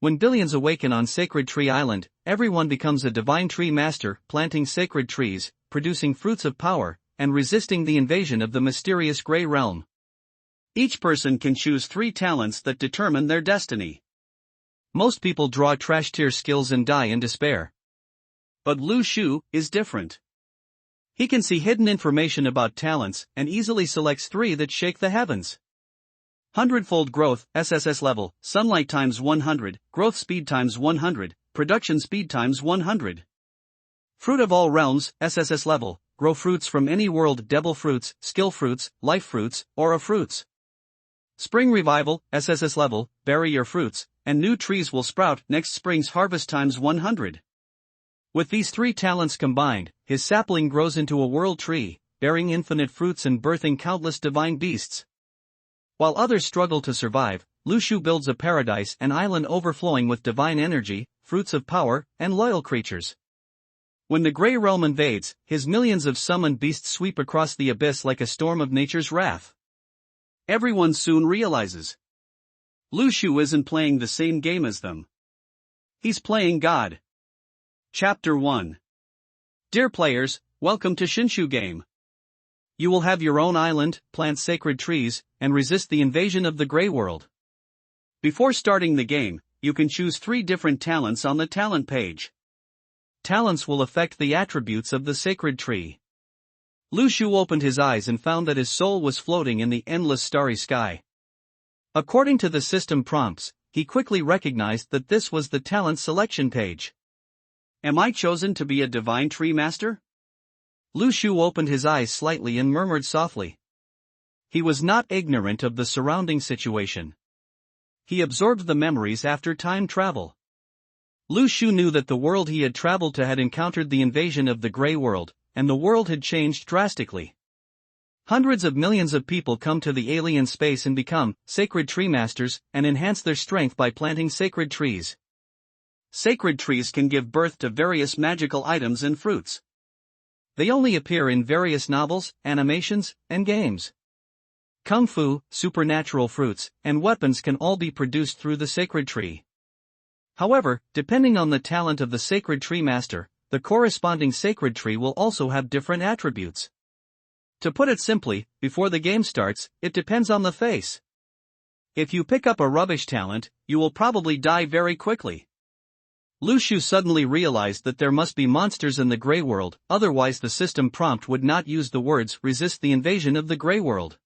When billions awaken on Sacred Tree Island, everyone becomes a divine tree master, planting sacred trees, producing fruits of power, and resisting the invasion of the mysterious Grey Realm. Each person can choose 3 talents that determine their destiny. Most people draw trash tier skills and die in despair. But Lu Shu is different. He can see hidden information about talents and easily selects 3 that shake the heavens. 100-fold growth, SSS level, sunlight times 100, growth speed times 100, production speed times 100. Fruit of all realms, SSS level, grow fruits from any world, devil fruits, skill fruits, life fruits, aura fruits. Spring revival, SSS level, bury your fruits, and new trees will sprout, next spring's harvest times 100. With these 3 talents combined, his sapling grows into a world tree, bearing infinite fruits and birthing countless divine beasts. While others struggle to survive, Lu Shu builds a paradise, an island overflowing with divine energy, fruits of power, and loyal creatures. When the Grey Realm invades, his millions of summoned beasts sweep across the abyss like a storm of nature's wrath. Everyone soon realizes Lu Shu isn't playing the same game as them. He's playing God. Chapter 1. Dear players, welcome to Shinshu Game. You will have your own island, plant sacred trees, and resist the invasion of the Grey World. Before starting the game, you can choose 3 different talents on the talent page. Talents will affect the attributes of the sacred tree. Lu Shu opened his eyes and found that his soul was floating in the endless starry sky. According to the system prompts, he quickly recognized that this was the talent selection page. Am I chosen to be a divine tree master? Lu Shu opened his eyes slightly and murmured softly. He was not ignorant of the surrounding situation. He absorbed the memories after time travel. Lu Shu knew that the world he had traveled to had encountered the invasion of the Grey World, and the world had changed drastically. Hundreds of millions of people come to the alien space and become sacred tree masters and enhance their strength by planting sacred trees. Sacred trees can give birth to various magical items and fruits. They only appear in various novels, animations, and games. Kung fu, supernatural fruits, and weapons can all be produced through the sacred tree. However, depending on the talent of the sacred tree master, the corresponding sacred tree will also have different attributes. To put it simply, before the game starts, it depends on the face. If you pick up a rubbish talent, you will probably die very quickly. Lu Shu suddenly realized that there must be monsters in the Grey World, otherwise the system prompt would not use the words resist the invasion of the Grey World.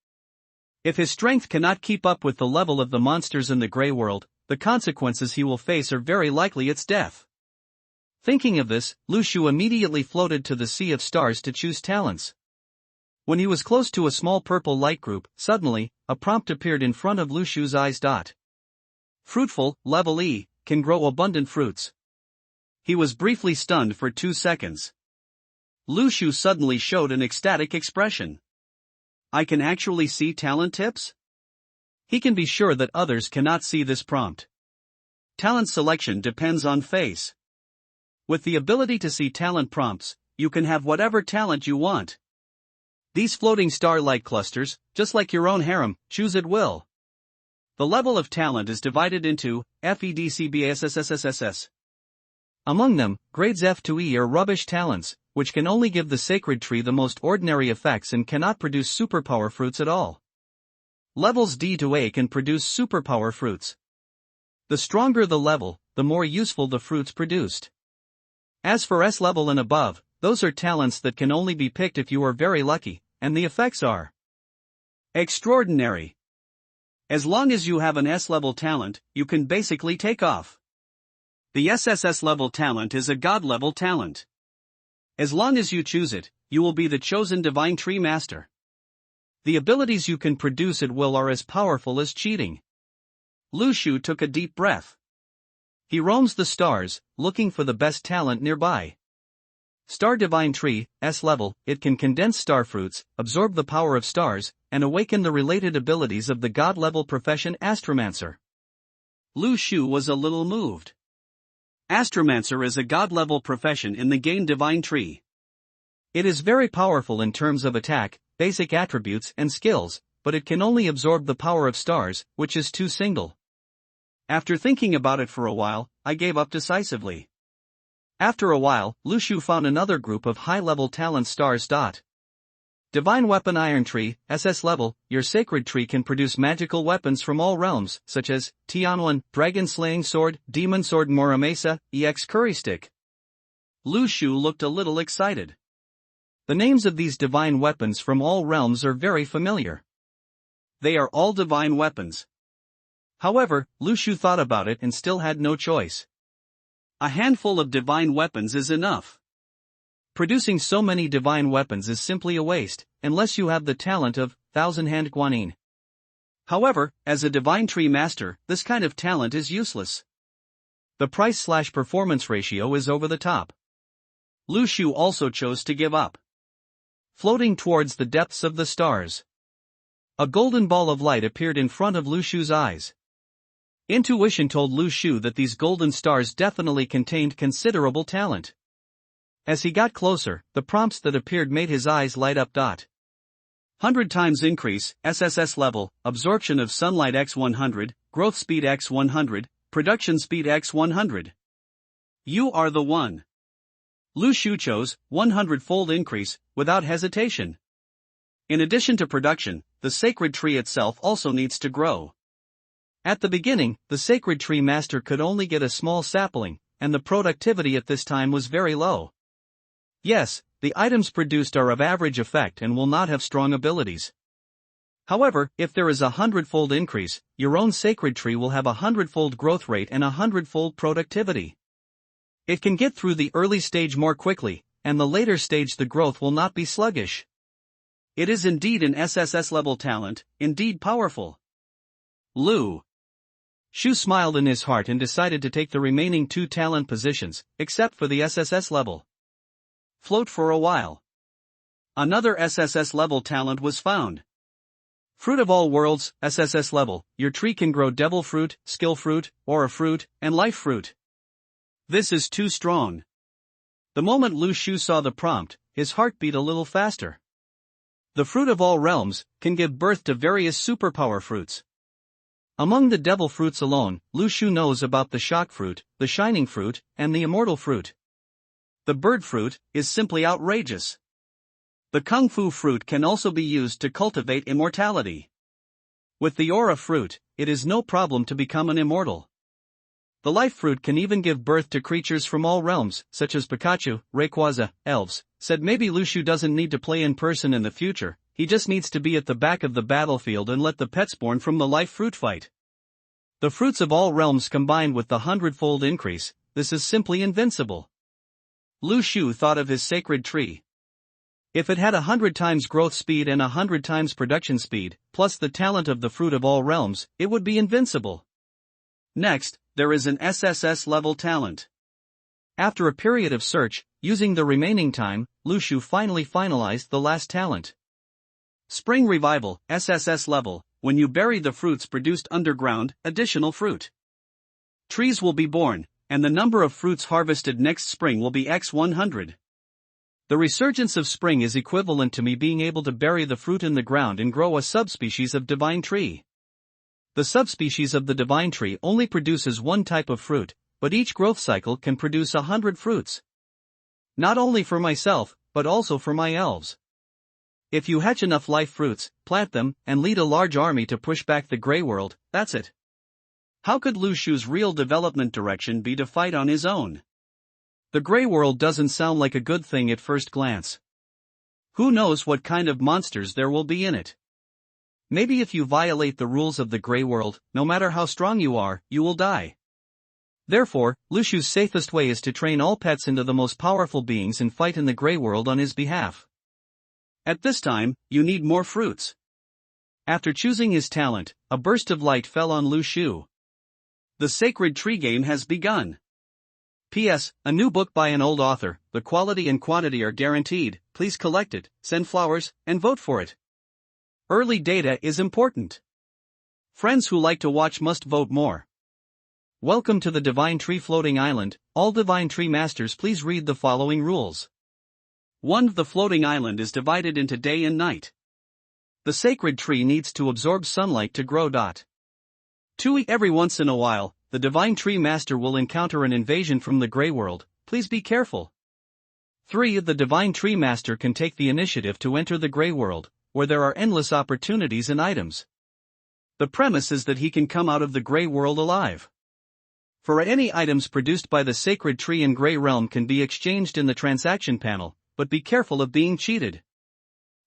If his strength cannot keep up with the level of the monsters in the Grey World, the consequences he will face are very likely its death. Thinking of this, Lu Shu immediately floated to the sea of stars to choose talents. When he was close to a small purple light group, suddenly, a prompt appeared in front of Lu Shu's eyes. Fruitful, level E, can grow abundant fruits. He was briefly stunned for 2 seconds. Lu Shu suddenly showed an ecstatic expression. I can actually see talent tips? He can be sure that others cannot see this prompt. Talent selection depends on face. With the ability to see talent prompts, you can have whatever talent you want. These floating star-like clusters, just like your own harem, choose at will. The level of talent is divided into FEDCBASSSSS. Among them, grades F to E are rubbish talents, which can only give the sacred tree the most ordinary effects and cannot produce superpower fruits at all. Levels D to A can produce superpower fruits. The stronger the level, the more useful the fruits produced. As for S level and above, those are talents that can only be picked if you are very lucky, and the effects are extraordinary. As long as you have an S level talent, you can basically take off. The SSS level talent is a God level talent. As long as you choose it, you will be the chosen divine tree master. The abilities you can produce at will are as powerful as cheating. Lu Shu took a deep breath. He roams the stars, looking for the best talent nearby. Star Divine Tree, S level, it can condense star fruits, absorb the power of stars, and awaken the related abilities of the God-level profession Astromancer. Lu Shu was a little moved. Astromancer is a God-level profession in the game Divine Tree. It is very powerful in terms of attack, basic attributes and skills, but it can only absorb the power of stars, which is too single. After thinking about it for a while, I gave up decisively. After a while, Lu Shu found another group of high-level talent stars. Divine Weapon Iron Tree, SS level, your sacred tree can produce magical weapons from all realms, such as Tianwan, Dragon Slaying Sword, Demon Sword Muramesa, EX Curry Stick. Lu Shu looked a little excited. The names of these divine weapons from all realms are very familiar. They are all divine weapons. However, Lu Shu thought about it and still had no choice. A handful of divine weapons is enough. Producing so many divine weapons is simply a waste, unless you have the talent of Thousand-Hand Guanyin. However, as a divine tree master, this kind of talent is useless. The price/performance ratio is over the top. Lu Shu also chose to give up. Floating towards the depths of the stars, a golden ball of light appeared in front of Lu Shu's eyes. Intuition told Lu Shu that these golden stars definitely contained considerable talent. As he got closer, the prompts that appeared made his eyes light up. 100 times increase, SSS level, absorption of sunlight x 100, growth speed x 100, production speed x 100. You are the one. Lu Shu chose 100-fold increase, without hesitation. In addition to production, the sacred tree itself also needs to grow. At the beginning, the sacred tree master could only get a small sapling, and the productivity at this time was very low. Yes, the items produced are of average effect and will not have strong abilities. However, if there is a 100-fold increase, your own sacred tree will have a 100-fold growth rate and a 100-fold productivity. It can get through the early stage more quickly, and the later stage the growth will not be sluggish. It is indeed an SSS level talent, indeed powerful. Lu Shu smiled in his heart and decided to take the remaining 2 talent positions, except for the SSS level. Float for a while. Another SSS level talent was found. Fruit of all worlds, SSS level, your tree can grow devil fruit, skill fruit, aura fruit, and life fruit. This is too strong. The moment Lu Shu saw the prompt, his heart beat a little faster. The fruit of all realms can give birth to various superpower fruits. Among the devil fruits alone, Lu Shu knows about the shock fruit, the shining fruit, and the immortal fruit. The bird fruit is simply outrageous. The kung fu fruit can also be used to cultivate immortality. With the aura fruit, it is no problem to become an immortal. The life fruit can even give birth to creatures from all realms, such as Pikachu, Rayquaza, elves. Said maybe Lu Shu doesn't need to play in person in the future, he just needs to be at the back of the battlefield and let the pets born from the life fruit fight. The fruits of all realms combined with the 100-fold increase, this is simply invincible. Lu Shu thought of his sacred tree. If it had 100 times growth speed and 100 times production speed, plus the talent of the fruit of all realms, it would be invincible. Next, there is an SSS level talent. After a period of search, using the remaining time, Lu Shu finally finalized the last talent. Spring Revival, SSS level, when you bury the fruits produced underground, additional fruit. Trees will be born, and the number of fruits harvested next spring will be x 100. The resurgence of spring is equivalent to me being able to bury the fruit in the ground and grow a subspecies of divine tree. The subspecies of the divine tree only produces one type of fruit, but each growth cycle can produce 100 fruits. Not only for myself, but also for my elves. If you hatch enough life fruits, plant them, and lead a large army to push back the Grey World, that's it. How could Lu Shu's real development direction be to fight on his own? The Grey World doesn't sound like a good thing at first glance. Who knows what kind of monsters there will be in it? Maybe if you violate the rules of the Grey World, no matter how strong you are, you will die. Therefore, Lu Shu's safest way is to train all pets into the most powerful beings and fight in the Grey World on his behalf. At this time, you need more fruits. After choosing his talent, a burst of light fell on Lu Shu. The sacred tree game has begun. P.S. A new book by an old author, the quality and quantity are guaranteed, please collect it, send flowers, and vote for it. Early data is important. Friends who like to watch must vote more. Welcome to the Divine Tree Floating Island, all Divine Tree Masters please read the following rules. 1. The floating island is divided into day and night. The sacred tree needs to absorb sunlight to grow. 2. Every once in a while, the Divine Tree Master will encounter an invasion from the Grey World. Please be careful. 3. The Divine Tree Master can take the initiative to enter the Grey World, where there are endless opportunities and items. The premise is that he can come out of the Grey World alive. For any items produced by the Sacred Tree in Grey Realm can be exchanged in the transaction panel, but be careful of being cheated.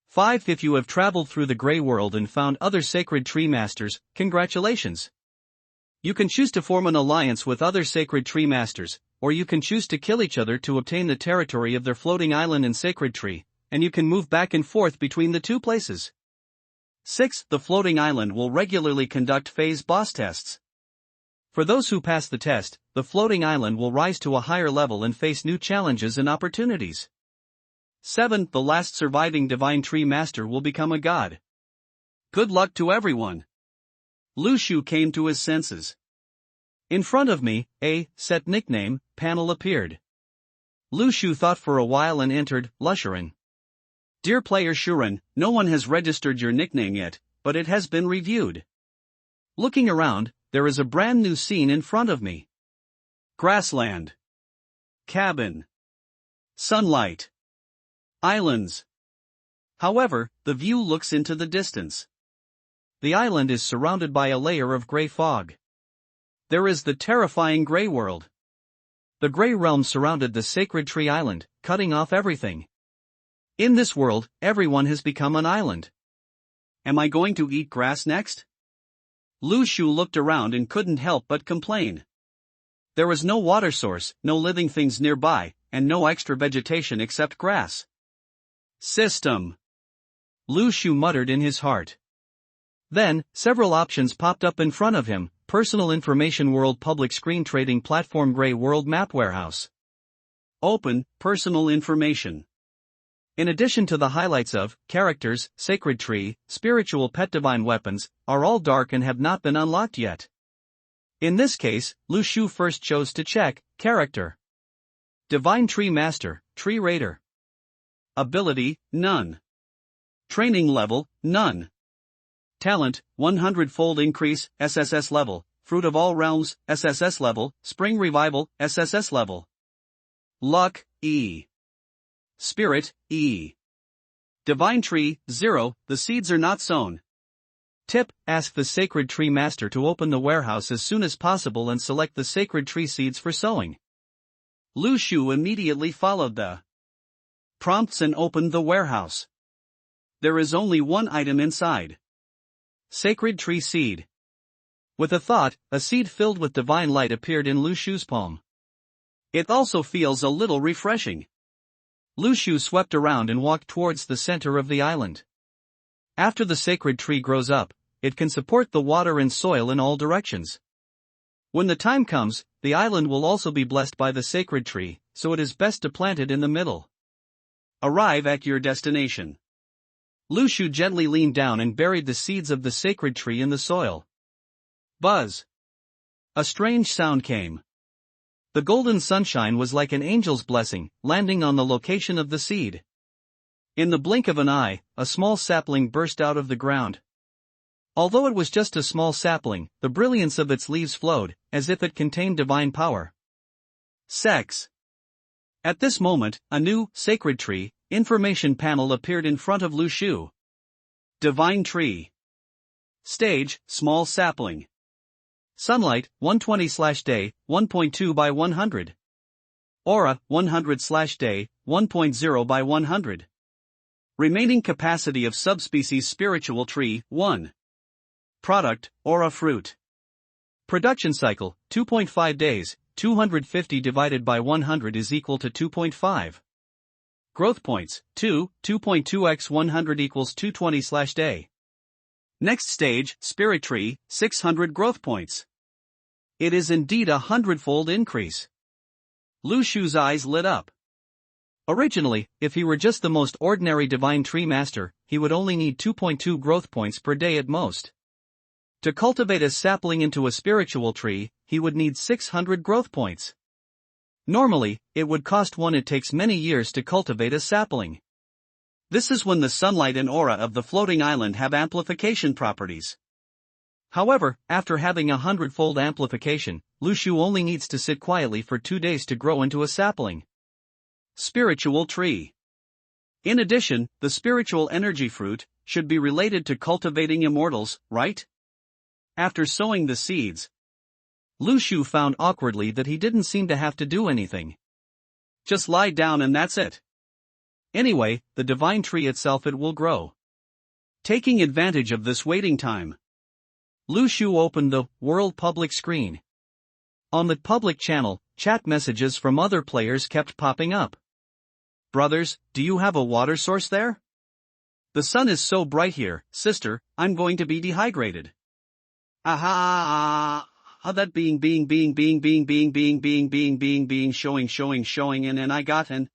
5. If you have traveled through the Grey World and found other Sacred Tree Masters, congratulations. You can choose to form an alliance with other Sacred Tree Masters, or you can choose to kill each other to obtain the territory of their floating island and Sacred Tree, and you can move back and forth between the two places. 6. The floating island will regularly conduct phase boss tests. For those who pass the test, the floating island will rise to a higher level and face new challenges and opportunities. 7. The last surviving Divine Tree Master will become a god. Good luck to everyone. Lu Shu came to his senses. In front of me, a set nickname panel appeared. Lu Shu thought for a while and entered, Lushurin. Dear player Shuren, no one has registered your nickname yet, but it has been reviewed. Looking around, there is a brand new scene in front of me. Grassland. Cabin. Sunlight. Islands. However, the view looks into the distance. The island is surrounded by a layer of grey fog. There is the terrifying Grey World. The Grey Realm surrounded the Sacred Tree Island, cutting off everything. In this world, everyone has become an island. Am I going to eat grass next? Lu Shu looked around and couldn't help but complain. There was no water source, no living things nearby, and no extra vegetation except grass. System. Lu Shu muttered in his heart. Then, several options popped up in front of him. Personal Information World Public Screen Trading Platform Grey World Map Warehouse. Open, Personal Information. In addition to the highlights of, characters, Sacred Tree, Spiritual Pet Divine Weapons, are all dark and have not been unlocked yet. In this case, Lu Shu first chose to check, Character. Divine Tree Master, Tree Raider. Ability, none. Training level, none. Talent, 100-fold increase, SSS level, Fruit of All Realms, SSS level, Spring Revival, SSS level. Luck, E. Spirit, E. Divine Tree, 0, the seeds are not sown. Tip, ask the Sacred Tree Master to open the warehouse as soon as possible and select the Sacred Tree seeds for sowing. Lu Shu immediately followed the prompts and opened the warehouse. There is only one item inside. Sacred Tree Seed. With a thought, a seed filled with divine light appeared in Lu Shu's palm. It also feels a little refreshing. Lu Shu swept around and walked towards the center of the island. After the sacred tree grows up, it can support the water and soil in all directions. When the time comes, the island will also be blessed by the sacred tree, so it is best to plant it in the middle. Arrive at your destination. Lu Shu gently leaned down and buried the seeds of the sacred tree in the soil. Buzz. A strange sound came. The golden sunshine was like an angel's blessing, landing on the location of the seed. In the blink of an eye, a small sapling burst out of the ground. Although it was just a small sapling, the brilliance of its leaves flowed, as if it contained divine power. Sex. At this moment, a new, sacred tree, information panel appeared in front of Lu Shu. Divine Tree. Stage, small sapling. Sunlight, 120/day, 1.2 by 100. Aura, 100/day, 1.0 by 100. Remaining capacity of subspecies spiritual tree, 1. Product, aura fruit. Production cycle, 2.5 days, 250 divided by 100 is equal to 2.5. Growth points, 2.2x 100 equals 220/day. Next stage, spirit tree, 600 growth points. It is indeed a 100-fold increase. Lu Shu's eyes lit up. Originally, if he were just the most ordinary divine tree master, he would only need 2.2 growth points per day at most. To cultivate a sapling into a spiritual tree, he would need 600 growth points. Normally, it would cost one. It takes many years to cultivate a sapling. This is when the sunlight and aura of the floating island have amplification properties. However, after having a 100-fold amplification, Lu Shu only needs to sit quietly for 2 days to grow into a sapling. Spiritual tree. In addition, the spiritual energy fruit should be related to cultivating immortals, right? After sowing the seeds, Lu Shu found awkwardly that he didn't seem to have to do anything. Just lie down and that's it. Anyway, the divine tree itself, it will grow. Taking advantage of this waiting time, Lu Shu opened the World Public screen. On the public channel, chat messages from other players kept popping up. Brothers, do you have a water source there? The sun is so bright here, sister, I'm going to be dehydrated. Aha, that being showing and I got an.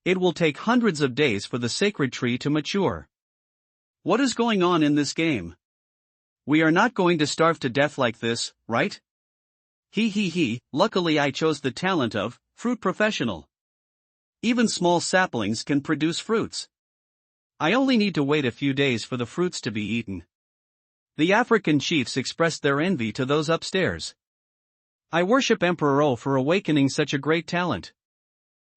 It will take hundreds of days for the sacred tree to mature. What is going on in this game? We are not going to starve to death like this, right? Luckily I chose the talent of fruit professional. Even small saplings can produce fruits. I only need to wait a few days for the fruits to be eaten. The African chiefs expressed their envy to those upstairs. I worship Emperor O for awakening such a great talent.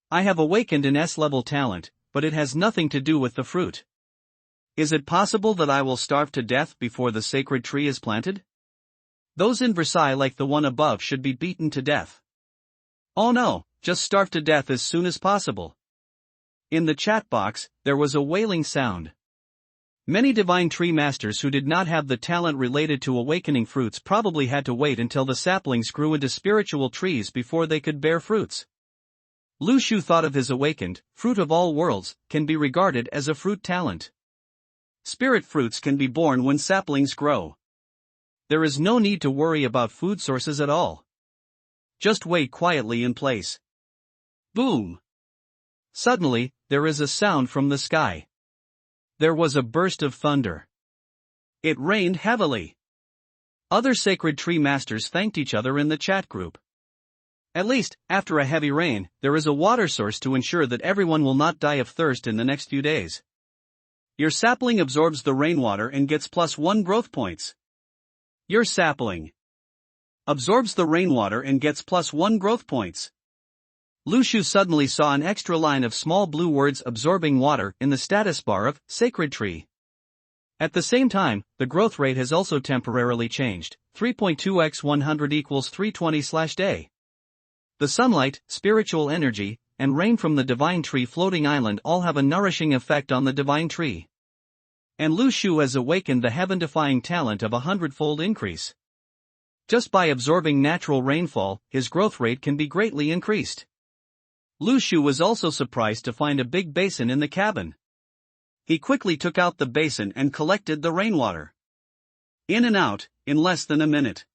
I have awakened an S-level talent, but it has nothing to do with the fruit. Is it possible that I will starve to death before the sacred tree is planted? Those in Versailles like the one above should be beaten to death. Oh no, just starve to death as soon as possible. In the chat box, there was a wailing sound. Many divine tree masters who did not have the talent related to awakening fruits probably had to wait until the saplings grew into spiritual trees before they could bear fruits. Lu Shu thought of his awakened, fruit of all worlds, can be regarded as a fruit talent. Spirit fruits can be born when saplings grow. There is no need to worry about food sources at all. Just wait quietly in place. Boom! Suddenly, there is a sound from the sky. There was a burst of thunder. It rained heavily. Other sacred tree masters thanked each other in the chat group. At least, after a heavy rain, there is a water source to ensure that everyone will not die of thirst in the next few days. Your sapling absorbs the rainwater and gets +1 growth points. Your sapling absorbs the rainwater and gets +1 growth points. Lu Shu suddenly saw an extra line of small blue words absorbing water in the status bar of Sacred Tree. At the same time, the growth rate has also temporarily changed, 3.2x 100 equals 320/day. The sunlight, spiritual energy, and rain from the divine tree floating island all have a nourishing effect on the divine tree. And Lu Shu has awakened the heaven-defying talent of 100-fold increase. Just by absorbing natural rainfall, his growth rate can be greatly increased. Lu Shu was also surprised to find a big basin in the cabin. He quickly took out the basin and collected the rainwater. In and out, in less than a minute.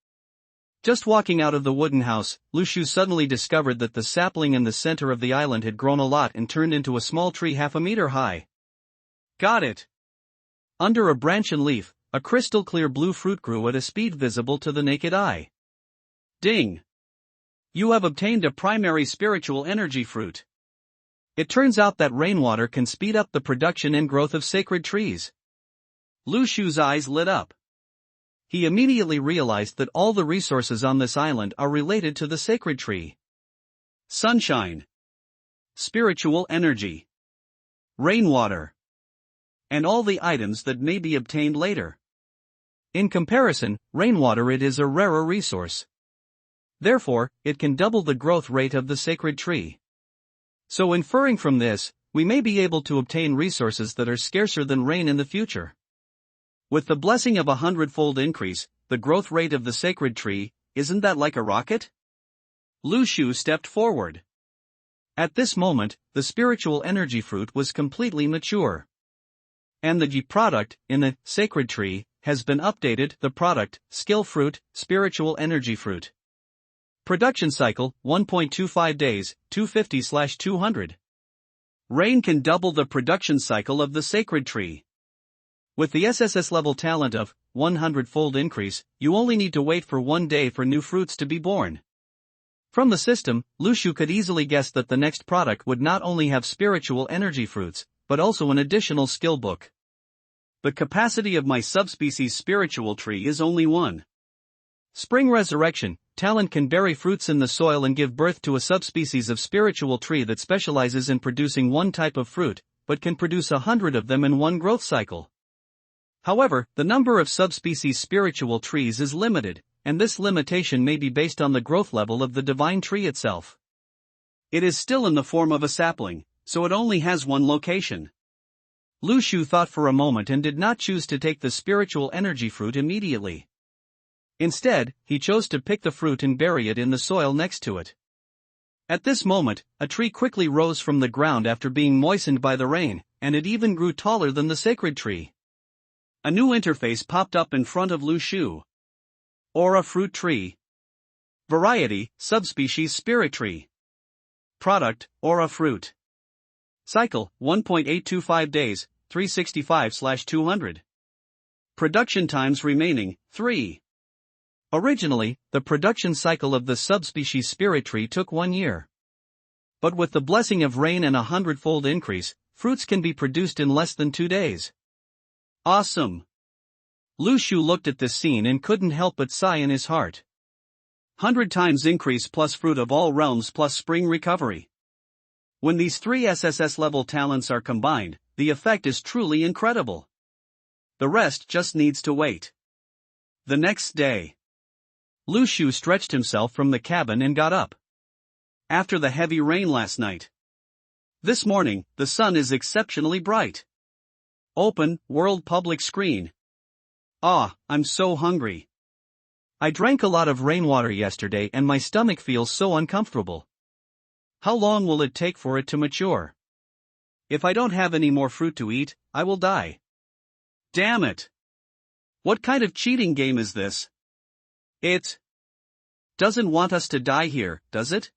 Just walking out of the wooden house, Lu Shu suddenly discovered that the sapling in the center of the island had grown a lot and turned into a small tree half a meter high. Got it! Under a branch and leaf, a crystal-clear blue fruit grew at a speed visible to the naked eye. Ding! You have obtained a primary spiritual energy fruit. It turns out that rainwater can speed up the production and growth of sacred trees. Lu Shu's eyes lit up. He immediately realized that all the resources on this island are related to the sacred tree. Sunshine, spiritual energy, rainwater, and all the items that may be obtained later. In comparison, rainwater it is a rarer resource. Therefore, it can double the growth rate of the sacred tree. So inferring from this, we may be able to obtain resources that are scarcer than rain in the future. With the blessing of 100-fold increase, the growth rate of the sacred tree, isn't that like a rocket? Lu Shu stepped forward. At this moment, the spiritual energy fruit was completely mature. And the product, in the sacred tree, has been updated. The product, skill fruit, spiritual energy fruit. Production cycle, 1.25 days, 250/200. Rain can double the production cycle of the sacred tree. With the SSS level talent of 100-fold increase, you only need to wait for 1 day for new fruits to be born. From the system, Lu Shu could easily guess that the next product would not only have spiritual energy fruits, but also an additional skill book. The capacity of my subspecies spiritual tree is only 1. Spring Resurrection, talent can bury fruits in the soil and give birth to a subspecies of spiritual tree that specializes in producing one type of fruit, but can produce 100 of them in one growth cycle. However, the number of subspecies spiritual trees is limited, and this limitation may be based on the growth level of the divine tree itself. It is still in the form of a sapling, so it only has one location. Lu Shu thought for a moment and did not choose to take the spiritual energy fruit immediately. Instead, he chose to pick the fruit and bury it in the soil next to it. At this moment, a tree quickly rose from the ground after being moistened by the rain, and it even grew taller than the sacred tree. A new interface popped up in front of Lu Shu. Aura fruit tree. Variety, subspecies spirit tree. Product, aura fruit. Cycle, 1.825 days, 365/200. Production times remaining, 3. Originally, the production cycle of the subspecies spirit tree took 1 year. But with the blessing of rain and a 100-fold increase, fruits can be produced in less than 2 days. Awesome! Lu Shu looked at this scene and couldn't help but sigh in his heart. 100 times increase plus fruit of all realms plus spring recovery. When these 3 SSS level talents are combined, the effect is truly incredible. The rest just needs to wait. The next day, Lu Shu stretched himself from the cabin and got up. After the heavy rain last night, this morning, the sun is exceptionally bright. Open, world public screen. Ah, I'm so hungry. I drank a lot of rainwater yesterday and my stomach feels so uncomfortable. How long will it take for it to mature? If I don't have any more fruit to eat, I will die. Damn it! What kind of cheating game is this? It doesn't want us to die here, does it?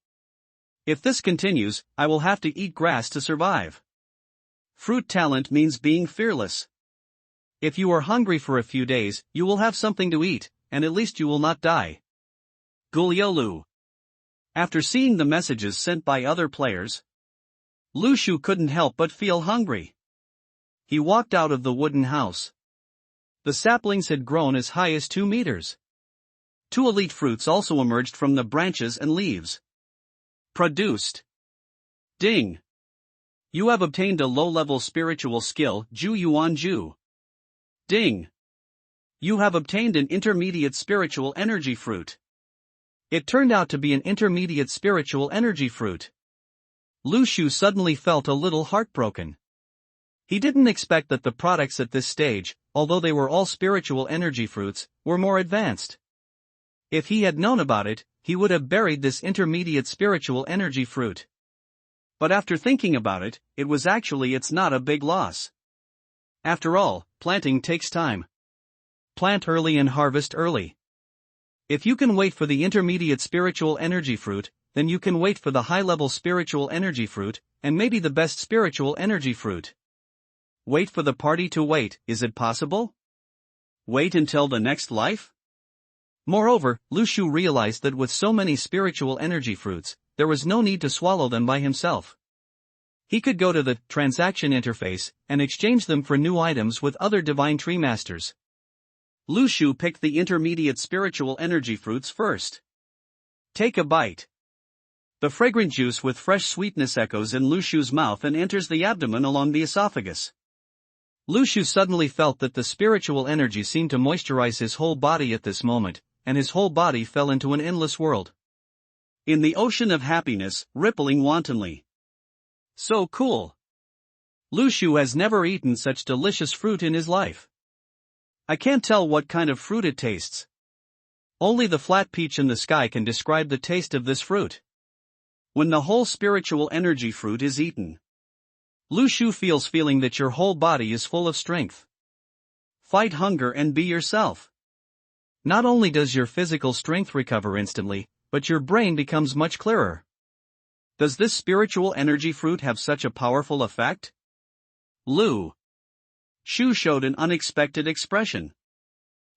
If this continues, I will have to eat grass to survive. Fruit talent means being fearless. If you are hungry for a few days, you will have something to eat, and at least you will not die. Guliolu. After seeing the messages sent by other players, Lu Shu couldn't help but feel hungry. He walked out of the wooden house. The saplings had grown as high as 2 meters. 2 elite fruits also emerged from the branches and leaves. Produced. Ding. You have obtained a low-level spiritual skill, Ju Yuan Ju. Ding. You have obtained an intermediate spiritual energy fruit. It turned out to be an intermediate spiritual energy fruit. Lu Shu suddenly felt a little heartbroken. He didn't expect that the products at this stage, although they were all spiritual energy fruits, were more advanced. If he had known about it, he would have buried this intermediate spiritual energy fruit. But after thinking about it, it's not a big loss. After all, planting takes time. Plant early and harvest early. If you can wait for the intermediate spiritual energy fruit, then you can wait for the high-level spiritual energy fruit, and maybe the best spiritual energy fruit. Wait for the party to wait, is it possible? Wait until the next life? Moreover, Lu Shu realized that with so many spiritual energy fruits, there was no need to swallow them by himself. He could go to the transaction interface and exchange them for new items with other divine tree masters. Lu Shu picked the intermediate spiritual energy fruits first. Take a bite. The fragrant juice with fresh sweetness echoes in Lu Shu's mouth and enters the abdomen along the esophagus. Lu Shu suddenly felt that the spiritual energy seemed to moisturize his whole body at this moment, and his whole body fell into an endless world. In the ocean of happiness, rippling wantonly. So cool. Lu Shu has never eaten such delicious fruit in his life. I can't tell what kind of fruit it tastes. Only the flat peach in the sky can describe the taste of this fruit. When the whole spiritual energy fruit is eaten, Lu Shu feeling that your whole body is full of strength. Fight hunger and be yourself. Not only does your physical strength recover instantly, but your brain becomes much clearer. Does this spiritual energy fruit have such a powerful effect? Lu Shu showed an unexpected expression.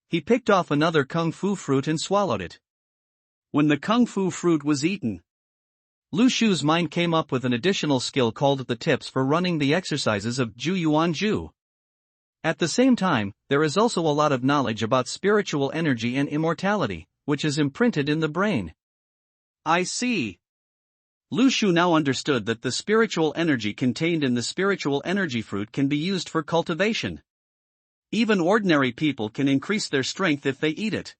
He picked off another kung fu fruit and swallowed it. When the kung fu fruit was eaten, Lu Shu's mind came up with an additional skill called the tips for running the exercises of Ju Yuan Ju. At the same time, there is also a lot of knowledge about spiritual energy and immortality, which is imprinted in the brain. I see. Lu Shu now understood that the spiritual energy contained in the spiritual energy fruit can be used for cultivation. Even ordinary people can increase their strength if they eat it.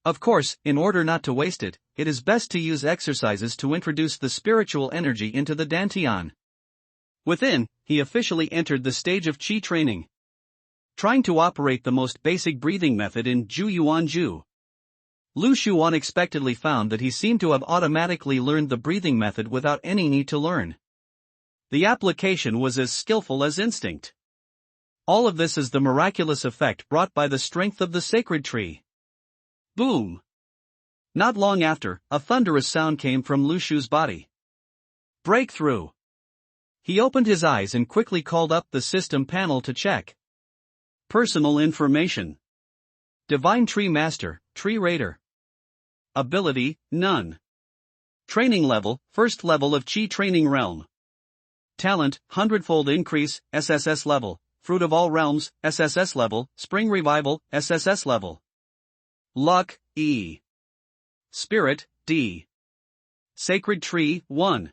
Of course, in order not to waste it, it is best to use exercises to introduce the spiritual energy into the dantian. Within, he officially entered the stage of qi training. Trying to operate the most basic breathing method in Ju Yuan Ju. Lu Shu unexpectedly found that he seemed to have automatically learned the breathing method without any need to learn. The application was as skillful as instinct. All of this is the miraculous effect brought by the strength of the sacred tree. Boom! Not long after, a thunderous sound came from Lu Shu's body. Breakthrough! He opened his eyes and quickly called up the system panel to check. Personal information. Divine Tree Master, Tree Raider. Ability, none. Training level, first level of Qi Training Realm. Talent, 100-fold increase, SSS level, Fruit of All Realms, SSS level, Spring Revival, SSS level. Luck, E. Spirit, D. Sacred Tree, 1.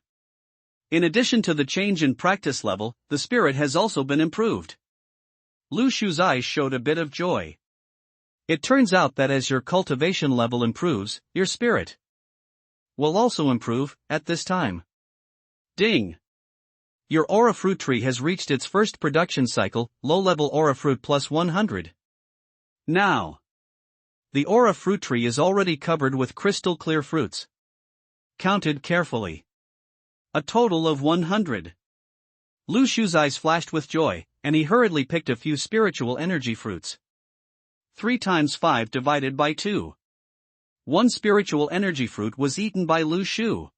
In addition to the change in practice level, the spirit has also been improved. Lu Shu's eyes showed a bit of joy. It turns out that as your cultivation level improves, your spirit will also improve, at this time. Ding! Your aura fruit tree has reached its first production cycle, low-level aura fruit plus 100. Now, the aura fruit tree is already covered with crystal clear fruits. Counted carefully. A total of 100. Lu Shu's eyes flashed with joy, and he hurriedly picked a few spiritual energy fruits. 3 times 5 divided by 2. 1 spiritual energy fruit was eaten by Lu Shu.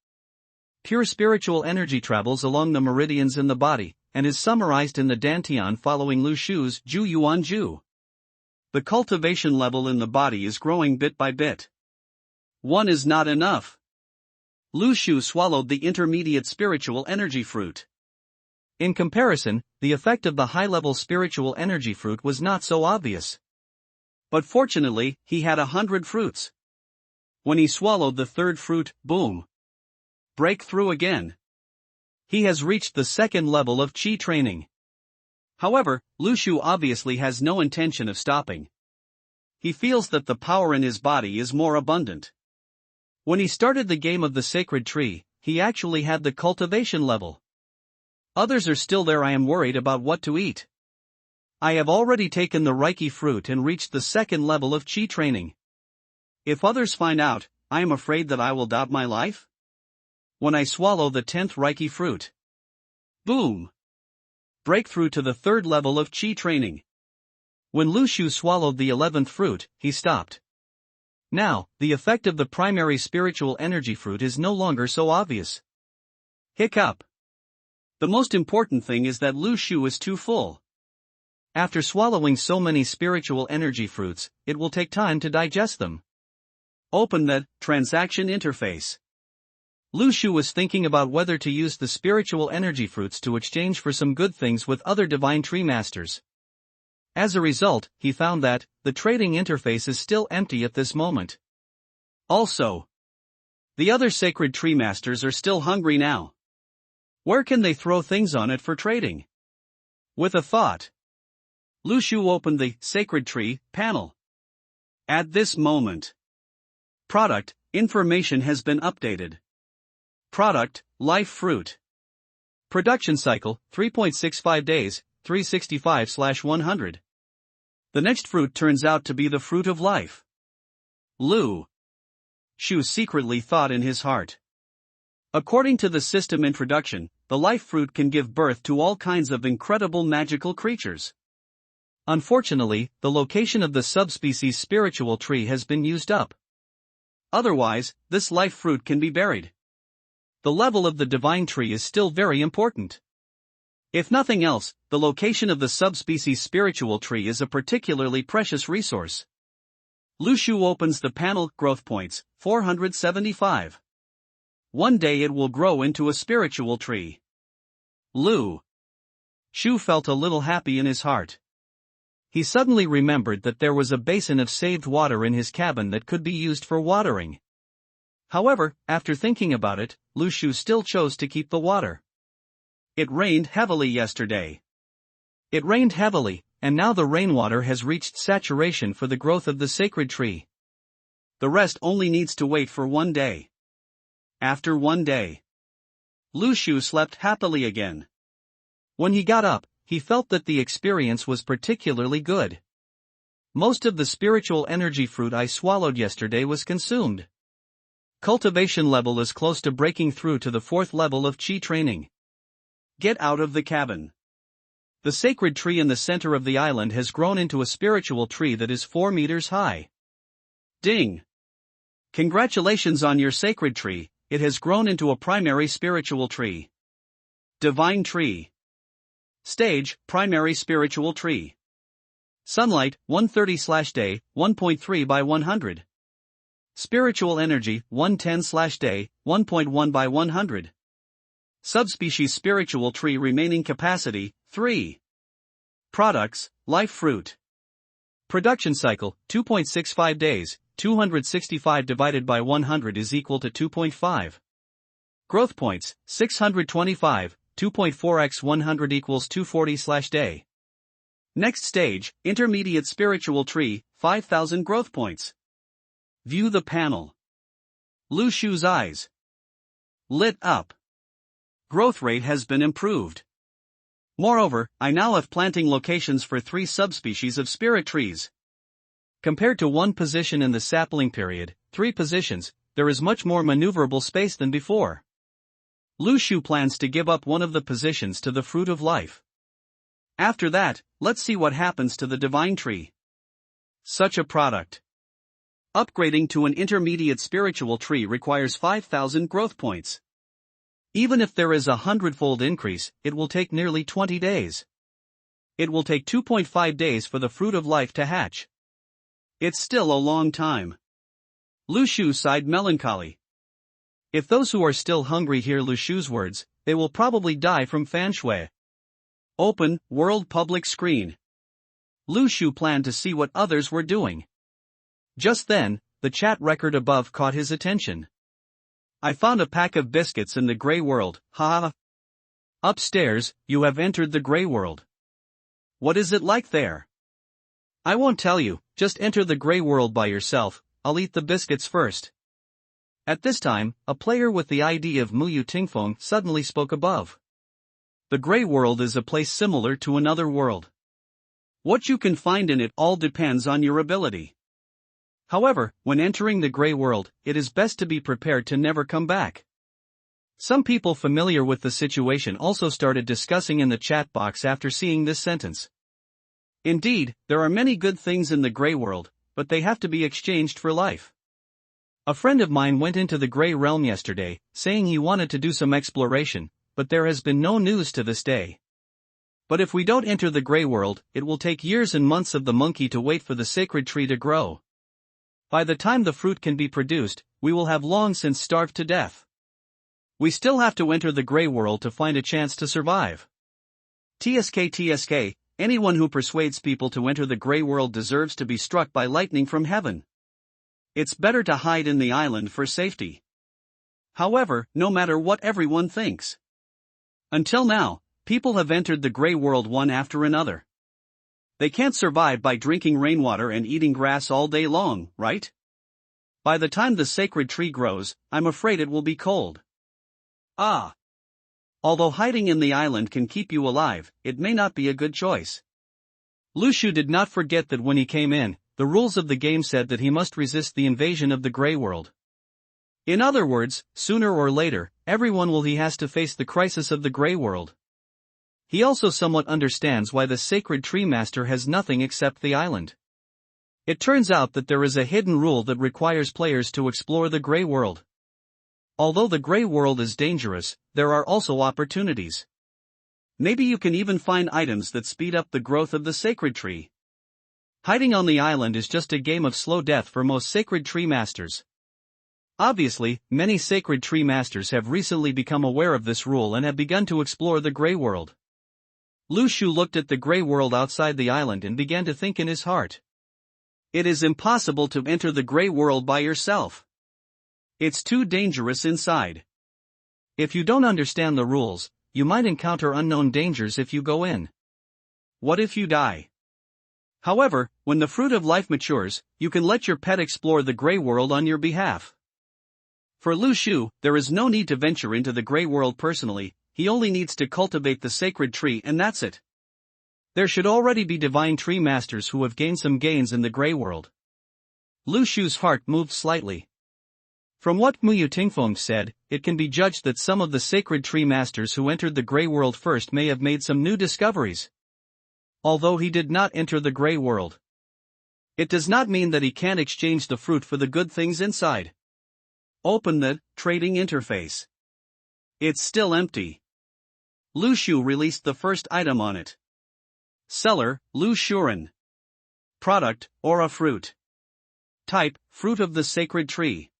Pure spiritual energy travels along the meridians in the body, and is summarized in the dantian following Lu Shu's Ju Yuan Ju. The cultivation level in the body is growing bit by bit. 1 is not enough. Lu Shu swallowed the intermediate spiritual energy fruit. In comparison, the effect of the high-level spiritual energy fruit was not so obvious. But fortunately, he had 100 fruits. When he swallowed the third fruit, boom! Breakthrough again. He has reached the second level of Qi training. However, Lu Shu obviously has no intention of stopping. He feels that the power in his body is more abundant. When he started the game of the sacred tree, he actually had the cultivation level. Others are still there. I am worried about what to eat. I have already taken the Reiki fruit and reached the second level of Qi training. If others find out, I am afraid that I will doubt my life. When I swallow the 10th Reiki fruit. Boom! Breakthrough to the third level of Qi training. When Lu Shu swallowed the 11th fruit, he stopped. Now, the effect of the primary spiritual energy fruit is no longer so obvious. Hiccup. The most important thing is that Lu Shu is too full. After swallowing so many spiritual energy fruits, it will take time to digest them. Open the transaction interface. Lu Shu was thinking about whether to use the spiritual energy fruits to exchange for some good things with other divine tree masters. As a result, he found that the trading interface is still empty at this moment. Also, the other sacred tree masters are still hungry now. Where can they throw things on it for trading? With a thought, Lu Shu opened the Sacred Tree panel. At this moment, product information has been updated. Product, life fruit. Production cycle, 3.65 days, 365/100. The next fruit turns out to be the fruit of life. Lu Shu secretly thought in his heart. According to the system introduction, the life fruit can give birth to all kinds of incredible magical creatures. Unfortunately, the location of the subspecies spiritual tree has been used up. Otherwise, this life fruit can be buried. The level of the divine tree is still very important. If nothing else, the location of the subspecies spiritual tree is a particularly precious resource. Lu Shu opens the panel, growth points, 475. One day it will grow into a spiritual tree. Lu Shu felt a little happy in his heart. He suddenly remembered that there was a basin of saved water in his cabin that could be used for watering. However, after thinking about it, Lu Shu still chose to keep the water. It rained heavily yesterday. It rained heavily, and now the rainwater has reached saturation for the growth of the sacred tree. The rest only needs to wait for 1 day. After 1 day, Lu Shu slept happily again. When he got up, he felt that the experience was particularly good. Most of the spiritual energy fruit I swallowed yesterday was consumed. Cultivation level is close to breaking through to the 4th level of Qi training. Get out of the cabin. The sacred tree in the center of the island has grown into a spiritual tree that is 4 meters high. Ding! Congratulations on your sacred tree, it has grown into a primary spiritual tree. Divine tree. Stage, primary spiritual tree. Sunlight, 130/day, 1.3 by 100. Spiritual energy, 110/day, 1.1 by 100. Subspecies spiritual tree remaining capacity, 3. Products, life fruit. Production cycle, 2.65 days, 265 divided by 100 is equal to 2.5. Growth points, 625, 2.4x 100 equals 240/day. Next stage, intermediate spiritual tree, 5,000 growth points. View the panel. Lu Shu's eyes lit up. Growth rate has been improved. Moreover, I now have planting locations for 3 subspecies of spirit trees. Compared to 1 position in the sapling period, 3 positions, there is much more maneuverable space than before. Lu Shu plans to give up one of the positions to the fruit of life. After that, let's see what happens to the divine tree. Such a product. Upgrading to an intermediate spiritual tree requires 5,000 growth points. Even if there is a 100-fold increase, it will take nearly 20 days. It will take 2.5 days for the fruit of life to hatch. It's still a long time. Lu Shu sighed melancholy. If those who are still hungry hear Lu Shu's words, they will probably die from fan shui. Open, world public screen. Lu Shu planned to see what others were doing. Just then, the chat record above caught his attention. I found a pack of biscuits in the gray world, ha. Upstairs, you have entered the gray world. What is it like there? I won't tell you, just enter the gray world by yourself, I'll eat the biscuits first. At this time, a player with the ID of Muyu Tingfeng suddenly spoke above. The gray world is a place similar to another world. What you can find in it all depends on your ability. However, when entering the gray world, it is best to be prepared to never come back. Some people familiar with the situation also started discussing in the chat box after seeing this sentence. Indeed, there are many good things in the gray world, but they have to be exchanged for life. A friend of mine went into the gray realm yesterday, saying he wanted to do some exploration, but there has been no news to this day. But if we don't enter the gray world, it will take years and months of the monkey to wait for the sacred tree to grow. By the time the fruit can be produced, we will have long since starved to death. We still have to enter the gray world to find a chance to survive. TSK, anyone who persuades people to enter the gray world deserves to be struck by lightning from heaven. It's better to hide in the island for safety. However, no matter what everyone thinks. Until now, people have entered the gray world one after another. They can't survive by drinking rainwater and eating grass all day long, right? By the time the sacred tree grows, I'm afraid it will be cold. Although hiding in the island can keep you alive, it may not be a good choice. Lu Shu did not forget that when he came in, the rules of the game said that he must resist the invasion of the gray world. In other words, sooner or later, everyone will he has to face the crisis of the gray world. He also somewhat understands why the sacred tree master has nothing except the island. It turns out that there is a hidden rule that requires players to explore the gray world. Although the gray world is dangerous, there are also opportunities. Maybe you can even find items that speed up the growth of the sacred tree. Hiding on the island is just a game of slow death for most sacred tree masters. Obviously, many sacred tree masters have recently become aware of this rule and have begun to explore the gray world. Lu Shu looked at the gray world outside the island and began to think in his heart. It is impossible to enter the gray world by yourself. It's too dangerous inside. If you don't understand the rules, you might encounter unknown dangers if you go in. What if you die? However, when the fruit of life matures, you can let your pet explore the gray world on your behalf. For Lu Shu, there is no need to venture into the gray world personally, he only needs to cultivate the sacred tree and that's it. There should already be divine tree masters who have gained some gains in the gray world. Lu Shu's heart moved slightly. From what Muyu Tingfeng said, it can be judged that some of the sacred tree masters who entered the gray world first may have made some new discoveries. Although he did not enter the gray world, it does not mean that he can't exchange the fruit for the good things inside. Open the trading interface. It's still empty. Lu Shu released the first item on it. Seller, Lu Shuren. Product, Aura Fruit. Type, Fruit of the Sacred Tree.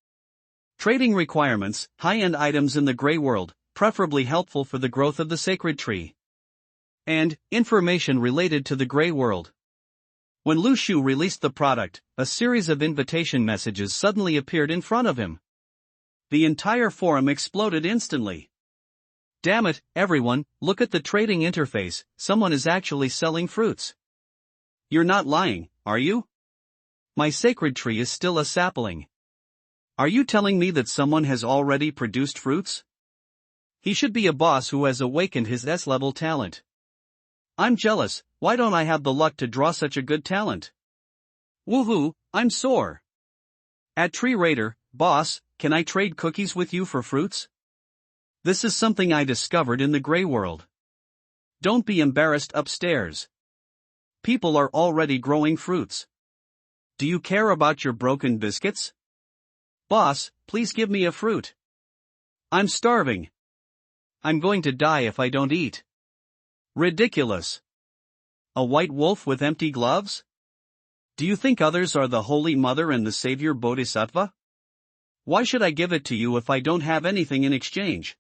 Trading requirements, high-end items in the gray world, preferably helpful for the growth of the sacred tree. And, information related to the gray world. When Lu Shu released the product, a series of invitation messages suddenly appeared in front of him. The entire forum exploded instantly. Damn it, everyone, look at the trading interface, someone is actually selling fruits. You're not lying, are you? My sacred tree is still a sapling. Are you telling me that someone has already produced fruits? He should be a boss who has awakened his S-level talent. I'm jealous, why don't I have the luck to draw such a good talent? Woohoo, I'm sore. At Tree Raider, boss, can I trade cookies with you for fruits? This is something I discovered in the gray world. Don't be embarrassed upstairs. People are already growing fruits. Do you care about your broken biscuits? Boss, please give me a fruit. I'm starving. I'm going to die if I don't eat. Ridiculous. A white wolf with empty gloves? Do you think others are the Holy Mother and the Savior Bodhisattva? Why should I give it to you if I don't have anything in exchange?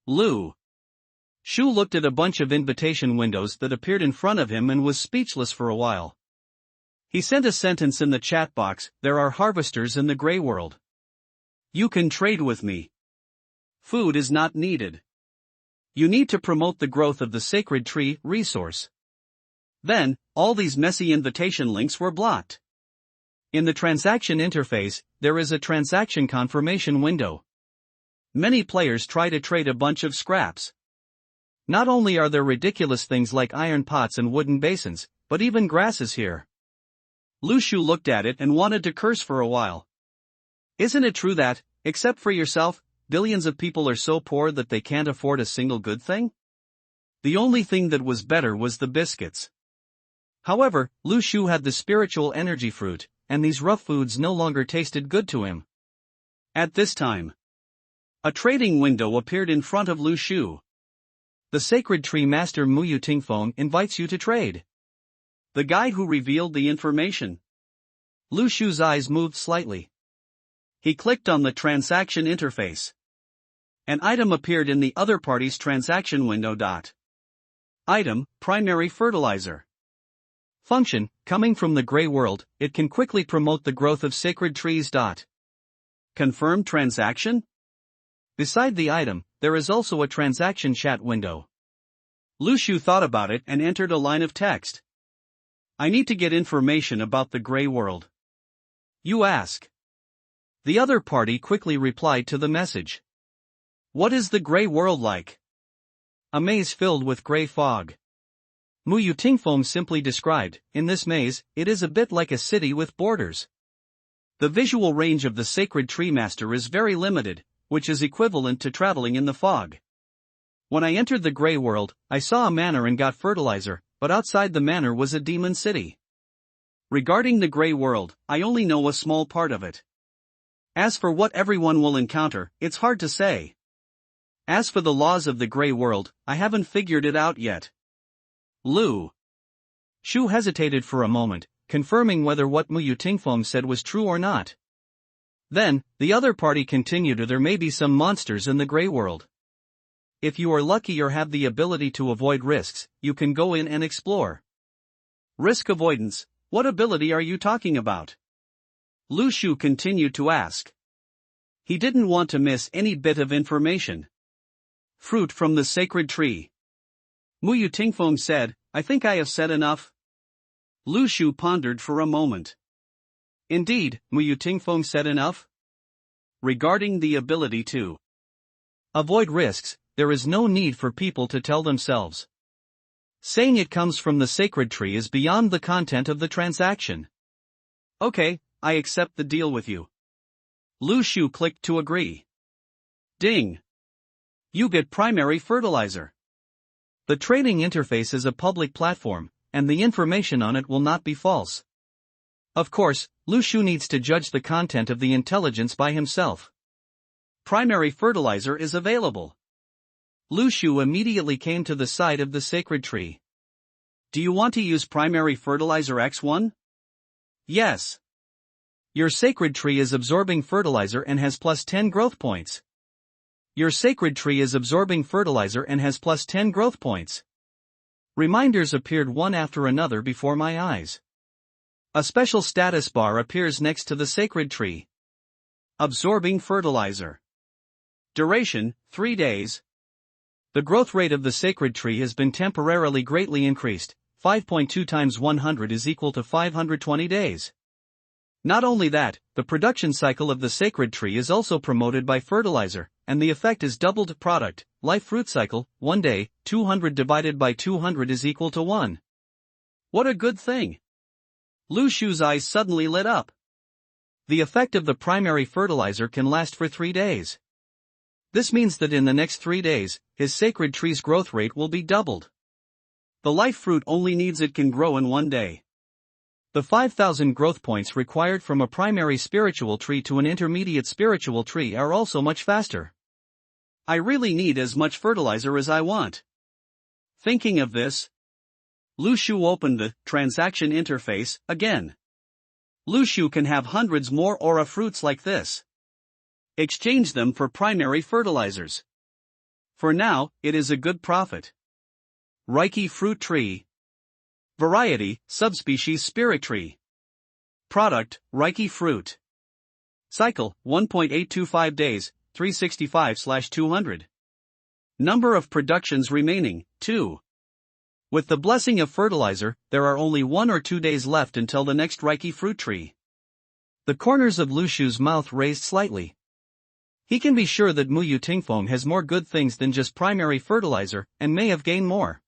Lu Shu looked at a bunch of invitation windows that appeared in front of him and was speechless for a while. He sent a sentence in the chat box, there are harvesters in the gray world. You can trade with me. Food is not needed. You need to promote the growth of the sacred tree resource. Then, all these messy invitation links were blocked. In the transaction interface, there is a transaction confirmation window. Many players try to trade a bunch of scraps. Not only are there ridiculous things like iron pots and wooden basins, but even grass is here. Lu Shu looked at it and wanted to curse for a while. Isn't it true that, except for yourself, billions of people are so poor that they can't afford a single good thing? The only thing that was better was the biscuits. However, Lu Shu had the spiritual energy fruit, and these rough foods no longer tasted good to him. At this time, a trading window appeared in front of Lu Shu. The sacred tree master Muyu Tingfeng invites you to trade. The guy who revealed the information. Lu Shu's eyes moved slightly. He clicked on the transaction interface. An item appeared in the other party's transaction window. Item, primary fertilizer. Function, coming from the gray world, it can quickly promote the growth of sacred trees. Confirm transaction? Beside the item, there is also a transaction chat window. Lu Shu thought about it and entered a line of text. I need to get information about the gray world. You ask. The other party quickly replied to the message. What is the gray world like? A maze filled with gray fog. Muyu Tingfeng simply described, in this maze, it is a bit like a city with borders. The visual range of the sacred tree master is very limited, which is equivalent to traveling in the fog. When I entered the gray world, I saw a manor and got fertilizer, but outside the manor was a demon city. Regarding the gray world, I only know a small part of it. As for what everyone will encounter, it's hard to say. As for the laws of the gray world, I haven't figured it out yet. Lu Shu hesitated for a moment, confirming whether what Muyu Tingfeng said was true or not. Then, the other party continued, there may be some monsters in the gray world. if you are lucky or have the ability to avoid risks, you can go in and explore. Risk avoidance, what ability are you talking about? Lu Shu continued to ask. He didn't want to miss any bit of information. Fruit from the sacred tree. Muyu Tingfeng said, I think I have said enough. Lu Shu pondered for a moment. Indeed, Muyu Tingfeng said enough? Regarding the ability to avoid risks, there is no need for people to tell themselves. Saying it comes from the sacred tree is beyond the content of the transaction. Okay, I accept the deal with you. Lu Shu clicked to agree. Ding! You get primary fertilizer. The trading interface is a public platform, and the information on it will not be false. Of course, Lu Shu needs to judge the content of the intelligence by himself. Primary fertilizer is available. Lu Shu immediately came to the side of the sacred tree. Do you want to use primary fertilizer X1? Yes. Your sacred tree is absorbing fertilizer and has plus 10 growth points. Your sacred tree is absorbing fertilizer and has plus 10 growth points. Reminders appeared one after another before my eyes. A special status bar appears next to the sacred tree. Absorbing fertilizer. Duration, 3 days. The growth rate of the sacred tree has been temporarily greatly increased. 5.2 times 100 is equal to 520 days. Not only that, the production cycle of the sacred tree is also promoted by fertilizer, and the effect is doubled product, life fruit cycle, 1 day, 200 divided by 200 is equal to 1. What a good thing! Lu Shu's eyes suddenly lit up. The effect of the primary fertilizer can last for 3 days. This means that in the next 3 days, his sacred tree's growth rate will be doubled. The life fruit only needs it can grow in 1 day. The 5,000 growth points required from a primary spiritual tree to an intermediate spiritual tree are also much faster. I really need as much fertilizer as I want. Thinking of this, Lu Shu opened the transaction interface again. Lu Shu can have hundreds more aura fruits like this. Exchange them for primary fertilizers. For now, it is a good profit. Reiki fruit tree. Variety, subspecies spirit tree. Product, Reiki fruit. Cycle, 1.825 days, 365/200. Number of productions remaining, 2. With the blessing of fertilizer, there are only 1 or 2 days left until the next Reiki fruit tree. The corners of Lu Shu's mouth raised slightly. He can be sure that Muyu Tingfeng has more good things than just primary fertilizer, and may have gained more.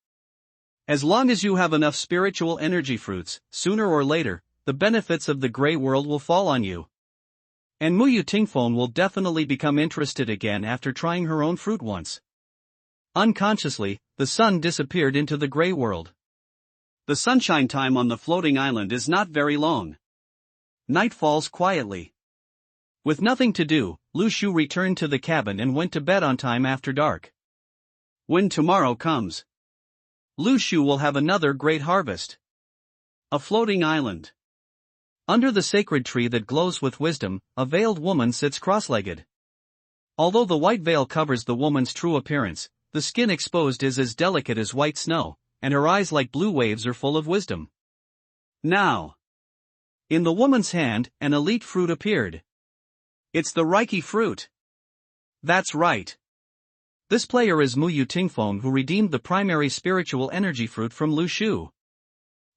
As long as you have enough spiritual energy fruits, sooner or later, the benefits of the Grey World will fall on you. And Muyu Tingfeng will definitely become interested again after trying her own fruit once. Unconsciously, the sun disappeared into the Grey World. The sunshine time on the floating island is not very long. Night falls quietly. With nothing to do, Lu Shu returned to the cabin and went to bed on time after dark. When tomorrow comes, Lu Shu will have another great harvest. A floating island. Under the sacred tree that glows with wisdom, a veiled woman sits cross-legged. Although the white veil covers the woman's true appearance, the skin exposed is as delicate as white snow, and her eyes like blue waves are full of wisdom. Now, in the woman's hand, an elite fruit appeared. It's the Reiki fruit. That's right. This player is Muyu Tingfeng, who redeemed the primary spiritual energy fruit from Lu Shu.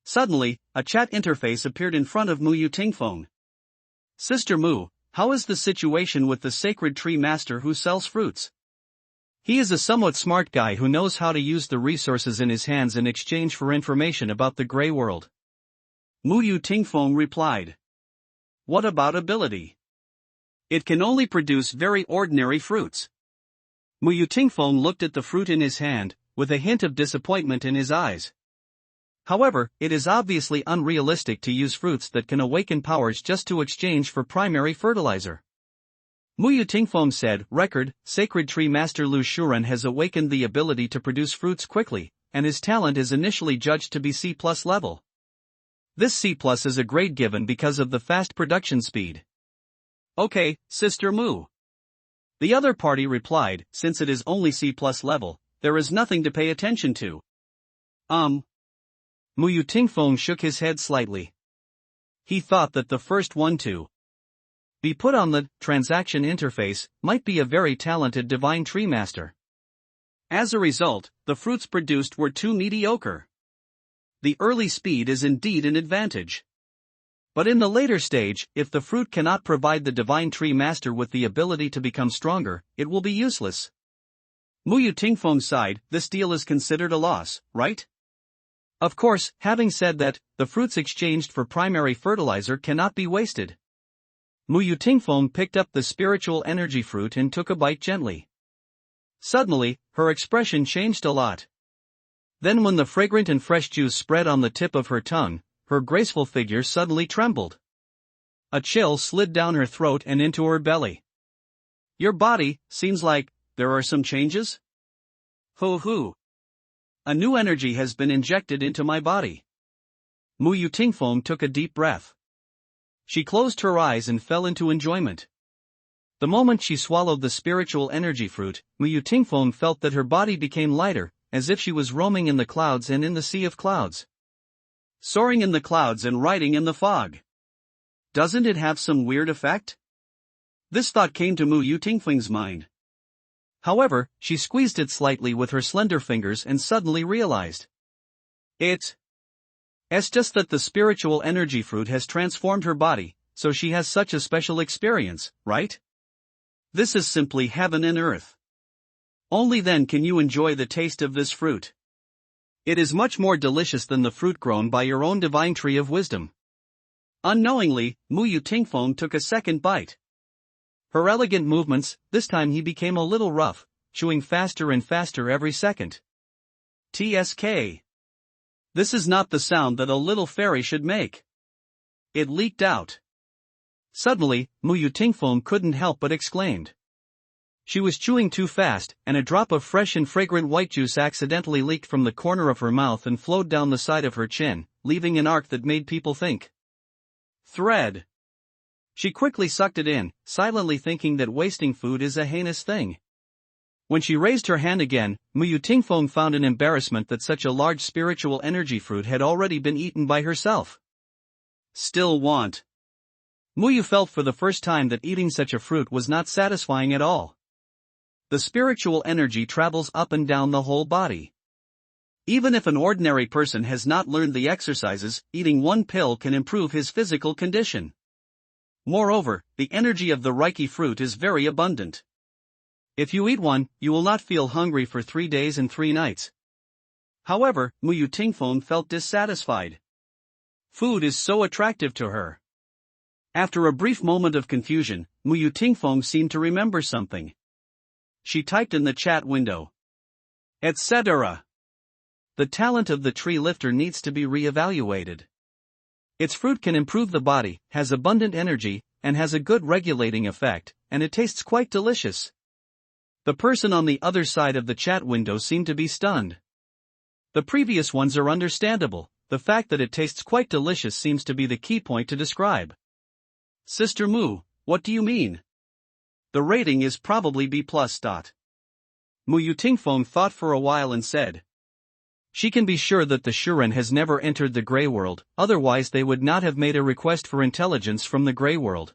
Suddenly, a chat interface appeared in front of Muyu Tingfeng. Sister Mu, how is the situation with the sacred tree master who sells fruits? He is a somewhat smart guy who knows how to use the resources in his hands in exchange for information about the Grey World. Muyu Tingfeng replied. What about ability? It can only produce very ordinary fruits. Muyu Tingfeng looked at the fruit in his hand, with a hint of disappointment in his eyes. However, it is obviously unrealistic to use fruits that can awaken powers just to exchange for primary fertilizer. Muyu Tingfeng said, Record, Sacred Tree Master Lu Shuren has awakened the ability to produce fruits quickly, and his talent is initially judged to be C+ level. This C+ is a grade given because of the fast production speed. Okay, Sister Mu. The other party replied, since it is only C+ level, there is nothing to pay attention to. Mu Tingfeng shook his head slightly. He thought that the first one to be put on the transaction interface might be a very talented divine tree master. As a result, the fruits produced were too mediocre. The early speed is indeed an advantage. But in the later stage, if the fruit cannot provide the divine tree master with the ability to become stronger, it will be useless. Mu Tingfeng's side, this deal is considered a loss, right? Of course, having said that, the fruits exchanged for primary fertilizer cannot be wasted. Mu Tingfeng picked up the spiritual energy fruit and took a bite gently. Suddenly, her expression changed a lot. Then when the fragrant and fresh juice spread on the tip of her tongue, her graceful figure suddenly trembled. A chill slid down her throat and into her belly. Your body, seems like, there are some changes? Hoo. A new energy has been injected into my body. Mu Tingfeng took a deep breath. She closed her eyes and fell into enjoyment. The moment she swallowed the spiritual energy fruit, Mu Tingfeng felt that her body became lighter, as if she was roaming in the clouds and in the sea of clouds. Soaring in the clouds and riding in the fog. Doesn't it have some weird effect? This thought came to Mu Tingfeng's mind. However, she squeezed it slightly with her slender fingers and suddenly realized. It's just that the spiritual energy fruit has transformed her body, so she has such a special experience, right? This is simply heaven and earth. Only then can you enjoy the taste of this fruit. It is much more delicious than the fruit grown by your own divine tree of wisdom. Unknowingly, Mu Tingfeng took a second bite. Her elegant movements, this time he became a little rough, chewing faster and faster every second. TSK. This is not the sound that a little fairy should make. It leaked out. Suddenly, Mu Tingfeng couldn't help but exclaimed. She was chewing too fast, and a drop of fresh and fragrant white juice accidentally leaked from the corner of her mouth and flowed down the side of her chin, leaving an arc that made people think. Thread. She quickly sucked it in, silently thinking that wasting food is a heinous thing. When she raised her hand again, Mu Tingfeng found an embarrassment that such a large spiritual energy fruit had already been eaten by herself. Still want. Mu felt for the first time that eating such a fruit was not satisfying at all. The spiritual energy travels up and down the whole body. Even if an ordinary person has not learned the exercises, eating one pill can improve his physical condition. Moreover, the energy of the Reiki fruit is very abundant. If you eat one, you will not feel hungry for 3 days and 3 nights. However, Mu Tingfeng felt dissatisfied. Food is so attractive to her. After a brief moment of confusion, Mu Tingfeng seemed to remember something. She typed in the chat window. Etc. The talent of the tree lifter needs to be re-evaluated. Its fruit can improve the body, has abundant energy, and has a good regulating effect, and it tastes quite delicious. The person on the other side of the chat window seemed to be stunned. The previous ones are understandable, the fact that it tastes quite delicious seems to be the key point to describe. Sister Mu, what do you mean? The rating is probably B+. Mu Tingfeng thought for a while and said. She can be sure that the Shuren has never entered the Grey World, otherwise they would not have made a request for intelligence from the Grey World.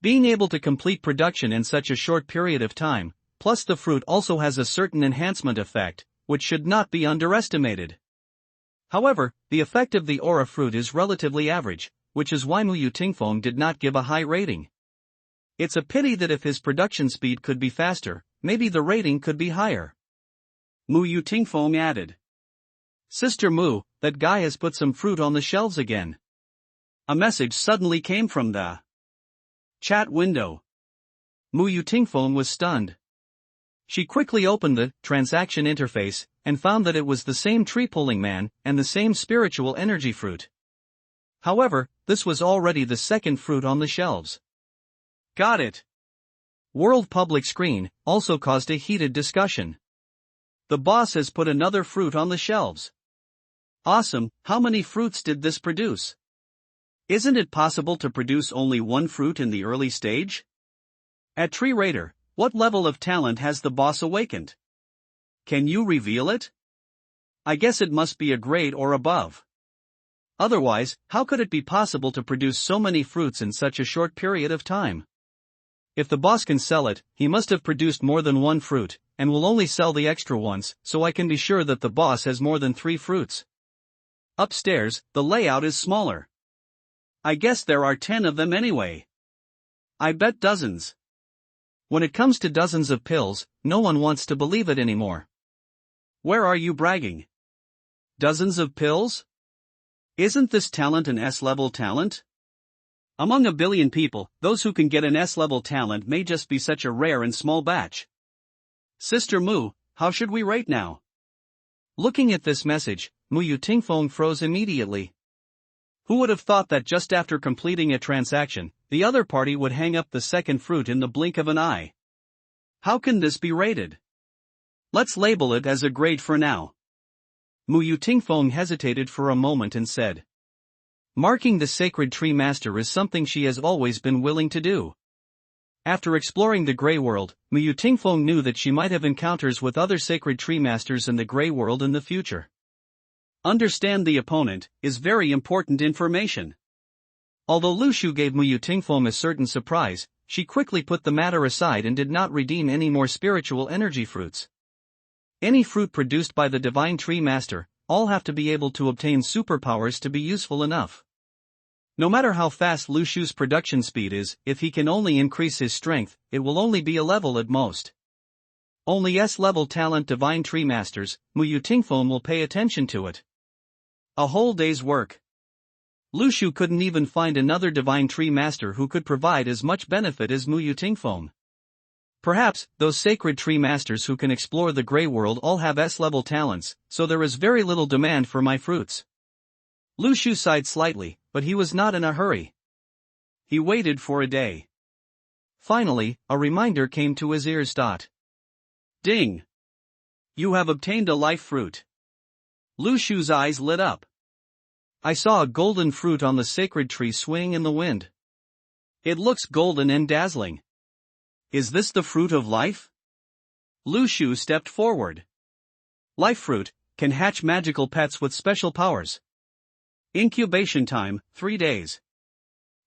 Being able to complete production in such a short period of time, plus the fruit also has a certain enhancement effect, which should not be underestimated. However, the effect of the aura fruit is relatively average, which is why Mu Tingfeng did not give a high rating. It's a pity that if his production speed could be faster, maybe the rating could be higher. Mu Tingfeng added. Sister Mu, that guy has put some fruit on the shelves again. A message suddenly came from the chat window. Mu Tingfeng was stunned. She quickly opened the transaction interface and found that it was the same tree-pulling man and the same spiritual energy fruit. However, this was already the second fruit on the shelves. Got it. World Public Screen also caused a heated discussion. The boss has put another fruit on the shelves. Awesome, how many fruits did this produce? Isn't it possible to produce only one fruit in the early stage? At Tree Raider, What level of talent has the boss awakened? Can you reveal it? I guess it must be a grade or above. Otherwise, how could it be possible to produce so many fruits in such a short period of time? If the boss can sell it, he must have produced more than one fruit, and will only sell the extra ones, so I can be sure that the boss has more than 3 fruits. Upstairs, the layout is smaller. I guess there are 10 of them anyway. I bet dozens. When it comes to dozens of pills, no one wants to believe it anymore. Where are you bragging? Dozens of pills? Isn't this talent an S-level talent? Among a billion people, those who can get an S-level talent may just be such a rare and small batch. Sister Mu, how should we rate now? Looking at this message, Mu Yutingfeng froze immediately. Who would have thought that just after completing a transaction, the other party would hang up the second fruit in the blink of an eye? How can this be rated? Let's label it as a grade for now. Mu Yutingfeng hesitated for a moment and said, marking the sacred tree master is something she has always been willing to do. After exploring the Grey World, Mu Yutingfeng knew that she might have encounters with other sacred tree masters in the Grey World in the future. Understand the opponent is very important information. Although Lu Shu gave Mu Yutingfeng a certain surprise, she quickly put the matter aside and did not redeem any more spiritual energy fruits. Any fruit produced by the Divine Tree Master, all have to be able to obtain superpowers to be useful enough. No matter how fast Lu Shu's production speed is, if he can only increase his strength, it will only be a level at most. Only S-level talent Divine Tree Masters, Mu Yutingfeng will pay attention to it. A whole day's work. Lu Shu couldn't even find another Divine Tree Master who could provide as much benefit as Mu Yutingfeng. Perhaps, those sacred tree masters who can explore the Grey World all have S-level talents, so there is very little demand for my fruits. Lu Shu sighed slightly, but he was not in a hurry. He waited for a day. Finally, a reminder came to his ears. Ding! You have obtained a life fruit. Lu Shu's eyes lit up. I saw a golden fruit on the sacred tree swing in the wind. It looks golden and dazzling. Is this the fruit of life? Lu Shu stepped forward. Life fruit can hatch magical pets with special powers. Incubation time, 3 days.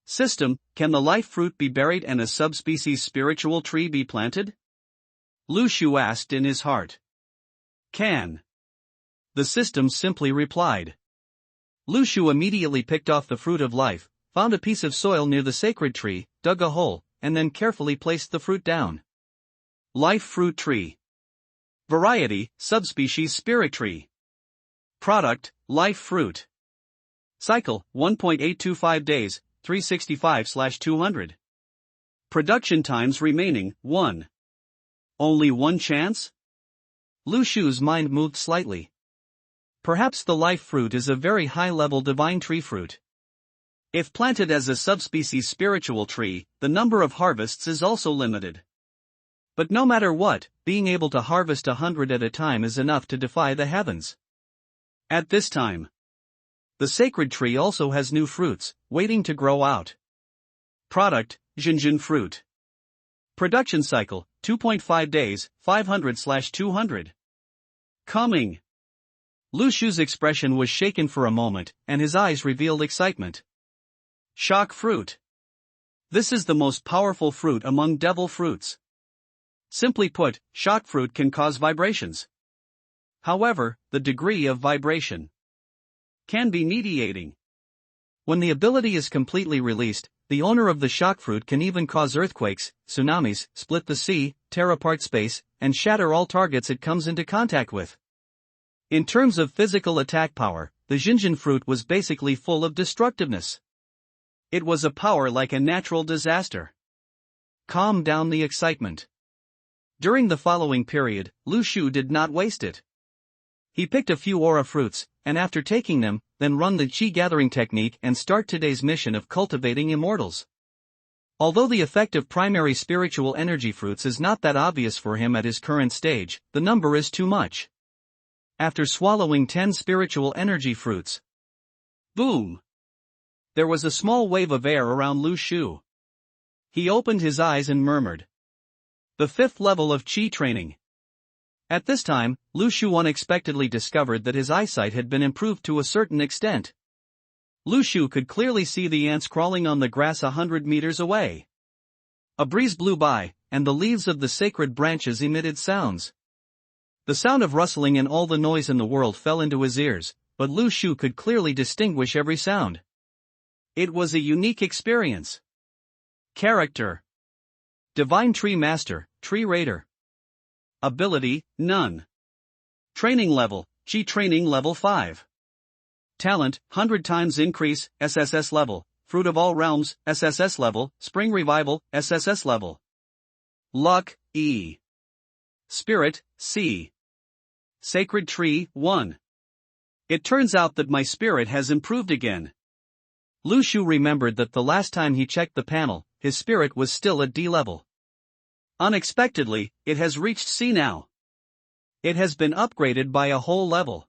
System, can the life fruit be buried and a subspecies spiritual tree be planted? Lu Shu asked in his heart. Can. The system simply replied. Lu Shu immediately picked off the fruit of life, found a piece of soil near the sacred tree, dug a hole, and then carefully placed the fruit down. Life fruit tree. Variety, subspecies spirit tree. Product, life fruit. Cycle, 1.825 days, 365/200. Production times remaining, 1. Only one chance? Lu Shu's mind moved slightly. Perhaps the life fruit is a very high-level divine tree fruit. If planted as a subspecies spiritual tree, the number of harvests is also limited. But no matter what, being able to harvest 100 at a time is enough to defy the heavens. At this time, the sacred tree also has new fruits, waiting to grow out. Product, Jinjin fruit. Production cycle, 2.5 days, 500/200. Coming. Lu Shu's expression was shaken for a moment, and his eyes revealed excitement. Shock fruit. This is the most powerful fruit among devil fruits. Simply put, shock fruit can cause vibrations. However, the degree of vibration can be mediating. When the ability is completely released, the owner of the shock fruit can even cause earthquakes, tsunamis, split the sea, tear apart space, and shatter all targets it comes into contact with. In terms of physical attack power, the Jinjin fruit was basically full of destructiveness. It was a power like a natural disaster. Calm down the excitement. During the following period, Lu Shu did not waste it. He picked a few aura fruits, and after taking them, then run the chi gathering technique and start today's mission of cultivating immortals. Although the effect of primary spiritual energy fruits is not that obvious for him at his current stage, the number is too much. After swallowing 10 spiritual energy fruits, boom! There was a small wave of air around Lu Shu. He opened his eyes and murmured, The fifth level of Qi training. At this time, Lu Shu unexpectedly discovered that his eyesight had been improved to a certain extent. Lu Shu could clearly see the ants crawling on the grass 100 meters away. A breeze blew by, and the leaves of the sacred branches emitted sounds. The sound of rustling and all the noise in the world fell into his ears, but Lu Shu could clearly distinguish every sound. It was a unique experience. Character: Divine Tree Master, Tree Raider. Ability: None. Training level: Qi Training Level 5. Talent: 100 times increase, SSS level. Fruit of All Realms, SSS level. Spring Revival, SSS level. Luck: E. Spirit: C. Sacred Tree: 1. It turns out that my spirit has improved again. Lu Shu remembered that the last time he checked the panel, his spirit was still at D level. Unexpectedly, it has reached C now. It has been upgraded by a whole level.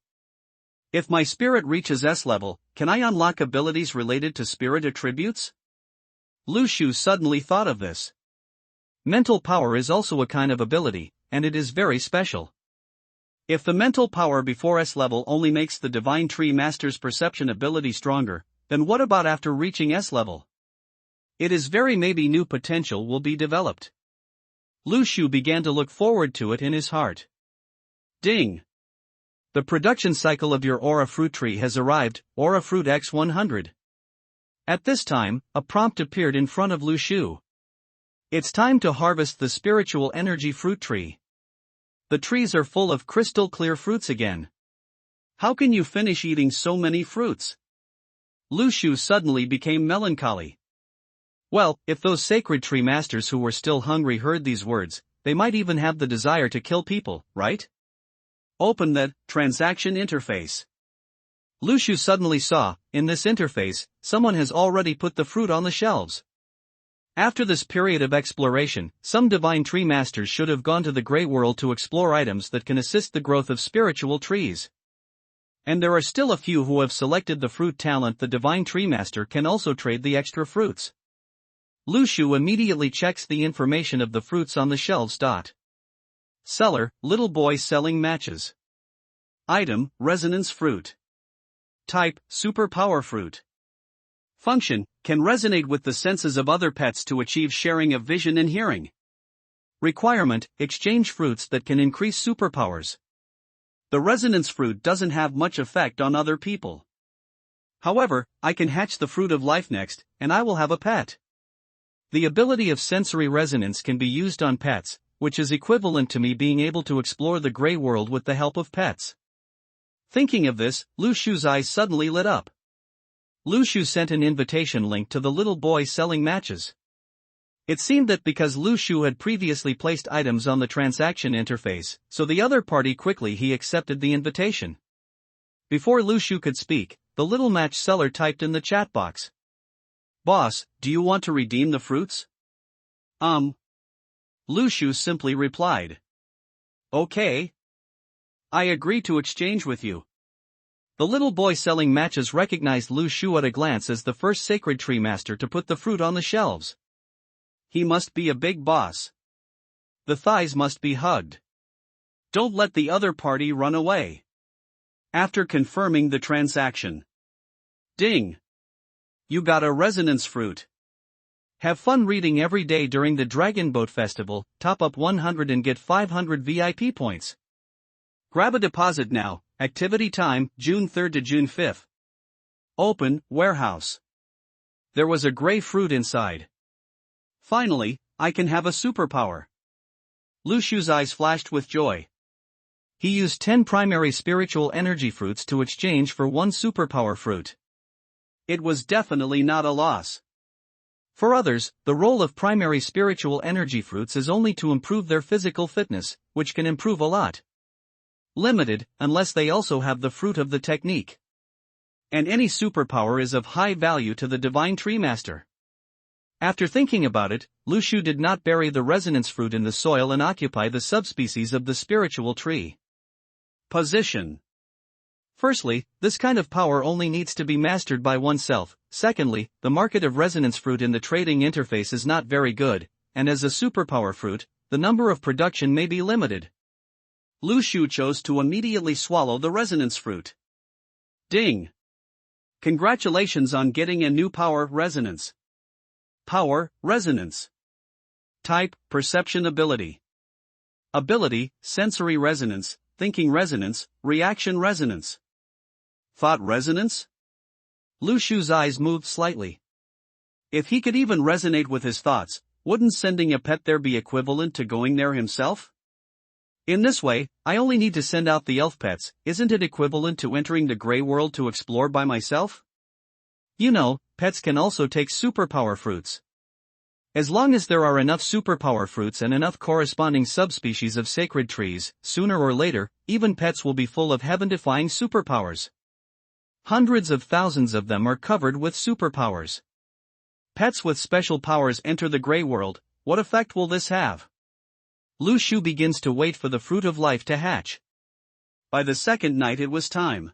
If my spirit reaches S level, can I unlock abilities related to spirit attributes? Lu Shu suddenly thought of this. Mental power is also a kind of ability, and it is very special. If the mental power before S level only makes the Divine Tree Master's perception ability stronger, then what about after reaching S level? It is very maybe new potential will be developed. Lu Shu began to look forward to it in his heart. Ding! The production cycle of your Aura Fruit Tree has arrived, Aura Fruit X100. At this time, a prompt appeared in front of Lu Shu. It's time to harvest the spiritual energy fruit tree. The trees are full of crystal clear fruits again. How can you finish eating so many fruits? Lu Shu suddenly became melancholy. Well, if those sacred tree masters who were still hungry heard these words, they might even have the desire to kill people, right? Open the transaction interface. Lu Shu suddenly saw, in this interface, someone has already put the fruit on the shelves. After this period of exploration, some divine tree masters should have gone to the Grey World to explore items that can assist the growth of spiritual trees. And there are still a few who have selected the fruit talent. The divine tree master can also trade the extra fruits. Lu Shu immediately checks the information of the fruits on the shelves. Seller: little boy selling matches. Item: resonance fruit. Type: superpower fruit. Function: can resonate with the senses of other pets to achieve sharing of vision and hearing. Requirement: exchange fruits that can increase superpowers. The resonance fruit doesn't have much effect on other people. However, I can hatch the fruit of life next, and I will have a pet. The ability of sensory resonance can be used on pets, which is equivalent to me being able to explore the Grey World with the help of pets. Thinking of this, Lu Shu's eyes suddenly lit up. Lu Shu sent an invitation link to the little boy selling matches. It seemed that because Lu Shu had previously placed items on the transaction interface, so the other party quickly he accepted the invitation. Before Lu Shu could speak, the little match seller typed in the chat box. Boss, do you want to redeem the fruits? Lu Shu simply replied. Okay. I agree to exchange with you. The little boy selling matches recognized Lu Shu at a glance as the first sacred tree master to put the fruit on the shelves. He must be a big boss. The thighs must be hugged. Don't let the other party run away. After confirming the transaction. Ding! You got a resonance fruit. Have fun reading every day during the Dragon Boat Festival. Top up 100 and get 500 VIP points. Grab a deposit now. Activity time, June 3rd to June 5th. Open, warehouse. There was a gray fruit inside. Finally, I can have a superpower. Lu Shu's eyes flashed with joy. He used 10 primary spiritual energy fruits to exchange for 1 superpower fruit. It was definitely not a loss. For others, the role of primary spiritual energy fruits is only to improve their physical fitness, which can improve a lot. Limited, unless they also have the fruit of the technique. And any superpower is of high value to the Divine Tree Master. After thinking about it, Lu Shu did not bury the resonance fruit in the soil and occupy the subspecies of the spiritual tree. Position. Firstly, this kind of power only needs to be mastered by oneself. Secondly, the market of resonance fruit in the trading interface is not very good, and as a superpower fruit, the number of production may be limited. Lu Shu chose to immediately swallow the resonance fruit. Ding! Congratulations on getting a new power resonance. Power, resonance. Type, perception ability. Ability, sensory resonance, thinking resonance, reaction resonance. Thought resonance? Lu Shu's eyes moved slightly. If he could even resonate with his thoughts, wouldn't sending a pet there be equivalent to going there himself? In this way, I only need to send out the elf pets, isn't it equivalent to entering the gray world to explore by myself? You know, pets can also take superpower fruits. As long as there are enough superpower fruits and enough corresponding subspecies of sacred trees, sooner or later, even pets will be full of heaven-defying superpowers. Hundreds of thousands of them are covered with superpowers. Pets with special powers enter the gray world, what effect will this have? Lu Shu begins to wait for the fruit of life to hatch. By the second night it was time.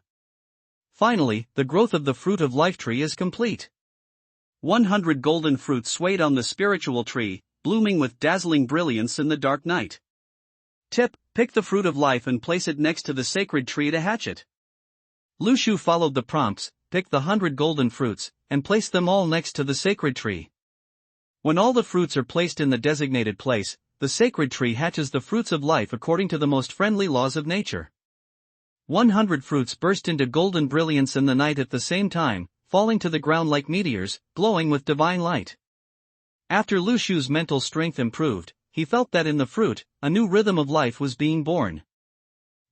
Finally, the growth of the fruit of life tree is complete. 100 golden fruits swayed on the spiritual tree, blooming with dazzling brilliance in the dark night. Tip, pick the fruit of life and place it next to the sacred tree to hatch it. Lu Shu followed the prompts, picked the 100 golden fruits, and placed them all next to the sacred tree. When all the fruits are placed in the designated place, the sacred tree hatches the fruits of life according to the most friendly laws of nature. 100 fruits burst into golden brilliance in the night at the same time, falling to the ground like meteors, glowing with divine light. After Lu Shu's mental strength improved, he felt that in the fruit, a new rhythm of life was being born.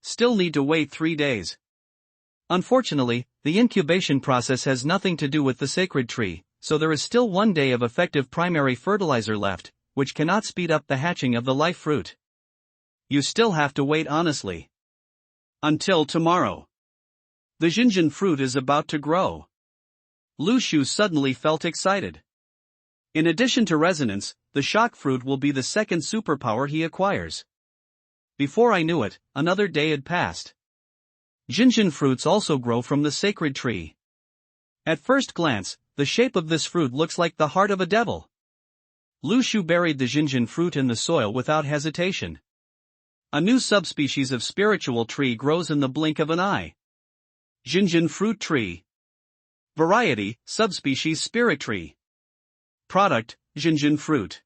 Still need to wait 3 days. Unfortunately, the incubation process has nothing to do with the sacred tree, so there is still 1 day of effective primary fertilizer left, which cannot speed up the hatching of the life fruit. You still have to wait honestly. Until tomorrow. The Xinjian fruit is about to grow. Lu Shu suddenly felt excited. In addition to resonance, the shock fruit will be the second superpower he acquires. Before I knew it, another day had passed. Xinjian fruits also grow from the sacred tree. At first glance, the shape of this fruit looks like the heart of a devil. Lu Shu buried the Xinjian fruit in the soil without hesitation. A new subspecies of spiritual tree grows in the blink of an eye. Xinjian fruit tree. Variety, subspecies spirit tree. Product, Xinjian fruit.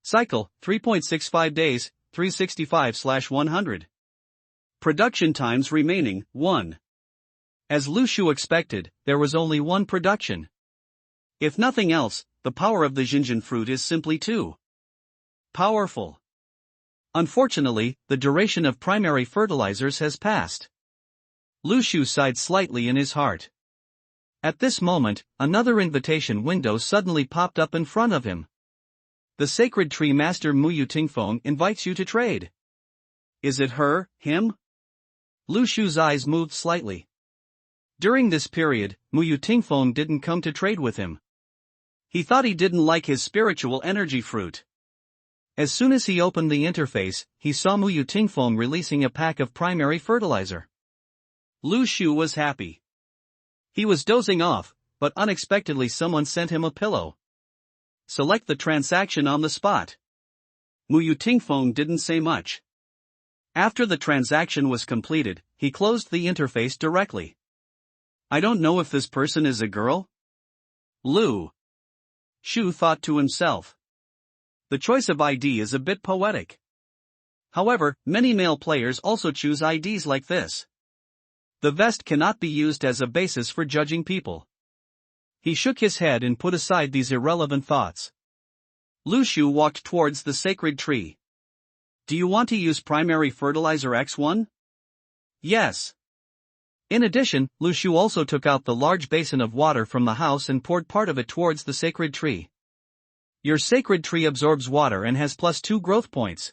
Cycle, 3.65 days, 365/100. Production times remaining, 1. As Lu Shu expected, there was only one production. If nothing else, the power of the Xinjian fruit is simply too powerful. Unfortunately, the duration of primary fertilizers has passed. Lu Shu sighed slightly in his heart. At this moment, another invitation window suddenly popped up in front of him. The sacred tree master Muyu Tingfeng invites you to trade. Is it her, him? Lu Shu's eyes moved slightly. During this period, Muyu Tingfeng didn't come to trade with him. He thought he didn't like his spiritual energy fruit. As soon as he opened the interface, he saw Muyu Tingfeng releasing a pack of primary fertilizer. Lu Shu was happy. He was dozing off, but unexpectedly someone sent him a pillow. Select the transaction on the spot. Muyu Tingfeng didn't say much. After the transaction was completed, he closed the interface directly. I don't know if this person is a girl? Lu Shu thought to himself. The choice of ID is a bit poetic. However, many male players also choose IDs like this. The vest cannot be used as a basis for judging people. He shook his head and put aside these irrelevant thoughts. Lu Shu walked towards the sacred tree. Do you want to use primary fertilizer X1? Yes. In addition, Lu Shu also took out the large basin of water from the house and poured part of it towards the sacred tree. Your sacred tree absorbs water and has +2 growth points.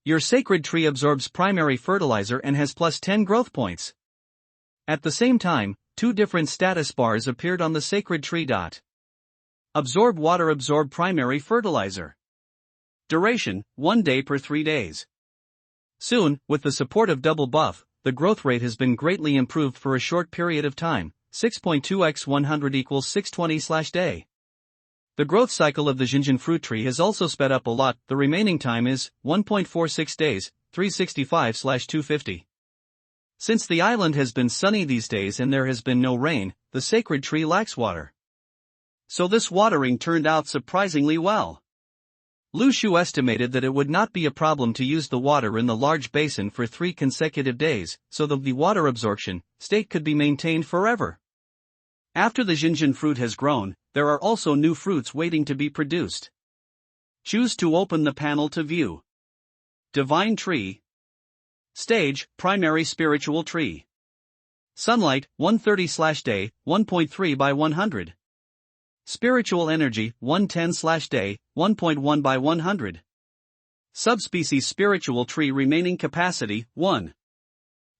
Your sacred tree absorbs primary fertilizer and has +10 growth points. At the same time, 2 different status bars appeared on the sacred tree. Absorb water, absorb primary fertilizer. Duration, 1 day per 3 days. Soon, with the support of double buff, the growth rate has been greatly improved for a short period of time, 6.2 x 100 = 620/day. The growth cycle of the Xinjiang fruit tree has also sped up a lot. The remaining time is 1.46 days, 365/250. Since the island has been sunny these days and there has been no rain, the sacred tree lacks water. So this watering turned out surprisingly well. Lu Shu estimated that it would not be a problem to use the water in the large basin for 3 consecutive days, so that the water absorption state could be maintained forever. After the Xinjiang fruit has grown, there are also new fruits waiting to be produced. Choose to open the panel to view. Divine Tree. Stage, Primary Spiritual Tree. Sunlight, 130/day, 1.3 by 100. Spiritual Energy, 110/day, 1.1 by 100. Subspecies Spiritual Tree Remaining Capacity, 1.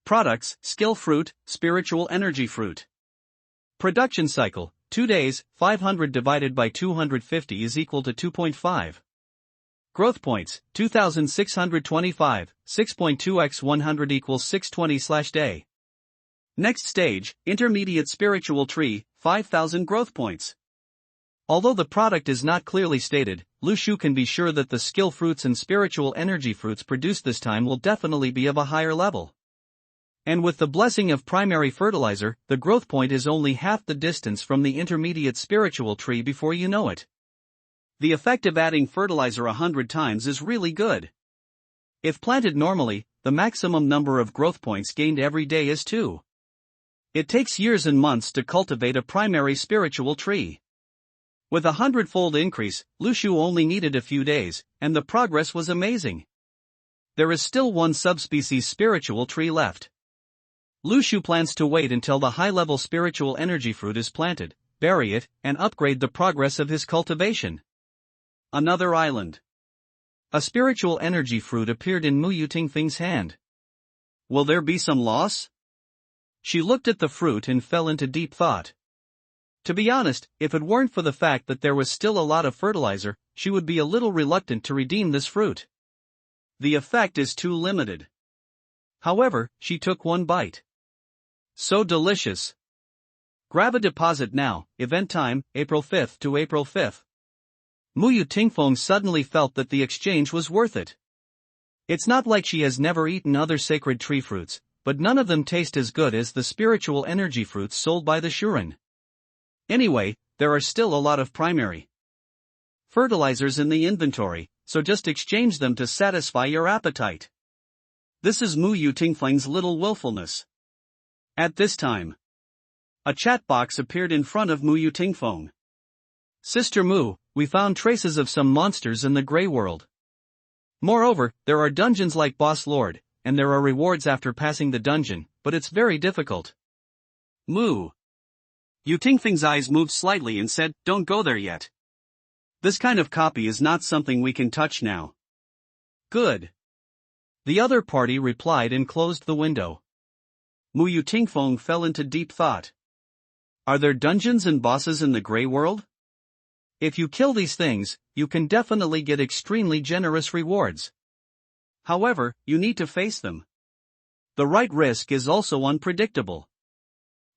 Products, Skill Fruit, Spiritual Energy Fruit. Production Cycle, 2 days, 500 divided by 250 is equal to 2.5. Growth Points, 2625, 6.2 × 100 equals 620/day. Next stage, Intermediate Spiritual Tree, 5000 growth points. Although the product is not clearly stated, Lu Shu can be sure that the skill fruits and spiritual energy fruits produced this time will definitely be of a higher level. And with the blessing of primary fertilizer, the growth point is only half the distance from the intermediate spiritual tree before you know it. The effect of adding fertilizer 100 times is really good. If planted normally, the maximum number of growth points gained every day is 2. It takes years and months to cultivate a primary spiritual tree. With a 100-fold increase, Lu Shu only needed a few days, and the progress was amazing. There is still one subspecies spiritual tree left. Lu Shu plans to wait until the high-level spiritual energy fruit is planted, bury it, and upgrade the progress of his cultivation. Another island. A spiritual energy fruit appeared in Mu Yutingfeng's hand. Will there be some loss? She looked at the fruit and fell into deep thought. To be honest, if it weren't for the fact that there was still a lot of fertilizer, she would be a little reluctant to redeem this fruit. The effect is too limited. However, she took one bite. So delicious. Grab a deposit now. Event time, April 5th to April 5th. Mu Yutingfeng suddenly felt that the exchange was worth it. It's not like she has never eaten other sacred tree fruits, but none of them taste as good as the spiritual energy fruits sold by the Shuren. Anyway, there are still a lot of primary fertilizers in the inventory, so just exchange them to satisfy your appetite. This is Mu Yutingfeng's little willfulness. At this time, a chat box appeared in front of Mu Yutingfeng. Sister Mu, we found traces of some monsters in the Grey World. Moreover, there are dungeons like Boss Lord, and there are rewards after passing the dungeon, but it's very difficult. Mu Yutingfeng's eyes moved slightly and said, don't go there yet. This kind of copy is not something we can touch now. Good. The other party replied and closed the window. Mu Yutingfeng fell into deep thought. Are there dungeons and bosses in the Grey World? If you kill these things, you can definitely get extremely generous rewards. However, you need to face them. The right risk is also unpredictable.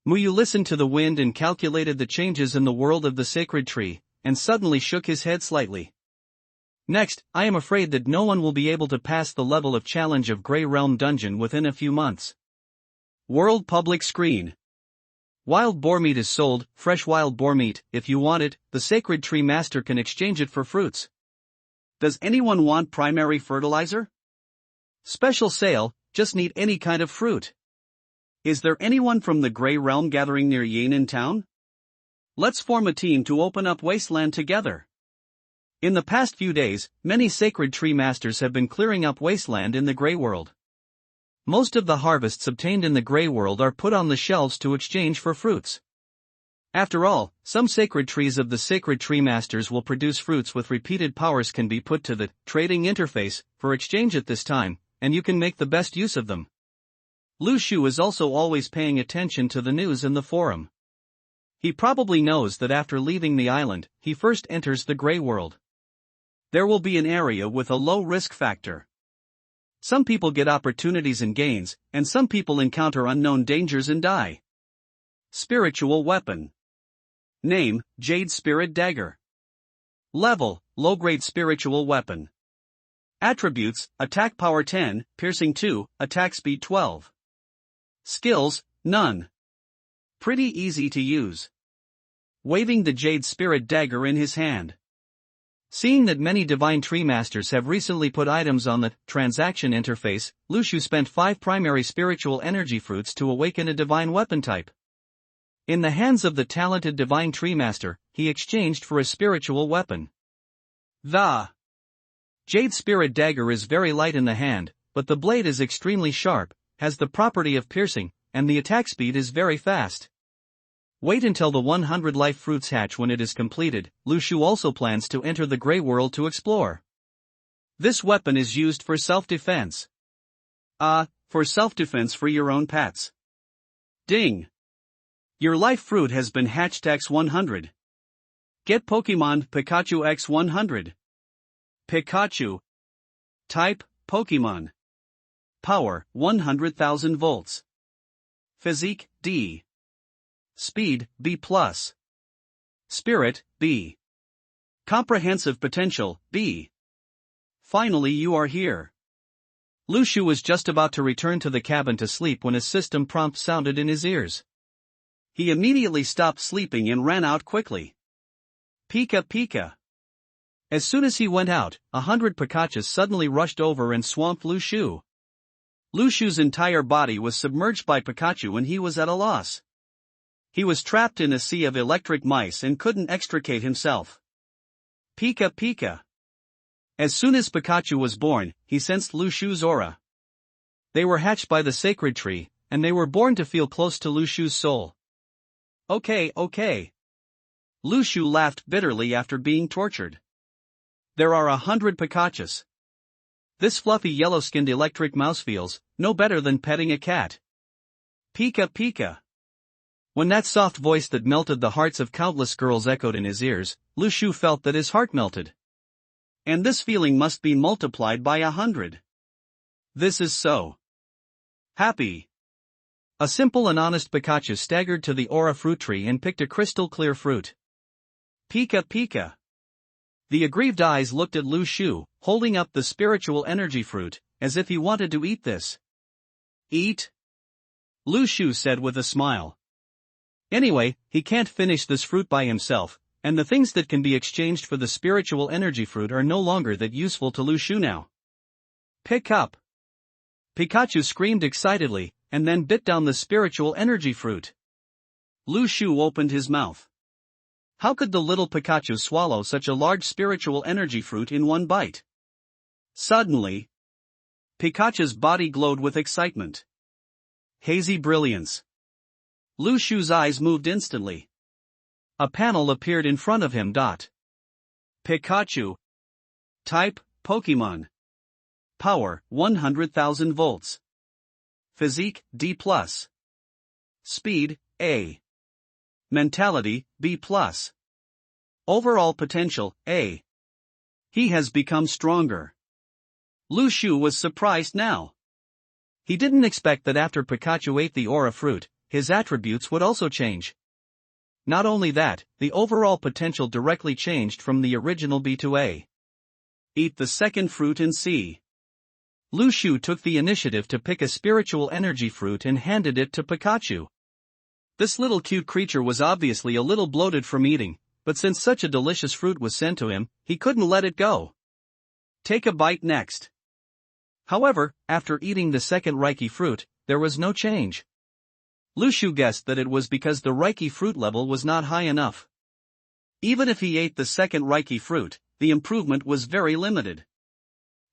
Mu Yu listened to the wind and calculated the changes in the world of the sacred tree, and suddenly shook his head slightly. Next, I am afraid that no one will be able to pass the level of challenge of Grey Realm Dungeon within a few months. World Public Screen. Wild boar meat is sold, fresh wild boar meat. If you want it, the sacred tree master can exchange it for fruits. Does anyone want primary fertilizer? Special sale, just need any kind of fruit. Is there anyone from the Grey Realm gathering near Yan'an town? Let's form a team to open up Wasteland together. In the past few days, many sacred tree masters have been clearing up Wasteland in the Grey World. Most of the harvests obtained in the Grey World are put on the shelves to exchange for fruits. After all, some sacred trees of the sacred tree masters will produce fruits with repeated powers can be put to the trading interface for exchange at this time, and you can make the best use of them. Lu Shu is also always paying attention to the news in the forum. He probably knows that after leaving the island, he first enters the Grey World. There will be an area with a low risk factor. Some people get opportunities and gains, and some people encounter unknown dangers and die. Spiritual weapon. Name, Jade Spirit Dagger. Level, low-grade spiritual weapon. Attributes, attack power 10, piercing 2, attack speed 12. Skills, none. Pretty easy to use. Waving the Jade Spirit Dagger in his hand. Seeing that many Divine Tree Masters have recently put items on the transaction interface, Lu Shu spent 5 primary spiritual energy fruits to awaken a divine weapon type. In the hands of the talented Divine Tree Master, he exchanged for a spiritual weapon. The Jade Spirit Dagger is very light in the hand, but the blade is extremely sharp, has the property of piercing, and the attack speed is very fast. Wait until the 100 life fruits hatch when it is completed. Lu Shu also plans to enter the Grey World to explore. This weapon is used for self-defense. For self-defense for your own pets. Ding! Your life fruit has been hatched x100. Get Pokemon Pikachu x100. Pikachu. Type, Pokemon. Power, 100,000 volts. Physique, D. Speed, B+. Spirit, B. Comprehensive potential, B. Finally you are here. Lu Shu was just about to return to the cabin to sleep when a system prompt sounded in his ears. He immediately stopped sleeping and ran out quickly. Pika Pika. As soon as he went out, 100 Pikachus suddenly rushed over and swamped Lu Shu. Lu Shu's entire body was submerged by Pikachu and he was at a loss. He was trapped in a sea of electric mice and couldn't extricate himself. Pika Pika. As soon as Pikachu was born, he sensed Lu Shu's aura. They were hatched by the sacred tree, and they were born to feel close to Lu Shu's soul. Okay. Lu Shu laughed bitterly after being tortured. There are 100 Pikachus. This fluffy yellow-skinned electric mouse feels no better than petting a cat. Pika Pika. When that soft voice that melted the hearts of countless girls echoed in his ears, Lu Shu felt that his heart melted. And this feeling must be multiplied by 100. This is so happy. A simple and honest Pikachu staggered to the aura fruit tree and picked a crystal-clear fruit. Pika Pika. The aggrieved eyes looked at Lu Shu, holding up the spiritual energy fruit, as if he wanted to eat this. Eat? Lu Shu said with a smile. Anyway, he can't finish this fruit by himself, and the things that can be exchanged for the spiritual energy fruit are no longer that useful to Lu Shu now. Pick up! Pikachu screamed excitedly, and then bit down the spiritual energy fruit. Lu Shu opened his mouth. How could the little Pikachu swallow such a large spiritual energy fruit in one bite? Suddenly, Pikachu's body glowed with excitement. Hazy brilliance. Lu Shu's eyes moved instantly. A panel appeared in front of him. Pikachu. Type, Pokemon. Power, 100,000 volts. Physique, D+. Speed, A. Mentality, B+. Overall potential, A. He has become stronger. Lu Shu was surprised now. He didn't expect that after Pikachu ate the aura fruit, his attributes would also change. Not only that, the overall potential directly changed from the original B to A. Eat the second fruit and see. Lu Shu took the initiative to pick a spiritual energy fruit and handed it to Pikachu. This little cute creature was obviously a little bloated from eating, but since such a delicious fruit was sent to him, he couldn't let it go. Take a bite next. However, after eating the second Reiki fruit, there was no change. Lu Shu guessed that it was because the Reiki fruit level was not high enough. Even if he ate the second Reiki fruit, the improvement was very limited.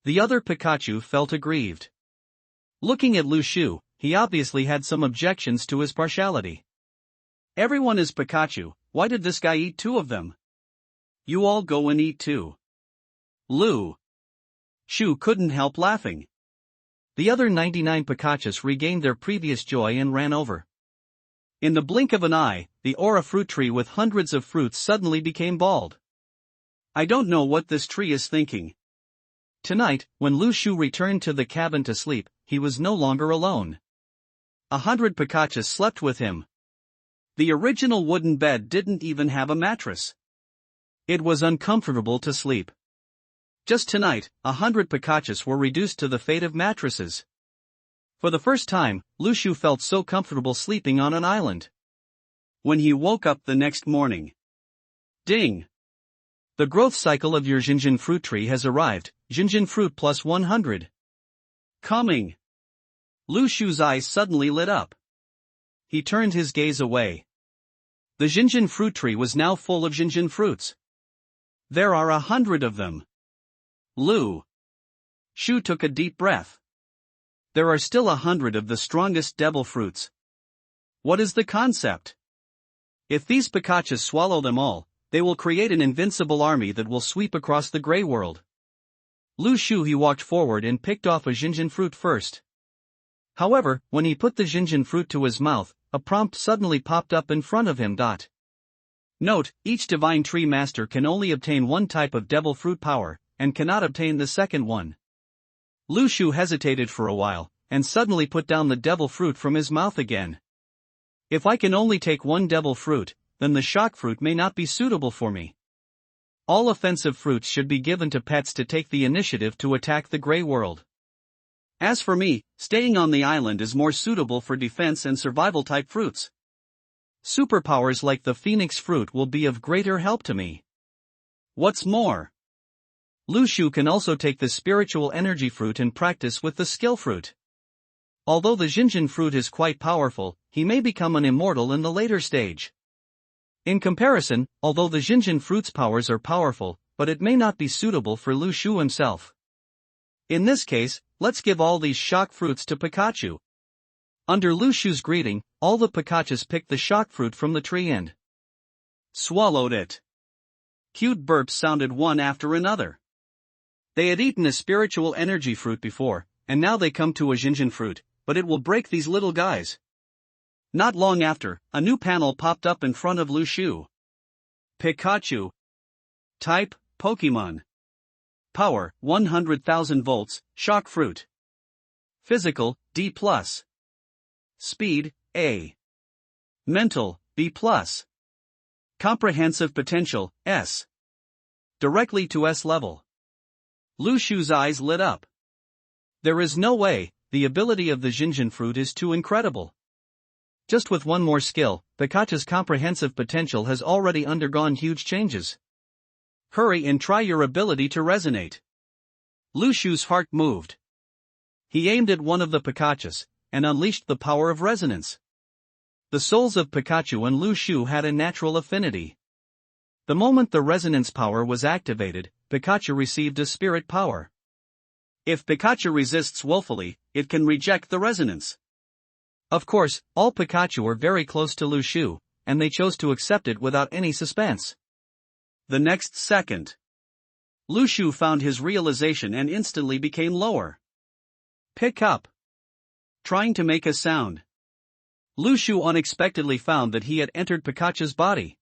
The other Pikachu felt aggrieved. Looking at Lu Shu, he obviously had some objections to his partiality. Everyone is Pikachu, why did this guy eat 2 of them? You all go and eat too. Lu Shu couldn't help laughing. The other 99 Pikachus regained their previous joy and ran over. In the blink of an eye, the aura fruit tree with hundreds of fruits suddenly became bald. I don't know what this tree is thinking. Tonight, when Lu Shu returned to the cabin to sleep, he was no longer alone. 100 Pikachus slept with him. The original wooden bed didn't even have a mattress. It was uncomfortable to sleep. Just tonight, 100 Pikachus were reduced to the fate of mattresses. For the first time, Lu Shu felt so comfortable sleeping on an island. When he woke up the next morning. Ding! The growth cycle of your Jinjin fruit tree has arrived, Jinjin fruit plus 100. Coming! Lu Shu's eyes suddenly lit up. He turned his gaze away. The Jinjin fruit tree was now full of Jinjin fruits. There are 100 of them. Lu Shu took a deep breath. There are still 100 of the strongest devil fruits. What is the concept? If these Pikachus swallow them all, they will create an invincible army that will sweep across the gray world. Lu Shu he walked forward and picked off a Jinjin fruit first. However, when he put the Jinjin fruit to his mouth, a prompt suddenly popped up in front of him. Note, each divine tree master can only obtain one type of devil fruit power, and cannot obtain the second one. Lu Shu hesitated for a while, and suddenly put down the devil fruit from his mouth again. If I can only take one devil fruit, then the shock fruit may not be suitable for me. All offensive fruits should be given to pets to take the initiative to attack the gray world. As for me, staying on the island is more suitable for defense and survival type fruits. Superpowers like the phoenix fruit will be of greater help to me. What's more, Lu Shu can also take the spiritual energy fruit and practice with the skill fruit. Although the Jinjin fruit is quite powerful, he may become an immortal in the later stage. In comparison, although the Jinjin fruit's powers are powerful, but it may not be suitable for Lu Shu himself. In this case, let's give all these shock fruits to Pikachu. Under Lu Shu's greeting, all the Pikachus picked the shock fruit from the tree and swallowed it. Cute burps sounded one after another. They had eaten a spiritual energy fruit before, and now they come to a Jinjin fruit, but it will break these little guys. Not long after, a new panel popped up in front of Lu Shu. Pikachu. Type, Pokemon. Power, 100,000 volts, shock fruit. Physical, D+. Speed, A. Mental, B+. Comprehensive potential, S. Directly to S level. Lu Shu's eyes lit up. There is no way, the ability of the Jinjin fruit is too incredible. Just with one more skill, Pikachu's comprehensive potential has already undergone huge changes. Hurry and try your ability to resonate. Lu Shu's heart moved. He aimed at one of the Pikachus, and unleashed the power of resonance. The souls of Pikachu and Lu Shu had a natural affinity. The moment the resonance power was activated, Pikachu received a spirit power. If Pikachu resists willfully, it can reject the resonance. Of course, all Pikachu are very close to Lu Shu, and they chose to accept it without any suspense. The next second, Lu Shu found his realization and instantly became lower. Pick up. Trying to make a sound. Lu Shu unexpectedly found that he had entered Pikachu's body.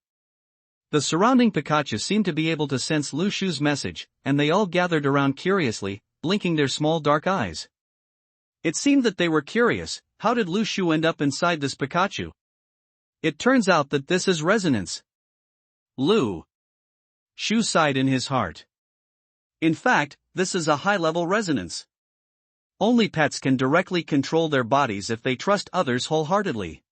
The surrounding Pikachu seemed to be able to sense Lu Shu's message, and they all gathered around curiously, blinking their small dark eyes. It seemed that they were curious, how did Lu Shu end up inside this Pikachu? It turns out that this is resonance. Lu Shu sighed in his heart. In fact, this is a high-level resonance. Only pets can directly control their bodies if they trust others wholeheartedly.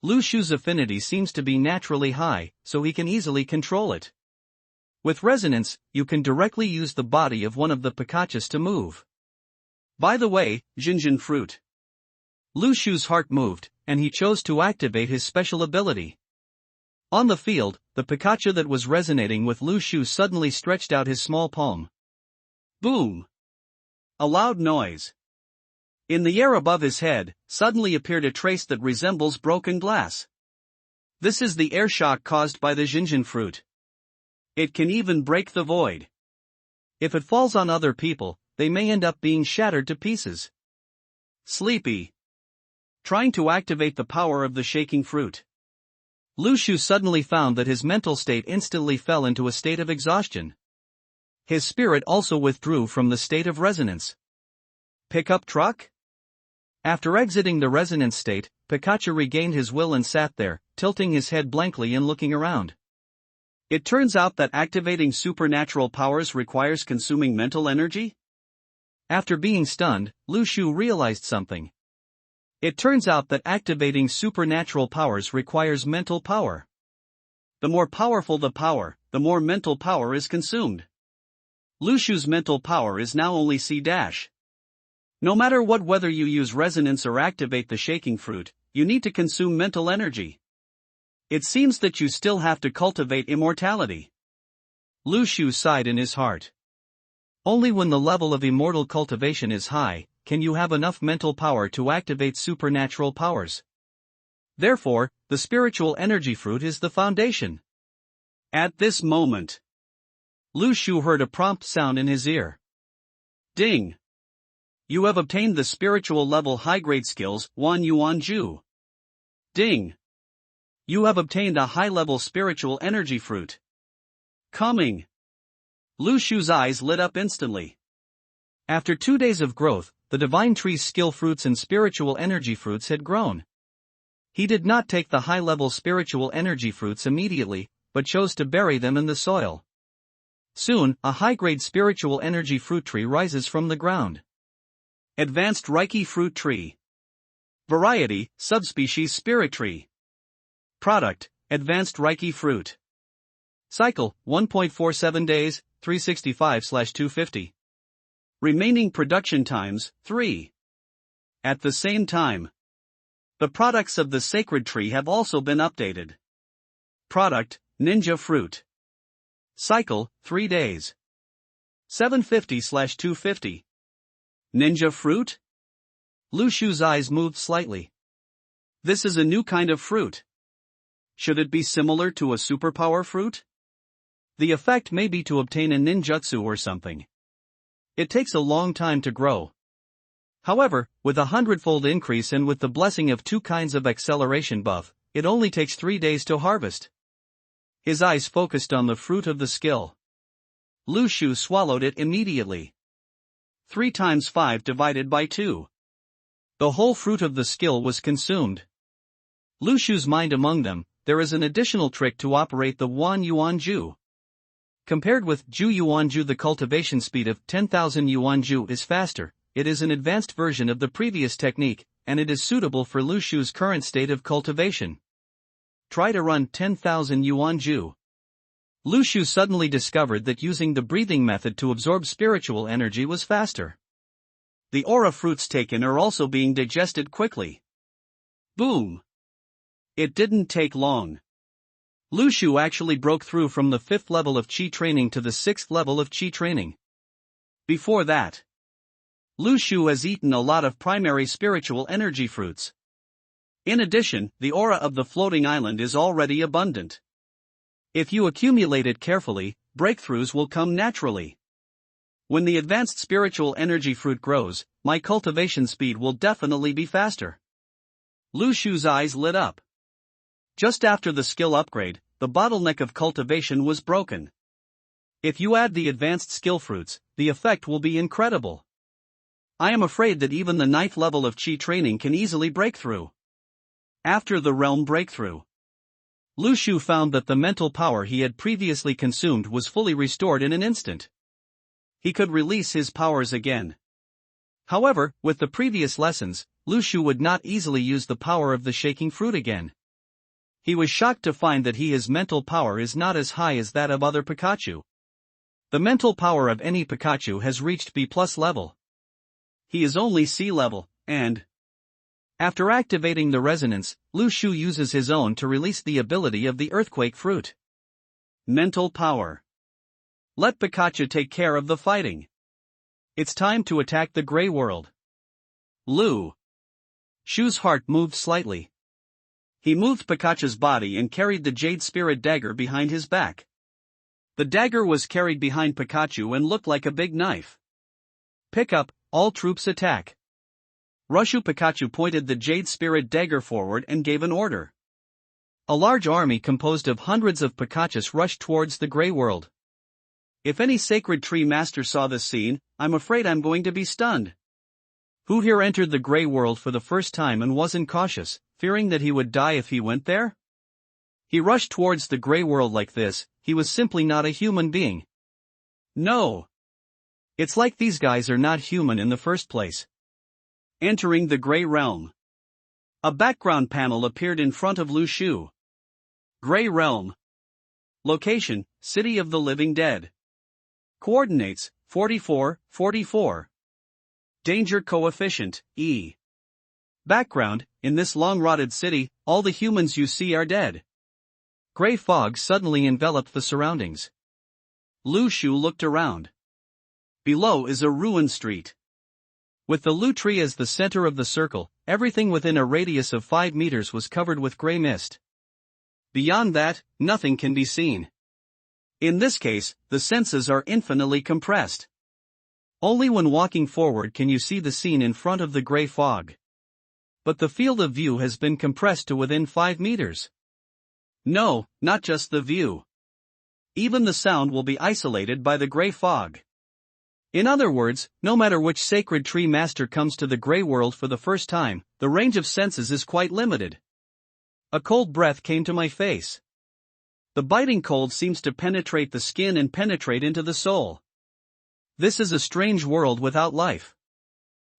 Lu Shu's affinity seems to be naturally high, so he can easily control it. With resonance, you can directly use the body of one of the Pikachus to move. By the way, Jinjin fruit. Lu Shu's heart moved, and he chose to activate his special ability. On the field, the Pikachu that was resonating with Lu Shu suddenly stretched out his small palm. Boom! A loud noise. In the air above his head, suddenly appeared a trace that resembles broken glass. This is the air shock caused by the Jinjin fruit. It can even break the void. If it falls on other people, they may end up being shattered to pieces. Sleepy. Trying to activate the power of the shaking fruit. Lu Shu suddenly found that his mental state instantly fell into a state of exhaustion. His spirit also withdrew from the state of resonance. Pickup truck? After exiting the resonance state, Pikachu regained his will and sat there, tilting his head blankly and looking around. It turns out that activating supernatural powers requires consuming mental energy? After being stunned, Lu Shu realized something. It turns out that activating supernatural powers requires mental power. The more powerful the power, the more mental power is consumed. Lu Shu's mental power is now only C-. No matter what, whether you use resonance or activate the shaking fruit, you need to consume mental energy. It seems that you still have to cultivate immortality. Lu Shu sighed in his heart. Only when the level of immortal cultivation is high, can you have enough mental power to activate supernatural powers. Therefore, the spiritual energy fruit is the foundation. At this moment, Lu Shu heard a prompt sound in his ear. Ding! You have obtained the spiritual level high-grade skills, Wan Yuan Ju. Ding! You have obtained a high-level spiritual energy fruit. Coming! Lu Shu's eyes lit up instantly. After 2 days of growth, the divine tree's skill fruits and spiritual energy fruits had grown. He did not take the high-level spiritual energy fruits immediately, but chose to bury them in the soil. Soon, a high-grade spiritual energy fruit tree rises from the ground. Advanced Reiki Fruit Tree. Variety, Subspecies Spirit Tree. Product, Advanced Reiki Fruit. Cycle, 1.47 days, 365/250. Remaining production times, 3. At the same time, the products of the sacred tree have also been updated. Product, Ninja Fruit. Cycle, 3 days. 750/250. Ninja Fruit? Lu Shu's eyes moved slightly. This is a new kind of fruit. Should it be similar to a superpower fruit? The effect may be to obtain a ninjutsu or something. It takes a long time to grow. However, with a 100-fold increase and with the blessing of 2 kinds of acceleration buff, it only takes 3 days to harvest. His eyes focused on the fruit of the skill. Lu Shu swallowed it immediately. 3 times 5 divided by 2. The whole fruit of the skill was consumed. Lu Shu's mind among them, there is an additional trick to operate the Wan Yuan Ju. Compared with Ju Yuan Ju, the cultivation speed of 10,000 Yuan Ju is faster. It is an advanced version of the previous technique, and it is suitable for Lu Shu's current state of cultivation. Try to run 10,000 Yuan Ju. Lu Shu suddenly discovered that using the breathing method to absorb spiritual energy was faster. The aura fruits taken are also being digested quickly. Boom! It didn't take long. Lu Shu actually broke through from the 5th level of Qi training to the 6th level of Qi training. Before that, Lu Shu has eaten a lot of primary spiritual energy fruits. In addition, the aura of the floating island is already abundant. If you accumulate it carefully, breakthroughs will come naturally. When the advanced spiritual energy fruit grows, my cultivation speed will definitely be faster. Lu Shu's eyes lit up. Just after the skill upgrade, the bottleneck of cultivation was broken. If you add the advanced skill fruits, the effect will be incredible. I am afraid that even the 9th level of Qi training can easily break through. After the realm breakthrough, Lu Shu found that the mental power he had previously consumed was fully restored in an instant. He could release his powers again. However, with the previous lessons, Lu Shu would not easily use the power of the shaking fruit again. He was shocked to find that his mental power is not as high as that of other Pikachu. The mental power of any Pikachu has reached B+ level. He is only C level, and after activating the resonance, Lu Shu uses his own to release the ability of the earthquake fruit. Mental power. Let Pikachu take care of the fighting. It's time to attack the Grey World. Lu Shu's heart moved slightly. He moved Pikachu's body and carried the Jade Spirit dagger behind his back. The dagger was carried behind Pikachu and looked like a big knife. Pick up, all troops attack. Rushu Pikachu pointed the Jade Spirit dagger forward and gave an order. A large army composed of hundreds of Pikachus rushed towards the Grey World. If any Sacred Tree Master saw this scene, I'm afraid I'm going to be stunned. Who here entered the Grey World for the first time and wasn't cautious, fearing that he would die if he went there? He rushed towards the gray world like this. He was simply not a human being. No. It's like these guys are not human in the first place. Entering the gray realm. A background panel appeared in front of Lu Shu. Gray realm. Location, City of the Living Dead. Coordinates, 44, 44. Danger coefficient, E. Background, in this long-rotted city, all the humans you see are dead. Gray fog suddenly enveloped the surroundings. Lu Shu looked around. Below is a ruined street. With the Lu tree as the center of the circle, everything within a radius of 5 meters was covered with gray mist. Beyond that, nothing can be seen. In this case, the senses are infinitely compressed. Only when walking forward can you see the scene in front of the gray fog. But the field of view has been compressed to within 5 meters. No, not just the view. Even the sound will be isolated by the gray fog. In other words, no matter which sacred tree master comes to the gray world for the first time, the range of senses is quite limited. A cold breath came to my face. The biting cold seems to penetrate the skin and penetrate into the soul. This is a strange world without life.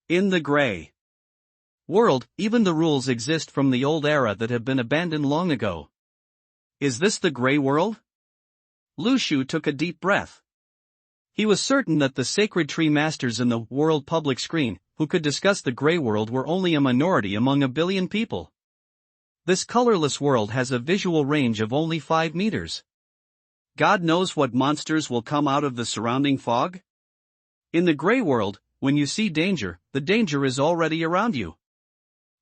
In the gray world, even the rules exist from the old era that have been abandoned long ago. Is this the gray world? Lu Shu took a deep breath. He was certain that the sacred tree masters in the world public screen, who could discuss the gray world, were only a minority among 1 billion people. This colorless world has a visual range of only 5 meters. God knows what monsters will come out of the surrounding fog? In the gray world, when you see danger, the danger is already around you.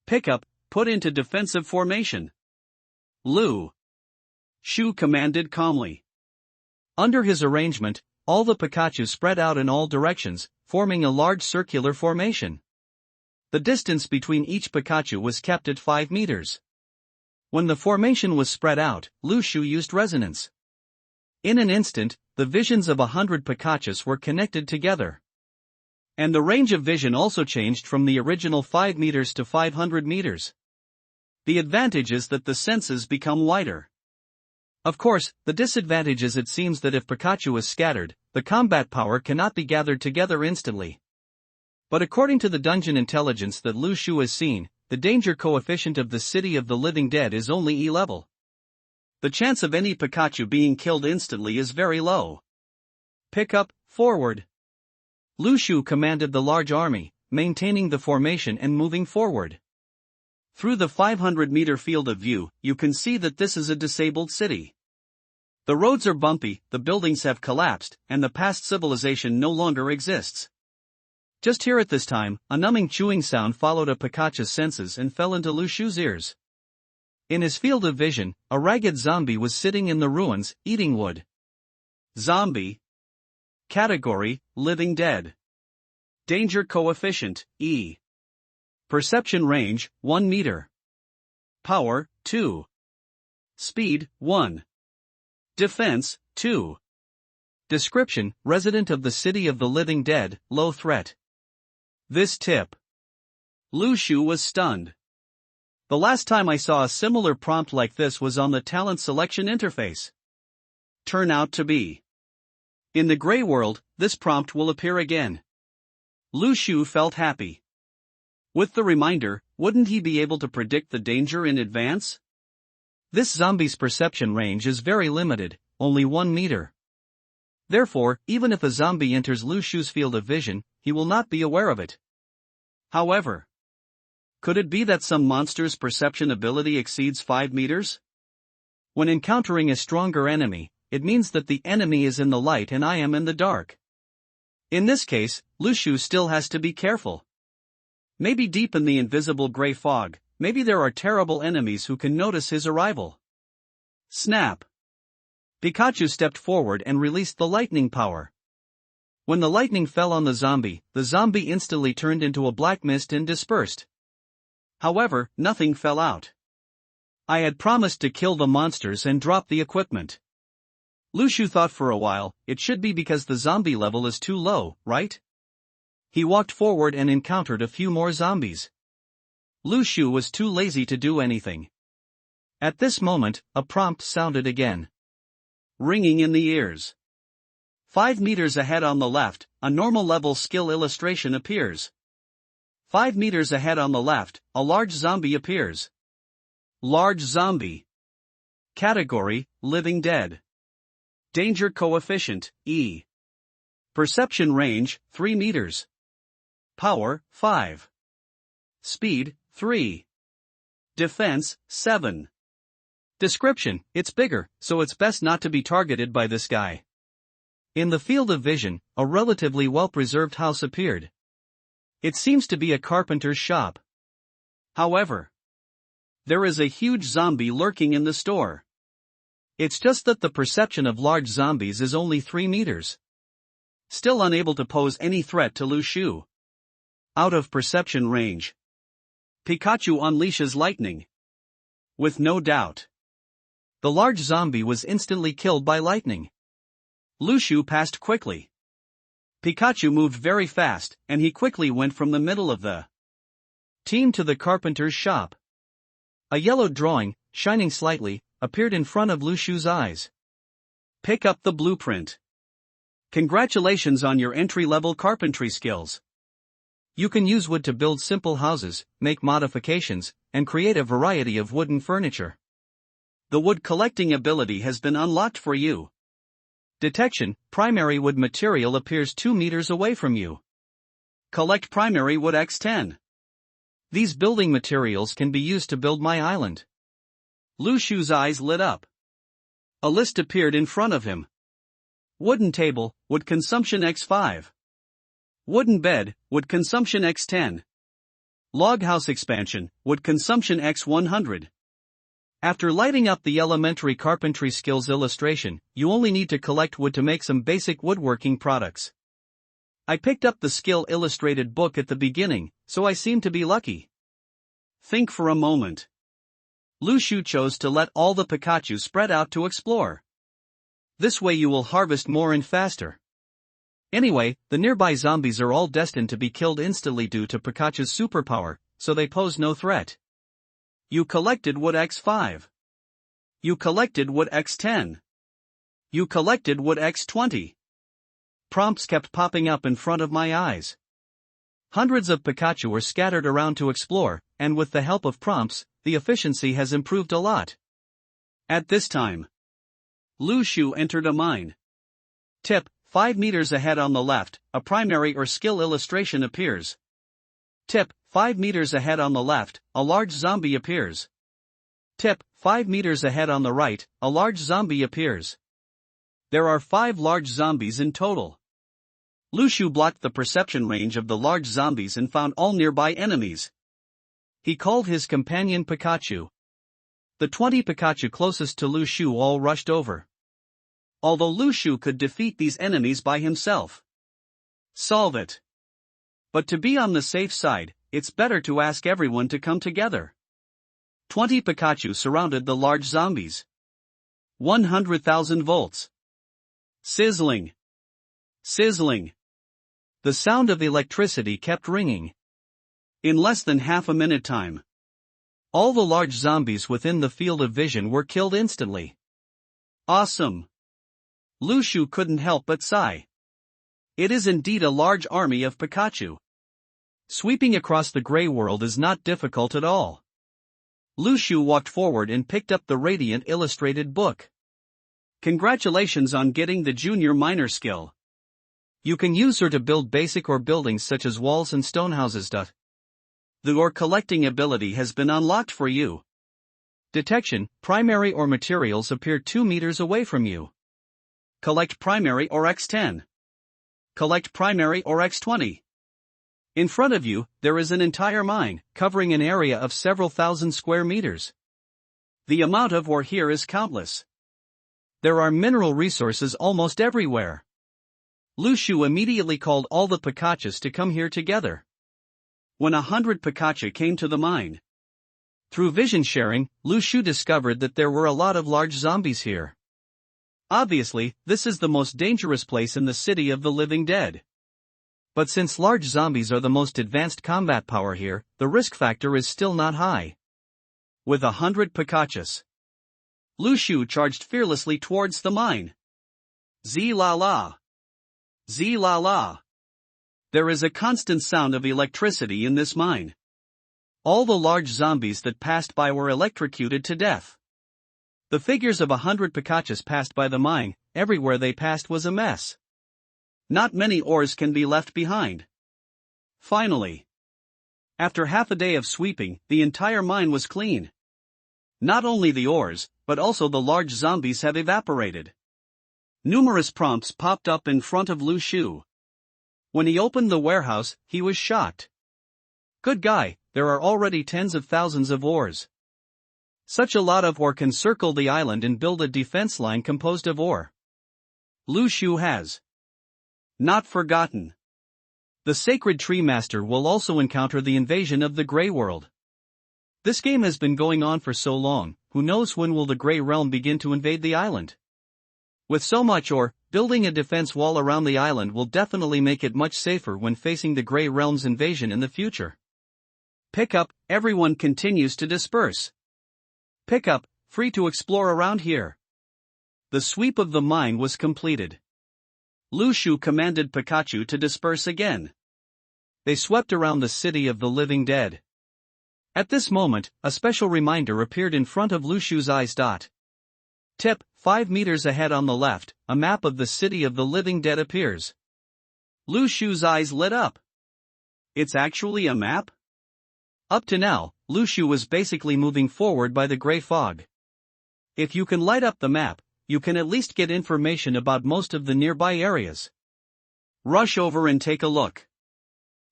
Pick up, put into defensive formation. Lu Shu commanded calmly. Under his arrangement, all the Pikachu spread out in all directions, forming a large circular formation. The distance between each Pikachu was kept at 5 meters. When the formation was spread out, Lu Shu used resonance. In an instant, the visions of 100 Pikachus were connected together. And the range of vision also changed from the original 5 meters to 500 meters. The advantage is that the senses become wider. Of course, the disadvantage is it seems that if Pikachu is scattered, the combat power cannot be gathered together instantly. But according to the dungeon intelligence that Lu Shu has seen, the danger coefficient of the City of the Living Dead is only E level. The chance of any Pikachu being killed instantly is very low. Pick up, forward. Lu Shu commanded the large army, maintaining the formation and moving forward. Through the 500-meter field of view, you can see that this is a disabled city. The roads are bumpy, the buildings have collapsed, and the past civilization no longer exists. Just here at this time, a numbing chewing sound followed a Pikachu's senses and fell into Lu Shu's ears. In his field of vision, a ragged zombie was sitting in the ruins, eating wood. Zombie. Category, Living Dead. Danger coefficient, E. Perception range, 1 meter. Power, 2. Speed, 1. Defense, 2. Description: resident of the City of the Living Dead, low threat. This tip. Lu Shu was stunned. The last time I saw a similar prompt like this was on the talent selection interface. Turn out to be. In the gray world, this prompt will appear again. Lu Shu felt happy. With the reminder, wouldn't he be able to predict the danger in advance? This zombie's perception range is very limited, only 1 meter. Therefore, even if a zombie enters Lu Shu's field of vision, he will not be aware of it. However, could it be that some monster's perception ability exceeds 5 meters? When encountering a stronger enemy, it means that the enemy is in the light and I am in the dark. In this case, Lu Shu still has to be careful. Maybe deep in the invisible gray fog, maybe there are terrible enemies who can notice his arrival. Snap! Pikachu stepped forward and released the lightning power. When the lightning fell on the zombie instantly turned into a black mist and dispersed. However, nothing fell out. I had promised to kill the monsters and drop the equipment. Lu Shu thought for a while. It should be because the zombie level is too low, right? He walked forward and encountered a few more zombies. Lu Shu was too lazy to do anything. At this moment, a prompt sounded again. Ringing in the ears. 5 meters ahead on the left, a normal level skill illustration appears. 5 meters ahead on the left, a large zombie appears. Large zombie. Category, Living Dead. Danger coefficient, E. Perception range, 3 meters. Power, 5. Speed, 3. Defense, 7. Description: it's bigger, so it's best not to be targeted by this guy. In the field of vision, a relatively well-preserved house appeared. It seems to be a carpenter's shop. However, there is a huge zombie lurking in the store. It's just that the perception of large zombies is only 3 meters. Still unable to pose any threat to Lu Shu. Out of perception range. Pikachu unleashes lightning. With no doubt. The large zombie was instantly killed by lightning. Lu Shu passed quickly. Pikachu moved very fast, and he quickly went from the middle of the team to the carpenter's shop. A yellow drawing, shining slightly, appeared in front of Lu Shu's eyes. Pick up the blueprint. Congratulations on your entry-level carpentry skills. You can use wood to build simple houses, make modifications, and create a variety of wooden furniture. The wood collecting ability has been unlocked for you. Detection: primary wood material appears 2 meters away from you. Collect primary wood X10. These building materials can be used to build my island. Lu Shu's eyes lit up. A list appeared in front of him. Wooden table, wood consumption X5. Wooden bed, wood consumption X10. Log house expansion, wood consumption X100. After lighting up the elementary carpentry skills illustration, you only need to collect wood to make some basic woodworking products. I picked up the skill illustrated book at the beginning, so I seem to be lucky. Think for a moment. Lu Shu chose to let all the Pikachu spread out to explore. This way you will harvest more and faster. Anyway, the nearby zombies are all destined to be killed instantly due to Pikachu's superpower, so they pose no threat. You collected wood X5. You collected wood X10. You collected wood X20. Prompts kept popping up in front of my eyes. Hundreds of Pikachu were scattered around to explore, and with the help of prompts, the efficiency has improved a lot. At this time, Lu Shu entered a mine. Tip: 5 meters ahead on the left, a primary or skill illustration appears. Tip: 5 meters ahead on the left, a large zombie appears. Tip: 5 meters ahead on the right, a large zombie appears. There are 5 large zombies in total. Lu Shu blocked the perception range of the large zombies and found all nearby enemies. He called his companion Pikachu. The 20 Pikachu closest to Lu Shu all rushed over. Although Lu Shu could defeat these enemies by himself. Solve it. But to be on the safe side, it's better to ask everyone to come together. 20 Pikachu surrounded the large zombies. 100,000 volts. Sizzling. Sizzling. The sound of electricity kept ringing. In less than half a minute time, all the large zombies within the field of vision were killed instantly. Awesome. Lu Shu couldn't help but sigh. It is indeed a large army of Pikachu. Sweeping across the gray world is not difficult at all. Lu Shu walked forward and picked up the radiant illustrated book. Congratulations on getting the junior miner skill. You can use her to build basic ore buildings such as walls and stone houses. The ore collecting ability has been unlocked for you. Detection: primary ore materials appear 2 meters away from you. Collect primary ore X10. Collect primary ore X20. In front of you, there is an entire mine, covering an area of several thousand square meters. The amount of ore here is countless. There are mineral resources almost everywhere. Lu Shu immediately called all the Pikachus to come here together. When 100 Pikachu came to the mine. Through vision sharing, Lu Shu discovered that there were a lot of large zombies here. Obviously, this is the most dangerous place in the city of the living dead. But since large zombies are the most advanced combat power here, the risk factor is still not high. With 100 Pikachus, Lu Shu charged fearlessly towards the mine. Zi la la. Zi la la. There is a constant sound of electricity in this mine. All the large zombies that passed by were electrocuted to death. The figures of 100 Pikachus passed by the mine. Everywhere they passed was a mess. Not many ores can be left behind. Finally, after half a day of sweeping, the entire mine was clean. Not only the ores, but also the large zombies have evaporated. Numerous prompts popped up in front of Lu Shu. When he opened the warehouse, he was shocked. Good guy, there are already tens of thousands of ores. Such a lot of ore can circle the island and build a defense line composed of ore. Lu Shu has not forgotten. The Sacred Tree Master will also encounter the invasion of the Grey World. This game has been going on for so long, who knows when will the Grey Realm begin to invade the island? With so much ore, building a defense wall around the island will definitely make it much safer when facing the Grey Realm's invasion in the future. Pick up, everyone continues to disperse. Pick up, free to explore around here. The sweep of the mine was completed. Lu Shu commanded Pikachu to disperse again. They swept around the city of the living dead. At this moment, a special reminder appeared in front of Lu Shu's eyes. Tip, 5 meters ahead on the left, a map of the city of the living dead appears. Lu Shu's eyes lit up. It's actually a map? Up to now, Lu Shu was basically moving forward by the gray fog. If you can light up the map, you can at least get information about most of the nearby areas. Rush over and take a look.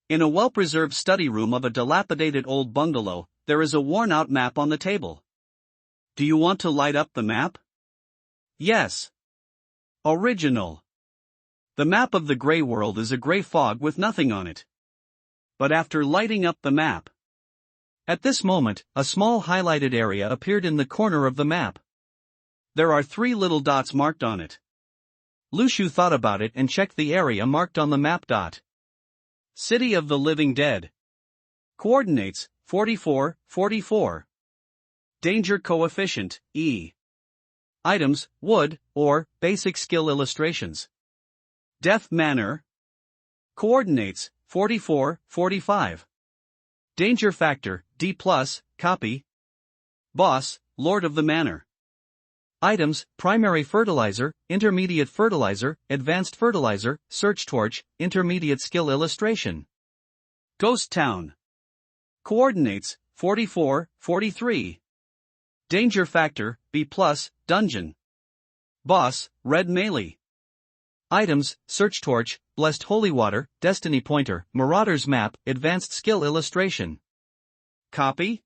In a well-preserved study room of a dilapidated old bungalow, there is a worn-out map on the table. Do you want to light up the map? Yes. Original. The map of the Grey World is a gray fog with nothing on it. But after lighting up the map, at this moment, a small highlighted area appeared in the corner of the map. There are 3 little dots marked on it. Lu Shu thought about it and checked the area marked on the map. City of the Living Dead. Coordinates, 44, 44. Danger coefficient, E. Items, wood, or, basic skill illustrations. Death manner. Coordinates, 44, 45. Danger factor, D+, copy. Boss, Lord of the Manor. Items, primary fertilizer, intermediate fertilizer, advanced fertilizer, search torch, intermediate skill illustration. Ghost Town. Coordinates, 44, 43. Danger factor, B+, dungeon. Boss, red melee. Items, search torch, blessed holy water, destiny pointer, marauder's map, advanced skill illustration. Copy?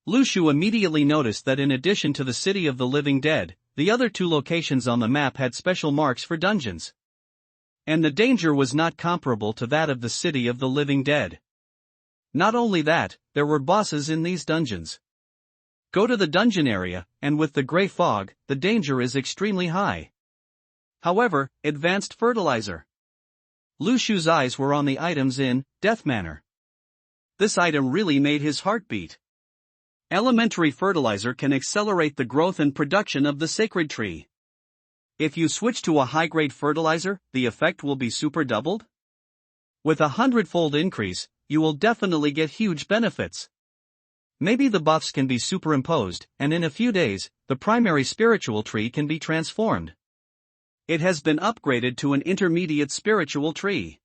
Lu Shu immediately noticed that in addition to the City of the Living Dead, the other 2 locations on the map had special marks for dungeons. And the danger was not comparable to that of the City of the Living Dead. Not only that, there were bosses in these dungeons. Go to the dungeon area, and with the gray fog, the danger is extremely high. However, advanced fertilizer. Lu Shu's eyes were on the items in Death Manor. This item really made his heart beat. Elementary fertilizer can accelerate the growth and production of the sacred tree. If you switch to a high-grade fertilizer, the effect will be super doubled. With a 100-fold increase, you will definitely get huge benefits. Maybe the buffs can be superimposed, and in a few days, the primary spiritual tree can be transformed. It has been upgraded to an intermediate spiritual tree.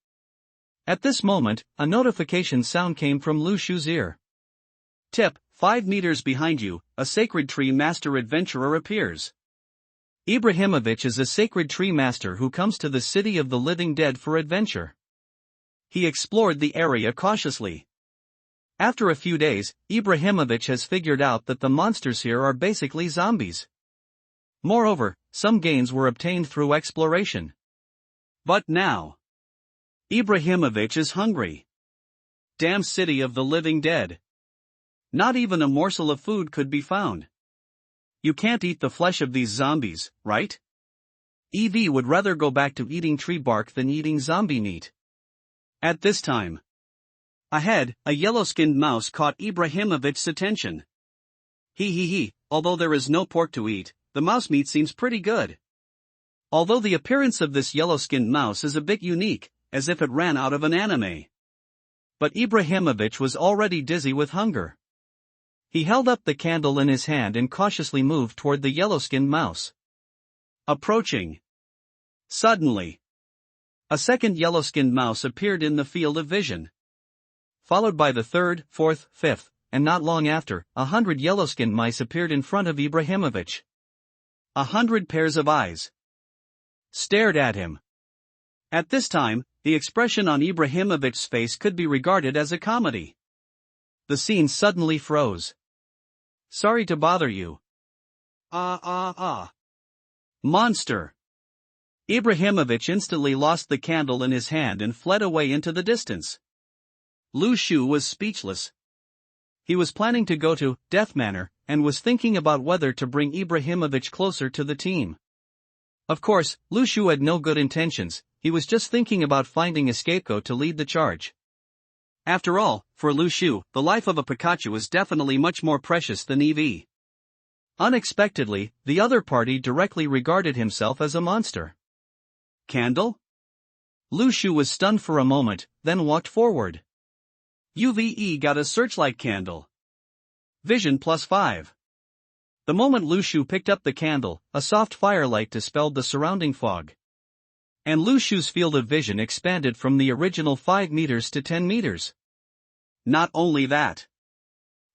At this moment, a notification sound came from Lu Shu's ear. Tip, 5 meters behind you, a Sacred Tree Master adventurer appears. Ibrahimovic is a Sacred Tree Master who comes to the City of the Living Dead for adventure. He explored the area cautiously. After a few days, Ibrahimovic has figured out that the monsters here are basically zombies. Moreover, some gains were obtained through exploration. But now, Ibrahimovic is hungry. Damn City of the Living Dead. Not even a morsel of food could be found. You can't eat the flesh of these zombies, right? EV would rather go back to eating tree bark than eating zombie meat. At this time, ahead, a yellow-skinned mouse caught Ibrahimovic's attention. He, although there is no pork to eat, the mouse meat seems pretty good. Although the appearance of this yellow-skinned mouse is a bit unique, as if it ran out of an anime. But Ibrahimovic was already dizzy with hunger. He held up the candle in his hand and cautiously moved toward the yellow-skinned mouse. Approaching. Suddenly, a second yellow-skinned mouse appeared in the field of vision. Followed by the third, fourth, fifth, and not long after, 100 yellow-skinned mice appeared in front of Ibrahimovic. 100 pairs of eyes stared at him. At this time, the expression on Ibrahimovic's face could be regarded as a comedy. The scene suddenly froze. Sorry to bother you. Monster. Ibrahimovic instantly lost the candle in his hand and fled away into the distance. Lu Shu was speechless. He was planning to go to Death Manor, and was thinking about whether to bring Ibrahimovic closer to the team. Of course, Lu Shu had no good intentions, he was just thinking about finding a scapegoat to lead the charge. After all, for Lu Shu, the life of a Pikachu is definitely much more precious than Eevee. Unexpectedly, the other party directly regarded himself as a monster. Candle? Lu Shu was stunned for a moment, then walked forward. UVE got a searchlight candle. Vision +5. The moment Lu Shu picked up the candle, a soft firelight dispelled the surrounding fog. And Lu Shu's field of vision expanded from the original 5 meters to 10 meters. Not only that.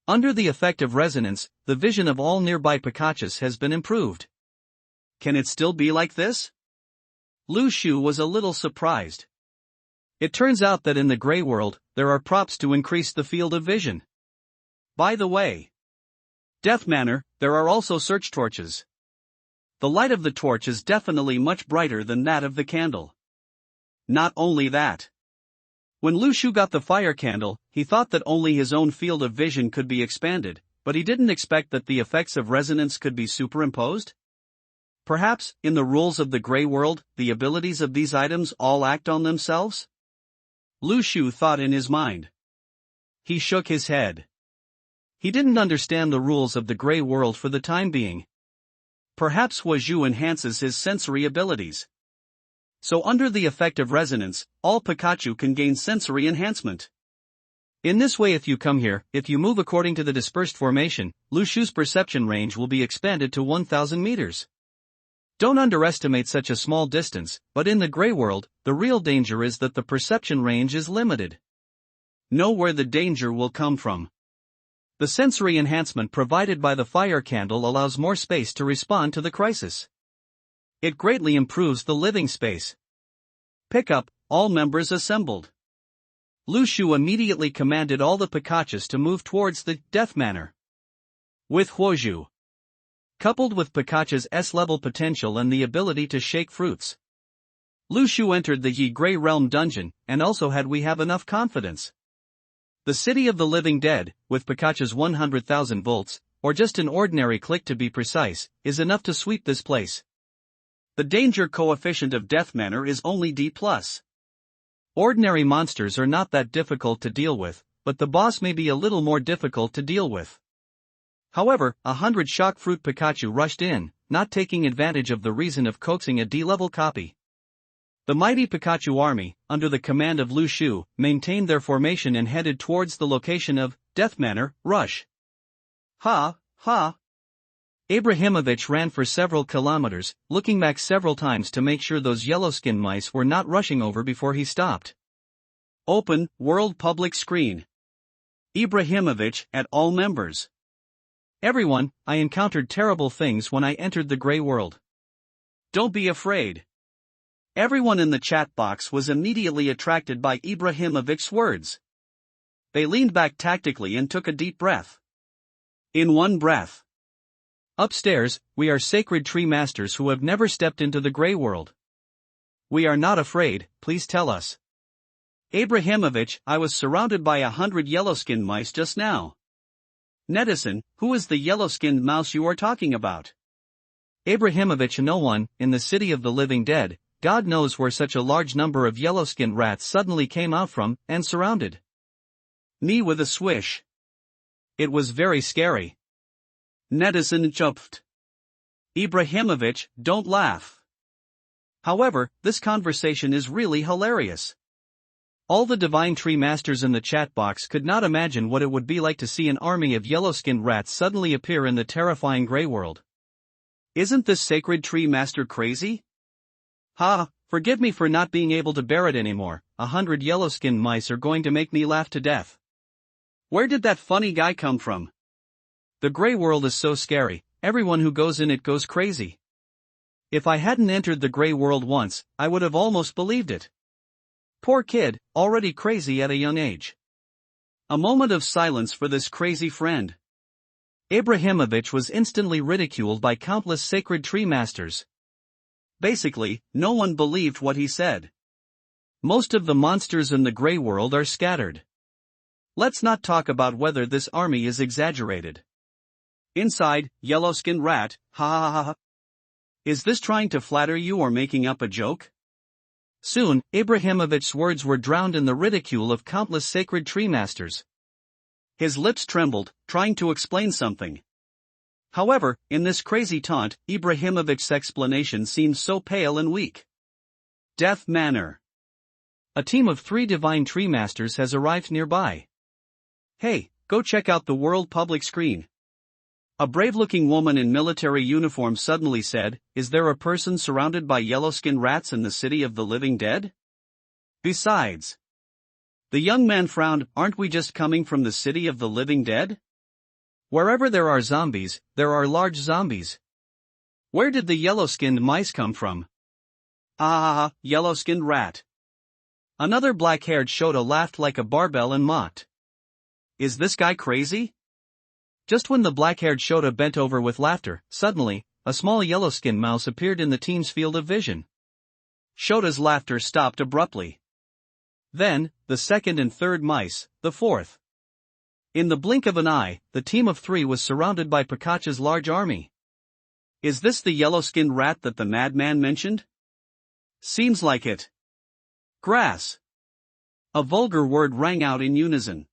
Under the effect of resonance, the vision of all nearby Pikachus has been improved. Can it still be like this? Lu Shu was a little surprised. It turns out that in the Grey World, there are props to increase the field of vision. By the way, Death Manor, there are also search torches. The light of the torch is definitely much brighter than that of the candle. Not only that. When Lu Shu got the fire candle, he thought that only his own field of vision could be expanded, but he didn't expect that the effects of resonance could be superimposed. Perhaps, in the rules of the Grey World, the abilities of these items all act on themselves? Lu Shu thought in his mind. He shook his head. He didn't understand the rules of the Grey World for the time being. Perhaps Huazhu enhances his sensory abilities. So under the effect of resonance, all Pikachu can gain sensory enhancement. In this way, if you come here, if you move according to the dispersed formation, Lu Shu's perception range will be expanded to 1000 meters. Don't underestimate such a small distance, but in the Grey World, the real danger is that the perception range is limited. Know where the danger will come from. The sensory enhancement provided by the fire candle allows more space to respond to the crisis. It greatly improves the living space. Pick up, all members assembled. Lu Shu immediately commanded all the Pikachus to move towards the Death Manor. With Huazhu, coupled with Pikachu's S-level potential and the ability to shake fruits, Lu Shu entered the Yi Grey Realm dungeon, and also had we have enough confidence. The City of the Living Dead, with Pikachu's 100,000 volts, or just an ordinary click to be precise, is enough to sweep this place. The danger coefficient of Death Manor is only D+. Ordinary monsters are not that difficult to deal with, but the boss may be a little more difficult to deal with. However, 100 shock fruit Pikachu rushed in, not taking advantage of the reason of coaxing a D-level copy. The mighty Pikachu army, under the command of Lu Shu, maintained their formation and headed towards the location of Death Manor. Rush. Ha, ha. Ibrahimovic ran for several kilometers, looking back several times to make sure those yellow-skinned mice were not rushing over before he stopped. Open, World Public Screen. Ibrahimovic, at all members. Everyone, I encountered terrible things when I entered the Grey World. Don't be afraid. Everyone in the chat box was immediately attracted by Ibrahimovic's words. They leaned back tactically and took a deep breath. In one breath. Upstairs, we are sacred tree masters who have never stepped into the Grey World. We are not afraid, please tell us. Ibrahimovic, I was surrounded by 100 yellow-skinned mice just now. Netizen, who is the yellow-skinned mouse you are talking about? Ibrahimovic, no one, in the City of the Living Dead. God knows where such a large number of yellow-skinned rats suddenly came out from, and surrounded me with a swish. It was very scary. Netizen chuffed. Ibrahimovic, don't laugh. However, this conversation is really hilarious. All the Divine Tree Masters in the chat box could not imagine what it would be like to see an army of yellow-skinned rats suddenly appear in the terrifying gray world. Isn't this Sacred Tree Master crazy? Ha, forgive me for not being able to bear it anymore. 100 yellow-skinned mice are going to make me laugh to death. Where did that funny guy come from? The gray world is so scary, everyone who goes in it goes crazy. If I hadn't entered the gray world once, I would have almost believed it. Poor kid, already crazy at a young age. A moment of silence for this crazy friend. Ibrahimovic was instantly ridiculed by countless Sacred Tree Masters. Basically, no one believed what he said. Most of the monsters in the gray world are scattered. Let's not talk about whether this army is exaggerated. Inside, yellow-skinned rat, ha ha ha ha. Is this trying to flatter you or making up a joke? Soon, Ibrahimovic's words were drowned in the ridicule of countless Sacred Tree Masters. His lips trembled, trying to explain something. However, in this crazy taunt, Ibrahimovic's explanation seemed so pale and weak. Death manner. A team of 3 Divine Tree Masters has arrived nearby. Hey, go check out the world public screen. A brave-looking woman in military uniform suddenly said, "Is there a person surrounded by yellow-skinned rats in the city of the living dead?" Besides. The young man frowned, "Aren't we just coming from the city of the living dead? Wherever there are zombies, there are large zombies. Where did the yellow-skinned mice come from?" Ah, yellow-skinned rat. Another black-haired Shota laughed like a barbell and mocked. Is this guy crazy? Just when the black-haired Shota bent over with laughter, suddenly, a small yellow-skinned mouse appeared in the team's field of vision. Shota's laughter stopped abruptly. Then, the second and third mice, the fourth. In the blink of an eye, the team of 3 was surrounded by Pikachu's large army. Is this the yellow-skinned rat that the madman mentioned? Seems like it. Grass. A vulgar word rang out in unison.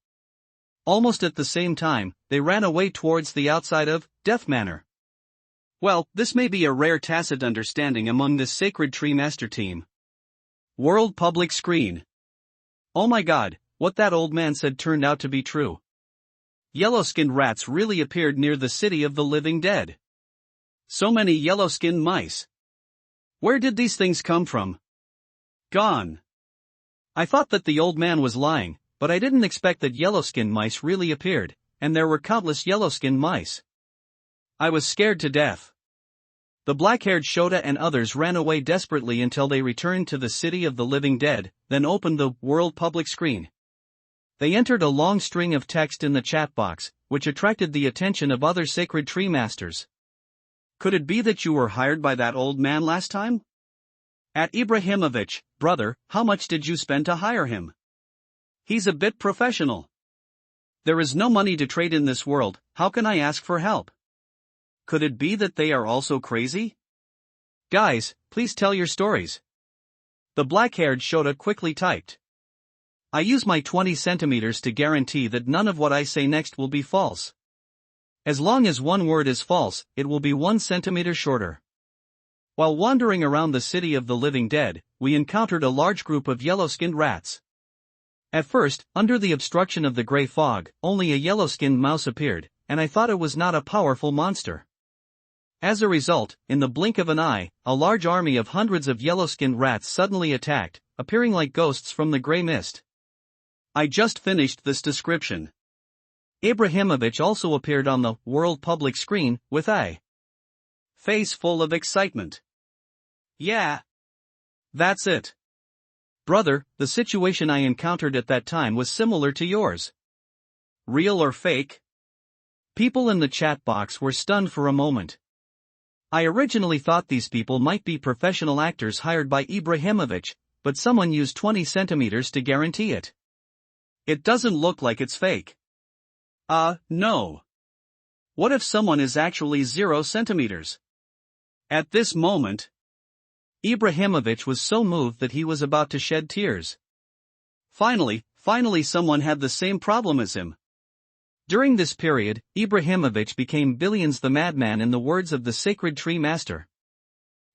Almost at the same time, they ran away towards the outside of Death Manor. Well, this may be a rare tacit understanding among this Sacred Tree Master team. World public screen. Oh my god, what that old man said turned out to be true. Yellow-skinned rats really appeared near the city of the living dead. So many yellow-skinned mice. Where did these things come from? Gone. I thought that the old man was lying, but I didn't expect that yellow-skinned mice really appeared, and there were countless yellow-skinned mice. I was scared to death. The black-haired Shota and others ran away desperately until they returned to the city of the living dead, then opened the world public screen. They entered a long string of text in the chat box, which attracted the attention of other Sacred Tree Masters. Could it be that you were hired by that old man last time? At Ibrahimovic, brother, how much did you spend to hire him? He's a bit professional. There is no money to trade in this world, how can I ask for help? Could it be that they are also crazy? Guys, please tell your stories. The black-haired Shota quickly typed. I use my 20 centimeters to guarantee that none of what I say next will be false. As long as one word is false, it will be 1 centimeter shorter. While wandering around the city of the living dead, we encountered a large group of yellow-skinned rats. At first, under the obstruction of the gray fog, only a yellow-skinned mouse appeared, and I thought it was not a powerful monster. As a result, in the blink of an eye, a large army of hundreds of yellow-skinned rats suddenly attacked, appearing like ghosts from the gray mist. I just finished this description. Ibrahimovic also appeared on the world public screen, with a face full of excitement. Yeah. That's it. Brother, the situation I encountered at that time was similar to yours. Real or fake? People in the chat box were stunned for a moment. I originally thought these people might be professional actors hired by Ibrahimovic, but someone used 20 centimeters to guarantee it. It doesn't look like it's fake. No. What if someone is actually 0 centimeters? At this moment, Ibrahimovic was so moved that he was about to shed tears. Finally someone had the same problem as him. During this period, Ibrahimovic became Billions the Madman in the words of the Sacred Tree Master.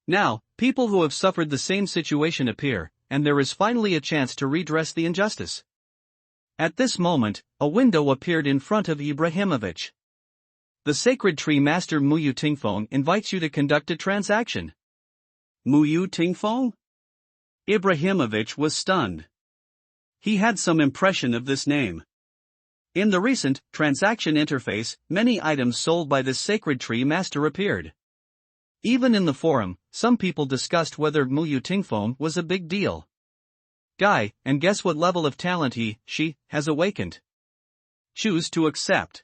Now, people who have suffered the same situation appear, and there is finally a chance to redress the injustice. At this moment, a window appeared in front of Ibrahimovic. The Sacred Tree Master Muyu Tingfeng invites you to conduct a transaction. Muyu Tingfeng? Ibrahimovic was stunned. He had some impression of this name. In the recent transaction interface, many items sold by this Sacred Tree Master appeared. Even in the forum, some people discussed whether Muyu Tingfeng was a big deal. Guy, and guess what level of talent she has awakened? Choose to accept.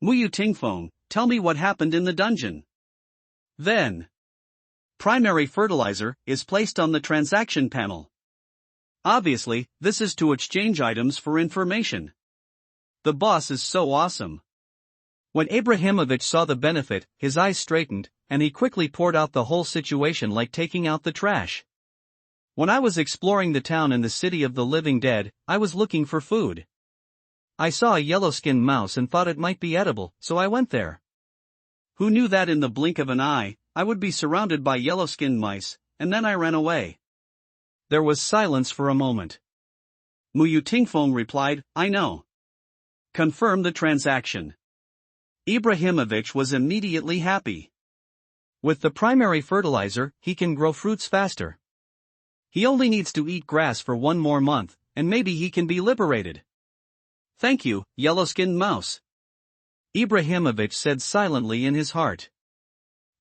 Muyu Tingfeng, tell me what happened in the dungeon. Then, primary fertilizer is placed on the transaction panel. Obviously, this is to exchange items for information. The boss is so awesome. When Ibrahimovic saw the benefit, his eyes straightened, and he quickly poured out the whole situation like taking out the trash. When I was exploring the town in the city of the living dead, I was looking for food. I saw a yellow-skinned mouse and thought it might be edible, so I went there. Who knew that in the blink of an eye, I would be surrounded by yellow-skinned mice, and then I ran away. There was silence for a moment. Muyu Tingfeng replied, I know. Confirm the transaction. Ibrahimovic was immediately happy. With the primary fertilizer, he can grow fruits faster. He only needs to eat grass for 1 more month, and maybe he can be liberated. Thank you, yellow-skinned mouse. Ibrahimovic said silently in his heart.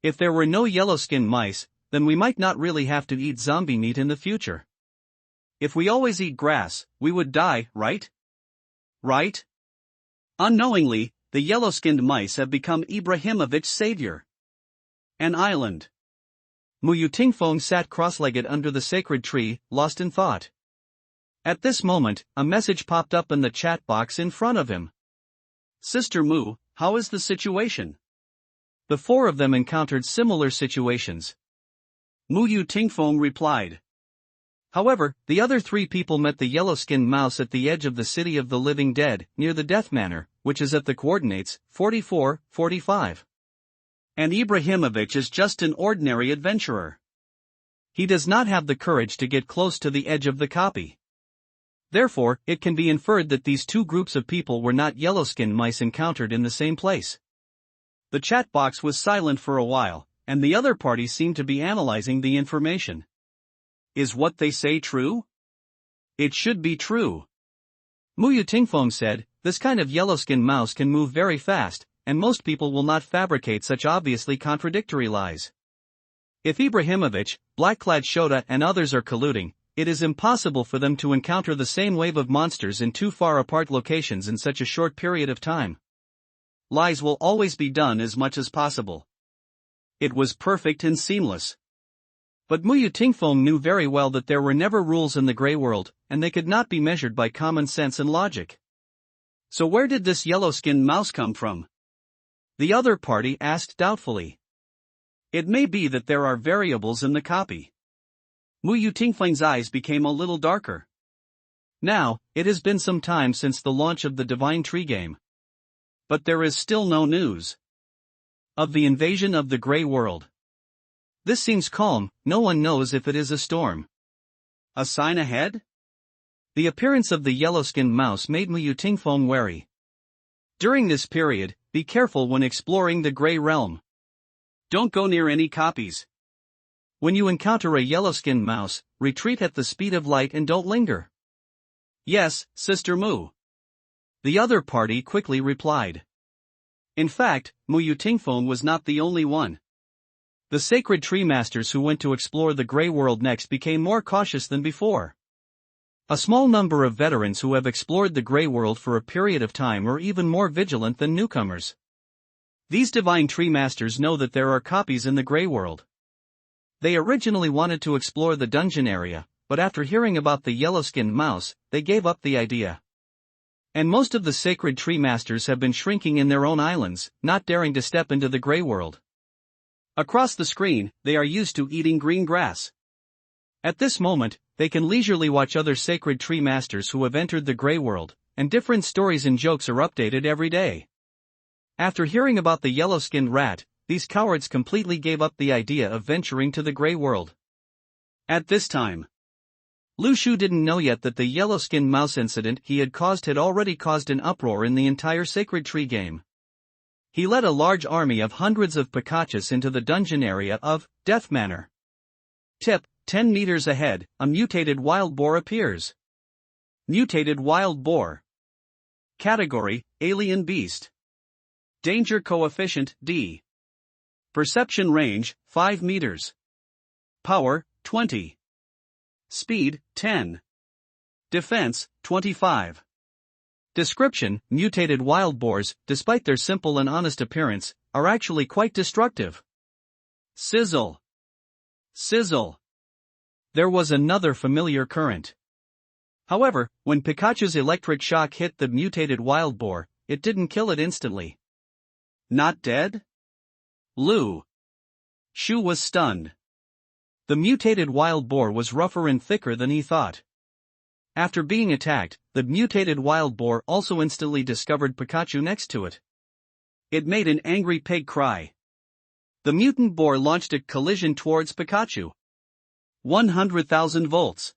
If there were no yellow-skinned mice, then we might not really have to eat zombie meat in the future. If we always eat grass, we would die, right? Right? Unknowingly, the yellow-skinned mice have become Ibrahimovic's savior. An island. Muyu Tingfeng sat cross-legged under the sacred tree, lost in thought. At this moment, a message popped up in the chat box in front of him. Sister Mu, how is the situation? The 4 of them encountered similar situations. Muyu Tingfeng replied. However, the other 3 people met the yellow-skinned mouse at the edge of the city of the living dead, near the Death Manor, which is at the coordinates 44-45. And Ibrahimovic is just an ordinary adventurer. He does not have the courage to get close to the edge of the copy. Therefore, it can be inferred that these 2 groups of people were not yellow-skinned mice encountered in the same place. The chat box was silent for a while, and the other party seemed to be analyzing the information. Is what they say true? It should be true. Muyu Tingfeng said, this kind of yellow-skinned mouse can move very fast, and most people will not fabricate such obviously contradictory lies. If Ibrahimovic, Blackclad Shota and others are colluding, it is impossible for them to encounter the same wave of monsters in 2 far-apart locations in such a short period of time. Lies will always be done as much as possible. It was perfect and seamless. But Muyu Tingfeng knew very well that there were never rules in the Grey World, and they could not be measured by common sense and logic. So where did this yellow-skinned mouse come from? The other party asked doubtfully. It may be that there are variables in the copy. Muyu Tingfeng's eyes became a little darker. Now, it has been some time since the launch of the Divine Tree game. But there is still no news of the invasion of the Grey World. This seems calm, no one knows if it is a storm. A sign ahead? The appearance of the yellow-skinned mouse made Muyu Tingfeng wary. During this period, be careful when exploring the Grey Realm. Don't go near any copies. When you encounter a yellow-skinned mouse, retreat at the speed of light and don't linger. Yes, Sister Mu. The other party quickly replied. In fact, Muyu Tingfeng was not the only one. The Sacred Tree Masters who went to explore the Grey World next became more cautious than before. A small number of veterans who have explored the Grey World for a period of time are even more vigilant than newcomers. These Divine Tree Masters know that there are copies in the Grey World. They originally wanted to explore the dungeon area, but after hearing about the yellow-skinned mouse, they gave up the idea. And most of the Sacred Tree Masters have been shrinking in their own islands, not daring to step into the Grey World. Across the screen, they are used to eating green grass. At this moment, they can leisurely watch other Sacred Tree Masters who have entered the Grey World, and different stories and jokes are updated every day. After hearing about the yellow-skinned rat, these cowards completely gave up the idea of venturing to the gray world. At this time, Lu Shu didn't know yet that the yellow-skinned mouse incident he had caused had already caused an uproar in the entire Sacred Tree game. He led a large army of hundreds of Pikachus into the dungeon area of Death Manor. Tip: 10 meters ahead, a mutated wild boar appears. Mutated wild boar. Category: Alien beast. Danger coefficient D. Perception range: 5 meters. Power: 20. Speed: 10. Defense: 25. Description: mutated wild boars, despite their simple and honest appearance, are actually quite destructive. Sizzle. Sizzle. There was another familiar current. However, when Pikachu's electric shock hit the mutated wild boar, it didn't kill it instantly. Not dead? Lu Shu was stunned. The mutated wild boar was rougher and thicker than he thought. After being attacked, the mutated wild boar also instantly discovered Pikachu next to it. It made an angry pig cry. The mutant boar launched a collision towards Pikachu. 100,000 volts.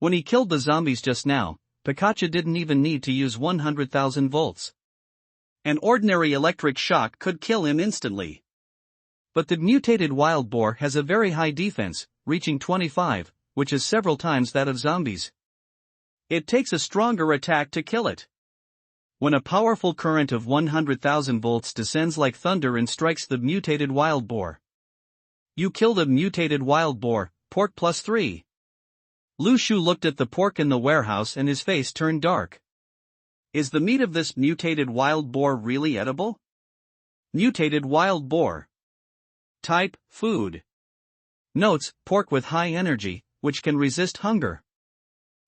When he killed the zombies just now, Pikachu didn't even need to use 100,000 volts. An ordinary electric shock could kill him instantly. But the mutated wild boar has a very high defense, reaching 25, which is several times that of zombies. It takes a stronger attack to kill it. When a powerful current of 100,000 volts descends like thunder and strikes the mutated wild boar. You kill the mutated wild boar, pork +3. Lu Shu looked at the pork in the warehouse and his face turned dark. Is the meat of this mutated wild boar really edible? Mutated wild boar. Type: food. Notes: pork with high energy, which can resist hunger.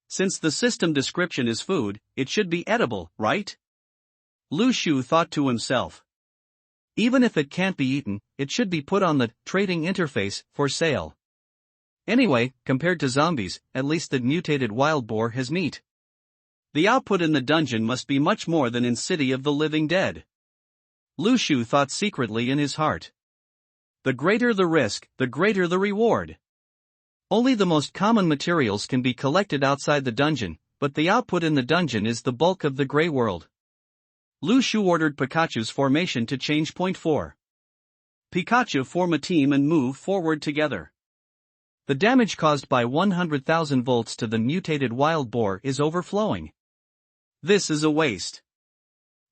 Since the system description is food, it should be edible, right? Lu Shu thought to himself. Even if it can't be eaten, it should be put on the trading interface for sale. Anyway, compared to zombies, at least the mutated wild boar has meat. The output in the dungeon must be much more than in City of the Living Dead. Lu Shu thought secretly in his heart. The greater the risk, the greater the reward. Only the most common materials can be collected outside the dungeon, but the output in the dungeon is the bulk of the gray world. Lu Shu ordered Pikachu's formation to change. Point 4. Pikachu form a team and move forward together. The damage caused by 100,000 volts to the mutated wild boar is overflowing. This is a waste.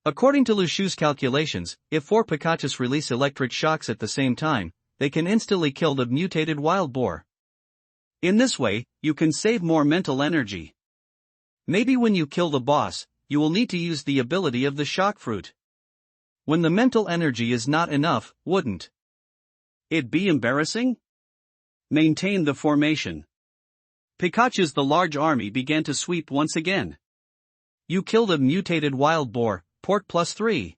According to Lu Shu's calculations, if 4 Pikachus release electric shocks at the same time, they can instantly kill the mutated wild boar. In this way, you can save more mental energy. Maybe when you kill the boss, you will need to use the ability of the shock fruit. When the mental energy is not enough, wouldn't it be embarrassing? Maintain the formation. Pikachu's the large army began to sweep once again. You kill the mutated wild boar, pork +3.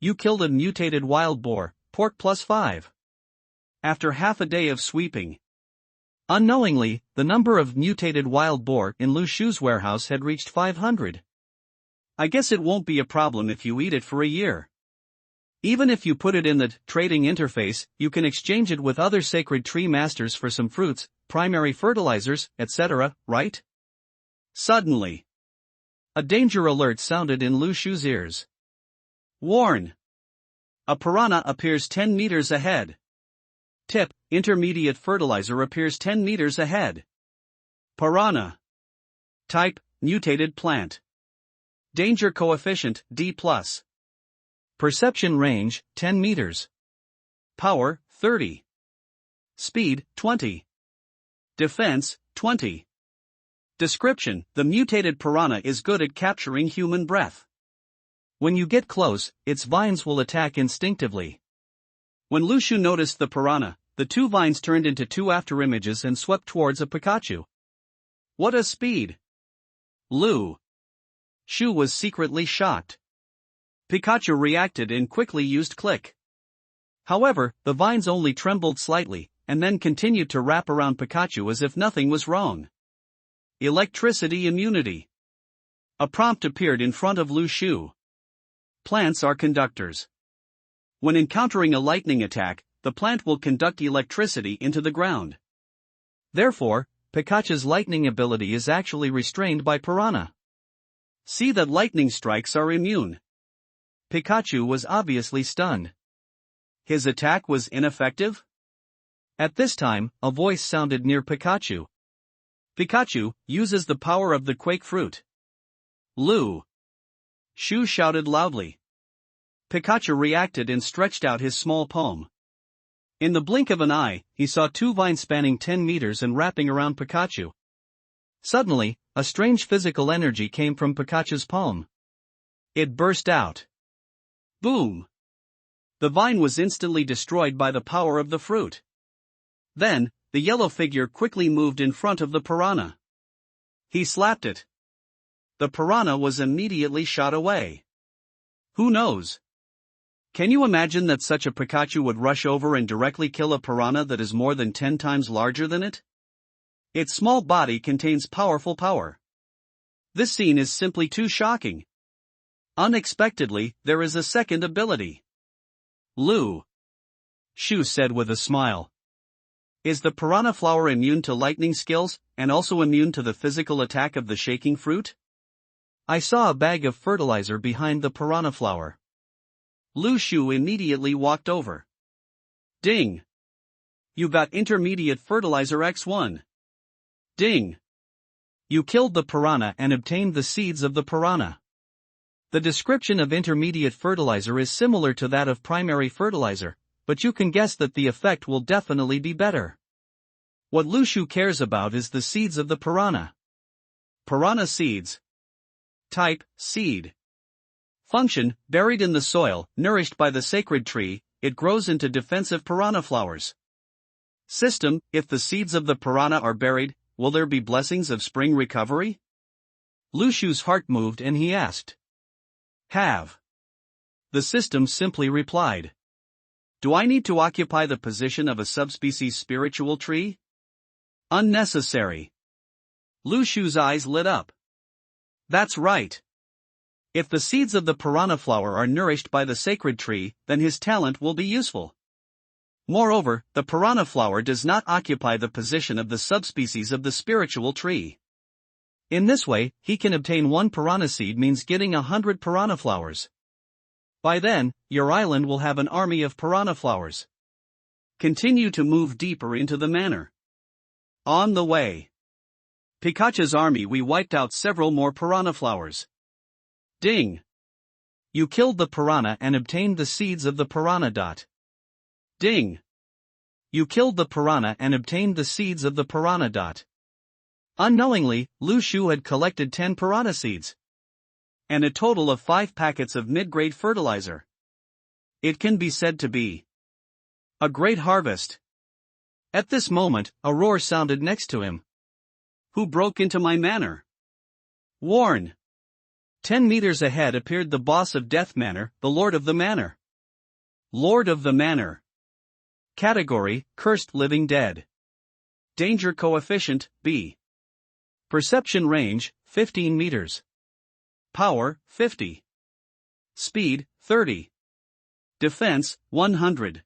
You kill the mutated wild boar, pork +5. After half a day of sweeping, unknowingly, the number of mutated wild boar in Lu Shu's warehouse had reached 500. I guess it won't be a problem if you eat it for a year. Even if you put it in the trading interface, you can exchange it with other sacred tree masters for some fruits, primary fertilizers, etc., right? Suddenly, a danger alert sounded in Lu Shu's ears. Warn! A piranha appears 10 meters ahead. Tip: intermediate fertilizer appears 10 meters ahead. Piranha. Type: mutated plant. Danger coefficient D+. Perception range 10 meters. Power 30. Speed 20. Defense 20. Description: the mutated piranha is good at capturing human breath. When you get close, its vines will attack instinctively. When Lu Shu noticed the piranha, the 2 vines turned into 2 afterimages and swept towards a Pikachu. What a speed! Lu Shu was secretly shocked. Pikachu reacted and quickly used Click. However, the vines only trembled slightly, and then continued to wrap around Pikachu as if nothing was wrong. Electricity immunity. A prompt appeared in front of Lu Shu. Plants are conductors. When encountering a lightning attack, the plant will conduct electricity into the ground. Therefore, Pikachu's lightning ability is actually restrained by Piranha. See that lightning strikes are immune. Pikachu was obviously stunned. His attack was ineffective? At this time, a voice sounded near Pikachu. Pikachu uses the power of the Quake Fruit. Lu Shu shouted loudly. Pikachu reacted and stretched out his small palm. In the blink of an eye, he saw two vines spanning 10 meters and wrapping around Pikachu. Suddenly, a strange physical energy came from Pikachu's palm. It burst out. Boom! The vine was instantly destroyed by the power of the fruit. Then, the yellow figure quickly moved in front of the piranha. He slapped it. The piranha was immediately shot away. Who knows? Can you imagine that such a Pikachu would rush over and directly kill a piranha that is more than 10 times larger than it? Its small body contains powerful power. This scene is simply too shocking. Unexpectedly, there is a second ability. Lu Shu said with a smile. Is the piranha flower immune to lightning skills, and also immune to the physical attack of the shaking fruit? I saw a bag of fertilizer behind the piranha flower. Lu Shu immediately walked over. Ding! You got intermediate fertilizer X1. Ding! You killed the piranha and obtained the seeds of the piranha. The description of intermediate fertilizer is similar to that of primary fertilizer, but you can guess that the effect will definitely be better. What Lu Shu cares about is the seeds of the piranha. Piranha seeds. Type, seed. Function, buried in the soil, nourished by the sacred tree, it grows into defensive piranha flowers. System, if the seeds of the piranha are buried, will there be blessings of spring recovery? Lu Shu's heart moved and he asked. Have. The system simply replied. Do I need to occupy the position of a subspecies spiritual tree? Unnecessary. Lu Shu's eyes lit up. That's right. If the seeds of the piranha flower are nourished by the sacred tree, then his talent will be useful. Moreover, the piranha flower does not occupy the position of the subspecies of the spiritual tree. In this way, he can obtain 1 piranha seed means getting 100 piranha flowers. By then, your island will have an army of piranha flowers. Continue to move deeper into the manor. On the way. Pikachu's army we wiped out several more piranha flowers. Ding! You killed the piranha and obtained the seeds of the piranha. Ding! You killed the piranha and obtained the seeds of the piranha. Unknowingly, Lu Shu had collected 10 piranha seeds. And a total of 5 packets of mid-grade fertilizer. It can be said to be a great harvest. At this moment, a roar sounded next to him. Who broke into my manor? Warn! 10 meters ahead appeared the boss of Death Manor, the Lord of the Manor. Lord of the Manor. Category, Cursed Living Dead. Danger Coefficient, B. Perception Range, 15 meters. Power, 50. Speed, 30. Defense, 100.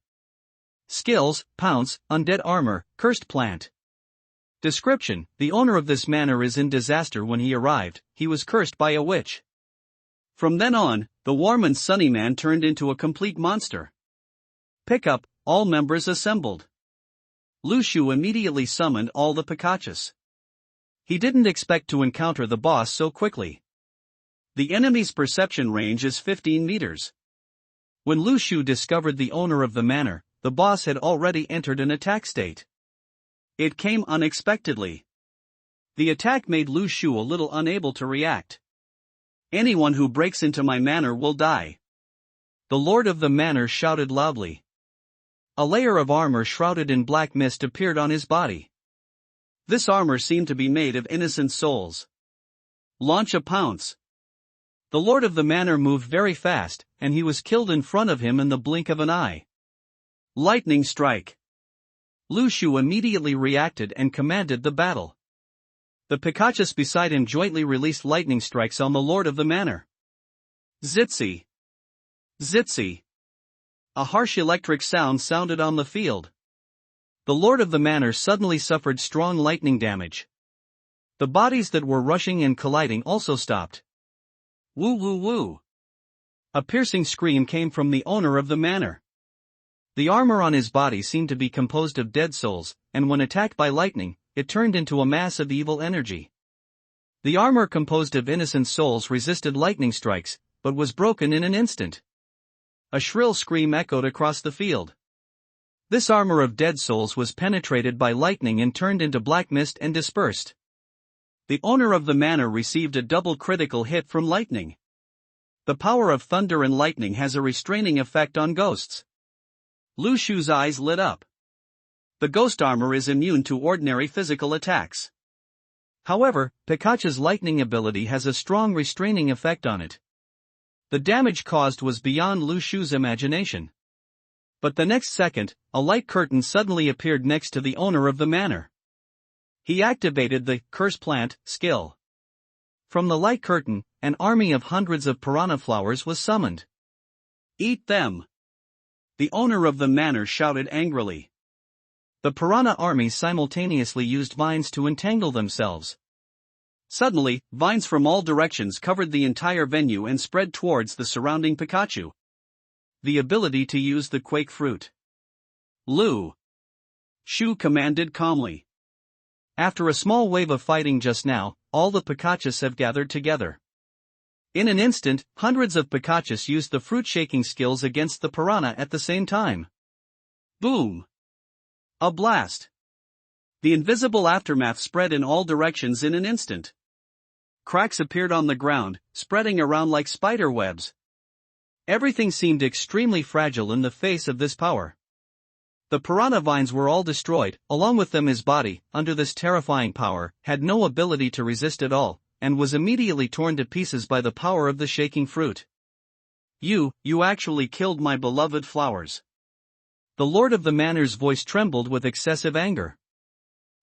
Skills, Pounce, Undead Armor, Cursed Plant. Description: the owner of this manor is in disaster. When he arrived, he was cursed by a witch. From then on, the warm and sunny man turned into a complete monster. Pick up, all members assembled. Lu Shu immediately summoned all the Pikachus. He didn't expect to encounter the boss so quickly. The enemy's perception range is 15 meters. When Lu Shu discovered the owner of the manor, the boss had already entered an attack state. It came unexpectedly. The attack made Lu Shu a little unable to react. Anyone who breaks into my manor will die. The Lord of the Manor shouted loudly. A layer of armor shrouded in black mist appeared on his body. This armor seemed to be made of innocent souls. Launch a pounce. The Lord of the Manor moved very fast, and he was killed in front of him in the blink of an eye. Lightning strike. Lu Shu immediately reacted and commanded the battle. The Picachus beside him jointly released lightning strikes on the lord of the manor. Zitsy! Zitsy! A harsh electric sound sounded on the field. The lord of the manor suddenly suffered strong lightning damage. The bodies that were rushing and colliding also stopped. Woo woo woo! A piercing scream came from the owner of the manor. The armor on his body seemed to be composed of dead souls, and when attacked by lightning, it turned into a mass of evil energy. The armor composed of innocent souls resisted lightning strikes, but was broken in an instant. A shrill scream echoed across the field. This armor of dead souls was penetrated by lightning and turned into black mist and dispersed. The owner of the manor received a double critical hit from lightning. The power of thunder and lightning has a restraining effect on ghosts. Lu Shu's eyes lit up. The ghost armor is immune to ordinary physical attacks. However, Pikachu's lightning ability has a strong restraining effect on it. The damage caused was beyond Lu Shu's imagination. But the next second, a light curtain suddenly appeared next to the owner of the manor. He activated the Curse Plant skill. From the light curtain, an army of hundreds of piranha flowers was summoned. Eat them! The owner of the manor shouted angrily. The piranha army simultaneously used vines to entangle themselves. Suddenly, vines from all directions covered the entire venue and spread towards the surrounding Pikachu. The ability to use the Quake Fruit. Lu Shu commanded calmly. After a small wave of fighting just now, all the Pikachus have gathered together. In an instant, hundreds of Pikachus used the fruit-shaking skills against the piranha at the same time. Boom! A blast! The invisible aftermath spread in all directions in an instant. Cracks appeared on the ground, spreading around like spider webs. Everything seemed extremely fragile in the face of this power. The piranha vines were all destroyed, along with them his body, under this terrifying power, had no ability to resist at all, and was immediately torn to pieces by the power of the shaking fruit. You actually killed my beloved flowers. The lord of the manor's voice trembled with excessive anger.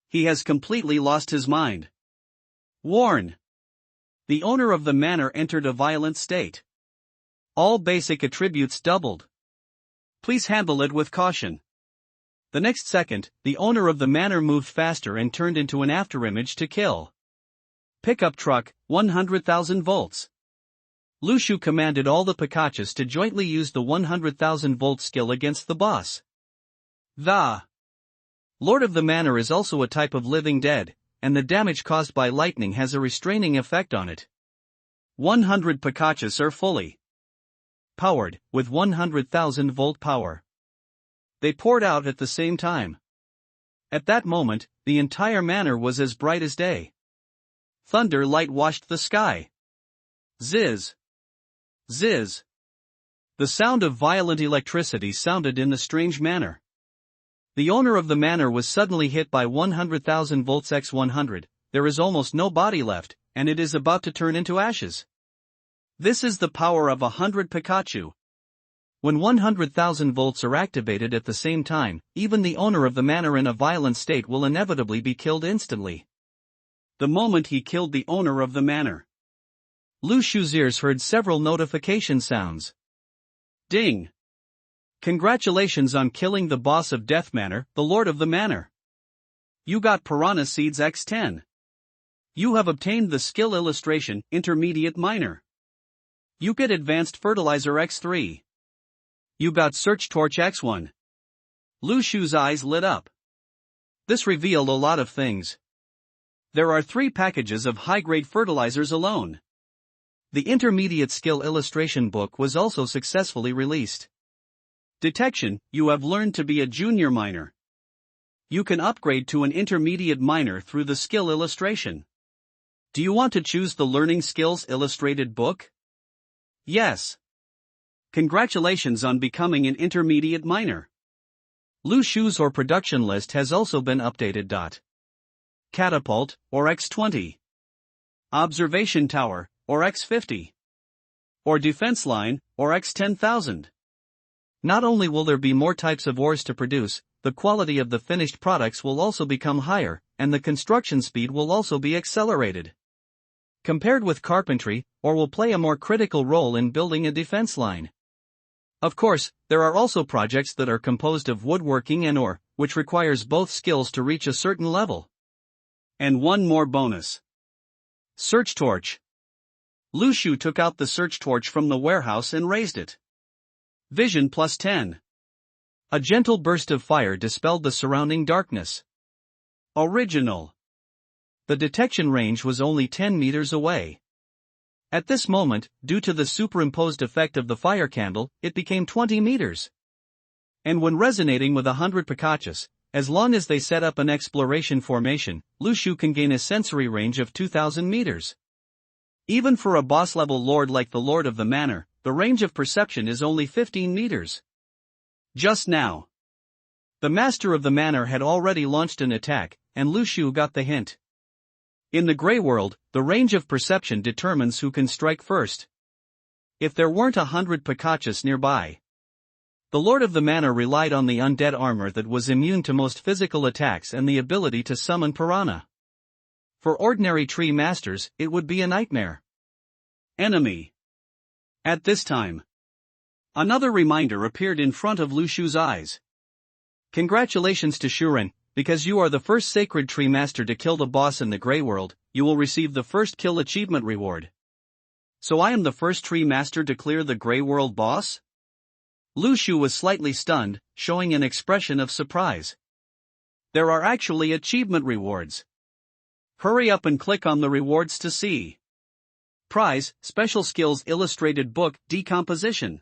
He has completely lost his mind. Warn! The owner of the manor entered a violent state. All basic attributes doubled. Please handle it with caution. The next second, the owner of the manor moved faster and turned into an afterimage to kill. Pickup truck, 100,000 volts. Lu Shu commanded all the Pikachus to jointly use the 100,000 volt skill against the boss. The Lord of the Manor is also a type of living dead, and the damage caused by lightning has a restraining effect on it. 100 Pikachus are fully powered, with 100,000 volt power. They poured out at the same time. At that moment, the entire manor was as bright as day. Thunder light washed the sky. Ziz! Ziz! The sound of violent electricity sounded in the strange manner. The owner of the manor was suddenly hit by 100,000 volts x 100, there is almost no body left, and it is about to turn into ashes. This is the power of 100 Pikachu. When 100,000 volts are activated at the same time, even the owner of the manor in a violent state will inevitably be killed instantly. The moment he killed the owner of the manor, Lu Shu's ears heard several notification sounds. Ding! Congratulations on killing the boss of Death Manor, the Lord of the Manor. You got Piranha Seeds X10. You have obtained the skill illustration, Intermediate Minor. You get Advanced Fertilizer X3. You got Search Torch X1. Lu Shu's eyes lit up. This revealed a lot of things. There are 3 packages of high-grade fertilizers alone. The Intermediate Skill Illustration book was also successfully released. Detection, you have learned to be a junior miner. You can upgrade to an intermediate miner through the skill illustration. Do you want to choose the Learning Skills Illustrated book? Yes. Congratulations on becoming an intermediate miner. Lu Shu's or production list has also been updated. Catapult, or X20. Observation Tower, or X50. Or Defense Line, or X10,000. Not only will there be more types of ores to produce, the quality of the finished products will also become higher, and the construction speed will also be accelerated. Compared with carpentry, or will play a more critical role in building a defense line. Of course, there are also projects that are composed of woodworking and ore, which requires both skills to reach a certain level. And one more bonus. Search torch. Lu Shu took out the search torch from the warehouse and raised it. Vision plus 10. A gentle burst of fire dispelled the surrounding darkness. Original. The detection range was only 10 meters away. At this moment, due to the superimposed effect of the fire candle, it became 20 meters. And when resonating with 100 Picachus, as long as they set up an exploration formation, Lu Shu can gain a sensory range of 2,000 meters. Even for a boss-level lord like the Lord of the Manor, the range of perception is only 15 meters. Just now, the Master of the Manor had already launched an attack, and Lu Shu got the hint. In the Grey World, the range of perception determines who can strike first. If there weren't 100 Picachus nearby, the Lord of the Manor relied on the undead armor that was immune to most physical attacks and the ability to summon piranha. For ordinary tree masters, it would be a nightmare. Enemy. At this time, another reminder appeared in front of Lu Shu's eyes. Congratulations to Shuren, because you are the first sacred tree master to kill the boss in the Grey World, you will receive the first kill achievement reward. So I am the first tree master to clear the Grey World boss? Lu Shu was slightly stunned, showing an expression of surprise. There are actually achievement rewards. Hurry up and click on the rewards to see. Prize, Special Skills Illustrated Book, Decomposition.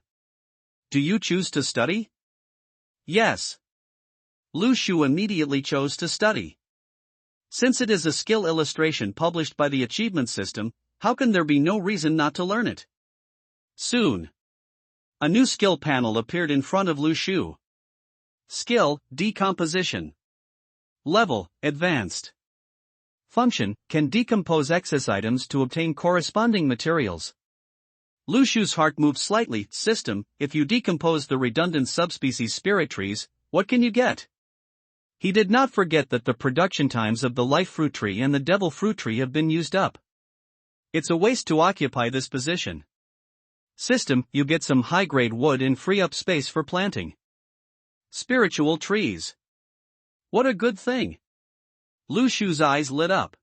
Do you choose to study? Yes. Lu Shu immediately chose to study. Since it is a skill illustration published by the achievement system, how can there be no reason not to learn it? Soon, a new skill panel appeared in front of Lu Shu. Skill, Decomposition. Level, Advanced. Function, can decompose excess items to obtain corresponding materials. Lu Shu's heart moved slightly. System, if you decompose the redundant subspecies spirit trees, what can you get? He did not forget that the production times of the life fruit tree and the devil fruit tree have been used up. It's a waste to occupy this position. System, you get some high-grade wood and free up space for planting. Spiritual trees. What a good thing. Lu Shu's eyes lit up.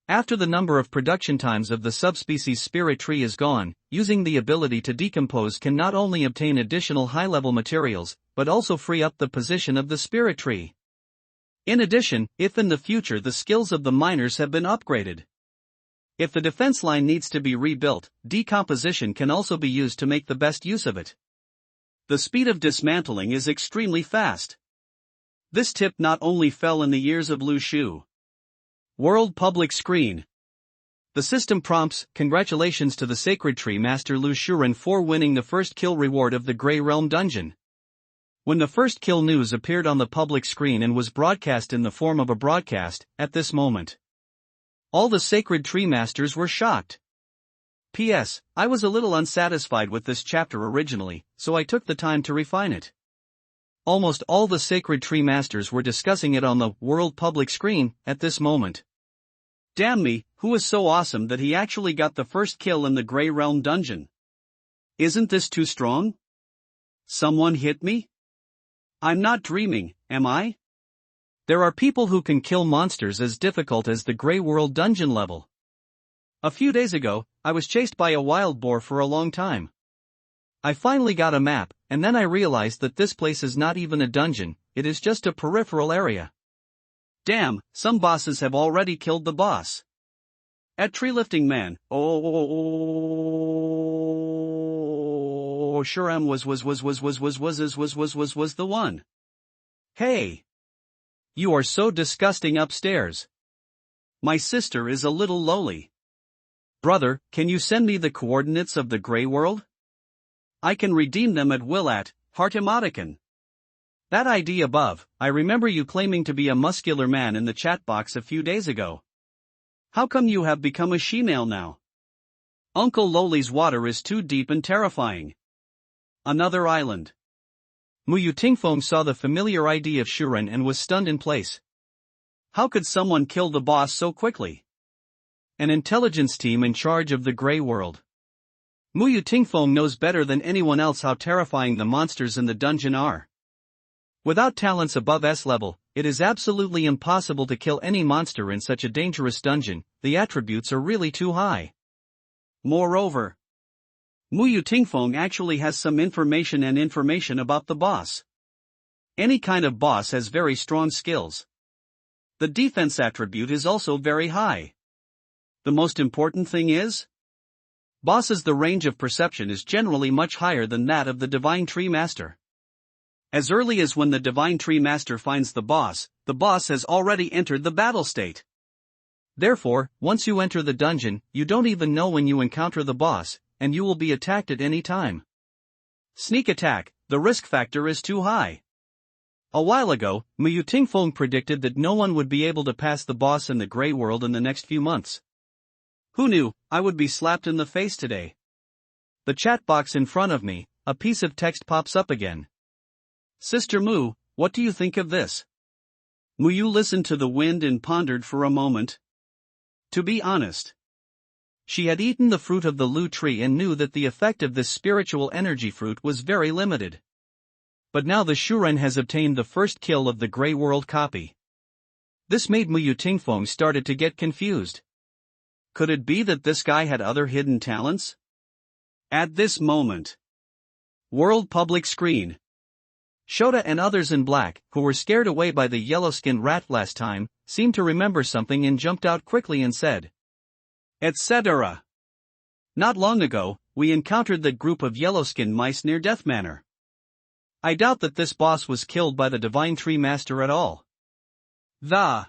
After the number of production times of the subspecies spirit tree is gone, using the ability to decompose can not only obtain additional high-level materials, but also free up the position of the spirit tree. In addition, if in the future the skills of the miners have been upgraded. If the defense line needs to be rebuilt, decomposition can also be used to make the best use of it. The speed of dismantling is extremely fast. This tip not only fell in the ears of Lu Shu. World Public Screen. The system prompts, congratulations to the Sacred Tree Master Lu Shuren for winning the first kill reward of the Grey Realm Dungeon. When the first kill news appeared on the public screen and was broadcast in the form of a broadcast, at this moment, all the Sacred Tree Masters were shocked. P.S. I was a little unsatisfied with this chapter originally, so I took the time to refine it. Almost all the Sacred Tree Masters were discussing it on the World Public Screen at this moment. Damn me, who is so awesome that he actually got the first kill in the Grey Realm Dungeon? Isn't this too strong? Someone hit me? I'm not dreaming, am I? There are people who can kill monsters as difficult as the Grey World Dungeon level. A few days ago, I was chased by a wild boar for a long time. I finally got a map, and then I realized that this place is not even a dungeon, it is just a peripheral area. Damn, some bosses have already killed the boss. At Tree Lifting Man, Shuram was the one. Hey! You are so disgusting upstairs. My sister is a little lowly. Brother, can you send me the coordinates of the Grey World? I can redeem them at will at Heartemoticon. That ID above, I remember you claiming to be a muscular man in the chat box a few days ago. How come you have become a she-male now? Uncle Lowly's water is too deep and terrifying. Another island. Mu Tingfeng saw the familiar ID of Shuren and was stunned in place. How could someone kill the boss so quickly? An intelligence team in charge of the Grey World. Mu Tingfeng knows better than anyone else how terrifying the monsters in the dungeon are. Without talents above S level, it is absolutely impossible to kill any monster in such a dangerous dungeon. The attributes are really too high. Moreover, Mu Tingfeng actually has some information about the boss. Any kind of boss has very strong skills. The defense attribute is also very high. The most important thing is, the range of perception is generally much higher than that of the Divine Tree Master. As early as when the Divine Tree Master finds the boss has already entered the battle state. Therefore, once you enter the dungeon, you don't even know when you encounter the boss, and you will be attacked at any time. Sneak attack, the risk factor is too high. A while ago, Mu Tingfeng predicted that no one would be able to pass the boss in the Grey World in the next few months. Who knew, I would be slapped in the face today. The chat box in front of me, a piece of text pops up again. Sister Mu, what do you think of this? Mu listened to the wind and pondered for a moment. To be honest, she had eaten the fruit of the Lu tree and knew that the effect of this spiritual energy fruit was very limited. But now the Shuren has obtained the first kill of the Grey World copy. This made Mu Tingfeng started to get confused. Could it be that this guy had other hidden talents? At this moment, World Public Screen. Shota and others in black, who were scared away by the yellow-skinned rat last time, seemed to remember something and jumped out quickly and said, etc. Not long ago, we encountered the group of yellow-skinned mice near Death Manor. I doubt that this boss was killed by the Divine Tree Master at all. The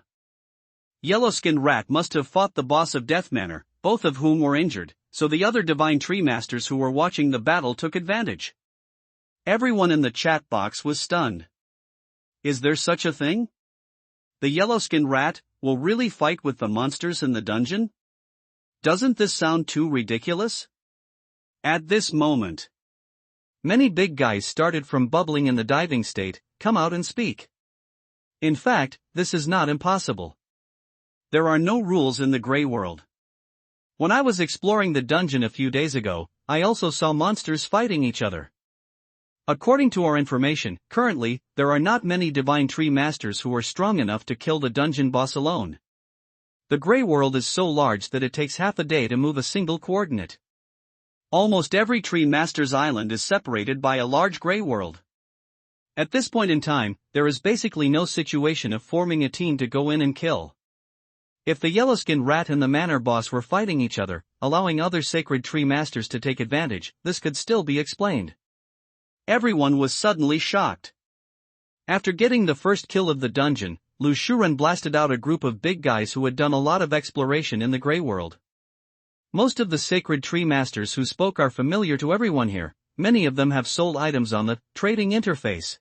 yellow-skinned rat must have fought the boss of Death Manor, both of whom were injured, so the other Divine Tree Masters who were watching the battle took advantage. Everyone in the chat box was stunned. Is there such a thing? The yellow-skinned rat will really fight with the monsters in the dungeon? Doesn't this sound too ridiculous? At this moment, many big guys started from bubbling in the diving state, come out and speak. In fact, this is not impossible. There are no rules in the Grey World. When I was exploring the dungeon a few days ago, I also saw monsters fighting each other. According to our information, currently, there are not many Divine Tree Masters who are strong enough to kill the dungeon boss alone. The Grey World is so large that it takes half a day to move a single coordinate. Almost every Tree Master's island is separated by a large Grey World. At this point in time, there is basically no situation of forming a team to go in and kill. If the yellow-skinned rat and the manor boss were fighting each other, allowing other sacred tree masters to take advantage, this could still be explained. Everyone was suddenly shocked. After getting the first kill of the dungeon, Lu Shuren blasted out a group of big guys who had done a lot of exploration in the Grey World. Most of the sacred tree masters who spoke are familiar to everyone here, many of them have sold items on the trading interface.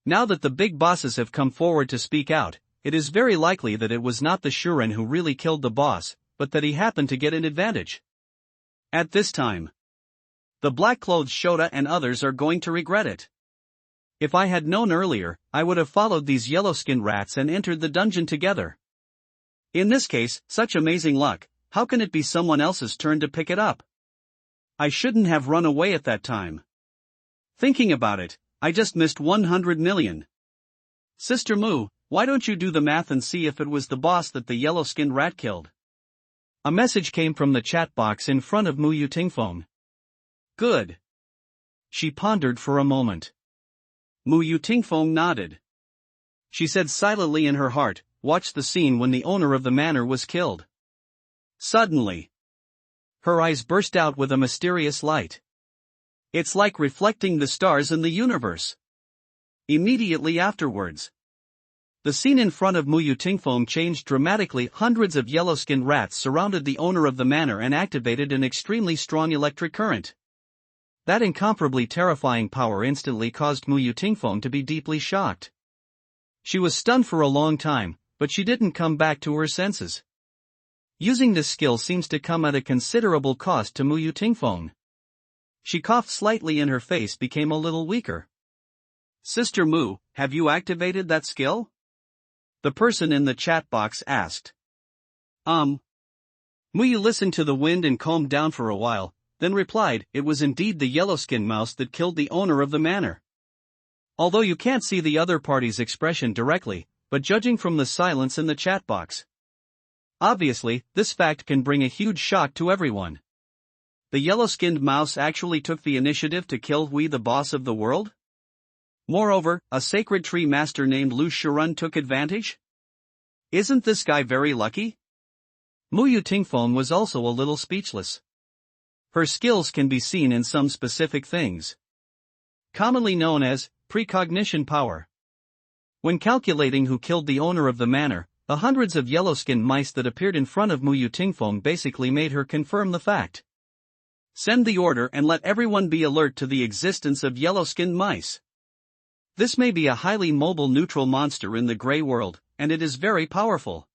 Now that the big bosses have come forward to speak out, it is very likely that it was not the Shuren who really killed the boss, but that he happened to get an advantage. At this time, the black-clothed Shota and others are going to regret it. If I had known earlier, I would have followed these yellow-skinned rats and entered the dungeon together. In this case, such amazing luck, how can it be someone else's turn to pick it up? I shouldn't have run away at that time. Thinking about it, I just missed 100 million. Sister Mu, why don't you do the math and see if it was the boss that the yellow-skinned rat killed? A message came from the chat box in front of Mu Tingfeng. Good. She pondered for a moment. Mu Tingfeng nodded. She said silently in her heart, watch the scene when the owner of the manor was killed. Suddenly, her eyes burst out with a mysterious light. It's like reflecting the stars in the universe. Immediately afterwards, the scene in front of Mu Tingfeng changed dramatically. Hundreds of yellow-skinned rats surrounded the owner of the manor and activated an extremely strong electric current. That incomparably terrifying power instantly caused Mu Tingfeng to be deeply shocked. She was stunned for a long time, but she didn't come back to her senses. Using this skill seems to come at a considerable cost to Mu Tingfeng. She coughed slightly and her face became a little weaker. Sister Mu, have you activated that skill? The person in the chat box asked. Muyu listened to the wind and calmed down for a while, then replied, it was indeed the yellow-skinned mouse that killed the owner of the manor. Although you can't see the other party's expression directly, but judging from the silence in the chat box. Obviously, this fact can bring a huge shock to everyone. The yellow-skinned mouse actually took the initiative to kill Hui, the boss of the world? Moreover, a sacred tree master named Lu Shirun took advantage? Isn't this guy very lucky? Muyu Tingfeng was also a little speechless. Her skills can be seen in some specific things, commonly known as precognition power. When calculating who killed the owner of the manor, the hundreds of yellow-skinned mice that appeared in front of Muyu Tingfeng basically made her confirm the fact. Send the order and let everyone be alert to the existence of yellow-skinned mice. This may be a highly mobile neutral monster in the gray world, and it is very powerful.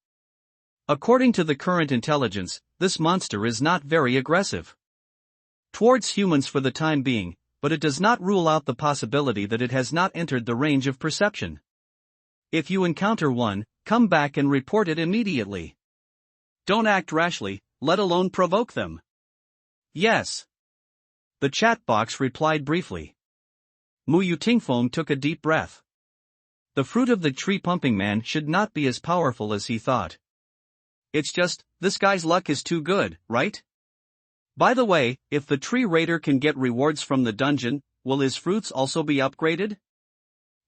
According to the current intelligence, this monster is not very aggressive towards humans for the time being, but it does not rule out the possibility that it has not entered the range of perception. If you encounter one, come back and report it immediately. Don't act rashly, let alone provoke them. Yes. The chat box replied briefly. Muyu Tingfeng took a deep breath. The fruit of the tree pumping man should not be as powerful as he thought. It's just, this guy's luck is too good, right? By the way, if the tree raider can get rewards from the dungeon, will his fruits also be upgraded?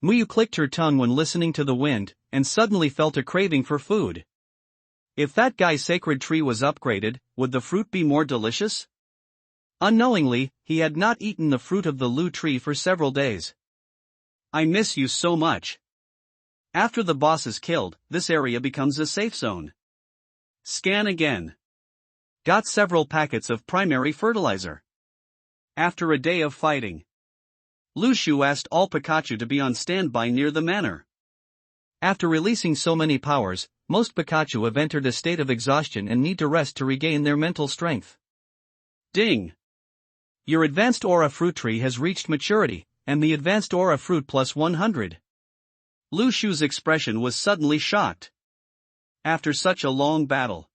Muyu clicked her tongue when listening to the wind, and suddenly felt a craving for food. If that guy's sacred tree was upgraded, would the fruit be more delicious? Unknowingly, he had not eaten the fruit of the Lu tree for several days. I miss you so much. After the boss is killed, this area becomes a safe zone. Scan again. Got several packets of primary fertilizer. After a day of fighting, Lu Shu asked all Pikachu to be on standby near the manor. After releasing so many powers, most Pikachu have entered a state of exhaustion and need to rest to regain their mental strength. Ding! Your advanced aura fruit tree has reached maturity, and the advanced aura fruit plus 100. Lu Shu's expression was suddenly shocked. After such a long battle.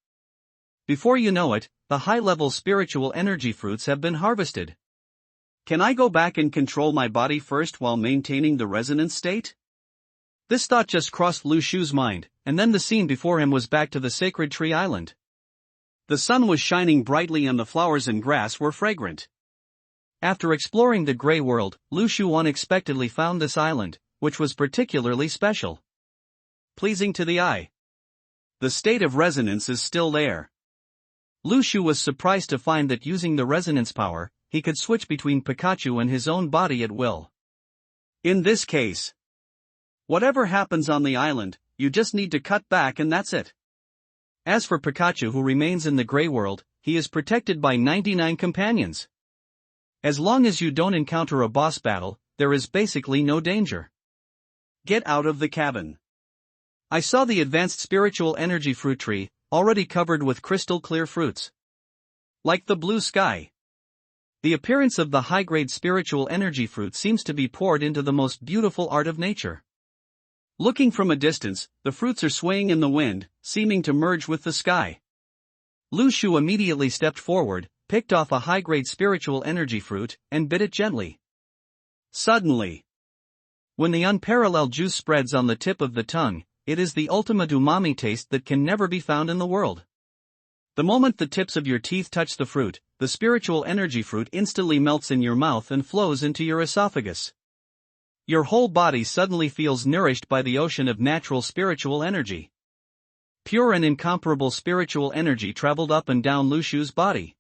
Before you know it, the high-level spiritual energy fruits have been harvested. Can I go back and control my body first while maintaining the resonance state? This thought just crossed Lu Shu's mind, and then the scene before him was back to the sacred tree island. The sun was shining brightly and the flowers and grass were fragrant. After exploring the gray world, Lu Shu unexpectedly found this island, which was particularly special. Pleasing to the eye. The state of resonance is still there. Lu Shu was surprised to find that using the resonance power, he could switch between Pikachu and his own body at will. In this case, whatever happens on the island, you just need to cut back and that's it. As for Pikachu, who remains in the gray world, he is protected by 99 companions. As long as you don't encounter a boss battle, there is basically no danger. Get out of the cabin. I saw the advanced spiritual energy fruit tree, already covered with crystal clear fruits. Like the blue sky. The appearance of the high-grade spiritual energy fruit seems to be poured into the most beautiful art of nature. Looking from a distance, the fruits are swaying in the wind, seeming to merge with the sky. Lu Shu immediately stepped forward, picked off a high-grade spiritual energy fruit, and bit it gently. Suddenly, when the unparalleled juice spreads on the tip of the tongue, it is the ultimate umami taste that can never be found in the world. The moment the tips of your teeth touch the fruit, the spiritual energy fruit instantly melts in your mouth and flows into your esophagus. Your whole body suddenly feels nourished by the ocean of natural spiritual energy. Pure and incomparable spiritual energy traveled up and down Lu Shu's body.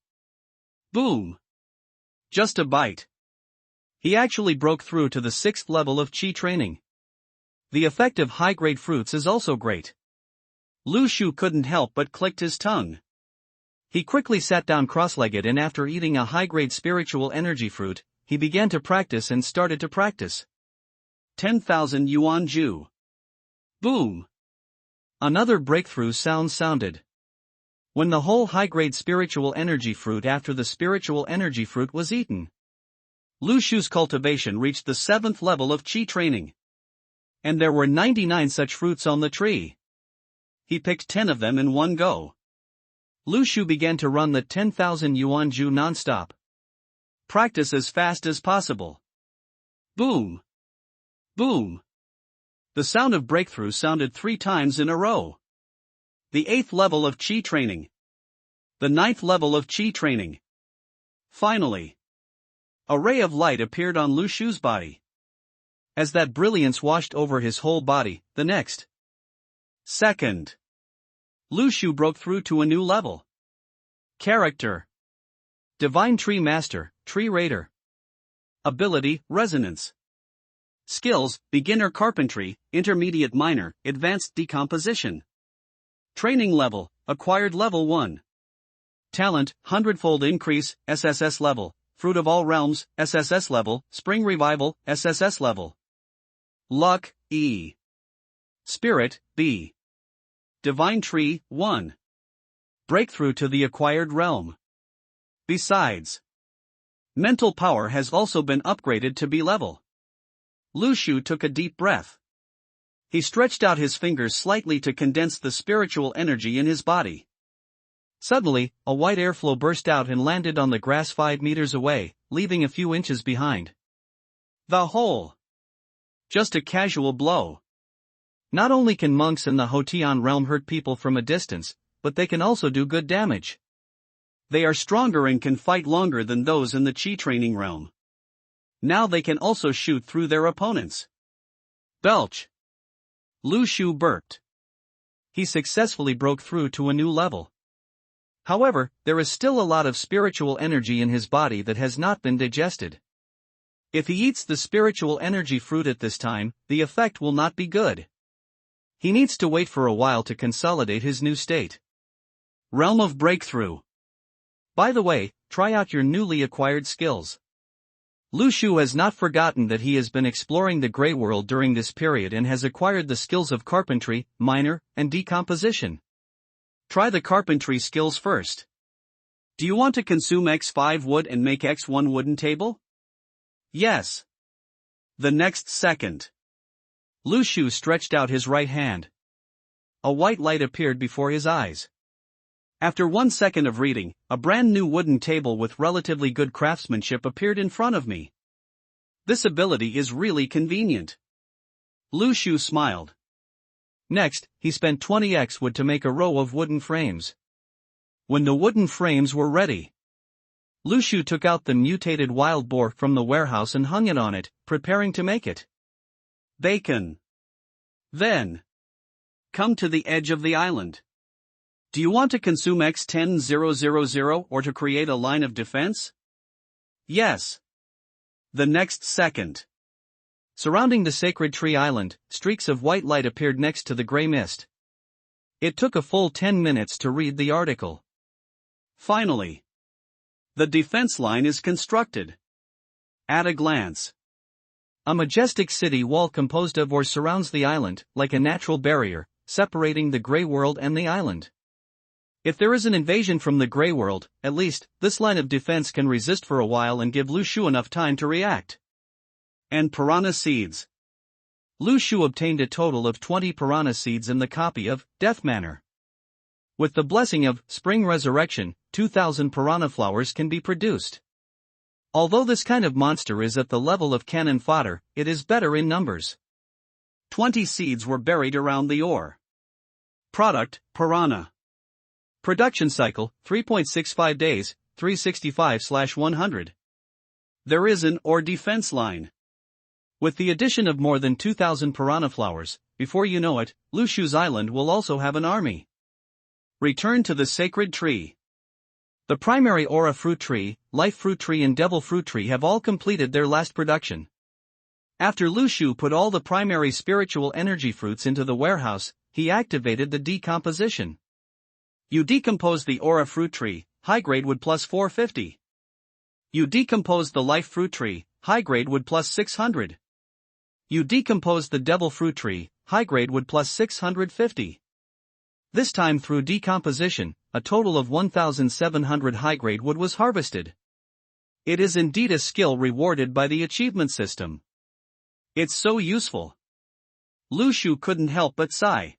Boom! Just a bite. He actually broke through to the 6th level of Qi training. The effect of high-grade fruits is also great. Lu Shu couldn't help but clicked his tongue. He quickly sat down cross-legged and after eating a high-grade spiritual energy fruit, he began to practice and started to practice. 10,000 yuan ju. Boom! Another breakthrough sound sounded. When the whole high-grade spiritual energy fruit after the spiritual energy fruit was eaten. Lu Shu's cultivation reached the 7th level of Qi training. And there were 99 such fruits on the tree. He picked 10 of them in one go. Lu Shu began to run the 10,000 yuan ju non-stop. Practice as fast as possible. Boom! Boom! The sound of breakthrough sounded 3 times in a row. The 8th level of Qi training. The 9th level of Qi training. Finally, a ray of light appeared on Lu Shu's body. As that brilliance washed over his whole body, the next second, Lu Shu broke through to a new level. Character: Divine Tree Master, Tree Raider. Ability: Resonance. Skills: Beginner Carpentry, Intermediate Minor, Advanced Decomposition. Training level: Acquired level 1. Talent: 100-fold increase, SSS level. Fruit of All Realms, SSS level. Spring Revival, SSS level. Luck, E. Spirit, B. Divine Tree, 1. Breakthrough to the acquired realm. Besides, mental power has also been upgraded to B level. Lu Shu took a deep breath. He stretched out his fingers slightly to condense the spiritual energy in his body. Suddenly, a white airflow burst out and landed on the grass 5 meters away, leaving a few inches behind. The hole. Just a casual blow. Not only can monks in the Hotian realm hurt people from a distance, but they can also do good damage. They are stronger and can fight longer than those in the Qi training realm. Now they can also shoot through their opponents. Belch. Lu Shu burped. He successfully broke through to a new level. However, there is still a lot of spiritual energy in his body that has not been digested. If he eats the spiritual energy fruit at this time, the effect will not be good. He needs to wait for a while to consolidate his new state. Realm of Breakthrough. By the way, try out your newly acquired skills. Lu Shu has not forgotten that he has been exploring the Grey World during this period and has acquired the skills of carpentry, minor, and decomposition. Try the carpentry skills first. Do you want to consume X5 wood and make X1 wooden table? Yes. The next second, Lu Shu stretched out his right hand. A white light appeared before his eyes. After 1 second of reading, a brand new wooden table with relatively good craftsmanship appeared in front of me. This ability is really convenient. Lu Shu smiled. Next, he spent 20x wood to make a row of wooden frames. When the wooden frames were ready, Lu Shu took out the mutated wild boar from the warehouse and hung it on it, preparing to make it. Bacon. Then, come to the edge of the island. Do you want to consume X10000 or to create a line of defense? Yes. The next second, surrounding the sacred tree island, streaks of white light appeared next to the gray mist. It took a full 10 minutes to read the article. Finally, the defense line is constructed. At a glance, a majestic city wall composed of or surrounds the island, like a natural barrier, separating the Grey World and the island. If there is an invasion from the Grey World, at least, this line of defense can resist for a while and give Lu Shu enough time to react. And piranha seeds. Lu Shu obtained a total of 20 piranha seeds in the copy of Death Manor. With the blessing of Spring Resurrection, 2,000 piranha flowers can be produced. Although this kind of monster is at the level of cannon fodder, it is better in numbers. 20 seeds were buried around the ore. Product: piranha. Production cycle: 3.65 days, 365/100. There is an ore defense line. With the addition of more than 2,000 piranha flowers, before you know it, Lu Shu's island will also have an army. Return to the sacred tree. The primary aura fruit tree, life fruit tree and devil fruit tree have all completed their last production. After Lu Shu put all the primary spiritual energy fruits into the warehouse, he activated the decomposition. You decompose the aura fruit tree, high grade wood plus 450. You decompose the life fruit tree, high grade wood plus 600. You decompose the devil fruit tree, high grade wood plus 650. This time through decomposition, a total of 1,700 high grade wood was harvested. It is indeed a skill rewarded by the achievement system. It's so useful. Lu Shu couldn't help but sigh.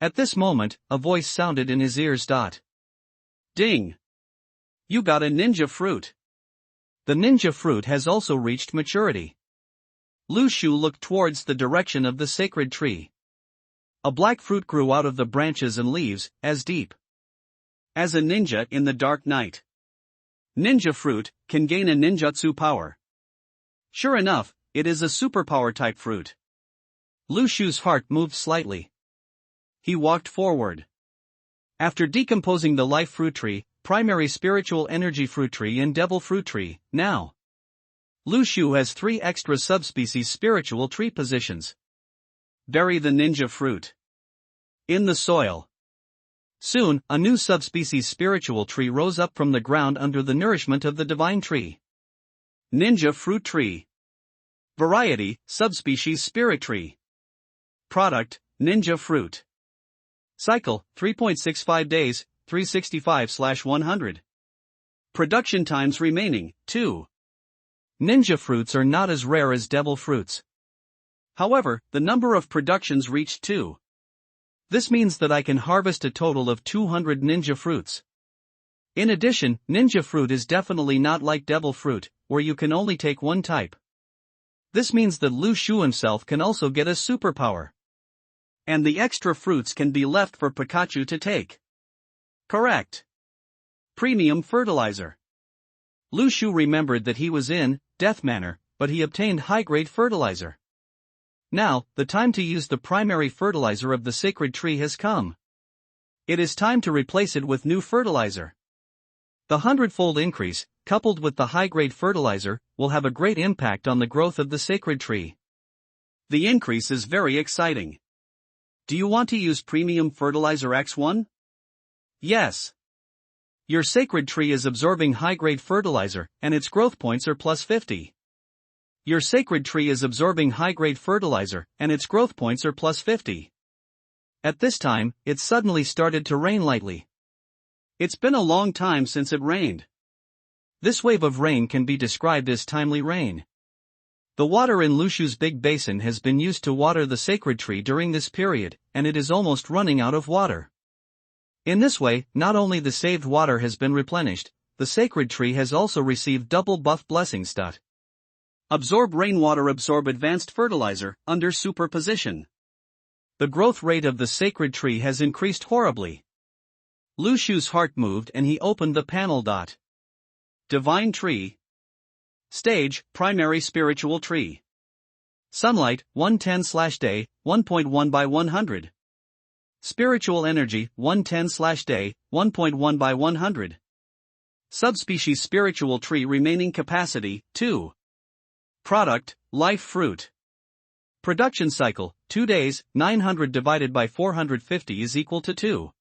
At this moment, a voice sounded in his ears. Ding! You got a ninja fruit. The ninja fruit has also reached maturity. Lu Shu looked towards the direction of the sacred tree. A black fruit grew out of the branches and leaves, as deep as a ninja in the dark night. Ninja fruit can gain a ninjutsu power. Sure enough, it is a superpower type fruit. Lu Shu's heart moved slightly. He walked forward. After decomposing the life fruit tree, primary spiritual energy fruit tree and devil fruit tree, now Lu Shu has 3 extra subspecies spiritual tree positions. Bury the ninja fruit in the soil. Soon, a new subspecies spiritual tree rose up from the ground under the nourishment of the divine tree. Ninja fruit tree. Variety, subspecies spirit tree. Product, ninja fruit. Cycle, 3.65 days, 365/100. Production times remaining, 2. Ninja fruits are not as rare as devil fruits. However, the number of productions reached 2. This means that I can harvest a total of 200 ninja fruits. In addition, ninja fruit is definitely not like devil fruit, where you can only take one type. This means that Lu Shu himself can also get a superpower. And the extra fruits can be left for Pikachu to take. Correct. Premium fertilizer. Lu Shu remembered that he was in Death Manor, but he obtained high-grade fertilizer. Now, the time to use the primary fertilizer of the sacred tree has come. It is time to replace it with new fertilizer. The 100-fold increase, coupled with the high-grade fertilizer, will have a great impact on the growth of the sacred tree. The increase is very exciting. Do you want to use premium fertilizer X1? Yes. Your sacred tree is absorbing high-grade fertilizer, and its growth points are plus 50. Your sacred tree is absorbing high-grade fertilizer, and its growth points are plus 50. At this time, it suddenly started to rain lightly. It's been a long time since it rained. This wave of rain can be described as timely rain. The water in Lu Shu's big basin has been used to water the sacred tree during this period, and it is almost running out of water. In this way, not only the saved water has been replenished, the sacred tree has also received double buff blessings. Absorb rainwater, absorb advanced fertilizer, under superposition. The growth rate of the sacred tree has increased horribly. Lu Shu's heart moved and he opened the panel. Divine tree. Stage, primary spiritual tree. Sunlight, 110/day, 1.1 by 100. Spiritual energy, 110/day, 1.1 by 100. Subspecies spiritual tree remaining capacity, 2. Product, life fruit. Production cycle, 2 days, 900 divided by 450 is equal to 2.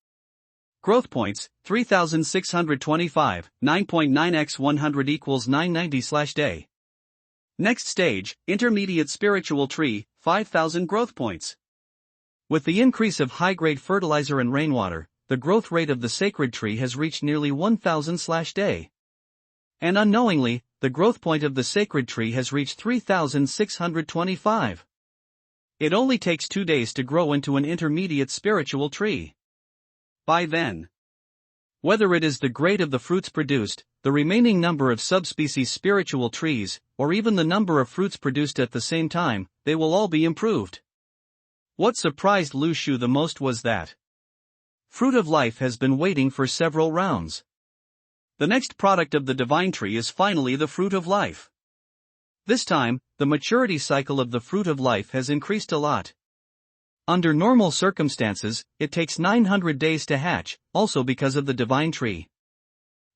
Growth points, 3,625, 9.9x 100 equals 990/day. Next stage, intermediate spiritual tree, 5,000 growth points. With the increase of high-grade fertilizer and rainwater, the growth rate of the sacred tree has reached nearly 1,000/day. And unknowingly, the growth point of the sacred tree has reached 3,625. It only takes 2 days to grow into an intermediate spiritual tree. By then, whether it is the grade of the fruits produced, the remaining number of subspecies spiritual trees, or even the number of fruits produced at the same time, they will all be improved. What surprised Lu Shu the most was that Fruit of Life has been waiting for several rounds. The next product of the divine tree is finally the Fruit of Life. This time, the maturity cycle of the Fruit of Life has increased a lot. Under normal circumstances, it takes 900 days to hatch, also because of the divine tree.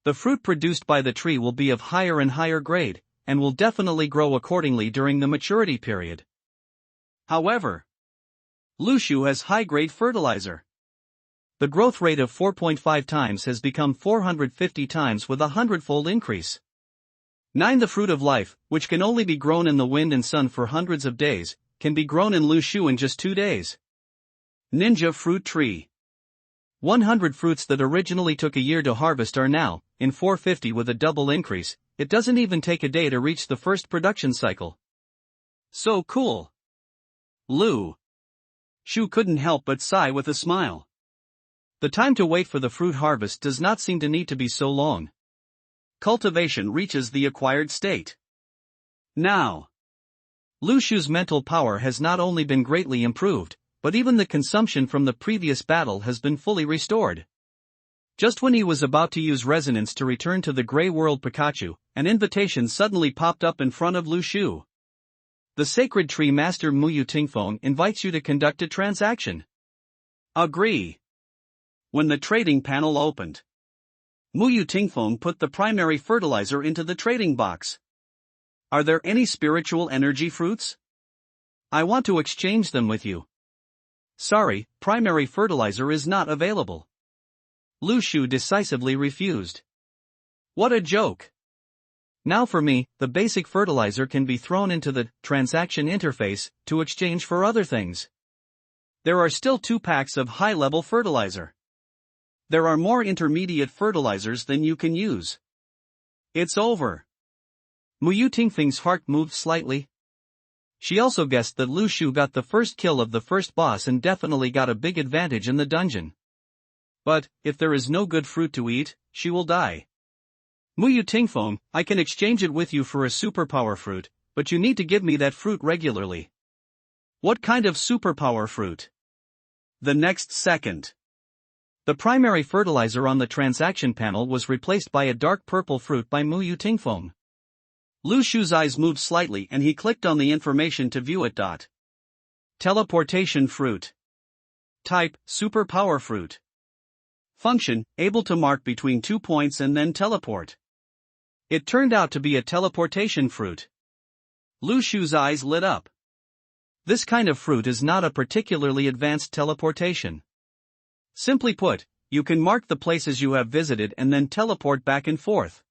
The fruit produced by the tree will be of higher and higher grade, and will definitely grow accordingly during the maturity period. However, Lu Shu has high-grade fertilizer. The growth rate of 4.5 times has become 450 times with a 100-fold increase. 9. The Fruit of Life, which can only be grown in the wind and sun for hundreds of days, can be grown in Lu Shu in just 2 days. Ninja fruit tree. 100 fruits that originally took a year to harvest are now, in 450 with a double increase, it doesn't even take a day to reach the first production cycle. So cool. Lu Shu couldn't help but sigh with a smile. The time to wait for the fruit harvest does not seem to need to be so long. Cultivation reaches the acquired state. Now, Lu Shu's mental power has not only been greatly improved, but even the consumption from the previous battle has been fully restored. Just when he was about to use resonance to return to the Grey World Pikachu, an invitation suddenly popped up in front of Lu Shu. The Sacred Tree Master Muyu Tingfeng invites you to conduct a transaction. Agree. When the trading panel opened, Muyu Tingfeng put the primary fertilizer into the trading box. Are there any spiritual energy fruits? I want to exchange them with you. Sorry, primary fertilizer is not available. Lu Shu decisively refused. What a joke. Now for me, the basic fertilizer can be thrown into the transaction interface to exchange for other things. There are still 2 packs of high-level fertilizer. There are more intermediate fertilizers than you can use. It's over. Muyu Tingfeng's heart moved slightly. She also guessed that Lu Shu got the first kill of the first boss and definitely got a big advantage in the dungeon. But, if there is no good fruit to eat, she will die. Muyu Tingfeng, I can exchange it with you for a superpower fruit, but you need to give me that fruit regularly. What kind of superpower fruit? The next second, the primary fertilizer on the transaction panel was replaced by a dark purple fruit by Muyu Tingfeng. Lu Shu's eyes moved slightly and he clicked on the information to view it. Teleportation fruit. Type, superpower fruit. Function, able to mark between 2 points and then teleport. It turned out to be a teleportation fruit. Lu Shu's eyes lit up. This kind of fruit is not a particularly advanced teleportation. Simply put, you can mark the places you have visited and then teleport back and forth.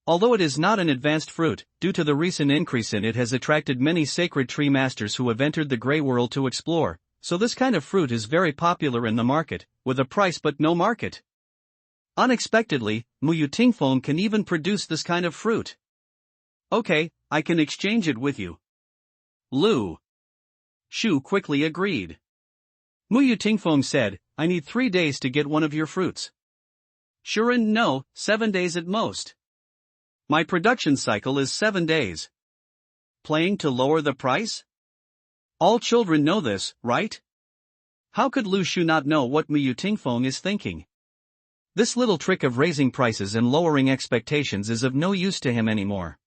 Although it is not an advanced fruit, due to the recent increase in it has attracted many sacred tree masters who have entered the Grey World to explore, so this kind of fruit is very popular in the market, with a price but no market. Unexpectedly, Muyu Tingfeng can even produce this kind of fruit. Okay, I can exchange it with you. Lu Shu quickly agreed. Muyu Tingfeng said, I need 3 days to get one of your fruits. Sure and no, 7 days at most. My production cycle is 7 days. Playing to lower the price? All children know this, right? How could Lu Shu not know what Muyu Tingfeng is thinking? This little trick of raising prices and lowering expectations is of no use to him anymore.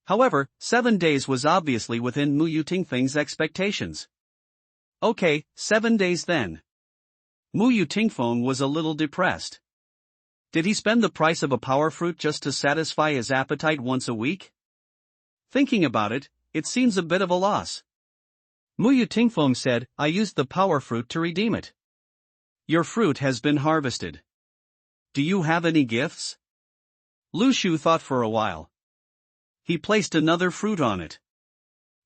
However, 7 days was obviously within Muyu Tingfeng's expectations. Okay, 7 days then. Muyu Tingfeng was a little depressed. Did he spend the price of a power fruit just to satisfy his appetite once a week? Thinking about it, it seems a bit of a loss. Muyu Tingfeng said, I used the power fruit to redeem it. Your fruit has been harvested. Do you have any gifts? Lu Shu thought for a while. He placed another fruit on it.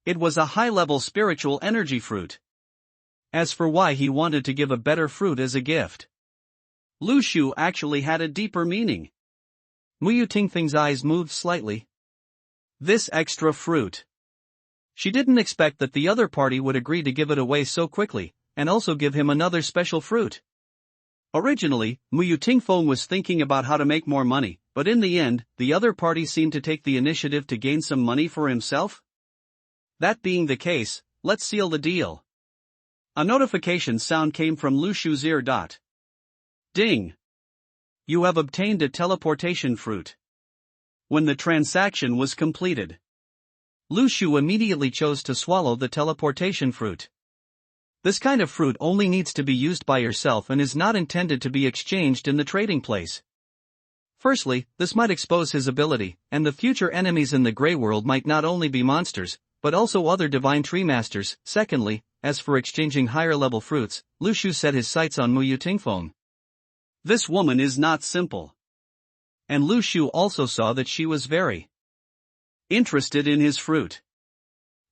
It was a high-level spiritual energy fruit. As for why he wanted to give a better fruit as a gift, Lu Shu actually had a deeper meaning. Muyu Tingfeng's eyes moved slightly. This extra fruit. She didn't expect that the other party would agree to give it away so quickly, and also give him another special fruit. Originally, Muyu Tingfeng was thinking about how to make more money, but in the end, the other party seemed to take the initiative to gain some money for himself. That being the case, let's seal the deal. A notification sound came from Lu Shu's ear. Ding! You have obtained a teleportation fruit. When the transaction was completed, Lu Shu immediately chose to swallow the teleportation fruit. This kind of fruit only needs to be used by yourself and is not intended to be exchanged in the trading place. Firstly, this might expose his ability, and the future enemies in the Grey World might not only be monsters, but also other divine tree masters. Secondly, as for exchanging higher level fruits, Lu Shu set his sights on Muyu Tingfeng. This woman is not simple. And Lu Shu also saw that she was very interested in his fruit.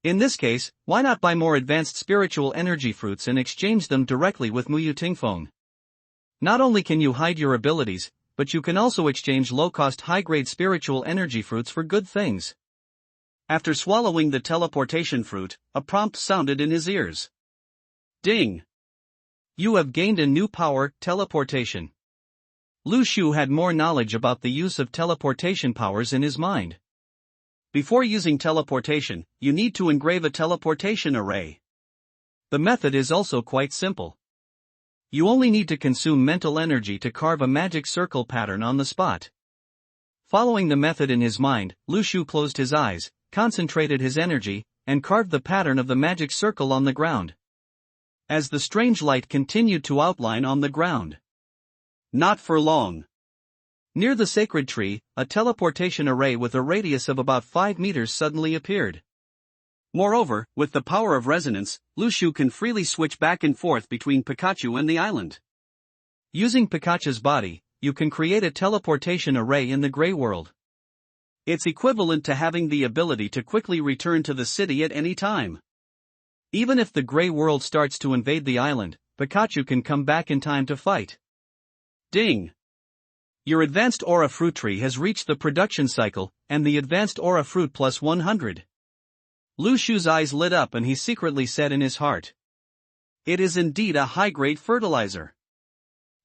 In this case, why not buy more advanced spiritual energy fruits and exchange them directly with Muyu Tingfeng? Not only can you hide your abilities, but you can also exchange low-cost high-grade spiritual energy fruits for good things. After swallowing the teleportation fruit, a prompt sounded in his ears. Ding! You have gained a new power, teleportation. Lu Shu had more knowledge about the use of teleportation powers in his mind. Before using teleportation, you need to engrave a teleportation array. The method is also quite simple. You only need to consume mental energy to carve a magic circle pattern on the spot. Following the method in his mind, Lu Shu closed his eyes, concentrated his energy, and carved the pattern of the magic circle on the ground. As the strange light continued to outline on the ground. Not for long. Near the sacred tree, a teleportation array with a radius of about 5 meters suddenly appeared. Moreover, with the power of resonance, Lu Shu can freely switch back and forth between Pikachu and the island. Using Pikachu's body, you can create a teleportation array in the Grey World. It's equivalent to having the ability to quickly return to the city at any time. Even if the Grey World starts to invade the island, Pikachu can come back in time to fight. Ding! Your advanced aura fruit tree has reached the production cycle, and the advanced aura fruit plus 100. Lu Shu's eyes lit up and he secretly said in his heart. It is indeed a high-grade fertilizer.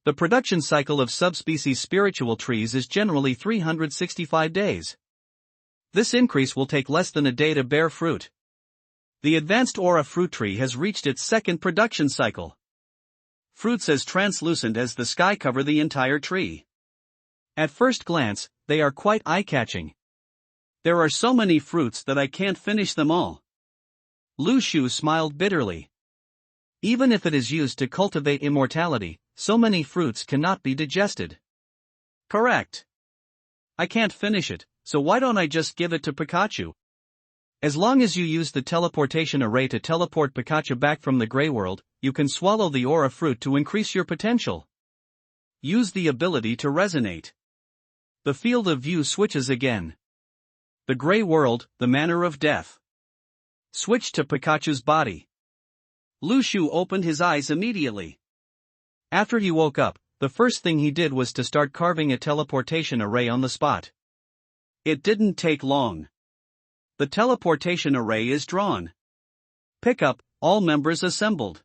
The production cycle of subspecies spiritual trees is generally 365 days. This increase will take less than a day to bear fruit. The advanced aura fruit tree has reached its second production cycle. Fruits as translucent as the sky cover the entire tree. At first glance, they are quite eye-catching. There are so many fruits that I can't finish them all. Lu Shu smiled bitterly. Even if it is used to cultivate immortality, so many fruits cannot be digested. Correct. I can't finish it, so why don't I just give it to Pikachu? As long as you use the teleportation array to teleport Pikachu back from the Grey World, you can swallow the aura fruit to increase your potential. Use the ability to resonate. The field of view switches again. The Grey World, the manner of death. Switch to Pikachu's body. Lu Shu opened his eyes immediately. After he woke up, the first thing he did was to start carving a teleportation array on the spot. It didn't take long. The teleportation array is drawn. Pick up, all members assembled.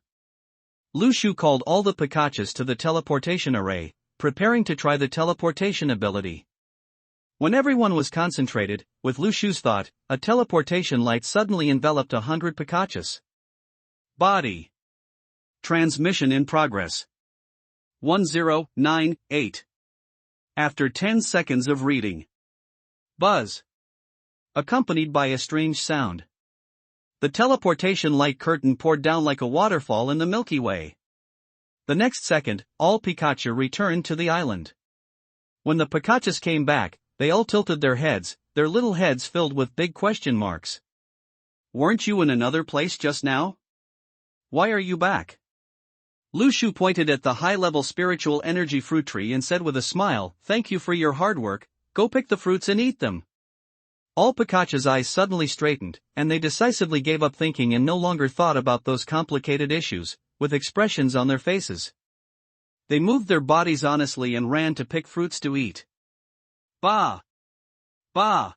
Lu Shu called all the Pikachus to the teleportation array, preparing to try the teleportation ability. When everyone was concentrated, with Lu Shu's thought, a teleportation light suddenly enveloped 100 Pikachus. Body. Transmission in progress. 1098. After 10 seconds of reading. Buzz. Accompanied by a strange sound. The teleportation light curtain poured down like a waterfall in the Milky Way. The next second, all Pikachu returned to the island. When the Pikachus came back, they all tilted their heads, their little heads filled with big question marks. Weren't you in another place just now? Why are you back? Lu Shu pointed at the high-level spiritual energy fruit tree and said with a smile, "Thank you for your hard work, go pick the fruits and eat them." All Pikachu's eyes suddenly straightened, and they decisively gave up thinking and no longer thought about those complicated issues, with expressions on their faces. They moved their bodies honestly and ran to pick fruits to eat. Bah! Bah!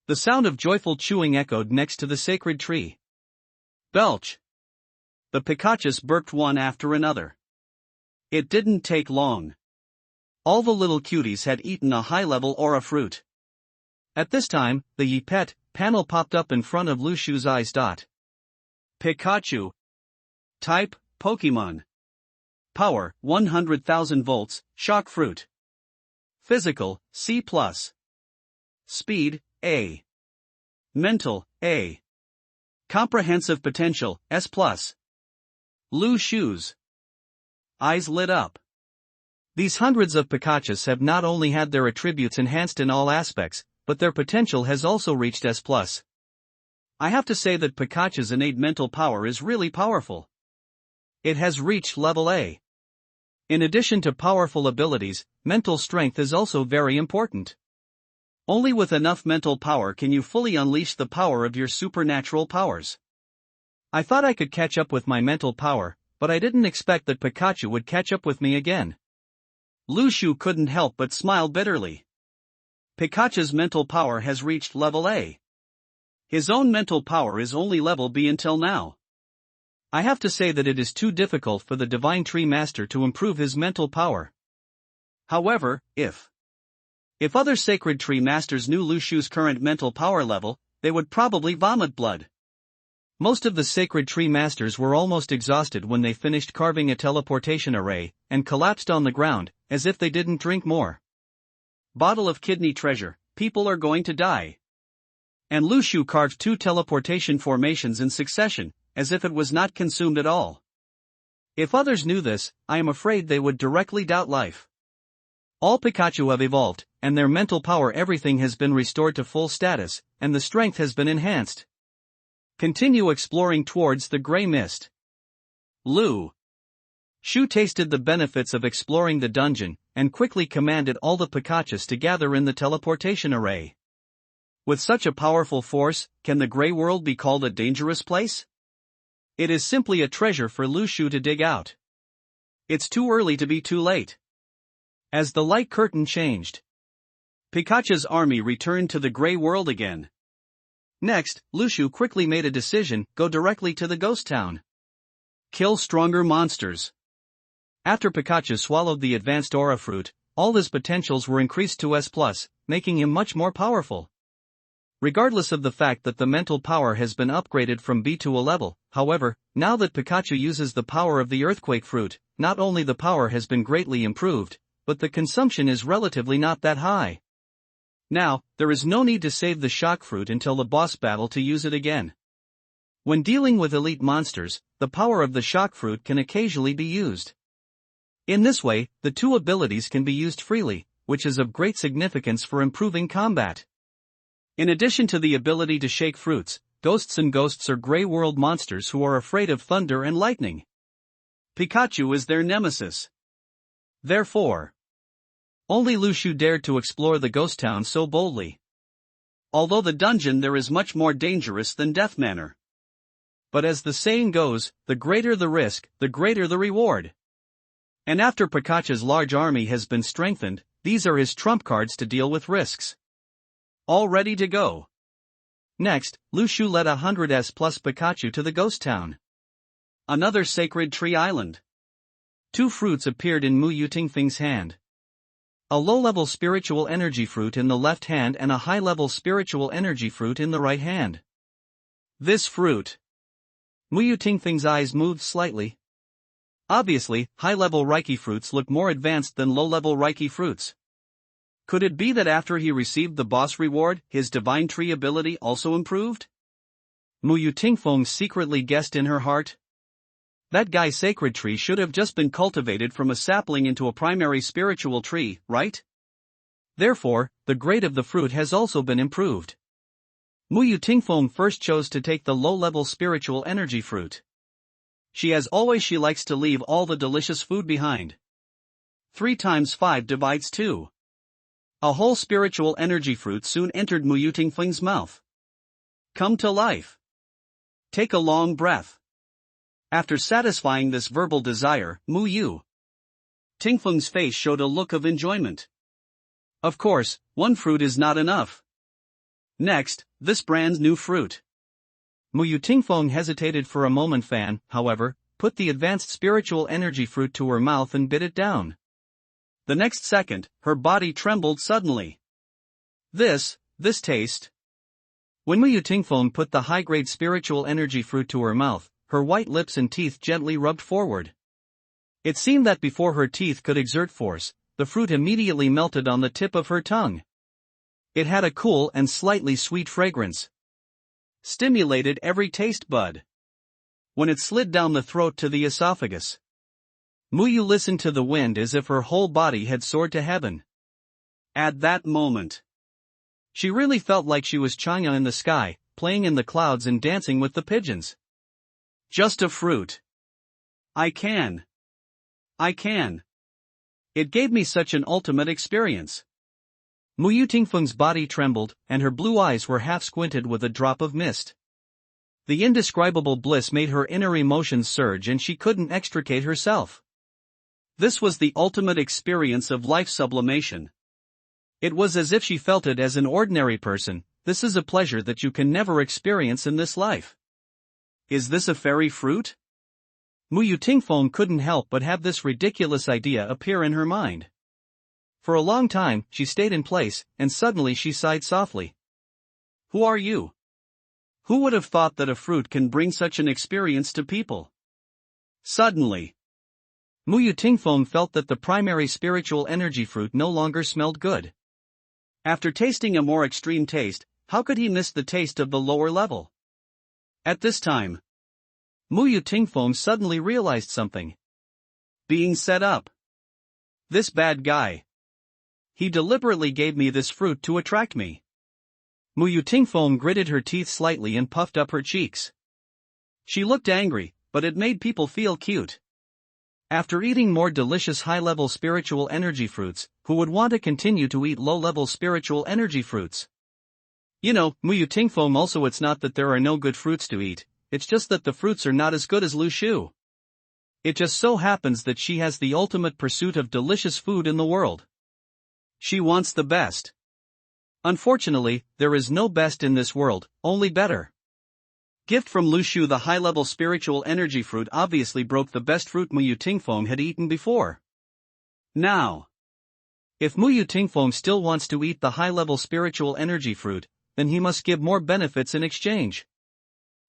The sound of joyful chewing echoed next to the sacred tree. Belch! The Pikachus burped one after another. It didn't take long. All the little cuties had eaten a high-level aura fruit. At this time, the Yi Pet panel popped up in front of Lu Shu's eyes. Pikachu. Type, Pokemon. Power, 100,000 volts, shock fruit. Physical, C+. Speed, A. Mental, A. Comprehensive potential, S+. Lu Shu's eyes lit up. These hundreds of Pikachus have not only had their attributes enhanced in all aspects, but their potential has also reached S+. I have to say that Pikachu's innate mental power is really powerful. It has reached level A. In addition to powerful abilities, mental strength is also very important. Only with enough mental power can you fully unleash the power of your supernatural powers. I thought I could catch up with my mental power, but I didn't expect that Pikachu would catch up with me again. Lu Shu couldn't help but smile bitterly. Pikachu's mental power has reached level A. His own mental power is only level B until now. I have to say that it is too difficult for the Divine Tree Master to improve his mental power. However, if other Sacred Tree Masters knew Lu Shu's current mental power level, they would probably vomit blood. Most of the Sacred Tree Masters were almost exhausted when they finished carving a teleportation array, and collapsed on the ground, as if they didn't drink more. Bottle of kidney treasure, people are going to die. And Lu Shu carved 2 teleportation formations in succession, as if it was not consumed at all. If others knew this, I am afraid they would directly doubt life. All Pikachu have evolved, and their mental power everything has been restored to full status, and the strength has been enhanced. Continue exploring towards the gray mist. Lu Shu tasted the benefits of exploring the dungeon, and quickly commanded all the Pikachus to gather in the teleportation array. With such a powerful force, can the gray world be called a dangerous place? It is simply a treasure for Lu Shu to dig out. It's too early to be too late. As the light curtain changed, Pikachu's army returned to the gray world again. Next, Lu Shu quickly made a decision: go directly to the ghost town. Kill stronger monsters. After Pikachu swallowed the advanced aura fruit, all his potentials were increased to S+, making him much more powerful. Regardless of the fact that the mental power has been upgraded from B to A level, however, now that Pikachu uses the power of the earthquake fruit, not only the power has been greatly improved, but the consumption is relatively not that high. Now, there is no need to save the shock fruit until the boss battle to use it again. When dealing with elite monsters, the power of the shock fruit can occasionally be used. In this way, the 2 abilities can be used freely, which is of great significance for improving combat. In addition to the ability to shake fruits, ghosts are gray world monsters who are afraid of thunder and lightning. Pikachu is their nemesis. Therefore, only Lu Shu dared to explore the ghost town so boldly. Although the dungeon there is much more dangerous than Death Manor. But as the saying goes, the greater the risk, the greater the reward. And after Pikachu's large army has been strengthened, these are his trump cards to deal with risks. All ready to go. Next, Lu Shu led 100S plus Pikachu to the ghost town. Another sacred tree island. 2 fruits appeared in Mu Yutingfeng's hand. A low-level spiritual energy fruit in the left hand and a high-level spiritual energy fruit in the right hand. This fruit. Mu Yutingfeng's eyes moved slightly. Obviously, high-level Reiki fruits look more advanced than low-level Reiki fruits. Could it be that after he received the boss reward, his divine tree ability also improved? Mu Yutingfeng secretly guessed in her heart. That guy's sacred tree should have just been cultivated from a sapling into a primary spiritual tree, right? Therefore, the grade of the fruit has also been improved. Mu Yutingfeng first chose to take the low-level spiritual energy fruit. She likes to leave all the delicious food behind. 3 times 5 divides 2. A whole spiritual energy fruit soon entered Mu Yutingfeng's mouth. Come to life. Take a long breath. After satisfying this verbal desire, Mu Yutingfeng's face showed a look of enjoyment. Of course, 1 fruit is not enough. Next, this brand new fruit. Mu Yutingfeng hesitated for a moment, however, put the advanced spiritual energy fruit to her mouth and bit it down. The next second, her body trembled suddenly. This taste. When Mu Yutingfeng put the high-grade spiritual energy fruit to her mouth, her white lips and teeth gently rubbed forward. It seemed that before her teeth could exert force, the fruit immediately melted on the tip of her tongue. It had a cool and slightly sweet fragrance. Stimulated every taste bud. When it slid down the throat to the esophagus, Mu Yu listened to the wind as if her whole body had soared to heaven. At that moment, she really felt like she was Chang'e in the sky, playing in the clouds and dancing with the pigeons. Just a fruit. I can. It gave me such an ultimate experience. Mu Yutingfeng's body trembled, and her blue eyes were half squinted with a drop of mist. The indescribable bliss made her inner emotions surge and she couldn't extricate herself. This was the ultimate experience of life sublimation. It was as if she felt it as an ordinary person. This is a pleasure that you can never experience in this life. Is this a fairy fruit? Mu Tingfeng couldn't help but have this ridiculous idea appear in her mind. For a long time, she stayed in place, and suddenly she sighed softly. Who are you? Who would have thought that a fruit can bring such an experience to people? Suddenly, Mu Tingfeng felt that the primary spiritual energy fruit no longer smelled good. After tasting a more extreme taste, how could he miss the taste of the lower level? At this time, Mu Tingfeng suddenly realized something. Being set up. This bad guy. He deliberately gave me this fruit to attract me. Mu Tingfeng gritted her teeth slightly and puffed up her cheeks. She looked angry, but it made people feel cute. After eating more delicious high-level spiritual energy fruits, who would want to continue to eat low-level spiritual energy fruits? You know, Mu Tingfeng also, it's not that there are no good fruits to eat, it's just that the fruits are not as good as Lu Shu. It just so happens that she has the ultimate pursuit of delicious food in the world. She wants the best. Unfortunately, there is no best in this world, only better. Gift from Lu Shu, the high-level spiritual energy fruit, obviously broke the best fruit Mu Tingfeng had eaten before. Now, if Mu Tingfeng still wants to eat the high-level spiritual energy fruit, then he must give more benefits in exchange.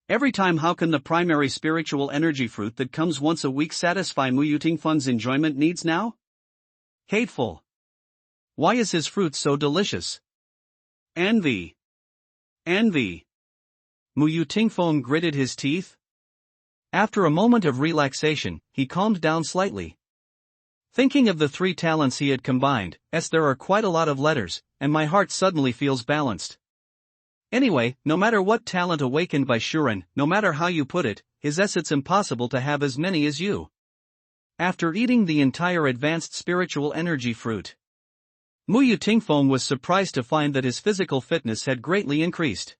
Every time, how can the primary spiritual energy fruit that comes once a week satisfy Mu Tingfeng's enjoyment needs now? Hateful. Why is his fruit so delicious? Envy. Envy. Mu Tingfeng gritted his teeth. After a moment of relaxation, he calmed down slightly. Thinking of the 3 talents he had combined, there are quite a lot of letters, and my heart suddenly feels balanced. Anyway, no matter what talent awakened by Shuren, no matter how you put it, it's impossible to have as many as you. After eating the entire advanced spiritual energy fruit, Mu Tingfeng was surprised to find that his physical fitness had greatly increased.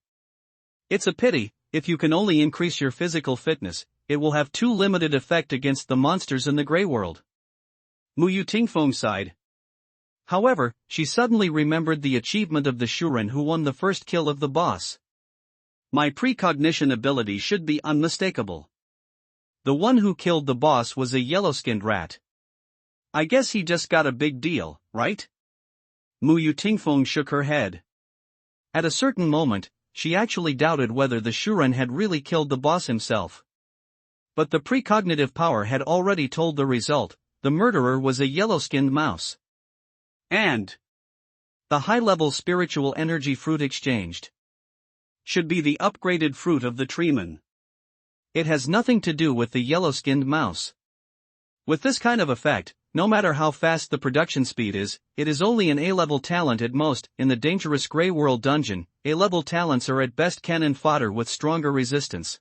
It's a pity, if you can only increase your physical fitness, it will have too limited effect against the monsters in the Grey World. Mu Tingfeng sighed. However, she suddenly remembered the achievement of the Shuren who won the first kill of the boss. My precognition ability should be unmistakable. The one who killed the boss was a yellow-skinned rat. I guess he just got a big deal, right? Mu Tingfeng shook her head. At a certain moment, she actually doubted whether the Shuren had really killed the boss himself. But the precognitive power had already told the result: the murderer was a yellow-skinned mouse. And the high-level spiritual energy fruit exchanged should be the upgraded fruit of the treeman. It has nothing to do with the yellow-skinned mouse. With this kind of effect, no matter how fast the production speed is, it is only an A-level talent at most. In the dangerous Grey World dungeon, A-level talents are at best cannon fodder with stronger resistance.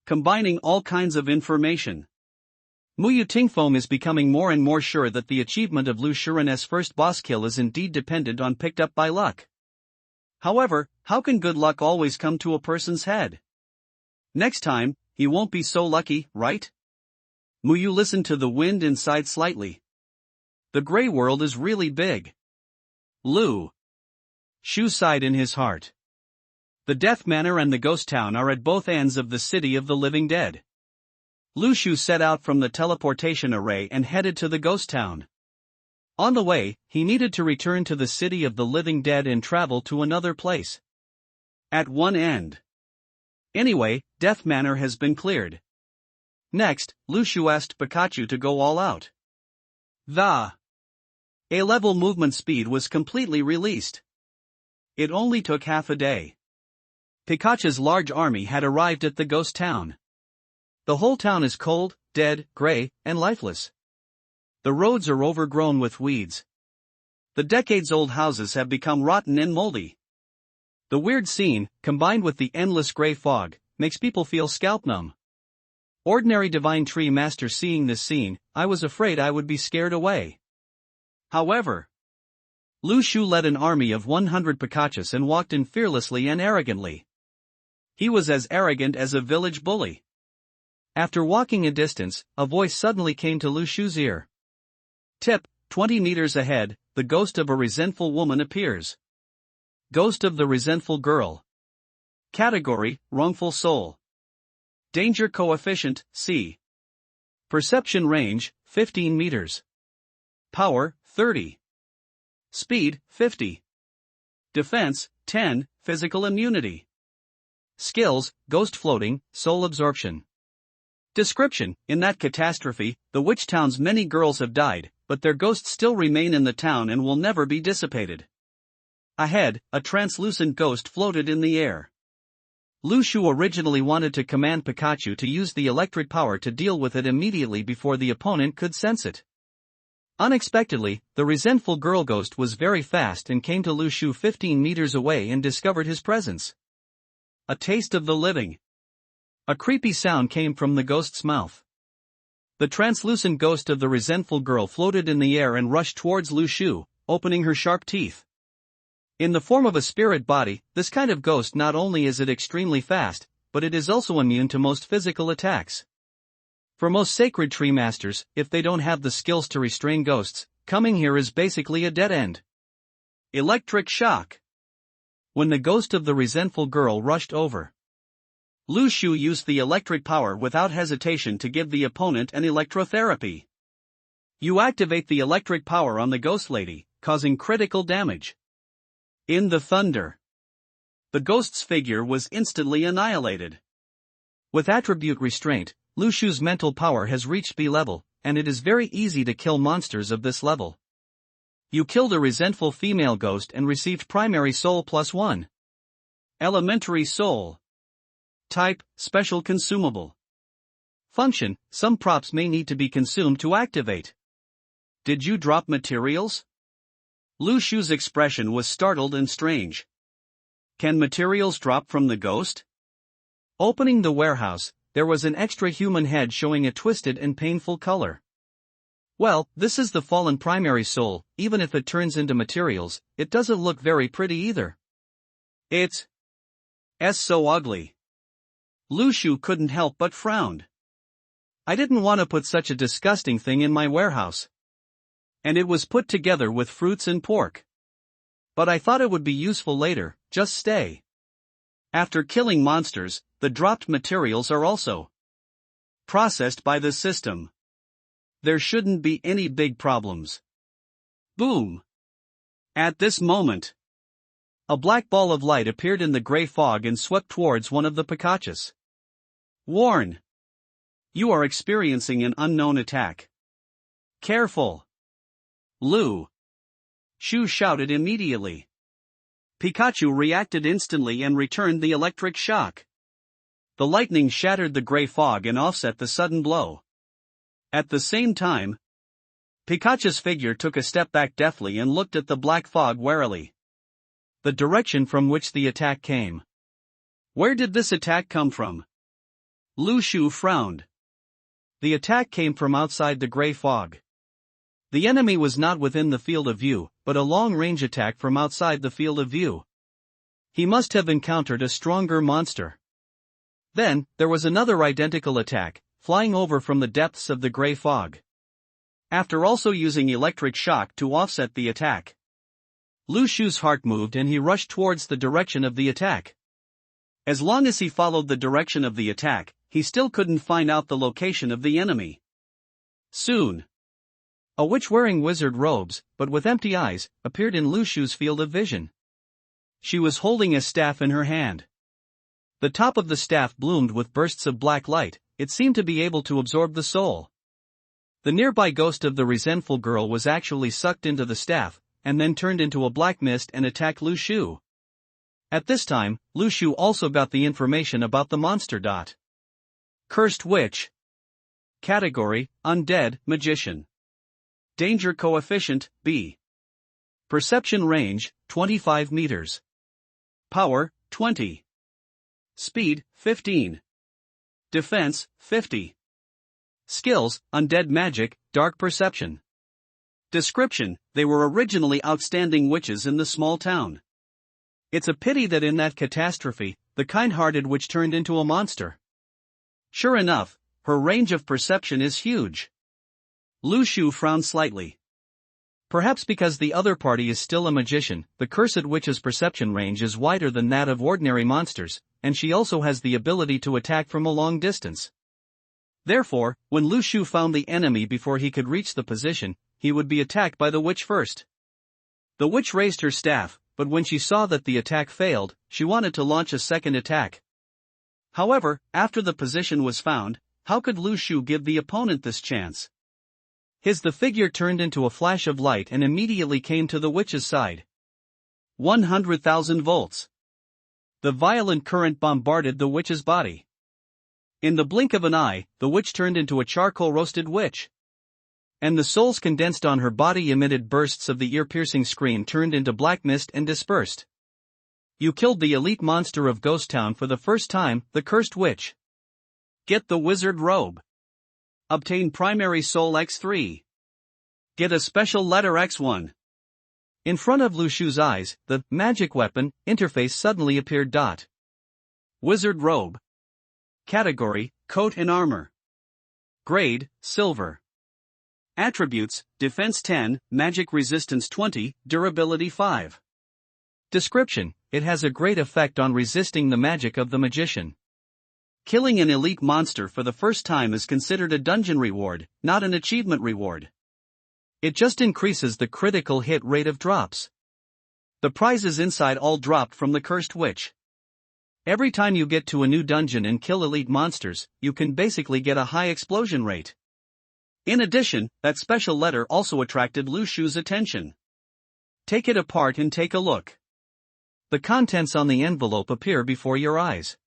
Combining all kinds of information, Mu Tingfeng is becoming more and more sure that the achievement of Lu Shuren's first boss kill is indeed dependent on picked up by luck. However, how can good luck always come to a person's head? Next time, he won't be so lucky, right? Mu listened to the wind and sighed slightly. The Grey World is really big. Lu Shu sighed in his heart. The Death Manor and the Ghost Town are at both ends of the city of the living dead. Lu Shu set out from the teleportation array and headed to the ghost town. On the way, he needed to return to the city of the living dead and travel to another place. At one end. Anyway, Death Manor has been cleared. Next, Lu Shu asked Pikachu to go all out. The A-level movement speed was completely released. It only took half a day. Pikachu's large army had arrived at the ghost town. The whole town is cold, dead, gray, and lifeless. The roads are overgrown with weeds. The decades-old houses have become rotten and moldy. The weird scene, combined with the endless gray fog, makes people feel scalp numb. Ordinary Divine Tree Master seeing this scene, I was afraid I would be scared away. However, Lu Shu led an army of 100 Pikachus and walked in fearlessly and arrogantly. He was as arrogant as a village bully. After walking a distance, a voice suddenly came to Lu Shu's ear. Tip: 20 meters ahead, the ghost of a resentful woman appears. Ghost of the resentful girl. Category: wrongful soul. Danger coefficient: C. Perception range: 15 meters. Power: 30. Speed: 50. Defense: 10, physical immunity. Skills: ghost floating, soul absorption. Description: in that catastrophe, the witch town's many girls have died, but their ghosts still remain in the town and will never be dissipated. Ahead, a translucent ghost floated in the air. Lushu originally wanted to command Pikachu to use the electric power to deal with it immediately before the opponent could sense it. Unexpectedly, the resentful girl ghost was very fast and came to Lushu 15 meters away and discovered his presence. A taste of the living. A creepy sound came from the ghost's mouth. The translucent ghost of the resentful girl floated in the air and rushed towards Lushu, opening her sharp teeth. In the form of a spirit body, this kind of ghost not only is it extremely fast, but it is also immune to most physical attacks. For most sacred tree masters, if they don't have the skills to restrain ghosts, coming here is basically a dead end. Electric shock. When the ghost of the resentful girl rushed over, Lushu used the electric power without hesitation to give the opponent an electrotherapy. You activate the electric power on the ghost lady, causing critical damage. In the thunder, the ghost's figure was instantly annihilated. With attribute restraint, Lushu's mental power has reached B level, and it is very easy to kill monsters of this level. You killed a resentful female ghost and received primary soul +1. Elementary soul. Type: special consumable. Function: some props may need to be consumed to activate. Did you drop materials? Lushu's expression was startled and strange. Can materials drop from the ghost? Opening the warehouse, there was an extra human head showing a twisted and painful color. Well, this is the fallen primary soul. Even if it turns into materials, it doesn't look very pretty either. It's so ugly. Lushu couldn't help but frown. I didn't want to put such a disgusting thing in my warehouse. And it was put together with fruits and pork. But I thought it would be useful later. Just stay. After killing monsters, the dropped materials are also processed by the system. There shouldn't be any big problems. Boom! At this moment, a black ball of light appeared in the gray fog and swept towards one of the Pikachus. Warn! You are experiencing an unknown attack. Careful! Shu shouted immediately. Pikachu reacted instantly and returned the electric shock. The lightning shattered the gray fog and offset the sudden blow. At the same time, Pikachu's figure took a step back deftly and looked at the black fog warily. The direction from which the attack came. Where did this attack come from? Lushu frowned. The attack came from outside the gray fog. The enemy was not within the field of view, but a long-range attack from outside the field of view. He must have encountered a stronger monster. Then, there was another identical attack, flying over from the depths of the gray fog. After also using electric shock to offset the attack, Lushu's heart moved and he rushed towards the direction of the attack. As long as he followed the direction of the attack, he still couldn't find out the location of the enemy. Soon, a witch wearing wizard robes, but with empty eyes, appeared in Lushu's field of vision. She was holding a staff in her hand. The top of the staff bloomed with bursts of black light. It seemed to be able to absorb the soul. The nearby ghost of the resentful girl was actually sucked into the staff, and then turned into a black mist and attacked Lushu. At this time, Lushu also got the information about the monster. Cursed Witch. Category: Undead Magician. Danger coefficient: B. Perception range: 25 meters. Power: 20. Speed: 15. Defense: 50. Skills: Undead Magic, Dark Perception. Description: they were originally outstanding witches in the small town. It's a pity that in that catastrophe, the kind-hearted witch turned into a monster. Sure enough, her range of perception is huge. Lushu frowned slightly. Perhaps because the other party is still a magician, the cursed witch's perception range is wider than that of ordinary monsters, and she also has the ability to attack from a long distance. Therefore, when Lu Shu found the enemy before he could reach the position, he would be attacked by the witch first. The witch raised her staff, but when she saw that the attack failed, she wanted to launch a second attack. However, after the position was found, how could Lu Shu give the opponent this chance? The figure turned into a flash of light and immediately came to the witch's side. 100,000 volts. The violent current bombarded the witch's body. In the blink of an eye, the witch turned into a charcoal-roasted witch. And the souls condensed on her body emitted bursts of the ear-piercing scream turned into black mist and dispersed. You killed the elite monster of Ghost Town for the first time, the cursed witch. Get the wizard robe. Obtain primary soul X3. Get a special letter X1. In front of Lu Shu's eyes, the magic weapon interface suddenly appeared. Wizard robe. Category, coat and armor. Grade, silver. Attributes, defense 10, magic resistance 20, durability 5. Description, it has a great effect on resisting the magic of the magician. Killing an elite monster for the first time is considered a dungeon reward, not an achievement reward. It just increases the critical hit rate of drops. The prizes inside all dropped from the cursed witch. Every time you get to a new dungeon and kill elite monsters, you can basically get a high explosion rate. In addition, that special letter also attracted Lu Shu's attention. Take it apart and take a look. The contents on the envelope appear before your eyes.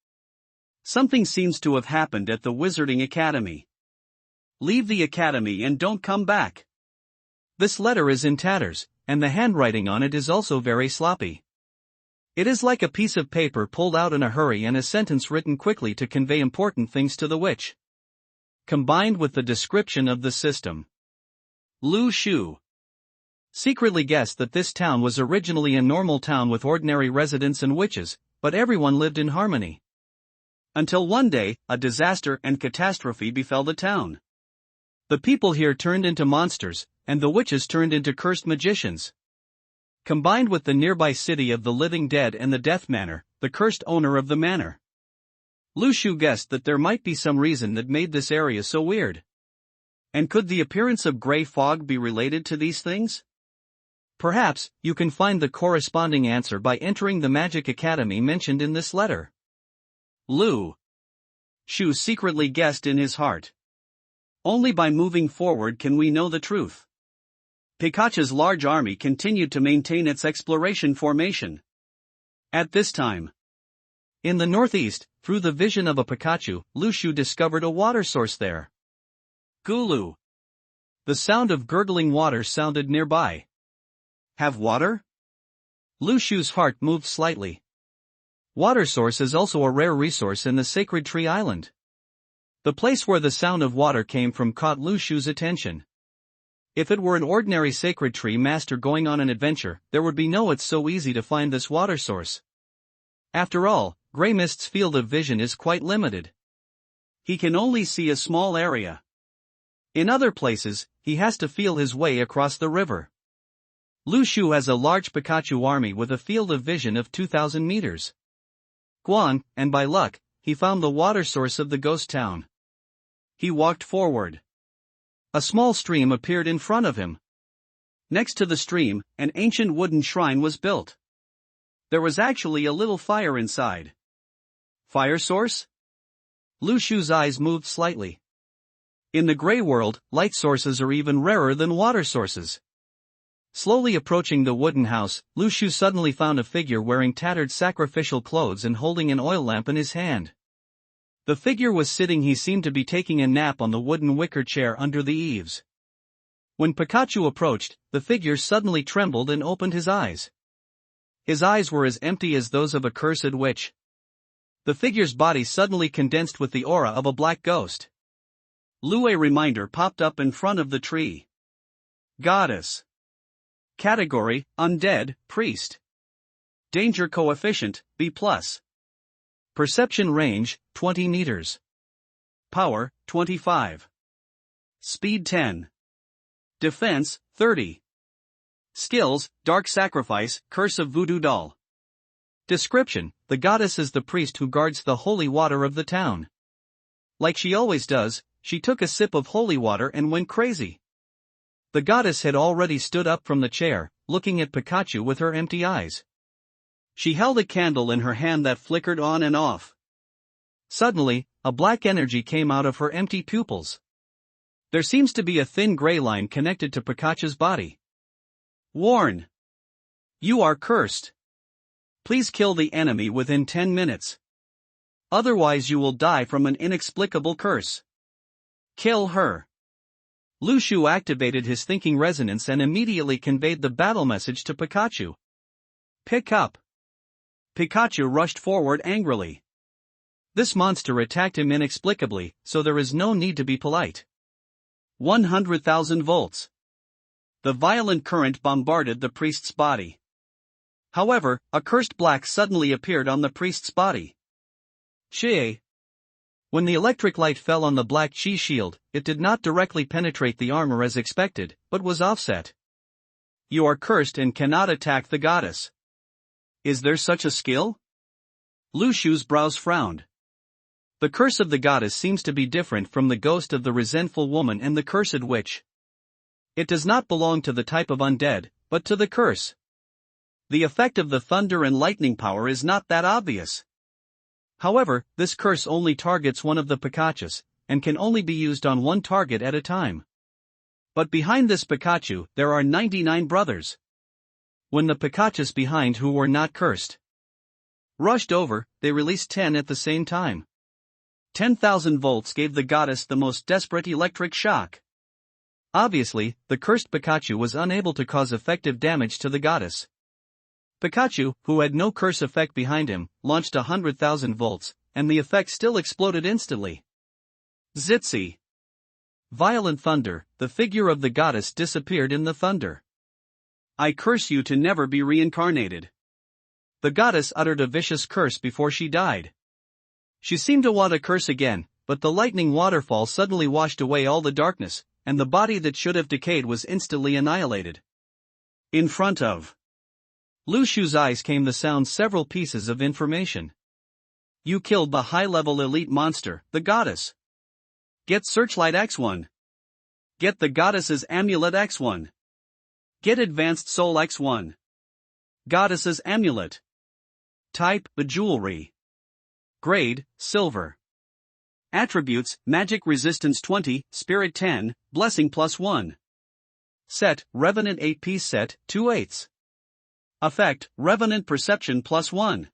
Something seems to have happened at the Wizarding Academy. Leave the academy and don't come back. This letter is in tatters, and the handwriting on it is also very sloppy. It is like a piece of paper pulled out in a hurry and a sentence written quickly to convey important things to the witch. Combined with the description of the system. Lu Shu secretly guessed that this town was originally a normal town with ordinary residents and witches, but everyone lived in harmony. Until one day, a disaster and catastrophe befell the town. The people here turned into monsters, and the witches turned into cursed magicians. Combined with the nearby city of the living dead and the Death Manor, the cursed owner of the manor. Lu Shu guessed that there might be some reason that made this area so weird. And could the appearance of gray fog be related to these things? Perhaps, you can find the corresponding answer by entering the Magic Academy mentioned in this letter. Lu Shu secretly guessed in his heart. Only by moving forward can we know the truth. Pikachu's large army continued to maintain its exploration formation. At this time, in the northeast, through the vision of a Pikachu, Lu Shu discovered a water source there. Gulu. The sound of gurgling water sounded nearby. Have water? Lu Shu's heart moved slightly. Water source is also a rare resource in the Sacred Tree Island. The place where the sound of water came from caught Lu Shu's attention. If it were an ordinary Sacred Tree master going on an adventure, there would be no it's so easy to find this water source. After all, Grey Mist's field of vision is quite limited. He can only see a small area. In other places, he has to feel his way across the river. Lu Shu has a large Pikachu army with a field of vision of 2,000 meters. Guan, and by luck, he found the water source of the ghost town. He walked forward. A small stream appeared in front of him. Next to the stream, an ancient wooden shrine was built. There was actually a little fire inside. Fire source? Lu Shu's eyes moved slightly. In the gray world, light sources are even rarer than water sources. Slowly approaching the wooden house, Lu Shu suddenly found a figure wearing tattered sacrificial clothes and holding an oil lamp in his hand. The figure was sitting. He seemed to be taking a nap on the wooden wicker chair under the eaves. When Pikachu approached, the figure suddenly trembled and opened his eyes. His eyes were as empty as those of a cursed witch. The figure's body suddenly condensed with the aura of a black ghost. A reminder popped up in front of the tree. Goddess. Category, Undead, Priest. Danger coefficient, B+. Perception range, 20 meters. Power, 25. Speed 10. Defense, 30. Skills, Dark Sacrifice, Curse of Voodoo Doll. Description: the goddess is the priest who guards the holy water of the town. Like she always does, she took a sip of holy water and went crazy. The goddess had already stood up from the chair, looking at Pikachu with her empty eyes. She held a candle in her hand that flickered on and off. Suddenly, a black energy came out of her empty pupils. There seems to be a thin gray line connected to Pikachu's body. Warn. You are cursed. Please kill the enemy within 10 minutes. Otherwise you will die from an inexplicable curse. Kill her. Lushu activated his thinking resonance and immediately conveyed the battle message to Pikachu. Pick up. Pikachu rushed forward angrily. This monster attacked him inexplicably, so there is no need to be polite. 100,000 volts. The violent current bombarded the priest's body. However, a cursed black suddenly appeared on the priest's body. Chi. When the electric light fell on the black chi shield, it did not directly penetrate the armor as expected, but was offset. You are cursed and cannot attack the goddess. Is there such a skill? Lushu's brows frowned. The curse of the goddess seems to be different from the ghost of the resentful woman and the cursed witch. It does not belong to the type of undead, but to the curse. The effect of the thunder and lightning power is not that obvious. However, this curse only targets one of the Pikachus, and can only be used on one target at a time. But behind this Pikachu, there are 99 brothers. When the Pikachus behind who were not cursed rushed over, they released 10 at the same time. 10,000 volts gave the goddess the most desperate electric shock. Obviously, the cursed Pikachu was unable to cause effective damage to the goddess. Pikachu, who had no curse effect behind him, launched 100,000 volts, and the effect still exploded instantly. Zitsy. Violent thunder, the figure of the goddess disappeared in the thunder. I curse you to never be reincarnated. The goddess uttered a vicious curse before she died. She seemed to want to curse again, but the lightning waterfall suddenly washed away all the darkness, and the body that should have decayed was instantly annihilated. In front of Lushu's eyes came the sound several pieces of information. You killed the high-level elite monster, the goddess. Get Searchlight X1. Get the goddess's Amulet X1. Get Advanced Soul X1. Goddess's Amulet. Type, the jewelry. Grade, silver. Attributes, Magic Resistance 20, Spirit 10, Blessing +1. Set, Revenant 8-piece set, 2/8. Effect, Revenant Perception +1.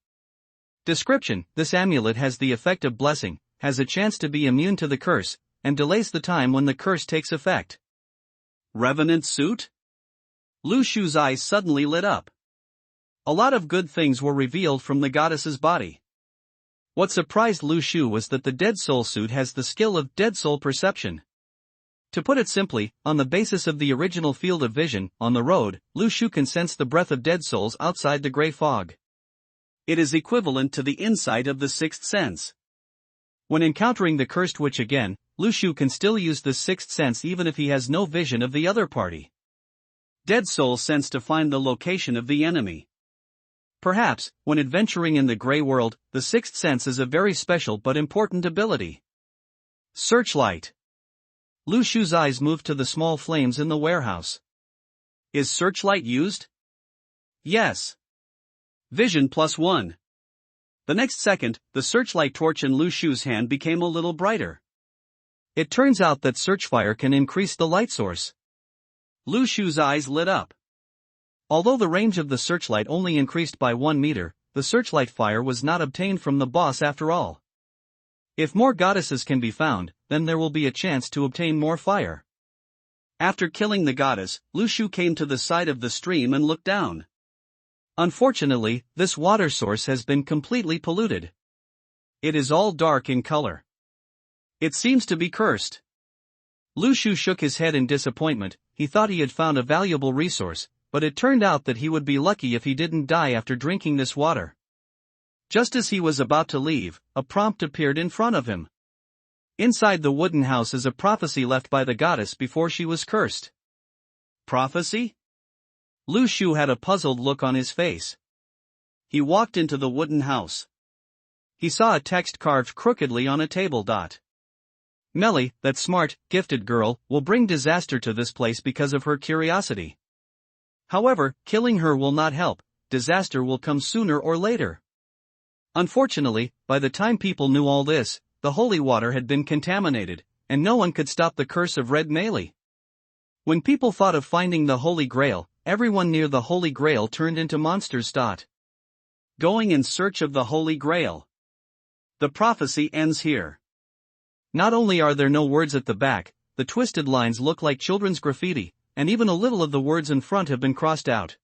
Description: this amulet has the effect of blessing, has a chance to be immune to the curse, and delays the time when the curse takes effect. Revenant suit? Lushu's eyes suddenly lit up. A lot of good things were revealed from the goddess's body. What surprised Lushu was that the Dead Soul suit has the skill of Dead Soul Perception. To put it simply, on the basis of the original field of vision, on the road, Lushu can sense the breath of dead souls outside the gray fog. It is equivalent to the insight of the sixth sense. When encountering the cursed witch again, Lushu can still use the sixth sense even if he has no vision of the other party. Dead Soul sense to find the location of the enemy. Perhaps, when adventuring in the gray world, the sixth sense is a very special but important ability. Searchlight. Lushu's eyes moved to the small flames in the warehouse. Is searchlight used? Yes. Vision +1. The next second, the searchlight torch in Lushu's hand became a little brighter. It turns out that searchfire can increase the light source. Lushu's eyes lit up. Although the range of the searchlight only increased by 1 meter, the searchlight fire was not obtained from the boss after all. If more goddesses can be found, then there will be a chance to obtain more fire. After killing the goddess, Lushu came to the side of the stream and looked down. Unfortunately, this water source has been completely polluted. It is all dark in color. It seems to be cursed. Lushu shook his head in disappointment. He thought he had found a valuable resource, but it turned out that he would be lucky if he didn't die after drinking this water. Just as he was about to leave, a prompt appeared in front of him. Inside the wooden house is a prophecy left by the goddess before she was cursed. Prophecy? Lu Shu had a puzzled look on his face. He walked into the wooden house. He saw a text carved crookedly on a table. Melly, that smart, gifted girl, will bring disaster to this place because of her curiosity. However, killing her will not help, disaster will come sooner or later. Unfortunately, by the time people knew all this, the holy water had been contaminated, and no one could stop the curse of Red Melee. When people thought of finding the Holy Grail, everyone near the Holy Grail turned into monsters. Going in search of the Holy Grail. The prophecy ends here. Not only are there no words at the back, the twisted lines look like children's graffiti, and even a little of the words in front have been crossed out.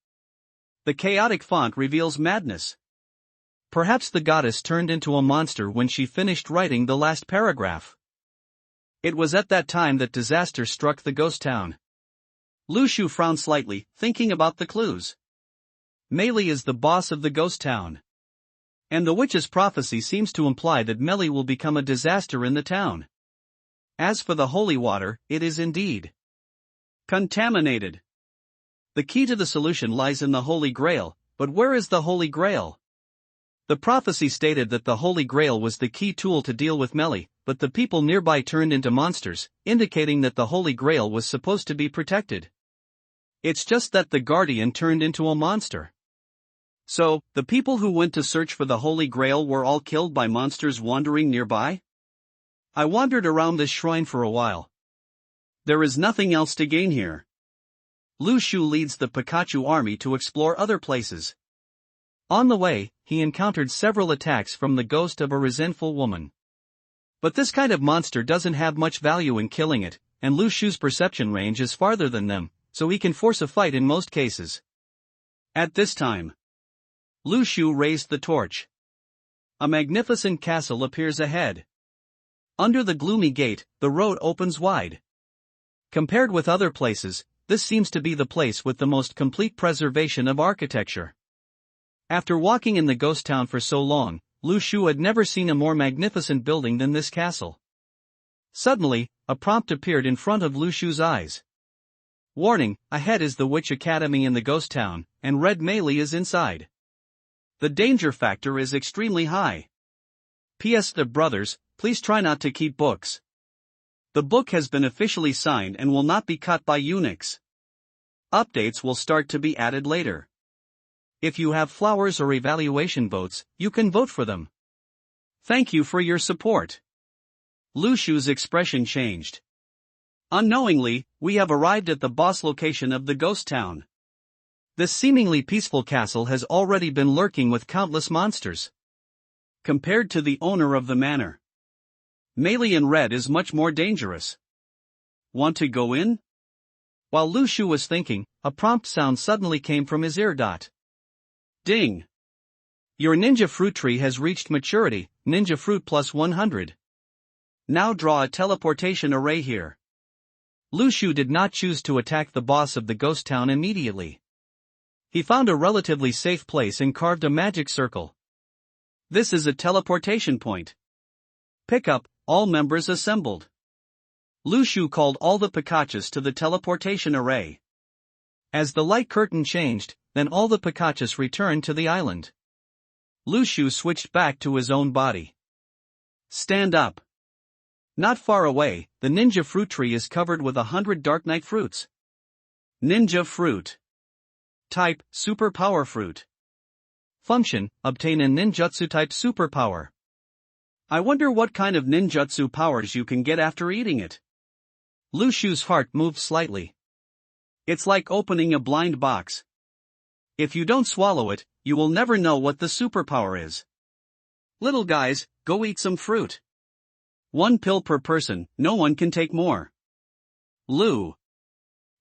The chaotic font reveals madness. Perhaps the goddess turned into a monster when she finished writing the last paragraph. It was at that time that disaster struck the ghost town. Lu Shu frowned slightly, thinking about the clues. Melee is the boss of the ghost town. And the witch's prophecy seems to imply that Melee will become a disaster in the town. As for the holy water, it is indeed contaminated. The key to the solution lies in the Holy Grail, but where is the Holy Grail? The prophecy stated that the Holy Grail was the key tool to deal with Melee, but the people nearby turned into monsters, indicating that the Holy Grail was supposed to be protected. It's just that the Guardian turned into a monster. So, the people who went to search for the Holy Grail were all killed by monsters wandering nearby? I wandered around this shrine for a while. There is nothing else to gain here. Lu Shu leads the Pikachu army to explore other places. On the way, he encountered several attacks from the ghost of a resentful woman. But this kind of monster doesn't have much value in killing it, and Lu Shu's perception range is farther than them, so he can force a fight in most cases. At this time, Lu Shu raised the torch. A magnificent castle appears ahead. Under the gloomy gate, the road opens wide. Compared with other places, this seems to be the place with the most complete preservation of architecture. After walking in the ghost town for so long, Lu Shu had never seen a more magnificent building than this castle. Suddenly, a prompt appeared in front of Lu Shu's eyes. Warning, ahead is the Witch Academy in the ghost town, and Red Melee is inside. The danger factor is extremely high. P.S. The brothers, please try not to keep books. The book has been officially signed and will not be cut by eunuchs. Updates will start to be added later. If you have flowers or evaluation votes, you can vote for them. Thank you for your support. Lu Shu's expression changed. Unknowingly, we have arrived at the boss location of the ghost town. This seemingly peaceful castle has already been lurking with countless monsters. Compared to the owner of the manor, Melee in red is much more dangerous. Want to go in? While Lu Shu was thinking, a prompt sound suddenly came from his ear. Ding! Your ninja fruit tree has reached maturity, ninja fruit plus 100. Now draw a teleportation array here. Lu Shu did not choose to attack the boss of the ghost town immediately. He found a relatively safe place and carved a magic circle. This is a teleportation point. Pick up, all members assembled. Lu Shu called all the Pikachus to the teleportation array. As the light curtain changed, then all the Pikachus returned to the island. Lu Shu switched back to his own body. Stand up. Not far away, the ninja fruit tree is covered with 100 Dark Knight fruits. Ninja fruit. Type, super power fruit. Function, obtain a ninjutsu type superpower. I wonder what kind of ninjutsu powers you can get after eating it. Lu Shu's heart moved slightly. It's like opening a blind box. If you don't swallow it, you will never know what the superpower is. Little guys, go eat some fruit. 1 pill per person, no one can take more. Lu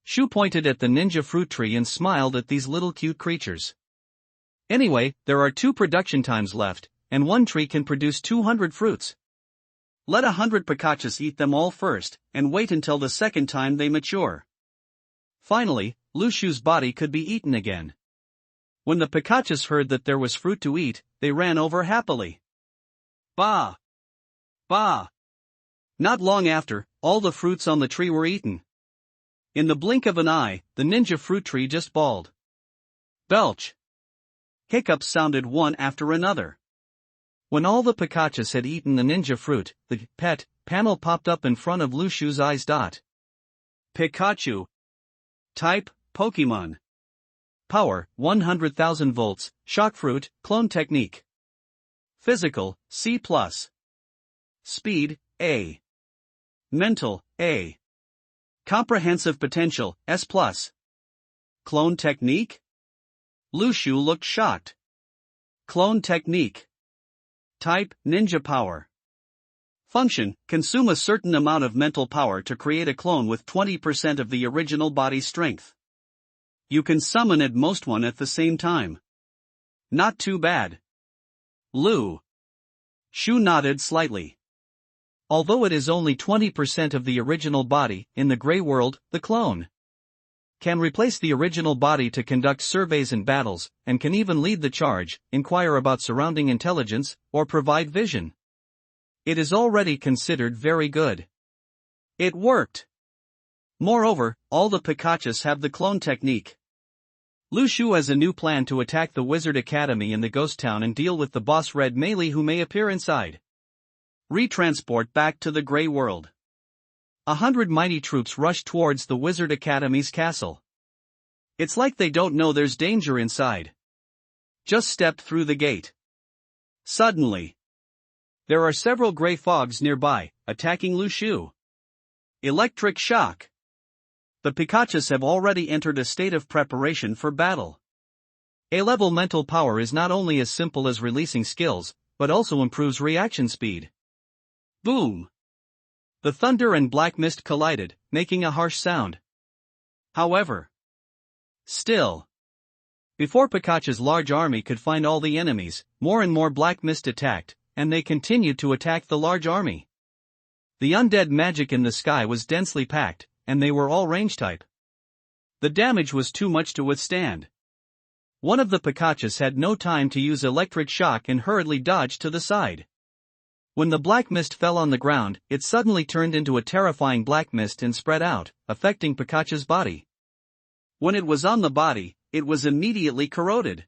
Shu pointed at the ninja fruit tree and smiled at these little cute creatures. Anyway, there are 2 production times left, and 1 tree can produce 200 fruits. Let 100 Pikachus eat them all first, and wait until the second time they mature. Finally, Lu Shu's body could be eaten again. When the Pikachus heard that there was fruit to eat, they ran over happily. Bah! Bah! Not long after, all the fruits on the tree were eaten. In the blink of an eye, the ninja fruit tree just bawled. Belch. Hiccups sounded one after another. When all the Pikachus had eaten the ninja fruit, the pet panel popped up in front of Lushu's eyes. Pikachu. Type, Pokemon. Power, 100,000 volts, shock fruit, clone technique. Physical, C+. Speed, A. Mental, A. Comprehensive potential, S+. Clone technique? Lushu looked shocked. Clone technique. Type, ninja power. Function, consume a certain amount of mental power to create a clone with 20% of the original body strength. You can summon at most one at the same time. Not too bad. Shu nodded slightly. Although it is only 20% of the original body, in the Grey World, the clone can replace the original body to conduct surveys and battles, and can even lead the charge, inquire about surrounding intelligence, or provide vision. It is already considered very good. It worked. Moreover, all the Pikachus have the clone technique. Lushu has a new plan to attack the Wizard Academy in the Ghost Town and deal with the boss Red Melee who may appear inside. Retransport back to the Grey World. 100 mighty troops rush towards the Wizard Academy's castle. It's like they don't know there's danger inside. Just stepped through the gate. Suddenly, there are several gray fogs nearby, attacking Lushu. Electric shock. The Pikachus have already entered a state of preparation for battle. A-level mental power is not only as simple as releasing skills, but also improves reaction speed. Boom! The thunder and black mist collided, making a harsh sound. However, before Pikachu's large army could find all the enemies, more and more black mist attacked, and they continued to attack the large army. The undead magic in the sky was densely packed, and they were all range type. The damage was too much to withstand. One of the Pikachus had no time to use electric shock and hurriedly dodged to the side. When the black mist fell on the ground, it suddenly turned into a terrifying black mist and spread out, affecting Pikachu's body. When it was on the body, it was immediately corroded.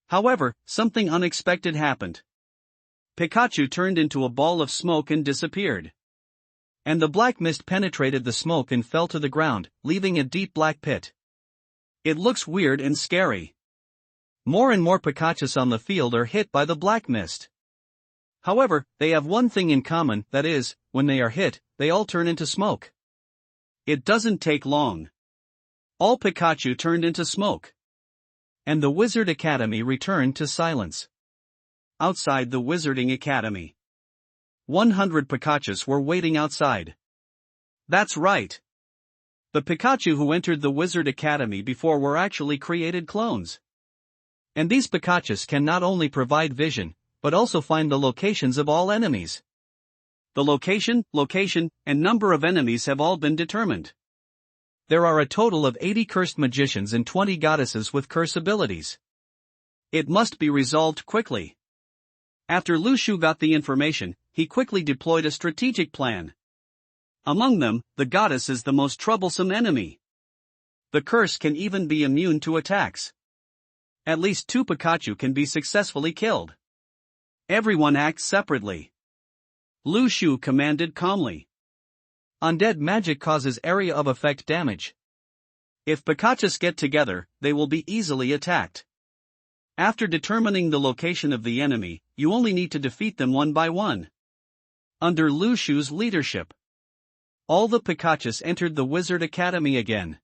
However, something unexpected happened. Pikachu turned into a ball of smoke and disappeared. And the black mist penetrated the smoke and fell to the ground, leaving a deep black pit. It looks weird and scary. More and more Pikachus on the field are hit by the black mist. However, they have one thing in common, that is, when they are hit, they all turn into smoke. It doesn't take long. All Pikachu turned into smoke. And the Wizard Academy returned to silence. Outside the Wizarding Academy, 100 Pikachus were waiting outside. That's right. The Pikachu who entered the Wizard Academy before were actually created clones. And these Pikachus can not only provide vision, but also find the locations of all enemies. The location, and number of enemies have all been determined. There are a total of 80 cursed magicians and 20 goddesses with curse abilities. It must be resolved quickly. After Lushu got the information, he quickly deployed a strategic plan. Among them, the goddess is the most troublesome enemy. The curse can even be immune to attacks. At least 2 Pikachu can be successfully killed. Everyone acts separately. Lushu commanded calmly. Undead magic causes area of effect damage. If Pikachus get together, they will be easily attacked. After determining the location of the enemy, you only need to defeat them one by one. Under Lushu's leadership, all the Pikachus entered the Wizard Academy again.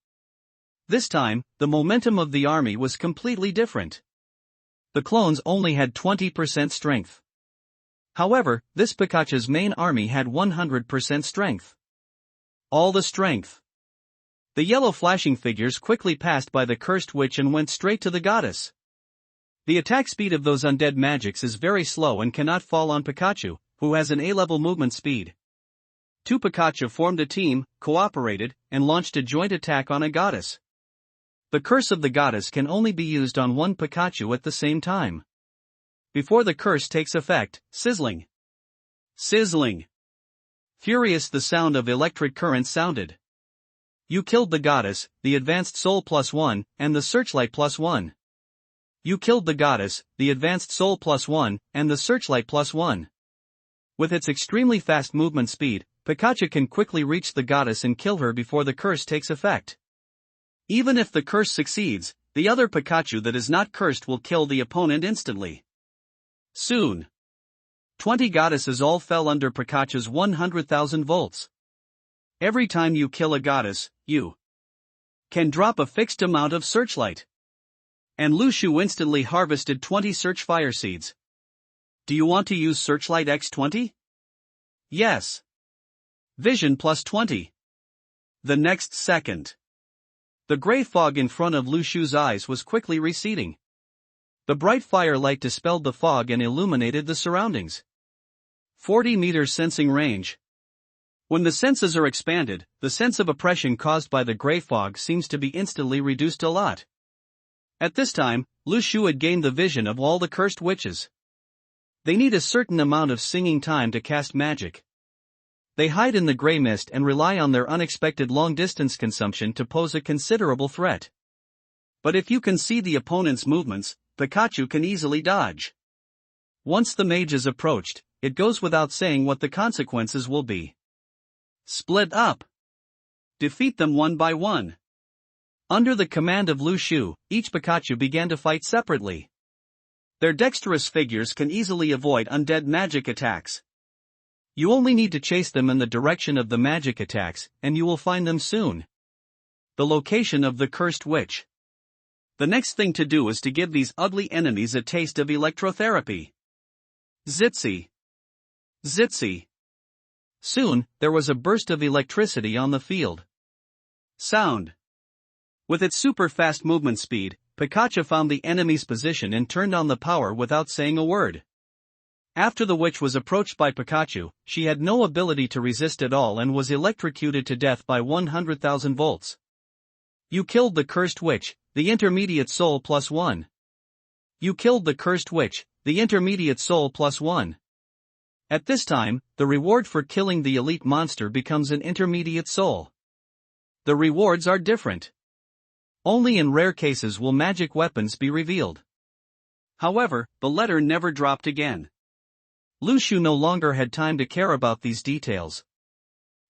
This time, the momentum of the army was completely different. The clones only had 20% strength. However, this Pikachu's main army had 100% strength. All the strength. The yellow flashing figures quickly passed by the cursed witch and went straight to the goddess. The attack speed of those undead magics is very slow and cannot fall on Pikachu, who has an A-level movement speed. 2 Pikachu formed a team, cooperated, and launched a joint attack on a goddess. The curse of the goddess can only be used on one Pikachu at the same time. Before the curse takes effect, sizzling. Furious, the sound of electric current sounded. You killed the goddess, the advanced soul +1, and the searchlight +1. You killed the goddess, the advanced soul +1, and the searchlight +1. With its extremely fast movement speed, Pikachu can quickly reach the goddess and kill her before the curse takes effect. Even if the curse succeeds, the other Pikachu that is not cursed will kill the opponent instantly. Soon, 20 goddesses all fell under Pikachu's 100,000 volts. Every time you kill a goddess, you can drop a fixed amount of searchlight. And Lushu instantly harvested 20 search fire seeds. Do you want to use searchlight X20? Yes. Vision +20. The next second, the gray fog in front of Lushu's eyes was quickly receding. The bright firelight dispelled the fog and illuminated the surroundings. 40 meters sensing range. When the senses are expanded, the sense of oppression caused by the gray fog seems to be instantly reduced a lot. At this time, Lushu had gained the vision of all the cursed witches. They need a certain amount of singing time to cast magic. They hide in the gray mist and rely on their unexpected long-distance consumption to pose a considerable threat. But if you can see the opponent's movements, Pikachu can easily dodge. Once the mage is approached, it goes without saying what the consequences will be. Split up. Defeat them one by one. Under the command of Lushu, each Pikachu began to fight separately. Their dexterous figures can easily avoid undead magic attacks. You only need to chase them in the direction of the magic attacks, and you will find them soon. The location of the cursed witch. The next thing to do is to give these ugly enemies a taste of electrotherapy. Zitsy. Zitsy. Soon, there was a burst of electricity on the field. Sound. With its super fast movement speed, Pikachu found the enemy's position and turned on the power without saying a word. After the witch was approached by Pikachu, she had no ability to resist at all and was electrocuted to death by 100,000 volts. You killed the cursed witch, the intermediate soul +1. You killed the cursed witch, the intermediate soul +1. At this time, the reward for killing the elite monster becomes an intermediate soul. The rewards are different. Only in rare cases will magic weapons be revealed. However, the letter never dropped again. Lushu no longer had time to care about these details.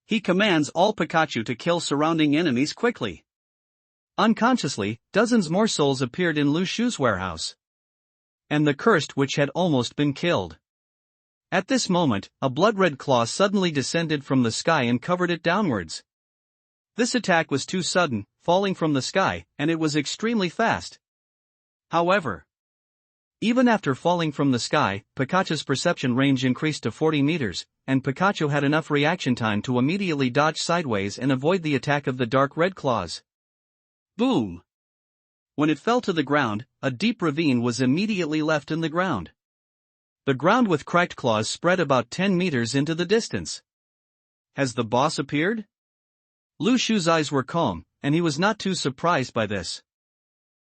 He commands all Pikachu to kill surrounding enemies quickly. Unconsciously, dozens more souls appeared in Lushu's warehouse. And the cursed witch had almost been killed. At this moment, a blood-red claw suddenly descended from the sky and covered it downwards. This attack was too sudden, falling from the sky, and it was extremely fast. However, even after falling from the sky, Pikachu's perception range increased to 40 meters, and Pikachu had enough reaction time to immediately dodge sideways and avoid the attack of the dark red claws. Boom! When it fell to the ground, a deep ravine was immediately left in the ground. The ground with cracked claws spread about 10 meters into the distance. Has the boss appeared? Lushu's eyes were calm, and he was not too surprised by this.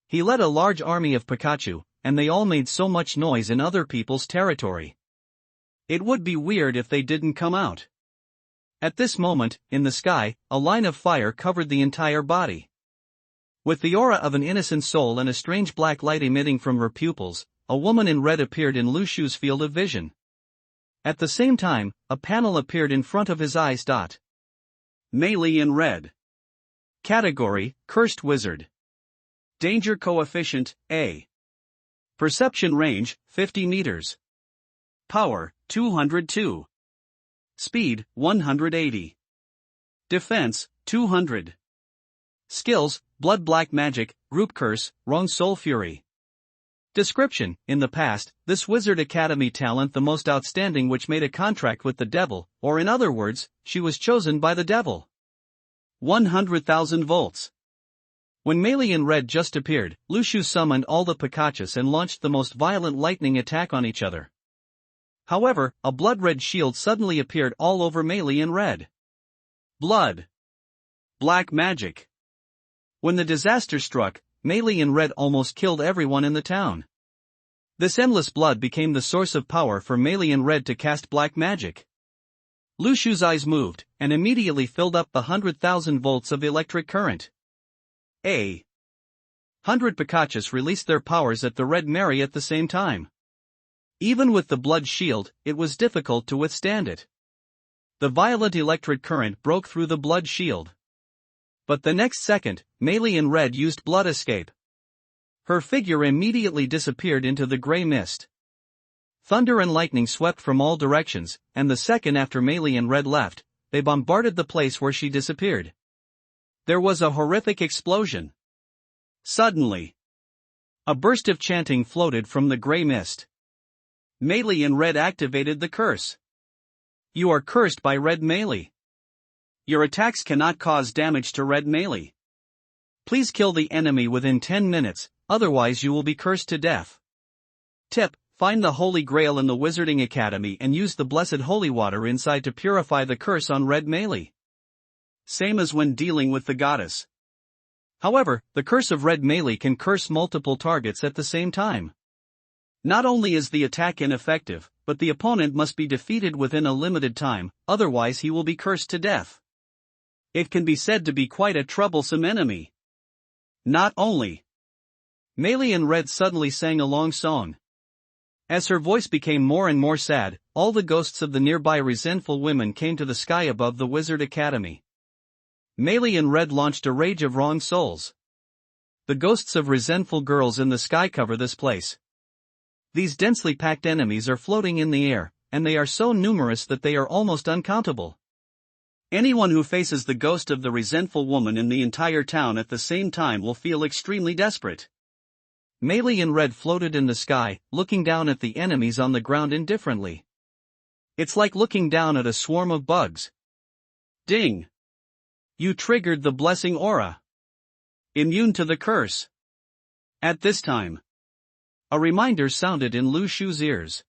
He led a large army of Pikachu, and they all made so much noise in other people's territory. It would be weird if they didn't come out. At this moment, in the sky, a line of fire covered the entire body. With the aura of an innocent soul and a strange black light emitting from her pupils, a woman in red appeared in Lushu's field of vision. At the same time, a panel appeared in front of his eyes. Melee in red. Category, Cursed Wizard. Danger coefficient, A. Perception range, 50 meters. Power, 202. Speed, 180. Defense, 200. Skills, Blood Black Magic, Group Curse, Wrong Soul Fury. Description: in the past, this Wizard Academy talent the most outstanding which made a contract with the devil, or in other words, she was chosen by the devil. 100,000 volts. When Melee in red just appeared, Lushu summoned all the Pikachus and launched the most violent lightning attack on each other. However, a blood-red shield suddenly appeared all over Melee in red. Blood. Black magic. When the disaster struck, Melee in red almost killed everyone in the town. This endless blood became the source of power for Melee in red to cast black magic. Lushu's eyes moved, and immediately filled up the 100,000 volts of electric current. A. 100 Pikachus released their powers at the Red Mary at the same time. Even with the blood shield, it was difficult to withstand it. The violent electric current broke through the blood shield. But the next second, Melee in red used blood escape. Her figure immediately disappeared into the gray mist. Thunder and lightning swept from all directions, and the second after Melee in red left, they bombarded the place where she disappeared. There was a horrific explosion. Suddenly, a burst of chanting floated from the gray mist. Melee in red activated the curse. You are cursed by red Melee. Your attacks cannot cause damage to red Melee. Please kill the enemy within 10 minutes, otherwise you will be cursed to death. Tip: find the Holy Grail in the Wizarding Academy and use the blessed holy water inside to purify the curse on red Melee. Same as when dealing with the goddess. However, the curse of red Melee can curse multiple targets at the same time. Not only is the attack ineffective, but the opponent must be defeated within a limited time, otherwise he will be cursed to death. It can be said to be quite a troublesome enemy. Not only. Melee in red suddenly sang a long song. As her voice became more and more sad, all the ghosts of the nearby resentful women came to the sky above the Wizard Academy. Melee in red launched a rage of wrong souls. The ghosts of resentful girls in the sky cover this place. These densely packed enemies are floating in the air, and they are so numerous that they are almost uncountable. Anyone who faces the ghost of the resentful woman in the entire town at the same time will feel extremely desperate. Melee in red floated in the sky, looking down at the enemies on the ground indifferently. It's like looking down at a swarm of bugs. Ding! You triggered the blessing aura. Immune to the curse. At this time, a reminder sounded in Lu Shu's ears.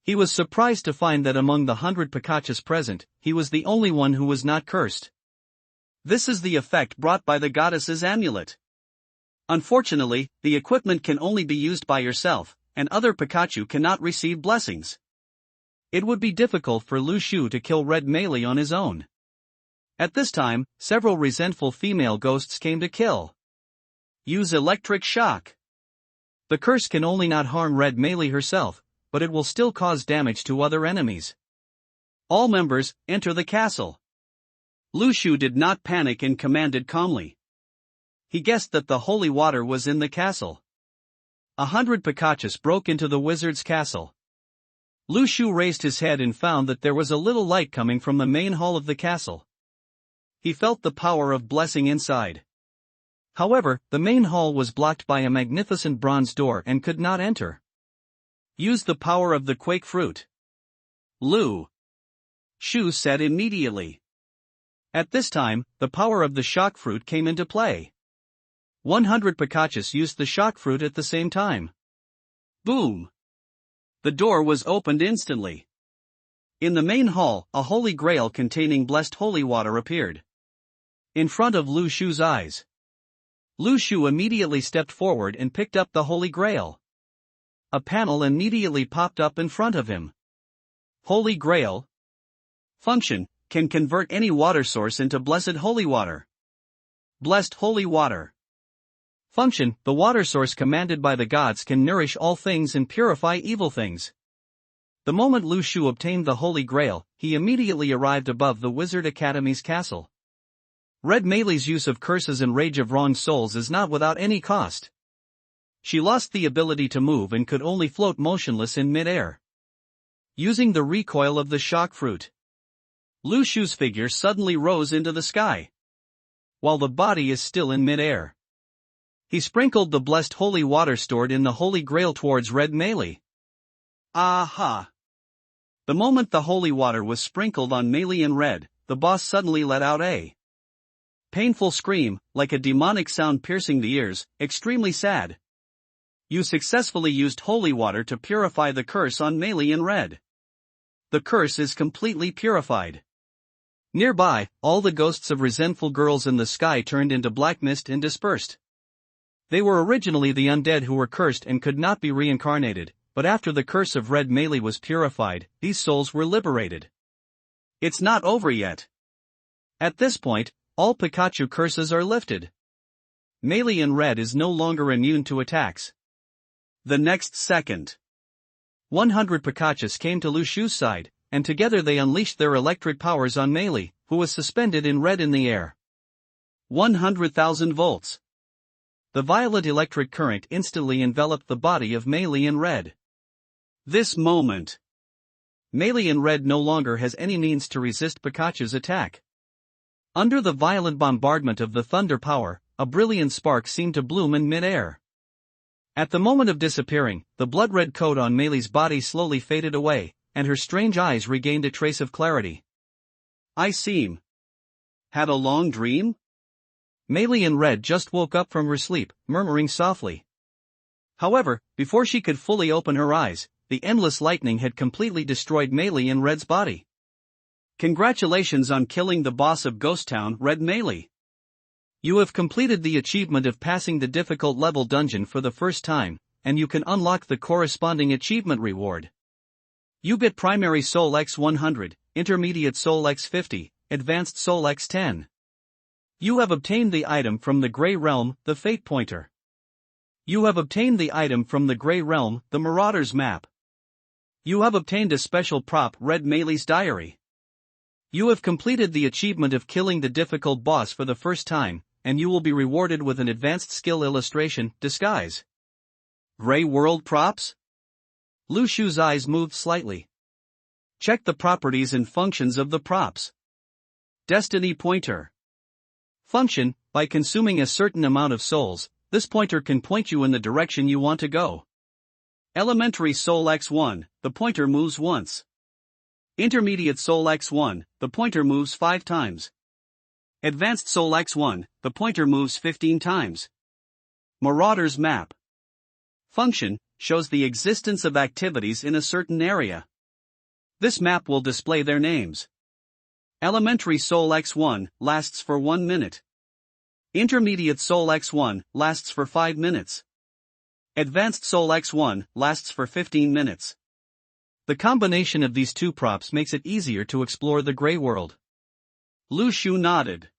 He was surprised to find that among the 100 Pikachus present, he was the only one who was not cursed. This is the effect brought by the goddess's amulet. Unfortunately, the equipment can only be used by yourself, and other Pikachu cannot receive blessings. It would be difficult for Lu Shu to kill red Melee on his own. At this time, several resentful female ghosts came to kill. Use electric shock. The curse can only not harm red Melee herself, but it will still cause damage to other enemies. All members, enter the castle. Lu Shu did not panic and commanded calmly. He guessed that the holy water was in the castle. 100 Pikachus broke into the wizard's castle. Lu Shu raised his head and found that there was a little light coming from the main hall of the castle. He felt the power of blessing inside. However, the main hall was blocked by a magnificent bronze door and could not enter. Use the power of the quake fruit. Lu Shu said immediately. At this time, the power of the shock fruit came into play. 100 Pikachus used the shock fruit at the same time. Boom! The door was opened instantly. In the main hall, a holy grail containing blessed holy water appeared. In front of Lu Shu's eyes. Lu Shu immediately stepped forward and picked up the holy grail. A panel immediately popped up in front of him. Holy Grail. Function: can convert any water source into blessed holy water. Blessed holy water. Function: the water source commanded by the gods can nourish all things and purify evil things. The moment Lu Shu obtained the Holy Grail, he immediately arrived above the Wizard Academy's castle. Red Melee's use of curses and rage of wrong souls is not without any cost. She lost the ability to move and could only float motionless in mid-air. Using the recoil of the shock fruit, Lu Shu's figure suddenly rose into the sky, while the body is still in mid-air. He sprinkled the blessed holy water stored in the Holy Grail towards red Melee. Aha! The moment the holy water was sprinkled on Melee in red, the boss suddenly let out a painful scream, like a demonic sound piercing the ears, extremely sad. You successfully used holy water to purify the curse on Melee in red. The curse is completely purified. Nearby, all the ghosts of resentful girls in the sky turned into black mist and dispersed. They were originally the undead who were cursed and could not be reincarnated, but after the curse of red Melee was purified, these souls were liberated. It's not over yet. At this point, all Pikachu curses are lifted. Melee in red is no longer immune to attacks. The next second, 100 Pikachus came to Lu Shu's side, and together they unleashed their electric powers on Melee, who was suspended in red in the air. 100,000 volts. The violent electric current instantly enveloped the body of Melee in red. This moment, Melee in red no longer has any means to resist Pikachu's attack. Under the violent bombardment of the thunder power, a brilliant spark seemed to bloom in mid-air. At the moment of disappearing, the blood-red coat on Melee's body slowly faded away, and her strange eyes regained a trace of clarity. I seem had a long dream? Melee in red just woke up from her sleep, murmuring softly. However, before she could fully open her eyes, the endless lightning had completely destroyed Melee in red's body. Congratulations on killing the boss of Ghost Town, Red Melee. You have completed the achievement of passing the difficult level dungeon for the first time, and you can unlock the corresponding achievement reward. You get Primary Soul X 100, Intermediate Soul X 50, Advanced Soul X 10. You have obtained the item from the Grey Realm, the Fate Pointer. You have obtained the item from the Grey Realm, the Marauder's Map. You have obtained a special prop, Red Melee's Diary. You have completed the achievement of killing the difficult boss for the first time, and you will be rewarded with an advanced skill illustration, Disguise. Grey World props? Lu Shu's eyes moved slightly. Check the properties and functions of the props. Destiny Pointer. Function: by consuming a certain amount of souls, this pointer can point you in the direction you want to go. Elementary Soul X1, the pointer moves once. Intermediate Soul X1, the pointer moves 5 times. Advanced Soul X1, the pointer moves 15 times. Marauder's Map. Function: shows the existence of activities in a certain area. This map will display their names. Elementary Soul X1 lasts for 1 minute. Intermediate Soul X1 lasts for 5 minutes. Advanced Soul X1 lasts for 15 minutes. The combination of these two props makes it easier to explore the Grey World. Lu Shu nodded.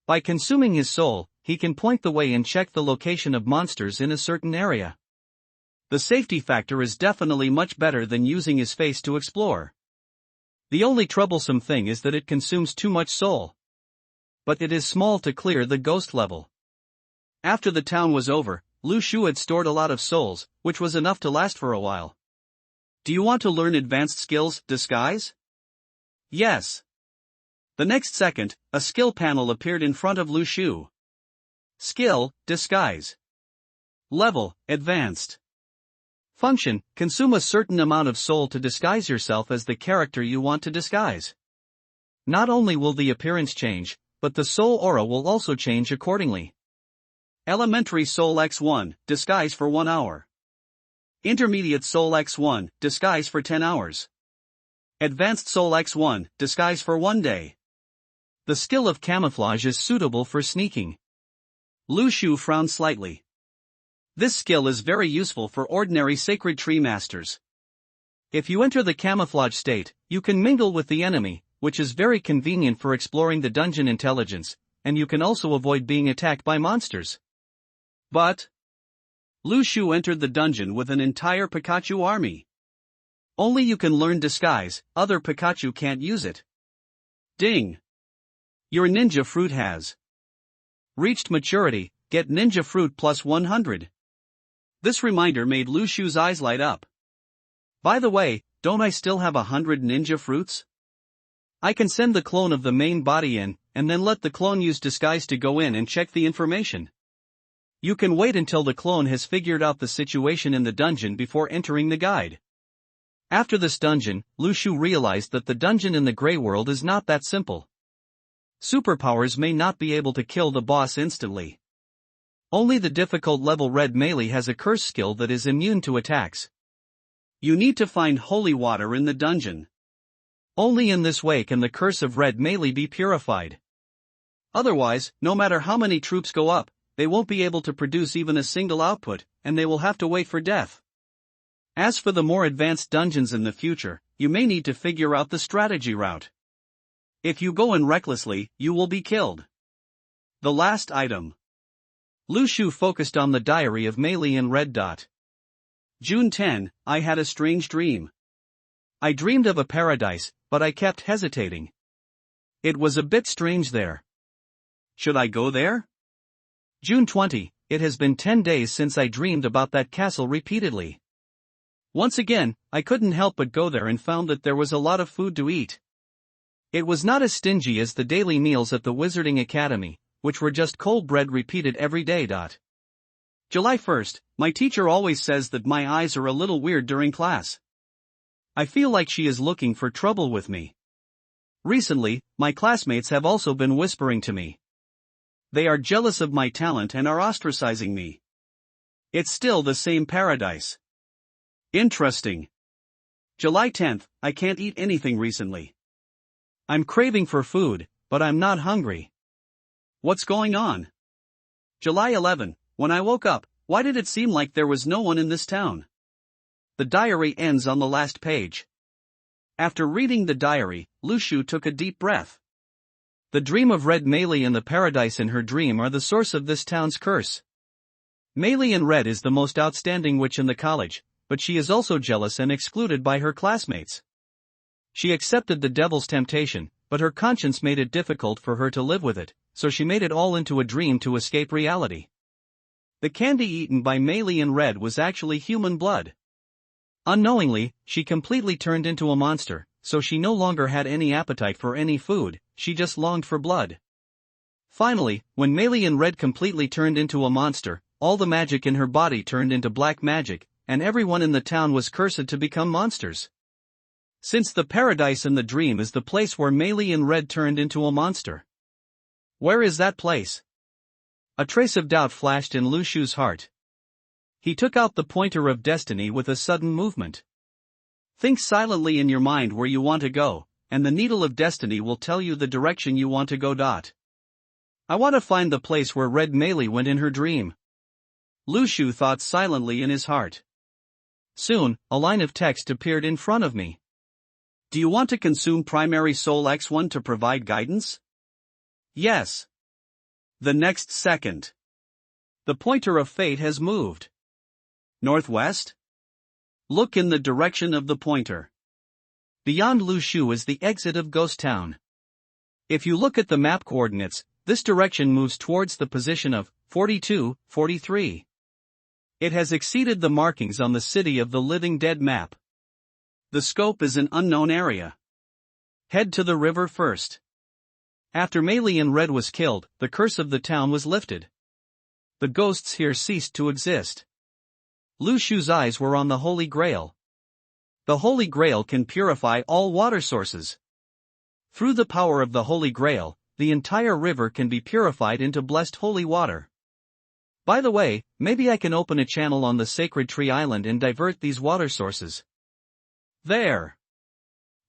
By consuming his soul, he can point the way and check the location of monsters in a certain area. The safety factor is definitely much better than using his face to explore. The only troublesome thing is that it consumes too much soul. But it is small to clear the ghost level. After the town was over, Lu Shu had stored a lot of souls, which was enough to last for a while. Do you want to learn advanced skills, Disguise? Yes. The next second, a skill panel appeared in front of Lu Shu. Skill: Disguise. Level: Advanced. Function: consume a certain amount of soul to disguise yourself as the character you want to disguise. Not only will the appearance change, but the soul aura will also change accordingly. Elementary Soul X1, disguise for 1 hour. Intermediate Soul X1, disguise for 10 hours. Advanced Soul X1, disguise for 1 day. The skill of camouflage is suitable for sneaking. Lu Shu frowned slightly. This skill is very useful for ordinary Sacred Tree Masters. If you enter the camouflage state, you can mingle with the enemy, which is very convenient for exploring the dungeon intelligence, and you can also avoid being attacked by monsters. But Lu Shu entered the dungeon with an entire Pikachu army. Only you can learn disguise, other Pikachu can't use it. Ding! Your ninja fruit has reached maturity, get ninja fruit plus 100. This reminder made Lu Shu's eyes light up. By the way, don't I still have 100 ninja fruits? I can send the clone of the main body in, and then let the clone use disguise to go in and check the information. You can wait until the clone has figured out the situation in the dungeon before entering the guide. After this dungeon, Lu Shu realized that the dungeon in the Grey World is not that simple. Superpowers may not be able to kill the boss instantly. Only the difficult level Red Melee has a curse skill that is immune to attacks. You need to find holy water in the dungeon. Only in this way can the curse of Red Melee be purified. Otherwise, no matter how many troops go up, they won't be able to produce even a single output, and they will have to wait for death. As for the more advanced dungeons in the future, you may need to figure out the strategy route. If you go in recklessly, you will be killed. The last item. Lu Shu focused on the diary of Mei Li and Red Dot. June 10, I had a strange dream. I dreamed of a paradise, but I kept hesitating. It was a bit strange there. Should I go there? June 20, it has been 10 days since I dreamed about that castle repeatedly. Once again, I couldn't help but go there and found that there was a lot of food to eat. It was not as stingy as the daily meals at the Wizarding Academy, which were just cold bread repeated every day. July 1st, my teacher always says that my eyes are a little weird during class. I feel like she is looking for trouble with me. Recently, my classmates have also been whispering to me. They are jealous of my talent and are ostracizing me. It's still the same paradise. Interesting. July 10th, I can't eat anything recently. I'm craving for food, but I'm not hungry. What's going on? July 11, when I woke up, why did it seem like there was no one in this town? The diary ends on the last page. After reading the diary, Lu Shu took a deep breath. The dream of Red Mei Li and the paradise in her dream are the source of this town's curse. Mei Li in Red is the most outstanding witch in the college, but she is also jealous and excluded by her classmates. She accepted the devil's temptation, but her conscience made it difficult for her to live with it, so she made it all into a dream to escape reality. The candy eaten by Mei Li in Red was actually human blood. Unknowingly, she completely turned into a monster, so she no longer had any appetite for any food, she just longed for blood. Finally, when Mei Li in Red completely turned into a monster, all the magic in her body turned into black magic, and everyone in the town was cursed to become monsters. Since the paradise in the dream is the place where Mei Li in Red turned into a monster. Where is that place? A trace of doubt flashed in Lu Shu's heart. He took out the pointer of destiny with a sudden movement. Think silently in your mind where you want to go, and the needle of destiny will tell you the direction you want to go. I want to find the place where Red Mei Li went in her dream. Lu Shu thought silently in his heart. Soon, a line of text appeared in front of me. Do you want to consume primary soul X1 to provide guidance? Yes. The next second. The pointer of fate has moved. Northwest? Look in the direction of the pointer. Beyond Lu Shu is the exit of Ghost Town. If you look at the map coordinates, this direction moves towards the position of 42-43. It has exceeded the markings on the City of the Living Dead map. The scope is an unknown area. Head to the river first. After Mei Li in Red was killed, the curse of the town was lifted. The ghosts here ceased to exist. Lu Shu's eyes were on the Holy Grail. The Holy Grail can purify all water sources. Through the power of the Holy Grail, the entire river can be purified into blessed holy water. By the way, maybe I can open a channel on the Sacred Tree Island and divert these water sources. There.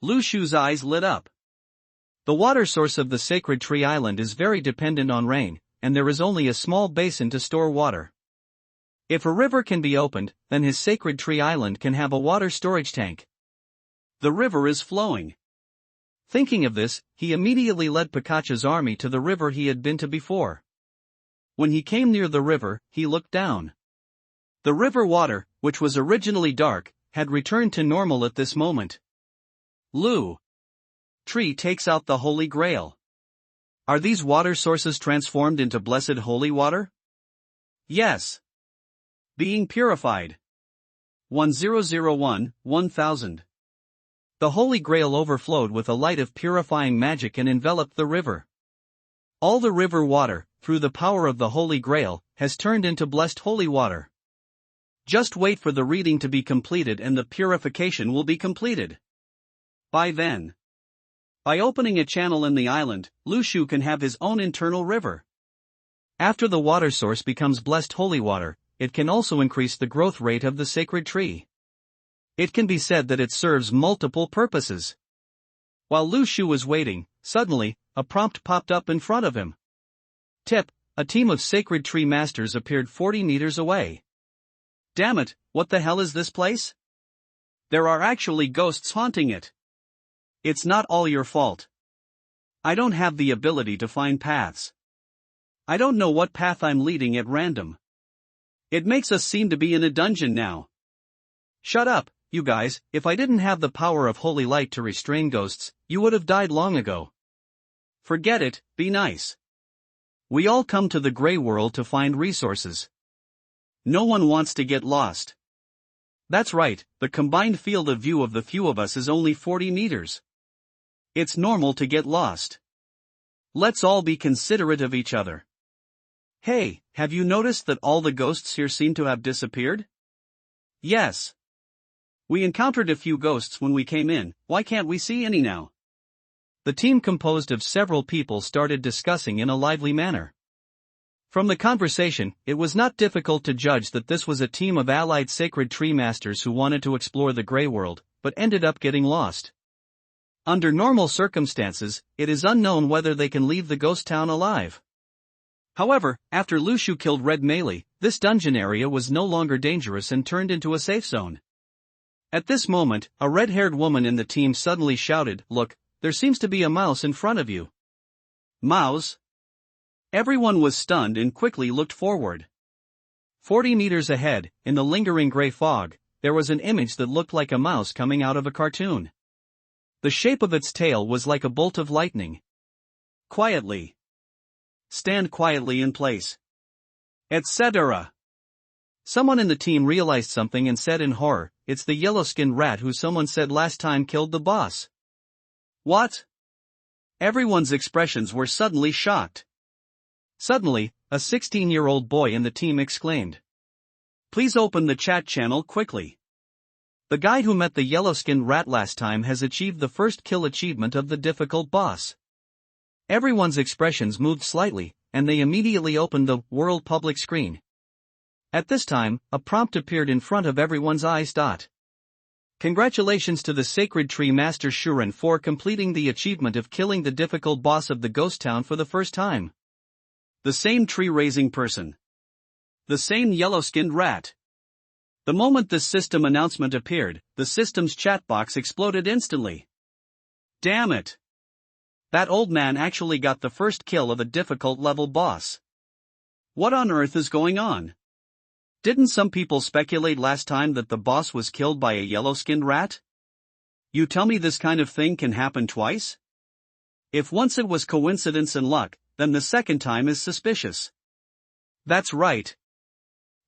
Lu Shu's eyes lit up. The water source of the Sacred Tree Island is very dependent on rain, and there is only a small basin to store water. If a river can be opened, then his Sacred Tree Island can have a water storage tank. The river is flowing. Thinking of this, he immediately led Pikachu's army to the river he had been to before. When he came near the river, he looked down. The river water, which was originally dark, had returned to normal at this moment. Lu Tree takes out the Holy Grail. Are these water sources transformed into blessed holy water? Yes. Being purified. 1001-1000. The Holy Grail overflowed with a light of purifying magic and enveloped the river. All the river water, through the power of the Holy Grail, has turned into blessed holy water. Just wait for the reading to be completed and the purification will be completed. By then. By opening a channel in the island, Lu Shu can have his own internal river. After the water source becomes blessed holy water, it can also increase the growth rate of the sacred tree. It can be said that it serves multiple purposes. While Lu Shu was waiting, suddenly, a prompt popped up in front of him. Tip, a team of sacred tree masters appeared 40 meters away. Damn it, what the hell is this place? There are actually ghosts haunting it. It's not all your fault. I don't have the ability to find paths. I don't know what path I'm leading at random. It makes us seem to be in a dungeon now. Shut up, you guys, if I didn't have the power of holy light to restrain ghosts, you would have died long ago. Forget it, be nice. We all come to the gray world to find resources. No one wants to get lost. That's right, the combined field of view of the few of us is only 40 meters. It's normal to get lost. Let's all be considerate of each other. Hey, have you noticed that all the ghosts here seem to have disappeared? Yes. We encountered a few ghosts when we came in, why can't we see any now? The team composed of several people started discussing in a lively manner. From the conversation, it was not difficult to judge that this was a team of allied sacred tree masters who wanted to explore the Grey World, but ended up getting lost. Under normal circumstances, it is unknown whether they can leave the ghost town alive. However, after Lushu killed Red Melee, this dungeon area was no longer dangerous and turned into a safe zone. At this moment, a red-haired woman in the team suddenly shouted, "Look, there seems to be a mouse in front of you." Mouse? Everyone was stunned and quickly looked forward. 40 meters ahead, in the lingering gray fog, there was an image that looked like a mouse coming out of a cartoon. The shape of its tail was like a bolt of lightning. Quietly. Stand quietly in place. Etc. Someone in the team realized something and said in horror, "It's the yellow-skinned rat who someone said last time killed the boss." What? Everyone's expressions were suddenly shocked. Suddenly, a 16-year-old boy in the team exclaimed, "Please open the chat channel quickly. The guy who met the yellow-skinned rat last time has achieved the first kill achievement of the difficult boss." Everyone's expressions moved slightly, and they immediately opened the World Public screen. At this time, a prompt appeared in front of everyone's eyes. Congratulations to the Sacred Tree Master Shuren for completing the achievement of killing the difficult boss of the ghost town for the first time. The same tree-raising person. The same yellow-skinned rat. The moment this system announcement appeared, the system's chat box exploded instantly. Damn it! That old man actually got the first kill of a difficult level boss. What on earth is going on? Didn't some people speculate last time that the boss was killed by a yellow-skinned rat? You tell me this kind of thing can happen twice? If once it was coincidence and luck, then the second time is suspicious. That's right.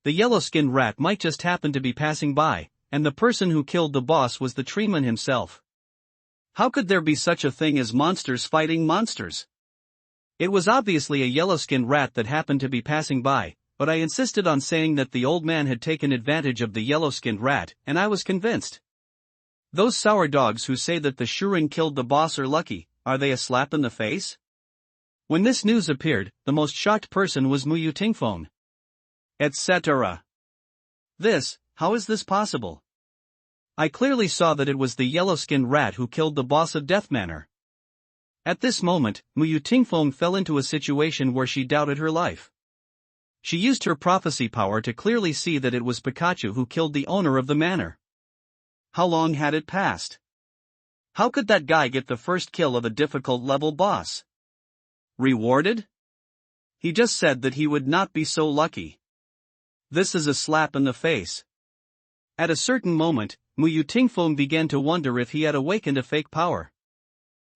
The yellow-skinned rat might just happen to be passing by, and the person who killed the boss was the treeman himself. How could there be such a thing as monsters fighting monsters? It was obviously a yellow-skinned rat that happened to be passing by, but I insisted on saying that the old man had taken advantage of the yellow-skinned rat, and I was convinced. Those sour dogs who say that the Shuren killed the boss are lucky, are they a slap in the face? When this news appeared, the most shocked person was Muyu Tingfeng. Etc. How is this possible? I clearly saw that it was the yellow-skinned rat who killed the boss of Death Manor. At this moment, Muyu Tingfeng fell into a situation where she doubted her life. She used her prophecy power to clearly see that it was Pikachu who killed the owner of the manor. How long had it passed? How could that guy get the first kill of a difficult level boss? Rewarded? He just said that he would not be so lucky. This is a slap in the face. At a certain moment, Muyu Tingfeng began to wonder if he had awakened a fake power.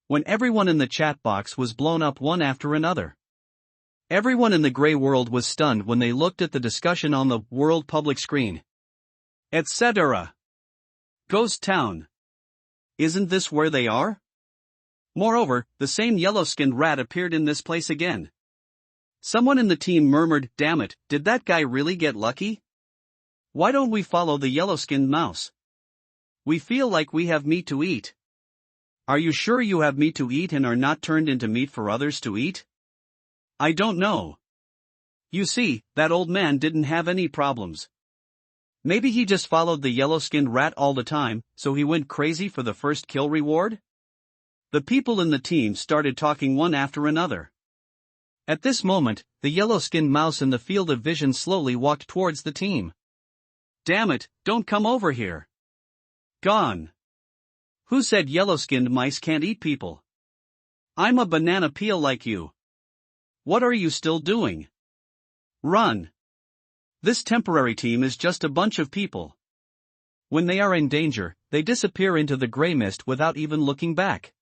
When everyone in the chat box was blown up one after another. Everyone in the Grey World was stunned when they looked at the discussion on the World Public screen. Etc. Ghost Town. Isn't this where they are? Moreover, the same yellow-skinned rat appeared in this place again. Someone in the team murmured, "Damn it, did that guy really get lucky? Why don't we follow the yellow-skinned mouse? We feel like we have meat to eat." Are you sure you have meat to eat and are not turned into meat for others to eat? I don't know. You see, that old man didn't have any problems. Maybe he just followed the yellow-skinned rat all the time, so he went crazy for the first kill reward? The people in the team started talking one after another. At this moment, the yellow-skinned mouse in the field of vision slowly walked towards the team. Damn it, don't come over here. Gone. Who said yellow-skinned mice can't eat people? I'm a banana peel like you. What are you still doing? Run. This temporary team is just a bunch of people. When they are in danger, they disappear into the gray mist without even looking back.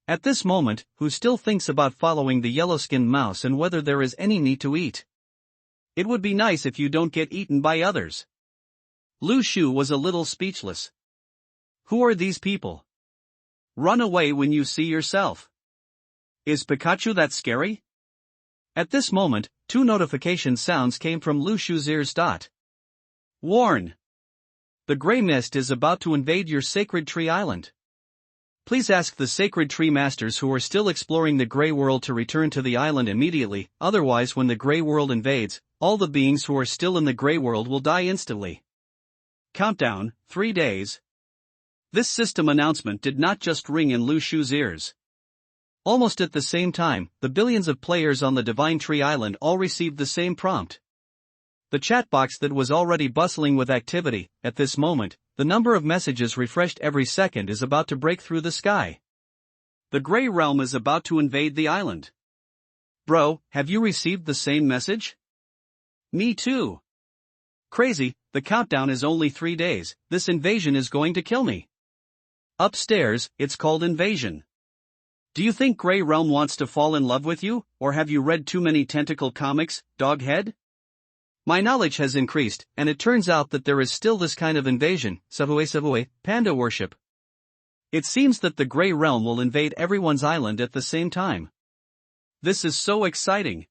At this moment, who still thinks about following the yellow-skinned mouse and whether there is any meat to eat? It would be nice if you don't get eaten by others. Lu Shu was a little speechless. Who are these people? Run away when you see yourself. Is Pikachu that scary? At this moment, 2 notification sounds came from Lu Shu's ears. Warn! The gray mist is about to invade your Sacred Tree Island. Please ask the Sacred Tree Masters who are still exploring the Grey World to return to the island immediately, otherwise when the Grey World invades, all the beings who are still in the Grey World will die instantly. Countdown, 3 days. This system announcement did not just ring in Lu Shu's ears. Almost at the same time, the billions of players on the Divine Tree Island all received the same prompt. The chat box that was already bustling with activity, at this moment, the number of messages refreshed every second is about to break through the sky. The Grey Realm is about to invade the island. Bro, have you received the same message? Me too. Crazy, the countdown is only 3 days, this invasion is going to kill me. Upstairs, it's called invasion. Do you think Grey Realm wants to fall in love with you, or have you read too many tentacle comics, Doghead? My knowledge has increased, and it turns out that there is still this kind of invasion, Savue, panda worship. It seems that the Grey Realm will invade everyone's island at the same time. This is so exciting.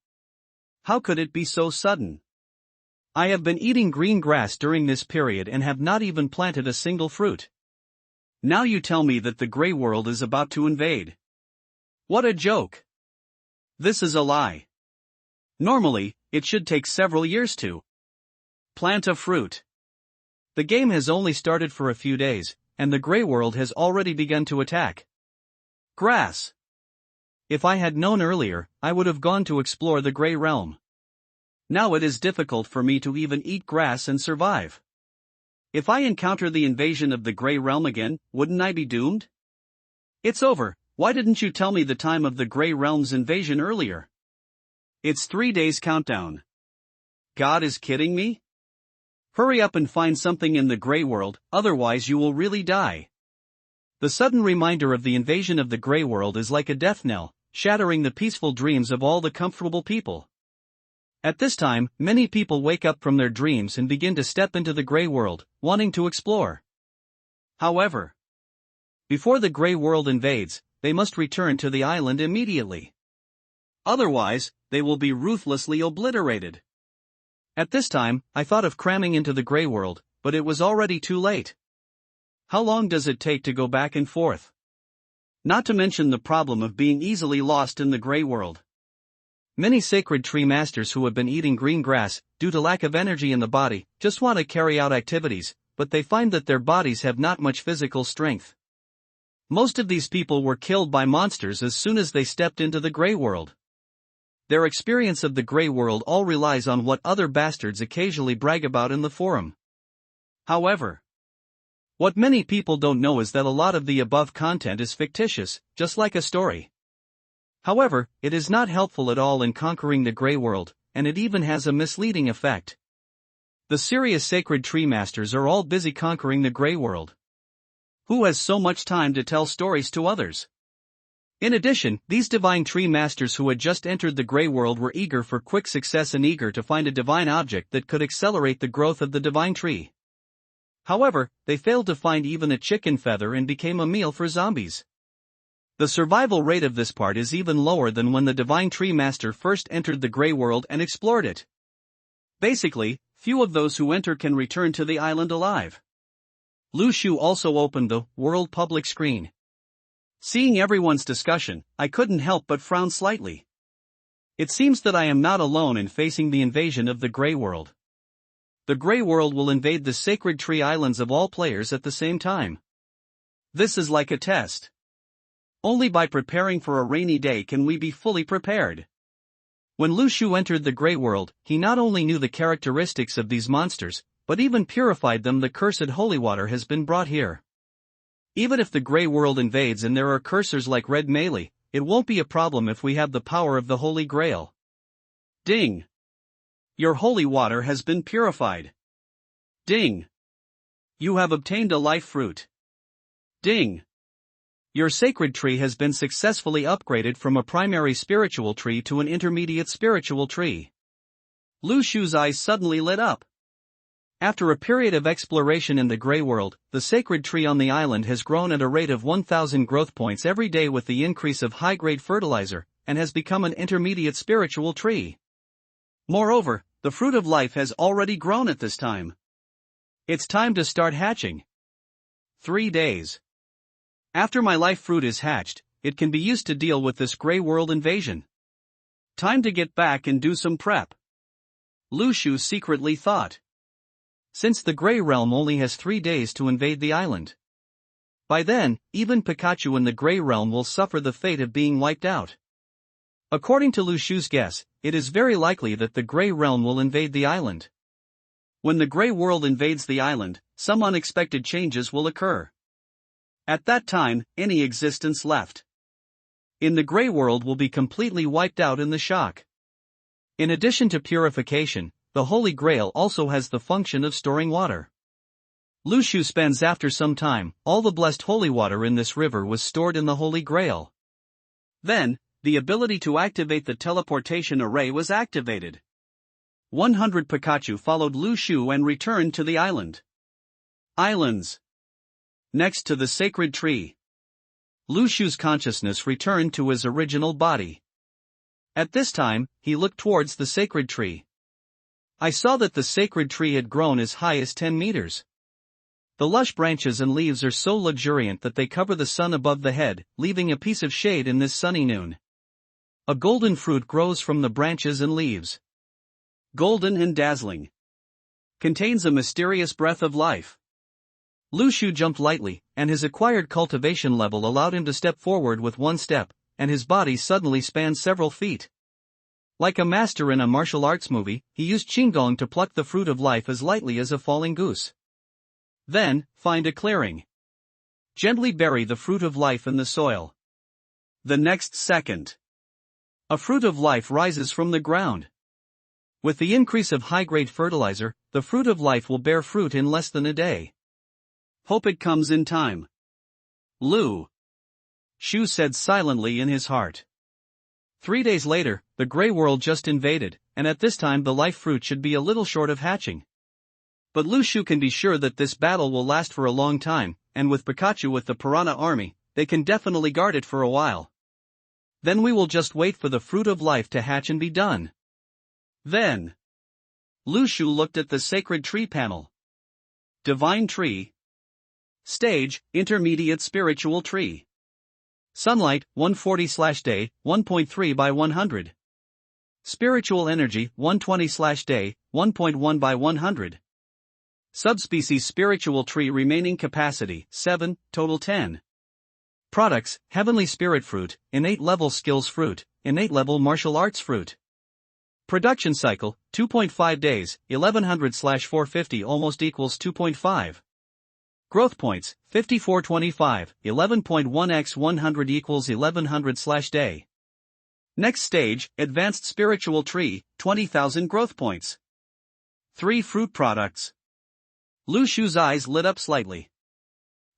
How could it be so sudden? I have been eating green grass during this period and have not even planted a single fruit. Now you tell me that the Grey World is about to invade. What a joke. This is a lie. Normally, it should take several years to plant a fruit. The game has only started for a few days, and the Grey World has already begun to attack. Grass. If I had known earlier, I would have gone to explore the Grey Realm. Now it is difficult for me to even eat grass and survive. If I encounter the invasion of the Grey Realm again, wouldn't I be doomed? It's over. Why didn't you tell me the time of the Grey Realm's invasion earlier? It's 3 days countdown. God is kidding me? Hurry up and find something in the Grey World, otherwise you will really die. The sudden reminder of the invasion of the Grey World is like a death knell, shattering the peaceful dreams of all the comfortable people. At this time, many people wake up from their dreams and begin to step into the Grey World, wanting to explore. However, before the Grey World invades, they must return to the island immediately. Otherwise, they will be ruthlessly obliterated. At this time, I thought of cramming into the Grey World, but it was already too late. How long does it take to go back and forth? Not to mention the problem of being easily lost in the Grey World. Many Sacred Tree Masters who have been eating green grass, due to lack of energy in the body, just want to carry out activities, but they find that their bodies have not much physical strength. Most of these people were killed by monsters as soon as they stepped into the Grey World. Their experience of the Grey World all relies on what other bastards occasionally brag about in the forum. However, what many people don't know is that a lot of the above content is fictitious, just like a story. However, it is not helpful at all in conquering the Grey World, and it even has a misleading effect. The serious Sacred Tree Masters are all busy conquering the Grey World. Who has so much time to tell stories to others? In addition, these Divine Tree Masters who had just entered the Grey World were eager for quick success and eager to find a divine object that could accelerate the growth of the Divine Tree. However, they failed to find even a chicken feather and became a meal for zombies. The survival rate of this part is even lower than when the Divine Tree Master first entered the Grey World and explored it. Basically, few of those who enter can return to the island alive. Lu Shu also opened the World public screen. Seeing everyone's discussion, I couldn't help but frown slightly. It seems that I am not alone in facing the invasion of the Grey World. The Grey World will invade the Sacred Tree Islands of all players at the same time. This is like a test. Only by preparing for a rainy day can we be fully prepared. When Lu Shu entered the Grey World, he not only knew the characteristics of these monsters, but even purified them. The cursed holy water has been brought here. Even if the Grey World invades and there are cursors like Red Melee, it won't be a problem if we have the power of the Holy Grail. Ding! Your holy water has been purified. Ding! You have obtained a life fruit. Ding! Your sacred tree has been successfully upgraded from a primary spiritual tree to an intermediate spiritual tree. Lu Shu's eyes suddenly lit up. After a period of exploration in the Grey World, the sacred tree on the island has grown at a rate of 1,000 growth points every day with the increase of high-grade fertilizer, and has become an intermediate spiritual tree. Moreover, the fruit of life has already grown at this time. It's time to start hatching. 3 days. After my life fruit is hatched, it can be used to deal with this Grey World invasion. Time to get back and do some prep. Lu Shu secretly thought. Since the Grey Realm only has 3 days to invade the island. By then, even Pikachu in the Grey Realm will suffer the fate of being wiped out. According to Lu Shu's guess, it is very likely that the Grey Realm will invade the island. When the Grey World invades the island, some unexpected changes will occur. At that time, any existence left in the Grey World will be completely wiped out in the shock. In addition to purification, the Holy Grail also has the function of storing water. Lu Shu spends after some time, all the blessed holy water in this river was stored in the Holy Grail. Then, the ability to activate the teleportation array was activated. 100 Pikachu followed Lu Shu and returned to the island. Islands. Next to the sacred tree. Lu Shu's consciousness returned to his original body. At this time, he looked towards the sacred tree. I saw that the sacred tree had grown as high as 10 meters. The lush branches and leaves are so luxuriant that they cover the sun above the head, leaving a piece of shade in this sunny noon. A golden fruit grows from the branches and leaves. Golden and dazzling. Contains a mysterious breath of life. Lu Shu jumped lightly, and his acquired cultivation level allowed him to step forward with one step, and his body suddenly spanned several feet. Like a master in a martial arts movie, he used Qinggong to pluck the fruit of life as lightly as a falling goose. Then, find a clearing. Gently bury the fruit of life in the soil. The next second, a fruit of life rises from the ground. With the increase of high-grade fertilizer, the fruit of life will bear fruit in less than a day. Hope it comes in time. Lu Shu said silently in his heart. 3 days later, the Grey World just invaded, and at this time the life fruit should be a little short of hatching. But Lu Shu can be sure that this battle will last for a long time, and with Pikachu with the Piranha army, they can definitely guard it for a while. Then we will just wait for the fruit of life to hatch and be done. Then, Lu Shu looked at the sacred tree panel. Divine tree. Stage, intermediate spiritual tree. Sunlight, 140/day, 1.3 by 100. Spiritual energy, 120/day, 1.1 by 100. Subspecies spiritual tree remaining capacity, 7, total 10. Products, heavenly spirit fruit, innate level skills fruit, innate level martial arts fruit. Production cycle, 2.5 days, 1100/450 almost equals 2.5. Growth points, 5425, 11.1 x 100 equals 1100/day. Next stage, advanced spiritual tree, 20,000 growth points. 3 fruit products. Lu Shu's eyes lit up slightly.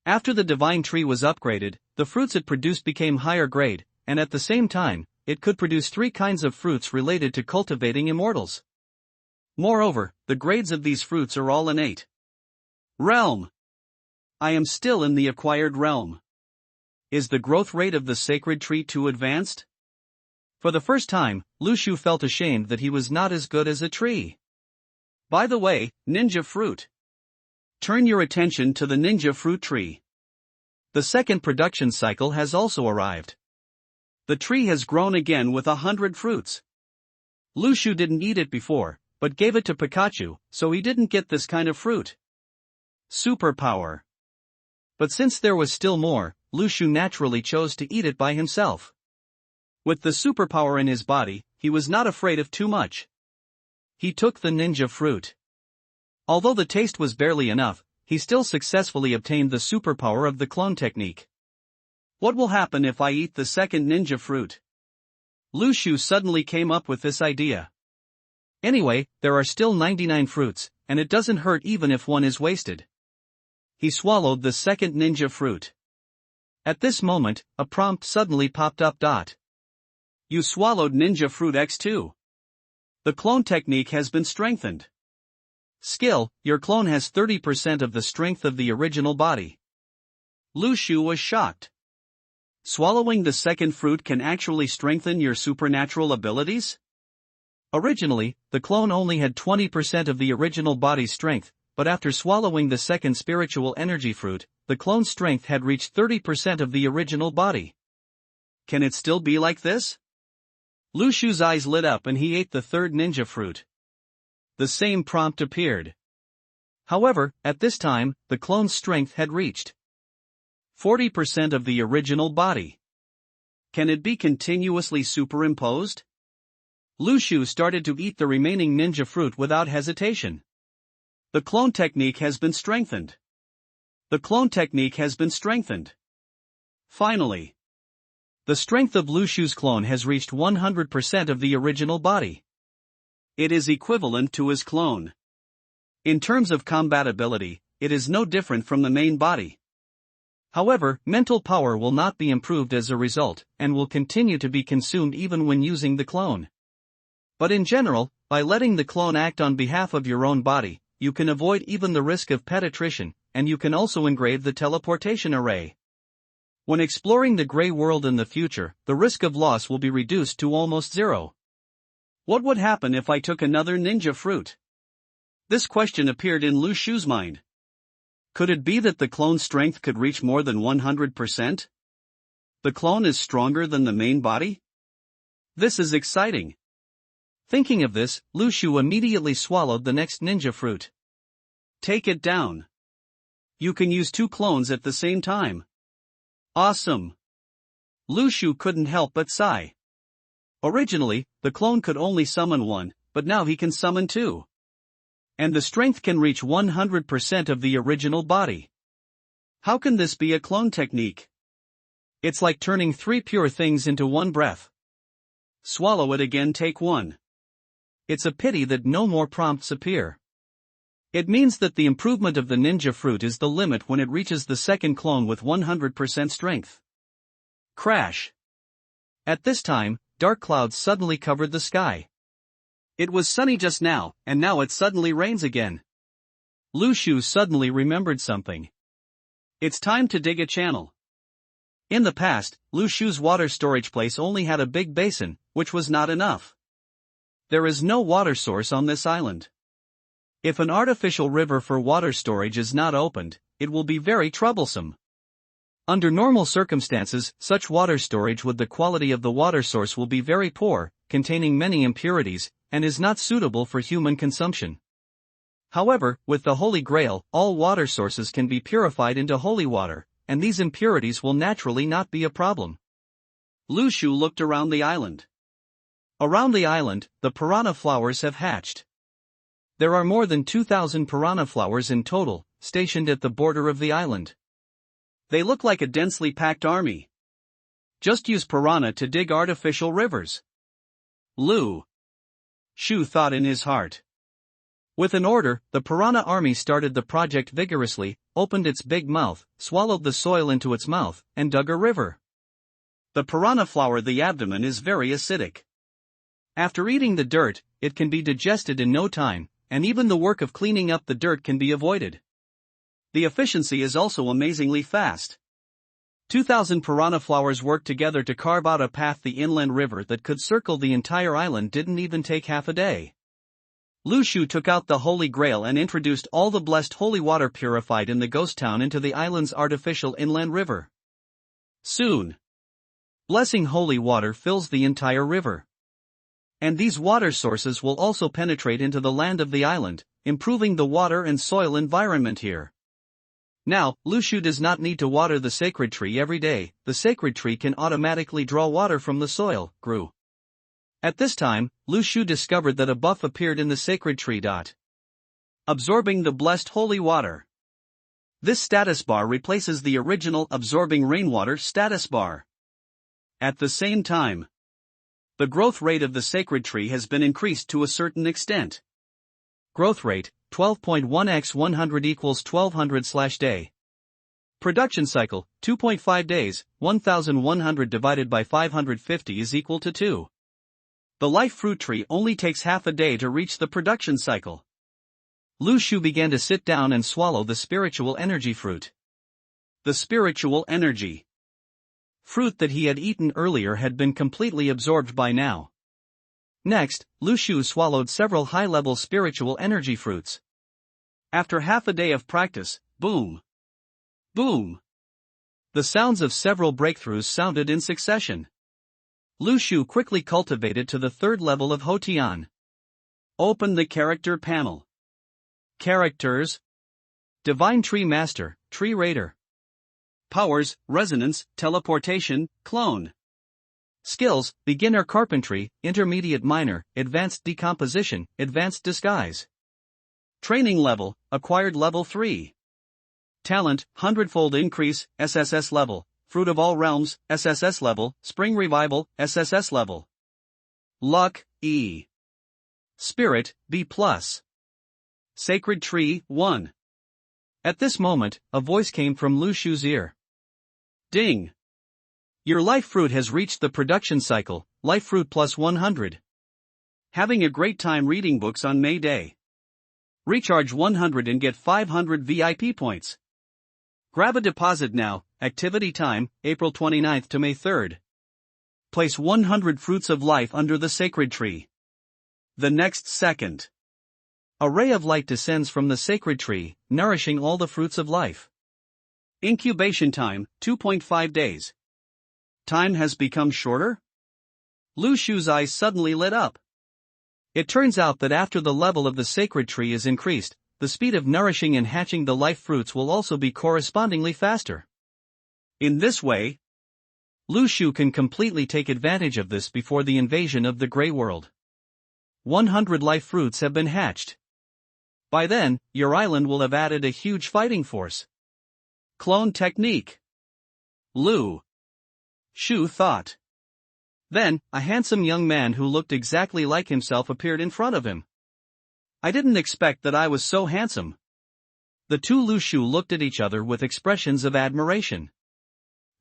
After the divine tree was upgraded, the fruits it produced became higher grade, and at the same time, it could produce 3 kinds of fruits related to cultivating immortals. Moreover, the grades of these fruits are all innate. Realm. I am still in the acquired realm. Is the growth rate of the sacred tree too advanced? For the first time, Lu Shu felt ashamed that he was not as good as a tree. By the way, ninja fruit. Turn your attention to the ninja fruit tree. The second production cycle has also arrived. The tree has grown again with 100 fruits. Lu Shu didn't eat it before, but gave it to Pikachu, so he didn't get this kind of fruit. Superpower. But since there was still more, Lu Shu naturally chose to eat it by himself. With the superpower in his body, he was not afraid of too much. He took the ninja fruit. Although the taste was barely enough, he still successfully obtained the superpower of the clone technique. What will happen if I eat the second ninja fruit? Lu Shu suddenly came up with this idea. Anyway, there are still 99 fruits, and it doesn't hurt even if one is wasted. He swallowed the second ninja fruit. At this moment, a prompt suddenly popped up. You swallowed ninja fruit X2. The clone technique has been strengthened. Skill, your clone has 30% of the strength of the original body. Lu Shu was shocked. Swallowing the second fruit can actually strengthen your supernatural abilities? Originally, the clone only had 20% of the original body's strength, but after swallowing the second spiritual energy fruit, the clone's strength had reached 30% of the original body. Can it still be like this? Lu Shu's eyes lit up and he ate the third ninja fruit. The same prompt appeared. However, at this time, the clone's strength had reached 40% of the original body. Can it be continuously superimposed? Lu Shu started to eat the remaining ninja fruit without hesitation. The clone technique has been strengthened. The clone technique has been strengthened. Finally, the strength of Lu Shu's clone has reached 100% of the original body. It is equivalent to his clone. In terms of combatability, it is no different from the main body. However, mental power will not be improved as a result, and will continue to be consumed even when using the clone. But in general, by letting the clone act on behalf of your own body, you can avoid even the risk of pet attrition, and you can also engrave the teleportation array. When exploring the gray world in the future, the risk of loss will be reduced to almost zero. What would happen if I took another ninja fruit? This question appeared in Lu Shu's mind. Could it be that the clone's strength could reach more than 100%? The clone is stronger than the main body? This is exciting. Thinking of this, Lu Shu immediately swallowed the next ninja fruit. Take it down. You can use two clones at the same time. Awesome. Lu Shu couldn't help but sigh. Originally, the clone could only summon one, but now he can summon two. And the strength can reach 100% of the original body. How can this be a clone technique? It's like turning three pure things into one breath. Swallow it again, take one. It's a pity that no more prompts appear. It means that the improvement of the ninja fruit is the limit when it reaches the second clone with 100% strength. Crash. At this time, dark clouds suddenly covered the sky. It was sunny just now, and now it suddenly rains again. Lu Shu suddenly remembered something. It's time to dig a channel. In the past, Lu Shu's water storage place only had a big basin, which was not enough. There is no water source on this island. If an artificial river for water storage is not opened, it will be very troublesome. Under normal circumstances, such water storage with the quality of the water source will be very poor, containing many impurities, and is not suitable for human consumption. However, with the Holy Grail, all water sources can be purified into holy water, and these impurities will naturally not be a problem. Lu Shu looked around the island. Around the island, the piranha flowers have hatched. There are more than 2,000 piranha flowers in total, stationed at the border of the island. They look like a densely packed army. Just use piranha to dig artificial rivers. Lu Shu thought in his heart. With an order, the piranha army started the project vigorously, opened its big mouth, swallowed the soil into its mouth, and dug a river. The piranha flower, the abdomen is very acidic. After eating the dirt, it can be digested in no time, and even the work of cleaning up the dirt can be avoided. The efficiency is also amazingly fast. 2,000 piranha flowers worked together to carve out a path the inland river that could circle the entire island didn't even take half a day. Lu Shu took out the Holy Grail and introduced all the blessed holy water purified in the ghost town into the island's artificial inland river. Soon, blessing holy water fills the entire river. And these water sources will also penetrate into the land of the island, improving the water and soil environment here. Now, Lu Shu does not need to water the sacred tree every day, the sacred tree can automatically draw water from the soil, grew. At this time, Lu Shu discovered that a buff appeared in the sacred tree. Absorbing the blessed holy water. This status bar replaces the original absorbing rainwater status bar. At the same time, the growth rate of the sacred tree has been increased to a certain extent. Growth rate, 12.1 x 100 equals 1200/day. Production cycle, 2.5 days, 1100 divided by 550 is equal to 2. The life fruit tree only takes half a day to reach the production cycle. Lu Shu began to sit down and swallow the spiritual energy fruit. The spiritual energy fruit that he had eaten earlier had been completely absorbed by now. Next, Lu Shu swallowed several high-level spiritual energy fruits. After half a day of practice, boom! Boom! The sounds of several breakthroughs sounded in succession. Lu Shu quickly cultivated to the third level of Hotian. Open the character panel. Characters: Divine Tree Master, Tree Raider. Powers: Resonance, Teleportation, Clone. Skills: Beginner Carpentry, Intermediate Minor, Advanced Decomposition, Advanced Disguise. Training level: Acquired level 3. Talent: 100-fold increase, SSS level. Fruit of All Realms, SSS level. Spring Revival, SSS level. Luck, E. Spirit, B+. Sacred Tree, 1. At this moment, a voice came from Lu Shu's ear. Ding! Your life fruit has reached the production cycle, life fruit plus 100. Having a great time reading books on May Day. Recharge 100 and get 500 VIP points. Grab a deposit now. Activity time, April 29th to May 3rd. Place 100 fruits of life under the sacred tree. The next second, a ray of light descends from the sacred tree, nourishing all the fruits of life. Incubation time, 2.5 days. Time has become shorter? Lu Shu's eyes suddenly lit up. It turns out that after the level of the sacred tree is increased, the speed of nourishing and hatching the life fruits will also be correspondingly faster. In this way, Lu Shu can completely take advantage of this before the invasion of the Grey World. 100 life fruits have been hatched. By then, your island will have added a huge fighting force. Clone technique, Lu Shu thought. Then, a handsome young man who looked exactly like himself appeared in front of him. I didn't expect that I was so handsome. The two Lu Shu looked at each other with expressions of admiration.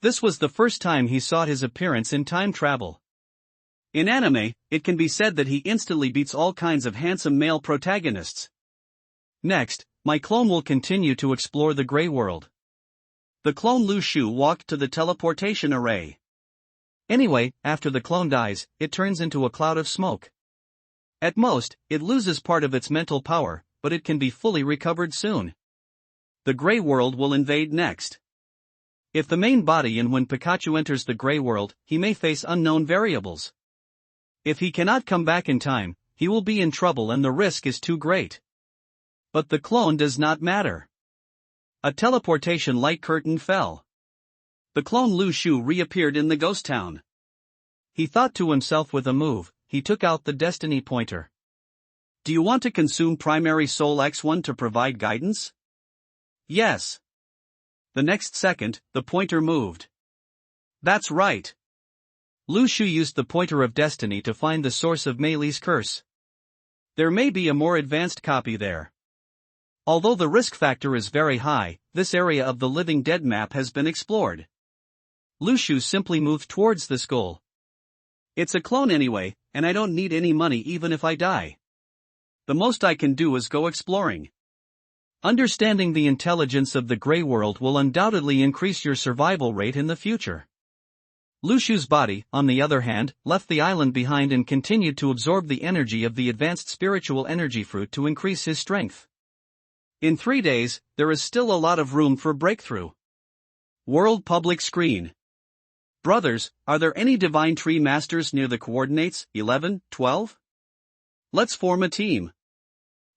This was the first time he saw his appearance in time travel. In anime, it can be said that he instantly beats all kinds of handsome male protagonists. Next, my clone will continue to explore the Grey World. The clone Lu Shu walked to the teleportation array. Anyway, after the clone dies, it turns into a cloud of smoke. At most, it loses part of its mental power, but it can be fully recovered soon. The Grey World will invade next. If the main body and when Pikachu enters the Grey World, he may face unknown variables. If he cannot come back in time, he will be in trouble and the risk is too great. But the clone does not matter. A teleportation light curtain fell. The clone Lu Shu reappeared in the ghost town. He thought to himself with a move. He took out the destiny pointer. Do you want to consume primary soul X1 to provide guidance? Yes. The next second, the pointer moved. That's right. Lu Shu used the pointer of destiny to find the source of Mei Li's curse. There may be a more advanced copy there. Although the risk factor is very high, this area of the Living Dead map has been explored. Lu Shu simply moved towards this goal. It's a clone anyway, and I don't need any money even if I die. The most I can do is go exploring. Understanding the intelligence of the Grey World will undoubtedly increase your survival rate in the future. Lu Shu's body, on the other hand, left the island behind and continued to absorb the energy of the advanced spiritual energy fruit to increase his strength. In 3 days, there is still a lot of room for breakthrough. World Public Screen. Brothers, are there any Divine Tree Masters near the coordinates 11, 12? Let's form a team.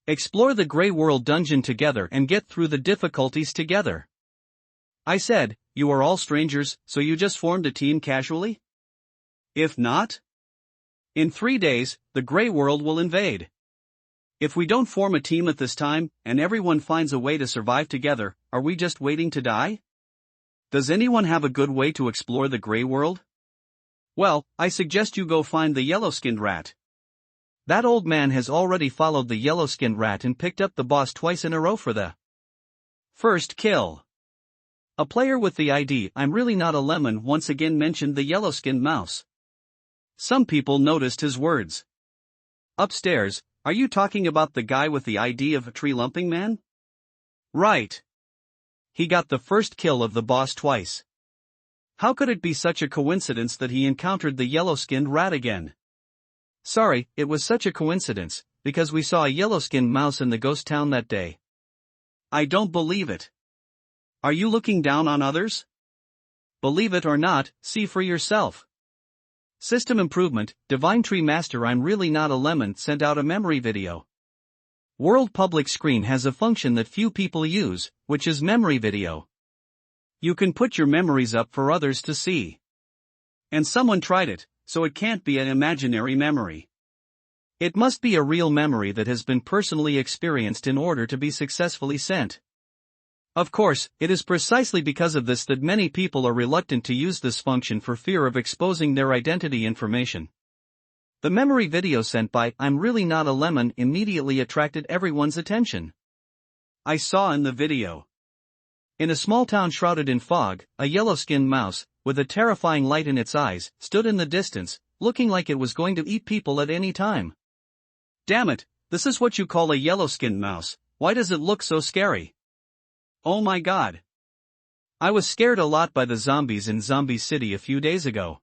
Explore the Grey World dungeon together and get through the difficulties together. I said, you are all strangers, so you just formed a team casually? If not? In 3 days, the Grey World will invade. If we don't form a team at this time, and everyone finds a way to survive together, are we just waiting to die? Does anyone have a good way to explore the gray world? Well, I suggest you go find the yellow-skinned rat. That old man has already followed the yellow-skinned rat and picked up the boss twice in a row for the first kill. A player with the ID "I'm really not a lemon" once again mentioned the yellow-skinned mouse. Some people noticed his words. Upstairs, are you talking about the guy with the ID of a tree lumping man? Right. He got the first kill of the boss twice. How could it be such a coincidence that he encountered the yellow-skinned rat again? Sorry, it was such a coincidence, because we saw a yellow-skinned mouse in the ghost town that day. I don't believe it. Are you looking down on others? Believe it or not, see for yourself. System improvement, Divine Tree Master "I'm really not a lemon" sent out a memory video. World Public Screen has a function that few people use, which is memory video. You can put your memories up for others to see. And someone tried it, so it can't be an imaginary memory. It must be a real memory that has been personally experienced in order to be successfully sent. Of course, it is precisely because of this that many people are reluctant to use this function for fear of exposing their identity information. The memory video sent by "I'm really not a lemon" immediately attracted everyone's attention. I saw in the video. In a small town shrouded in fog, a yellow-skinned mouse, with a terrifying light in its eyes, stood in the distance, looking like it was going to eat people at any time. Damn it, this is what you call a yellow-skinned mouse. Why does it look so scary? Oh my god. I was scared a lot by the zombies in Zombie City a few days ago.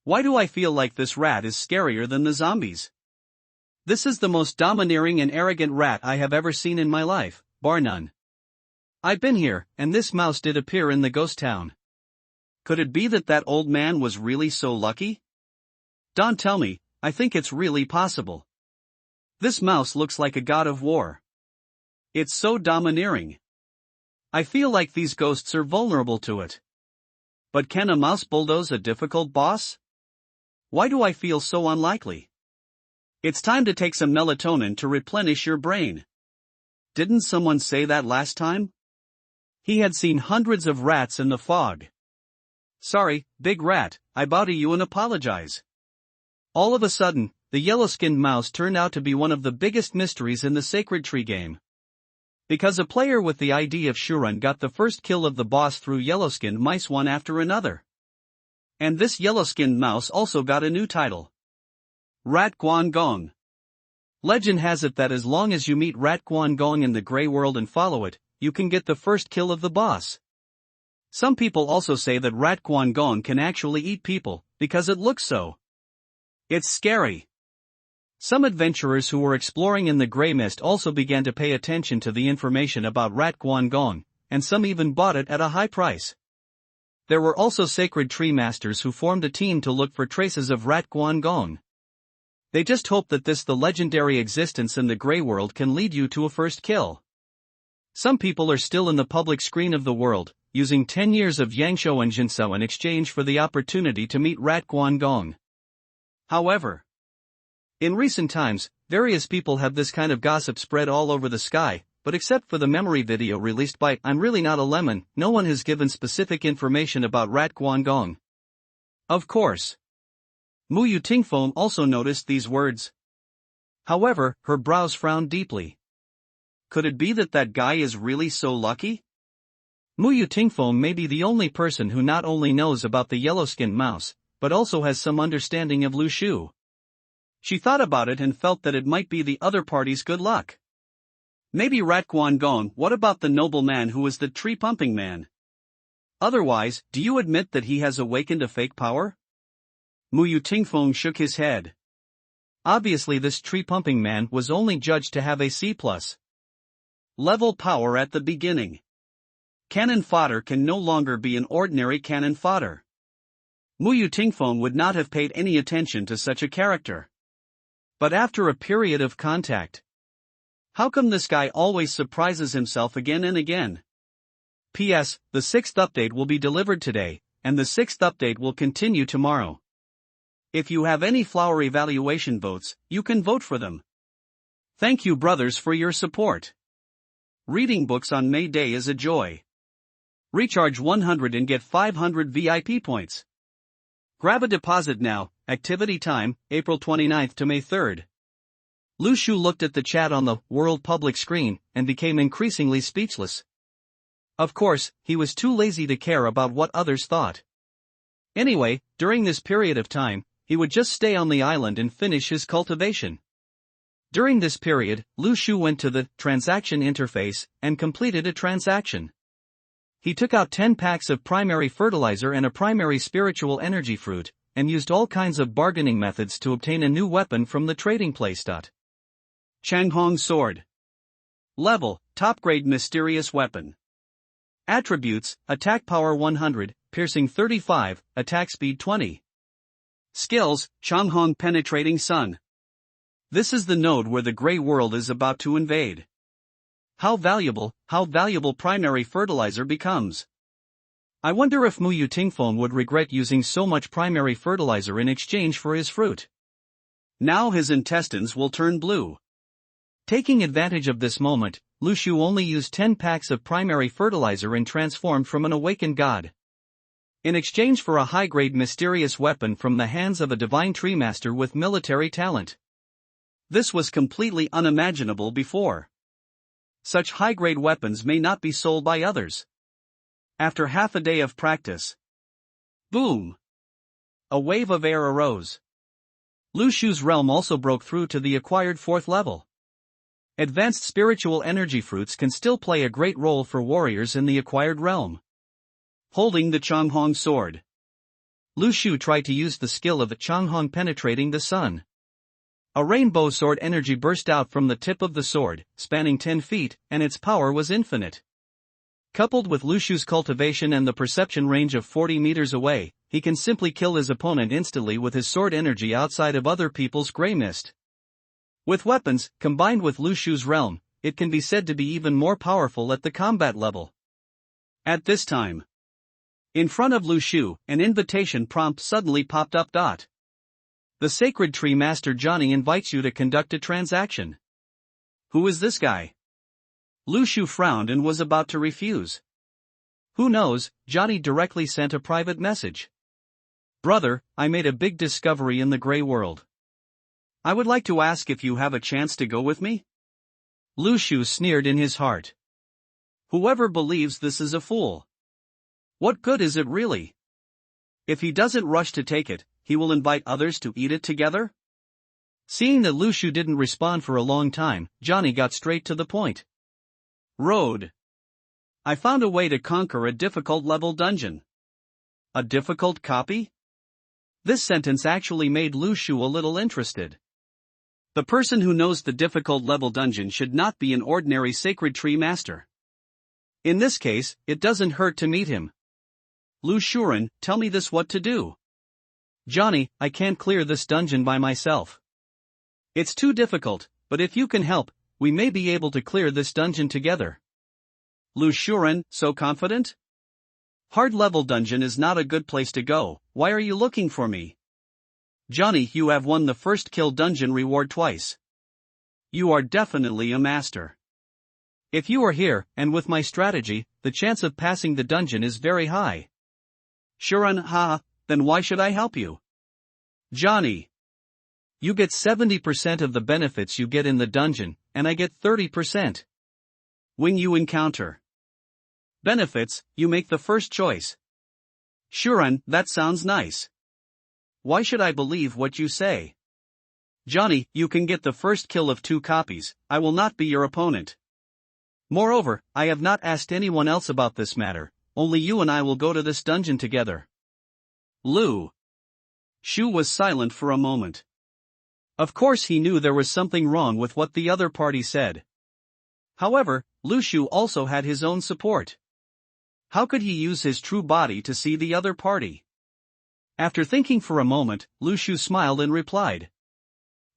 Why do I feel like this rat is scarier than the zombies? This is the most domineering and arrogant rat I have ever seen in my life, bar none. I've been here, and this mouse did appear in the ghost town. Could it be that old man was really so lucky? Don't tell me, I think it's really possible. This mouse looks like a god of war. It's so domineering. I feel like these ghosts are vulnerable to it. But can a mouse bulldoze a difficult boss? Why do I feel so unlikely? It's time to take some melatonin to replenish your brain. Didn't someone say that last time? He had seen hundreds of rats in the fog. Sorry, big rat, I bow to you and apologize. All of a sudden, the yellow-skinned mouse turned out to be one of the biggest mysteries in the Sacred Tree game. Because a player with the ID of Shuran got the first kill of the boss through yellow-skinned mice one after another. And this yellow-skinned mouse also got a new title. Rat Guan Gong. Legend has it that as long as you meet Rat Guan Gong in the Grey World and follow it, you can get the first kill of the boss. Some people also say that Rat Guan Gong can actually eat people, because it looks so. It's scary. Some adventurers who were exploring in the Grey Mist also began to pay attention to the information about Rat Guan Gong, and some even bought it at a high price. There were also Sacred Tree Masters who formed a team to look for traces of Rat Guan Gong. They just hope that the legendary existence in the Grey World can lead you to a first kill. Some people are still in the public screen of the world, using 10 years of Yangshou and Jinsou in exchange for the opportunity to meet Rat Guan Gong. However, in recent times, various people have this kind of gossip spread all over the sky, but except for the memory video released by "I'm really not a lemon," no one has given specific information about Rat Guan Gong. Of course, Muyu Tingfeng also noticed these words. However, her brows frowned deeply. Could it be that guy is really so lucky? Muyu Tingfeng may be the only person who not only knows about the yellow-skinned mouse, but also has some understanding of Lu Shu. She thought about it and felt that it might be the other party's good luck. Maybe Rat Guan Gong. What about the noble man who is the tree-pumping man? Otherwise, do you admit that he has awakened a fake power? Muyu Tingfeng shook his head. Obviously this tree-pumping man was only judged to have a C+ level power at the beginning. Cannon fodder can no longer be an ordinary cannon fodder. Muyu Tingfeng would not have paid any attention to such a character. But after a period of contact, how come this guy always surprises himself again and again? P.S. The 6th update will be delivered today, and the 6th update will continue tomorrow. If you have any flower evaluation votes, you can vote for them. Thank you brothers for your support. Reading books on May Day is a joy. Recharge 100 and get 500 VIP points. Grab a deposit now. Activity time, April 29th to May 3rd. Lu Shu looked at the chat on the world public screen and became increasingly speechless. Of course, he was too lazy to care about what others thought. Anyway, during this period of time, he would just stay on the island and finish his cultivation. During this period, Lu Shu went to the transaction interface and completed a transaction. He took out 10 packs of primary fertilizer and a primary spiritual energy fruit, and used all kinds of bargaining methods to obtain a new weapon from the trading place. Changhong Sword. Level, top grade mysterious weapon. Attributes, attack power 100, piercing 35, attack speed 20. Skills, Changhong Penetrating Sun. This is the node where the Grey World is about to invade. How valuable primary fertilizer becomes. I wonder if Mu Yutingfeng would regret using so much primary fertilizer in exchange for his fruit. Now his intestines will turn blue. Taking advantage of this moment, Lu Shu only used 10 packs of primary fertilizer and transformed from an awakened god. In exchange for a high-grade mysterious weapon from the hands of a divine tree master with military talent. This was completely unimaginable before. Such high-grade weapons may not be sold by others. After half a day of practice. Boom! A wave of air arose. Lu Shu's realm also broke through to the acquired 4th level. Advanced spiritual energy fruits can still play a great role for warriors in the acquired realm. Holding the Changhong sword. Lu Shu tried to use the skill of the Changhong Penetrating the Sun. A rainbow sword energy burst out from the tip of the sword, spanning 10 feet, and its power was infinite. Coupled with Lu Shu's cultivation and the perception range of 40 meters away, he can simply kill his opponent instantly with his sword energy outside of other people's gray mist. With weapons, combined with Lu Shu's realm, it can be said to be even more powerful at the combat level. At this time, in front of Lu Shu, an invitation prompt suddenly popped up. The Sacred Tree Master Johnny invites you to conduct a transaction. Who is this guy? Lu Shu frowned and was about to refuse. Who knows, Johnny directly sent a private message. Brother, I made a big discovery in the Grey World. I would like to ask if you have a chance to go with me? Lu Shu sneered in his heart. Whoever believes this is a fool. What good is it really? If he doesn't rush to take it, he will invite others to eat it together? Seeing that Lu Shu didn't respond for a long time, Johnny got straight to the point. Road. I found a way to conquer a difficult level dungeon. A difficult copy? This sentence actually made Lu Shu a little interested. The person who knows the difficult level dungeon should not be an ordinary Sacred Tree Master. In this case, it doesn't hurt to meet him. Lu Shuren, tell me this what to do. Johnny, I can't clear this dungeon by myself. It's too difficult, but if you can help, we may be able to clear this dungeon together. Lu Shuren, so confident? Hard level dungeon is not a good place to go, why are you looking for me? Johnny, you have won the first kill dungeon reward twice. You are definitely a master. If you are here, and with my strategy, the chance of passing the dungeon is very high. Shuren, then why should I help you? Johnny. You get 70% of the benefits you get in the dungeon, and I get 30%. When you encounter benefits, you make the first choice. Shuren, that sounds nice. Why should I believe what you say? Johnny, you can get the first kill of 2 copies, I will not be your opponent. Moreover, I have not asked anyone else about this matter, only you and I will go to this dungeon together. Lu Shu was silent for a moment. Of course he knew there was something wrong with what the other party said. However, Lu Shu also had his own support. How could he use his true body to see the other party? After thinking for a moment, Lu Shu smiled and replied.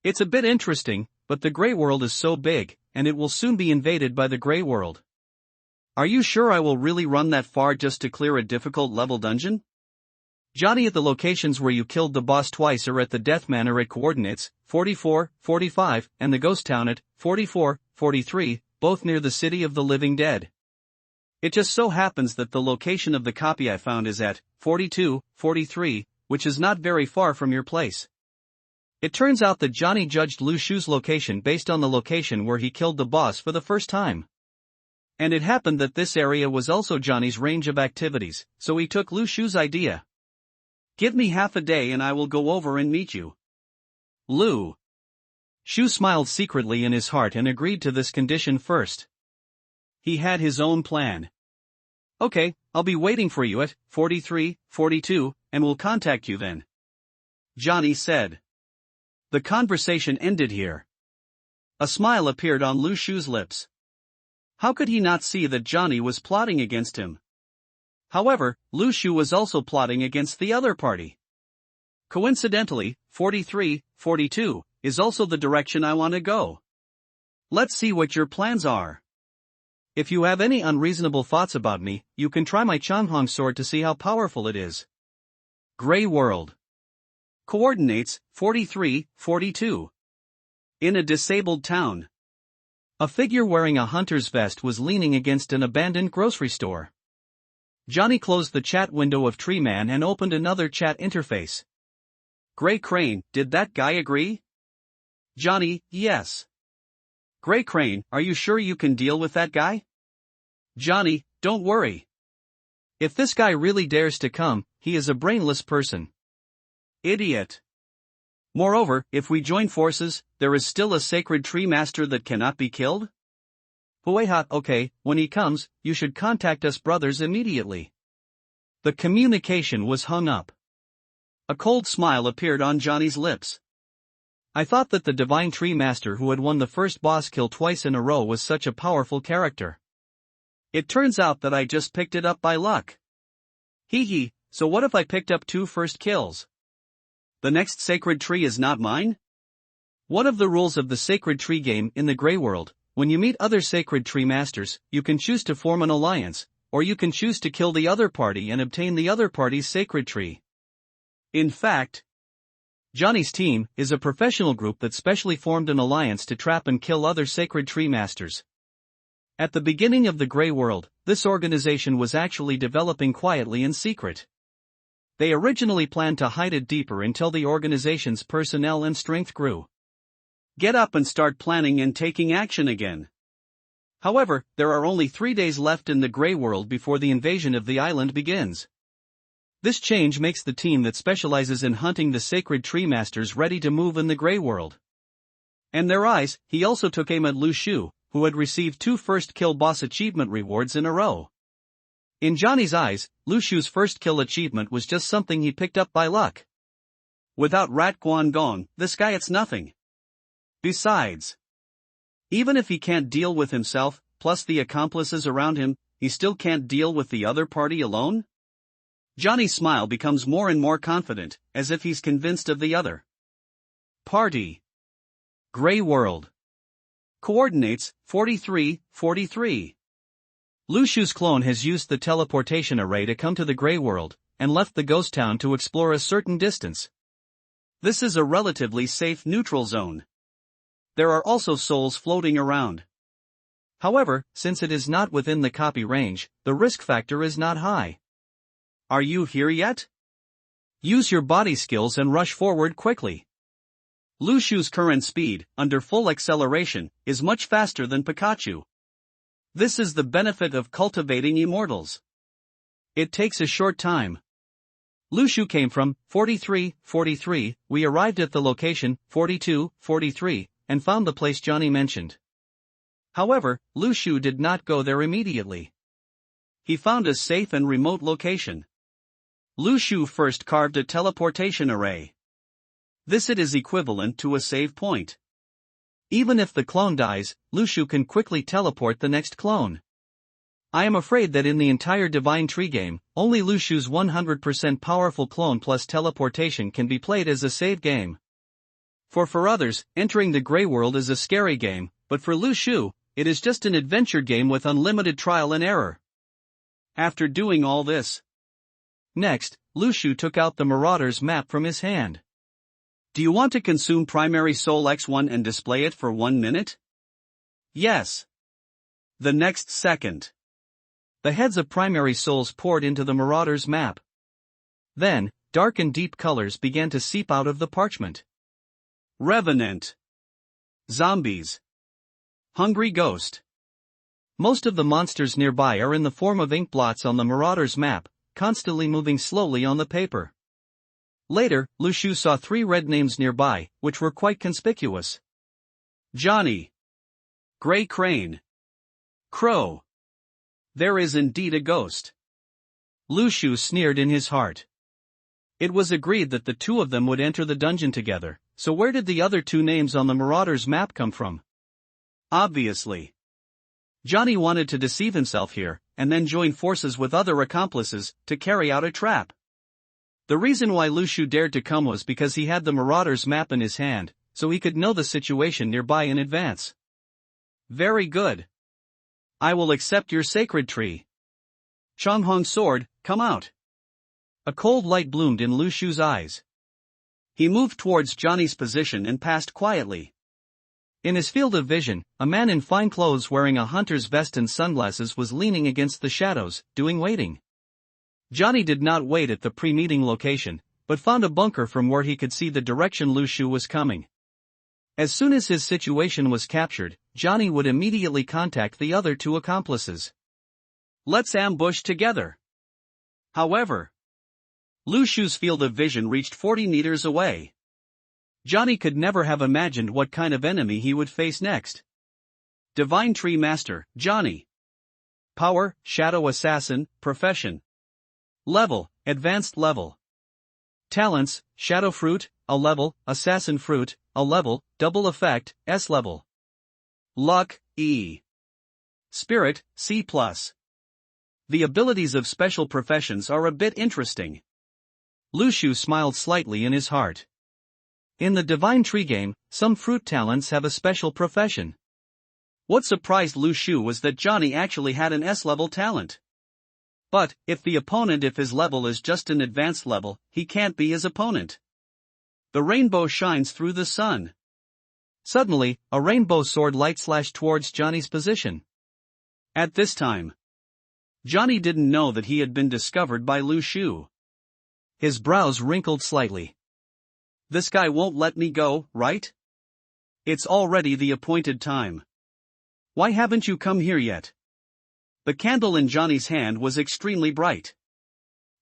It's a bit interesting, but the Grey World is so big, and it will soon be invaded by the Grey World. Are you sure I will really run that far just to clear a difficult level dungeon? Johnny, at the locations where you killed the boss twice are at the Death Manor at coordinates 44, 45, and the Ghost Town at 44, 43, both near the City of the Living Dead. It just so happens that the location of the copy I found is at 42, 43, which is not very far from your place. It turns out that Johnny judged Lu Shu's location based on the location where he killed the boss for the first time. And it happened that this area was also Johnny's range of activities, so he took Lu Shu's idea. Give me half a day and I will go over and meet you. Lu Shu smiled secretly in his heart and agreed to this condition first. He had his own plan. Okay, I'll be waiting for you at 43, 42, and we'll contact you then, Johnny said. The conversation ended here. A smile appeared on Lu Shu's lips. How could he not see that Johnny was plotting against him? However, Lu Shu was also plotting against the other party. Coincidentally, 43, 42, is also the direction I want to go. Let's see what your plans are. If you have any unreasonable thoughts about me, you can try my Changhong sword to see how powerful it is. Gray World. Coordinates 43, 42. In a disabled town. A figure wearing a hunter's vest was leaning against an abandoned grocery store. Johnny closed the chat window of Tree Man and opened another chat interface. Gray Crane, did that guy agree? Johnny, yes. Gray Crane, are you sure you can deal with that guy? Johnny, don't worry. If this guy really dares to come, he is a brainless person. Idiot. Moreover, if we join forces, there is still a sacred tree master that cannot be killed? Pueha, okay, when he comes, you should contact us brothers immediately. The communication was hung up. A cold smile appeared on Johnny's lips. I thought that the Divine Tree Master who had won the first boss kill twice in a row was such a powerful character. It turns out that I just picked it up by luck. Hee hee, so what if I picked up 2 first kills? The next sacred tree is not mine? One of the rules of the sacred tree game in the Grey World, when you meet other sacred tree masters, you can choose to form an alliance, or you can choose to kill the other party and obtain the other party's sacred tree. In fact, Johnny's team is a professional group that specially formed an alliance to trap and kill other sacred tree masters. At the beginning of the Grey World, this organization was actually developing quietly in secret. They originally planned to hide it deeper until the organization's personnel and strength grew. Get up and start planning and taking action again. However, there are only 3 days left in the Grey World before the invasion of the island begins. This change makes the team that specializes in hunting the sacred tree masters ready to move in the Grey World. And their eyes, he also took aim at Lu Shu, who had received 2 first kill boss achievement rewards in a row. In Johnny's eyes, Lu Shu's first kill achievement was just something he picked up by luck. Without Rat Guangdong, this guy it's nothing. Besides, even if he can't deal with himself, plus the accomplices around him, he still can't deal with the other party alone? Johnny's smile becomes more and more confident, as if he's convinced of the other party. Grey World. Coordinates 43, 43. Lu Shu's clone has used the teleportation array to come to the Grey World, and left the ghost town to explore a certain distance. This is a relatively safe neutral zone. There are also souls floating around. However, since it is not within the copy range, the risk factor is not high. Are you here yet? Use your body skills and rush forward quickly. Lu Shu's current speed, under full acceleration, is much faster than Pikachu. This is the benefit of cultivating immortals. It takes a short time. Lu Shu came from 43, 43, we arrived at the location 42, 43, and found the place Johnny mentioned. However, Lu Shu did not go there immediately. He found a safe and remote location. Lu Shu first carved a teleportation array. This it is equivalent to a save point. Even if the clone dies, Lu Shu can quickly teleport the next clone. I am afraid that in the entire Divine Tree game, only Lu Shu's 100% powerful clone plus teleportation can be played as a save game. For others, entering the Grey World is a scary game, but for Lu Shu, it is just an adventure game with unlimited trial and error. After doing all this, Next, Lu Shu took out the Marauder's map from his hand. Do you want to consume primary soul X1 and display it for 1 minute? Yes. The next second. The heads of primary souls poured into the Marauder's map. Then, dark and deep colors began to seep out of the parchment. Revenant. Zombies. Hungry ghost. Most of the monsters nearby are in the form of ink blots on the Marauder's map, constantly moving slowly on the paper. Later, Lu Shu saw 3 red names nearby, which were quite conspicuous. Johnny. Gray Crane. Crow. There is indeed a ghost. Lu Shu sneered in his heart. It was agreed that the 2 of them would enter the dungeon together, so where did the other 2 names on the Marauder's map come from? Obviously. Johnny wanted to deceive himself here, and then join forces with other accomplices to carry out a trap. The reason why Lu Shu dared to come was because he had the Marauder's map in his hand, so he could know the situation nearby in advance. Very good. I will accept your sacred tree. Changhong sword, come out. A cold light bloomed in Lu Shu's eyes. He moved towards Johnny's position and passed quietly. In his field of vision, a man in fine clothes wearing a hunter's vest and sunglasses was leaning against the shadows, doing waiting. Johnny did not wait at the pre-meeting location, but found a bunker from where he could see the direction Lu Shu was coming. As soon as his situation was captured, Johnny would immediately contact the other 2 accomplices. Let's ambush together. However, Lu Shu's field of vision reached 40 meters away. Johnny could never have imagined what kind of enemy he would face next. Divine Tree Master, Johnny. Power, Shadow Assassin, Profession. Level, Advanced Level. Talents, Shadow Fruit, A level, Assassin Fruit, A level, Double Effect, S level. Luck, E. Spirit, C+. The abilities of special professions are a bit interesting. Lu Shu smiled slightly in his heart. In the Divine Tree game, some fruit talents have a special profession. What surprised Lu Shu was that Johnny actually had an S-level talent. But, if his level is just an advanced level, he can't be his opponent. The rainbow shines through the sun. Suddenly, a rainbow sword light slashed towards Johnny's position. At this time, Johnny didn't know that he had been discovered by Lu Shu. His brows wrinkled slightly. This guy won't let me go, right? It's already the appointed time. Why haven't you come here yet? The candle in Johnny's hand was extremely bright.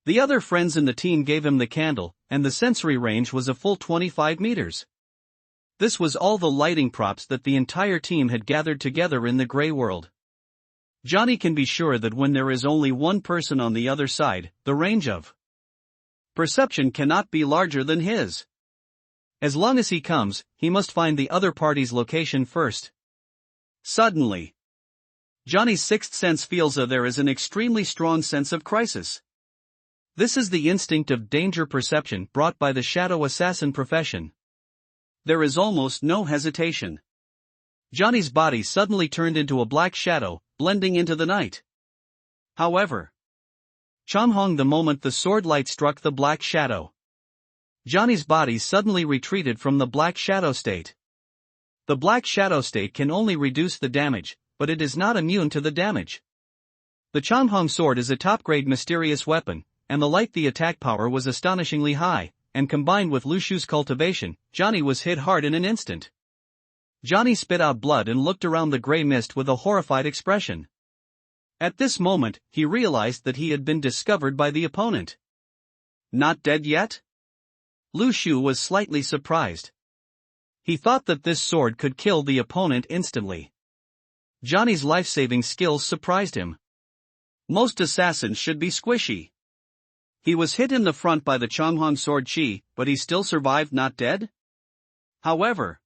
The other friends in the team gave him the candle, and the sensory range was a full 25 meters. This was all the lighting props that the entire team had gathered together in the gray world. Johnny can be sure that when there is only one person on the other side, the range of perception cannot be larger than his. As long as he comes, he must find the other party's location first. Suddenly, Johnny's sixth sense feels there is an extremely strong sense of crisis. This is the instinct of danger perception brought by the shadow assassin profession. There is almost no hesitation. Johnny's body suddenly turned into a black shadow, blending into the night. However, Changhong the moment the sword light struck the black shadow. Johnny's body suddenly retreated from the black shadow state. The black shadow state can only reduce the damage, but it is not immune to the damage. The Changhong sword is a top-grade mysterious weapon, and the light the attack power was astonishingly high, and combined with Lu Shu's cultivation, Johnny was hit hard in an instant. Johnny spit out blood and looked around the gray mist with a horrified expression. At this moment, he realized that he had been discovered by the opponent. Not dead yet? Lu Shu was slightly surprised. He thought that this sword could kill the opponent instantly. Johnny's life-saving skills surprised him. Most assassins should be squishy. He was hit in the front by the Changhong sword chi, but he still survived not dead? However,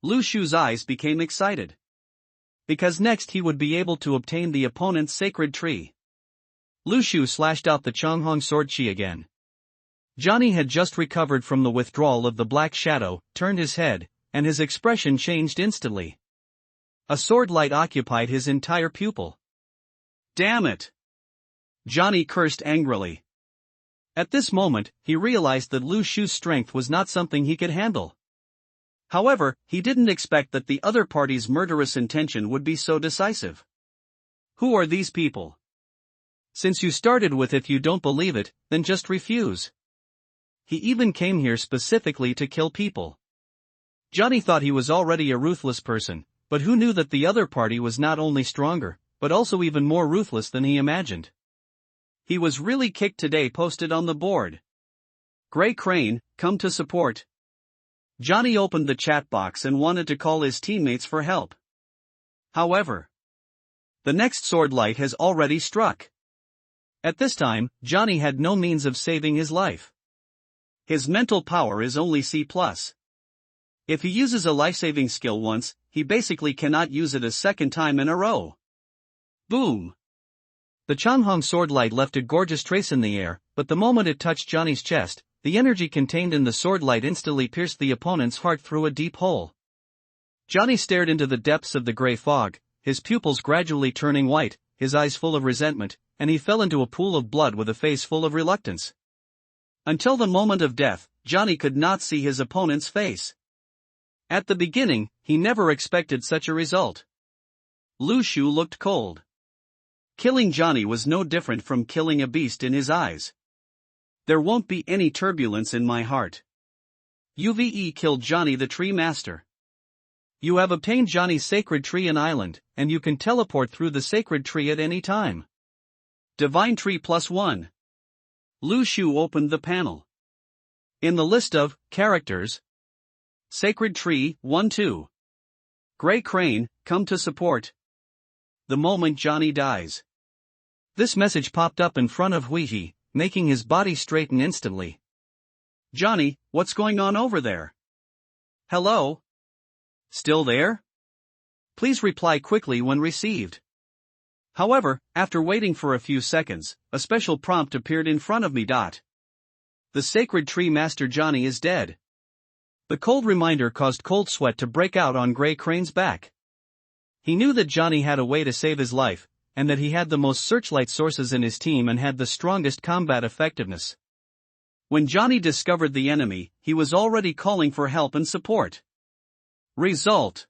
Lu Shu's eyes became excited. Because next he would be able to obtain the opponent's sacred tree. Lu Shu slashed out the Changhong sword chi again. Johnny had just recovered from the withdrawal of the black shadow, turned his head, and his expression changed instantly. A sword light occupied his entire pupil. Damn it! Johnny cursed angrily. At this moment, he realized that Lu Shu's strength was not something he could handle. However, he didn't expect that the other party's murderous intention would be so decisive. Who are these people? Since you started with "if you don't believe it, then just refuse." He even came here specifically to kill people. Johnny thought he was already a ruthless person, but who knew that the other party was not only stronger, but also even more ruthless than he imagined. He was really kicked today, posted on the board. Gray Crane, come to support. Johnny opened the chat box and wanted to call his teammates for help. However, the next sword light has already struck. At this time, Johnny had no means of saving his life. His mental power is only C+. If he uses a life-saving skill once, he basically cannot use it a second time in a row. Boom! The Changhong sword light left a gorgeous trace in the air, but the moment it touched Johnny's chest, the energy contained in the sword light instantly pierced the opponent's heart through a deep hole. Johnny stared into the depths of the gray fog, his pupils gradually turning white, his eyes full of resentment, and he fell into a pool of blood with a face full of reluctance. Until the moment of death, Johnny could not see his opponent's face. At the beginning, he never expected such a result. Lu Shu looked cold. Killing Johnny was no different from killing a beast in his eyes. There won't be any turbulence in my heart. UVE killed Johnny the Tree Master. You have obtained Johnny's sacred tree and island, and you can teleport through the sacred tree at any time. Divine Tree +1. Lu Shu opened the panel. In the list of characters, Sacred Tree 1-2. Gray Crane, come to support. The moment Johnny dies. This message popped up in front of Huihe, making his body straighten instantly. Johnny, what's going on over there? Hello? Still there? Please reply quickly when received. However, after waiting for a few seconds, a special prompt appeared in front of me. The Sacred Tree Master Johnny is dead. The cold reminder caused cold sweat to break out on Gray Crane's back. He knew that Johnny had a way to save his life, and that he had the most searchlight sources in his team and had the strongest combat effectiveness. When Johnny discovered the enemy, he was already calling for help and support. Result: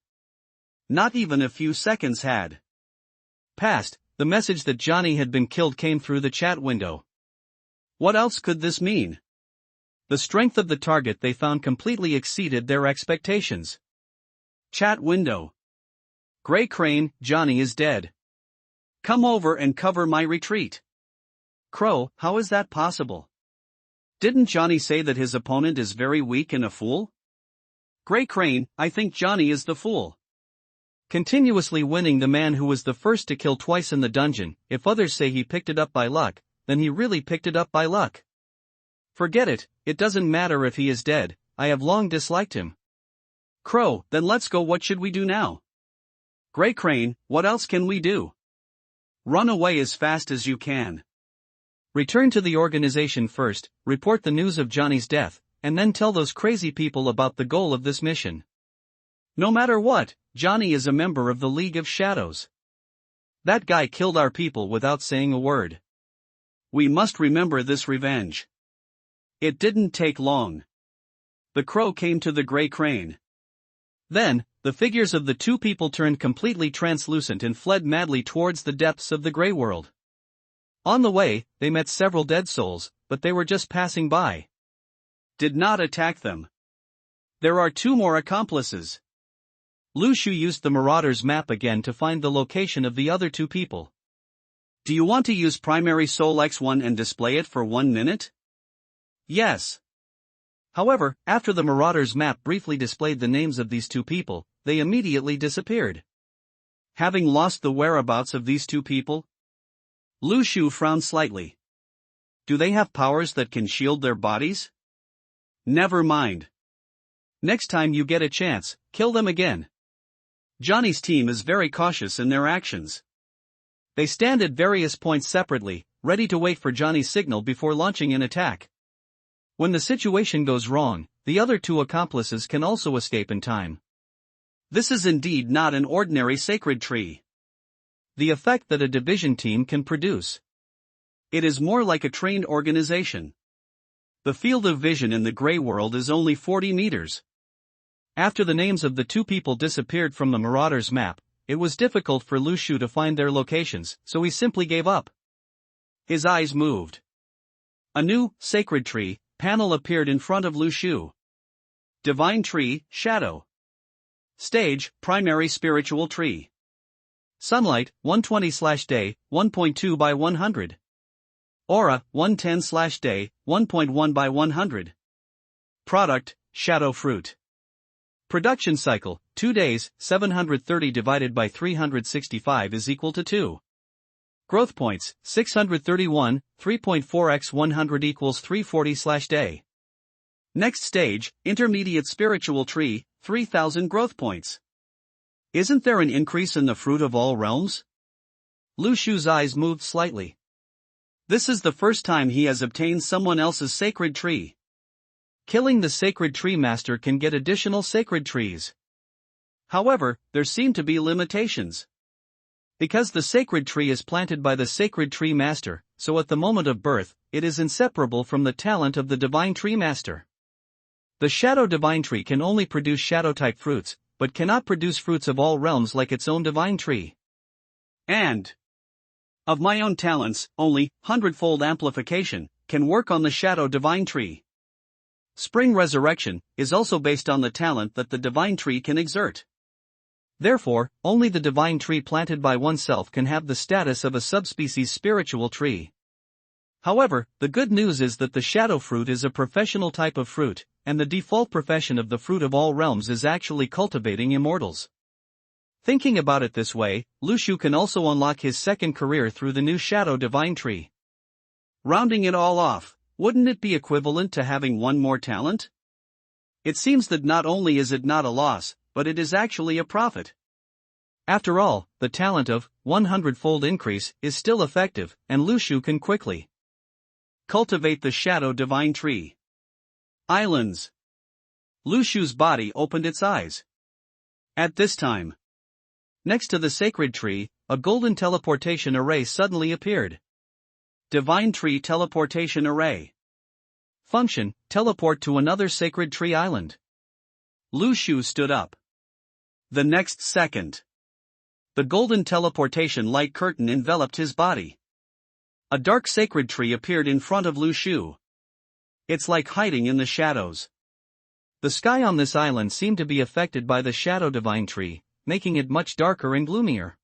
not even a few seconds had passed, the message that Johnny had been killed came through the chat window. What else could this mean? The strength of the target they found completely exceeded their expectations. Chat window. Gray Crane, Johnny is dead. Come over and cover my retreat. Crow, how is that possible? Didn't Johnny say that his opponent is very weak and a fool? Gray Crane, I think Johnny is the fool. Continuously winning the man who was the first to kill twice in the dungeon. If others say he picked it up by luck, then he really picked it up by luck. Forget it, it doesn't matter if he is dead, I have long disliked him. Crow, then let's go. What should we do now? Gray Crane, what else can we do? Run away as fast as you can. Return to the organization first, report the news of Johnny's death, and then tell those crazy people about the goal of this mission. No matter what, Johnny is a member of the League of Shadows. That guy killed our people without saying a word. We must remember this revenge. It didn't take long. The crow came to the Gray Crane. Then, the figures of the two people turned completely translucent and fled madly towards the depths of the Gray World. On the way, they met several dead souls, but they were just passing by. Did not attack them. There are two more accomplices. Lu Shu used the Marauder's map again to find the location of the other two people. Do you want to use Primary Soul X1 and display it for 1 minute? Yes. However, after the Marauder's map briefly displayed the names of these two people, they immediately disappeared. Having lost the whereabouts of these two people? Lu Shu frowned slightly. Do they have powers that can shield their bodies? Never mind. Next time you get a chance, kill them again. Johnny's team is very cautious in their actions. They stand at various points separately, ready to wait for Johnny's signal before launching an attack. When the situation goes wrong, the other two accomplices can also escape in time. This is indeed not an ordinary sacred tree. The effect that a division team can produce. It is more like a trained organization. The field of vision in the gray world is only 40 meters. After the names of the two people disappeared from the Marauders' map, it was difficult for Lu Shu to find their locations, so he simply gave up. His eyes moved. A new, sacred tree, panel appeared in front of Lu Shu. Divine Tree, Shadow. Stage, Primary Spiritual Tree. Sunlight, 120/day, 1.2 by 100. Aura, 110/day, 1.1 by 100. Product, Shadow Fruit. Production cycle, 2 days, 730 divided by 365 is equal to 2. Growth points, 631, 3.4x 100 equals 340/day. Next stage, Intermediate Spiritual Tree, 3000 growth points. Isn't there an increase in the fruit of all realms? Lu Shu's eyes moved slightly. This is the first time he has obtained someone else's sacred tree. Killing the sacred tree master can get additional sacred trees. However, there seem to be limitations. Because the sacred tree is planted by the sacred tree master, so at the moment of birth, it is inseparable from the talent of the divine tree master. The shadow divine tree can only produce shadow-type fruits, but cannot produce fruits of all realms like its own divine tree. And of my own talents, only 100-fold amplification can work on the shadow divine tree. Spring Resurrection is also based on the talent that the divine tree can exert. Therefore, only the divine tree planted by oneself can have the status of a subspecies spiritual tree. However, the good news is that the shadow fruit is a professional type of fruit, and the default profession of the fruit of all realms is actually cultivating immortals. Thinking about it this way, Lu Shu can also unlock his second career through the new shadow divine tree. Rounding it all off, wouldn't it be equivalent to having one more talent? It seems that not only is it not a loss, but it is actually a profit. After all, the talent of 100-fold increase is still effective, and Lu Shu can quickly cultivate the shadow divine tree. Islands. Lu Shu's body opened its eyes. At this time, next to the sacred tree, a golden teleportation array suddenly appeared. Divine Tree Teleportation Array. Function, teleport to another sacred tree island. Lu Shu stood up. The next second, the golden teleportation light curtain enveloped his body. A dark sacred tree appeared in front of Lu Shu. It's like hiding in the shadows. The sky on this island seemed to be affected by the shadow divine tree, making it much darker and gloomier.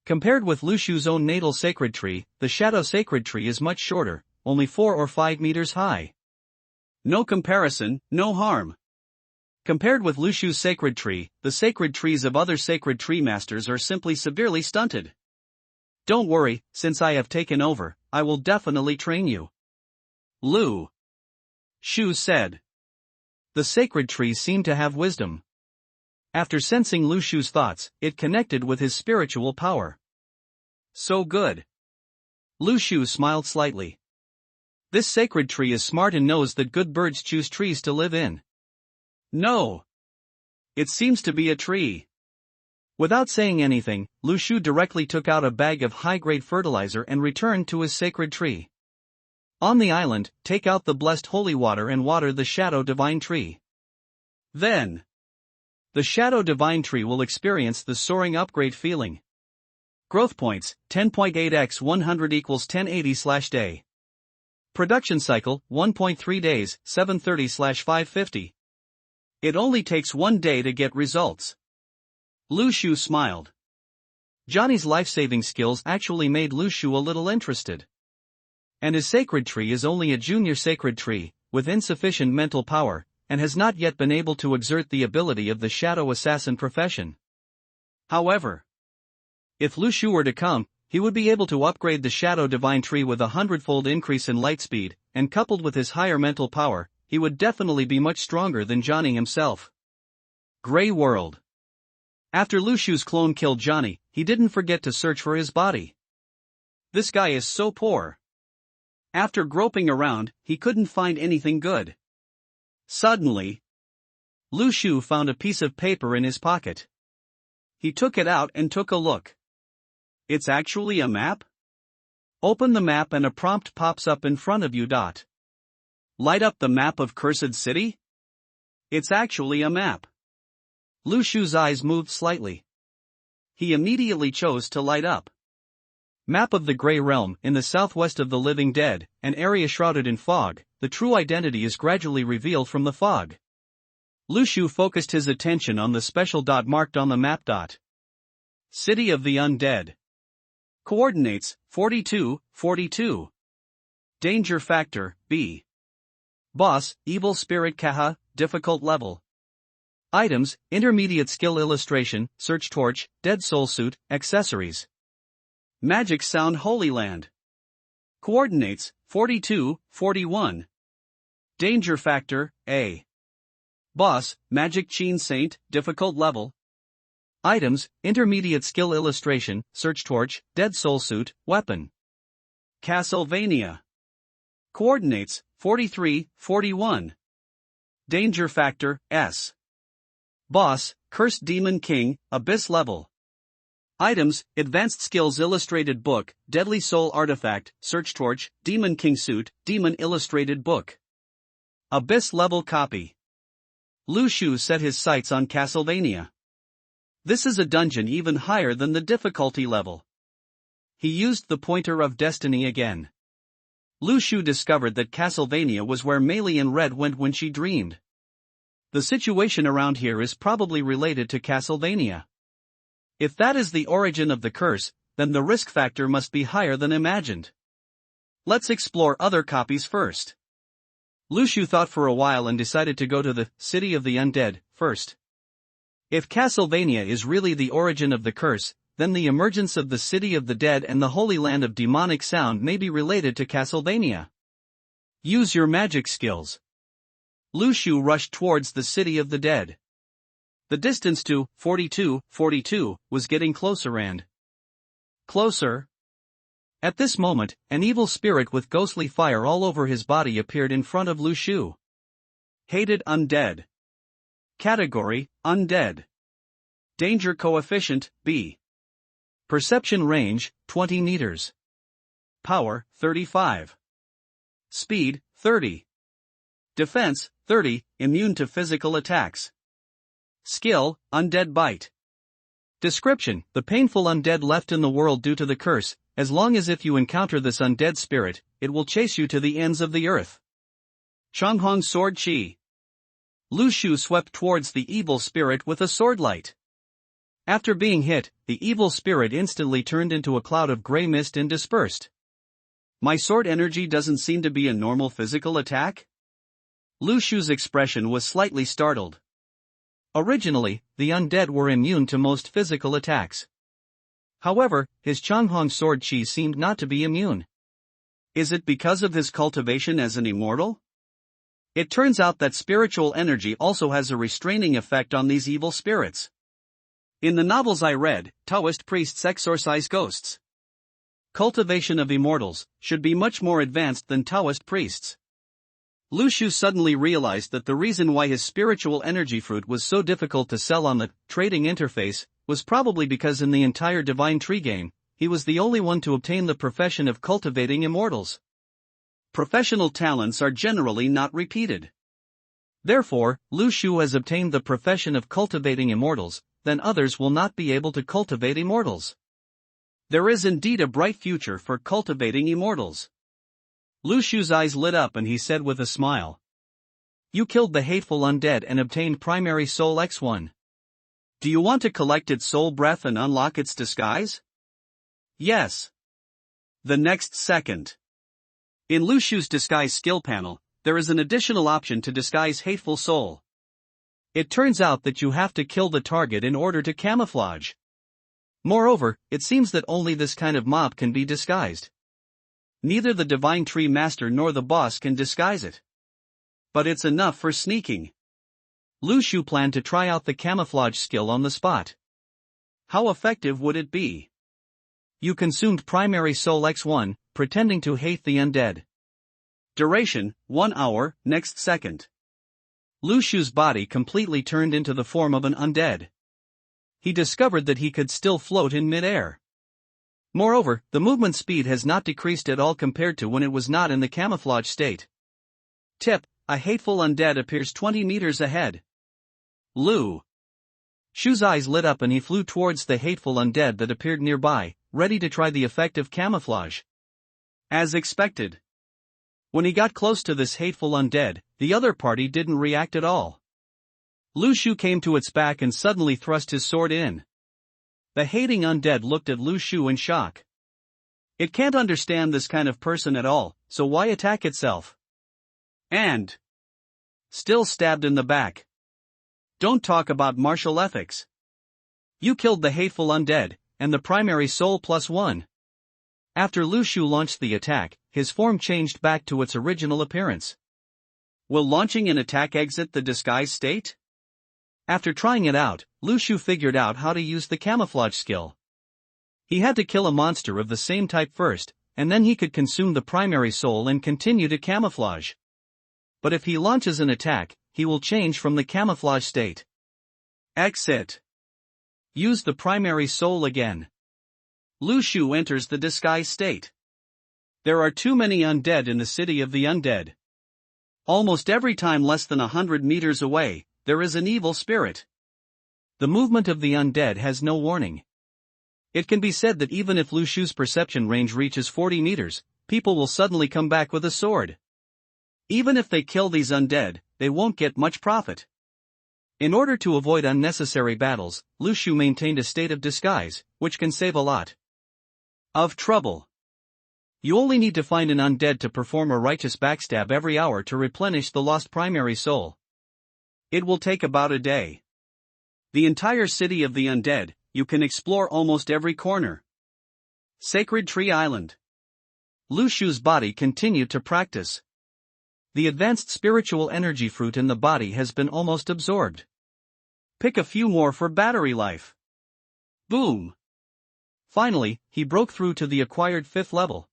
Compared with Lu Shu's own natal sacred tree, the shadow sacred tree is much shorter, only 4 or 5 meters high. No comparison, no harm. Compared with Lu Shu's sacred tree, the sacred trees of other sacred tree masters are simply severely stunted. Don't worry, since I have taken over, I will definitely train you. Lu Shu said. The sacred tree seemed to have wisdom. After sensing Lu Shu's thoughts, it connected with his spiritual power. So good. Lu Shu smiled slightly. This sacred tree is smart and knows that good birds choose trees to live in. No. It seems to be a tree. Without saying anything, Lu Shu directly took out a bag of high-grade fertilizer and returned to his sacred tree. On the island, take out the blessed holy water and water the shadow divine tree. Then, the shadow divine tree will experience the soaring upgrade feeling. Growth points, 10.8x 100 equals 1080/day. Production cycle, 1.3 days, 730/550. It only takes 1 day to get results. Lu Shu smiled. Johnny's life-saving skills actually made Lu Shu a little interested. And his sacred tree is only a junior sacred tree, with insufficient mental power, and has not yet been able to exert the ability of the shadow assassin profession. However, if Lu Shu were to come, he would be able to upgrade the shadow divine tree with a 100-fold increase in light speed, and coupled with his higher mental power, he would definitely be much stronger than Johnny himself. Gray World. After Lu Shu's clone killed Johnny, he didn't forget to search for his body. This guy is so poor. After groping around, he couldn't find anything good. Suddenly, Lu Shu found a piece of paper in his pocket. He took it out and took a look. It's actually a map? Open the map and a prompt pops up in front of you. Light up the map of Cursed City? It's actually a map. Lu Shu's eyes moved slightly. He immediately chose to light up. Map of the Grey Realm, in the southwest of the living dead, an area shrouded in fog. The true identity is gradually revealed from the fog. Lu Shu focused his attention on the special dot marked on the map. City of the Undead. Coordinates, 42, 42. Danger factor, B. Boss, Evil Spirit Kaha, difficult level. Items, intermediate skill illustration, search torch, dead soul suit, accessories. Magic Sound Holy Land. Coordinates, 42, 41. Danger factor, A. Boss, Magic Chain Saint, difficult level. Items, intermediate skill illustration, search torch, dead soul suit, weapon. Castlevania. Coordinates, 43, 41. Danger factor, S. Boss, Cursed Demon King, abyss level. Items, Advanced Skills Illustrated Book, Deadly Soul Artifact, Search Torch, Demon King Suit, Demon Illustrated Book. Abyss level copy. Lu Shu set his sights on Castlevania. This is a dungeon even higher than the difficulty level. He used the pointer of destiny again. Lu Shu discovered that Castlevania was where Mei Red went when she dreamed. The situation around here is probably related to Castlevania. If that is the origin of the curse, then the risk factor must be higher than imagined. Let's explore other copies first. Lu Shu thought for a while and decided to go to the City of the Undead first. If Castlevania is really the origin of the curse, then the emergence of the City of the Dead and the Holy Land of Demonic Sound may be related to Castlevania. Use your magic skills. Lu Shu rushed towards the City of the Dead. The distance to 42, 42 was getting closer and closer. At this moment, an evil spirit with ghostly fire all over his body appeared in front of Lu Shu. Hated Undead. Category, Undead. Danger coefficient, B. Perception range, 20 meters. Power, 35. Speed, 30. Defense, 30, immune to physical attacks. Skill, Undead Bite. Description: the painful undead left in the world due to the curse. As long as if you encounter this undead spirit, it will chase you to the ends of the earth. Changhong Sword Chi. Lu Shu swept towards the evil spirit with a sword light. After being hit, the evil spirit instantly turned into a cloud of gray mist and dispersed. My sword energy doesn't seem to be a normal physical attack? Lu Shu's expression was slightly startled. Originally, the undead were immune to most physical attacks. However, his Changhong Sword Chi seemed not to be immune. Is it because of his cultivation as an immortal? It turns out that spiritual energy also has a restraining effect on these evil spirits. In the novels I read, Taoist priests exorcise ghosts. Cultivation of immortals should be much more advanced than Taoist priests. Lu Shu suddenly realized that the reason why his spiritual energy fruit was so difficult to sell on the trading interface was probably because in the entire Divine Tree game, he was the only one to obtain the profession of cultivating immortals. Professional talents are generally not repeated. Therefore, Lu Shu has obtained the profession of cultivating immortals, then others will not be able to cultivate immortals. There is indeed a bright future for cultivating immortals. Lu Shu's eyes lit up and he said with a smile. You killed the hateful undead and obtained primary soul X1. Do you want to collect its soul breath and unlock its disguise? Yes. The next second. In Lu Shu's disguise skill panel, there is an additional option to disguise hateful soul. It turns out that you have to kill the target in order to camouflage. Moreover, it seems that only this kind of mob can be disguised. Neither the Divine Tree Master nor the boss can disguise it. But it's enough for sneaking. Lu Shu planned to try out the camouflage skill on the spot. How effective would it be? You consumed primary soul X1, pretending to hate the undead. Duration, 1 hour, next second. Lu Shu's body completely turned into the form of an undead. He discovered that he could still float in mid-air. Moreover, the movement speed has not decreased at all compared to when it was not in the camouflage state. Tip: a hateful undead appears 20 meters ahead. Lu Shu's eyes lit up and he flew towards the hateful undead that appeared nearby, ready to try the effect of camouflage. As expected, when he got close to this hateful undead, the other party didn't react at all. Lu Shu came to its back and suddenly thrust his sword in. The hating undead looked at Lu Shu in shock. It can't understand this kind of person at all, so why attack itself? And still stabbed in the back. Don't talk about martial ethics. You killed the hateful undead, and the primary soul +1. After Lu Shu launched the attack, his form changed back to its original appearance. Will launching an attack exit the disguise state? After trying it out, Lu Shu figured out how to use the camouflage skill. He had to kill a monster of the same type first, and then he could consume the primary soul and continue to camouflage. But if he launches an attack, he will change from the camouflage state. Exit. Use the primary soul again. Lu Shu enters the disguise state. There are too many undead in the city of the undead. Almost every time less than 100 meters away, there is an evil spirit. The movement of the undead has no warning. It can be said that even if Lu Shu's perception range reaches 40 meters, people will suddenly come back with a sword. Even if they kill these undead, they won't get much profit. In order to avoid unnecessary battles, Lu Shu maintained a state of disguise, which can save a lot of trouble. You only need to find an undead to perform a righteous backstab every hour to replenish the lost primary soul. It will take about a day. The entire city of the undead, you can explore almost every corner. Sacred Tree Island. Lu Shu's body continued to practice. The advanced spiritual energy fruit in the body has been almost absorbed. Pick a few more for battery life. Boom! Finally, he broke through to the acquired 5th level.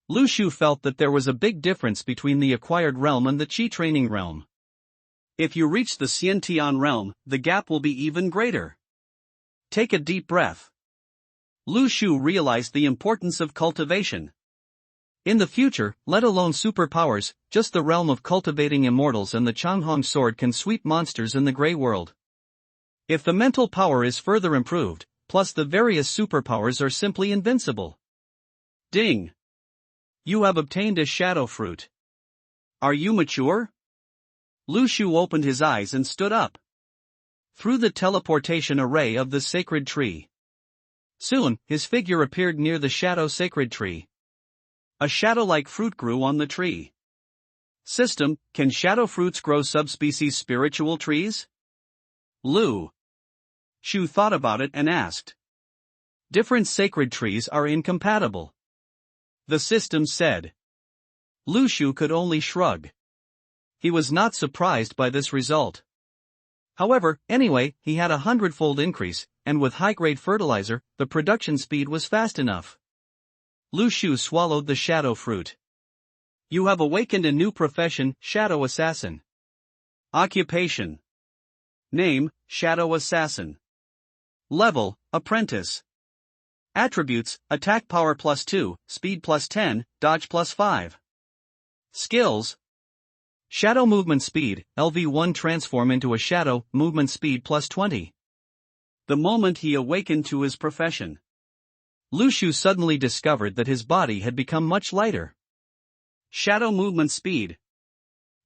Lu Shu felt that there was a big difference between the acquired realm and the Qi training realm. If you reach the Xiantian realm, the gap will be even greater. Take a deep breath. Lu Shu realized the importance of cultivation. In the future, let alone superpowers, just the realm of cultivating immortals and the Changhong sword can sweep monsters in the Grey World. If the mental power is further improved, plus the various superpowers are simply invincible. Ding! You have obtained a shadow fruit. Are you mature? Lu Shu opened his eyes and stood up. Through the teleportation array of the sacred tree. Soon, his figure appeared near the shadow sacred tree. A shadow-like fruit grew on the tree. System: can shadow fruits grow subspecies spiritual trees? Lu Shu thought about it and asked. Different sacred trees are incompatible. The system said. Lu Shu could only shrug. He was not surprised by this result. However, anyway, he had a 100-fold increase, and with high-grade fertilizer, the production speed was fast enough. Lu Shu swallowed the shadow fruit. You have awakened a new profession, Shadow Assassin. Occupation. Name, Shadow Assassin. Level, Apprentice. Attributes, Attack Power +2, Speed +10, Dodge +5. Skills. Shadow Movement Speed, LV1 transform into a shadow, movement speed +20. The moment he awakened to his profession, Lu Shu suddenly discovered that his body had become much lighter. Shadow Movement Speed.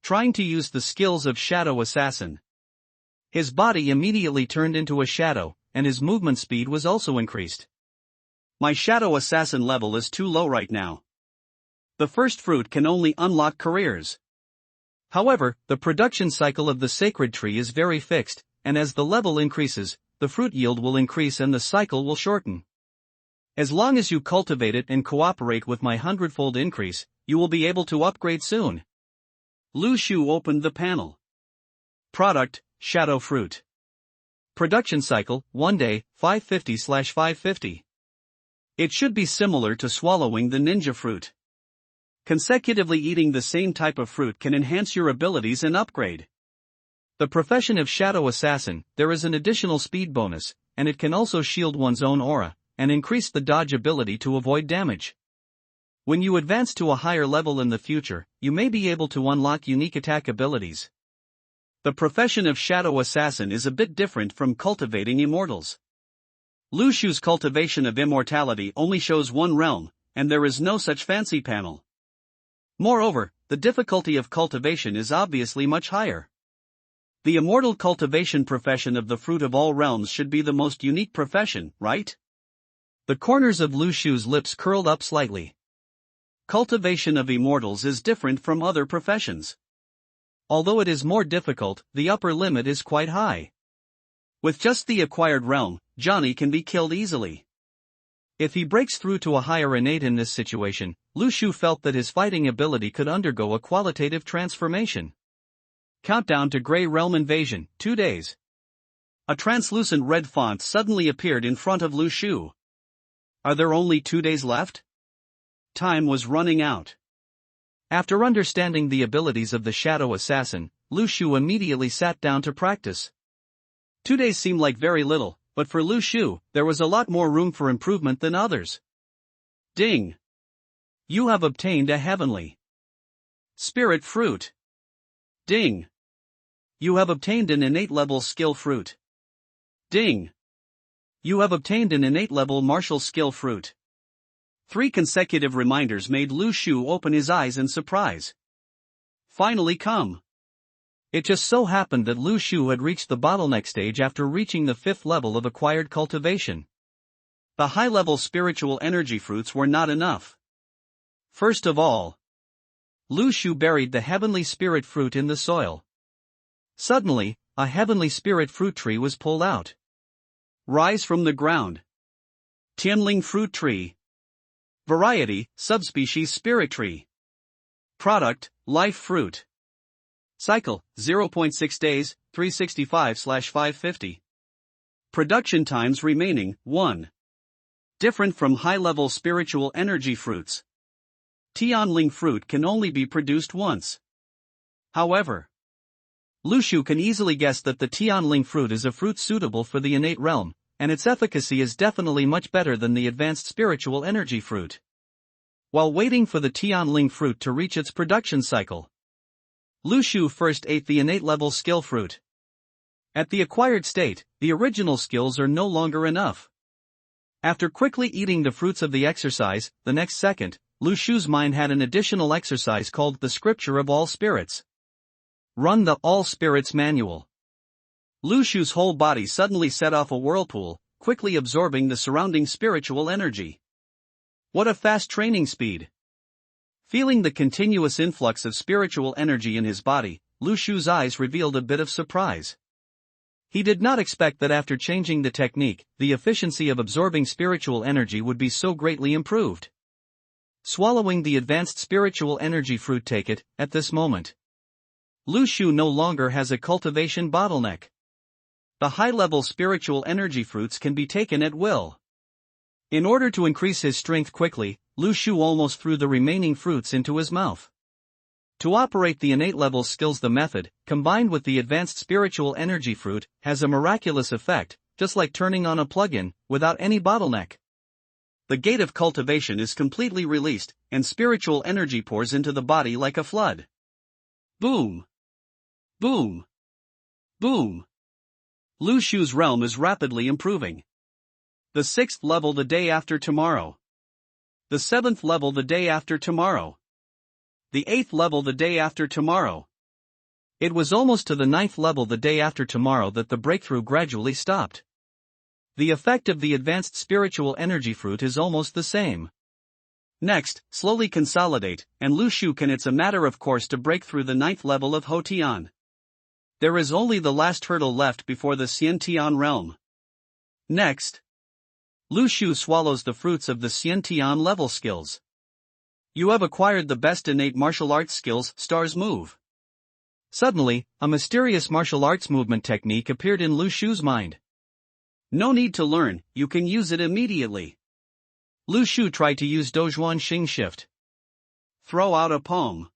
Trying to use the skills of Shadow Assassin. His body immediately turned into a shadow, and his movement speed was also increased. My Shadow Assassin level is too low right now. The first fruit can only unlock careers. However, the production cycle of the sacred tree is very fixed, and as the level increases, the fruit yield will increase and the cycle will shorten. As long as you cultivate it and cooperate with my 100-fold increase, you will be able to upgrade soon. Lu Shu opened the panel. Product, Shadow Fruit. Production cycle, 1 day, 550/550. It should be similar to swallowing the ninja fruit. Consecutively eating the same type of fruit can enhance your abilities and upgrade. The profession of Shadow Assassin, there is an additional speed bonus, and it can also shield one's own aura, and increase the dodge ability to avoid damage. When you advance to a higher level in the future, you may be able to unlock unique attack abilities. The profession of shadow assassin is a bit different from cultivating immortals. Lu Shu's cultivation of immortality only shows one realm, and there is no such fancy panel. Moreover, the difficulty of cultivation is obviously much higher. The immortal cultivation profession of the fruit of all realms should be the most unique profession, right? The corners of Lu Shu's lips curled up slightly. Cultivation of immortals is different from other professions. Although it is more difficult, the upper limit is quite high. With just the acquired realm, Johnny can be killed easily. If he breaks through to a higher innate in this situation, Lu Shu felt that his fighting ability could undergo a qualitative transformation. Countdown to Grey Realm Invasion, 2 days. A translucent red font suddenly appeared in front of Lu Shu. Are there only 2 days left? Time was running out. After understanding the abilities of the shadow assassin, Lu Shu immediately sat down to practice. 2 days seemed like very little, but for Lu Shu, there was a lot more room for improvement than others. Ding! You have obtained a heavenly spirit fruit. Ding! You have obtained an innate level skill fruit. Ding! You have obtained an innate level martial skill fruit. 3 consecutive reminders made Lu Shu open his eyes in surprise. Finally come! It just so happened that Lu Shu had reached the bottleneck stage after reaching the 5th level of acquired cultivation. The high-level spiritual energy fruits were not enough. First of all, Lu Shu buried the heavenly spirit fruit in the soil. Suddenly, a heavenly spirit fruit tree was pulled out. Rise from the ground. Tianling fruit tree. Variety, subspecies spirit tree. Product, life fruit. Cycle, 0.6 days, 365/550. Production times remaining, 1. Different from high-level spiritual energy fruits. Tianling fruit can only be produced once. However, Lu Shu can easily guess that the Tianling fruit is a fruit suitable for the innate realm, and its efficacy is definitely much better than the advanced spiritual energy fruit. While waiting for the Tianling fruit to reach its production cycle, Lu Shu first ate the innate level skill fruit. At the acquired state, the original skills are no longer enough. After quickly eating the fruits of the exercise, the next second, Lu Shu's mind had an additional exercise called the Scripture of All Spirits. Run the All Spirits manual. Lu Shu's whole body suddenly set off a whirlpool, quickly absorbing the surrounding spiritual energy. What a fast training speed! Feeling the continuous influx of spiritual energy in his body, Lu Shu's eyes revealed a bit of surprise. He did not expect that after changing the technique, the efficiency of absorbing spiritual energy would be so greatly improved. Swallowing the advanced spiritual energy fruit. Take it, at this moment, Lu Shu no longer has a cultivation bottleneck. The high-level spiritual energy fruits can be taken at will. In order to increase his strength quickly, Lu Shu almost threw the remaining fruits into his mouth. To operate the innate level skills, the method, combined with the advanced spiritual energy fruit, has a miraculous effect, just like turning on a plug-in, without any bottleneck. The gate of cultivation is completely released, and spiritual energy pours into the body like a flood. Boom! Boom! Boom! Lu Shu's realm is rapidly improving. The 6th level the day after tomorrow. The 7th level the day after tomorrow. The 8th level the day after tomorrow. It was almost to the 9th level the day after tomorrow that the breakthrough gradually stopped. The effect of the advanced spiritual energy fruit is almost the same. Next, slowly consolidate, and Lu Shu can. It's a matter of course to break through the 9th level of Hotian. There is only the last hurdle left before the Xiantian realm. Next, Lu Shu swallows the fruits of the Xiantian level skills. You have acquired the best innate martial arts skills, Star's Move. Suddenly, a mysterious martial arts movement technique appeared in Lu Shu's mind. No need to learn, you can use it immediately. Lu Shu tried to use Dozhuan Xing Shift. Throw out a palm.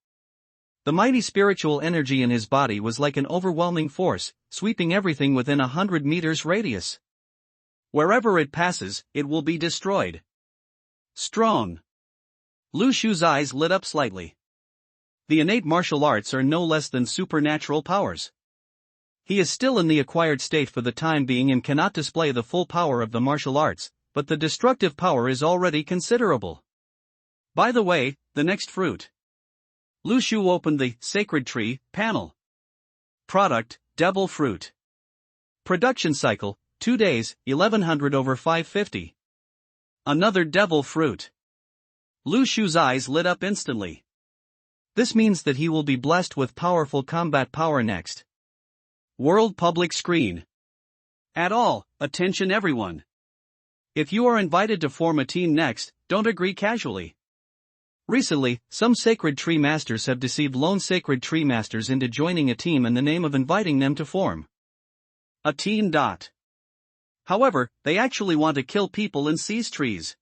The mighty spiritual energy in his body was like an overwhelming force, sweeping everything within 100 meters radius. Wherever it passes, it will be destroyed. Strong. Lu Shu's eyes lit up slightly. The innate martial arts are no less than supernatural powers. He is still in the acquired state for the time being and cannot display the full power of the martial arts, but the destructive power is already considerable. By the way, the next fruit. Lu Shu opened the Sacred Tree panel. Product, Devil Fruit. Production cycle, 2 days, 1100 over 550. Another devil fruit. Lu Shu's eyes lit up instantly. This means that he will be blessed with powerful combat power next. World public screen. At all, attention everyone. If you are invited to form a team next, don't agree casually. Recently, some Sacred Tree Masters have deceived lone Sacred Tree Masters into joining a team in the name of inviting them to form a team. However, they actually want to kill people and seize trees.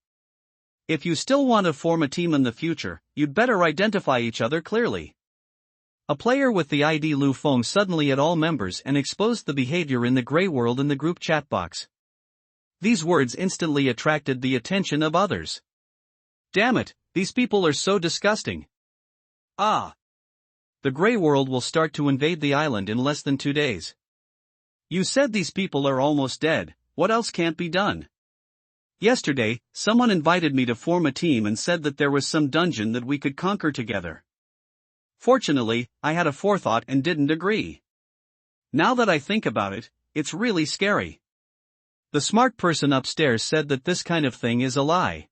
If you still want to form a team in the future, you'd better identify each other clearly. A player with the ID Lu Feng suddenly at all members and exposed the behavior in the Grey World in the group chat box. These words instantly attracted the attention of others. Damn it, these people are so disgusting. The Grey World will start to invade the island in less than 2 days. You said these people are almost dead, what else can't be done? Yesterday, someone invited me to form a team and said that there was some dungeon that we could conquer together. Fortunately, I had a forethought and didn't agree. Now that I think about it, it's really scary. The smart person upstairs said that this kind of thing is a lie.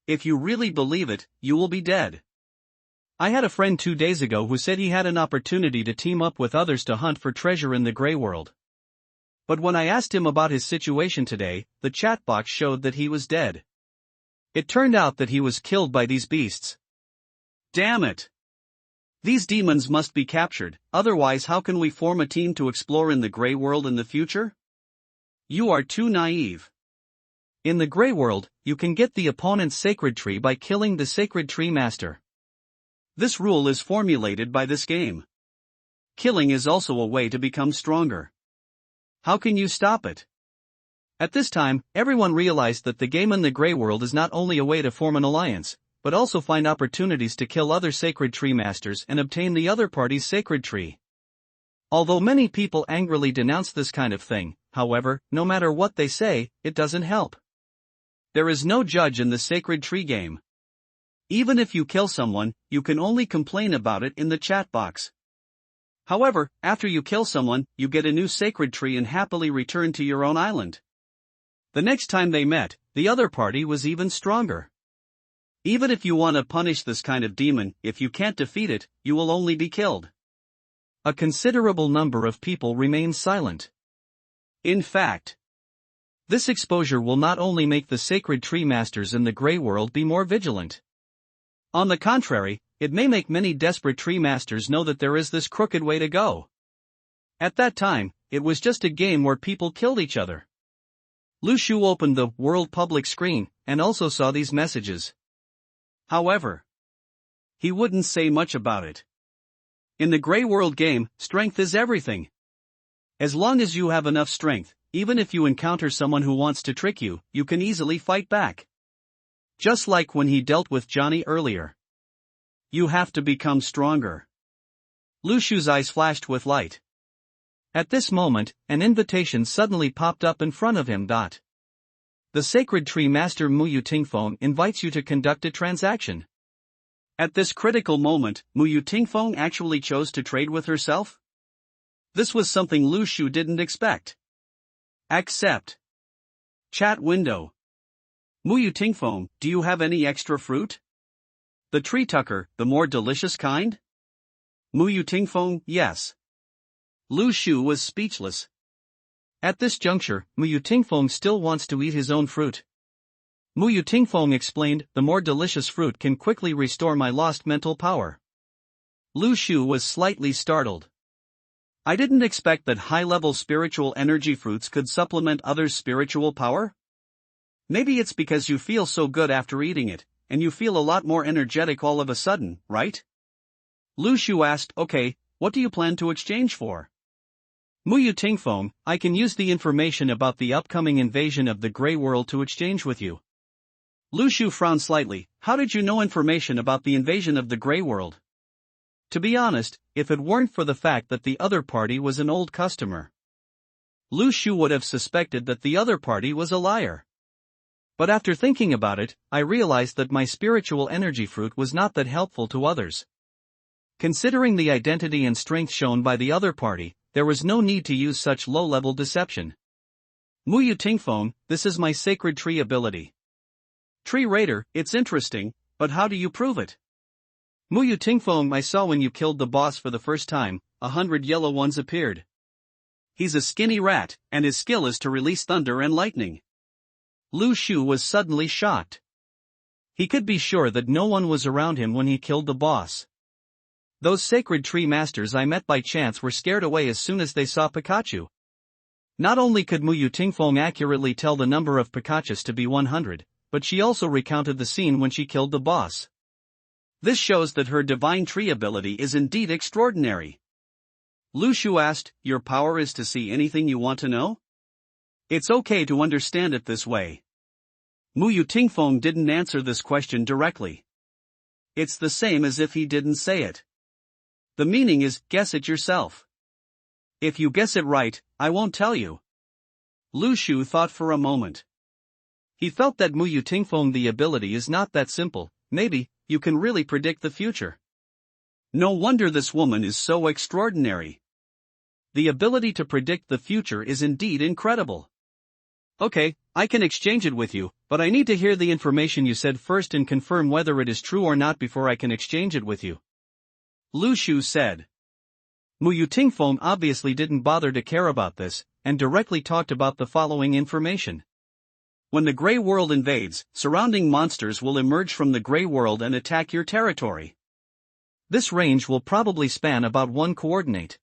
If you really believe it, you will be dead. I had a friend 2 days ago who said he had an opportunity to team up with others to hunt for treasure in the Grey World. But when I asked him about his situation today, the chat box showed that he was dead. It turned out that he was killed by these beasts. Damn it! These demons must be captured, otherwise how can we form a team to explore in the Grey World in the future? You are too naive. In the Grey World, you can get the opponent's Sacred Tree by killing the Sacred Tree Master. This rule is formulated by this game. Killing is also a way to become stronger. How can you stop it? At this time, everyone realized that the game in the Grey World is not only a way to form an alliance, but also find opportunities to kill other Sacred Tree Masters and obtain the other party's Sacred Tree. Although many people angrily denounce this kind of thing, however, no matter what they say, it doesn't help. There is no judge in the Sacred Tree game. Even if you kill someone, you can only complain about it in the chat box. However, after you kill someone, you get a new Sacred Tree and happily return to your own island. The next time they met, the other party was even stronger. Even if you want to punish this kind of demon, if you can't defeat it, you will only be killed. A considerable number of people remain silent. In fact, this exposure will not only make the Sacred Tree Masters in the Grey World be more vigilant. On the contrary, it may make many desperate Tree Masters know that there is this crooked way to go. At that time, it was just a game where people killed each other. Lu Shu opened the World Public screen, and also saw these messages. However, he wouldn't say much about it. In the Grey World game, strength is everything. As long as you have enough strength, even if you encounter someone who wants to trick you, you can easily fight back. Just like when he dealt with Johnny earlier. You have to become stronger. Lu Shu's eyes flashed with light. At this moment, an invitation suddenly popped up in front of him. The Sacred Tree Master Muyu Tingfeng invites you to conduct a transaction. At this critical moment, Muyu Tingfeng actually chose to trade with herself? This was something Lu Shu didn't expect. Accept. Chat window. Muyu Tingfeng, do you have any extra fruit? The tree tucker, the more delicious kind? Muyu Tingfeng, yes. Lu Shu was speechless. At this juncture, Muyu Tingfeng still wants to eat his own fruit. Muyu Tingfeng explained, the more delicious fruit can quickly restore my lost mental power. Lu Shu was slightly startled. I didn't expect that high-level spiritual energy fruits could supplement others' spiritual power? Maybe it's because you feel so good after eating it, and you feel a lot more energetic all of a sudden, right? Lu Shu asked, okay, what do you plan to exchange for? Muyu Tingfeng, I can use the information about the upcoming invasion of the Grey World to exchange with you. Lu Shu frowned slightly. How did you know information about the invasion of the Grey World? To be honest, if it weren't for the fact that the other party was an old customer, Lu Shu would have suspected that the other party was a liar. But after thinking about it, I realized that my spiritual energy fruit was not that helpful to others. Considering the identity and strength shown by the other party, there was no need to use such low-level deception. Muyu Tingfeng, this is my sacred tree ability. Tree Raider, it's interesting, but how do you prove it? Muyu Tingfeng, I saw when you killed the boss for the first time, 100 yellow ones appeared. He's a skinny rat, and his skill is to release thunder and lightning. Lu Shu was suddenly shocked. He could be sure that no one was around him when he killed the boss. Those sacred tree masters I met by chance were scared away as soon as they saw Pikachu. Not only could Muyu Tingfeng accurately tell the number of Pikachus to be 100, but she also recounted the scene when she killed the boss. This shows that her divine tree ability is indeed extraordinary. Lu Shu asked, your power is to see anything you want to know? It's okay to understand it this way. Muyu Tingfeng didn't answer this question directly. It's the same as if he didn't say it. The meaning is, guess it yourself. If you guess it right, I won't tell you. Lu Shu thought for a moment. He felt that Muyu Tingfeng the ability is not that simple. Maybe, you can really predict the future. No wonder this woman is so extraordinary. The ability to predict the future is indeed incredible. Okay, I can exchange it with you, but I need to hear the information you said first and confirm whether it is true or not before I can exchange it with you. Lu Shu said. Muyu Tingfeng obviously didn't bother to care about this, and directly talked about the following information. When the Grey World invades, surrounding monsters will emerge from the Grey World and attack your territory. This range will probably span about 1 coordinate.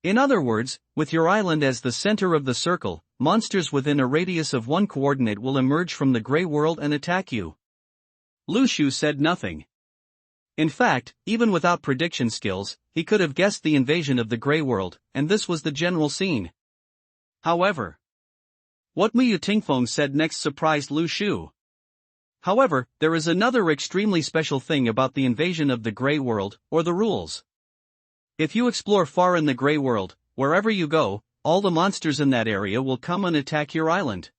In other words, with your island as the center of the circle, monsters within a radius of 1 coordinate will emerge from the Grey World and attack you. Lu Shu said nothing. In fact, even without prediction skills, he could have guessed the invasion of the Grey World, and this was the general scene. However, what Muyu Tingfeng said next surprised Lu Shu. However, there is another extremely special thing about the invasion of the Grey World, or the rules. If you explore far in the Grey World, wherever you go, all the monsters in that area will come and attack your island.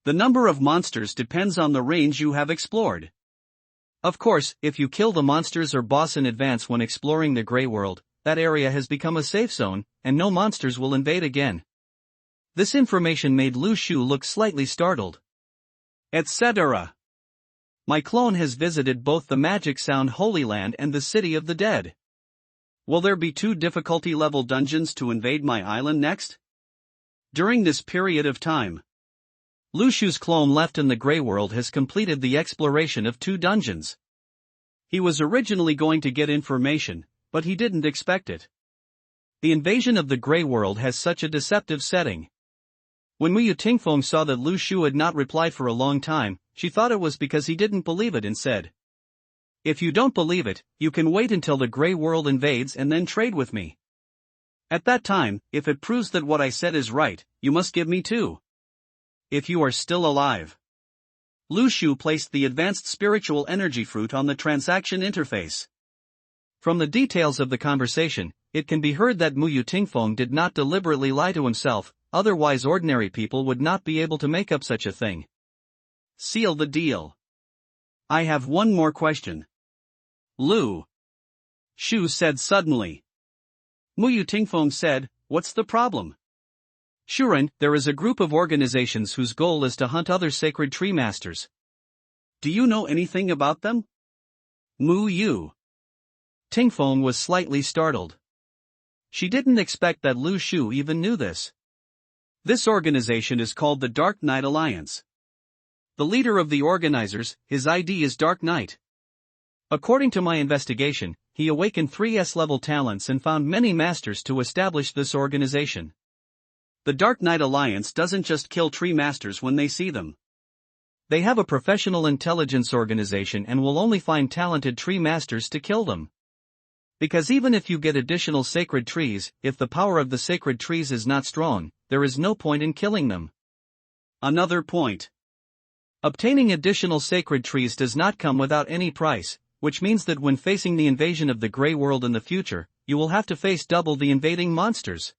The number of monsters depends on the range you have explored. Of course, if you kill the monsters or boss in advance when exploring the Grey World, that area has become a safe zone, and no monsters will invade again. This information made Lu Shu look slightly startled. Etc. My clone has visited both the Magic Sound Holy Land and the City of the Dead. Will there be 2 difficulty level dungeons to invade my island next? During this period of time, Lu Shu's clone left in the Grey World has completed the exploration of 2 dungeons. He was originally going to get information, but he didn't expect it. The invasion of the Grey World has such a deceptive setting. When Muyu Tingfeng saw that Lu Shu had not replied for a long time, she thought it was because he didn't believe it and said, if you don't believe it, you can wait until the Grey World invades and then trade with me. At that time, if it proves that what I said is right, you must give me 2. If you are still alive. Lu Shu placed the advanced spiritual energy fruit on the transaction interface. From the details of the conversation, it can be heard that Muyu Tingfeng did not deliberately lie to himself, otherwise ordinary people would not be able to make up such a thing. Seal the deal. I have one more question. Lu Shu said suddenly. Muyu Tingfeng said, what's the problem? Shuren, there is a group of organizations whose goal is to hunt other sacred tree masters. Do you know anything about them? Muyu Tingfeng was slightly startled. She didn't expect that Lu Shu even knew this. This organization is called the Dark Knight Alliance. The leader of the organizers, his ID is Dark Knight. According to my investigation, he awakened 3 S-level talents and found many masters to establish this organization. The Dark Knight Alliance doesn't just kill tree masters when they see them. They have a professional intelligence organization and will only find talented tree masters to kill them. Because even if you get additional sacred trees, if the power of the sacred trees is not strong, there is no point in killing them. Another point. Obtaining additional sacred trees does not come without any price, which means that when facing the invasion of the Grey World in the future, you will have to face double the invading monsters.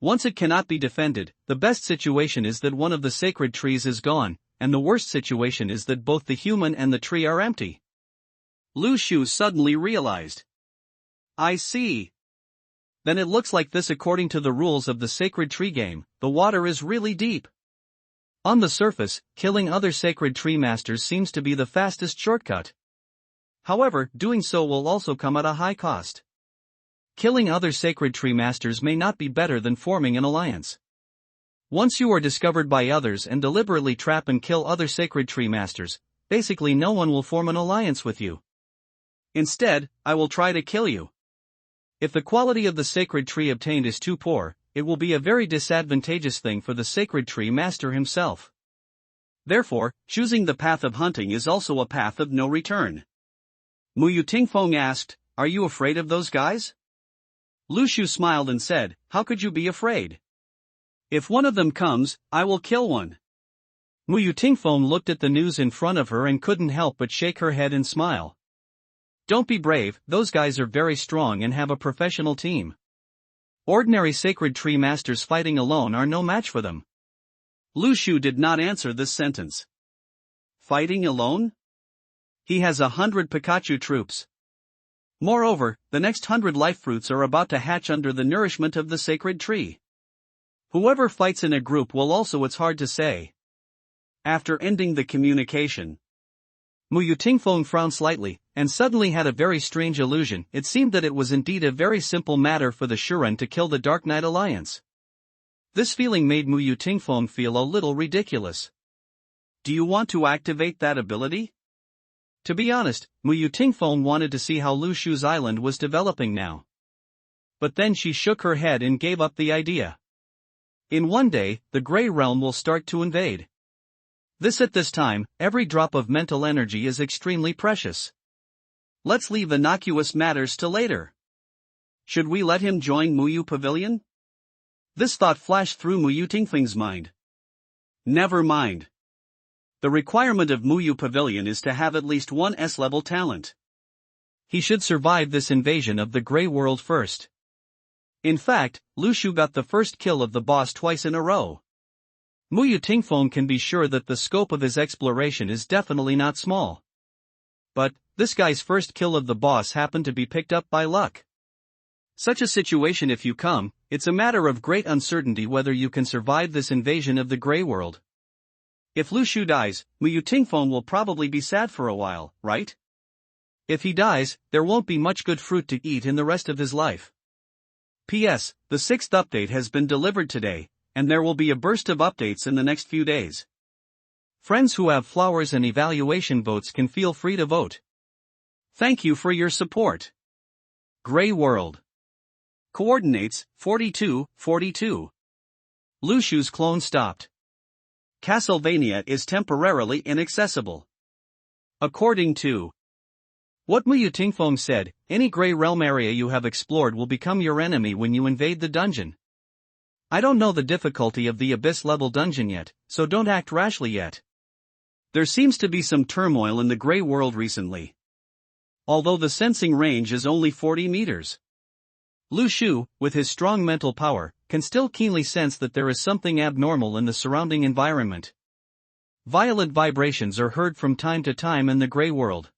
Once it cannot be defended, the best situation is that one of the sacred trees is gone, and the worst situation is that both the human and the tree are empty. Lu Shu suddenly realized. I see. Then it looks like this according to the rules of the sacred tree game, the water is really deep. On the surface, killing other sacred tree masters seems to be the fastest shortcut. However, doing so will also come at a high cost. Killing other sacred tree masters may not be better than forming an alliance. Once you are discovered by others and deliberately trap and kill other sacred tree masters, basically no one will form an alliance with you. Instead, I will try to kill you. If the quality of the sacred tree obtained is too poor, it will be a very disadvantageous thing for the sacred tree master himself. Therefore, choosing the path of hunting is also a path of no return. Mu Tingfeng asked, "Are you afraid of those guys?" Lu Shu smiled and said, "How could you be afraid? If one of them comes, I will kill one." Mu Tingfeng looked at the news in front of her and couldn't help but shake her head and smile. Don't be brave, those guys are very strong and have a professional team. Ordinary sacred tree masters fighting alone are no match for them. Lu Shu did not answer this sentence. Fighting alone? He has 100 Pikachu troops. Moreover, the next 100 life fruits are about to hatch under the nourishment of the sacred tree. Whoever fights in a group will also, it's hard to say. After ending the communication, Mu Tingfeng frowned slightly, and suddenly had a very strange illusion. It seemed that it was indeed a very simple matter for the Shuren to kill the Dark Knight Alliance. This feeling made Mu Tingfeng feel a little ridiculous. Do you want to activate that ability? To be honest, Mu Tingfeng wanted to see how Lu Shu's island was developing now. But then she shook her head and gave up the idea. In one day, the Grey Realm will start to invade. At this time, every drop of mental energy is extremely precious. Let's leave innocuous matters to later. Should we let him join Muyu Pavilion? This thought flashed through Mu Tingfeng's mind. Never mind. The requirement of Muyu Pavilion is to have at least one S-level talent. He should survive this invasion of the Grey World first. In fact, Lu Shu got the first kill of the boss twice in a row. Mu Tingfeng can be sure that the scope of his exploration is definitely not small. But, this guy's first kill of the boss happened to be picked up by luck. Such a situation, if you come, it's a matter of great uncertainty whether you can survive this invasion of the Grey World. If Lu Shu dies, Mu Tingfeng will probably be sad for a while, right? If he dies, there won't be much good fruit to eat in the rest of his life. P.S. The 6th update has been delivered today, and there will be a burst of updates in the next few days. Friends who have flowers and evaluation votes can feel free to vote. Thank you for your support. Grey World. Coordinates, 42. Lu Shu's clone stopped. Castlevania is temporarily inaccessible. According to what Mu Tingfeng said, any Grey Realm area you have explored will become your enemy when you invade the dungeon. I don't know the difficulty of the Abyss level dungeon yet, so don't act rashly yet. There seems to be some turmoil in the Grey World recently. Although the sensing range is only 40 meters. Lu Shu, with his strong mental power, can still keenly sense that there is something abnormal in the surrounding environment. Violent vibrations are heard from time to time in the Grey World.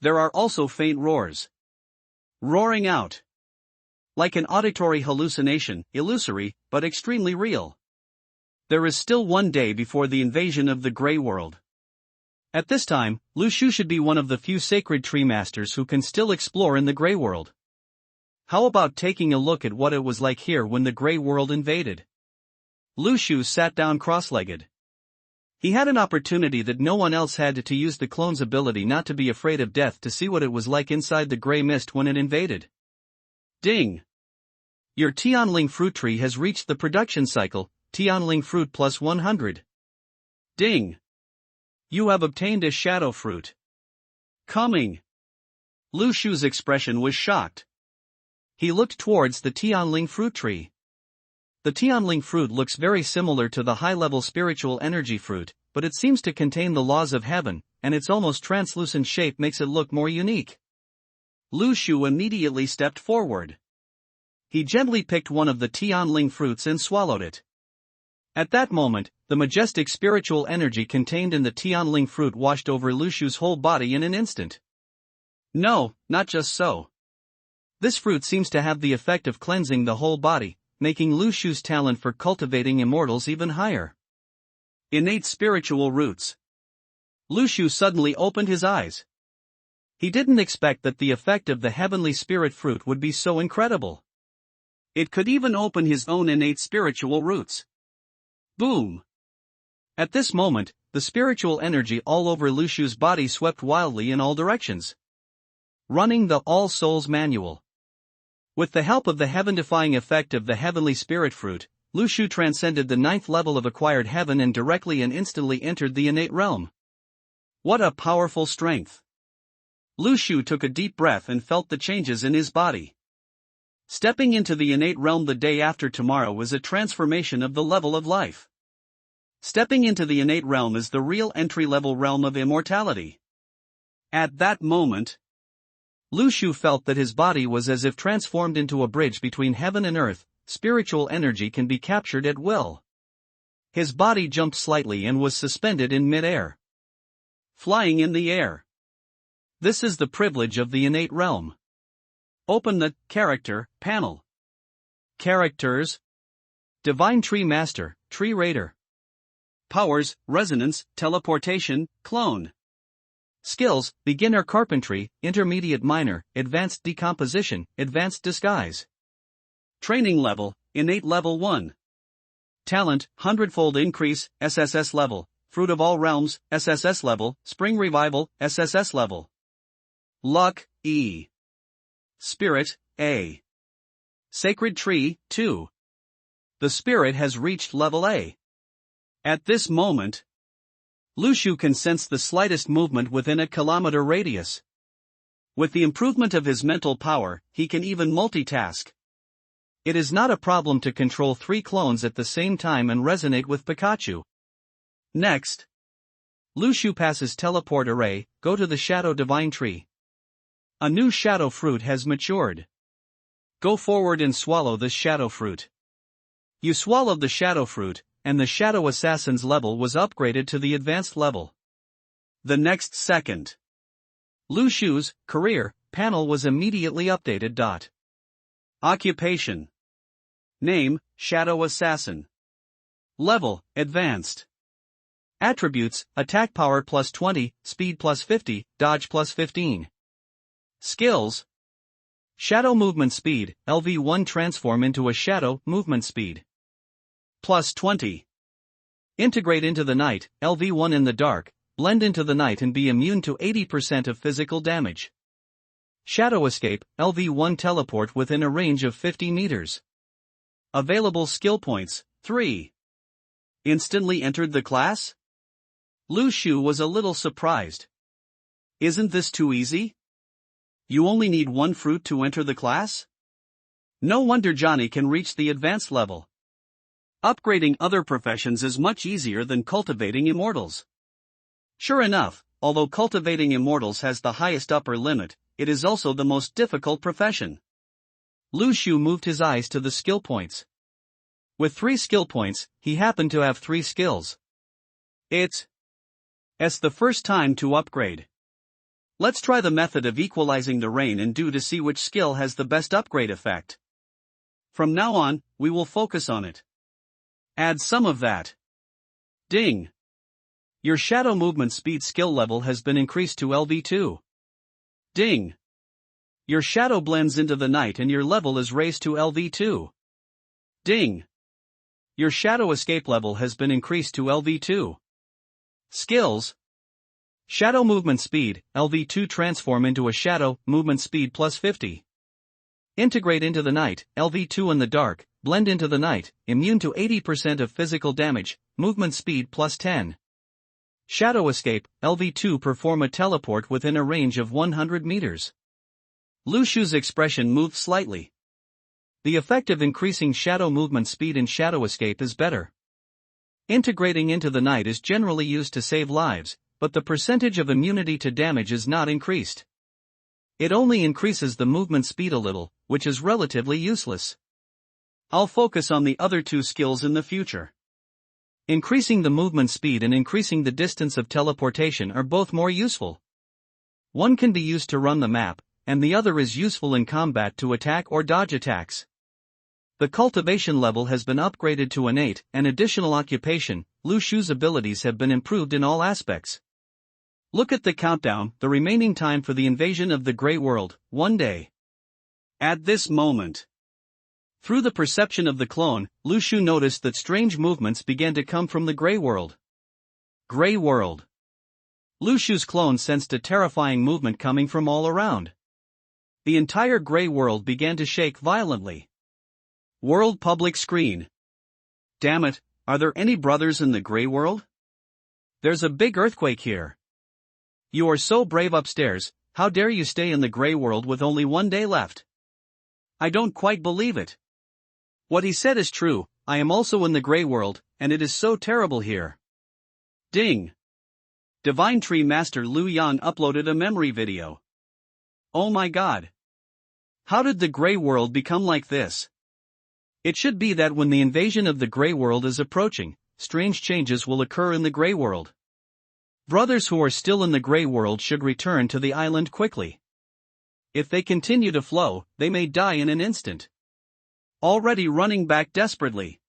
There are also faint roars. Roaring out. Like an auditory hallucination, illusory, but extremely real. There is still one day before the invasion of the Grey World. At this time, Lu Shu should be one of the few sacred tree masters who can still explore in the Grey World. How about taking a look at what it was like here when the Grey World invaded? Lu Shu sat down cross-legged. He had an opportunity that no one else had to use the clone's ability not to be afraid of death to see what it was like inside the grey mist when it invaded. Ding! Your Tianling fruit tree has reached the production cycle, Tianling fruit plus 100. Ding! You have obtained a shadow fruit. Coming! Lu Shu's expression was shocked. He looked towards the Tianling fruit tree. The Tianling fruit looks very similar to the high-level spiritual energy fruit, but it seems to contain the laws of heaven, and its almost translucent shape makes it look more unique. Lu Shu immediately stepped forward. He gently picked one of the Tianling fruits and swallowed it. At that moment, the majestic spiritual energy contained in the Tianling fruit washed over Lu Shu's whole body in an instant. No, not just so. This fruit seems to have the effect of cleansing the whole body, making Lu Shu's talent for cultivating immortals even higher. Innate spiritual roots. Lu Shu suddenly opened his eyes. He didn't expect that the effect of the heavenly spirit fruit would be so incredible. It could even open his own innate spiritual roots. Boom! At this moment, the spiritual energy all over Lu Shu's body swept wildly in all directions. Running the All Souls Manual. With the help of the heaven-defying effect of the heavenly spirit fruit, Lu Shu transcended the 9th level of acquired heaven and directly and instantly entered the innate realm. What a powerful strength! Lu Shu took a deep breath and felt the changes in his body. Stepping into the innate realm the day after tomorrow was a transformation of the level of life. Stepping into the innate realm is the real entry-level realm of immortality. At that moment, Lu Shu felt that his body was as if transformed into a bridge between heaven and earth. Spiritual energy can be captured at will. His body jumped slightly and was suspended in mid-air. Flying in the air. This is the privilege of the innate realm. Open the Character panel. Characters: Divine Tree Master, Tree Raider. Powers: Resonance, Teleportation, Clone. Skills: Beginner Carpentry, Intermediate Minor, Advanced Decomposition, Advanced Disguise. Training Level: Innate Level 1. Talent: 100-fold Increase, SSS Level. Fruit of All Realms, SSS Level. Spring Revival, SSS Level. Luck, E. Spirit, A. Sacred Tree, 2. The spirit has reached level A. At this moment, Lu Shu can sense the slightest movement within a kilometer radius. With the improvement of his mental power, he can even multitask. It is not a problem to control 3 clones at the same time and resonate with Pikachu. Next, Lu Shu passes Teleport Array, go to the Shadow Divine Tree. A new Shadow Fruit has matured. Go forward and swallow this Shadow Fruit. You swallowed the Shadow Fruit, and the Shadow Assassin's level was upgraded to the Advanced level. The next second, Lu Shu's Career panel was immediately updated. Occupation. Name: Shadow Assassin. Level: Advanced. Attributes: Attack Power plus 20, Speed plus 50, Dodge plus 15. Skills: Shadow Movement Speed, LV1 transform into a Shadow Movement Speed. Plus 20. Integrate into the night, LV1 in the dark, blend into the night and be immune to 80% of physical damage. Shadow Escape, LV1 teleport within a range of 50 meters. Available skill points, 3. Instantly entered the class? Lu Shu was a little surprised. Isn't this too easy? You only need 1 fruit to enter the class? No wonder Johnny can reach the advanced level. Upgrading other professions is much easier than cultivating immortals. Sure enough, although cultivating immortals has the highest upper limit, it is also the most difficult profession. Lu Shu moved his eyes to the skill points. With 3 skill points, he happened to have 3 skills. It's the first time to upgrade. Let's try the method of equalizing the rain and dew to see which skill has the best upgrade effect. From now on, we will focus on it. Add some of that. Ding! Your Shadow Movement Speed skill level has been increased to LV2. Ding! Your shadow blends into the night and your level is raised to LV2. Ding! Your Shadow Escape level has been increased to LV2. Skills: Shadow Movement Speed, LV2 transform into a Shadow Movement Speed plus 50. Integrate into the night, LV2 in the dark, blend into the night, immune to 80% of physical damage, movement speed plus 10. Shadow Escape, LV2 perform a teleport within a range of 100 meters. Lu Shu's expression moved slightly. The effect of increasing shadow movement speed in Shadow Escape is better. Integrating into the night is generally used to save lives, but the percentage of immunity to damage is not increased. It only increases the movement speed a little, which is relatively useless. I'll focus on the other two skills in the future. Increasing the movement speed and increasing the distance of teleportation are both more useful. One can be used to run the map, and the other is useful in combat to attack or dodge attacks. The cultivation level has been upgraded to an 8, an additional occupation. Lu Shu's abilities have been improved in all aspects. Look at the countdown, the remaining time for the invasion of the Grey World, 1 day. At this moment, through the perception of the clone, Lu Shu noticed that strange movements began to come from the Grey World. Grey World. Lu Shu's clone sensed a terrifying movement coming from all around. The entire Grey World began to shake violently. World public screen. Damn it, are there any brothers in the Grey World? There's a big earthquake here. You are so brave upstairs, how dare you stay in the Grey World with only 1 day left? I don't quite believe it. What he said is true, I am also in the Grey World, and it is so terrible here. Ding. Divine Tree Master Lu Yan uploaded a memory video. Oh my god. How did the Grey World become like this? It should be that when the invasion of the Grey World is approaching, strange changes will occur in the Grey World. Brothers who are still in the Grey World should return to the island quickly. If they continue to flow, they may die in an instant. Already running back desperately.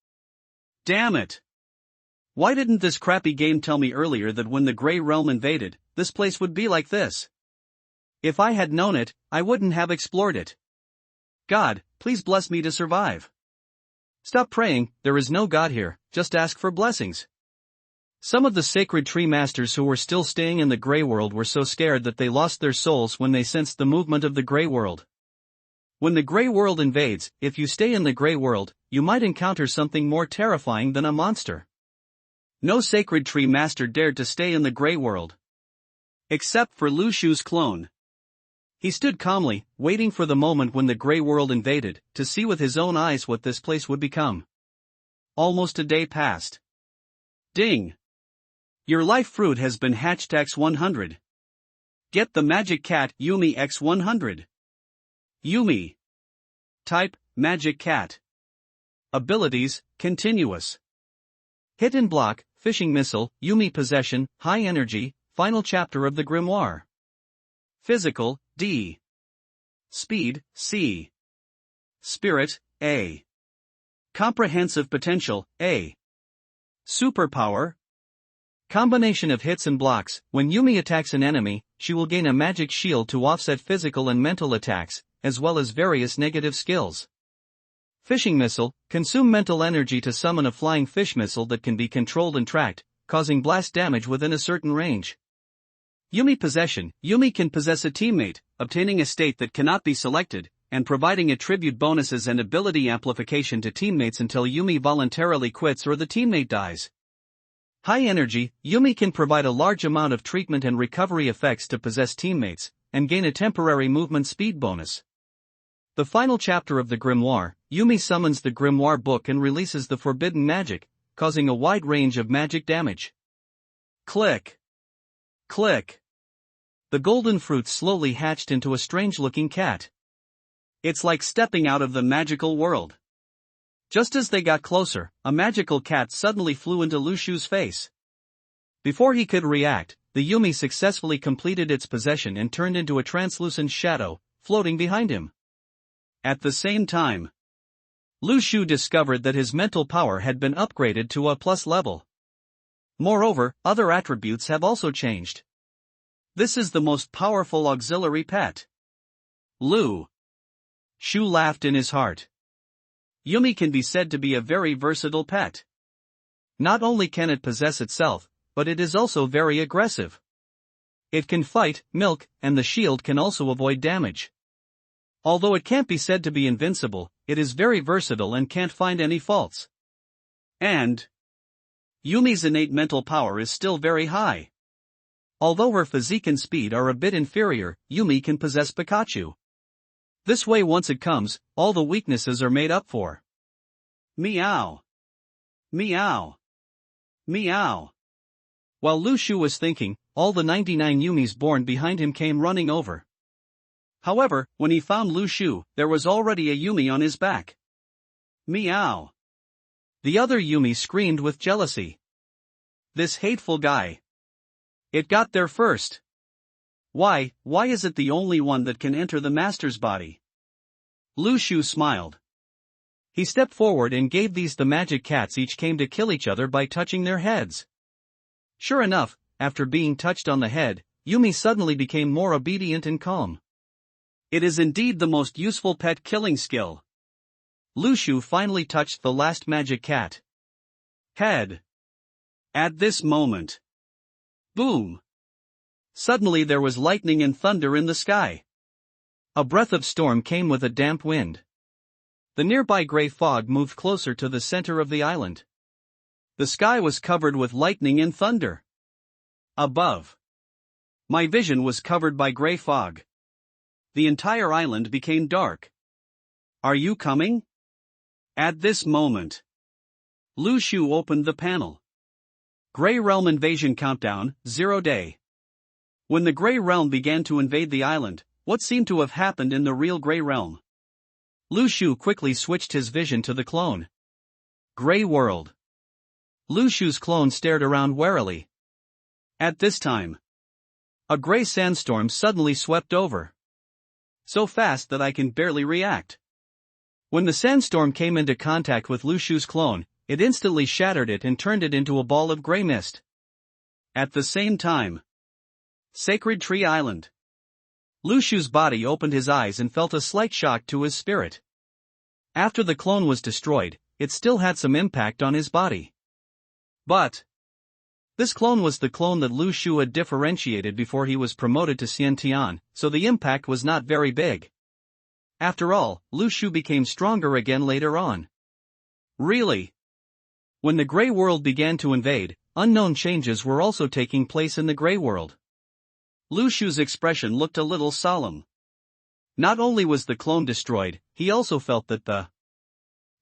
Damn it. Why didn't this crappy game tell me earlier that when the Grey Realm invaded, this place would be like this? If I had known it, I wouldn't have explored it. God, please bless me to survive. Stop praying, there is no God here, just ask for blessings. Some of the sacred tree masters who were still staying in the Grey World were so scared that they lost their souls when they sensed the movement of the Grey World. When the Grey World invades, if you stay in the Grey World, you might encounter something more terrifying than a monster. No sacred tree master dared to stay in the Grey World. Except for Lu Shu's clone. He stood calmly, waiting for the moment when the Grey World invaded, to see with his own eyes what this place would become. Almost a day passed. Ding. Your life fruit has been hatched X100. Get the magic cat Yumi X100. Yumi. Type, magic cat. Abilities, continuous. Hit and block, fishing missile, Yumi possession, high energy, final chapter of the grimoire. Physical, D. Speed, C. Spirit, A. Comprehensive potential, A. Superpower. Combination of hits and blocks. When Yumi attacks an enemy, she will gain a magic shield to offset physical and mental attacks, as well as various negative skills. Fishing missile, consume mental energy to summon a flying fish missile that can be controlled and tracked, causing blast damage within a certain range. Yumi possession, Yumi can possess a teammate, obtaining a state that cannot be selected, and providing attribute bonuses and ability amplification to teammates until Yumi voluntarily quits or the teammate dies. High energy, Yumi can provide a large amount of treatment and recovery effects to possess teammates, and gain a temporary movement speed bonus. The final chapter of the grimoire, Yumi summons the grimoire book and releases the forbidden magic, causing a wide range of magic damage. Click. Click. The golden fruit slowly hatched into a strange-looking cat. It's like stepping out of the magical world. Just as they got closer, a magical cat suddenly flew into Lu Shu's face. Before he could react, the Yumi successfully completed its possession and turned into a translucent shadow, floating behind him. At the same time, Lu Shu discovered that his mental power had been upgraded to a plus level. Moreover, other attributes have also changed. This is the most powerful auxiliary pet. Lu Shu laughed in his heart. Yumi can be said to be a very versatile pet. Not only can it possess itself, but it is also very aggressive. It can fight, milk, and the shield can also avoid damage. Although it can't be said to be invincible, it is very versatile and can't find any faults. And Yumi's innate mental power is still very high. Although her physique and speed are a bit inferior, Yumi can possess Pikachu. This way once it comes, all the weaknesses are made up for. Meow. Meow. Meow. While Lu Shu was thinking, all the 99 Yumis born behind him came running over. However, when he found Lu Shu, there was already a Yumi on his back. Meow. The other Yumi screamed with jealousy. This hateful guy. It got there first. Why is it the only one that can enter the master's body? Lu Shu smiled. He stepped forward and gave these the magic cats each came to kill each other by touching their heads. Sure enough, after being touched on the head, Yumi suddenly became more obedient and calm. It is indeed the most useful pet killing skill. Lu Shu finally touched the last magic cat. Head. At this moment. Boom. Suddenly there was lightning and thunder in the sky. A breath of storm came with a damp wind. The nearby gray fog moved closer to the center of the island. The sky was covered with lightning and thunder. Above. My vision was covered by gray fog. The entire island became dark. Are you coming? At this moment. Lu Shu opened the panel. Gray Realm Invasion Countdown, 0 day. When the Gray Realm began to invade the island, what seemed to have happened in the real Gray Realm? Lu Shu quickly switched his vision to the clone. Gray World. Lu Shu's clone stared around warily. At this time, a gray sandstorm suddenly swept over. So fast that I can barely react. When the sandstorm came into contact with Lu Shu's clone, it instantly shattered it and turned it into a ball of gray mist. At the same time, Sacred Tree Island. Lu Shu's body opened his eyes and felt a slight shock to his spirit. After the clone was destroyed, it still had some impact on his body. But this clone was the clone that Lu Shu had differentiated before he was promoted to Xiantian, so the impact was not very big. After all, Lu Shu became stronger again later on. Really? When the Gray World began to invade, unknown changes were also taking place in the Gray World. Lu Shu's expression looked a little solemn. Not only was the clone destroyed, he also felt that the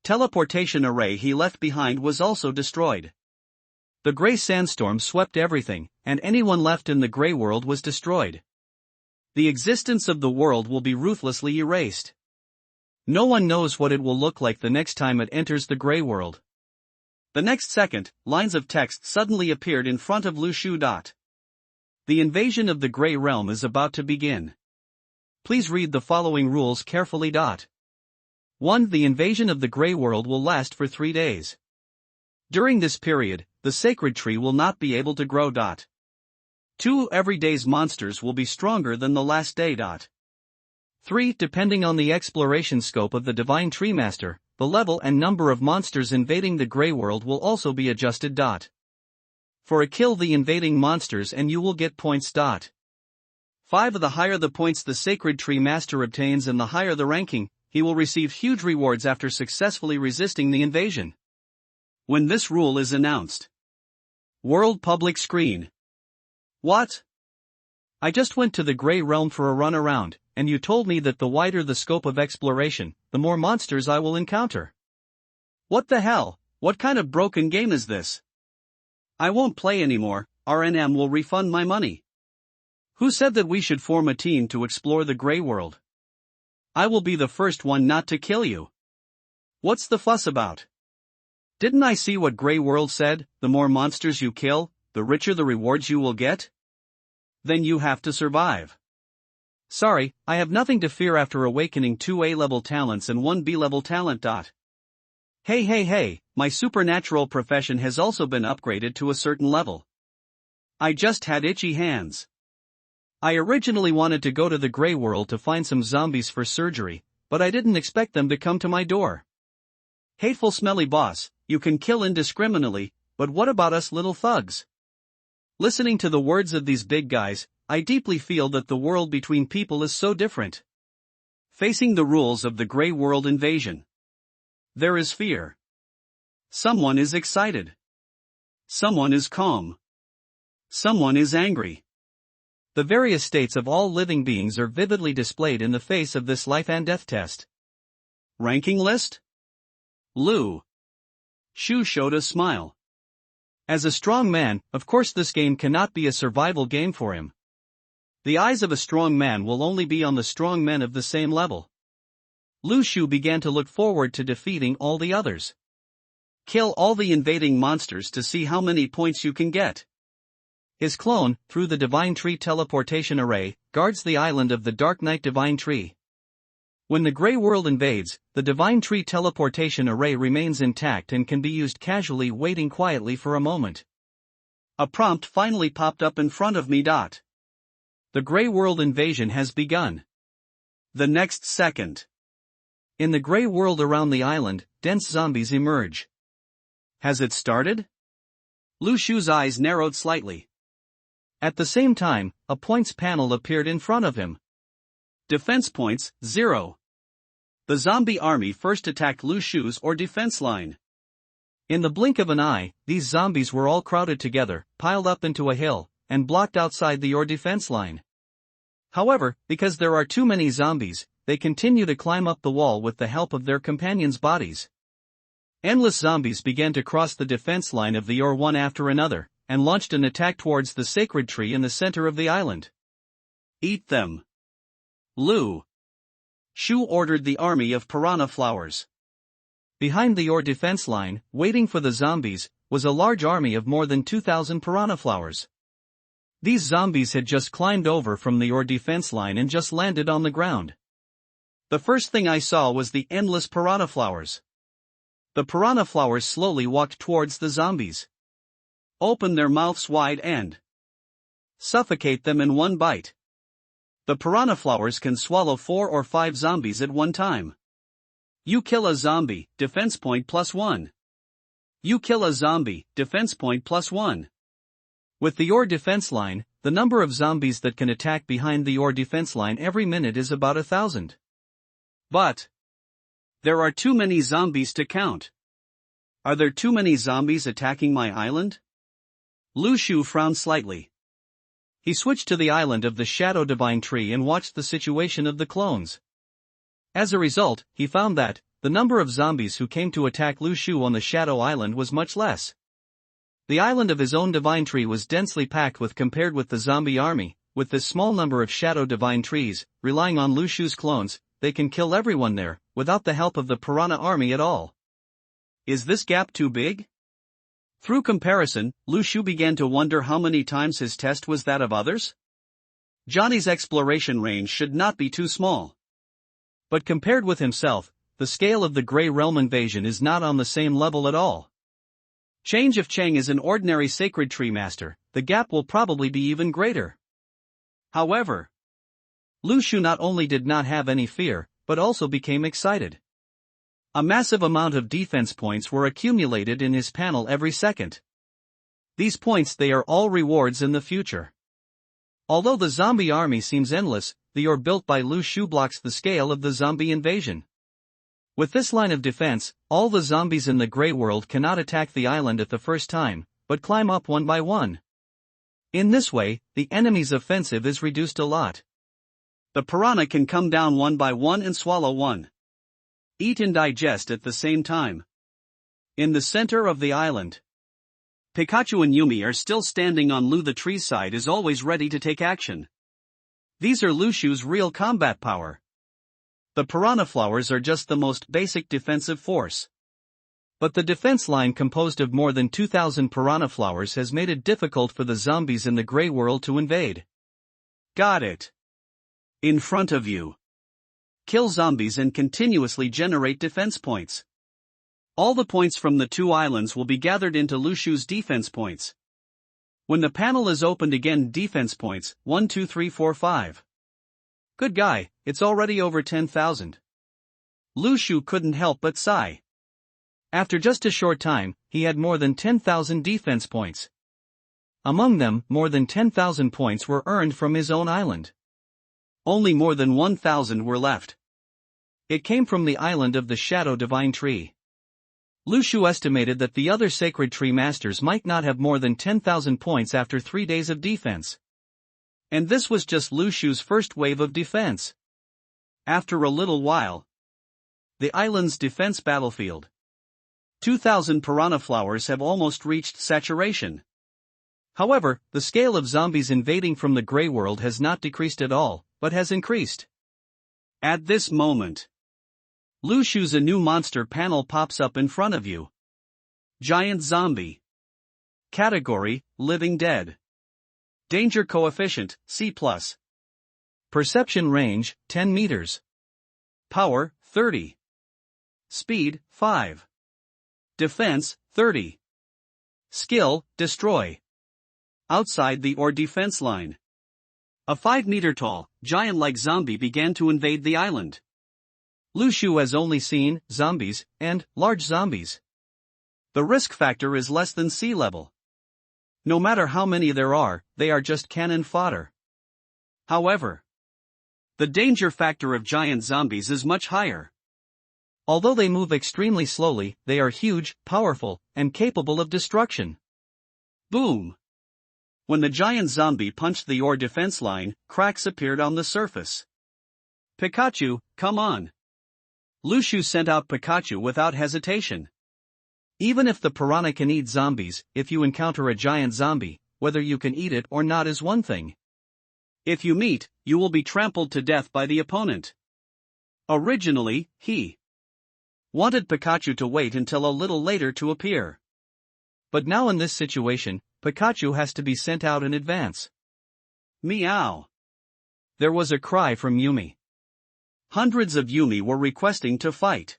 teleportation array he left behind was also destroyed. The gray sandstorm swept everything, and anyone left in the Gray World was destroyed. The existence of the world will be ruthlessly erased. No one knows what it will look like the next time it enters the Gray World. The next second, lines of text suddenly appeared in front of Lu Shu. The invasion of the Gray Realm is about to begin. Please read the following rules carefully. 1. The invasion of the Gray World will last for 3 days. During this period, the sacred tree will not be able to grow. 2. Every day's monsters will be stronger than the last day. 3. Depending on the exploration scope of the Divine Tree Master, the level and number of monsters invading the Gray World will also be adjusted. For a kill the invading monsters and you will get points. 5. The higher the points the Sacred Tree Master obtains and the higher the ranking, he will receive huge rewards after successfully resisting the invasion. When this rule is announced. World Public Screen. What? I just went to the Gray Realm for a run around, and you told me that the wider the scope of exploration, the more monsters I will encounter. What the hell? What kind of broken game is this? I won't play anymore. RNM will refund my money. Who said that we should form a team to explore the Gray World? I will be the first one not to kill you. What's the fuss about? Didn't I see what Gray World said? The more monsters you kill, the richer the rewards you will get? Then you have to survive. Sorry, I have nothing to fear after awakening 2 A-level talents and 1 B-level talent. Hey, my supernatural profession has also been upgraded to a certain level. I just had itchy hands. I originally wanted to go to the Gray World to find some zombies for surgery, but I didn't expect them to come to my door. Hateful smelly boss, you can kill indiscriminately, but what about us little thugs? Listening to the words of these big guys, I deeply feel that the world between people is so different. Facing the rules of the Gray World invasion. There is fear. Someone is excited. Someone is calm. Someone is angry. The various states of all living beings are vividly displayed in the face of this life and death test. Ranking list? Lu Shu showed a smile. As a strong man, of course this game cannot be a survival game for him. The eyes of a strong man will only be on the strong men of the same level. Lu Shu began to look forward to defeating all the others. Kill all the invading monsters to see how many points you can get. His clone, through the Divine Tree teleportation array, guards the island of the Dark Knight Divine Tree. When the Grey World invades, the Divine Tree teleportation array remains intact and can be used casually, waiting quietly for a moment. A prompt finally popped up in front of me. The Grey World invasion has begun. The next second. In the Grey World around the island, dense zombies emerge. Has it started? Lu Shu's eyes narrowed slightly. At the same time, a points panel appeared in front of him. Defense points, 0. The zombie army first attacked Lu Shu's defense line. In the blink of an eye, these zombies were all crowded together, piled up into a hill, and blocked outside the defense line. However, because there are too many zombies, they continue to climb up the wall with the help of their companions' bodies. Endless zombies began to cross the defense line of the one after another, and launched an attack towards the sacred tree in the center of the island. Eat them. Lu Shu ordered the army of piranha flowers. Behind the defense line, waiting for the zombies, was a large army of more than 2,000 piranha flowers. These zombies had just climbed over from the defense line and just landed on the ground. The first thing I saw was the endless piranha flowers. The piranha flowers slowly walked towards the zombies. Open their mouths wide and suffocate them in one bite. The piranha flowers can swallow 4 or 5 zombies at one time. You kill a zombie, defense point +1. You kill a zombie, defense point +1. With the defense line, the number of zombies that can attack behind the defense line every minute is about 1,000. But there are too many zombies to count. Are there too many zombies attacking my island? Lu Shu frowned slightly. He switched to the island of the Shadow Divine Tree and watched the situation of the clones. As a result, he found that the number of zombies who came to attack Lu Shu on the Shadow Island was much less. The island of his own Divine Tree was densely packed compared with the zombie army. With this small number of Shadow Divine Trees, relying on Lu Shu's clones, they can kill everyone there, without the help of the piranha army at all. Is this gap too big? Through comparison, Lu Shu began to wonder how many times his test was that of others. Johnny's exploration range should not be too small. But compared with himself, the scale of the Grey Realm invasion is not on the same level at all. Change if Chang is an ordinary sacred tree master, the gap will probably be even greater. However, Lu Shu not only did not have any fear, but also became excited. A massive amount of defense points were accumulated in his panel every second. These points, they are all rewards in the future. Although the zombie army seems endless, the built by Lu Shu blocks the scale of the zombie invasion. With this line of defense, all the zombies in the Grey World cannot attack the island at the first time, but climb up one by one. In this way, the enemy's offensive is reduced a lot. The piranha can come down one by one and swallow one. Eat and digest at the same time. In the center of the island, Pikachu and Yumi are still standing on Lu the tree's side, is always ready to take action. These are Lu Shu's real combat power. The piranha flowers are just the most basic defensive force. But the defense line composed of more than 2,000 piranha flowers has made it difficult for the zombies in the Grey World to invade. Got it. In front of you. Kill zombies and continuously generate defense points. All the points from the 2 islands will be gathered into Lu Shu's defense points. When the panel is opened again, defense points, 1 2 3 4 5. Good guy, it's already over 10,000. Lu Shu couldn't help but sigh. After just a short time, he had more than 10,000 defense points. Among them, more than 10,000 points were earned from his own island. Only more than 1,000 were left. It came from the island of the Shadow Divine Tree. Lu Shu estimated that the other sacred tree masters might not have more than 10,000 points after 3 days of defense. And this was just Lu Shu's first wave of defense. After a little while, the island's defense battlefield. 2,000 piranha flowers have almost reached saturation. However, the scale of zombies invading from the Grey World has not decreased at all, but has increased. At this moment, Lu Shu's a new monster panel pops up in front of you. Giant zombie. Category, Living Dead. Danger coefficient, C+. Perception range, 10 meters. Power, 30. Speed, 5. Defense, 30. Skill, destroy. Outside the or defense line. A 5-meter-tall, giant-like zombie began to invade the island. Lu Shu has only seen zombies and large zombies. The risk factor is less than sea level. No matter how many there are, they are just cannon fodder. However, the danger factor of giant zombies is much higher. Although they move extremely slowly, they are huge, powerful, and capable of destruction. Boom! When the giant zombie punched the or defense line, cracks appeared on the surface. Pikachu, come on! Lu Shu sent out Pikachu without hesitation. Even if the piranha can eat zombies, if you encounter a giant zombie, whether you can eat it or not is one thing. If you meet, you will be trampled to death by the opponent. Originally, he wanted Pikachu to wait until a little later to appear. But now in this situation, Pikachu has to be sent out in advance. Meow. There was a cry from Yumi. Hundreds of Yumi were requesting to fight.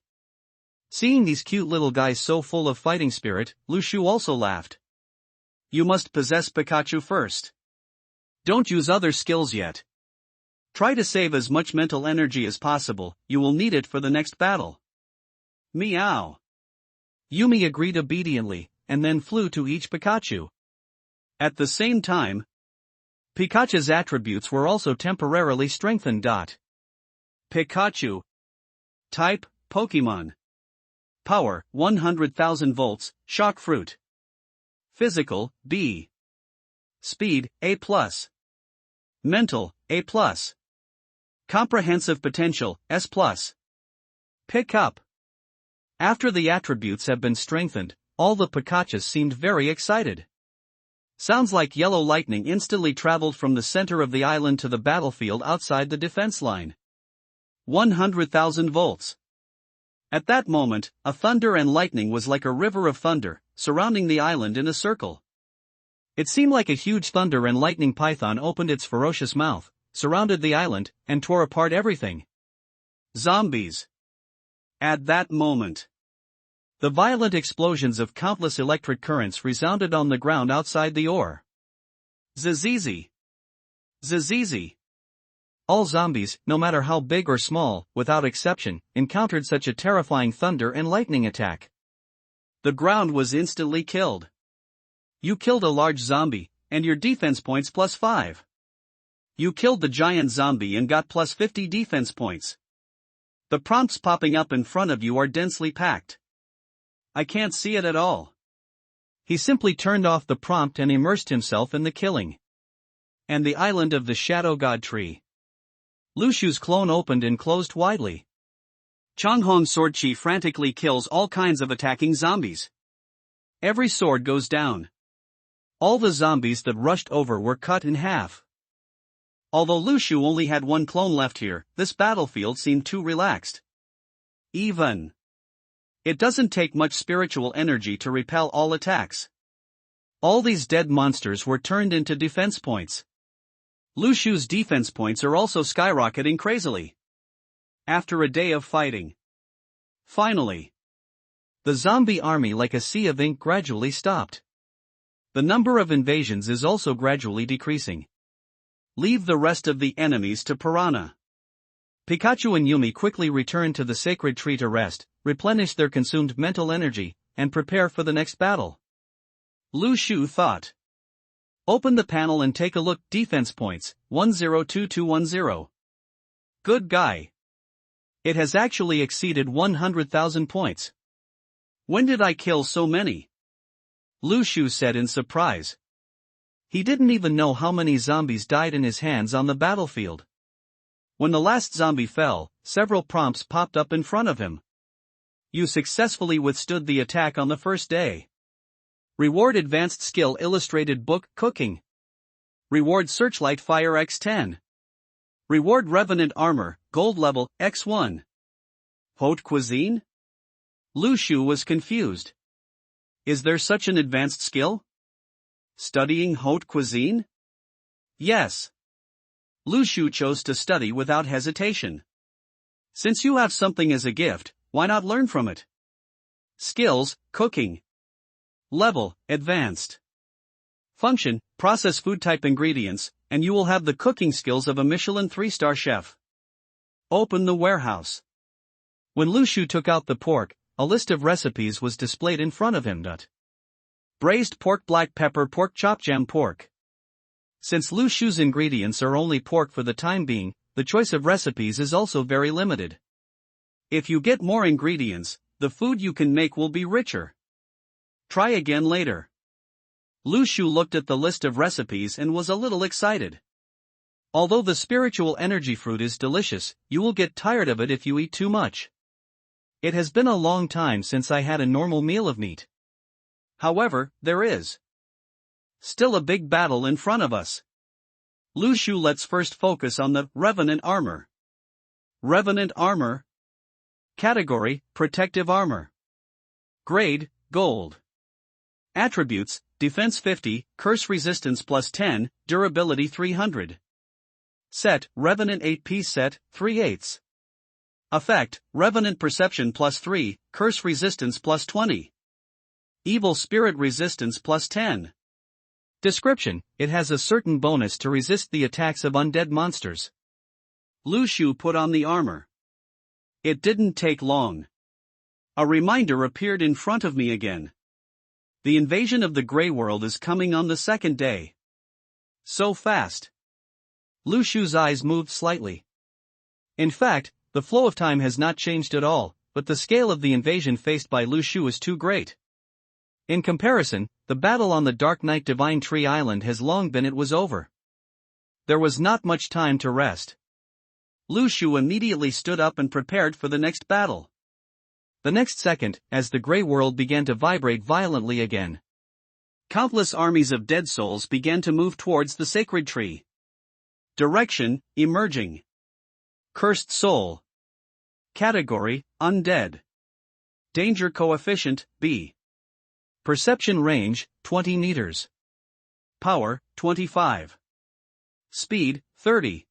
Seeing these cute little guys so full of fighting spirit, Lu Shu also laughed. You must possess Pikachu first. Don't use other skills yet. Try to save as much mental energy as possible, you will need it for the next battle. Meow. Yumi agreed obediently, and then flew to each Pikachu. At the same time, Pikachu's attributes were also temporarily strengthened. Pikachu. Type, Pokemon. Power, 100,000 volts, shock fruit. Physical, B. Speed, A+. Mental, A+. Comprehensive potential, S+. Pick up. After the attributes have been strengthened, all the Pikachus seemed very excited. Sounds like yellow lightning instantly traveled from the center of the island to the battlefield outside the defense line. 100,000 volts. At that moment, a thunder and lightning was like a river of thunder, surrounding the island in a circle. It seemed like a huge thunder and lightning python opened its ferocious mouth, surrounded the island, and tore apart everything. Zombies. At that moment, the violent explosions of countless electric currents resounded on the ground outside the ore. Zizizi. Zizizi. All zombies, no matter how big or small, without exception, encountered such a terrifying thunder and lightning attack. The ground was instantly killed. You killed a large zombie, and your defense points +5. You killed the giant zombie and got +50 defense points. The prompts popping up in front of you are densely packed. I can't see it at all. He simply turned off the prompt and immersed himself in the killing. And the island of the Shadow God Tree. Lu Shu's clone opened and closed widely. Changhong Sword Chi frantically kills all kinds of attacking zombies. Every sword goes down. All the zombies that rushed over were cut in half. Although Lu Shu only had one clone left here, this battlefield seemed too relaxed. Even. It doesn't take much spiritual energy to repel all attacks. All these dead monsters were turned into defense points. Lu Shu's defense points are also skyrocketing crazily. After a day of fighting, finally, the zombie army like a sea of ink gradually stopped. The number of invasions is also gradually decreasing. Leave the rest of the enemies to Piranha. Pikachu and Yumi quickly return to the sacred tree to rest, replenish their consumed mental energy, and prepare for the next battle. Lu Shu thought. Open the panel and take a look. Defense points, 102210. Good guy. It has actually exceeded 100,000 points. When did I kill so many? Lu Shu said in surprise. He didn't even know how many zombies died in his hands on the battlefield. When the last zombie fell, several prompts popped up in front of him. You successfully withstood the attack on the first day. Reward Advanced Skill Illustrated Book Cooking. Reward Searchlight Fire X10. Reward Revenant Armor, Gold Level, X1. Haute Cuisine? Lu Shu was confused. Is there such an advanced skill? Studying Haute Cuisine? Yes. Lu Shu chose to study without hesitation. Since you have something as a gift, why not learn from it? Skills, Cooking. Level, Advanced. Function, process food type ingredients, and you will have the cooking skills of a Michelin 3-star chef. Open the warehouse. When Lu Shu took out the pork, a list of recipes was displayed in front of him. Braised pork, black pepper pork, chop jam pork. Since Lu Shu's ingredients are only pork for the time being, the choice of recipes is also very limited. If you get more ingredients, the food you can make will be richer. Try again later. Lu Shu looked at the list of recipes and was a little excited. Although the spiritual energy fruit is delicious, you will get tired of it if you eat too much. It has been a long time since I had a normal meal of meat. However, there is still a big battle in front of us. Lu Shu, let's first focus on the Revenant Armor. Revenant Armor. Category, Protective Armor. Grade, Gold. Attributes, Defense 50, Curse Resistance plus 10, Durability 300. Set, Revenant 8-piece set, 3/8. Effect, Revenant Perception plus 3, Curse Resistance plus 20. Evil Spirit Resistance plus 10. Description, it has a certain bonus to resist the attacks of undead monsters. Lu Shu put on the armor. It didn't take long. A reminder appeared in front of me again. The invasion of the Grey World is coming on the second day. So fast. Lu Shu's eyes moved slightly. In fact, the flow of time has not changed at all, but the scale of the invasion faced by Lu Shu is too great. In comparison, the battle on the Dark Night Divine Tree Island has long been it was over. There was not much time to rest. Lu Shu immediately stood up and prepared for the next battle. The next second, as the Grey World began to vibrate violently again, countless armies of dead souls began to move towards the sacred tree. Direction, Emerging. Cursed Soul. Category, Undead. Danger Coefficient, B. Perception Range, 20 meters. Power, 25. Speed, 30.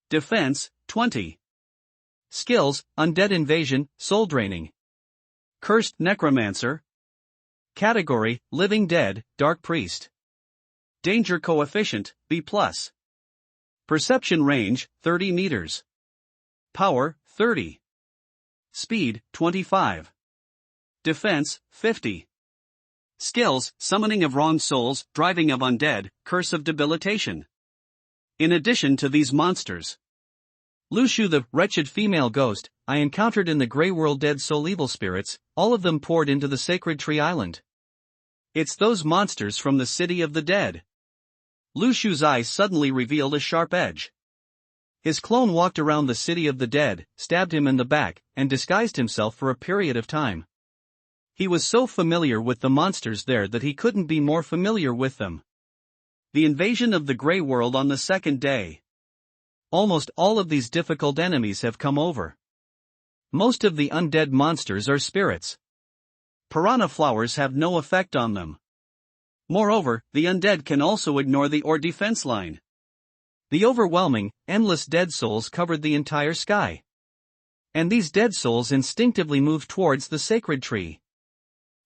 Defense, 20. Skills, Undead Invasion, Soul Draining. Cursed Necromancer. Category, Living Dead, Dark Priest. Danger Coefficient, B+. Perception Range, 30 meters. Power, 30. Speed, 25. Defense, 50. Skills, Summoning of Wronged Souls, Driving of Undead, Curse of Debilitation. In addition to these monsters, Lu Shu, the wretched female ghost, I encountered in the Grey World, dead soul evil spirits, all of them poured into the Sacred Tree Island. It's those monsters from the City of the Dead. Lu Shu's eyes suddenly revealed a sharp edge. His clone walked around the City of the Dead, stabbed him in the back, and disguised himself for a period of time. He was so familiar with the monsters there that he couldn't be more familiar with them. The invasion of the Grey World on the second day. Almost all of these difficult enemies have come over. Most of the undead monsters are spirits. Piranha flowers have no effect on them. Moreover, the undead can also ignore the or defense line. The overwhelming, endless dead souls covered the entire sky. And these dead souls instinctively moved towards the sacred tree.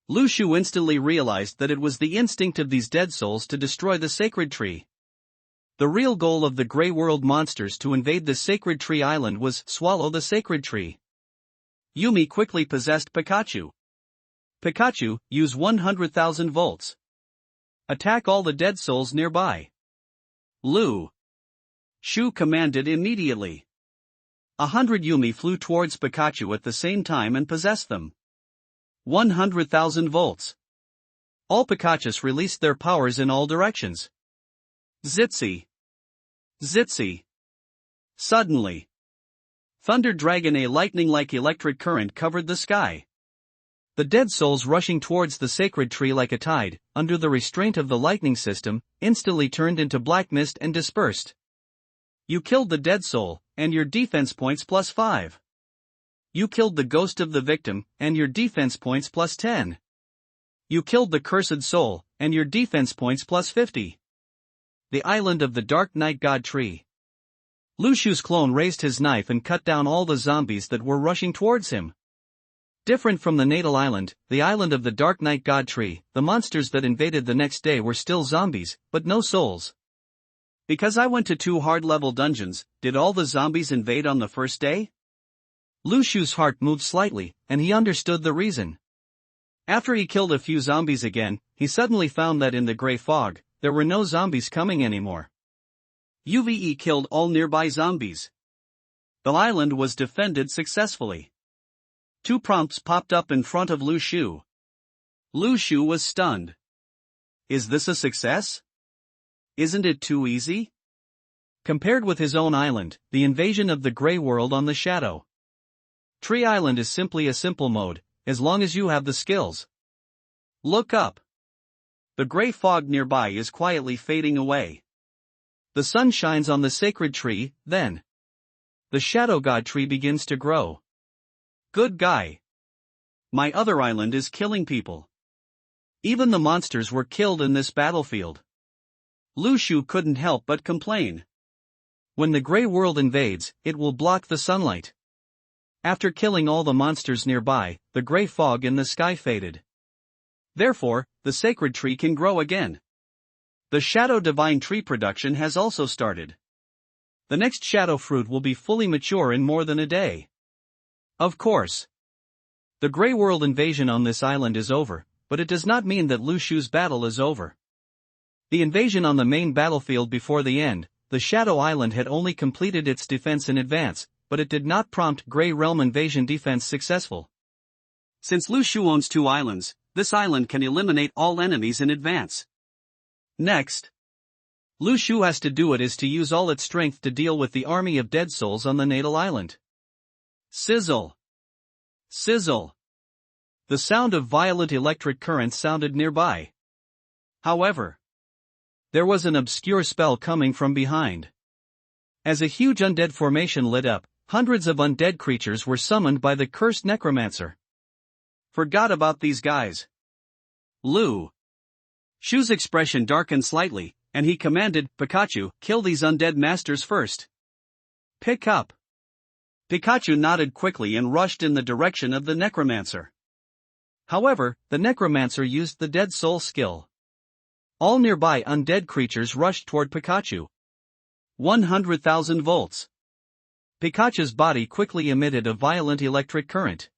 Lu Shu instantly realized that it was the instinct of these dead souls to destroy the sacred tree. The real goal of the Grey World monsters to invade the Sacred Tree Island was swallow the sacred tree. Yumi quickly possessed Pikachu. Pikachu, use 100,000 volts. Attack all the dead souls nearby. Lu Shu commanded immediately. 100 Yumi flew towards Pikachu at the same time and possessed them. 100,000 volts. All Pikachus released their powers in all directions. Zitsy. Zitsy. Suddenly, Thunder Dragon, a lightning-like electric current covered the sky. The dead souls rushing towards the sacred tree like a tide, under the restraint of the lightning system, instantly turned into black mist and dispersed. You killed the dead soul, and your defense points +5. You killed the ghost of the victim, and your defense points +10. You killed the cursed soul, and your defense points +50. The island of the Dark Night God Tree. Lu Shu's clone raised his knife and cut down all the zombies that were rushing towards him. Different from the natal island, the island of the Dark Night God Tree, the monsters that invaded the next day were still zombies, but no souls. Because I went to 2 hard-level dungeons, did all the zombies invade on the first day? Lu Shu's heart moved slightly, and he understood the reason. After he killed a few zombies again, he suddenly found that in the gray fog, there were no zombies coming anymore. UVE killed all nearby zombies. The island was defended successfully. 2 prompts popped up in front of Lu Shu. Lu Shu was stunned. Is this a success? Isn't it too easy? Compared with his own island, the invasion of the gray world on the Shadow Tree Island is simply a simple mode, as long as you have the skills. Look up. The gray fog nearby is quietly fading away. The sun shines on the sacred tree, then the Shadow God Tree begins to grow. Good guy. My other island is killing people. Even the monsters were killed in this battlefield. Lu Shu couldn't help but complain. When the gray world invades, it will block the sunlight. After killing all the monsters nearby, the gray fog in the sky faded. Therefore, the sacred tree can grow again. The Shadow Divine Tree production has also started. The next shadow fruit will be fully mature in more than a day. Of course, the gray world invasion on this island is over, but it does not mean that Lu Shu's battle is over. The invasion on the main battlefield before the end, the Shadow Island had only completed its defense in advance, but it did not prompt Gray Realm invasion defense successful. Since Lu Shu owns 2 islands, this island can eliminate all enemies in advance. Next, Lu Shu has to do it is to use all its strength to deal with the army of dead souls on the natal island. Sizzle! Sizzle! The sound of violent electric currents sounded nearby. However, there was an obscure spell coming from behind. As a huge undead formation lit up, hundreds of undead creatures were summoned by the cursed necromancer. Forgot about these guys. Lu Shu's expression darkened slightly, and he commanded, Pikachu, kill these undead masters first. Pick up. Pikachu nodded quickly and rushed in the direction of the necromancer. However, the necromancer used the dead soul skill. All nearby undead creatures rushed toward Pikachu. 100,000 volts. Pikachu's body quickly emitted a violent electric current.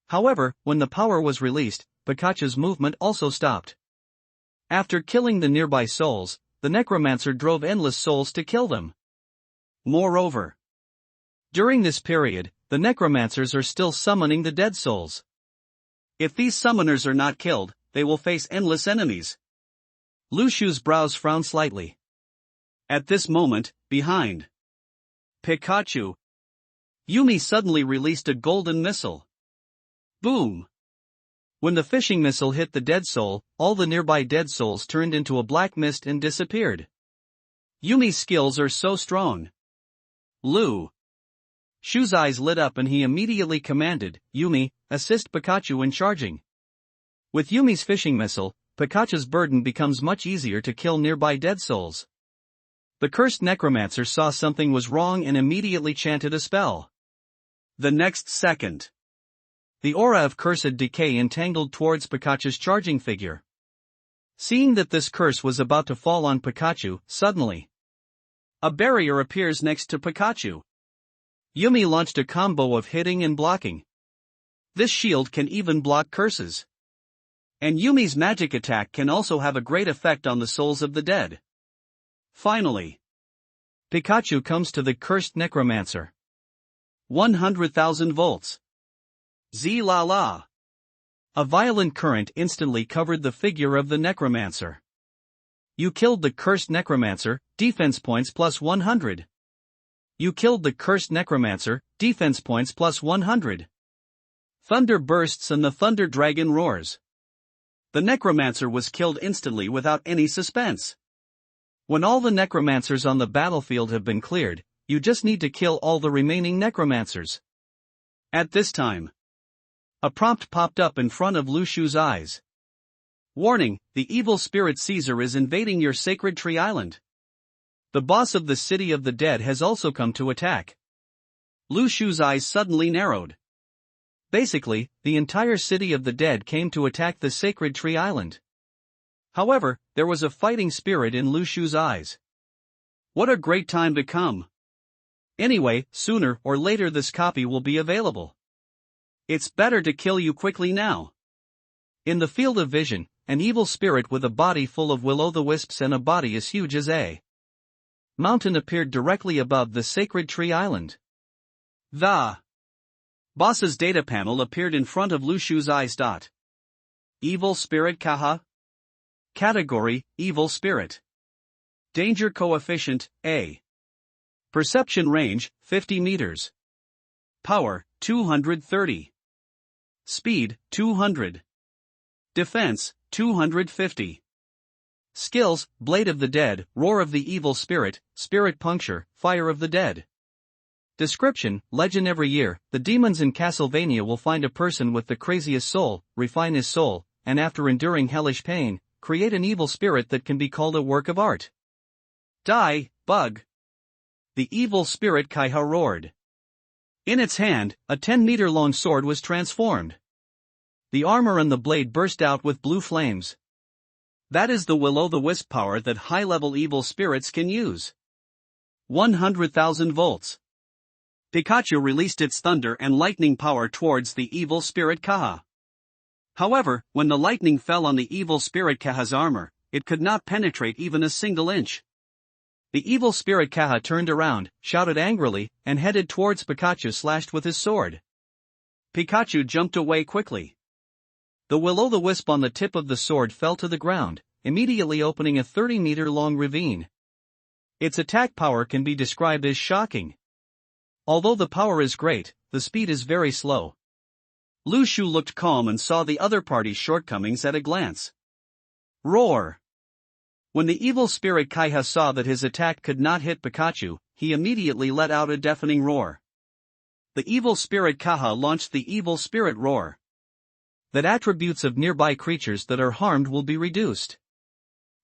However, when the power was released, Pikachu's movement also stopped. After killing the nearby souls, the necromancer drove endless souls to kill them. Moreover, during this period, the necromancers are still summoning the dead souls. If these summoners are not killed, they will face endless enemies. Lu Shu's brows frowned slightly. At this moment, behind Pikachu, Yumi suddenly released a golden missile. Boom! When the fishing missile hit the dead soul, all the nearby dead souls turned into a black mist and disappeared. Yumi's skills are so strong. Lu Shu's eyes lit up and he immediately commanded, Yumi, assist Pikachu in charging. With Yumi's fishing missile, Pikachu's burden becomes much easier to kill nearby dead souls. The cursed necromancer saw something was wrong and immediately chanted a spell. The next second, the aura of cursed decay entangled towards Pikachu's charging figure. Seeing that this curse was about to fall on Pikachu, suddenly, a barrier appears next to Pikachu. Yumi launched a combo of hitting and blocking. This shield can even block curses. And Yumi's magic attack can also have a great effect on the souls of the dead. Finally, Pikachu comes to the cursed necromancer. 100,000 volts. Z-la-la. A violent current instantly covered the figure of the necromancer. You killed the cursed necromancer, defense points plus 100. You killed the cursed necromancer, defense points plus 100. Thunder bursts and the thunder dragon roars. The necromancer was killed instantly without any suspense. When all the necromancers on the battlefield have been cleared, you just need to kill all the remaining necromancers. At this time, a prompt popped up in front of Lu Shu's eyes. Warning, the evil spirit Caesar is invading your sacred tree island. The boss of the city of the dead has also come to attack. Lu Shu's eyes suddenly narrowed. Basically, the entire city of the dead came to attack the sacred tree island. However, there was a fighting spirit in Lu Shu's eyes. What a great time to come. Anyway, sooner or later this copy will be available. It's better to kill you quickly now. In the field of vision, an evil spirit with a body full of will-o'-the-wisps and a body as huge as a mountain appeared directly above the sacred tree island. The boss's data panel appeared in front of Lu Shu's eyes. Evil spirit Kaha. Category, Evil spirit. Danger coefficient, A. Perception range, 50 meters. Power, 230. Speed, 200. Defense, 250. Skills, Blade of the Dead, Roar of the Evil Spirit, Spirit Puncture, Fire of the Dead. Description, Legend. Every year, the demons in Castlevania will find a person with the craziest soul, refine his soul, and after enduring hellish pain, create an evil spirit that can be called a work of art. Die, bug. The evil spirit Kaiha roared. In its hand, a 10-meter-long sword was transformed. The armor and the blade burst out with blue flames. That is the will-o'-the-wisp power that high-level evil spirits can use. 100,000 volts. Pikachu released its thunder and lightning power towards the evil spirit Kaha. However, when the lightning fell on the evil spirit Kaha's armor, it could not penetrate even a single inch. The evil spirit Kaha turned around, shouted angrily, and headed towards Pikachu slashed with his sword. Pikachu jumped away quickly. The will-o'-the-wisp on the tip of the sword fell to the ground, immediately opening a 30-meter-long ravine. Its attack power can be described as shocking. Although the power is great, the speed is very slow. Lu Shu looked calm and saw the other party's shortcomings at a glance. Roar! When the evil spirit Kaiha saw that his attack could not hit Pikachu, he immediately let out a deafening roar. The evil spirit Kaha launched the evil spirit roar. That attributes of nearby creatures that are harmed will be reduced.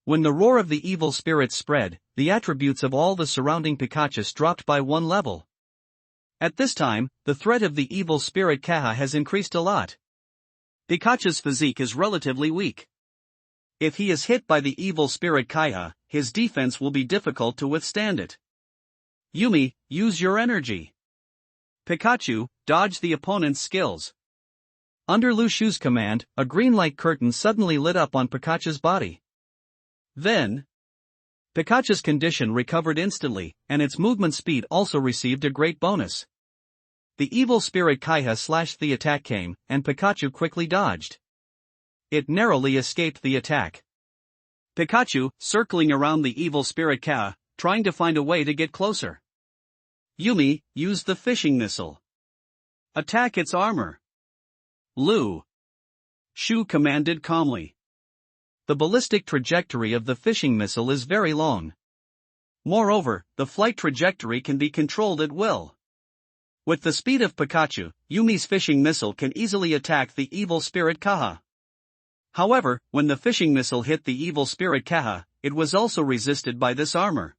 When the roar of the evil spirit spread, the attributes of all the surrounding Pikachus dropped by 1 level. At this time, the threat of the evil spirit Kaha has increased a lot. Pikachu's physique is relatively weak. If he is hit by the evil spirit Kaiha, his defense will be difficult to withstand it. Yumi, use your energy. Pikachu, dodge the opponent's skills. Under Lu Shu's command, a green light curtain suddenly lit up on Pikachu's body. Then, Pikachu's condition recovered instantly, and its movement speed also received a great bonus. The evil spirit Kaiha slashed the attack came, and Pikachu quickly dodged. It narrowly escaped the attack. Pikachu, circling around the evil spirit Kaha, trying to find a way to get closer. Yumi, use the fishing missile. Attack its armor. Lu Shu commanded calmly. The ballistic trajectory of the fishing missile is very long. Moreover, the flight trajectory can be controlled at will. With the speed of Pikachu, Yumi's fishing missile can easily attack the evil spirit Kaha. However, when the fishing missile hit the evil spirit Kaha, it was also resisted by this armor.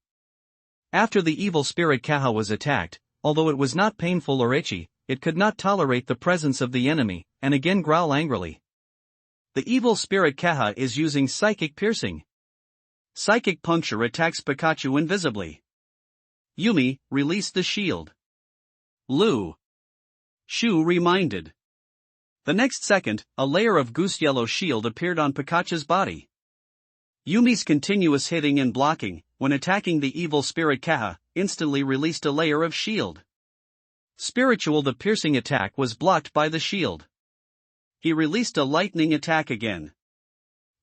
After the evil spirit Kaha was attacked, although it was not painful or itchy, it could not tolerate the presence of the enemy, and again growl angrily. The evil spirit Kaha is using Psychic Piercing. Psychic Puncture attacks Pikachu invisibly. Yumi, release the shield. Lu Shu reminded. The next second, a layer of goose yellow shield appeared on Pikachu's body. Yumi's continuous hitting and blocking, when attacking the evil spirit Kaha, instantly released a layer of shield. Spiritual the piercing attack was blocked by the shield. He released a lightning attack again.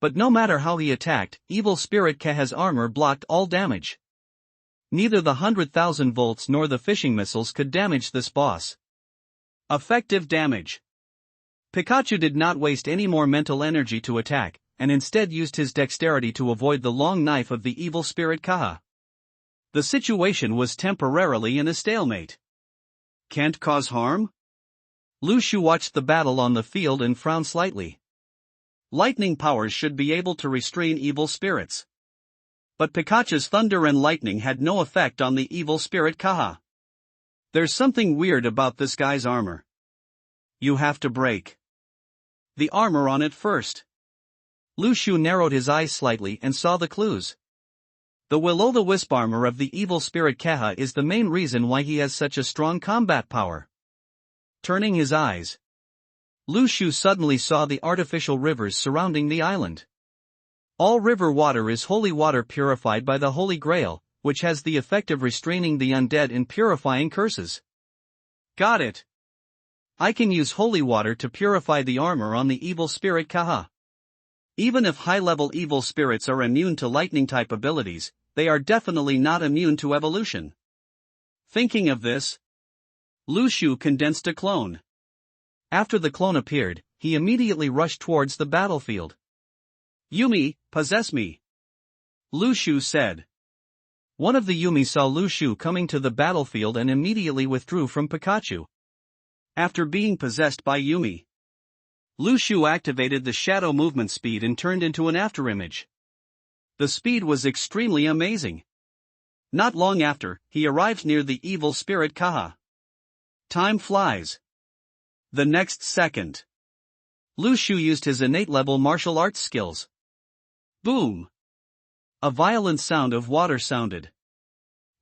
But no matter how he attacked, evil spirit Kaha's armor blocked all damage. Neither the 100,000 volts nor the fishing missiles could damage this boss. Effective damage. Pikachu did not waste any more mental energy to attack, and instead used his dexterity to avoid the long knife of the evil spirit Kaha. The situation was temporarily in a stalemate. Can't cause harm? Lu Shu watched the battle on the field and frowned slightly. Lightning powers should be able to restrain evil spirits. But Pikachu's thunder and lightning had no effect on the evil spirit Kaha. There's something weird about this guy's armor. You have to break the armor on it first. Lu Shu narrowed his eyes slightly and saw the clues. The will-o'-the-wisp armor of the evil spirit Kaha is the main reason why he has such a strong combat power. Turning his eyes, Lu Shu suddenly saw the artificial rivers surrounding the island. All river water is holy water purified by the Holy Grail, which has the effect of restraining the undead and purifying curses. Got it. I can use holy water to purify the armor on the evil spirit Kaha. Even if high-level evil spirits are immune to lightning-type abilities, they are definitely not immune to evolution. Thinking of this, Lu Shu condensed a clone. After the clone appeared, he immediately rushed towards the battlefield. Yumi, possess me, Lu Shu said. One of the Yumi saw Lu Shu coming to the battlefield and immediately withdrew from Pikachu. After being possessed by Yumi, Lu Shu activated the shadow movement speed and turned into an afterimage. The speed was extremely amazing. Not long after, he arrived near the evil spirit Kaha. Time flies. The next second, Lu Shu used his innate level martial arts skills. Boom! A violent sound of water sounded.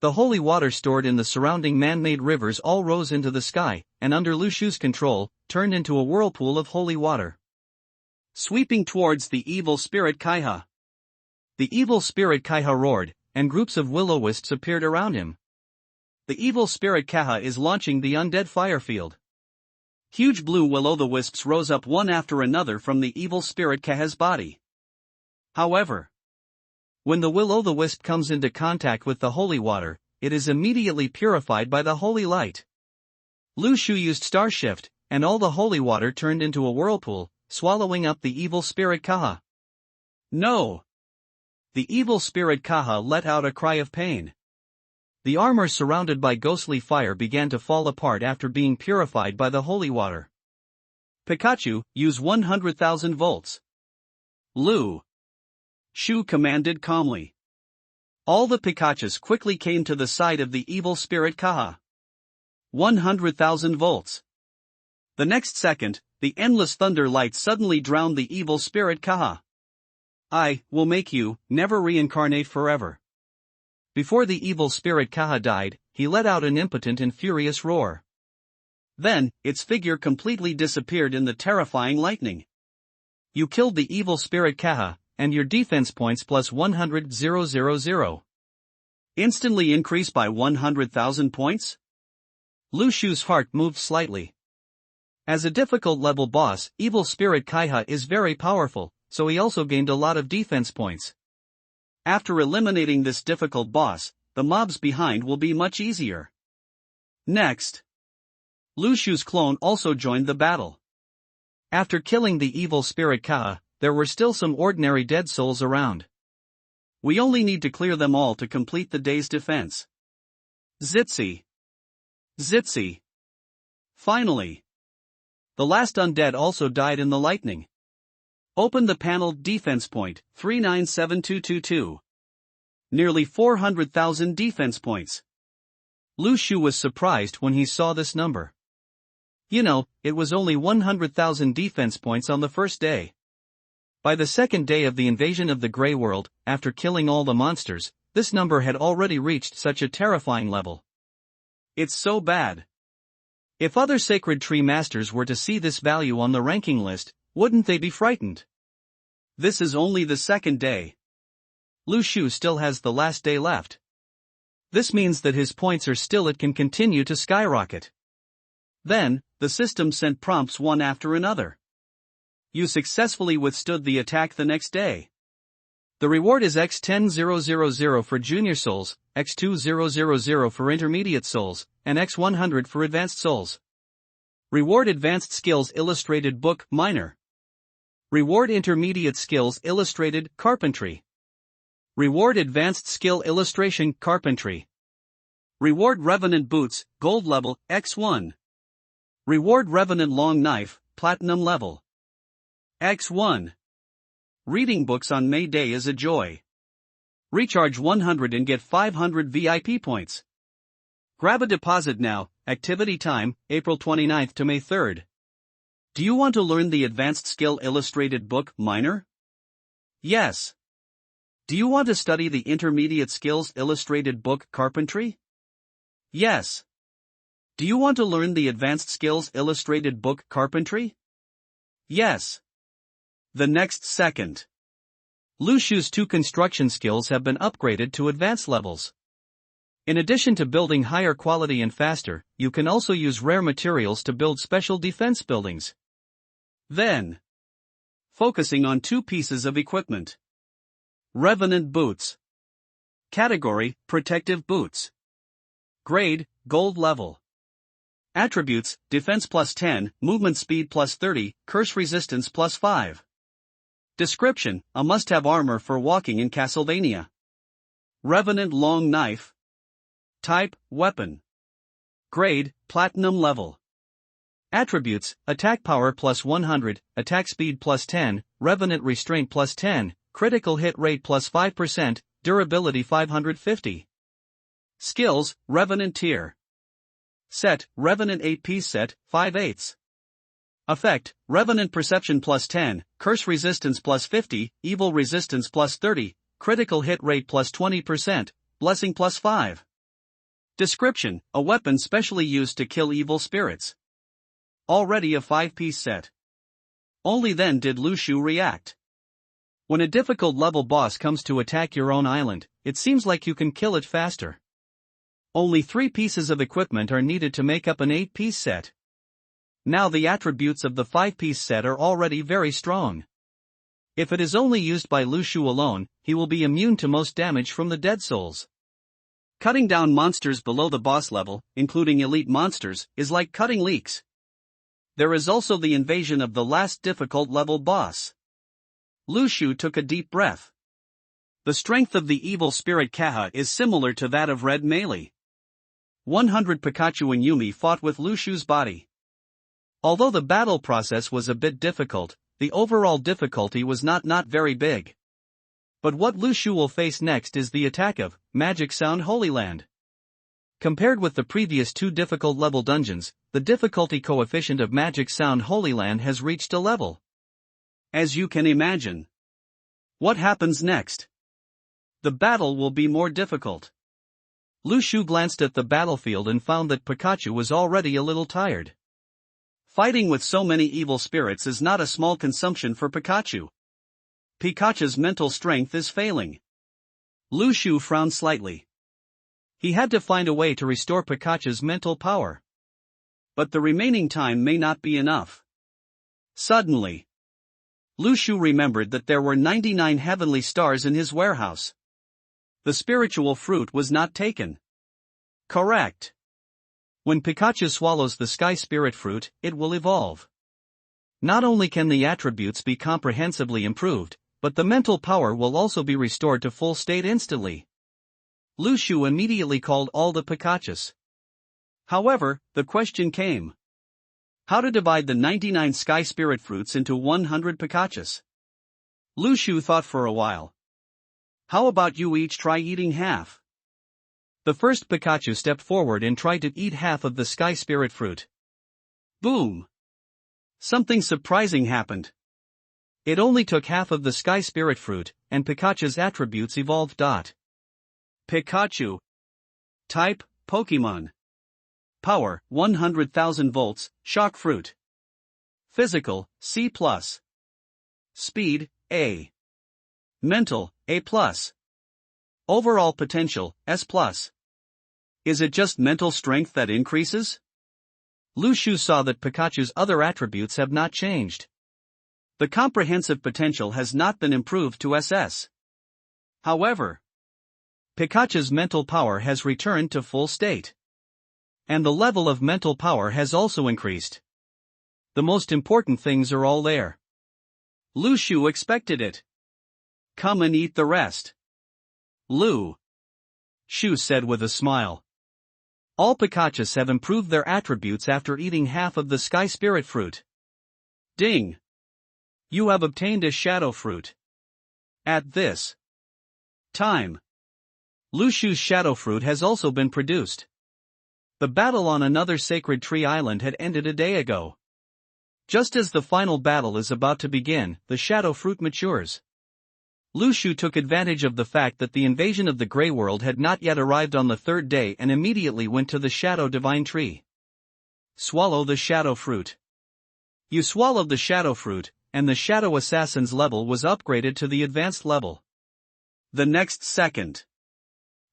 The holy water stored in the surrounding man-made rivers all rose into the sky, and under Lu Shu's control, turned into a whirlpool of holy water. Sweeping towards the evil spirit Kaiha. The evil spirit Kaiha roared, and groups of will-o'-wisps appeared around him. The evil spirit Kaha is launching the undead fire field. Huge blue will-o'-the-wisps rose up one after another from the evil spirit Kaha's body. However, when the will-o'-the-wisp comes into contact with the holy water, it is immediately purified by the holy light. Lu Shu used Star Shift, and all the holy water turned into a whirlpool, swallowing up the evil spirit Kaha. No! The evil spirit Kaha let out a cry of pain. The armor surrounded by ghostly fire began to fall apart after being purified by the holy water. Pikachu, use 100,000 volts. Lu Shu commanded calmly. All the Pikachus quickly came to the side of the evil spirit Kaha. 100,000 volts. The next second, the endless thunder light suddenly drowned the evil spirit Kaha. I will make you never reincarnate forever. Before the evil spirit Kaha died, he let out an impotent and furious roar. Then, its figure completely disappeared in the terrifying lightning. You killed the evil spirit Kaha, and your defense points plus 100,000. Instantly increase by 100,000 points? Lu Shu's heart moved slightly. As a difficult level boss, evil spirit Kaiha is very powerful, so he also gained a lot of defense points. After eliminating this difficult boss, the mobs behind will be much easier. Next, Lu Shu's clone also joined the battle. After killing the evil spirit Kaha, there were still some ordinary dead souls around. We only need to clear them all to complete the day's defense. Zitsy. Zitsy. Finally, the last undead also died in the lightning. Open the panel defense point, 397222. Nearly 400,000 defense points. Lu Shu was surprised when he saw this number. You know, it was only 100,000 defense points on the first day. By the second day of the invasion of the Grey World, after killing all the monsters, this number had already reached such a terrifying level. It's so bad. If other Sacred Tree Masters were to see this value on the ranking list, wouldn't they be frightened? This is only the second day. Lu Shu still has the last day left. This means that his points are still it can continue to skyrocket. Then, the system sent prompts one after another. You successfully withstood the attack the next day. The reward is X10000 for Junior Souls, X2000 for Intermediate Souls, and X100 for Advanced Souls. Reward Advanced Skills Illustrated Book Minor. Reward Intermediate Skills Illustrated Carpentry. Reward Advanced Skill Illustration Carpentry. Reward Revenant Boots Gold Level X1. Reward Revenant Long Knife Platinum Level X1. Reading books on May Day is a joy. Recharge 100 and get 500 VIP points. Grab a deposit now. Activity time, April 29th to May 3rd. Do you want to learn the Advanced Skill Illustrated Book Minor? Yes. Do you want to study the Intermediate Skills Illustrated Book Carpentry? Yes. Do you want to learn the Advanced Skills Illustrated Book Carpentry? Yes. The next second. Lu Shu's 2 construction skills have been upgraded to advanced levels. In addition to building higher quality and faster, you can also use rare materials to build special defense buildings. Then, focusing on 2 pieces of equipment. Revenant Boots. Category, Protective Boots. Grade, Gold Level. Attributes, Defense plus 10, Movement Speed plus 30, Curse Resistance plus 5. Description, a must-have armor for walking in Castlevania. Revenant Long Knife. Type, Weapon. Grade, Platinum Level. Attributes, Attack Power plus 100, Attack Speed plus 10, Revenant Restraint plus 10, Critical Hit Rate plus 5%, Durability 550. Skills, Revenant Tier. Set, Revenant 8-piece set, 5/8. Effect, Revenant Perception plus 10, Curse Resistance plus 50, Evil Resistance plus 30, Critical Hit Rate plus 20%, Blessing plus 5. Description, a weapon specially used to kill evil spirits. Already a 5-piece set. Only then did Lu Shu react. When a difficult level boss comes to attack your own island, it seems like you can kill it faster. Only 3 pieces of equipment are needed to make up an 8-piece set. Now the attributes of the 5-piece set are already very strong. If it is only used by Lu Shu alone, he will be immune to most damage from the Dead Souls. Cutting down monsters below the boss level, including elite monsters, is like cutting leeks. There is also the invasion of the last difficult level boss. Lu Shu took a deep breath. The strength of the evil spirit Kaha is similar to that of Red Melee. 100 Pikachu and Yumi fought with Lu Shu's body. Although the battle process was a bit difficult, the overall difficulty was not very big. But what Lu Shu will face next is the attack of Magic Sound Holy Land. Compared with the previous 2 difficult level dungeons, the difficulty coefficient of Magic Sound Holy Land has reached a level. As you can imagine. What happens next? The battle will be more difficult. Lu Shu glanced at the battlefield and found that Pikachu was already a little tired. Fighting with so many evil spirits is not a small consumption for Pikachu. Pikachu's mental strength is failing. Lu Shu frowned slightly. He had to find a way to restore Pikachu's mental power. But the remaining time may not be enough. Suddenly, Lu Shu remembered that there were 99 heavenly stars in his warehouse. The spiritual fruit was not taken. Correct. When Pikachu swallows the Sky Spirit Fruit, it will evolve. Not only can the attributes be comprehensively improved, but the mental power will also be restored to full state instantly. Lu Shu immediately called all the Pikachus. However, the question came. How to divide the 99 Sky Spirit Fruits into 100 Pikachus? Lu Shu thought for a while. How about you each try eating half? The first Pikachu stepped forward and tried to eat half of the Sky Spirit Fruit. Boom! Something surprising happened. It only took half of the Sky Spirit Fruit, and Pikachu's attributes evolved. Pikachu. Type, Pokemon. Power, 100,000 volts, Shock Fruit. Physical, C+. Speed, A. Mental, A+. Overall potential, S+. Is it just mental strength that increases? Lu Shu saw that Pikachu's other attributes have not changed. The comprehensive potential has not been improved to SS. However, Pikachu's mental power has returned to full state. And the level of mental power has also increased. The most important things are all there. Lu Shu expected it. Come and eat the rest. Lu Shu said with a smile. All Pikachus have improved their attributes after eating half of the Sky Spirit fruit. Ding! You have obtained a shadow fruit. At this time, Lu Shu's shadow fruit has also been produced. The battle on another sacred tree island had ended a day ago. Just as the final battle is about to begin, the shadow fruit matures. Lu Shu took advantage of the fact that the invasion of the Grey World had not yet arrived on the third day and immediately went to the Shadow Divine Tree. Swallow the shadow fruit. You swallowed the shadow fruit, and the Shadow Assassin's level was upgraded to the advanced level. The next second,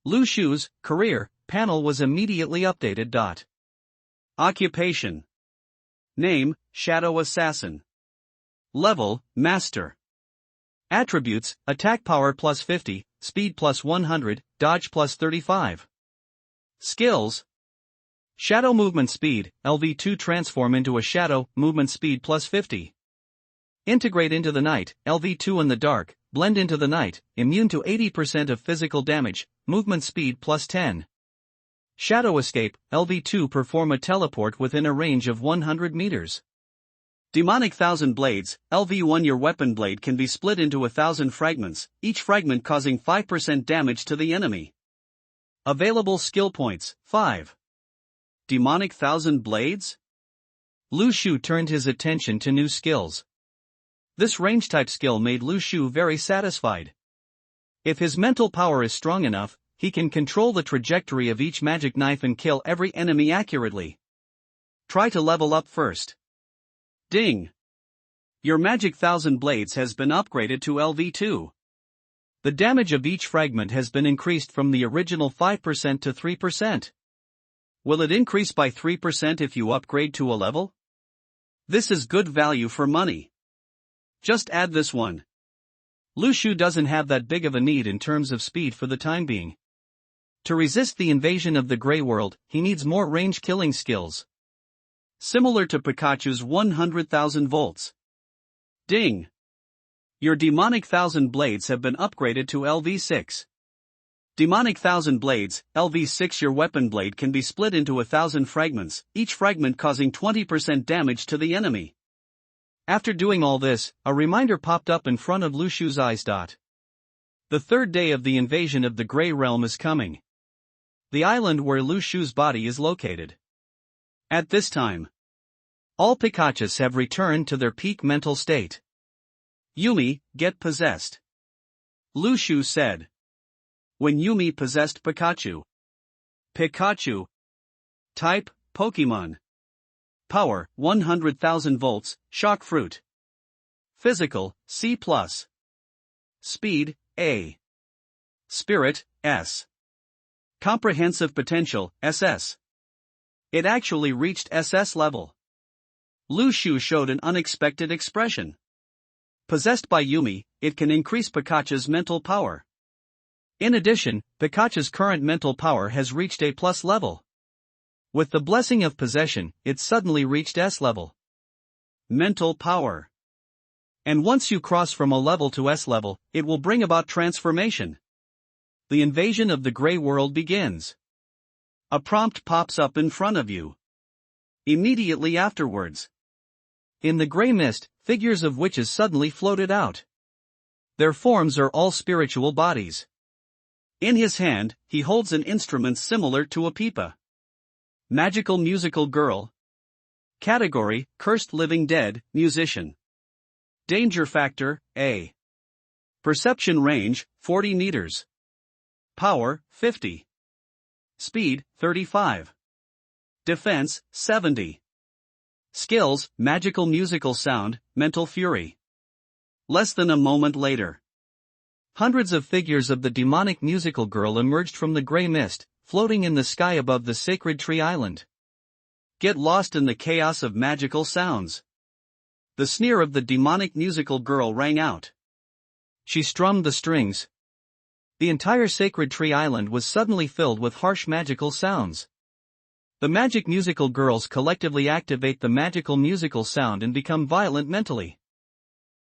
Lu Shu's career panel was immediately updated. Occupation. Name, Shadow Assassin. Level, Master. Attributes, attack power plus 50, speed plus 100, dodge plus 35. Skills. Shadow movement speed, LV2 transform into a shadow, movement speed plus 50. Integrate into the night, LV2 in the dark, blend into the night, immune to 80% of physical damage, movement speed plus 10. Shadow escape, LV2 perform a teleport within a range of 100 meters. Demonic Thousand Blades, LV1 your weapon blade can be split into 1,000 fragments, each fragment causing 5% damage to the enemy. Available skill points, 5. Demonic Thousand Blades? Lu Shu turned his attention to new skills. This range-type skill made Lu Shu very satisfied. If his mental power is strong enough, he can control the trajectory of each magic knife and kill every enemy accurately. Try to level up first. Ding! Your Magic Thousand Blades has been upgraded to LV2. The damage of each fragment has been increased from the original 5% to 3%. Will it increase by 3% if you upgrade to a level? This is good value for money. Just add this one. Lu Shu doesn't have that big of a need in terms of speed for the time being. To resist the invasion of the Grey World, he needs more range killing skills. Similar to Pikachu's 100,000 volts. Ding! Your Demonic Thousand Blades have been upgraded to LV6. Demonic Thousand Blades, LV6 your weapon blade can be split into 1,000 fragments, each fragment causing 20% damage to the enemy. After doing all this, a reminder popped up in front of Lu Shu's eyes. The third day of the invasion of the Grey Realm is coming. The island where Lu Shu's body is located. At this time, all Pikachus have returned to their peak mental state. Yumi, get possessed. Lu Shu said. When Yumi possessed Pikachu. Pikachu. Type, Pokemon. Power, 100,000 volts, shock fruit. Physical, C+. Speed, A. Spirit, S. Comprehensive potential, SS. It actually reached SS level. Lu Shu showed an unexpected expression. Possessed by Yumi, it can increase Pikachu's mental power. In addition, Pikachu's current mental power has reached A+ level. With the blessing of possession, it suddenly reached S level. Mental power. And once you cross from A level to S level, it will bring about transformation. The invasion of the Grey World begins. A prompt pops up in front of you. Immediately afterwards, in the grey mist, figures of witches suddenly floated out. Their forms are all spiritual bodies. In his hand, he holds an instrument similar to a pipa. Magical musical girl. Category, Cursed Living Dead, Musician. Danger factor, A. Perception range, 40 meters. Power, 50. Speed, 35. Defense, 70. Skills, magical musical sound, mental fury. Less than a moment later, hundreds of figures of the demonic musical girl emerged from the grey mist, floating in the sky above the sacred tree island. Get lost in the chaos of magical sounds. The sneer of the demonic musical girl rang out. She strummed the strings. The entire sacred tree island was suddenly filled with harsh magical sounds. The magic musical girls collectively activate the magical musical sound and become violent mentally.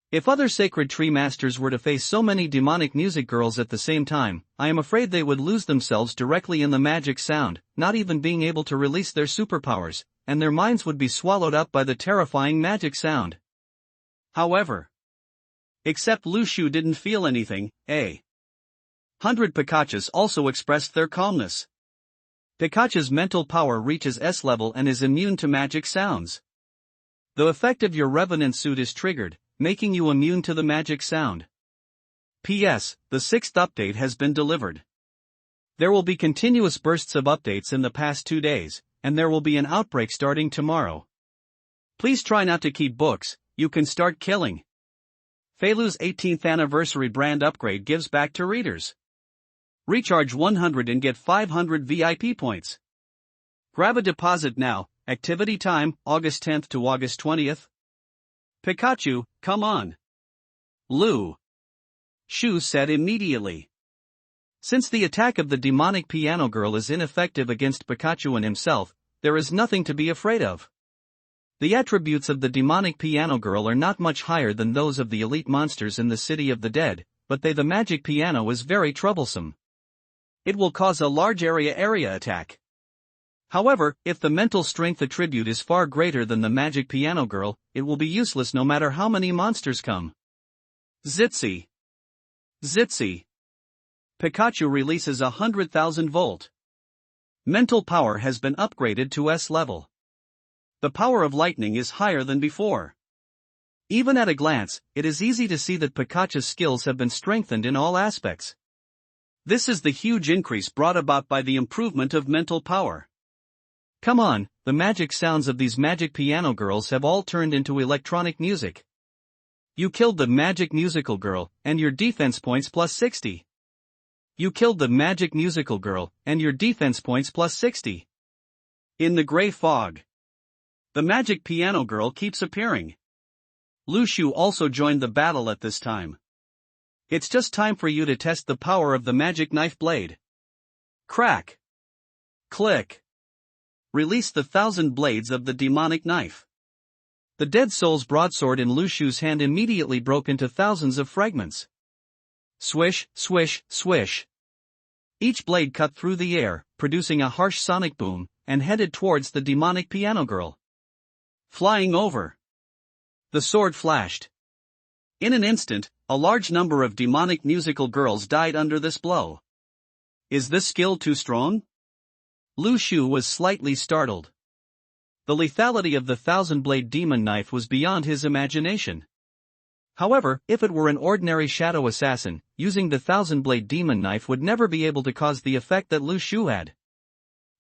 If other sacred tree masters were to face so many demonic music girls at the same time, I am afraid they would lose themselves directly in the magic sound, not even being able to release their superpowers, and their minds would be swallowed up by the terrifying magic sound. However, except Lu Shu didn't feel anything. 100 Pikachus also expressed their calmness. Pikachu's mental power reaches S level and is immune to magic sounds. The effect of your revenant suit is triggered, making you immune to the magic sound. P.S. The 6th update has been delivered. There will be continuous bursts of updates in the past 2 days, and there will be an outbreak starting tomorrow. Please try not to keep books, you can start killing. Feilu's 18th anniversary brand upgrade gives back to readers. Recharge 100 and get 500 VIP points. Grab a deposit now. Activity time, August 10th to August 20th. Pikachu, come on. Lu Shu said immediately. Since the attack of the demonic piano girl is ineffective against Pikachu and himself, there is nothing to be afraid of. The attributes of the demonic piano girl are not much higher than those of the elite monsters in the City of the Dead, but the magic piano is very troublesome. It will cause a large area attack. However, if the mental strength attribute is far greater than the magic piano girl, it will be useless no matter how many monsters come. Zitsy. Zitsy. Pikachu releases 100,000 volt. Mental power has been upgraded to S level. The power of lightning is higher than before. Even at a glance, it is easy to see that Pikachu's skills have been strengthened in all aspects. This is the huge increase brought about by the improvement of mental power. Come on, the magic sounds of these magic piano girls have all turned into electronic music. You killed the magic musical girl, and your defense points plus 60. You killed the magic musical girl, and your defense points plus 60. In the gray fog, the magic piano girl keeps appearing. Lu Shu also joined the battle at this time. It's just time for you to test the power of the magic knife blade. Crack. Click. Release the 1,000 blades of the demonic knife. The dead soul's broadsword in Lu Shu's hand immediately broke into thousands of fragments. Swish, swish, swish. Each blade cut through the air, producing a harsh sonic boom, and headed towards the demonic piano girl. Flying over. The sword flashed. In an instant, a large number of demonic musical girls died under this blow. Is this skill too strong? Lu Shu was slightly startled. The lethality of the 1,000-blade demon knife was beyond his imagination. However, if it were an ordinary shadow assassin, using the 1,000-blade demon knife would never be able to cause the effect that Lu Shu had.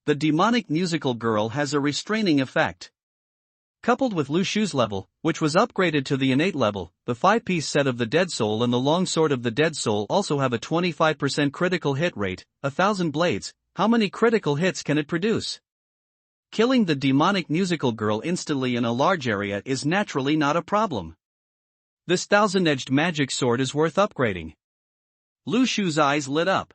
The demonic musical girl has a restraining effect. Coupled with Lu Shu's level, which was upgraded to the innate level, the 5-piece set of the Dead Soul and the Long Sword of the Dead Soul also have a 25% critical hit rate. 1,000 blades, how many critical hits can it produce? Killing the demonic musical girl instantly in a large area is naturally not a problem. This 1,000-edged magic sword is worth upgrading. Lu Shu's eyes lit up.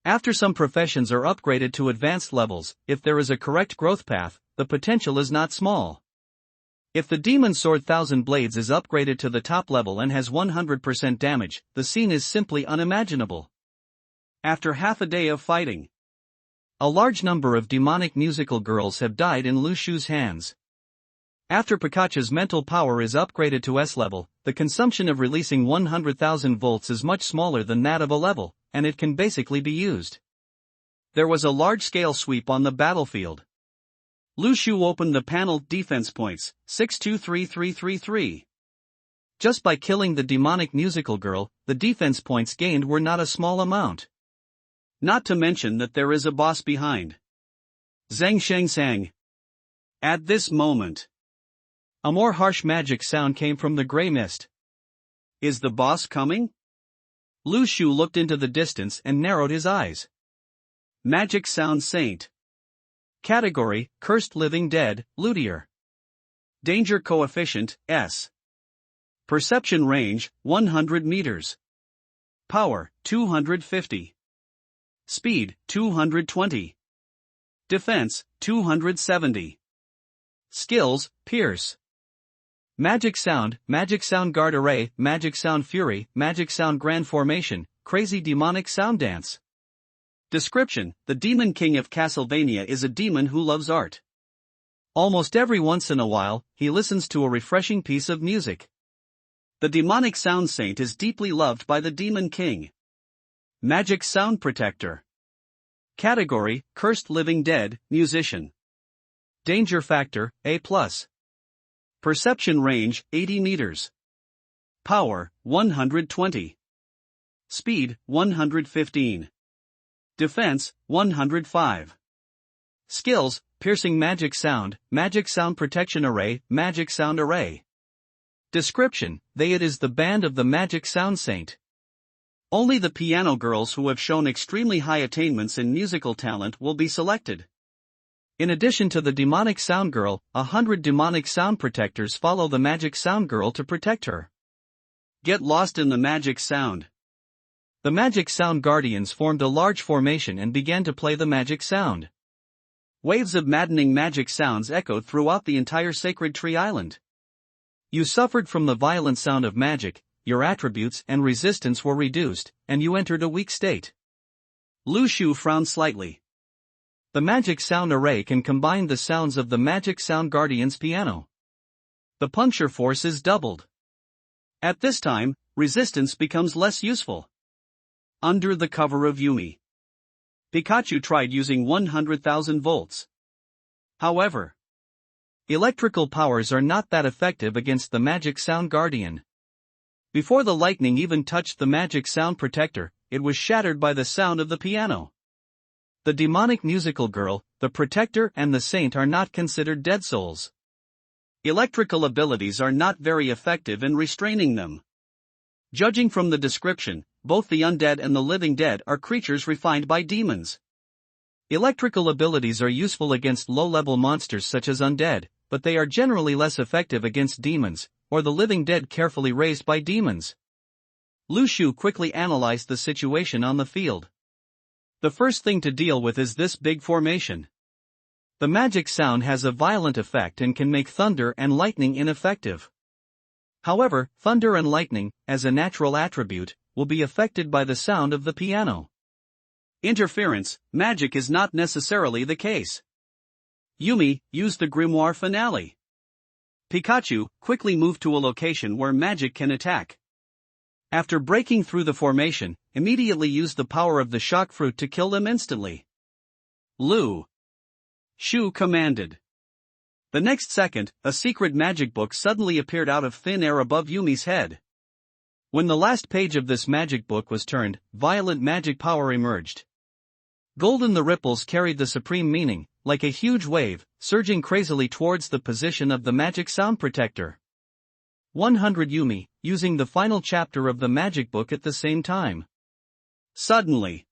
After some professions are upgraded to advanced levels, if there is a correct growth path, the potential is not small. If the Demon Sword 1,000 Blades is upgraded to the top level and has 100% damage, the scene is simply unimaginable. After half a day of fighting, a large number of demonic musical girls have died in Lu Shu's hands. After Pikachu's mental power is upgraded to S level, the consumption of releasing 100,000 volts is much smaller than that of a level, and it can basically be used. There was a large-scale sweep on the battlefield. Lu Shu opened the panel defense points, 623333. Just by killing the demonic musical girl, the defense points gained were not a small amount. Not to mention that there is a boss behind. Zhang Sheng Sang. At this moment, a more harsh magic sound came from the gray mist. Is the boss coming? Lu Shu looked into the distance and narrowed his eyes. Magic Sound Saint. Category, Cursed Living Dead, Luthier. Danger Coefficient, S. Perception Range, 100 meters. Power, 250. Speed, 220. Defense, 270. Skills, Pierce. Magic Sound Guard Array, Magic Sound Fury, Magic Sound Grand Formation, Crazy Demonic Sound Dance. Description: the Demon King of Castlevania is a demon who loves art. Almost every once in a while, he listens to a refreshing piece of music. The demonic sound saint is deeply loved by the Demon King. Magic Sound Protector. Category: Cursed Living Dead, Musician. Danger Factor, A+. Perception Range, 80 meters. Power, 120. Speed, 115. Defense, 105. Skills: Piercing Magic Sound Protection Array, Magic Sound Array. Description: it is the band of the Magic Sound Saint. Only the piano girls who have shown extremely high attainments in musical talent will be selected. In addition to the demonic sound girl, 100 demonic sound protectors follow the magic sound girl to protect her. Get lost in the magic sound. The magic sound guardians formed a large formation and began to play the magic sound. Waves of maddening magic sounds echoed throughout the entire Sacred Tree Island. You suffered from the violent sound of magic, your attributes and resistance were reduced, and you entered a weak state. Lu Shu frowned slightly. The Magic Sound Array can combine the sounds of the Magic Sound Guardian's piano. The puncture force is doubled. At this time, resistance becomes less useful. Under the cover of Yumi, Pikachu tried using 100,000 volts. However, electrical powers are not that effective against the Magic Sound Guardian. Before the lightning even touched the Magic Sound Protector, it was shattered by the sound of the piano. The demonic musical girl, the protector and the saint are not considered dead souls. Electrical abilities are not very effective in restraining them. Judging from the description, both the undead and the living dead are creatures refined by demons. Electrical abilities are useful against low-level monsters such as undead, but they are generally less effective against demons, or the living dead carefully raised by demons. Lu Shu quickly analyzed the situation on the field. The first thing to deal with is this big formation. The magic sound has a violent effect and can make thunder and lightning ineffective. However, thunder and lightning, as a natural attribute, will be affected by the sound of the piano. Interference, magic is not necessarily the case. Yumi used the grimoire finale. Pikachu quickly moved to a location where magic can attack. After breaking through the formation, immediately used the power of the shock fruit to kill them instantly. Lu Shu commanded. The next second, a secret magic book suddenly appeared out of thin air above Yumi's head. When the last page of this magic book was turned, violent magic power emerged. Golden the ripples carried the supreme meaning, like a huge wave, surging crazily towards the position of the magic sound protector. 100 Yumi, using the final chapter of the magic book at the same time. Suddenly,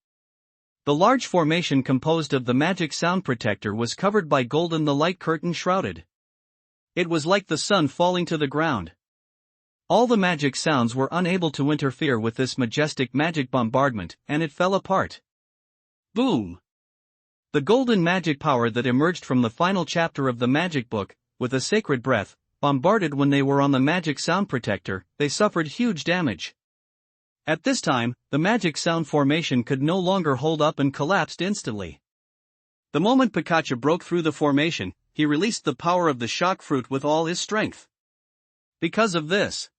the large formation composed of the magic sound protector was covered by golden the light curtain shrouded. It was like the sun falling to the ground. All the magic sounds were unable to interfere with this majestic magic bombardment, and it fell apart. Boom! The golden magic power that emerged from the final chapter of the magic book, with a sacred breath, bombarded when they were on the magic sound protector, they suffered huge damage. At this time, the magic sound formation could no longer hold up and collapsed instantly. The moment Pikachu broke through the formation, he released the power of the shock fruit with all his strength. Because of this,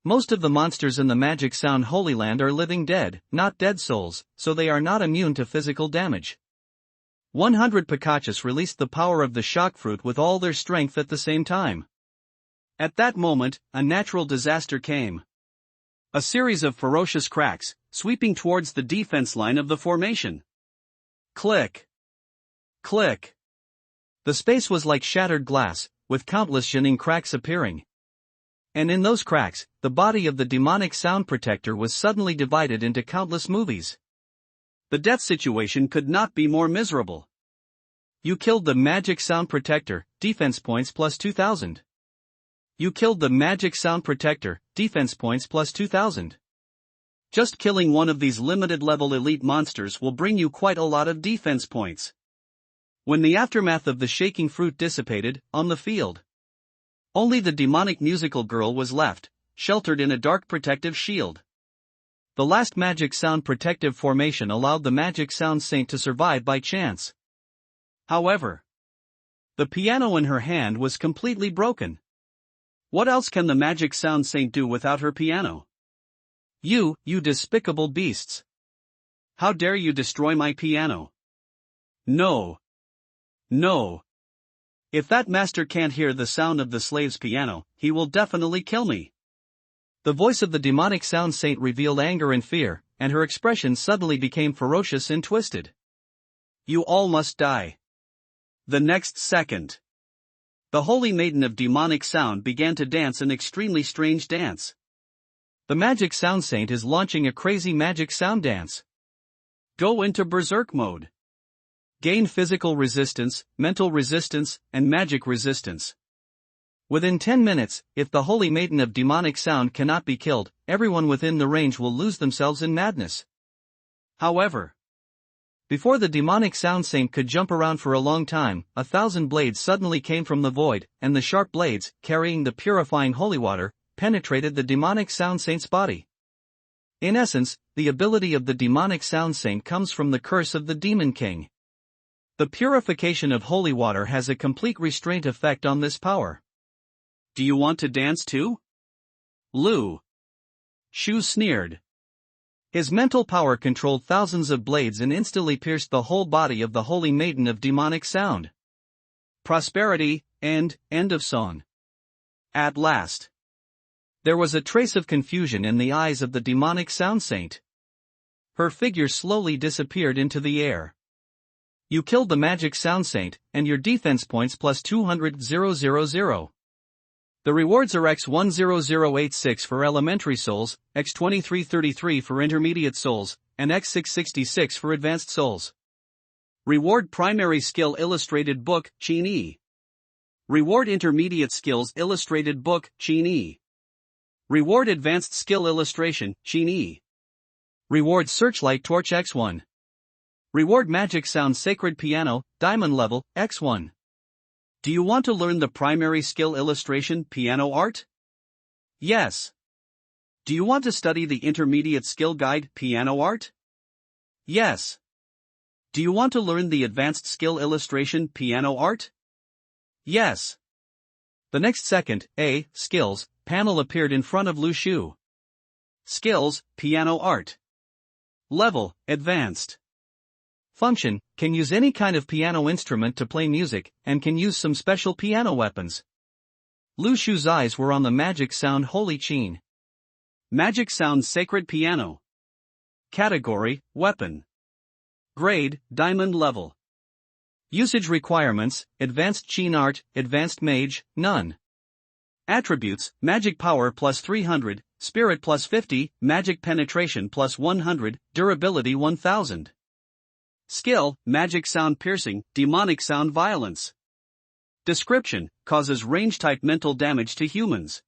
most of the monsters in the Magic Sound Holy Land are living dead, not dead souls, so they are not immune to physical damage. 100 Pikachus released the power of the shock fruit with all their strength at the same time. At that moment, a natural disaster came. A series of ferocious cracks, sweeping towards the defense line of the formation. Click! Click! The space was like shattered glass, with countless shining cracks appearing. And in those cracks, the body of the demonic sound protector was suddenly divided into countless movies. The death situation could not be more miserable. You killed the magic sound protector, defense points plus 2000. You killed the magic sound protector, defense points plus 2000. Just killing one of these limited level elite monsters will bring you quite a lot of defense points. When the aftermath of the shaking fruit dissipated, on the field, only the demonic musical girl was left, sheltered in a dark protective shield. The last magic sound protective formation allowed the magic sound saint to survive by chance. However, the piano in her hand was completely broken. What else can the magic sound saint do without her piano? You despicable beasts! How dare you destroy my piano? No. No. If that master can't hear the sound of the slave's piano, he will definitely kill me. The voice of the demonic sound saint revealed anger and fear, and her expression suddenly became ferocious and twisted. You all must die. The next second, the holy maiden of demonic sound began to dance an extremely strange dance. The magic sound saint is launching a crazy magic sound dance. Go into berserk mode. Gain physical resistance, mental resistance, and magic resistance. Within 10 minutes, if the holy maiden of demonic sound cannot be killed, everyone within the range will lose themselves in madness. However, before the demonic sound saint could jump around for a long time, 1,000 blades suddenly came from the void, and the sharp blades, carrying the purifying holy water, penetrated the demonic sound saint's body. In essence, the ability of the demonic sound saint comes from the curse of the demon king. The purification of holy water has a complete restraint effect on this power. Do you want to dance too? Lu Shu sneered. His mental power controlled thousands of blades and instantly pierced the whole body of the holy maiden of demonic sound. Prosperity, end of song. At last. There was a trace of confusion in the eyes of the demonic sound saint. Her figure slowly disappeared into the air. You killed the magic sound saint, and your defense points plus 200,000. The rewards are X10086 for elementary souls, X2333 for intermediate souls, and X666 for advanced souls. Reward primary skill illustrated book, Chin-E. Reward intermediate skills illustrated book, Chin-E. Reward advanced skill illustration, Chin-E. Reward searchlight torch X1. Reward magic sound sacred piano, diamond level, X1. Do you want to learn the primary skill illustration, piano art? Yes. Do you want to study the intermediate skill guide, piano art? Yes. Do you want to learn the advanced skill illustration, piano art? Yes. The next second, a skills panel appeared in front of Lu Shu. Skills, piano art. Level, advanced. Function, can use any kind of piano instrument to play music, and can use some special piano weapons. Lu Shu's eyes were on the magic sound holy Qin. Magic sound sacred piano. Category, weapon. Grade, diamond level. Usage requirements, advanced Qin art, advanced mage, none. Attributes, magic power plus 300, spirit plus 50, magic penetration plus 100, durability 1000. Skill, magic sound piercing, demonic sound violence. Description, causes range-type mental damage to humans.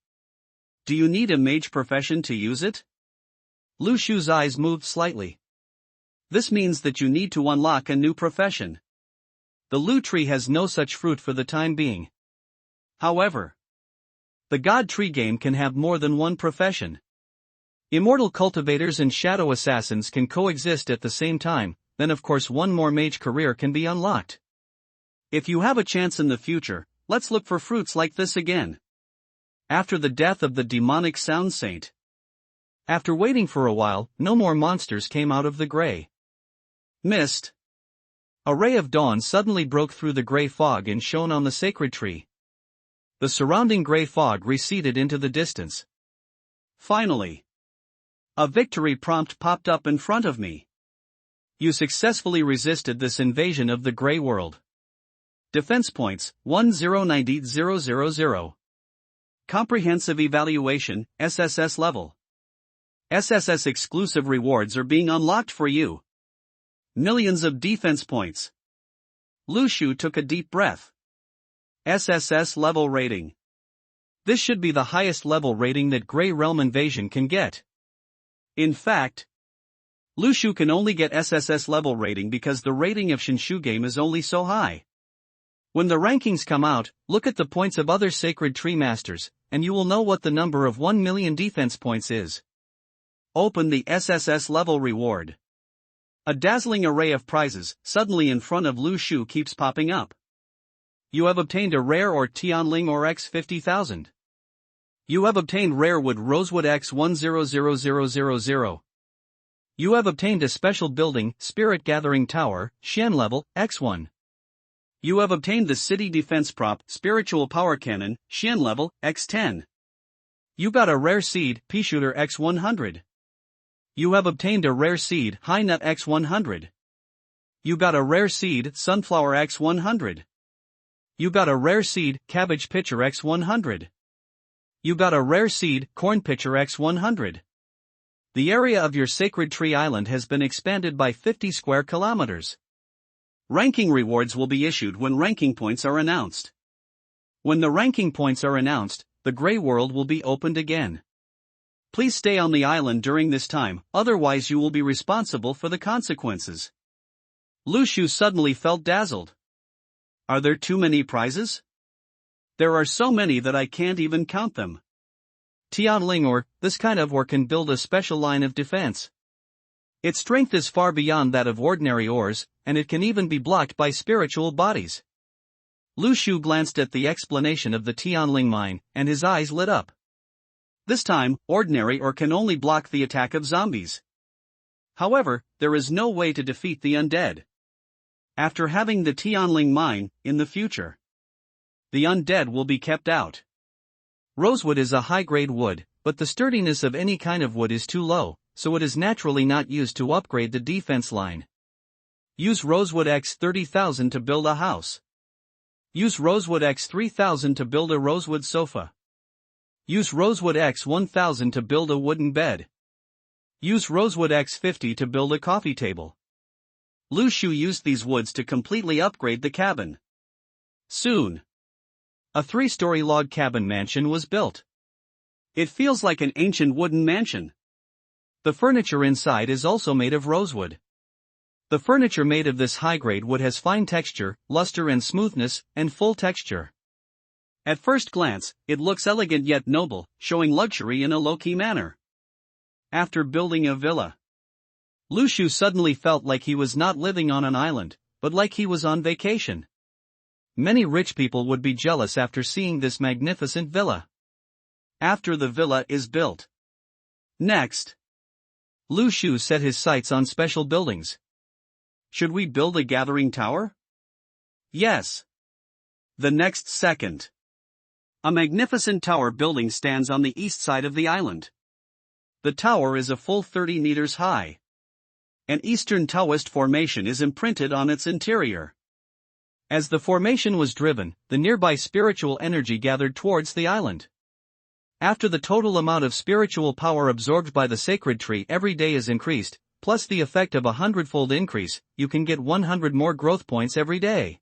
Do you need a mage profession to use it? Lu Shu's eyes moved slightly. This means that you need to unlock a new profession. The Lu tree has no such fruit for the time being. However, the God tree game can have more than one profession. Immortal cultivators and shadow assassins can coexist at the same time. Then of course one more mage career can be unlocked. If you have a chance in the future, let's look for fruits like this again. After the death of the demonic sound saint. After waiting for a while, no more monsters came out of the gray mist. A ray of dawn suddenly broke through the gray fog and shone on the sacred tree. The surrounding gray fog receded into the distance. Finally, a victory prompt popped up in front of me. You successfully resisted this invasion of the gray world. Defense points, 1090000. Comprehensive evaluation, SSS level. SSS exclusive rewards are being unlocked for you. Millions of defense points. Lu Shu took a deep breath. SSS level rating. This should be the highest level rating that Gray Realm Invasion can get. In fact, Lu Shu can only get SSS level rating because the rating of Shinshu game is only so high. When the rankings come out, look at the points of other Sacred Tree Masters, and you will know what the number of 1 million defense points is. Open the SSS level reward. A dazzling array of prizes suddenly in front of Lu Shu keeps popping up. You have obtained a rare or Tianling or X 50,000. You have obtained rare wood rosewood X 100000. You have obtained a special building, Spirit Gathering Tower, Xian level, X1. You have obtained the city defense prop, Spiritual Power Cannon, Xian level, X10. You got a rare seed, Pea Shooter X100. You have obtained a rare seed, High Nut X100. You got a rare seed, Sunflower X100. You got a rare seed, Cabbage Pitcher X100. You got a rare seed, Corn Pitcher X100. The area of your Sacred Tree Island has been expanded by 50 square kilometers. Ranking rewards will be issued when ranking points are announced. When the ranking points are announced, the Grey World will be opened again. Please stay on the island during this time, otherwise you will be responsible for the consequences. Lu Shu suddenly felt dazzled. Are there too many prizes? There are so many that I can't even count them. Tianling ore, this kind of ore can build a special line of defense. Its strength is far beyond that of ordinary ores, and it can even be blocked by spiritual bodies. Lu Shu glanced at the explanation of the Tianling mine, and his eyes lit up. This time, ordinary ore can only block the attack of zombies. However, there is no way to defeat the undead. After having the Tianling mine, in the future, the undead will be kept out. Rosewood is a high-grade wood, but the sturdiness of any kind of wood is too low, so it is naturally not used to upgrade the defense line. Use Rosewood X 30,000 to build a house. Use Rosewood X 3000 to build a rosewood sofa. Use Rosewood X 1000 to build a wooden bed. Use Rosewood X 50 to build a coffee table. Lu Shu used these woods to completely upgrade the cabin. Soon, a 3-story log cabin mansion was built. It feels like an ancient wooden mansion. The furniture inside is also made of rosewood. The furniture made of this high-grade wood has fine texture, luster and smoothness, and full texture. At first glance, it looks elegant yet noble, showing luxury in a low-key manner. After building a villa, Lu Shu suddenly felt like he was not living on an island, but like he was on vacation. Many rich people would be jealous after seeing this magnificent villa. After the villa is built. Next, Lu Shu set his sights on special buildings. Should we build a gathering tower? Yes. The next second, a magnificent tower building stands on the east side of the island. The tower is a full 30 meters high. An Eastern Taoist formation is imprinted on its interior. As the formation was driven, the nearby spiritual energy gathered towards the island. After the total amount of spiritual power absorbed by the sacred tree every day is increased, plus the effect of a 100-fold increase, you can get 100 more growth points every day.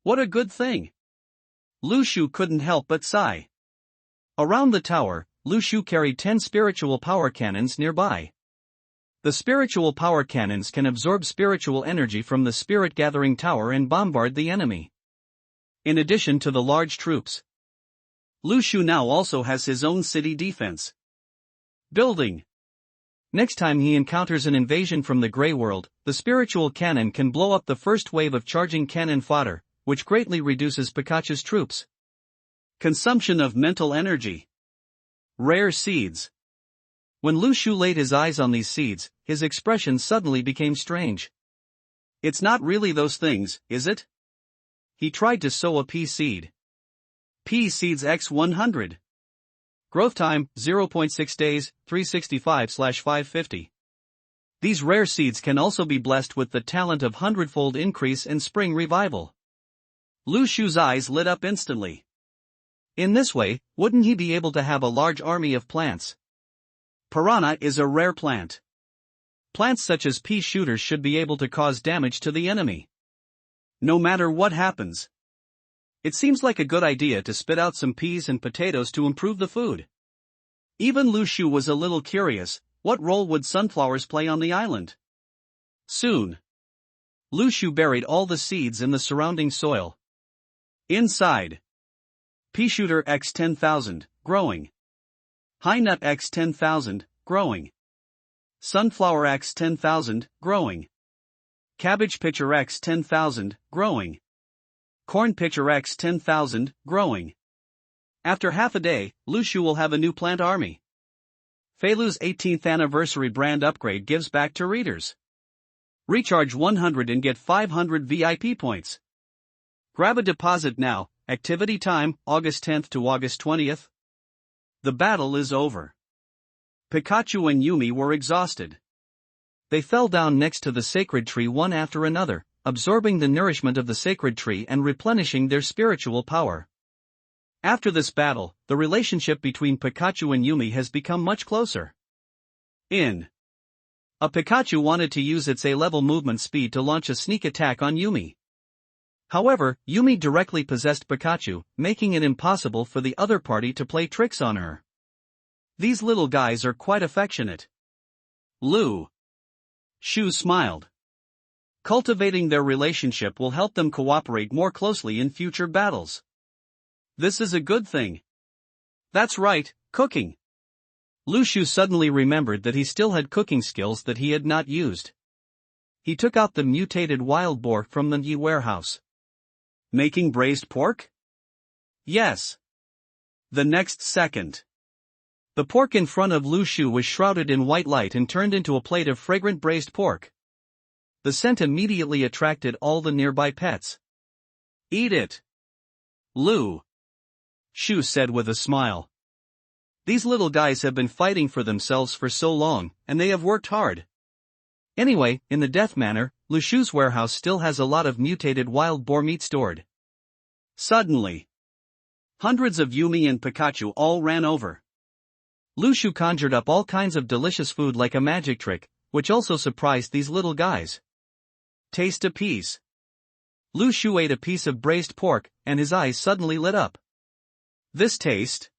What a good thing! Lu Shu couldn't help but sigh. Around the tower, Lu Shu carried 10 spiritual power cannons nearby. The spiritual power cannons can absorb spiritual energy from the spirit gathering tower and bombard the enemy. In addition to the large troops, Lu Shu now also has his own city defense building. Next time he encounters an invasion from the Grey World, the spiritual cannon can blow up the first wave of charging cannon fodder, which greatly reduces Pikachu's troops. Consumption of mental energy. Rare seeds. When Lu Shu laid his eyes on these seeds, his expression suddenly became strange. It's not really those things, is it? He tried to sow a pea seed. Pea seeds X100. Growth time, 0.6 days, 365/550. These rare seeds can also be blessed with the talent of 100-fold increase and spring revival. Lu Shu's eyes lit up instantly. In this way, wouldn't he be able to have a large army of plants? Piranha is a rare plant. Plants such as pea shooters should be able to cause damage to the enemy. No matter what happens. It seems like a good idea to spit out some peas and potatoes to improve the food. Even Lu Shu was a little curious, What role would sunflowers play on the island? Soon, Lu Shu buried all the seeds in the surrounding soil. Inside, pea shooter x 10,000, growing. High nut x 10,000, growing. Sunflower x 10,000, growing. Cabbage pitcher x 10,000, growing. Corn pitcher x 10,000, growing. After half a day, Lu Shu will have a new plant army. Feilu's 18th anniversary brand upgrade gives back to readers. Recharge 100 and get 500 VIP points. Grab a deposit now. Activity time, August 10th to August 20th. The battle is over. Pikachu and Yumi were exhausted. They fell down next to the sacred tree one after another, absorbing the nourishment of the sacred tree and replenishing their spiritual power. After this battle, the relationship between Pikachu and Yumi has become much closer. A Pikachu wanted to use its A-level movement speed to launch a sneak attack on Yumi. However, Yumi directly possessed Pikachu, making it impossible for the other party to play tricks on her. These little guys are quite affectionate. Lu Shu smiled. Cultivating their relationship will help them cooperate more closely in future battles. This is a good thing. That's right, cooking. Lu Shu suddenly remembered that he still had cooking skills that he had not used. He took out the mutated wild boar from the warehouse. Making braised pork? Yes. The next second, the pork in front of Lu Shu was shrouded in white light and turned into a plate of fragrant braised pork. The scent immediately attracted all the nearby pets. Eat it, Lu Shu said with a smile. These little guys have been fighting for themselves for so long, and they have worked hard. Anyway, in the death manor, Lu Shu's warehouse still has a lot of mutated wild boar meat stored. Suddenly, hundreds of Yumi and Pikachu all ran over. Lu Shu conjured up all kinds of delicious food like a magic trick, which also surprised these little guys. Taste a piece. Lu Shu ate a piece of braised pork, and his eyes suddenly lit up. This taste?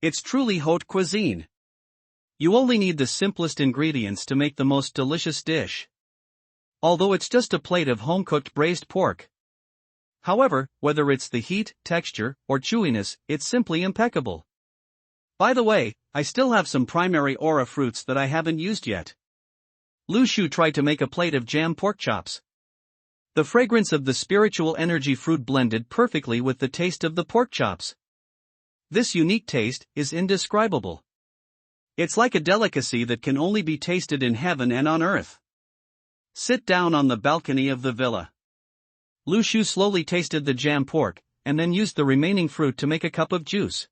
It's truly haute cuisine. You only need the simplest ingredients to make the most delicious dish. Although it's just a plate of home-cooked braised pork. However, whether it's the heat, texture, or chewiness, it's simply impeccable. By the way, I still have some primary aura fruits that I haven't used yet. Lu Shu tried to make a plate of jam pork chops. The fragrance of the spiritual energy fruit blended perfectly with the taste of the pork chops. This unique taste is indescribable. It's like a delicacy that can only be tasted in heaven and on earth. Sit down on the balcony of the villa. Lu Shu slowly tasted the jam pork, and then used the remaining fruit to make a cup of juice.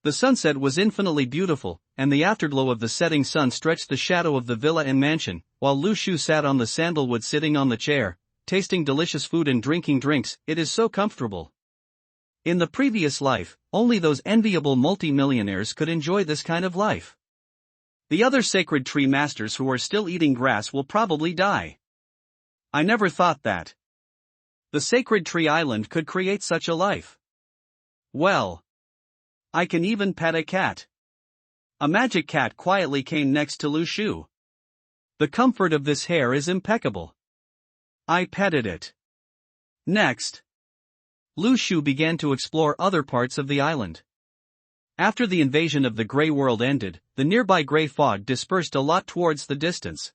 The sunset was infinitely beautiful, and the afterglow of the setting sun stretched the shadow of the villa and mansion, while Lu Shu sat on the sandalwood sitting on the chair, tasting delicious food and drinking drinks. It is so comfortable. In the previous life, only those enviable multi-millionaires could enjoy this kind of life. The other sacred tree masters who are still eating grass will probably die. I never thought that the sacred tree island could create such a life. Well, I can even pet a cat. A magic cat quietly came next to Lu Shu. The comfort of this hair is impeccable. I petted it. Next, Lu Shu began to explore other parts of the island. After the invasion of the Grey World ended, the nearby grey fog dispersed a lot towards the distance.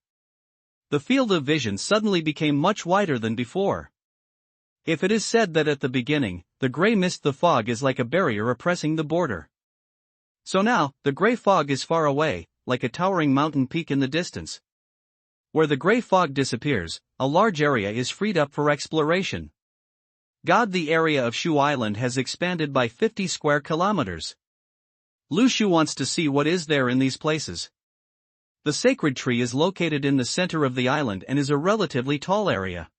The field of vision suddenly became much wider than before. If it is said that at the beginning, the grey mist, the fog is like a barrier oppressing the border. So now, the grey fog is far away, like a towering mountain peak in the distance. Where the grey fog disappears, a large area is freed up for exploration. The area of Shu Island has expanded by 50 square kilometers. Lu Shu wants to see what is there in these places. The sacred tree is located in the center of the island and is a relatively tall area.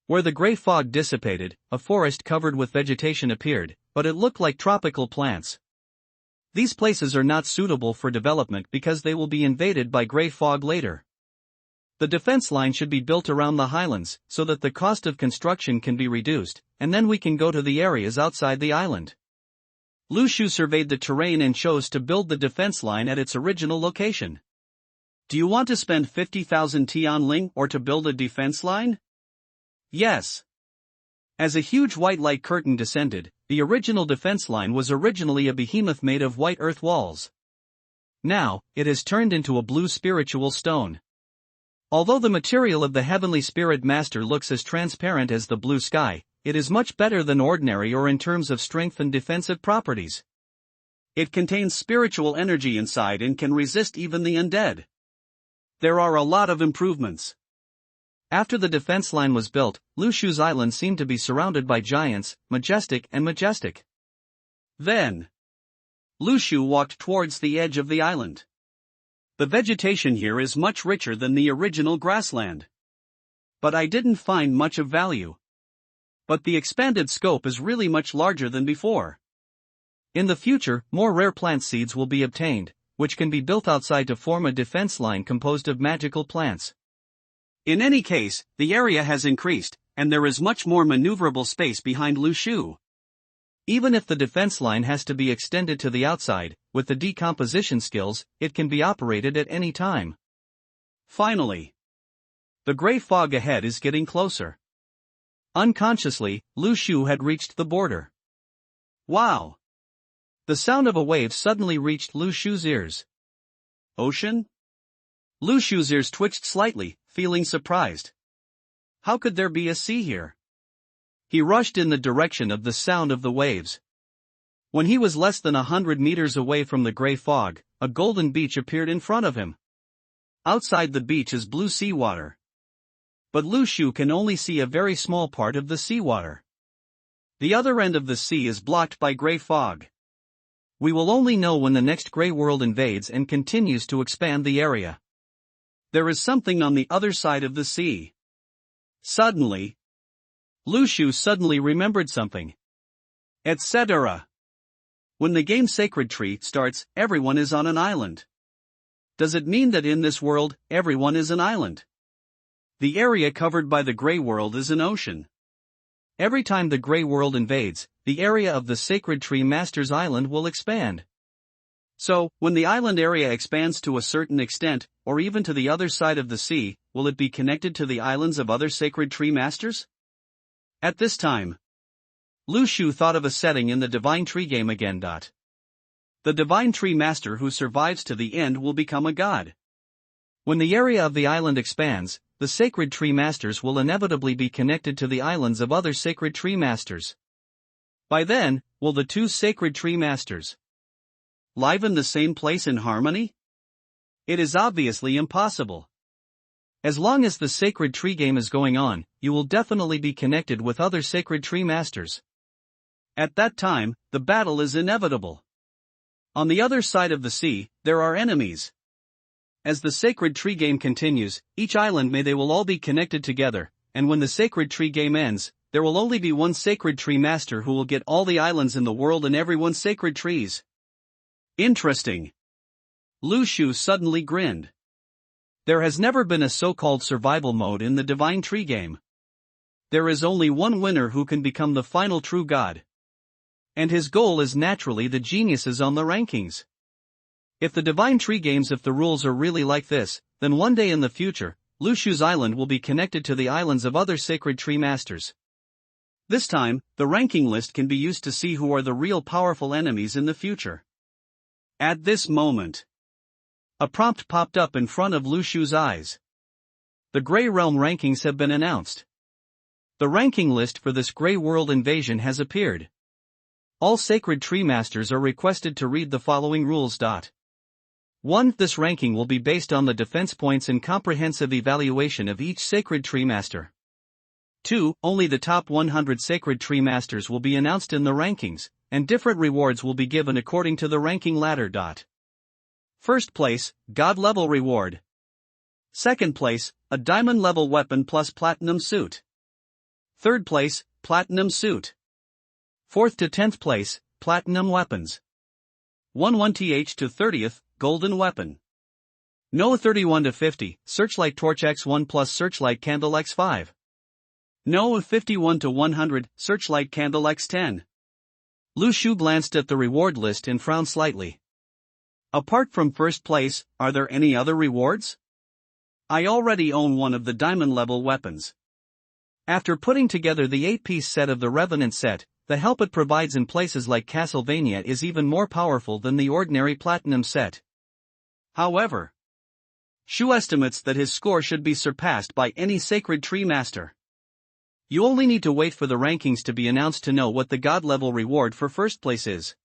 Where the grey fog dissipated, a forest covered with vegetation appeared, but it looked like tropical plants. These places are not suitable for development because they will be invaded by grey fog later. The defense line should be built around the highlands, so that the cost of construction can be reduced, and then we can go to the areas outside the island. Lu Shu surveyed the terrain and chose to build the defense line at its original location. Do you want to spend 50,000 Tianling or to build a defense line? Yes. As a huge white light curtain descended, the original defense line was originally a behemoth made of white earth walls. Now, it has turned into a blue spiritual stone. Although the material of the Heavenly Spirit Master looks as transparent as the blue sky, it is much better than ordinary or in terms of strength and defensive properties. It contains spiritual energy inside and can resist even the undead. There are a lot of improvements. After the defense line was built, Lu Shu's island seemed to be surrounded by giants, majestic. Then, Lu Shu walked towards the edge of the island. The vegetation here is much richer than the original grassland. But I didn't find much of value. But the expanded scope is really much larger than before. In the future, more rare plant seeds will be obtained, which can be built outside to form a defense line composed of magical plants. In any case, the area has increased, and there is much more maneuverable space behind Lu Shu. Even if the defense line has to be extended to the outside, with the decomposition skills, it can be operated at any time. Finally, the gray fog ahead is getting closer. Unconsciously, Lu Shu had reached the border. Wow! The sound of a wave suddenly reached Lu Shu's ears. Ocean? Lu Shu's ears twitched slightly, feeling surprised. How could there be a sea here? He rushed in the direction of the sound of the waves. When he was less than 100 meters away from the gray fog, a golden beach appeared in front of him. Outside the beach is blue seawater. But Lu Shu can only see a very small part of the seawater. The other end of the sea is blocked by gray fog. We will only know when the next gray world invades and continues to expand the area. There is something on the other side of the sea. Suddenly, Lu Shu suddenly remembered something. Etc. When the game Sacred Tree starts, everyone is on an island. Does it mean that in this world, everyone is an island? The area covered by the gray world is an ocean. Every time the gray world invades, the area of the Sacred Tree Master's island will expand. So, when the island area expands to a certain extent, or even to the other side of the sea, will it be connected to the islands of other Sacred Tree Masters? At this time, Lu Shu thought of a setting in the Divine Tree game again. The Divine Tree Master who survives to the end will become a god. When the area of the island expands, the Sacred Tree Masters will inevitably be connected to the islands of other Sacred Tree Masters. By then, will the two Sacred Tree Masters live in the same place in harmony? It is obviously impossible. As long as the Sacred Tree game is going on, you will definitely be connected with other Sacred Tree Masters. At that time, the battle is inevitable. On the other side of the sea, there are enemies. As the Sacred Tree game continues, each island they will all be connected together, and when the Sacred Tree game ends, there will only be one Sacred Tree Master who will get all the islands in the world and everyone's sacred trees. Interesting. Lu Shu suddenly grinned. There has never been a so-called survival mode in the Divine Tree game. There is only one winner who can become the final true god. And his goal is naturally the geniuses on the rankings. If the Divine Tree games, if the rules are really like this, then one day in the future, Lu Shu's island will be connected to the islands of other Sacred Tree Masters. This time, the ranking list can be used to see who are the real powerful enemies in the future. At this moment, a prompt popped up in front of Lu Shu's eyes. The Grey Realm rankings have been announced. The ranking list for this Grey World invasion has appeared. All Sacred Tree Masters are requested to read the following rules. 1. This ranking will be based on the defense points and comprehensive evaluation of each Sacred Tree Master. 2. Only the top 100 Sacred Tree Masters will be announced in the rankings, and different rewards will be given according to the ranking ladder. First place, God level reward. Second place, a diamond level weapon plus platinum suit. Third place, platinum suit. Fourth to 10th place, platinum weapons. 1th to 30th, golden weapon. No 31 to 50, searchlight torch X1 plus searchlight candle X5. No 51 to 100, searchlight candle X10. Lu Shu glanced at the reward list and frowned slightly. Apart from first place, are there any other rewards? I already own one of the diamond level weapons. After putting together the 8-piece set of the Revenant set, the help it provides in places like Castlevania is even more powerful than the ordinary Platinum set. However, Shu estimates that his score should be surpassed by any Sacred Tree Master. You only need to wait for the rankings to be announced to know what the God level reward for first place is.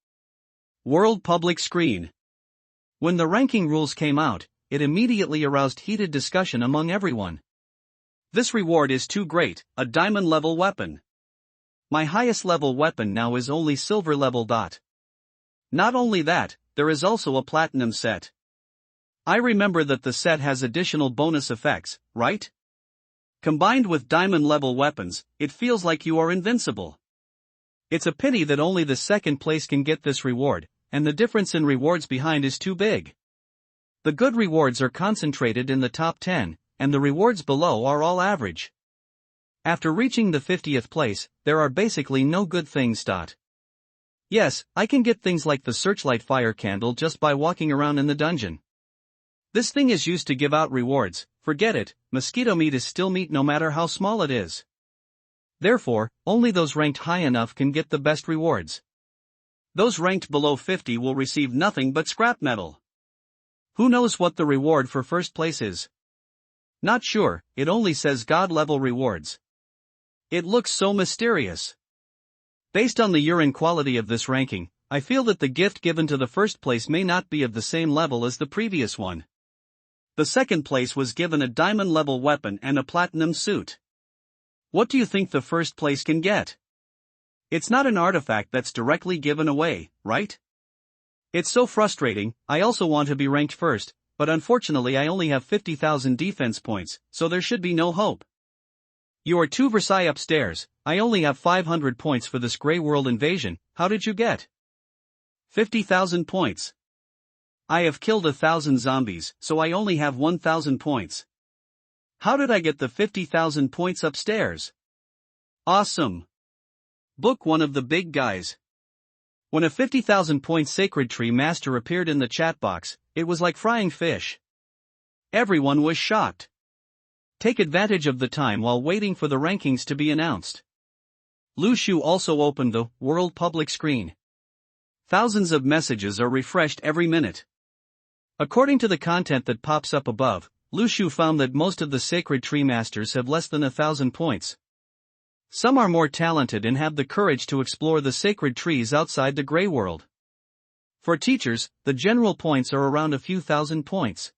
World Public Screen. When the ranking rules came out, it immediately aroused heated discussion among everyone. This reward is too great, a diamond level weapon. My highest level weapon now is only silver level. Not only that, there is also a platinum set. I remember that the set has additional bonus effects, right? Combined with diamond level weapons, it feels like you are invincible. It's a pity that only the second place can get this reward, and the difference in rewards behind is too big. The good rewards are concentrated in the top 10, and the rewards below are all average. After reaching the 50th place, there are basically no good things. Yes, I can get things like the Searchlight Fire Candle just by walking around in the dungeon. This thing is used to give out rewards. Forget it, mosquito meat is still meat no matter how small it is. Therefore, only those ranked high enough can get the best rewards. Those ranked below 50 will receive nothing but scrap metal. Who knows what the reward for first place is? Not sure, it only says God level rewards. It looks so mysterious. Based on the urine quality of this ranking, I feel that the gift given to the first place may not be of the same level as the previous one. The second place was given a diamond level weapon and a platinum suit. What do you think the first place can get? It's not an artifact that's directly given away, right? It's so frustrating. I also want to be ranked first, but unfortunately I only have 50,000 defense points, so there should be no hope. You are 2 Versailles upstairs. I only have 500 points for this Grey World invasion. How did you get 50,000 points? I have killed 1,000 zombies, so I only have 1,000 points. How did I get the 50,000 points upstairs? Awesome. Book one of the big guys. When a 50,000 point Sacred Tree Master appeared in the chat box, it was like frying fish. Everyone was shocked. Take advantage of the time while waiting for the rankings to be announced. Lu Shu also opened the World Public Screen. Thousands of messages are refreshed every minute. According to the content that pops up above, Lu Shu found that most of the Sacred Tree Masters have less than 1,000 points. Some are more talented and have the courage to explore the sacred trees outside the Grey World. For teachers, the general points are around a few thousand points.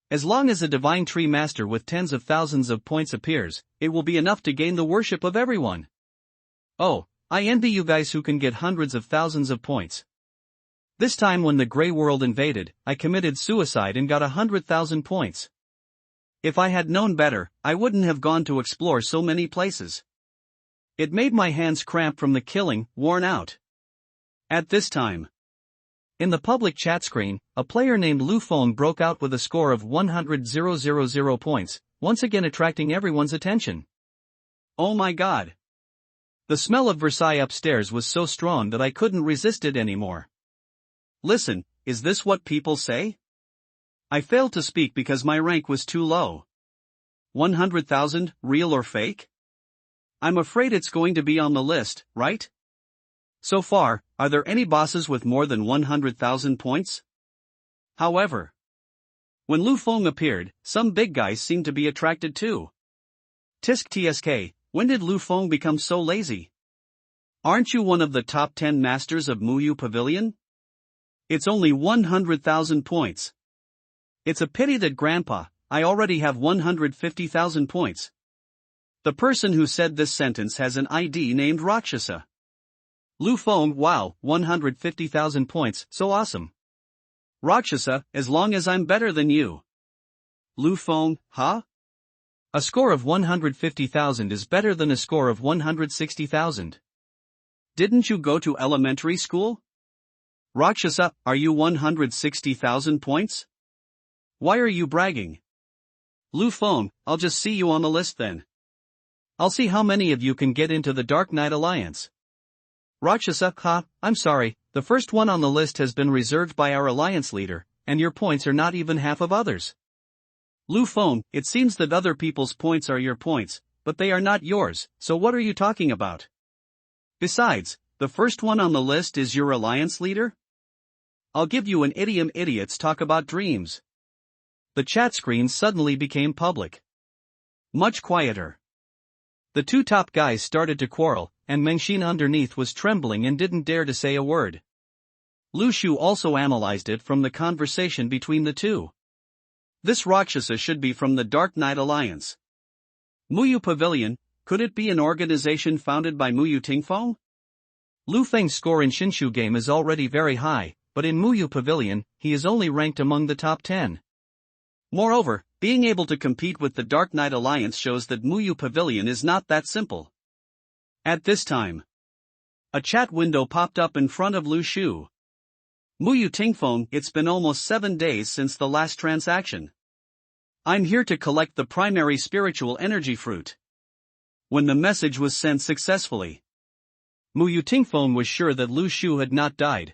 As long as a Divine Tree Master with tens of thousands of points appears, it will be enough to gain the worship of everyone. Oh, I envy you guys who can get hundreds of thousands of points. This time when the Grey World invaded, I committed suicide and got 100,000 points. If I had known better, I wouldn't have gone to explore so many places. It made my hands cramp from the killing, worn out. At this time, in the public chat screen, a player named Lu Feng broke out with a score of 100,000 points, once again attracting everyone's attention. Oh my god. The smell of Versailles upstairs was so strong that I couldn't resist it anymore. Listen, is this what people say? I failed to speak because my rank was too low. 100,000, real or fake? I'm afraid it's going to be on the list, right? So far, are there any bosses with more than 100,000 points? However, when Lu Feng appeared, some big guys seemed to be attracted too. Tisk TSK, when did Lu Feng become so lazy? Aren't you one of the top 10 masters of Muyu Pavilion? It's only 100,000 points. It's a pity that Grandpa, I already have 150,000 points. The person who said this sentence has an ID named Rakshasa. Lu Feng, wow, 150,000 points, so awesome. Rakshasa, as long as I'm better than you. Lu Feng, huh? A score of 150,000 is better than a score of 160,000. Didn't you go to elementary school? Rakshasa, are you 160,000 points? Why are you bragging? Lu Feng, I'll just see you on the list then. I'll see how many of you can get into the Dark Knight Alliance. Rakshasa, I'm sorry, the first one on the list has been reserved by our alliance leader, and your points are not even half of others. Lu Feng, it seems that other people's points are your points, but they are not yours, so what are you talking about? Besides, the first one on the list is your alliance leader? I'll give you an idiom idiots talk about dreams. The chat screen suddenly became public. Much quieter. The two top guys started to quarrel, and Mengxin underneath was trembling and didn't dare to say a word. Lu Shu also analyzed it from the conversation between the two. This Rakshasa should be from the Dark Knight Alliance. Muyu Pavilion, could it be an organization founded by Muyu Tingfeng? Lu Feng's score in Shinshu game is already very high, but in Muyu Pavilion, he is only ranked among the top 10. Moreover, being able to compete with the Dark Knight Alliance shows that Muyu Pavilion is not that simple. At this time, a chat window popped up in front of Lu Shu. Muyu Tingfeng, it's been almost 7 days since the last transaction. I'm here to collect the primary spiritual energy fruit. When the message was sent successfully, Muyu Tingfeng was sure that Lu Shu had not died.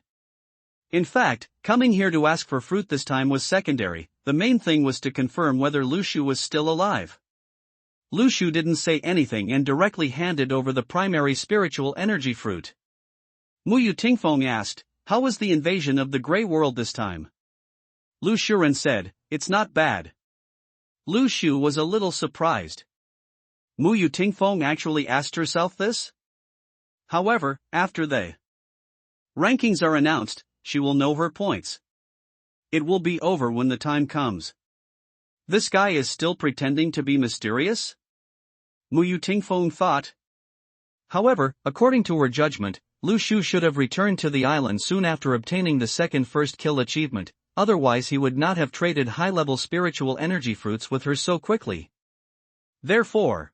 In fact, coming here to ask for fruit this time was secondary, the main thing was to confirm whether Lu Shu was still alive. Lu Shu didn't say anything and directly handed over the primary spiritual energy fruit. Muyu Tingfeng asked, how was the invasion of the Grey World this time? Lu Shuren said, it's not bad. Lu Shu was a little surprised. Muyu Tingfeng actually asked herself this? However, after the rankings are announced, she will know her points. It will be over when the time comes. This guy is still pretending to be mysterious? Muyu Tingfeng thought. However, according to her judgment, Lu Shu should have returned to the island soon after obtaining the second first kill achievement, otherwise he would not have traded high-level spiritual energy fruits with her so quickly. Therefore,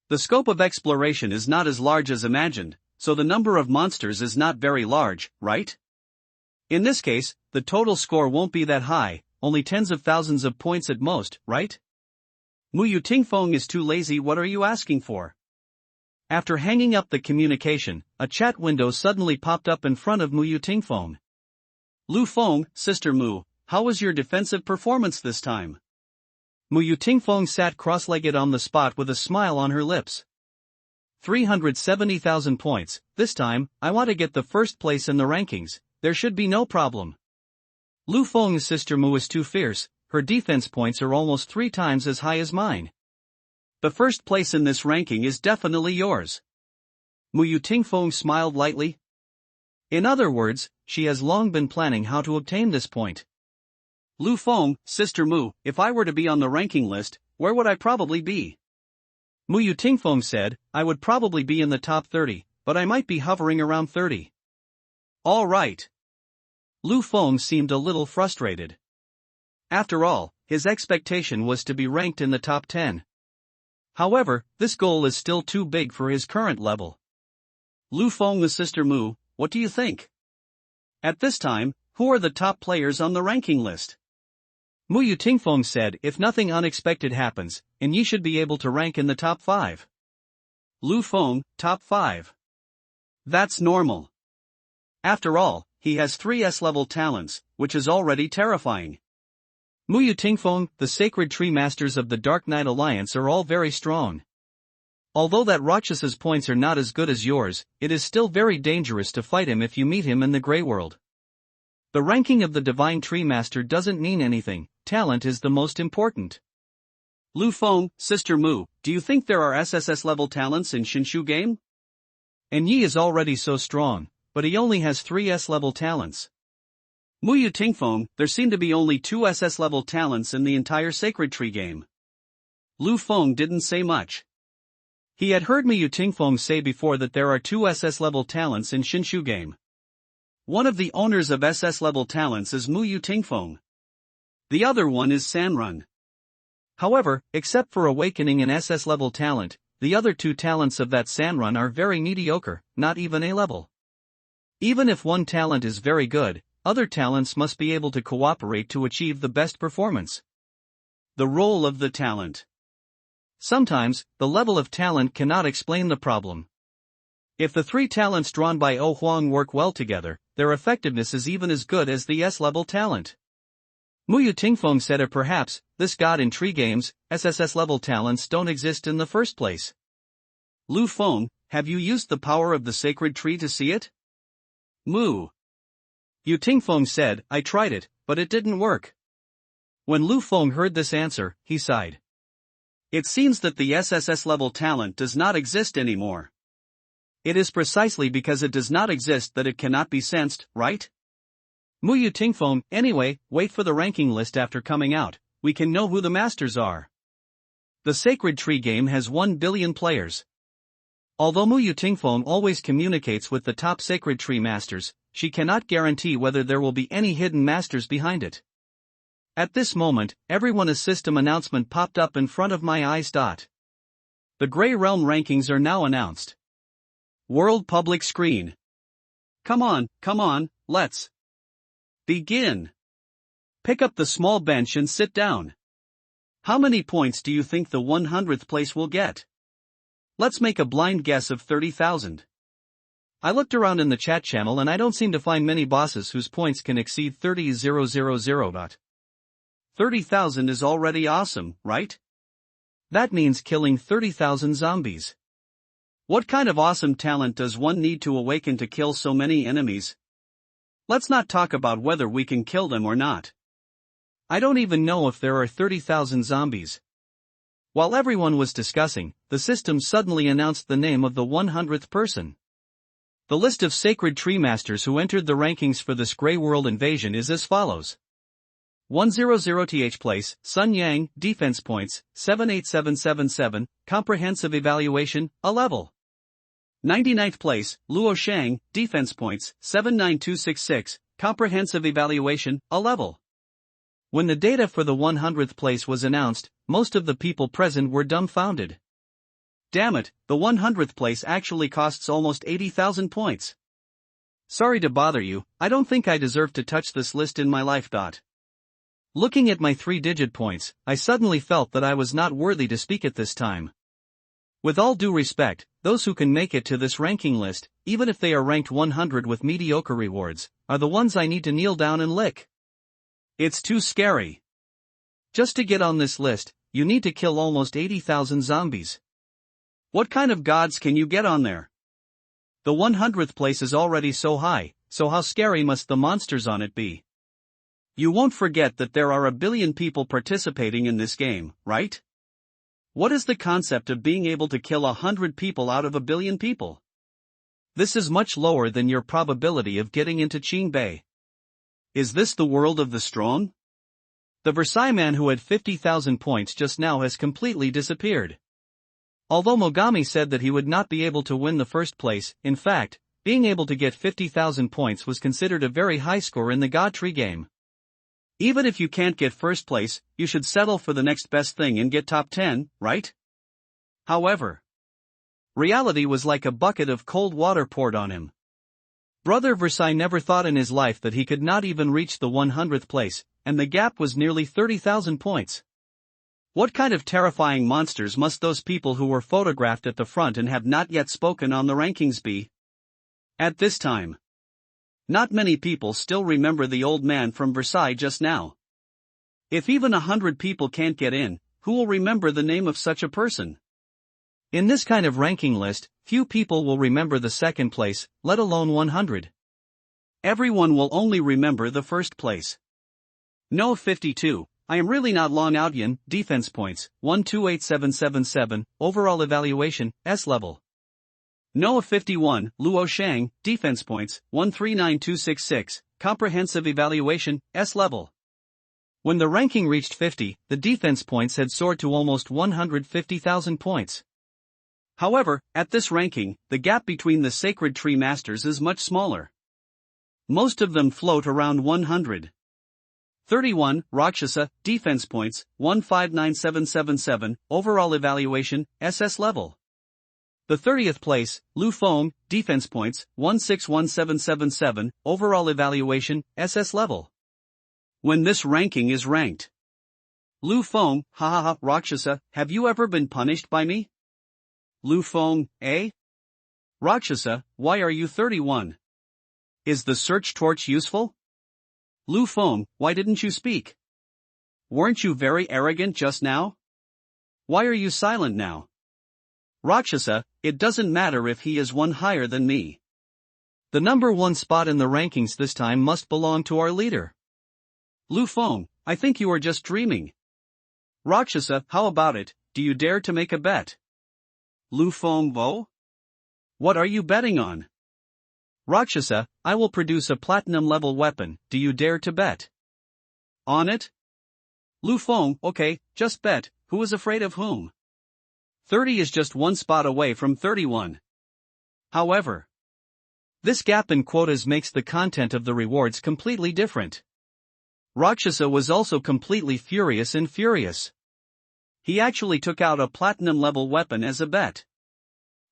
the scope of exploration is not as large as imagined, so the number of monsters is not very large, right? In this case, the total score won't be that high, only tens of thousands of points at most, right? Muyu Tingfeng is too lazy. What are you asking for? After hanging up the communication, a chat window suddenly popped up in front of Muyu Tingfeng. Lu Feng, Sister Mu, how was your defensive performance this time? Muyu Tingfeng sat cross-legged on the spot with a smile on her lips. 370,000 points, this time, I want to get the first place in the rankings, there should be no problem. Lu Feng's Sister Mu is too fierce, her defense points are almost 3 times as high as mine. The first place in this ranking is definitely yours. Muyu Tingfeng smiled lightly. In other words, she has long been planning how to obtain this point. Lu Feng, Sister Mu, if I were to be on the ranking list, where would I probably be? Muyu Tingfeng said, I would probably be in the top 30, but I might be hovering around 30. All right. Lu Feng seemed a little frustrated. After all, his expectation was to be ranked in the top 10. However, this goal is still too big for his current level. Lu Feng, Sister Mu, what do you think? At this time, who are the top players on the ranking list? Muyu Tingfeng said, if nothing unexpected happens, and ye should be able to rank in the top 5. Lu Feng, top 5. That's normal. After all, he has 3 S-level talents, which is already terrifying. Muyu Tingfeng, the sacred tree masters of the Dark Knight Alliance are all very strong. Although that Rakshas's points are not as good as yours, it is still very dangerous to fight him if you meet him in the Grey World. The ranking of the Divine Tree Master doesn't mean anything, talent is the most important. Lu Feng, Sister Mu, do you think there are SSS-level talents in Shinshu game? And Yi is already so strong, but he only has 3 S-level talents. Muyu Tingfeng, there seem to be only 2 SS-level talents in the entire Sacred Tree game. Lu Feng didn't say much. He had heard Muyu Tingfeng say before that there are 2 SS-level talents in Shinshu game. One of the owners of SS-level talents is Muyu Tingfeng. The other one is Sanrun. However, except for Awakening and SS-level talent, the other 2 talents of that Sanrun are very mediocre, not even A-level. Even if one talent is very good, other talents must be able to cooperate to achieve the best performance. The role of the talent. Sometimes, the level of talent cannot explain the problem. If the 3 talents drawn by Oh Huang work well together, their effectiveness is even as good as the S-level talent. Muyu Tingfeng said, or perhaps, this god in tree games, SSS-level talents don't exist in the first place. Lu Feng, have you used the power of the sacred tree to see it? Mu Yu Tingfeng said, I tried it, but it didn't work. When Lu Feng heard this answer, he sighed. It seems that the SSS-level talent does not exist anymore. It is precisely because it does not exist that it cannot be sensed, right? Muyu Tingfeng, anyway, wait for the ranking list after coming out, we can know who the masters are. The Sacred Tree game has 1 billion players. Although Muyu Tingfeng always communicates with the top Sacred Tree masters, she cannot guarantee whether there will be any hidden masters behind it. At this moment, everyone's system announcement popped up in front of my eyes. The Grey Realm rankings are now announced. World public screen. Come on, let's begin. Pick up the small bench and sit down. How many points do you think the 100th place will get? Let's make a blind guess of 30,000. I looked around in the chat channel and I don't seem to find many bosses whose points can exceed 30,000. 30,000 is already awesome, right? That means killing 30,000 zombies. What kind of awesome talent does one need to awaken to kill so many enemies? Let's not talk about whether we can kill them or not. I don't even know if there are 30,000 zombies. While everyone was discussing, the system suddenly announced the name of the 100th person. The list of Sacred Tree Masters who entered the rankings for this Grey World invasion is as follows. 100th place, Sun Yang, defense points, 78777, comprehensive evaluation, a level. 99th place, Luo Shang, defense points, 79266, comprehensive evaluation, a level. When the data for the 100th place was announced, most of the people present were dumbfounded. Damn it, the 100th place actually costs almost 80,000 points. Sorry to bother you, I don't think I deserve to touch this list in my life. Looking at my 3-digit points, I suddenly felt that I was not worthy to speak at this time. With all due respect, those who can make it to this ranking list, even if they are ranked 100 with mediocre rewards, are the ones I need to kneel down and lick. It's too scary. Just to get on this list, you need to kill almost 80,000 zombies. What kind of gods can you get on there? The 100th place is already so high, so how scary must the monsters on it be? You won't forget that there are a billion people participating in this game, right? What is the concept of being able to kill 100 people out of a billion people? This is much lower than your probability of getting into Qingbei. Is this the world of the strong? The Versailles man who had 50,000 points just now has completely disappeared. Although Mogami said that he would not be able to win the first place, in fact, being able to get 50,000 points was considered a very high score in the God Tree game. Even if you can't get first place, you should settle for the next best thing and get top 10, right? However, reality was like a bucket of cold water poured on him. Brother Versailles never thought in his life that he could not even reach the 100th place, and the gap was nearly 30,000 points. What kind of terrifying monsters must those people who were photographed at the front and have not yet spoken on the rankings be? At this time, not many people still remember the old man from Versailles just now. If even 100 people can't get in, who will remember the name of such a person? In this kind of ranking list, few people will remember the second place, let alone 100. Everyone will only remember the first place. No 52, I am really not Long Outyan, defense points, 128777, overall evaluation, S level. Noah 51, Luo Shang, defense points, 139266, comprehensive evaluation, S level. When the ranking reached 50, the defense points had soared to almost 150,000 points. However, at this ranking, the gap between the Sacred Tree Masters is much smaller. Most of them float around 100. 31, Rakshasa, defense points, 159777, overall evaluation, SS level. The 30th place, Lu Feng, defense points, 161777, overall evaluation, SS level. When this ranking is ranked. Lu Feng, Rakshasa, have you ever been punished by me? Lu Feng, eh? Rakshasa, why are you 31? Is the search torch useful? Lu Feng, why didn't you speak? Weren't you very arrogant just now? Why are you silent now? Rakshasa, it doesn't matter if he is one higher than me. The number one spot in the rankings this time must belong to our leader. Lu Feng, I think you are just dreaming. Rakshasa, how about it, do you dare to make a bet? Lu Feng Vo? What are you betting on? Rakshasa, I will produce a platinum-level weapon, do you dare to bet? On it? Lu Feng, okay, just bet, who is afraid of whom? 30 is just one spot away from 31. However, this gap in quotas makes the content of the rewards completely different. Rakshasa was also completely furious. He actually took out a platinum-level weapon as a bet.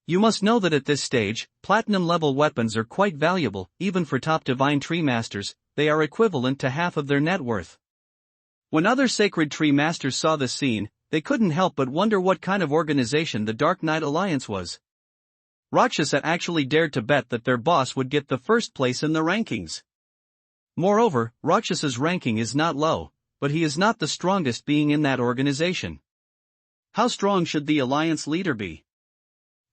You must know that at this stage, platinum-level weapons are quite valuable, even for top divine tree masters, they are equivalent to half of their net worth. When other sacred tree masters saw this scene, they couldn't help but wonder what kind of organization the Dark Knight Alliance was. Rakshasa actually dared to bet that their boss would get the first place in the rankings. Moreover, Rakshasa's ranking is not low, but he is not the strongest being in that organization. How strong should the alliance leader be?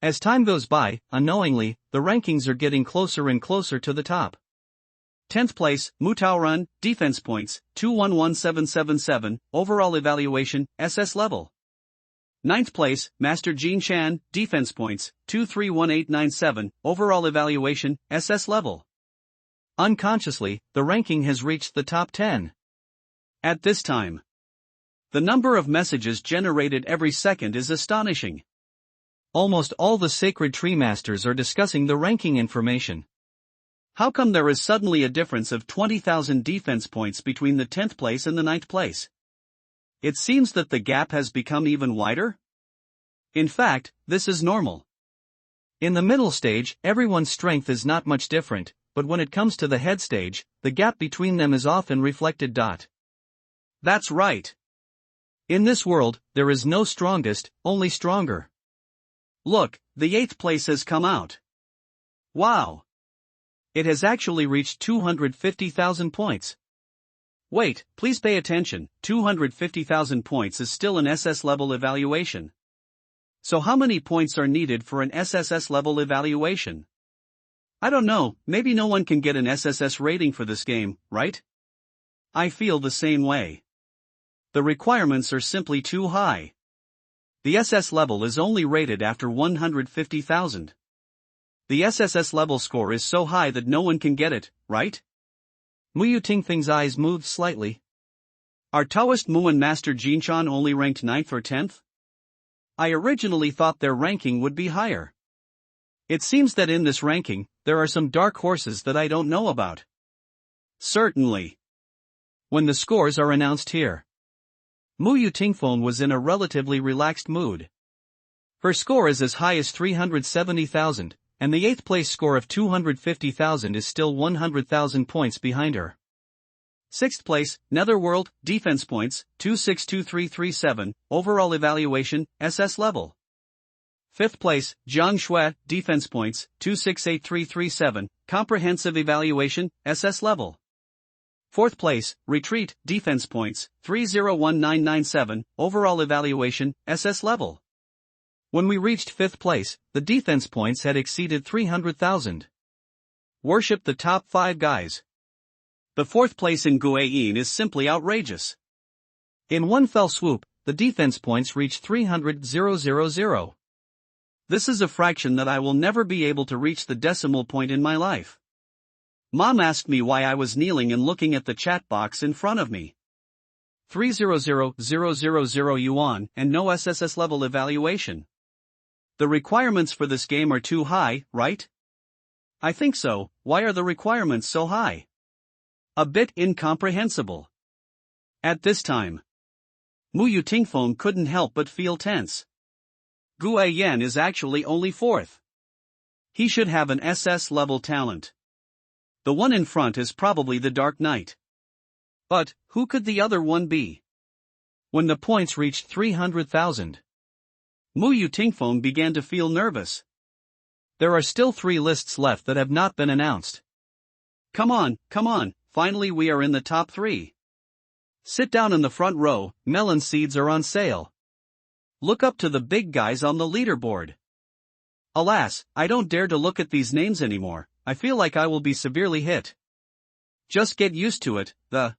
As time goes by, unknowingly, the rankings are getting closer and closer to the top. 10th place, Mutaoran, defense points, 211777, overall evaluation, SS level. 9th place, Master Jin Chan, defense points, 231897, overall evaluation, SS level. Unconsciously, the ranking has reached the top 10. At this time, the number of messages generated every second is astonishing. Almost all the sacred tree masters are discussing the ranking information. How come there is suddenly a difference of 20,000 defense points between the 10th place and the 9th place? It seems that the gap has become even wider. In fact, this is normal. In the middle stage, everyone's strength is not much different, but when it comes to the head stage, the gap between them is often reflected. That's right. In this world, there is no strongest, only stronger. Look, the 8th place has come out. Wow! It has actually reached 250,000 points. Wait, please pay attention, 250,000 points is still an SS level evaluation. So how many points are needed for an SSS level evaluation? I don't know, maybe no one can get an SSS rating for this game, right? I feel the same way. The requirements are simply too high. The SS level is only rated after 150,000. The SSS level score is so high that no one can get it, right? Muyu Tingfeng's eyes moved slightly. Are Taoist Muan Master Jinchan only ranked 9th or 10th? I originally thought their ranking would be higher. It seems that in this ranking, there are some dark horses that I don't know about. Certainly. When the scores are announced here. Muyu Tingfeng was in a relatively relaxed mood. Her score is as high as 370,000. And the 8th place score of 250,000 is still 100,000 points behind her. 6th place, Netherworld, defense points, 262337, overall evaluation, SS level. 5th place, Jiang Shui, defense points, 268337, comprehensive evaluation, SS level. 4th place, Retreat, defense points, 301997, overall evaluation, SS level. When we reached 5th place, the defense points had exceeded 300,000. Worship the top 5 guys. The 4th place in Guayin is simply outrageous. In one fell swoop, the defense points reached 300,000. This is a fraction that I will never be able to reach the decimal point in my life. Mom asked me why I was kneeling and looking at the chat box in front of me. 300,000 yuan and no SSS level evaluation. The requirements for this game are too high, right? I think so. Why are the requirements so high? A bit incomprehensible. At this time, Muyu Tingfeng couldn't help but feel tense. Gu Yan is actually only 4th. He should have an SS level talent. The one in front is probably the Dark Knight. But, who could the other one be? When the points reached 300,000, Muyu Tingfeng began to feel nervous. There are still 3 lists left that have not been announced. Come on, finally we are in the top 3. Sit down in the front row, melon seeds are on sale. Look up to the big guys on the leaderboard. Alas, I don't dare to look at these names anymore, I feel like I will be severely hit. Just get used to it, the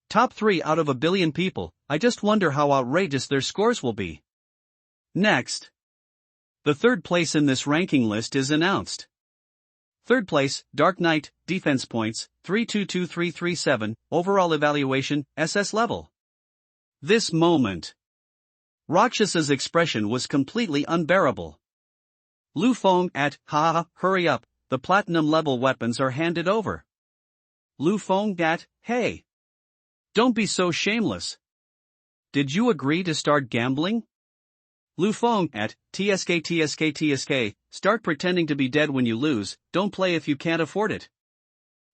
top 3 out of a billion people, I just wonder how outrageous their scores will be. Next. The third place in this ranking list is announced. Third place, Dark Knight, defense points, 322337, overall evaluation, SS level. This moment. Rakshasa's expression was completely unbearable. Lu Feng at, hurry up, the platinum level weapons are handed over. Lu Feng at, hey. Don't be so shameless. Did you agree to start gambling? Lu Feng at, TSK, start pretending to be dead when you lose, don't play if you can't afford it.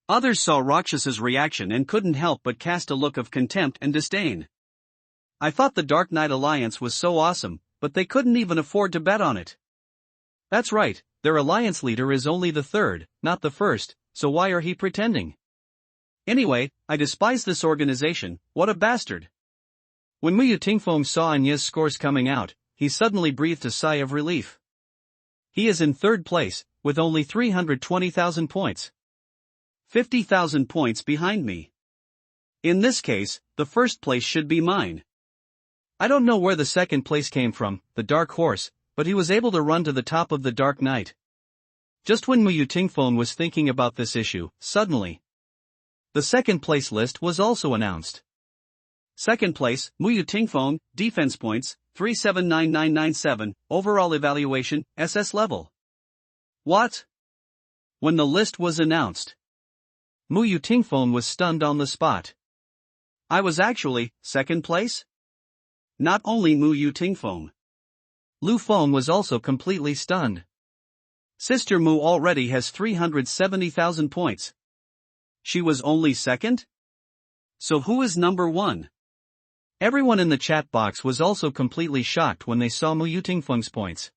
Others saw Rakshasa's reaction and couldn't help but cast a look of contempt and disdain. I thought the Dark Knight Alliance was so awesome, but they couldn't even afford to bet on it. That's right, their alliance leader is only the third, not the first, so why are he pretending? Anyway, I despise this organization, what a bastard. When Mu Tingfeng saw Anya's scores coming out, he suddenly breathed a sigh of relief. He is in third place, with only 320,000 points. 50,000 points behind me. In this case, the first place should be mine. I don't know where the second place came from, the Dark Horse, but he was able to run to the top of the Dark Knight. Just when Mu Tingfeng was thinking about this issue, suddenly, the second place list was also announced. Second place, Mu Tingfeng, defense points, 379997, overall evaluation, SS level. What? When the list was announced, Mu Tingfeng was stunned on the spot. I was actually, second place? Not only Mu Tingfeng. Lu Feng was also completely stunned. Sister Mu already has 370,000 points. She was only second? So who is number 1? Everyone in the chat box was also completely shocked when they saw Mu Tingfeng's points.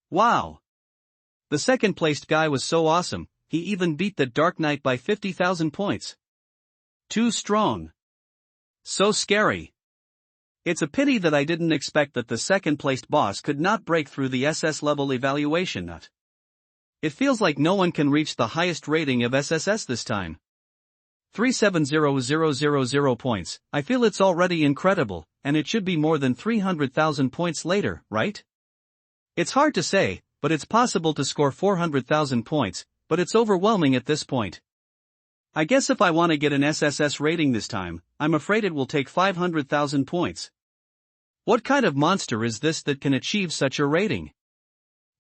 Wow! The second placed guy was so awesome, he even beat the Dark Knight by 50,000 points. Too strong. So scary. It's a pity that I didn't expect that the second placed boss could not break through the SS level evaluation nut. It feels like no one can reach the highest rating of SSS this time. 370,000 points, I feel it's already incredible, and it should be more than 300,000 points later, right? It's hard to say, but it's possible to score 400,000 points, but it's overwhelming at this point. I guess if I want to get an SSS rating this time, I'm afraid it will take 500,000 points. What kind of monster is this that can achieve such a rating?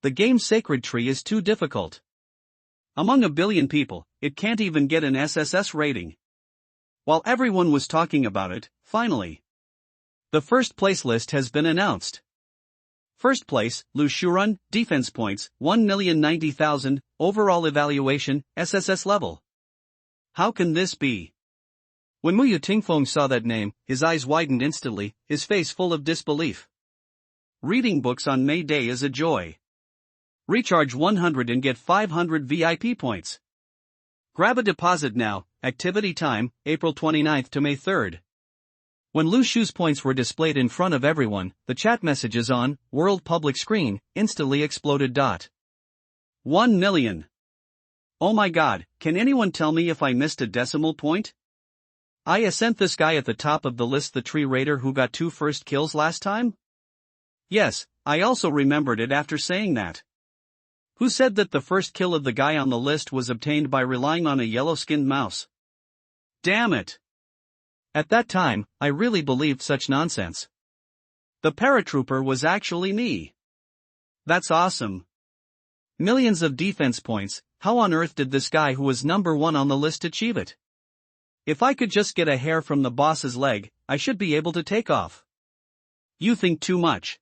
The game's sacred tree is too difficult. Among a billion people, it can't even get an SSS rating. While everyone was talking about it, finally, the first place list has been announced. First place, Lu Shurun, defense points, 1,090,000, overall evaluation, SSS level. How can this be? When Mu Tingfeng saw that name, his eyes widened instantly, his face full of disbelief. Reading books on May Day is a joy. Recharge 100 and get 500 VIP points. Grab a deposit now, activity time, April 29th to May 3rd. When Lu Shu's points were displayed in front of everyone, the chat messages on World Public Screen instantly exploded. 1 million. Oh my god, can anyone tell me if I missed a decimal point? I sent this guy at the top of the list the tree raider who got 2 first kills last time? Yes, I also remembered it after saying that. Who said that the first kill of the guy on the list was obtained by relying on a yellow-skinned mouse? Damn it! At that time, I really believed such nonsense. The paratrooper was actually me. That's awesome. Millions of defense points, how on earth did this guy who was number 1 on the list achieve it? If I could just get a hair from the boss's leg, I should be able to take off. You think too much.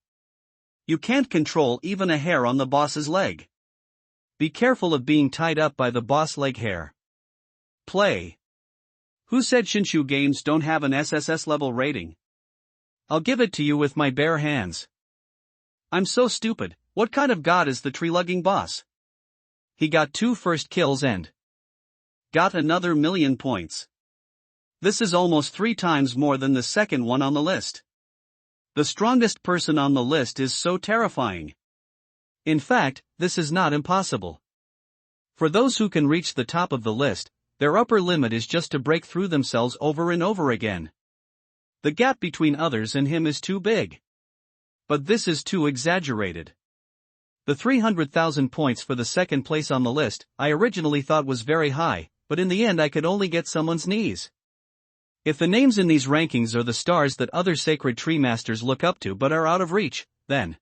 You can't control even a hair on the boss's leg. Be careful of being tied up by the boss leg hair. Play. Who said Shinshu games don't have an SSS level rating? I'll give it to you with my bare hands. I'm so stupid, what kind of god is the tree-lugging boss? He got 2 first kills and got another 1,000,000 points. This is almost 3 times more than the second one on the list. The strongest person on the list is so terrifying. In fact, this is not impossible. For those who can reach the top of the list, their upper limit is just to break through themselves over and over again. The gap between others and him is too big. But this is too exaggerated. The 300,000 points for the second place on the list, I originally thought was very high, but in the end I could only get someone's knees. If the names in these rankings are the stars that other sacred tree masters look up to but are out of reach, then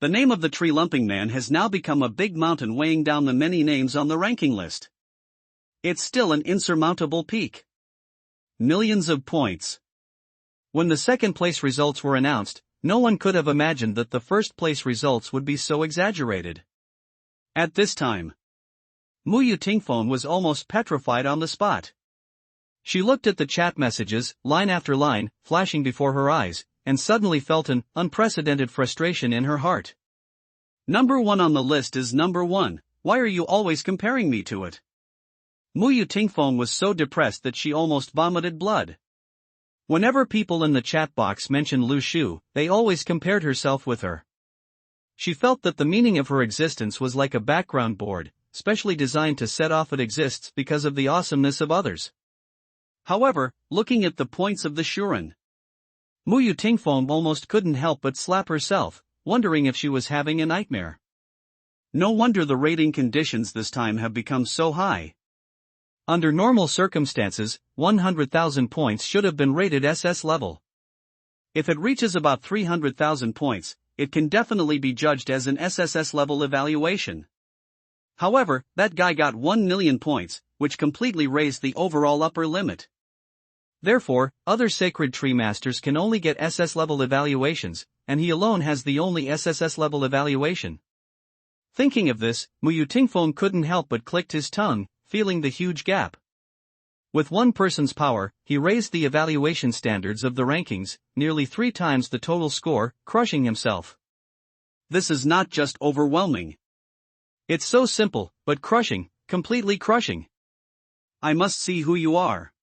the name of the tree lumping man has now become a big mountain weighing down the many names on the ranking list. It's still an insurmountable peak. Millions of points. When the second place results were announced, no one could have imagined that the first place results would be so exaggerated. At this time, Muyu Tingfeng was almost petrified on the spot. She looked at the chat messages, line after line, flashing before her eyes, and suddenly felt an unprecedented frustration in her heart. Number 1 on the list is number 1, why are you always comparing me to it? Muyu Tingfeng was so depressed that she almost vomited blood. Whenever people in the chat box mentioned Lu Shu, they always compared herself with her. She felt that the meaning of her existence was like a background board, specially designed to set off it exists because of the awesomeness of others. However, looking at the points of the Shuren, Muyu Tingfeng almost couldn't help but slap herself, wondering if she was having a nightmare. No wonder the rating conditions this time have become so high. Under normal circumstances, 100,000 points should have been rated SS level. If it reaches about 300,000 points, it can definitely be judged as an SSS level evaluation. However, that guy got 1,000,000 points, which completely raised the overall upper limit. Therefore, other sacred tree masters can only get SS level evaluations, and he alone has the only SSS level evaluation. Thinking of this, Muyu Tingfeng couldn't help but clicked his tongue, feeling the huge gap. With one person's power, he raised the evaluation standards of the rankings, nearly 3 times the total score, crushing himself. This is not just overwhelming. It's so simple, but crushing, completely crushing. I must see who you are.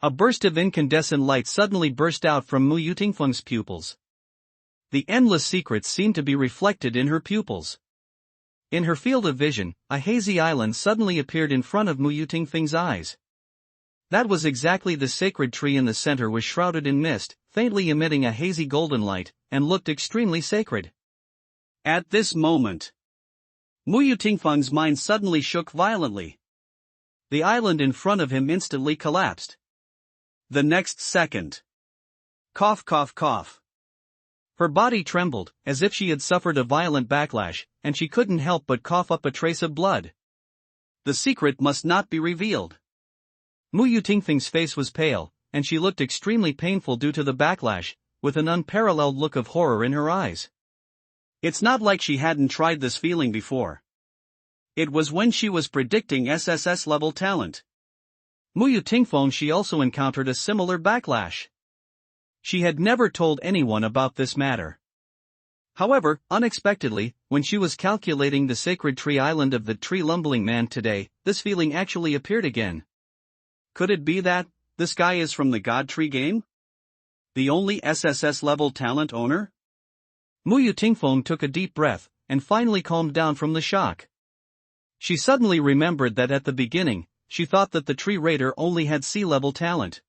A burst of incandescent light suddenly burst out from Muyu Tingfeng's pupils. The endless secrets seemed to be reflected in her pupils. In her field of vision, a hazy island suddenly appeared in front of Muyu Tingfeng's eyes. That was exactly the sacred tree in the center, was shrouded in mist, faintly emitting a hazy golden light, and looked extremely sacred. At this moment, Muyu Tingfeng's mind suddenly shook violently. The island in front of him instantly collapsed. The next second, cough cough cough. Her body trembled, as if she had suffered a violent backlash, and she couldn't help but cough up a trace of blood. The secret must not be revealed. Muyu Tingfeng's face was pale, and she looked extremely painful due to the backlash, with an unparalleled look of horror in her eyes. It's not like she hadn't tried this feeling before. It was when she was predicting SSS level talent. Muyu Tingfeng, she also encountered a similar backlash. She had never told anyone about this matter. However, unexpectedly, when she was calculating the sacred tree island of the tree lumbering man today, this feeling actually appeared again. Could it be that this guy is from the God Tree game? The only SSS level talent owner? Muyu Tingfeng took a deep breath, and finally calmed down from the shock. She suddenly remembered that at the beginning, she thought that the tree raider only had C-level talent.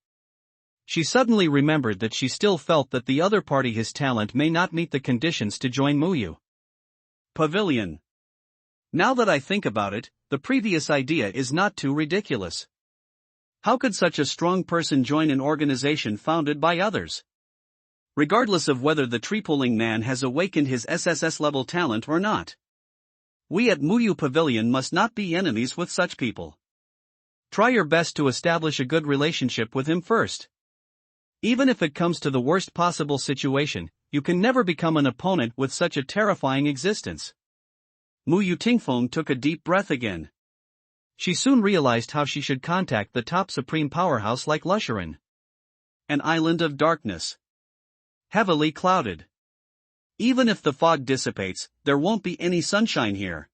She suddenly remembered that she still felt that the other party, his talent, may not meet the conditions to join Muyu Pavilion. Now that I think about it, the previous idea is not too ridiculous. How could such a strong person join an organization founded by others? Regardless of whether the tree-pulling man has awakened his SSS level talent or not. We at Muyu Pavilion must not be enemies with such people. Try your best to establish a good relationship with him first. Even if it comes to the worst possible situation, you can never become an opponent with such a terrifying existence. Muyu Tingfeng took a deep breath again. She soon realized how she should contact the top supreme powerhouse like Lusherin. An island of darkness. Heavily clouded. Even if the fog dissipates, there won't be any sunshine here.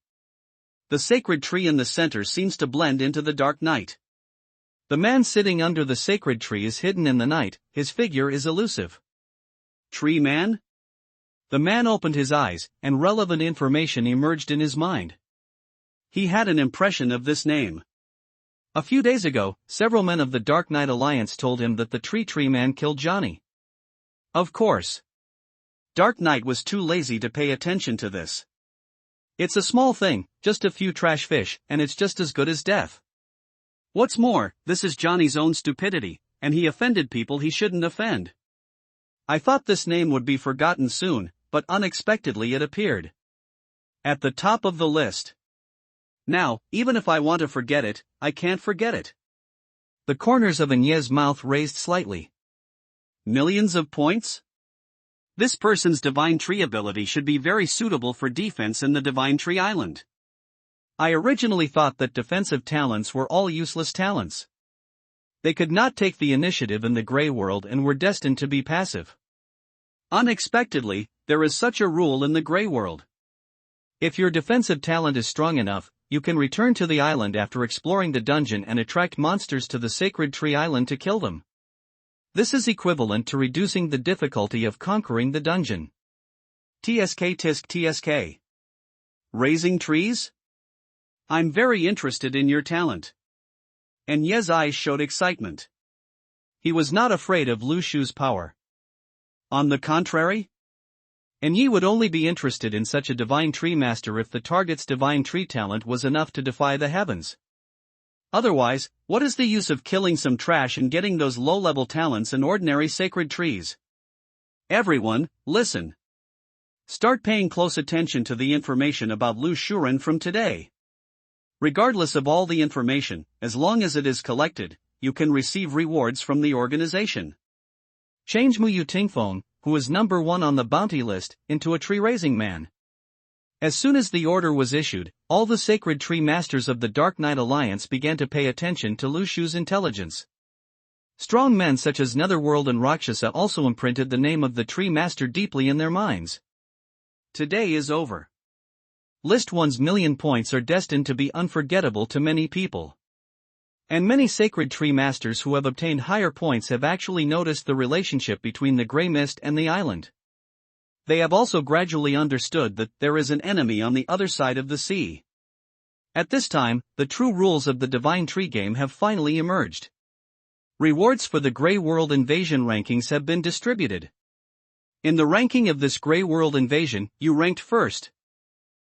The sacred tree in the center seems to blend into the dark night. The man sitting under the sacred tree is hidden in the night, his figure is elusive. Tree man? The man opened his eyes, and relevant information emerged in his mind. He had an impression of this name. A few days ago, several men of the Dark Knight Alliance told him that the tree man killed Johnny. Of course. Dark Knight was too lazy to pay attention to this. It's a small thing, just a few trash fish, and it's just as good as death. What's more, this is Johnny's own stupidity, and he offended people he shouldn't offend. I thought this name would be forgotten soon, but unexpectedly it appeared at the top of the list. Now, even if I want to forget it, I can't forget it. The corners of Agne's mouth raised slightly. Millions of points? This person's Divine Tree ability should be very suitable for defense in the Divine Tree Island. I originally thought that defensive talents were all useless talents. They could not take the initiative in the gray world and were destined to be passive. Unexpectedly, there is such a rule in the gray world. If your defensive talent is strong enough, you can return to the island after exploring the dungeon and attract monsters to the Sacred Tree Island to kill them. This is equivalent to reducing the difficulty of conquering the dungeon. TSK tisk TSK. Raising trees? I'm very interested in your talent. Agne's eyes showed excitement. He was not afraid of Lu Shu's power. On the contrary? Agne would only be interested in such a divine tree master if the target's divine tree talent was enough to defy the heavens. Otherwise, what is the use of killing some trash and getting those low-level talents in ordinary sacred trees? Everyone, listen. Start paying close attention to the information about Lu Shuren from today. Regardless of all the information, as long as it is collected, you can receive rewards from the organization. Change Mu Yu Tingfeng, who is number 1 on the bounty list, into a tree-raising man. As soon as the order was issued, all the sacred tree masters of the Dark Knight Alliance began to pay attention to Lu Shu's intelligence. Strong men such as Netherworld and Rakshasa also imprinted the name of the tree master deeply in their minds. Today is over. List 1's million points are destined to be unforgettable to many people. And many sacred tree masters who have obtained higher points have actually noticed the relationship between the Grey Mist and the island. They have also gradually understood that there is an enemy on the other side of the sea. At this time, the true rules of the Divine Tree game have finally emerged. Rewards for the Grey World Invasion rankings have been distributed. In the ranking of this Grey World Invasion, you ranked first.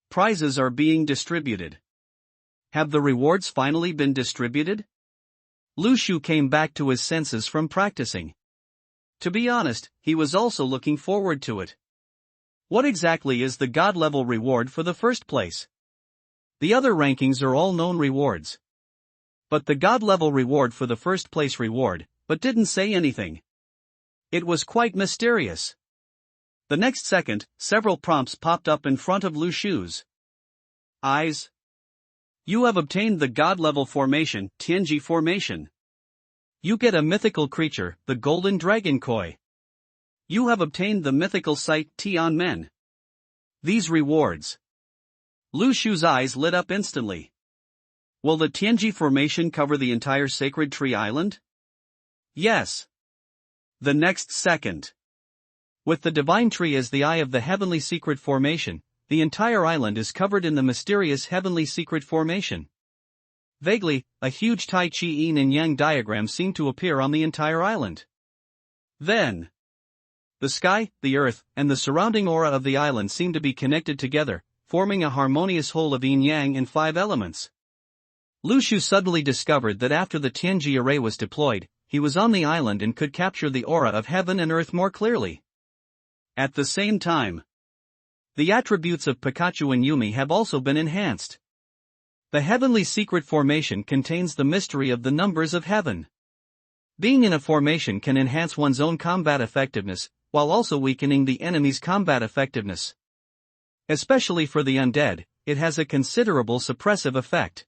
Prizes are being distributed. Have the rewards finally been distributed? Lu Shu came back to his senses from practicing. To be honest, he was also looking forward to it. What exactly is the God-level reward for the first place? The other rankings are all known rewards. But the God-level reward for the first place reward, but didn't say anything. It was quite mysterious. The next second, several prompts popped up in front of Lu Shu's eyes. You have obtained the God-level formation, Tianji formation. You get a mythical creature, the Golden Dragon Koi. You have obtained the mythical sight Tian Men. These rewards. Lu Shu's eyes lit up instantly. Will the Tianji formation cover the entire Sacred Tree Island? Yes. The next second. With the Divine Tree as the eye of the Heavenly Secret Formation, the entire island is covered in the mysterious Heavenly Secret Formation. Vaguely, a huge Tai Chi Yin and Yang diagram seemed to appear on the entire island. Then, the sky, the earth, and the surrounding aura of the island seemed to be connected together, forming a harmonious whole of yin-yang and 5 elements. Lu Shu suddenly discovered that after the Tianji array was deployed, he was on the island and could capture the aura of heaven and earth more clearly. At the same time, the attributes of Pikachu and Yumi have also been enhanced. The Heavenly Secret Formation contains the mystery of the numbers of heaven. Being in a formation can enhance one's own combat effectiveness, while also weakening the enemy's combat effectiveness. Especially for the undead, it has a considerable suppressive effect.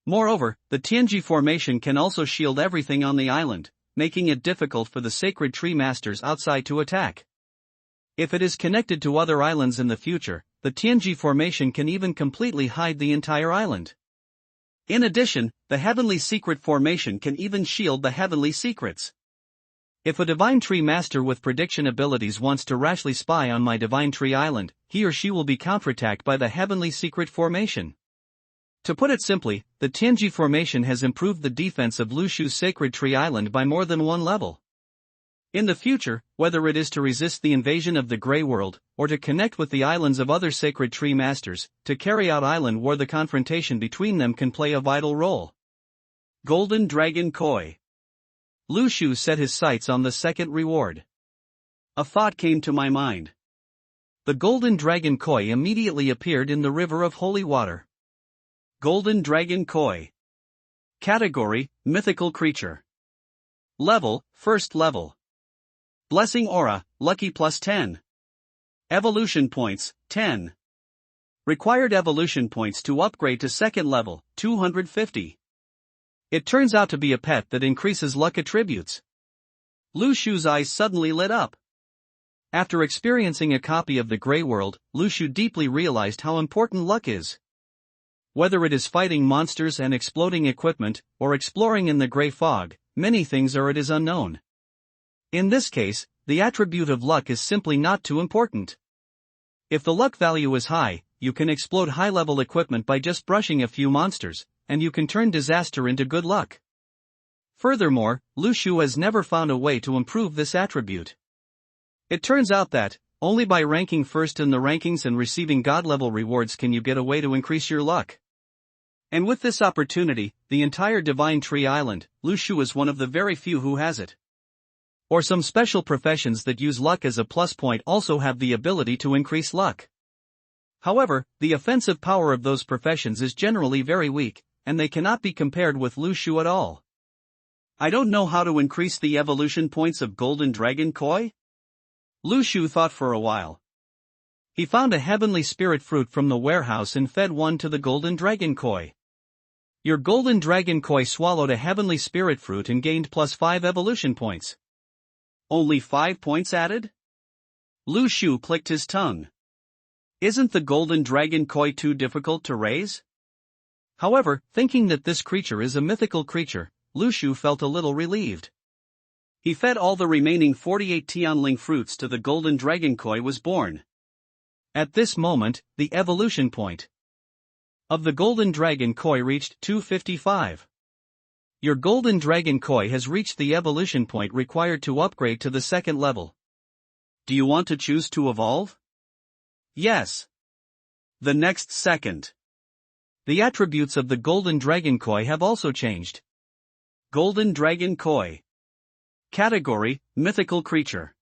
Moreover, the Tianji formation can also shield everything on the island, making it difficult for the Sacred Tree Masters outside to attack. If it is connected to other islands in the future, the Tianji formation can even completely hide the entire island. In addition, the Heavenly Secret formation can even shield the Heavenly Secrets. If a Divine Tree Master with prediction abilities wants to rashly spy on my Divine Tree Island, he or she will be counterattacked by the Heavenly Secret formation. To put it simply, the Tianji formation has improved the defense of Lushu's Sacred Tree Island by more than one level. In the future, whether it is to resist the invasion of the Grey World, or to connect with the islands of other Sacred Tree Masters, to carry out island war, the confrontation between them can play a vital role. Golden Dragon Koi. Lushu set his sights on the second reward. A thought came to my mind. The Golden Dragon Koi immediately appeared in the river of holy water. Golden Dragon Koi. Category, Mythical Creature. Level, First Level. Blessing Aura, Lucky plus 10. Evolution Points, 10. Required evolution points to upgrade to second level, 250. It turns out to be a pet that increases luck attributes. Lushu's eyes suddenly lit up. After experiencing a copy of the Grey World, Lushu deeply realized how important luck is. Whether it is fighting monsters and exploding equipment, or exploring in the Grey Fog, many things are it is unknown. In this case, the attribute of luck is simply not too important. If the luck value is high, you can explode high-level equipment by just brushing a few monsters, and you can turn disaster into good luck. Furthermore, Lushu has never found a way to improve this attribute. It turns out that, only by ranking first in the rankings and receiving God-level rewards can you get a way to increase your luck. And with this opportunity, the entire Divine Tree Island, Lushu is one of the very few who has it. Or some special professions that use luck as a plus point also have the ability to increase luck. However, the offensive power of those professions is generally very weak, and they cannot be compared with Lushu at all. I don't know how to increase the evolution points of Golden Dragon Koi? Lushu thought for a while. He found a heavenly spirit fruit from the warehouse and fed one to the Golden Dragon Koi. Your Golden Dragon Koi swallowed a heavenly spirit fruit and gained plus 5 evolution points. Only 5 points added? Lushu clicked his tongue. Isn't the Golden Dragon Koi too difficult to raise? However, thinking that this creature is a mythical creature, Lushu felt a little relieved. He fed all the remaining 48 Tianling fruits to the Golden Dragon Koi was born. At this moment, the evolution point of the Golden Dragon Koi reached 255. Your Golden Dragon Koi has reached the evolution point required to upgrade to the second level. Do you want to choose to evolve? Yes. The next second. The attributes of the Golden Dragon Koi have also changed. Golden Dragon Koi. Category, Mythical Creature.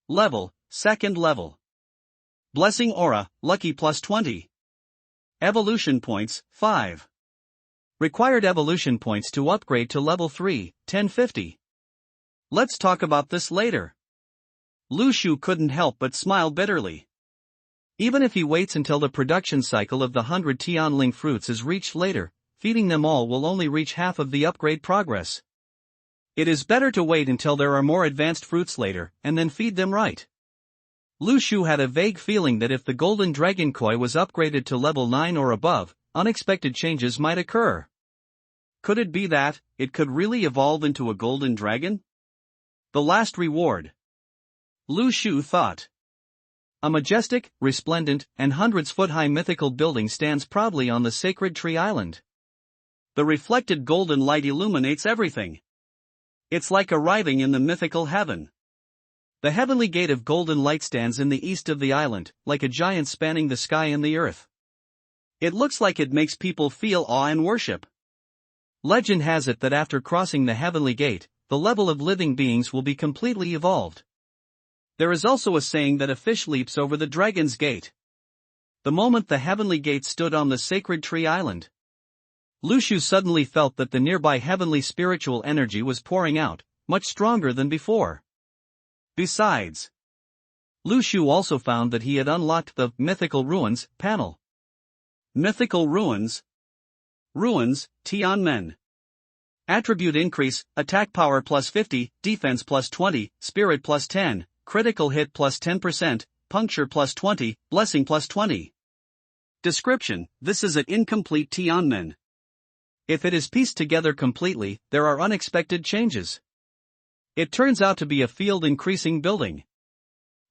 Level, Second Level. Blessing Aura, Lucky plus 20. Evolution Points, 5. Required evolution points to upgrade to level 3, 1050. Let's talk about this later. Lushu couldn't help but smile bitterly. Even if he waits until the production cycle of the 100 Tianling fruits is reached later, feeding them all will only reach half of the upgrade progress. It is better to wait until there are more advanced fruits later, and then feed them right. Lushu had a vague feeling that if the Golden Dragon Koi was upgraded to level 9 or above, unexpected changes might occur. Could it be that it could really evolve into a golden dragon? The last reward. Lushu thought. A majestic, resplendent, and hundreds-foot-high mythical building stands proudly on the Sacred Tree Island. The reflected golden light illuminates everything. It's like arriving in the mythical heaven. The heavenly gate of golden light stands in the east of the island, like a giant spanning the sky and the earth. It looks like it makes people feel awe and worship. Legend has it that after crossing the heavenly gate, the level of living beings will be completely evolved. There is also a saying that a fish leaps over the dragon's gate. The moment the heavenly gate stood on the Sacred Tree Island, Lushu suddenly felt that the nearby heavenly spiritual energy was pouring out, much stronger than before. Besides, Lushu also found that he had unlocked the Mythical Ruins panel. Mythical Ruins. Ruins, Tianmen. Attribute increase, attack power plus 50, defense plus 20, spirit plus 10, critical hit plus 10%, puncture plus 20, blessing plus 20. Description: this is an incomplete Tianmen. If it is pieced together completely, there are unexpected changes. It turns out to be a field-increasing building.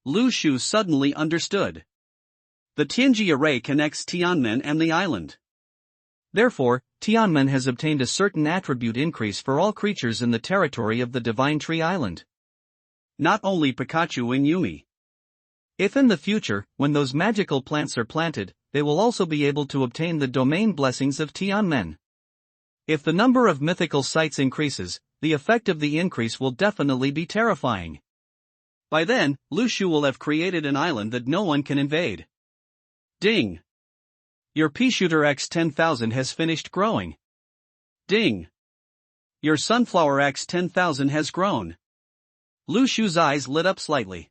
Lu Shu suddenly understood. The Tianji array connects Tianmen and the island. Therefore, Tianmen has obtained a certain attribute increase for all creatures in the territory of the Divine Tree Island. Not only Pikachu and Yumi. If in the future, when those magical plants are planted, they will also be able to obtain the domain blessings of Tianmen. If the number of mythical sites increases, the effect of the increase will definitely be terrifying. By then, Lu Shu will have created an island that no one can invade. Ding! Your pea shooter X10,000 has finished growing. Ding! Your sunflower X10,000 has grown. Lu Shu's eyes lit up slightly.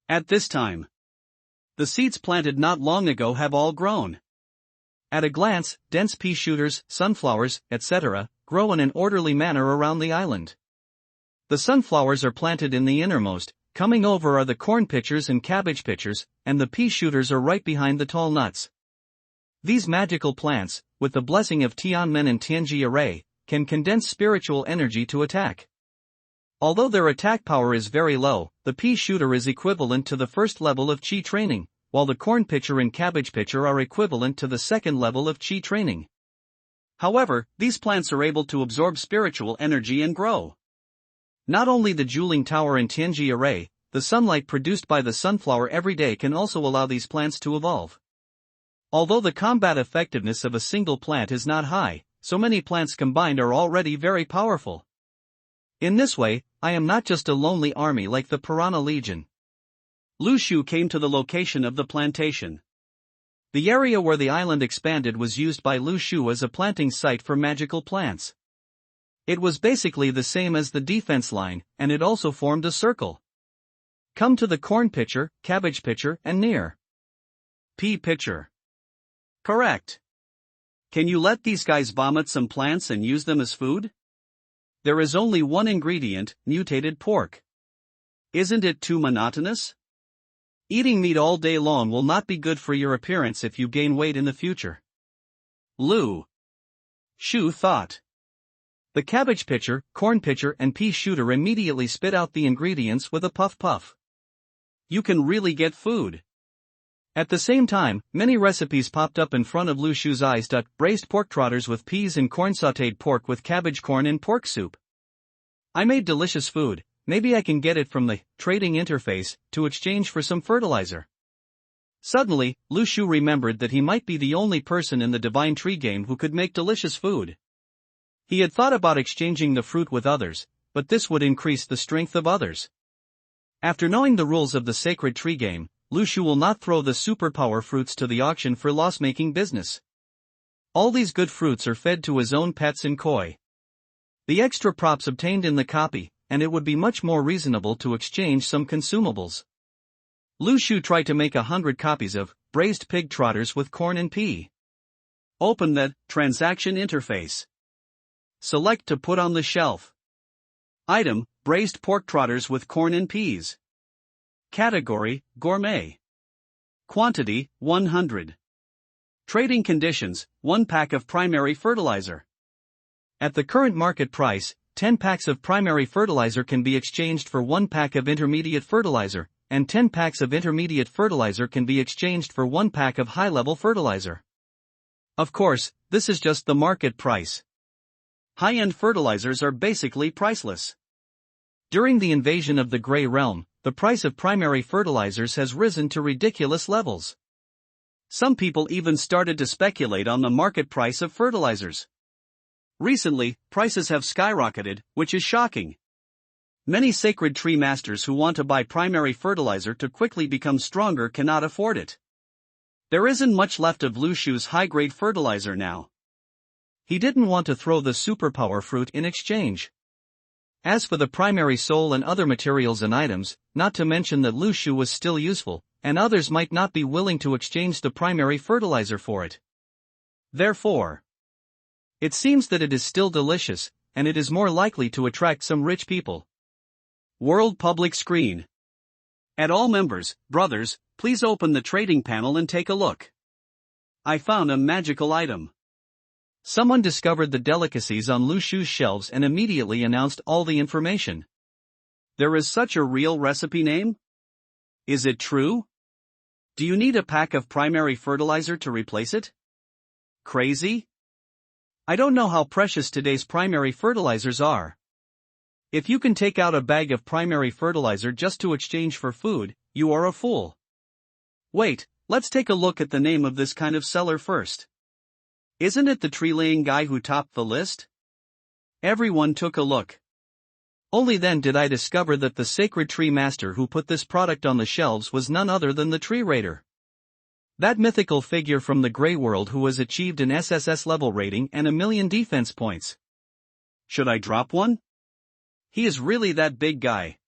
At this time, the seeds planted not long ago have all grown. At a glance, dense pea shooters, sunflowers, etc., grow in an orderly manner around the island. The sunflowers are planted in the innermost, coming over are the corn pitchers and cabbage pitchers, and the pea shooters are right behind the tall nuts. These magical plants, with the blessing of Tianmen and Tianji array, can condense spiritual energy to attack. Although their attack power is very low, the pea shooter is equivalent to the first level of Qi training, while the corn pitcher and cabbage pitcher are equivalent to the second level of Qi training. However, these plants are able to absorb spiritual energy and grow. Not only the Juling Tower and Tianji array, the sunlight produced by the sunflower every day can also allow these plants to evolve. Although the combat effectiveness of a single plant is not high, so many plants combined are already very powerful. In this way, I am not just a lonely army like the Piranha Legion. Lu Shu came to the location of the plantation. The area where the island expanded was used by Lu Shu as a planting site for magical plants. It was basically the same as the defense line, and it also formed a circle. Come to the corn pitcher, cabbage pitcher, and near. Pea pitcher. Correct. Can you let these guys vomit some plants and use them as food? There is only one ingredient, mutated pork. Isn't it too monotonous? Eating meat all day long will not be good for your appearance if you gain weight in the future. Lu Shu thought. The cabbage pitcher, corn pitcher, and pea shooter immediately spit out the ingredients with a puff. You can really get food. At the same time, many recipes popped up in front of Lu Shu's eyes. Braised pork trotters with peas and corn, sautéed pork with cabbage, corn and pork soup. I made delicious food. Maybe I can get it from the trading interface to exchange for some fertilizer. Suddenly, Lu Shu remembered that he might be the only person in the Divine Tree game who could make delicious food. He had thought about exchanging the fruit with others, but this would increase the strength of others. After knowing the rules of the Sacred Tree game, Lu Shu will not throw the superpower fruits to the auction for loss-making business. All these good fruits are fed to his own pets in koi. The extra props obtained in the copy, and it would be much more reasonable to exchange some consumables. Lu Shu tried to make 100 copies of braised pig trotters with corn and pea. Open the transaction interface. Select to put on the shelf. Item, braised pork trotters with corn and peas. Category, gourmet. Quantity, 100. Trading conditions, 1 pack of primary fertilizer. At the current market price, 10 packs of primary fertilizer can be exchanged for 1 pack of intermediate fertilizer, and 10 packs of intermediate fertilizer can be exchanged for 1 pack of high-level fertilizer. Of course, this is just the market price. High-end fertilizers are basically priceless. During the invasion of the Grey Realm, the price of primary fertilizers has risen to ridiculous levels. Some people even started to speculate on the market price of fertilizers. Recently, prices have skyrocketed, which is shocking. Many Sacred Tree masters who want to buy primary fertilizer to quickly become stronger cannot afford it. There isn't much left of Lu Shu's high-grade fertilizer now. He didn't want to throw the superpower fruit in exchange. As for the primary soul and other materials and items, not to mention that Lu Shu was still useful, and others might not be willing to exchange the primary fertilizer for it. Therefore, it seems that it is still delicious, and it is more likely to attract some rich people. World Public Screen. At all members, brothers, please open the trading panel and take a look. I found a magical item. Someone discovered the delicacies on Lu Shu's shelves and immediately announced all the information. There is such a real recipe name? Is it true? Do you need a pack of primary fertilizer to replace it? Crazy? I don't know how precious today's primary fertilizers are. If you can take out a bag of primary fertilizer just to exchange for food, you are a fool. Wait, let's take a look at the name of this kind of seller first. Isn't it the tree-laying guy who topped the list? Everyone took a look. Only then did I discover that the sacred tree master who put this product on the shelves was none other than the tree raider. That mythical figure from the Grey World who has achieved an SSS level rating and 1,000,000 defense points. Should I drop one? He is really that big guy.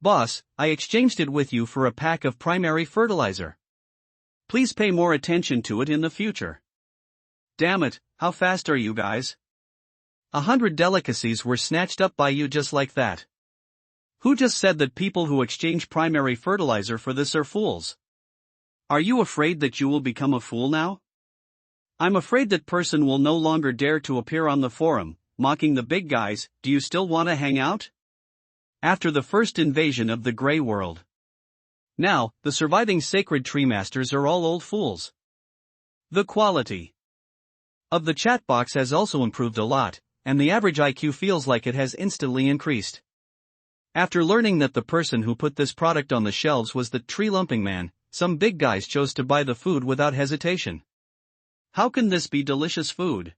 Boss, I exchanged it with you for a pack of primary fertilizer. Please pay more attention to it in the future. Damn it, how fast are you guys? 100 delicacies were snatched up by you just like that. Who just said that people who exchange primary fertilizer for this are fools? Are you afraid that you will become a fool now? I'm afraid that person will no longer dare to appear on the forum, mocking the big guys. Do you still want to hang out? After the first invasion of the Grey World. Now, the surviving sacred tree masters are all old fools. The quality of the chat box has also improved a lot, and the average IQ feels like it has instantly increased. After learning that the person who put this product on the shelves was the tree lumping man, some big guys chose to buy the food without hesitation. How can this be delicious food?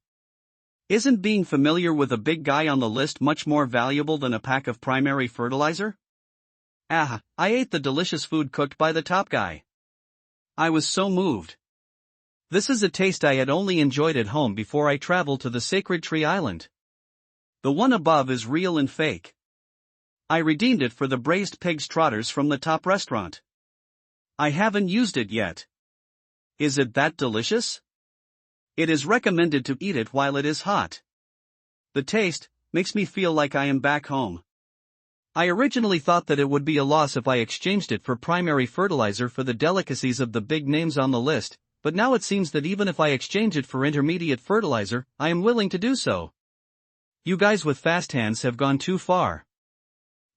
Isn't being familiar with a big guy on the list much more valuable than a pack of primary fertilizer? I ate the delicious food cooked by the top guy. I was so moved. This is a taste I had only enjoyed at home before I traveled to the Sacred Tree Island. The one above is real and fake. I redeemed it for the braised pig's trotters from the top restaurant. I haven't used it yet. Is it that delicious? It is recommended to eat it while it is hot. The taste makes me feel like I am back home. I originally thought that it would be a loss if I exchanged it for primary fertilizer for the delicacies of the big names on the list, but now it seems that even if I exchange it for intermediate fertilizer, I am willing to do so. You guys with fast hands have gone too far.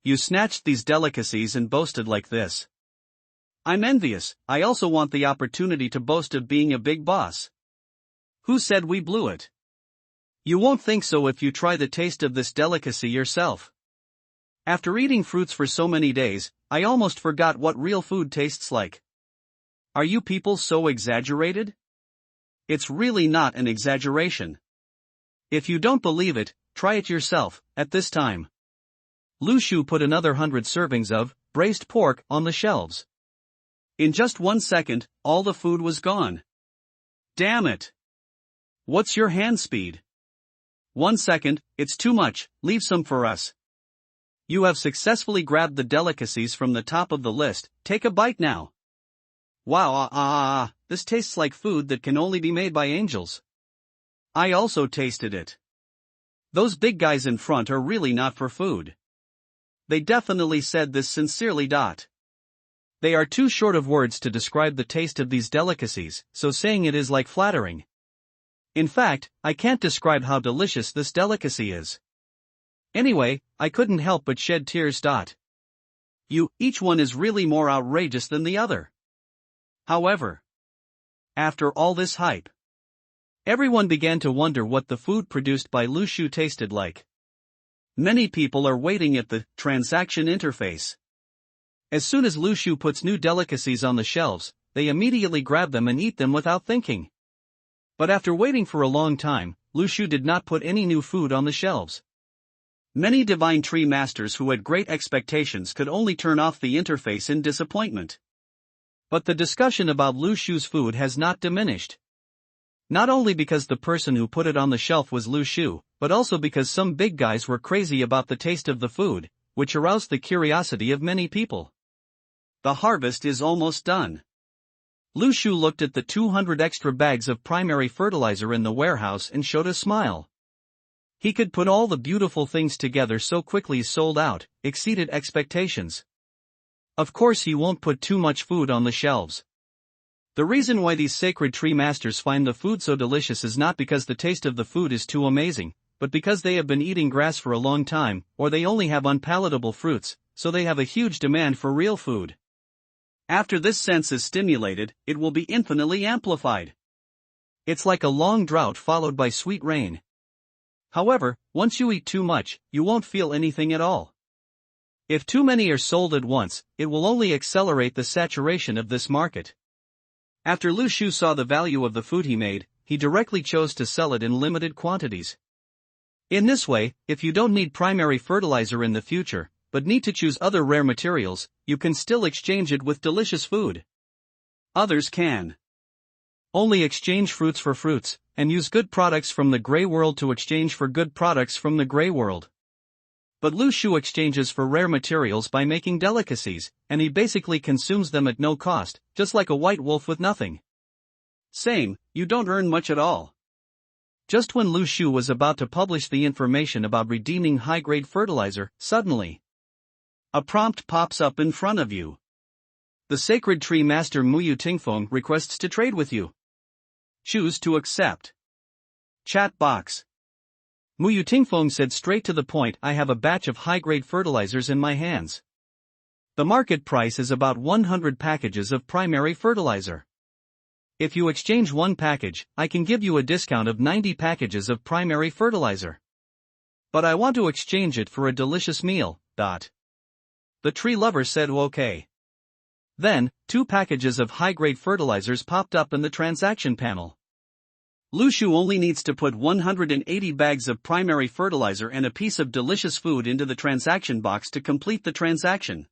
You snatched these delicacies and boasted like this. I'm envious. I also want the opportunity to boast of being a big boss. Who said we blew it? You won't think so if you try the taste of this delicacy yourself. After eating fruits for so many days, I almost forgot what real food tastes like. Are you people so exaggerated? It's really not an exaggeration. If you don't believe it, try it yourself, at this time. Lu Shu put another 100 servings of braised pork on the shelves. In just 1 second, all the food was gone. Damn it! What's your hand speed? 1 second, it's too much, leave some for us. You have successfully grabbed the delicacies from the top of the list, take a bite now. Wow, this tastes like food that can only be made by angels. I also tasted it. Those big guys in front are really not for food. They definitely said this sincerely. They are too short of words to describe the taste of these delicacies, so saying it is like flattering. In fact, I can't describe how delicious this delicacy is. Anyway, I couldn't help but shed tears. Each one is really more outrageous than the other. However, after all this hype, everyone began to wonder what the food produced by Lu Shu tasted like. Many people are waiting at the transaction interface. As soon as Lu Shu puts new delicacies on the shelves, they immediately grab them and eat them without thinking. But after waiting for a long time, Lu Shu did not put any new food on the shelves. Many divine tree masters who had great expectations could only turn off the interface in disappointment. But the discussion about Lu Shu's food has not diminished. Not only because the person who put it on the shelf was Lu Shu, but also because some big guys were crazy about the taste of the food, which aroused the curiosity of many people. The harvest is almost done. Lu Shu looked at the 200 extra bags of primary fertilizer in the warehouse and showed a smile. He could put all the beautiful things together so quickly. Sold out, exceeded expectations. Of course he won't put too much food on the shelves. The reason why these sacred tree masters find the food so delicious is not because the taste of the food is too amazing, but because they have been eating grass for a long time, or they only have unpalatable fruits, so they have a huge demand for real food. After this sense is stimulated, it will be infinitely amplified. It's like a long drought followed by sweet rain. However, once you eat too much, you won't feel anything at all. If too many are sold at once, it will only accelerate the saturation of this market. After Lu Shu saw the value of the food he made, he directly chose to sell it in limited quantities. In this way, if you don't need primary fertilizer in the future, but need to choose other rare materials, you can still exchange it with delicious food. Others can only exchange fruits for fruits, and use good products from the gray world to exchange for good products from the gray world. But Lu Shu exchanges for rare materials by making delicacies, and he basically consumes them at no cost, just like a white wolf with nothing. Same, you don't earn much at all. Just when Lu Shu was about to publish the information about redeeming high-grade fertilizer, suddenly a prompt pops up in front of you. The sacred tree master Muyu Tingfeng requests to trade with you. Choose to accept. Chat box. Muyu Tingfeng said straight to the point, I have a batch of high-grade fertilizers in my hands. The market price is about 100 packages of primary fertilizer. If you exchange one package, I can give you a discount of 90 packages of primary fertilizer. But I want to exchange it for a delicious meal. The tree lover said okay. Then, 2 packages of high-grade fertilizers popped up in the transaction panel. Lu Shu only needs to put 180 bags of primary fertilizer and a piece of delicious food into the transaction box to complete the transaction.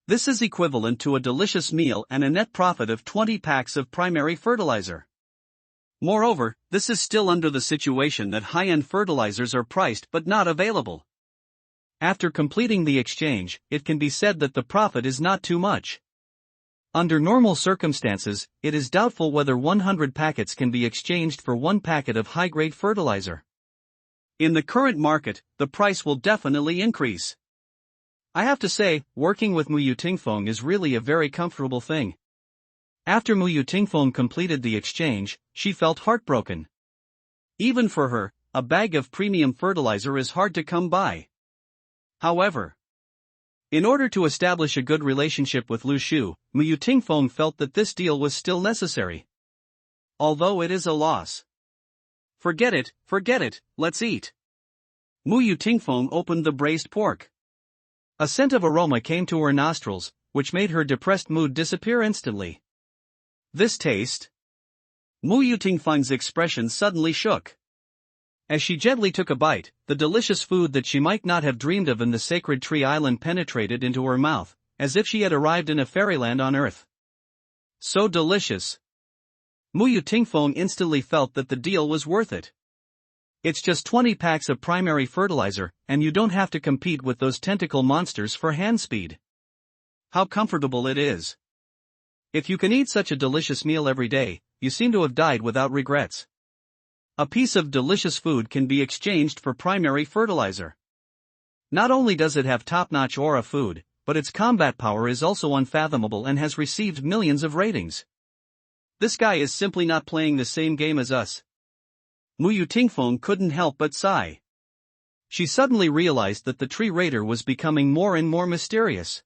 This is equivalent to a delicious meal and a net profit of 20 packs of primary fertilizer. Moreover, this is still under the situation that high-end fertilizers are priced but not available. After completing the exchange, it can be said that the profit is not too much. Under normal circumstances, it is doubtful whether 100 packets can be exchanged for 1 packet of high-grade fertilizer. In the current market, the price will definitely increase. I have to say, working with Muyu Tingfeng is really a very comfortable thing. After Muyu Tingfeng completed the exchange, she felt heartbroken. Even for her, a bag of premium fertilizer is hard to come by. However, in order to establish a good relationship with Lu Shu, Muyu Tingfeng felt that this deal was still necessary. Although it is a loss. Forget it, let's eat. Muyu Tingfeng opened the braised pork. A scent of aroma came to her nostrils, which made her depressed mood disappear instantly. This taste? Muyu Tingfeng's expression suddenly shook. As she gently took a bite, the delicious food that she might not have dreamed of in the sacred tree island penetrated into her mouth, as if she had arrived in a fairyland on earth. So delicious. Muyu Tingfeng instantly felt that the deal was worth it. It's just 20 packs of primary fertilizer, and you don't have to compete with those tentacle monsters for hand speed. How comfortable it is. If you can eat such a delicious meal every day, you seem to have died without regrets. A piece of delicious food can be exchanged for primary fertilizer. Not only does it have top-notch aura food, but its combat power is also unfathomable and has received millions of ratings. This guy is simply not playing the same game as us. Muyu Tingfeng couldn't help but sigh. She suddenly realized that the tree raider was becoming more and more mysterious.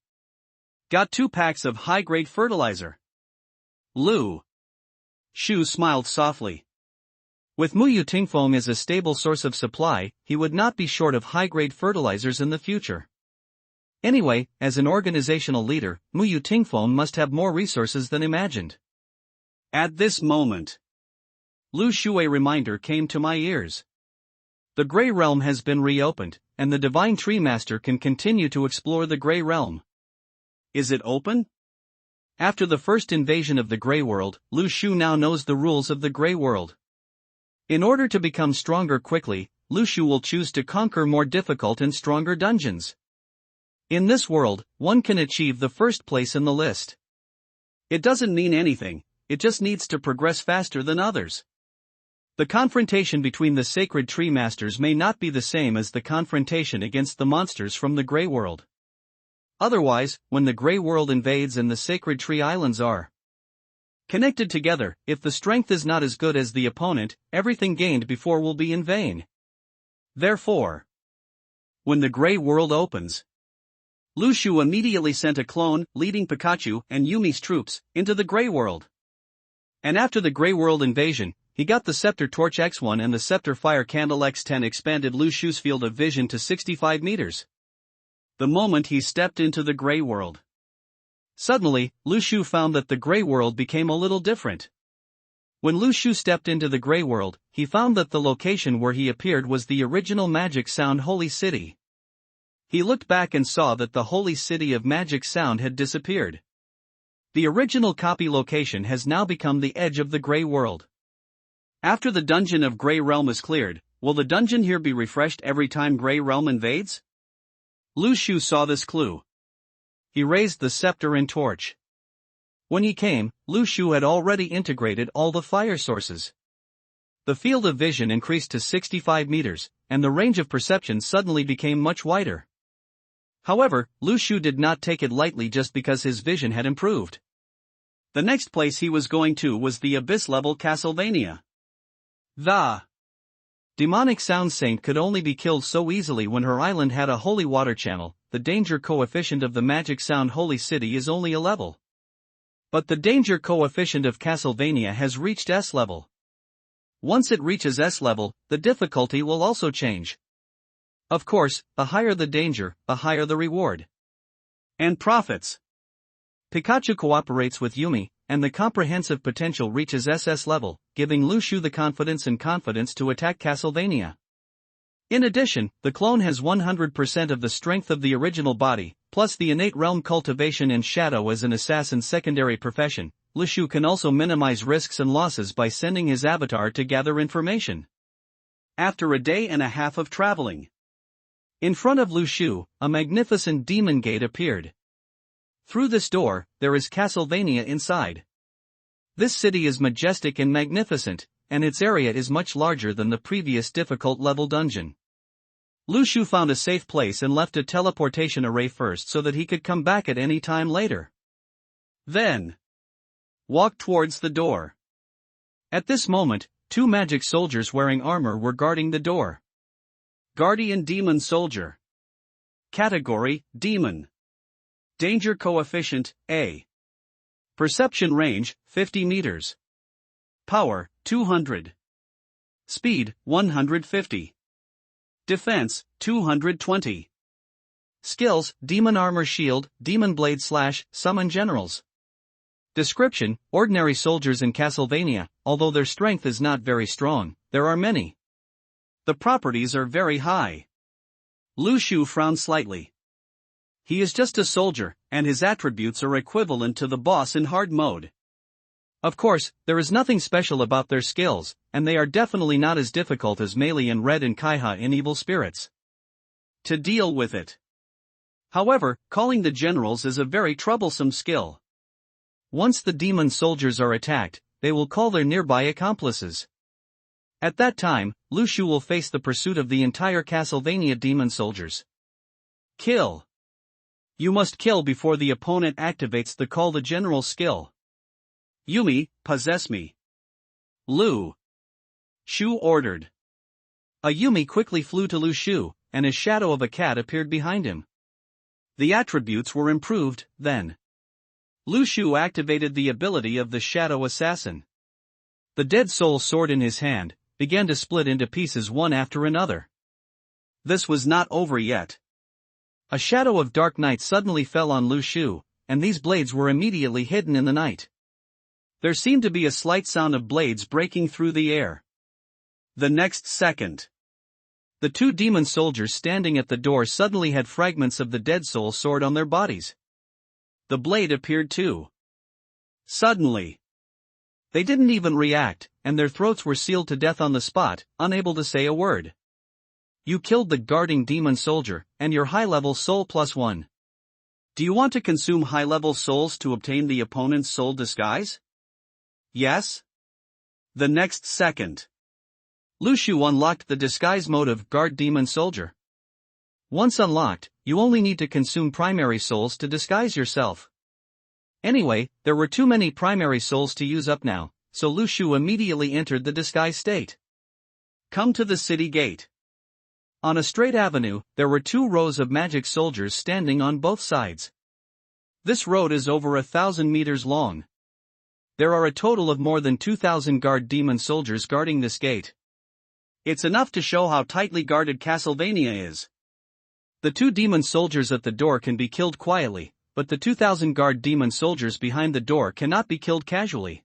Got 2 packs of high-grade fertilizer. Lu Shu smiled softly. With Muyu Tingfeng as a stable source of supply, he would not be short of high-grade fertilizers in the future. Anyway, as an organizational leader, Muyu Tingfeng must have more resources than imagined. At this moment, Lu Shu, a reminder came to my ears. The Grey Realm has been reopened, and the Divine Tree Master can continue to explore the Grey Realm. Is it open? After the first invasion of the Grey World, Lu Shu now knows the rules of the Grey World. In order to become stronger quickly, Lu Shu will choose to conquer more difficult and stronger dungeons. In this world, one can achieve the first place in the list. It doesn't mean anything, it just needs to progress faster than others. The confrontation between the sacred tree masters may not be the same as the confrontation against the monsters from the Grey World. Otherwise, when the Grey World invades and the Sacred Tree Islands are connected together, if the strength is not as good as the opponent, everything gained before will be in vain. Therefore, when the Grey World opens, Lu Shu immediately sent a clone, leading Pikachu and Yumi's troops, into the Grey World. And after the Grey World invasion, he got the Scepter Torch X1 and the Scepter Fire Candle X10, expanded Lu Shu's field of vision to 65 meters. The moment he stepped into the Grey World, suddenly, Lu Shu found that the Grey World became a little different. When Lu Shu stepped into the Grey World, he found that the location where he appeared was the original Magic Sound Holy City. He looked back and saw that the Holy City of Magic Sound had disappeared. The original copy location has now become the edge of the Grey World. After the dungeon of Grey Realm is cleared, will the dungeon here be refreshed every time Grey Realm invades? Lu Shu saw this clue. He raised the scepter and torch. When he came, Lu Shu had already integrated all the fire sources. The field of vision increased to 65 meters, and the range of perception suddenly became much wider. However, Lu Shu did not take it lightly just because his vision had improved. The next place he was going to was the abyss-level Castlevania. The demonic sound saint could only be killed so easily when her island had a holy water channel. The danger coefficient of the Magic Sound Holy City is only a level. But the danger coefficient of Castlevania has reached S level. Once it reaches S level, the difficulty will also change. Of course, the higher the danger, the higher the reward and profits. Pikachu cooperates with Yumi, and the comprehensive potential reaches SS level, giving Lu Shu the confidence to attack Castlevania. In addition, the clone has 100% of the strength of the original body, plus the innate realm cultivation and shadow as an assassin's secondary profession. Lu Shu can also minimize risks and losses by sending his avatar to gather information. After a day and a half of traveling, in front of Lu Shu, a magnificent demon gate appeared. Through this door, there is Castlevania inside. This city is majestic and magnificent, and its area is much larger than the previous difficult level dungeon. Lu Shu found a safe place and left a teleportation array first so that he could come back at any time later. Then, walked towards the door. At this moment, 2 magic soldiers wearing armor were guarding the door. Guardian Demon Soldier. Category, Demon. Danger coefficient, A. Perception range, 50 meters. Power, 200. Speed, 150. Defense, 220. Skills, Demon Armor Shield, Demon Blade / Summon Generals. Description, ordinary soldiers in Castlevania, although their strength is not very strong, there are many. The properties are very high. Lu Shu frowned slightly. He is just a soldier, and his attributes are equivalent to the boss in hard mode. Of course, there is nothing special about their skills, and they are definitely not as difficult as Melee in Red and Kaiha in Evil Spirits. To deal with it. However, calling the generals is a very troublesome skill. Once the demon soldiers are attacked, they will call their nearby accomplices. At that time, Lu Shu will face the pursuit of the entire Castlevania demon soldiers. Kill. You must kill before the opponent activates the Call the General skill. Yumi, possess me. Lu Shu ordered. A Yumi quickly flew to Lu Shu, and a shadow of a cat appeared behind him. The attributes were improved, then. Lu Shu activated the ability of the Shadow Assassin. The Dead Soul sword in his hand began to split into pieces one after another. This was not over yet. A shadow of dark night suddenly fell on Lu Shu, and these blades were immediately hidden in the night. There seemed to be a slight sound of blades breaking through the air. The next second, the 2 demon soldiers standing at the door suddenly had fragments of the Dead Soul sword on their bodies. The blade appeared too. Suddenly, they didn't even react, and their throats were sealed to death on the spot, unable to say a word. You killed the guarding demon soldier, and your high-level soul +1. Do you want to consume high-level souls to obtain the opponent's soul disguise? Yes? The next second, Lu Shu unlocked the disguise mode of Guard Demon Soldier. Once unlocked, you only need to consume primary souls to disguise yourself. Anyway, there were too many primary souls to use up now, so Lu Shu immediately entered the disguise state. Come to the city gate. On a straight avenue, there were 2 rows of magic soldiers standing on both sides. This road is over 1,000 meters long. There are a total of more than 2,000 guard demon soldiers guarding this gate. It's enough to show how tightly guarded Castlevania is. The 2 demon soldiers at the door can be killed quietly, but the 2,000 guard demon soldiers behind the door cannot be killed casually.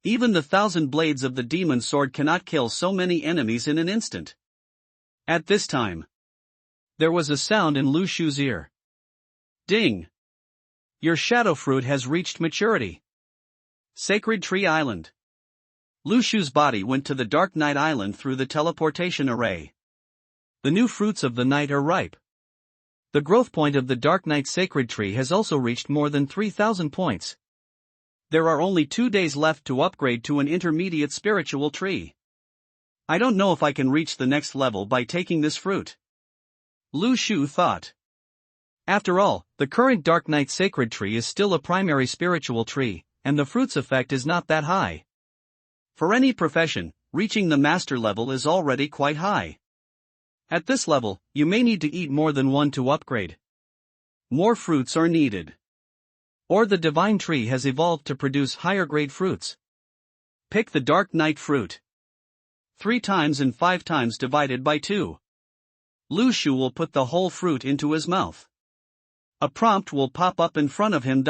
Even the 1,000 blades of the demon sword cannot kill so many enemies in an instant. At this time, there was a sound in Lu Shu's ear. Ding! Your shadow fruit has reached maturity. Sacred Tree Island. Lu Shu's body went to the Dark Night Island through the teleportation array. The new fruits of the night are ripe. The growth point of the Dark Night Sacred Tree has also reached more than 3,000 points. There are only 2 days left to upgrade to an intermediate spiritual tree. I don't know if I can reach the next level by taking this fruit. Lu Shu thought. After all, the current Dark Night Sacred Tree is still a primary spiritual tree, and the fruit's effect is not that high. For any profession, reaching the master level is already quite high. At this level, you may need to eat more than 1 to upgrade. More fruits are needed. Or the divine tree has evolved to produce higher grade fruits. Pick the Dark Night fruit. 3 times and 5 times divided by 2. Lu Shu will put the whole fruit into his mouth. A prompt will pop up in front of him.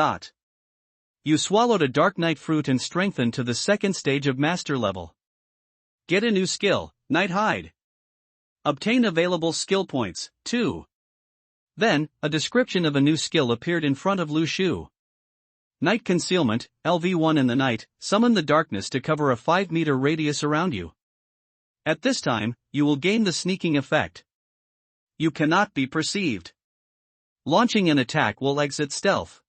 You swallowed a Dark Night fruit and strengthened to the 2nd stage of master level. Get a new skill, Night Hide. Obtain available skill points, 2. Then, a description of a new skill appeared in front of Lu Shu. Night Concealment, LV1 in the night, summon the darkness to cover a 5-meter radius around you. At this time, you will gain the sneaking effect. You cannot be perceived. Launching an attack will exit stealth.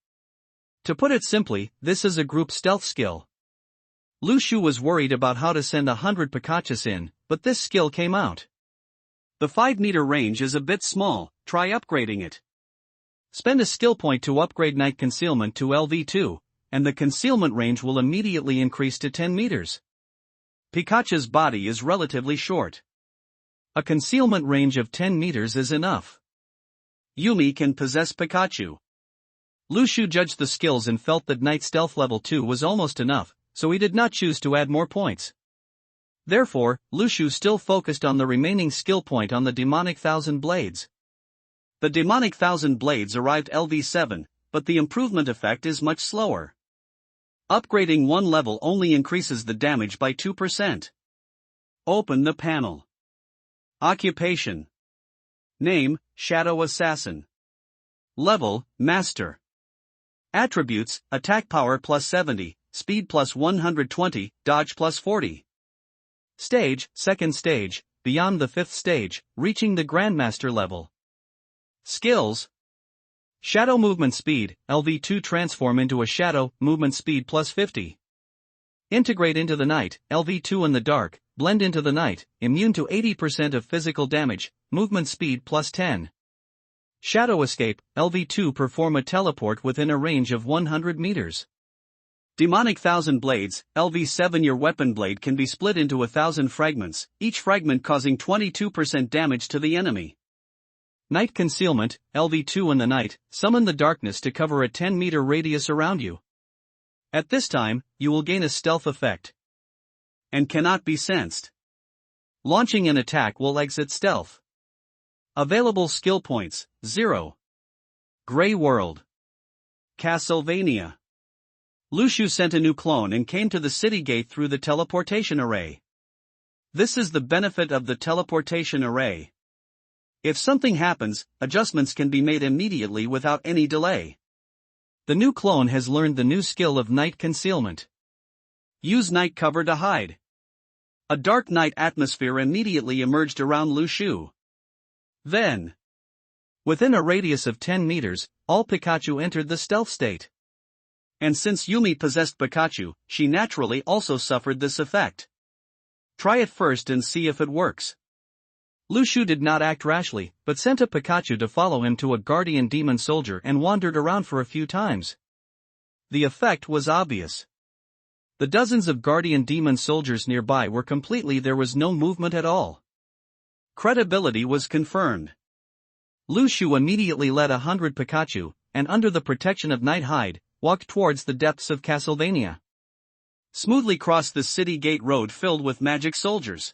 To put it simply, this is a group stealth skill. Lu Shu was worried about how to send 100 Pikachus in, but this skill came out. The 5-meter range is a bit small, try upgrading it. Spend a skill point to upgrade Night Concealment to LV2, and the concealment range will immediately increase to 10 meters. Pikachu's body is relatively short. A concealment range of 10 meters is enough. Yumi can possess Pikachu. Lu Shu judged the skills and felt that Night Stealth Level 2 was almost enough, so he did not choose to add more points. Therefore, Lu Shu still focused on the remaining skill point on the Demonic 1,000 Blades. The Demonic 1,000 Blades arrived LV7, but the improvement effect is much slower. Upgrading 1 level only increases the damage by 2%. Open the panel. Occupation. Name, Shadow Assassin. Level, Master. Attributes, Attack Power plus 70, Speed plus 120, Dodge plus 40. Stage, 2nd stage, beyond the 5th stage, reaching the Grandmaster level. Skills. Shadow Movement Speed, LV2 transform into a Shadow, Movement Speed plus 50. Integrate into the night, LV2 in the dark, blend into the night, immune to 80% of physical damage, Movement Speed plus 10. Shadow Escape, LV2 perform a teleport within a range of 100 meters. Demonic 1,000 Blades, LV7 your weapon blade can be split into 1,000 fragments, each fragment causing 22% damage to the enemy. Night Concealment, LV2 in the night, summon the darkness to cover a 10-meter radius around you. At this time, you will gain a stealth effect. And cannot be sensed. Launching an attack will exit stealth. Available skill points, 0. Gray World. Castlevania. Lu Shu sent a new clone and came to the city gate through the teleportation array. This is the benefit of the teleportation array. If something happens, adjustments can be made immediately without any delay. The new clone has learned the new skill of Night Concealment. Use night cover to hide. A dark night atmosphere immediately emerged around Lu Shu. Then, within a radius of 10 meters, all Pikachu entered the stealth state. And since Yumi possessed Pikachu, she naturally also suffered this effect. Try it first and see if it works. Lu Shu did not act rashly, but sent a Pikachu to follow him to a guardian demon soldier and wandered around for a few times. The effect was obvious. The dozens of guardian demon soldiers nearby were there was no movement at all. Credibility was confirmed. Lu Shu immediately led 100 Pikachu, and under the protection of Night Hide, walked towards the depths of Castlevania. Smoothly crossed the city gate road filled with magic soldiers.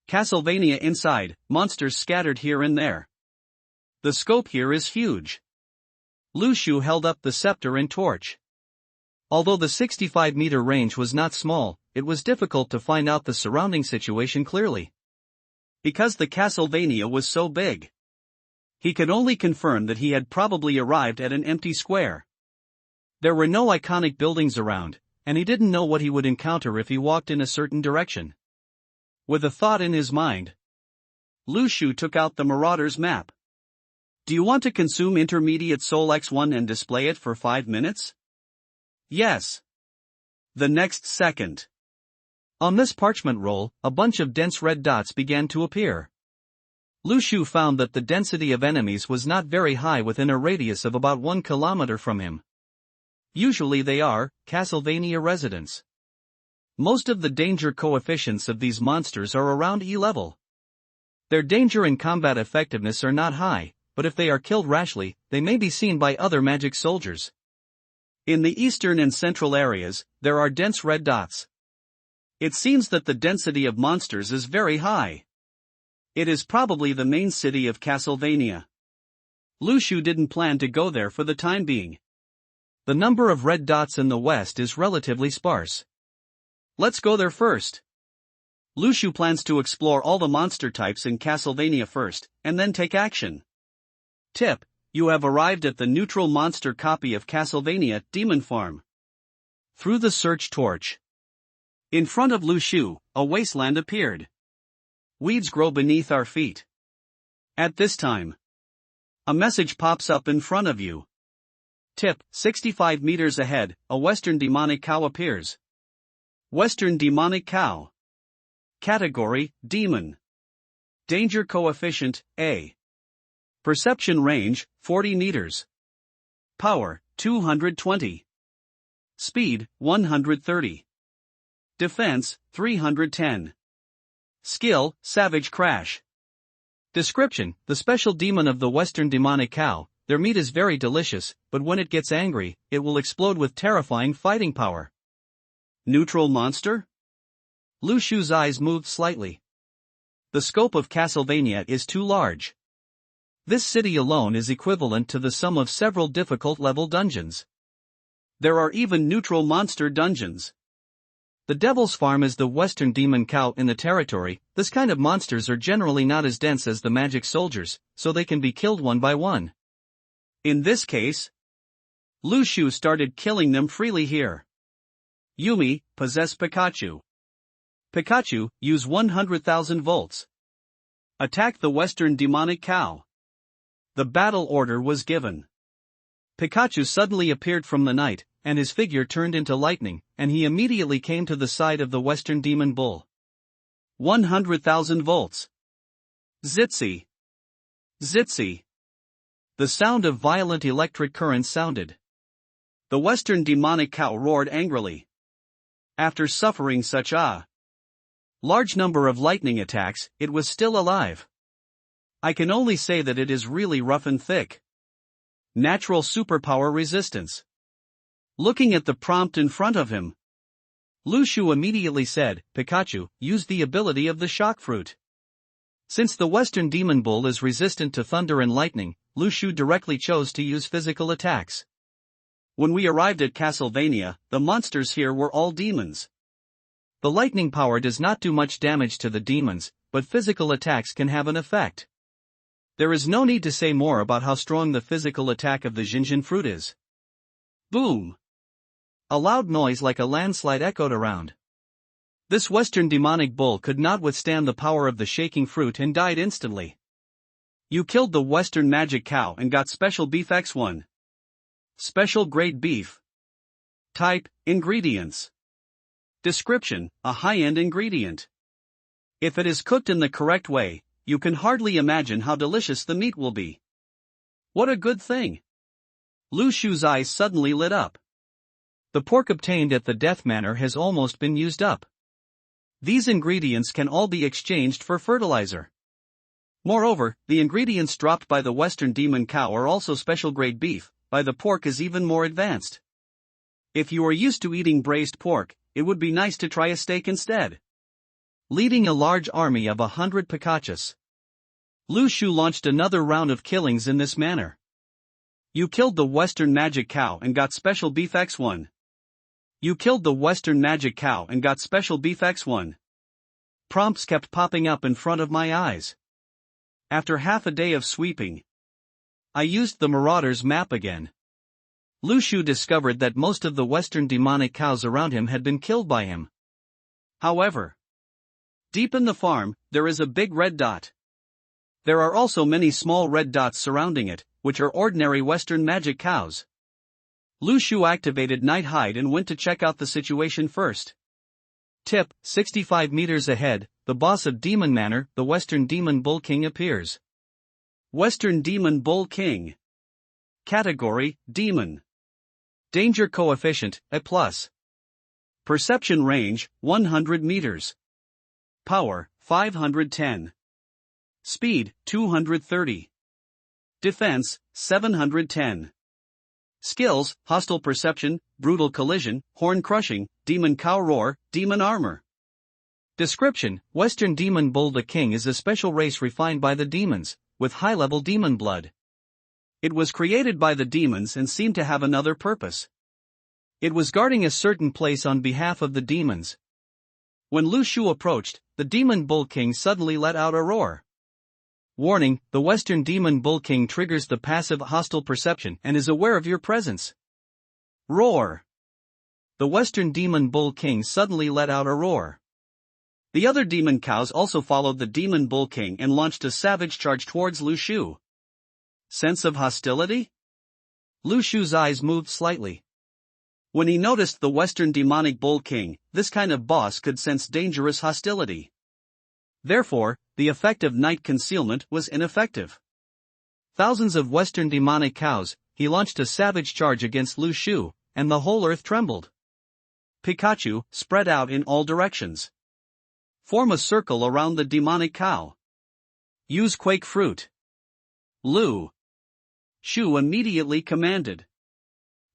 Castlevania inside, monsters scattered here and there. The scope here is huge. Lu Shu held up the scepter and torch. Although the 65-meter range was not small, it was difficult to find out the surrounding situation clearly. Because the Castlevania was so big, he could only confirm that he had probably arrived at an empty square. There were no iconic buildings around, and he didn't know what he would encounter if he walked in a certain direction. With a thought in his mind, Lu Shu took out the Marauder's map. Do you want to consume Intermediate Soul X1 and display it for 5 minutes? Yes. The next second. On this parchment roll, a bunch of dense red dots began to appear. Lu Shu found that the density of enemies was not very high within a radius of about 1 kilometer from him. Usually they are Castlevania residents. Most of the danger coefficients of these monsters are around E level. Their danger and combat effectiveness are not high, but if they are killed rashly, they may be seen by other magic soldiers. In the eastern and central areas, there are dense red dots. It seems that the density of monsters is very high. It is probably the main city of Castlevania. Lu Shu didn't plan to go there for the time being. The number of red dots in the west is relatively sparse. Let's go there first. Lu Shu plans to explore all the monster types in Castlevania first, and then take action. Tip: you have arrived at the neutral monster copy of Castlevania, Demon Farm. Through the search torch. In front of Lu Shu, a wasteland appeared. Weeds grow beneath our feet. At this time, a message pops up in front of you. Tip: 65 meters ahead, a Western demonic cow appears. Western demonic cow. Category: Demon. Danger coefficient: A. Perception range: 40 meters. Power: 220. Speed: 130. Defense: 310. Skill: Savage Crash. Description: the special demon of the Western demonic cow. Their meat is very delicious, but when it gets angry, it will explode with terrifying fighting power. Neutral monster? Lu Shu's eyes moved slightly. The scope of Castlevania is too large. This city alone is equivalent to the sum of several difficult level dungeons. There are even neutral monster dungeons. The Devil's Farm is the Western demon cow in the territory. This kind of monsters are generally not as dense as the magic soldiers, so they can be killed one by one. In this case, Lu Shu started killing them freely here. Yumi, possess Pikachu. Pikachu, use 100,000 volts. Attack the Western demonic cow. The battle order was given. Pikachu suddenly appeared from the night, and his figure turned into lightning, and he immediately came to the side of the Western demon bull. 100,000 volts. Zitsy. Zitsy. The sound of violent electric currents sounded. The Western demonic cow roared angrily. After suffering such a large number of lightning attacks, it was still alive. I can only say that it is really rough and thick. Natural superpower resistance. Looking at the prompt in front of him, Lu Shu immediately said, Pikachu, use the ability of the shock fruit. Since the Western demon bull is resistant to thunder and lightning, Lu Shu directly chose to use physical attacks. When we arrived at Castlevania, the monsters here were all demons. The lightning power does not do much damage to the demons, but physical attacks can have an effect. There is no need to say more about how strong the physical attack of the Jinjin fruit is. Boom! A loud noise like a landslide echoed around. This Western demonic bull could not withstand the power of the shaking fruit and died instantly. You killed the Western magic cow and got special beef X1. Special grade beef. Type: ingredients. Description: a high-end ingredient. If it is cooked in the correct way, you can hardly imagine how delicious the meat will be. What a good thing! Lu Shu's eyes suddenly lit up. The pork obtained at the Death Manor has almost been used up. These ingredients can all be exchanged for fertilizer. Moreover, the ingredients dropped by the Western demon cow are also special grade beef, by the pork is even more advanced. If you are used to eating braised pork, it would be nice to try a steak instead. Leading a large army of 100 Picachus, Lu Shu launched another round of killings in this manner. You killed the Western magic cow and got special beef X1. You killed the Western magic cow and got special beef X1. Prompts kept popping up in front of my eyes. After half a day of sweeping, I used the Marauder's map again. Lu Shu discovered that most of the Western demonic cows around him had been killed by him. However, deep in the farm, there is a big red dot. There are also many small red dots surrounding it, which are ordinary Western magic cows. Lu Shu activated Night Hide and went to check out the situation first. Tip: 65 meters ahead, the boss of Demon Manor, the Western Demon Bull King, appears. Western Demon Bull King. Category: Demon. Danger coefficient: A+. Perception range: 100 meters. Power: 510. Speed: 230. Defense: 710. Skills: Hostile Perception, Brutal Collision, Horn Crushing, Demon Cow Roar, Demon Armor. Description: Western Demon Bull the King is a special race refined by the demons, with high-level demon blood. It was created by the demons and seemed to have another purpose. It was guarding a certain place on behalf of the demons. When Lu Shu approached, the Demon Bull King suddenly let out a roar. Warning: the Western Demon Bull King triggers the passive hostile perception and is aware of your presence. Roar! The Western Demon Bull King suddenly let out a roar. The other demon cows also followed the Demon Bull King and launched a savage charge towards Lu Shu. Sense of hostility? Lu Shu's eyes moved slightly. When he noticed the Western Demonic Bull King, this kind of boss could sense dangerous hostility. Therefore, the effect of night concealment was ineffective. Thousands of Western demonic cows, he launched a savage charge against Lu Shu, and the whole earth trembled. Pikachu, spread out in all directions. Form a circle around the demonic cow. Use Quake Fruit. Lu Shu immediately commanded.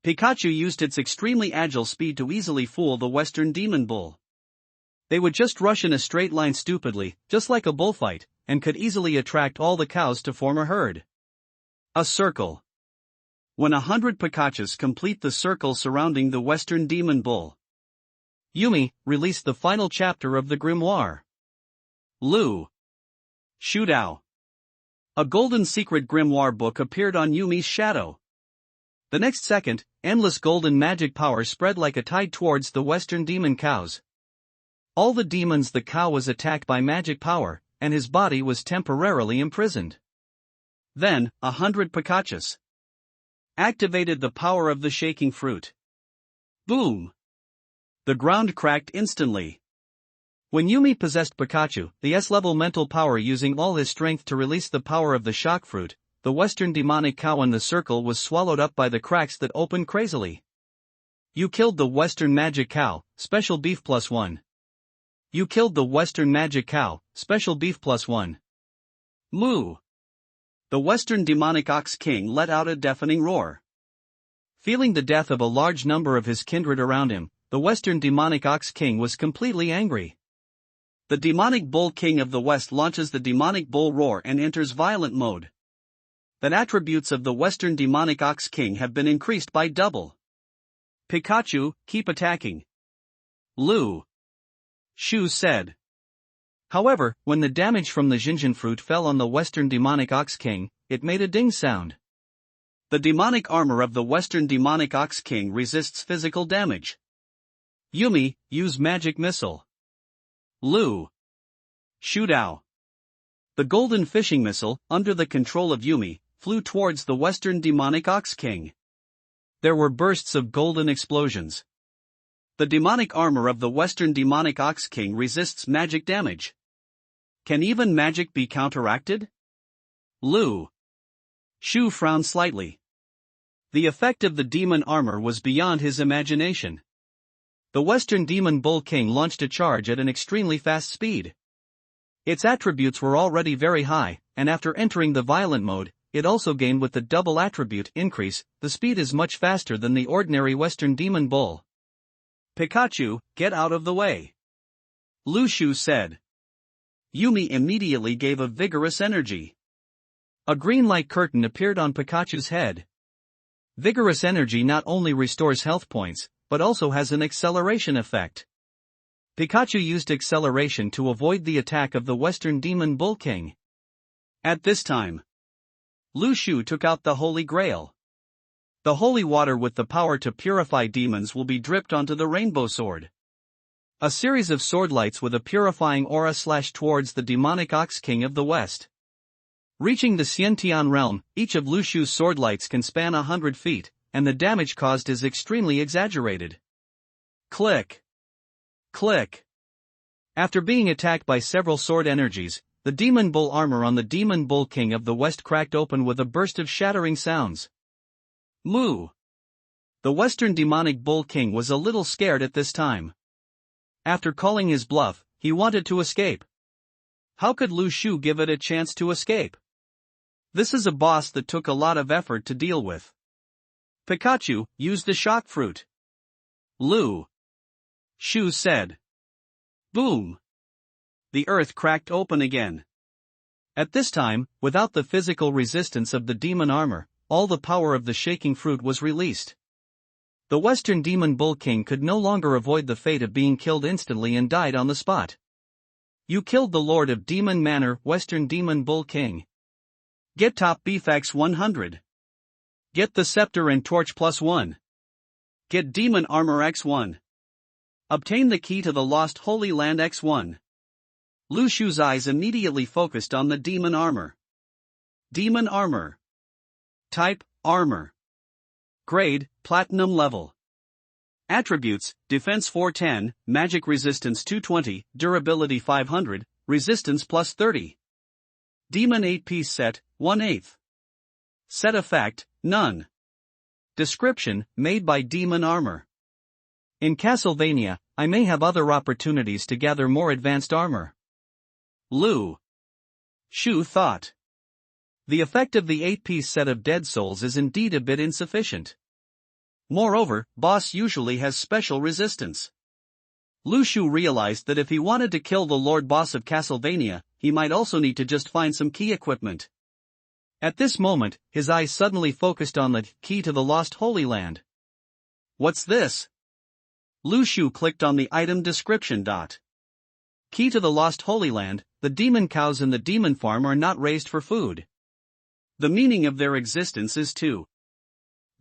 Pikachu used its extremely agile speed to easily fool the Western Demon Bull. They would just rush in a straight line stupidly, just like a bullfight, and could easily attract all the cows to form a herd. A circle. When 100 Pikachus complete the circle surrounding the Western Demon Bull, Yumi released the final chapter of the grimoire. Lu Shudao. A golden secret grimoire book appeared on Yumi's shadow. The next second, endless golden magic power spread like a tide towards the Western demon cows. All the demons the cow was attacked by magic power, and his body was temporarily imprisoned. Then, 100 Pikachus activated the power of the shaking fruit. Boom! The ground cracked instantly. When Yumi possessed Pikachu, the S-level mental power using all his strength to release the power of the shock fruit, the Western demonic cow in the circle was swallowed up by the cracks that opened crazily. You killed the Western magic cow, special beef +1. You killed the Western magic cow, special beef +1. Moo! The Western demonic ox king let out a deafening roar. Feeling the death of a large number of his kindred around him, the Western demonic ox king was completely angry. The demonic bull king of the West launches the demonic bull roar and enters violent mode. The attributes of the Western demonic ox king have been increased by double. Pikachu, keep attacking. Lu Shu said. However, when the damage from the Jinjin fruit fell on the Western demonic ox king, it made a ding sound. The demonic armor of the Western demonic ox king resists physical damage. Yumi, use magic missile. Lu Shudao. The golden fishing missile, under the control of Yumi, flew towards the Western demonic ox king. There were bursts of golden explosions. The demonic armor of the Western demonic ox king resists magic damage. Can even magic be counteracted? Lu Shu frowned slightly. The effect of the demon armor was beyond his imagination. The Western Demon Bull King launched a charge at an extremely fast speed. Its attributes were already very high, and after entering the violent mode, it also gained with the double attribute increase. The speed is much faster than the ordinary Western Demon Bull. Pikachu, get out of the way, Lu Shu said. Yumi immediately gave a vigorous energy. A green light curtain appeared on Pikachu's head. Vigorous energy not only restores health points, but also has an acceleration effect. Pikachu used acceleration to avoid the attack of the Western Demon Bull King. At this time, Lu Shu took out the Holy Grail. The holy water with the power to purify demons will be dripped onto the rainbow sword. A series of sword lights with a purifying aura slash towards the demonic Ox King of the West. Reaching the Xiantian realm, each of Lu Shu's sword lights can span 100 feet, and the damage caused is extremely exaggerated. Click. Click. After being attacked by several sword energies, the Demon Bull armor on the Demon Bull King of the West cracked open with a burst of shattering sounds. Moo! The Western Demonic Bull King was a little scared at this time. After calling his bluff, he wanted to escape. How could Lu Shu give it a chance to escape? This is a boss that took a lot of effort to deal with. Pikachu, use the shock fruit, Lu Shu said. Boom! The earth cracked open again. At this time, without the physical resistance of the demon armor, all the power of the shaking fruit was released. The Western Demon Bull King could no longer avoid the fate of being killed instantly and died on the spot. You killed the Lord of Demon Manor, Western Demon Bull King. Get top BFAX 100. Get the Scepter and Torch +1. Get Demon Armor X1. Obtain the key to the Lost Holy Land X1. Lu Shu's eyes immediately focused on the demon armor. Demon armor. Type, armor. Grade, platinum level. Attributes, defense 410, magic resistance 220, durability 500, resistance +30. Demon 8-piece set, 1/8. Set effect, none. Description, made by Demon Armor. In Castlevania, I may have other opportunities to gather more advanced armor. Lu Shu thought. The effect of the 8-piece set of Dead Souls is indeed a bit insufficient. Moreover, boss usually has special resistance. Lu Shu realized that if he wanted to kill the Lord Boss of Castlevania, he might also need to just find some key equipment. At this moment, his eyes suddenly focused on the key to the Lost Holy Land. What's this? Lu Shu clicked on the item description. Key to the Lost Holy Land, the demon cows in the demon farm are not raised for food. The meaning of their existence is to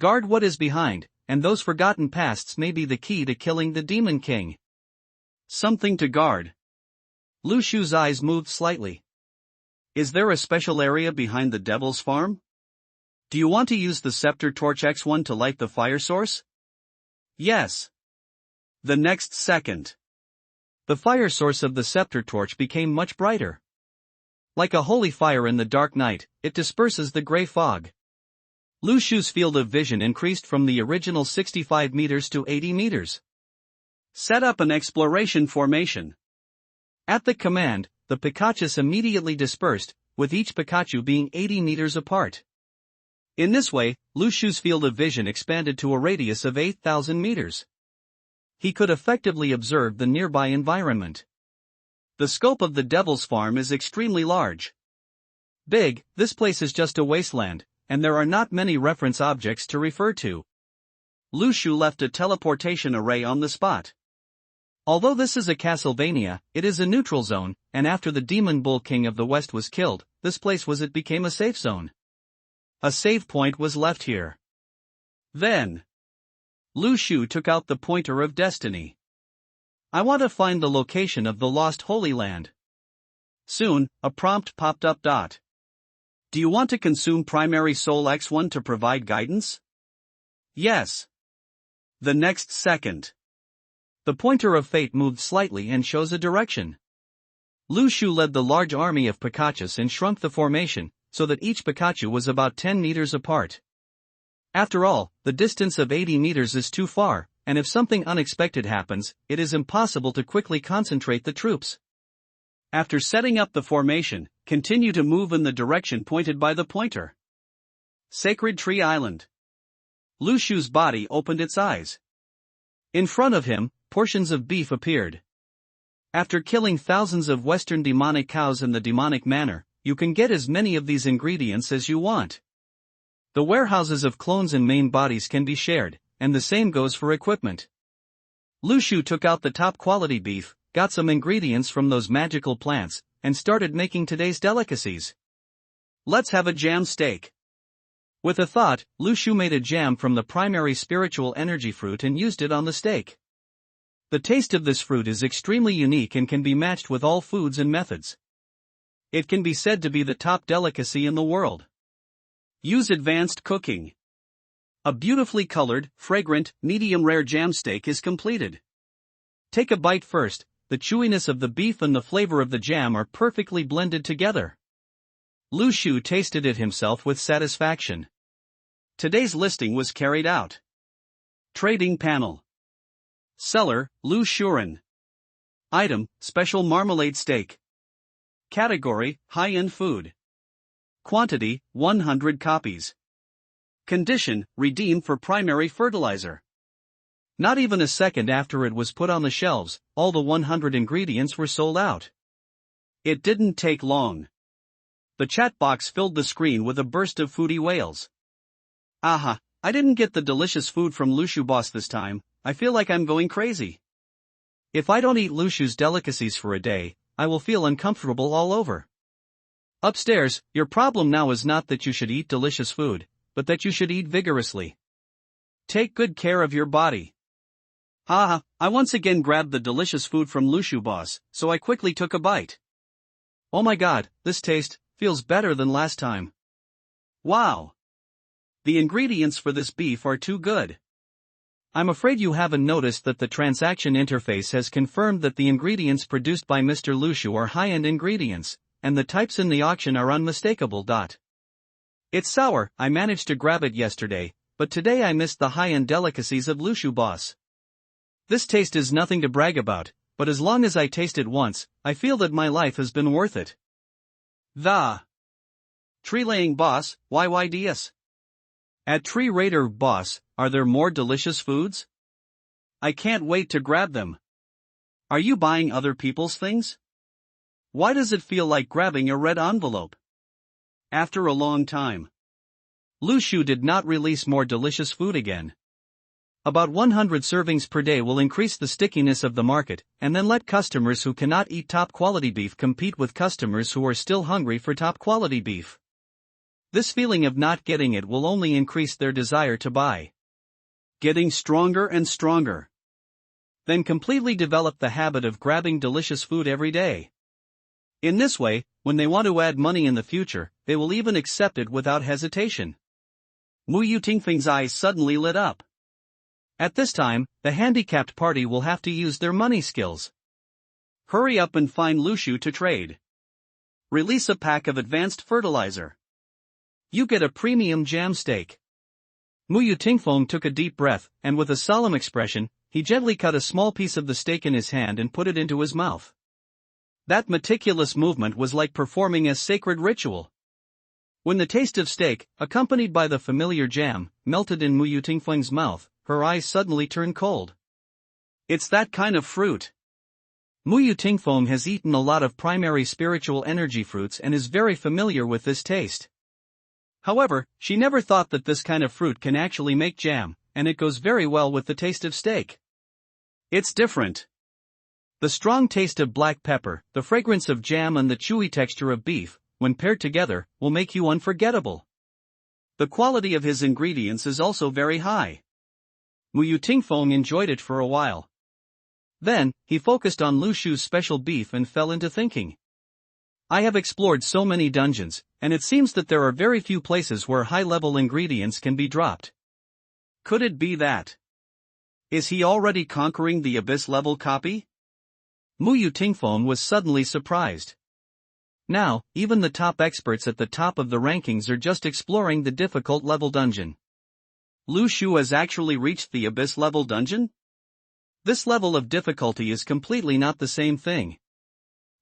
guard what is behind, and those forgotten pasts may be the key to killing the Demon King. Something to guard. Lu Shu's eyes moved slightly. Is there a special area behind the Devil's Farm? Do you want to use the Scepter Torch X1 to light the fire source? Yes. The next second, the fire source of the Scepter Torch became much brighter. Like a holy fire in the dark night, it disperses the gray fog. Lu Shu's field of vision increased from the original 65 meters to 80 meters. Set up an exploration formation. At the command, the Pikachus immediately dispersed, with each Pikachu being 80 meters apart. In this way, Lu Shu's field of vision expanded to a radius of 8,000 meters. He could effectively observe the nearby environment. The scope of the Devil's Farm is extremely large. Big, this place is just a wasteland, and there are not many reference objects to refer to. Lu Shu left a teleportation array on the spot. Although this is a Castlevania, it is a neutral zone, and after the Demon Bull King of the West was killed, this place became a safe zone. A save point was left here. Then, Lu Shu took out the Pointer of Destiny. I want to find the location of the Lost Holy Land. Soon, a prompt popped up. Do you want to consume Primary Soul X1 to provide guidance? Yes. The next second, the Pointer of Fate moved slightly and shows a direction. Lu Shu led the large army of Pikachus and shrunk the formation, so that each Pikachu was about 10 meters apart. After all, the distance of 80 meters is too far, and if something unexpected happens, it is impossible to quickly concentrate the troops. After setting up the formation, continue to move in the direction pointed by the pointer. Sacred Tree Island. Lu Shu's body opened its eyes. In front of him, portions of beef appeared. After killing thousands of Western demonic cows in the demonic manner, you can get as many of these ingredients as you want. The warehouses of clones and main bodies can be shared, and the same goes for equipment. Lu Shu took out the top quality beef, got some ingredients from those magical plants, and started making today's delicacies. Let's have a jam steak. With a thought, Lu Shu made a jam from the primary spiritual energy fruit and used it on the steak. The taste of this fruit is extremely unique and can be matched with all foods and methods. It can be said to be the top delicacy in the world. Use advanced cooking. A beautifully colored, fragrant, medium-rare jam steak is completed. Take a bite first. The chewiness of the beef and the flavor of the jam are perfectly blended together. Lu Shu tasted it himself with satisfaction. Today's listing was carried out. Trading panel. Seller, Lu Shuren. Item, special marmalade steak. Category, high-end food. Quantity, 100 copies. Condition, redeem for primary fertilizer. Not even a second after it was put on the shelves, all the 100 ingredients were sold out. It didn't take long. The chat box filled the screen with a burst of foodie wails. Aha, I didn't get the delicious food from Lu Shu boss this time. I feel like I'm going crazy. If I don't eat Lu Shu's delicacies for a day, I will feel uncomfortable all over. Upstairs, your problem now is not that you should eat delicious food, but that you should eat vigorously. Take good care of your body. Haha, I once again grabbed the delicious food from Lu Shu boss, so I quickly took a bite. Oh my god, this taste feels better than last time. Wow. The ingredients for this beef are too good. I'm afraid you haven't noticed that the transaction interface has confirmed that the ingredients produced by Mr. Lu Shu are high-end ingredients, and the types in the auction are unmistakable. It's sour. I managed to grab it yesterday, but today I missed the high-end delicacies of Lu Shu boss. This taste is nothing to brag about, but as long as I taste it once, I feel that my life has been worth it. The Tree-laying boss, YYDS. At Tree Raider boss, are there more delicious foods? I can't wait to grab them. Are you buying other people's things? Why does it feel like grabbing a red envelope? After a long time, Lu Shu did not release more delicious food again. About 100 servings per day will increase the stickiness of the market, and then let customers who cannot eat top-quality beef compete with customers who are still hungry for top-quality beef. This feeling of not getting it will only increase their desire to buy. Getting stronger and stronger. Then completely develop the habit of grabbing delicious food every day. In this way, when they want to add money in the future, they will even accept it without hesitation. Mu Yu Tingfeng's eyes suddenly lit up. At this time, the handicapped party will have to use their money skills. Hurry up and find Lu Shu to trade. Release a pack of advanced fertilizer. You get a premium jam steak. Mu Yu Tingfeng took a deep breath, and with a solemn expression, he gently cut a small piece of the steak in his hand and put it into his mouth. That meticulous movement was like performing a sacred ritual. When the taste of steak, accompanied by the familiar jam, melted in Mu Yu Tingfeng's mouth, her eyes suddenly turned cold. It's that kind of fruit. Mu Yu Tingfeng has eaten a lot of primary spiritual energy fruits and is very familiar with this taste. However, she never thought that this kind of fruit can actually make jam, and it goes very well with the taste of steak. It's different. The strong taste of black pepper, the fragrance of jam and the chewy texture of beef, when paired together, will make you unforgettable. The quality of his ingredients is also very high. Mu Yu Tingfeng enjoyed it for a while. Then, he focused on Lu Shu's special beef and fell into thinking. I have explored so many dungeons, and it seems that there are very few places where high-level ingredients can be dropped. Could it be that? Is he already conquering the Abyss-level copy? Muyu Tingfeng was suddenly surprised. Now, even the top experts at the top of the rankings are just exploring the difficult level dungeon. Lu Shu has actually reached the abyss level dungeon? This level of difficulty is completely not the same thing.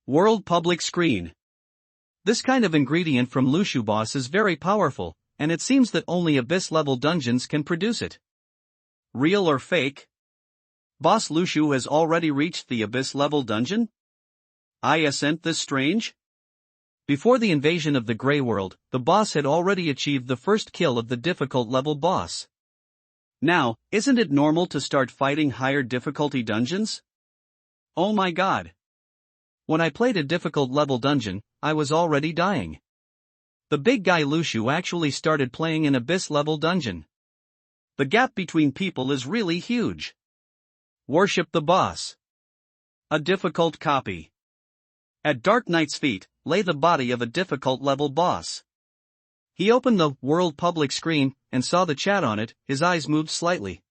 World public screen. This kind of ingredient from Lu Shu boss is very powerful, and it seems that only abyss level dungeons can produce it. Real or fake? Boss Lu Shu has already reached the abyss level dungeon? Isn't this strange? Before the invasion of the Grey World, the boss had already achieved the first kill of the difficult level boss. Now, isn't it normal to start fighting higher difficulty dungeons? Oh my god. When I played a difficult level dungeon, I was already dying. The big guy Lu Shu actually started playing an abyss level dungeon. The gap between people is really huge. Worship the boss. A difficult copy. At Dark Knight's feet, lay the body of a difficult level boss. He opened the world public screen and saw the chat on it. His eyes moved slightly.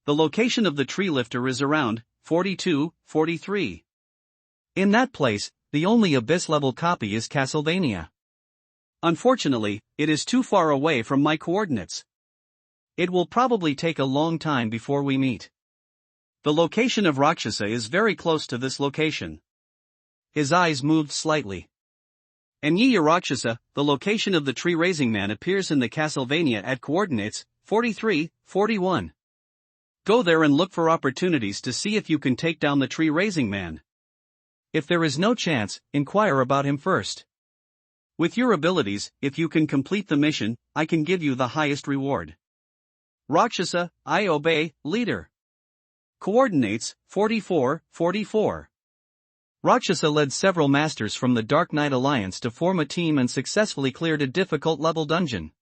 The location of the tree lifter is around 42-43. In that place, the only abyss level copy is Castlevania. Unfortunately, it is too far away from my coordinates. It will probably take a long time before we meet. The location of Rakshasa is very close to this location. His eyes moved slightly. And Rakshasa, the location of the tree-raising man appears in the Castlevania at coordinates 43-41. Go there and look for opportunities to see if you can take down the tree-raising man. If there is no chance, inquire about him first. With your abilities, if you can complete the mission, I can give you the highest reward. Rakshasa, I obey, leader. Coordinates 44-44. Rakshasa led several masters from the Dark Knight Alliance to form a team and successfully cleared a difficult level dungeon.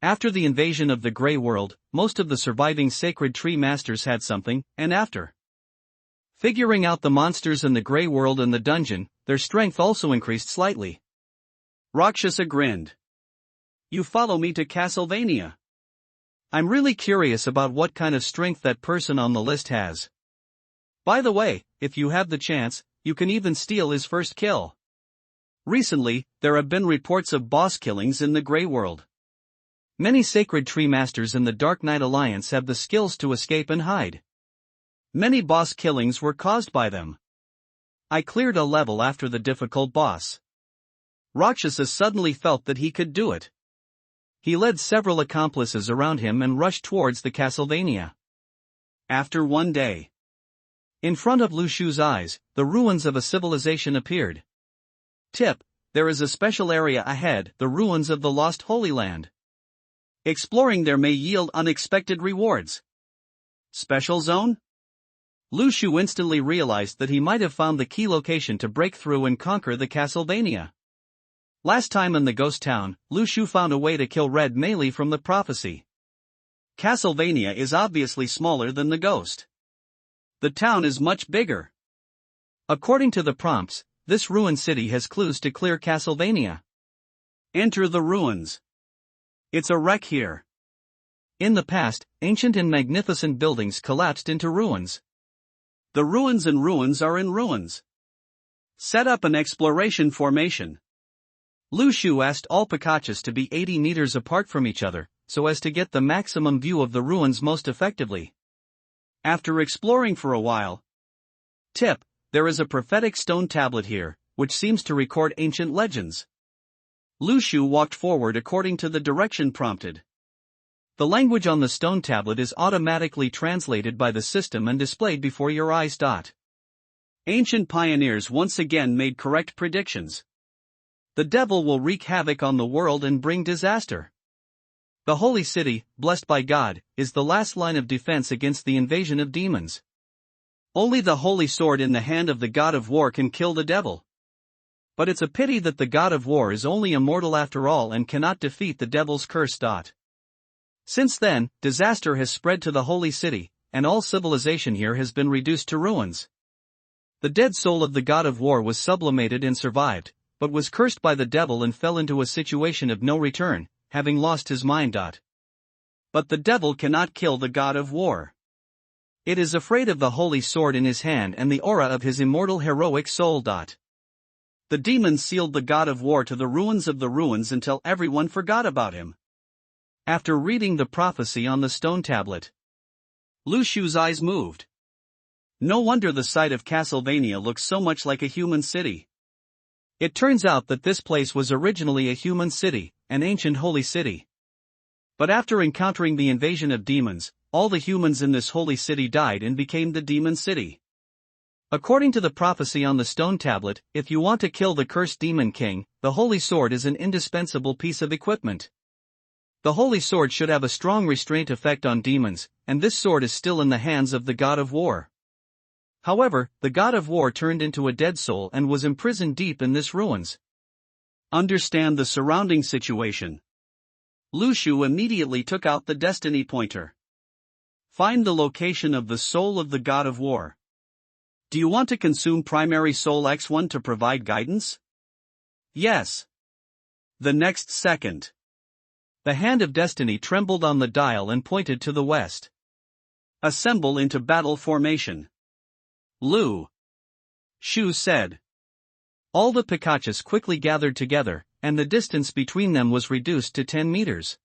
After the invasion of the Grey World, most of the surviving Sacred Tree Masters had something, and after figuring out the monsters in the Grey World and the dungeon, their strength also increased slightly. Rakshasa grinned. You follow me to Castlevania? I'm really curious about what kind of strength that person on the list has. By the way, if you have the chance, you can even steal his first kill. Recently, there have been reports of boss killings in the Grey World. Many Sacred Tree Masters in the Dark Knight Alliance have the skills to escape and hide. Many boss killings were caused by them. I cleared a level after the difficult boss. Rakshasa suddenly felt that he could do it. He led several accomplices around him and rushed towards the Castlevania. After one day, in front of Lu Shu's eyes, the ruins of a civilization appeared. Tip: there is a special area ahead, the ruins of the Lost Holy Land. Exploring there may yield unexpected rewards. Special zone? Lu Shu instantly realized that he might have found the key location to break through and conquer the Castlevania. Last time in the ghost town, Lu Shu found a way to kill Red Melee from the prophecy. Castlevania is obviously smaller than the ghost. The town is much bigger. According to the prompts, this ruined city has clues to clear Castlevania. Enter the ruins. It's a wreck here. In the past, ancient and magnificent buildings collapsed into ruins. The ruins and ruins are in ruins. Set up an exploration formation. Lu Shu asked all Pikachus to be 80 meters apart from each other, so as to get the maximum view of the ruins most effectively. After exploring for a while. Tip: there is a prophetic stone tablet here, which seems to record ancient legends. Lu Shu walked forward according to the direction prompted. The language on the stone tablet is automatically translated by the system and displayed before your eyes. Ancient pioneers once again made correct predictions. The devil will wreak havoc on the world and bring disaster. The holy city, blessed by God, is the last line of defense against the invasion of demons. Only the holy sword in the hand of the god of war can kill the devil. But it's a pity that the god of war is only immortal after all and cannot defeat the devil's curse. Since then, disaster has spread to the holy city, and all civilization here has been reduced to ruins. The dead soul of the god of war was sublimated and survived, but was cursed by the devil and fell into a situation of no return, having lost his mind. But the devil cannot kill the god of war. It is afraid of the holy sword in his hand and the aura of his immortal heroic soul. The demon sealed the god of war to the ruins of the ruins until everyone forgot about him. After reading the prophecy on the stone tablet, Lu Shu's eyes moved. No wonder the site of Castlevania looks so much like a human city. It turns out that this place was originally a human city, an ancient holy city. But after encountering the invasion of demons, all the humans in this holy city died and became the demon city. According to the prophecy on the stone tablet, if you want to kill the cursed demon king, the holy sword is an indispensable piece of equipment. The holy sword should have a strong restraint effect on demons, and this sword is still in the hands of the god of war. However, the god of war turned into a dead soul and was imprisoned deep in this ruins. Understand the surrounding situation. Lu Shu immediately took out the destiny pointer. Find the location of the soul of the god of war. Do you want to consume primary soul X1 to provide guidance? Yes. The next second, the hand of destiny trembled on the dial and pointed to the west. Assemble into battle formation. Lu Shu said. All the Pikachus quickly gathered together, and the distance between them was reduced to 10 meters.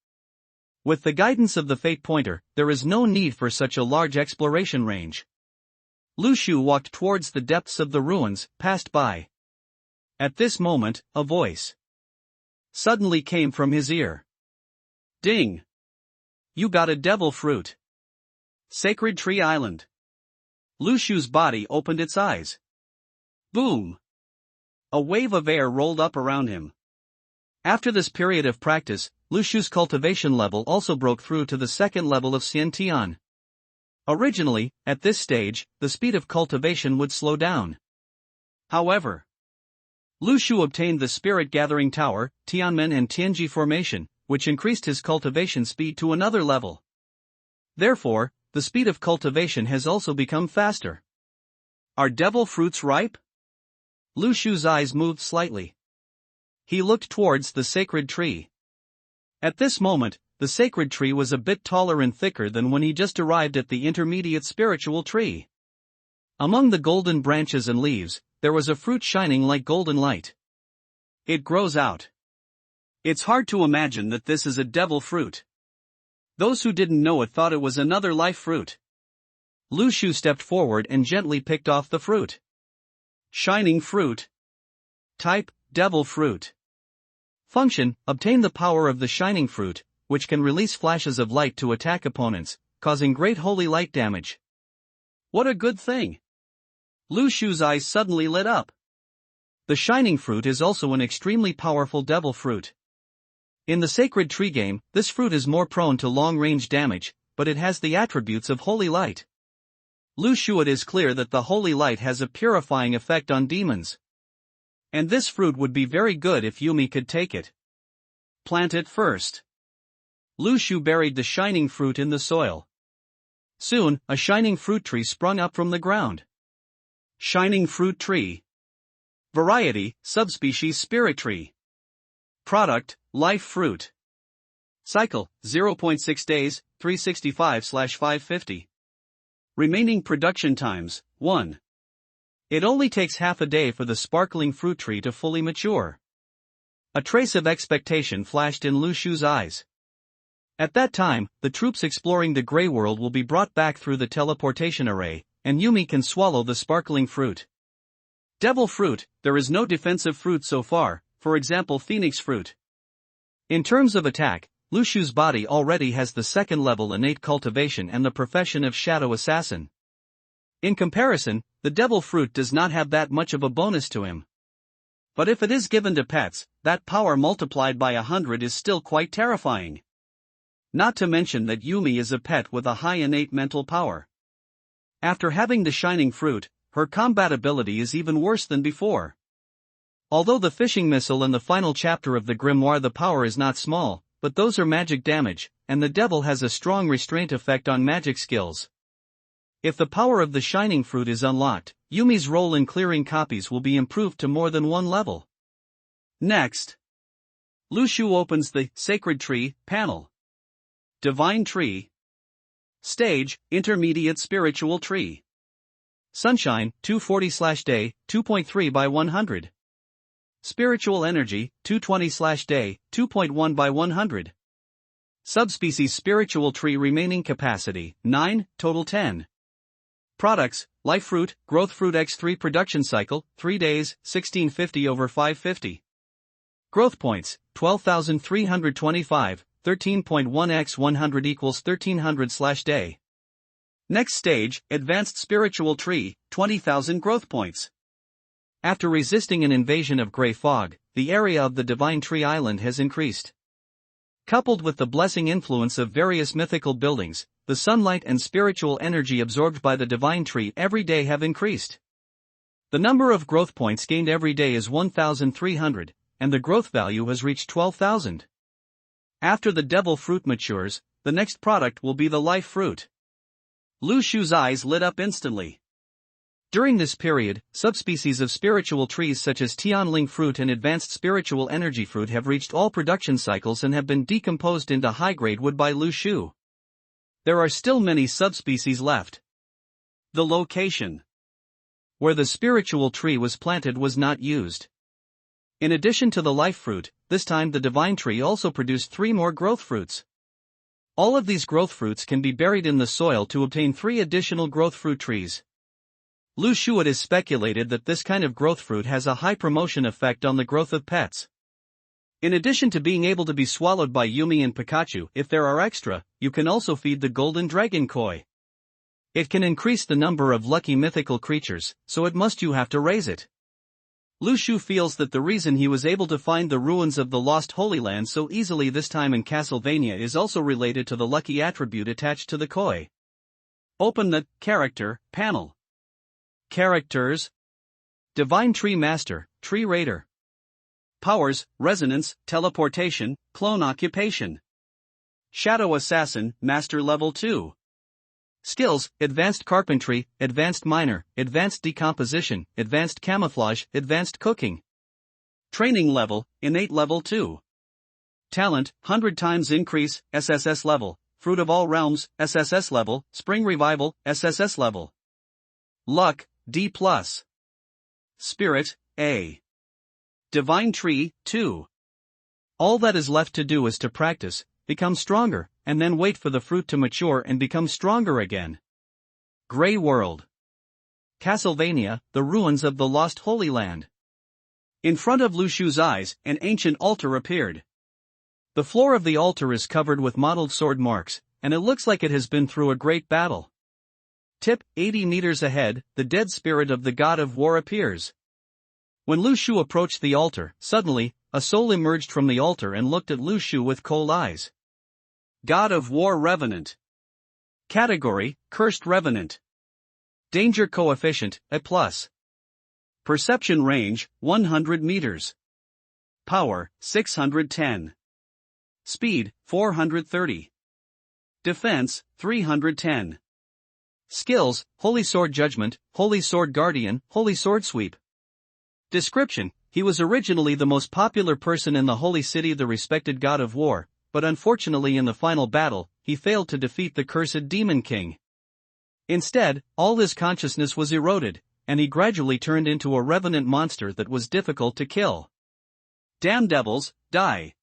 With the guidance of the fate pointer, there is no need for such a large exploration range. Lu Shu walked towards the depths of the ruins, passed by. At this moment, a voice suddenly came from his ear. Ding! You got a devil fruit. Sacred Tree Island. Lu Shu's body opened its eyes. Boom! A wave of air rolled up around him. After this period of practice, Lu Shu's cultivation level also broke through to the second level of Xiantian. Originally, at this stage, the speed of cultivation would slow down. However, Lu Shu obtained the Spirit Gathering Tower, Tianmen and Tianji Formation, which increased his cultivation speed to another level. Therefore, the speed of cultivation has also become faster. Are devil fruits ripe? Lu Shu's eyes moved slightly. He looked towards the sacred tree. At this moment, the sacred tree was a bit taller and thicker than when he just arrived at the intermediate spiritual tree. Among the golden branches and leaves, there was a fruit shining like golden light. It grows out. It's hard to imagine that this is a devil fruit. Those who didn't know it thought it was another life fruit. Lu Shu stepped forward and gently picked off the fruit. Shining fruit. Type, devil fruit. Function, obtain the power of the shining fruit, which can release flashes of light to attack opponents, causing great holy light damage. What a good thing! Lu Shu's eyes suddenly lit up. The shining fruit is also an extremely powerful devil fruit. In the sacred tree game, this fruit is more prone to long-range damage, but it has the attributes of holy light. Lu Shu, it is clear that the holy light has a purifying effect on demons. And this fruit would be very good if Yumi could take it. Plant it first. Lu Shu buried the shining fruit in the soil. Soon, a shining fruit tree sprung up from the ground. Shining fruit tree. Variety, subspecies spirit tree. Product, life fruit. Cycle, 0.6 days, 365/550. Remaining production times, 1. It only takes half a day for the sparkling fruit tree to fully mature. A trace of expectation flashed in Lu Shu's eyes. At that time, the troops exploring the Grey World will be brought back through the teleportation array, and Yumi can swallow the sparkling fruit. Devil fruit, there is no defensive fruit so far, for example phoenix fruit. In terms of attack, Lu Shu's body already has the second level innate cultivation and the profession of shadow assassin. In comparison, the devil fruit does not have that much of a bonus to him. But if it is given to pets, that power multiplied by 100 is still quite terrifying. Not to mention that Yumi is a pet with a high innate mental power. After having the shining fruit, her combat ability is even worse than before. Although the fishing missile and the final chapter of the grimoire, the power is not small, but those are magic damage, and the devil has a strong restraint effect on magic skills. If the power of the shining fruit is unlocked, Yumi's role in clearing copies will be improved to more than one level. Next, Lu Shu opens the Sacred Tree panel. Divine Tree. Stage, Intermediate Spiritual Tree. Sunshine, 240/day, 2.3 by 100. Spiritual Energy, 220/day, 2.1 by 100. Subspecies Spiritual Tree Remaining Capacity, 9, total 10. Products, Life Fruit, Growth Fruit X3 Production Cycle, 3 days, 1650/550. Growth Points, 12,325, 13.1 x 100 equals 1300/day. Next stage, Advanced Spiritual Tree, 20,000 growth points. After resisting an invasion of gray fog, the area of the Divine Tree Island has increased. Coupled with the blessing influence of various mythical buildings, the sunlight and spiritual energy absorbed by the Divine Tree every day have increased. The number of growth points gained every day is 1,300, and the growth value has reached 12,000. After the Devil Fruit matures, the next product will be the Life Fruit. Lu Shu's eyes lit up instantly. During this period, subspecies of spiritual trees such as Tianling fruit and advanced spiritual energy fruit have reached all production cycles and have been decomposed into high-grade wood by Lu Shu. There are still many subspecies left. The location where the spiritual tree was planted was not used. In addition to the life fruit, this time the divine tree also produced 3 more growth fruits. All of these growth fruits can be buried in the soil to obtain 3 additional growth fruit trees. Lu Shu, it is speculated that this kind of growth fruit has a high promotion effect on the growth of pets. In addition to being able to be swallowed by Yumi and Pikachu, if there are extra, you can also feed the golden dragon koi. It can increase the number of lucky mythical creatures, so it must you have to raise it. Lu Shu feels that the reason he was able to find the ruins of the Lost Holy Land so easily this time in Castlevania is also related to the lucky attribute attached to the koi. Open the Character panel. Characters: Divine Tree Master, Tree Raider. Powers: Resonance, Teleportation, Clone Occupation. Shadow Assassin, Master Level 2. Skills: Advanced Carpentry, Advanced Miner, Advanced Decomposition, Advanced Camouflage, Advanced Cooking. Training Level, Innate Level 2. Talent: 100 times increase, SSS Level, Fruit of All Realms, SSS Level, Spring Revival, SSS Level. Luck, D+. Spirit, A. Divine Tree, 2. All that is left to do is to practice, become stronger, and then wait for the fruit to mature and become stronger again. Gray World. Castlevania, the ruins of the Lost Holy Land. In front of Lu Shu's eyes, an ancient altar appeared. The floor of the altar is covered with mottled sword marks, and it looks like it has been through a great battle. Tip: 80 meters ahead, the dead spirit of the god of war appears. When Lu Shu approached the altar, suddenly, a soul emerged from the altar and looked at Lu Shu with cold eyes. God of War Revenant. Category: Cursed Revenant. Danger Coefficient, A+. Perception Range, 100 meters. Power, 610. Speed, 430. Defense, 310. Skills: Holy Sword Judgment, Holy Sword Guardian, Holy Sword Sweep. Description: he was originally the most popular person in the Holy City, the respected god of war, but unfortunately in the final battle, he failed to defeat the cursed Demon King. Instead, all his consciousness was eroded, and he gradually turned into a revenant monster that was difficult to kill. Damn devils, die!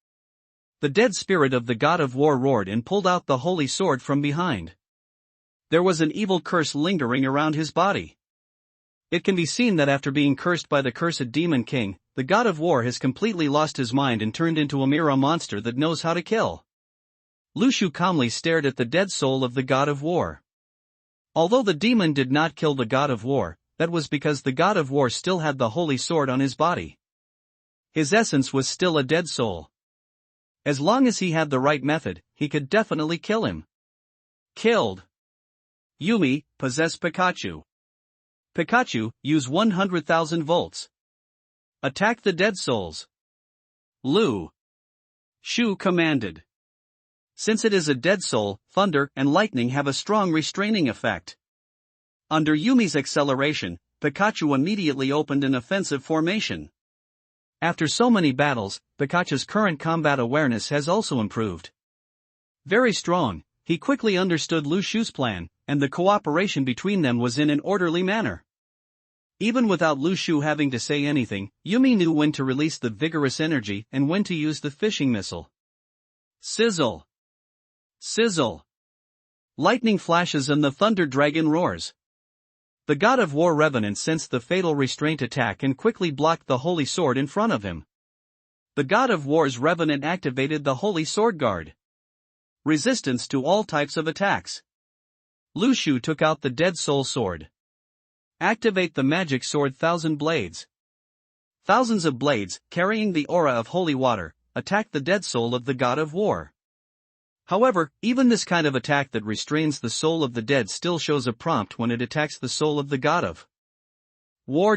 The dead spirit of the god of war roared and pulled out the holy sword from behind. There was an evil curse lingering around his body. It can be seen that after being cursed by the cursed Demon King, the god of war has completely lost his mind and turned into a mere monster that knows how to kill. Lu Shu calmly stared at the dead soul of the god of war. Although the demon did not kill the god of war, that was because the god of war still had the holy sword on his body. His essence was still a dead soul. As long as he had the right method, he could definitely kill him. Killed. Yumi, possess Pikachu. Pikachu, use 100,000 volts. Attack the dead souls. Lu Shu commanded. Since it is a dead soul, thunder and lightning have a strong restraining effect. Under Yumi's acceleration, Pikachu immediately opened an offensive formation. After so many battles, Pikachu's current combat awareness has also improved. Very strong, he quickly understood Lu Shu's plan, and the cooperation between them was in an orderly manner. Even without Lu Shu having to say anything, Yumi knew when to release the vigorous energy and when to use the fishing missile. Sizzle! Sizzle! Lightning flashes and the thunder dragon roars. The god of war Revenant sensed the fatal restraint attack and quickly blocked the holy sword in front of him. The god of war's Revenant activated the holy sword guard. Resistance to all types of attacks. Lu Shu took out the Dead Soul sword. Activate the magic sword Thousand Blades. Thousands of blades, carrying the aura of holy water, attack the dead soul of the god of war. However, even this kind of attack that restrains the soul of the dead still shows a prompt when it attacks the soul of the god of war.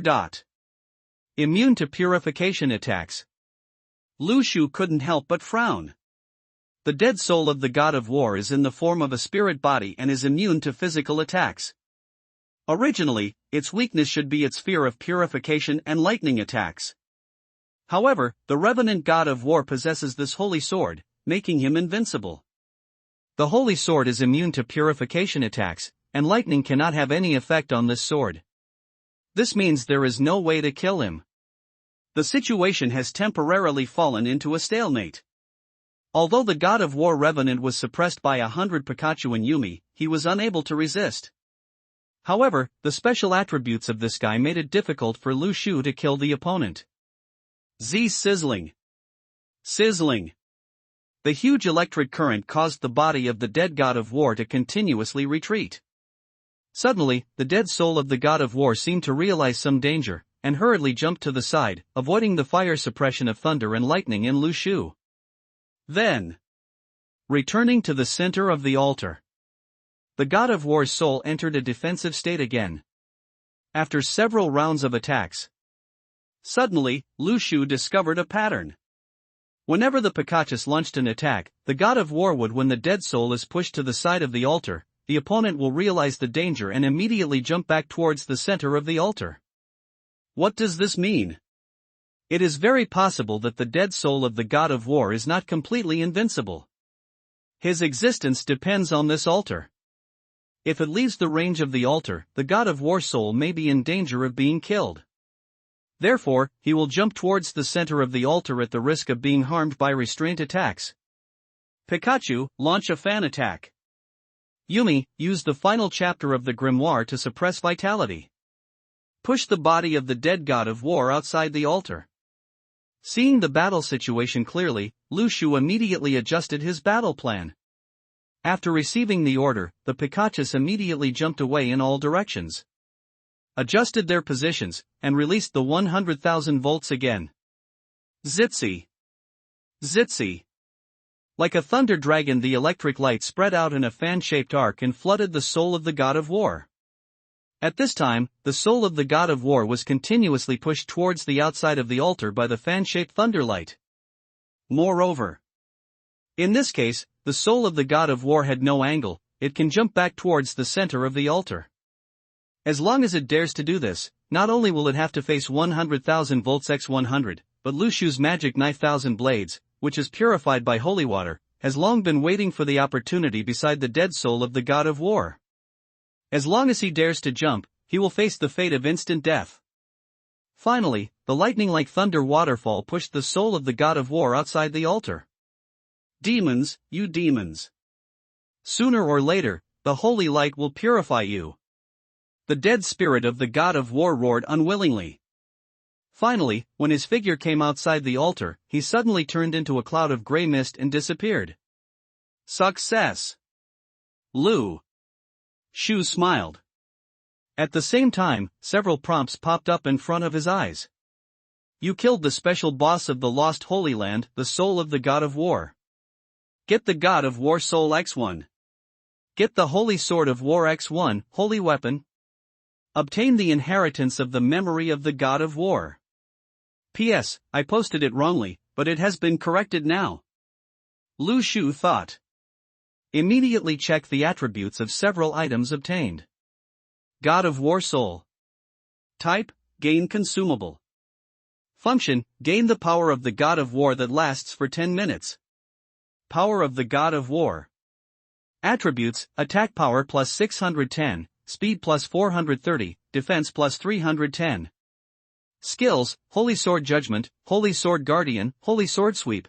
Immune to purification attacks. Lu Shu couldn't help but frown. The dead soul of the god of war is in the form of a spirit body and is immune to physical attacks. Originally, its weakness should be its fear of purification and lightning attacks. However, the Revenant god of war possesses this holy sword, making him invincible. The holy sword is immune to purification attacks, and lightning cannot have any effect on this sword. This means there is no way to kill him. The situation has temporarily fallen into a stalemate. Although the god of war Revenant was suppressed by 100 Pikachu and Yumi, he was unable to resist. However, the special attributes of this guy made it difficult for Lu Shu to kill the opponent. Sizzling. Sizzling. The huge electric current caused the body of the dead god of war to continuously retreat. Suddenly, the dead soul of the god of war seemed to realize some danger, and hurriedly jumped to the side, avoiding the fire suppression of thunder and lightning in Lu Shu. Then, returning to the center of the altar, the god of war's soul entered a defensive state again. After several rounds of attacks, suddenly, Lu Shu discovered a pattern. Whenever the Pikachu launched an attack, the god of war would, when the dead soul is pushed to the side of the altar, the opponent will realize the danger and immediately jump back towards the center of the altar. What does this mean? It is very possible that the dead soul of the god of war is not completely invincible. His existence depends on this altar. If it leaves the range of the altar, the god of war soul may be in danger of being killed. Therefore, he will jump towards the center of the altar at the risk of being harmed by restraint attacks. Pikachu, launch a fan attack. Yumi, use the final chapter of the grimoire to suppress vitality. Push the body of the dead god of war outside the altar. Seeing the battle situation clearly, Lu Shu immediately adjusted his battle plan. After receiving the order, the Pikachu immediately jumped away in all directions, adjusted their positions, and released the 100,000 volts again. Zitsy! Zitsy! Like a thunder dragon, the electric light spread out in a fan-shaped arc and flooded the soul of the god of war. At this time, the soul of the god of war was continuously pushed towards the outside of the altar by the fan-shaped thunderlight. Moreover, in this case, the soul of the god of war had no angle, it can jump back towards the center of the altar. As long as it dares to do this, not only will it have to face 100,000 volts x 100, but Lu Shu's magic knife Thousand Blades, which is purified by holy water, has long been waiting for the opportunity beside the dead soul of the god of war. As long as he dares to jump, he will face the fate of instant death. Finally, the lightning-like thunder waterfall pushed the soul of the god of war outside the altar. Demons, you demons! Sooner or later, the holy light will purify you. The dead spirit of the god of war roared unwillingly. Finally, when his figure came outside the altar, he suddenly turned into a cloud of gray mist and disappeared. Success! Lu Shu smiled. At the same time, several prompts popped up in front of his eyes. You killed the special boss of the Lost Holy Land, the soul of the god of war. Get the god of war soul x1. Get the holy sword of war x1, holy weapon. Obtain the inheritance of the memory of the god of war. P.S. I posted it wrongly, but it has been corrected now. Lu Shu thought. Immediately check the attributes of several items obtained. God of War Soul. Type, gain consumable. Function, gain the power of the God of War that lasts for 10 minutes. Power of the God of War. Attributes: attack power plus 610, speed plus 430, defense plus 310. Skills: Holy Sword Judgment, Holy Sword Guardian, Holy Sword Sweep.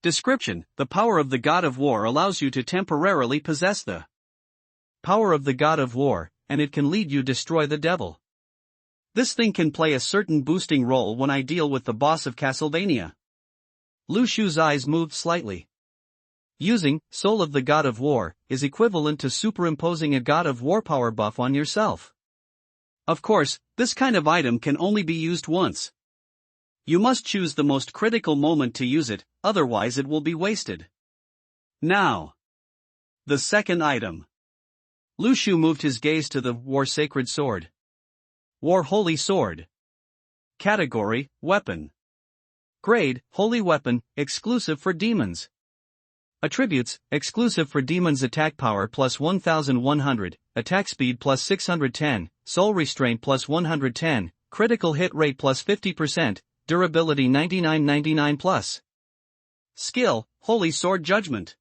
Description: the power of the God of War allows you to temporarily possess the power of the God of War, and it can lead you destroy the devil. This thing can play a certain boosting role when I deal with the boss of Castlevania. Lu Shu's eyes moved slightly. Using Soul of the God of War is equivalent to superimposing a God of War power buff on yourself. Of course, this kind of item can only be used once. You must choose the most critical moment to use it, otherwise it will be wasted. Now, the second item. Lu Shu moved his gaze to the War Sacred Sword. War Holy Sword. Category: Weapon. Grade: Holy Weapon, exclusive for demons. Attributes: exclusive for demons, attack power plus 1100, attack speed plus 610, soul restraint plus 110, critical hit rate plus 50%, durability 99 plus. Skill: Holy Sword Judgment.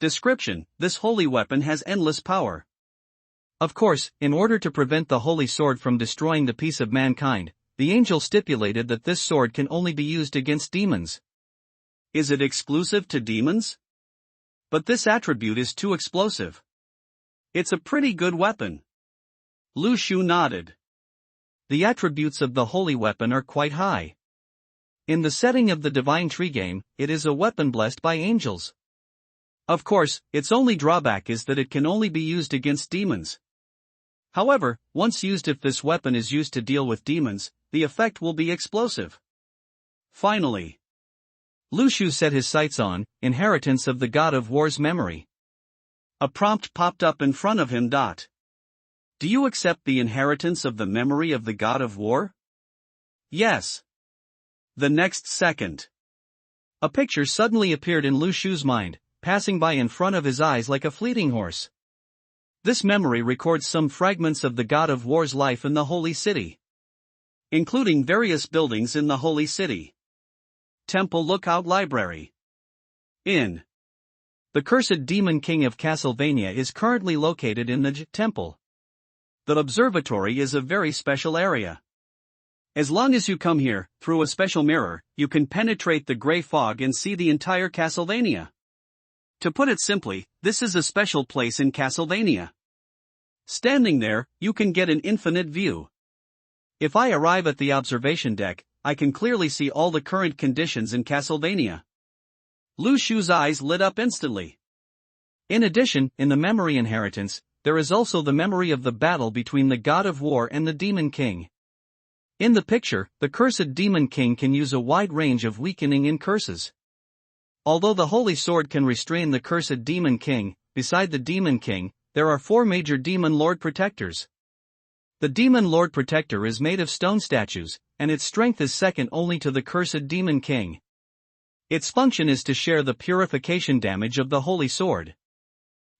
Description: this holy weapon has endless power. Of course, in order to prevent the holy sword from destroying the peace of mankind, the angel stipulated that this sword can only be used against demons. Is it exclusive to demons? But this attribute is too explosive. It's a pretty good weapon. Lu Shu nodded. The attributes of the holy weapon are quite high. In the setting of the Divine Tree game, it is a weapon blessed by angels. Of course, its only drawback is that it can only be used against demons. However, once used, if this weapon is used to deal with demons, the effect will be explosive. Finally, Lu Shu set his sights on Inheritance of the God of War's memory. A prompt popped up in front of him. Do you accept the inheritance of the memory of the God of War? Yes. The next second, a picture suddenly appeared in Lu Shu's mind, passing by in front of his eyes like a fleeting horse. This memory records some fragments of the God of War's life in the Holy City, including various buildings in the Holy City. Temple Lookout Library. The cursed demon king of Castlevania is currently located in the temple. The observatory is a very special area. As long as you come here, through a special mirror, you can penetrate the gray fog and see the entire Castlevania. To put it simply, this is a special place in Castlevania. Standing there, you can get an infinite view. If I arrive at the observation deck, I can clearly see all the current conditions in Castlevania. Lu Shu's eyes lit up instantly. In addition, in the memory inheritance, there is also the memory of the battle between the God of War and the Demon King. In the picture, the cursed Demon King can use a wide range of weakening in curses. Although the Holy Sword can restrain the cursed Demon King, beside the Demon King, there are 4 major Demon Lord Protectors. The Demon Lord Protector is made of stone statues, and its strength is second only to the cursed Demon King. Its function is to share the purification damage of the Holy Sword.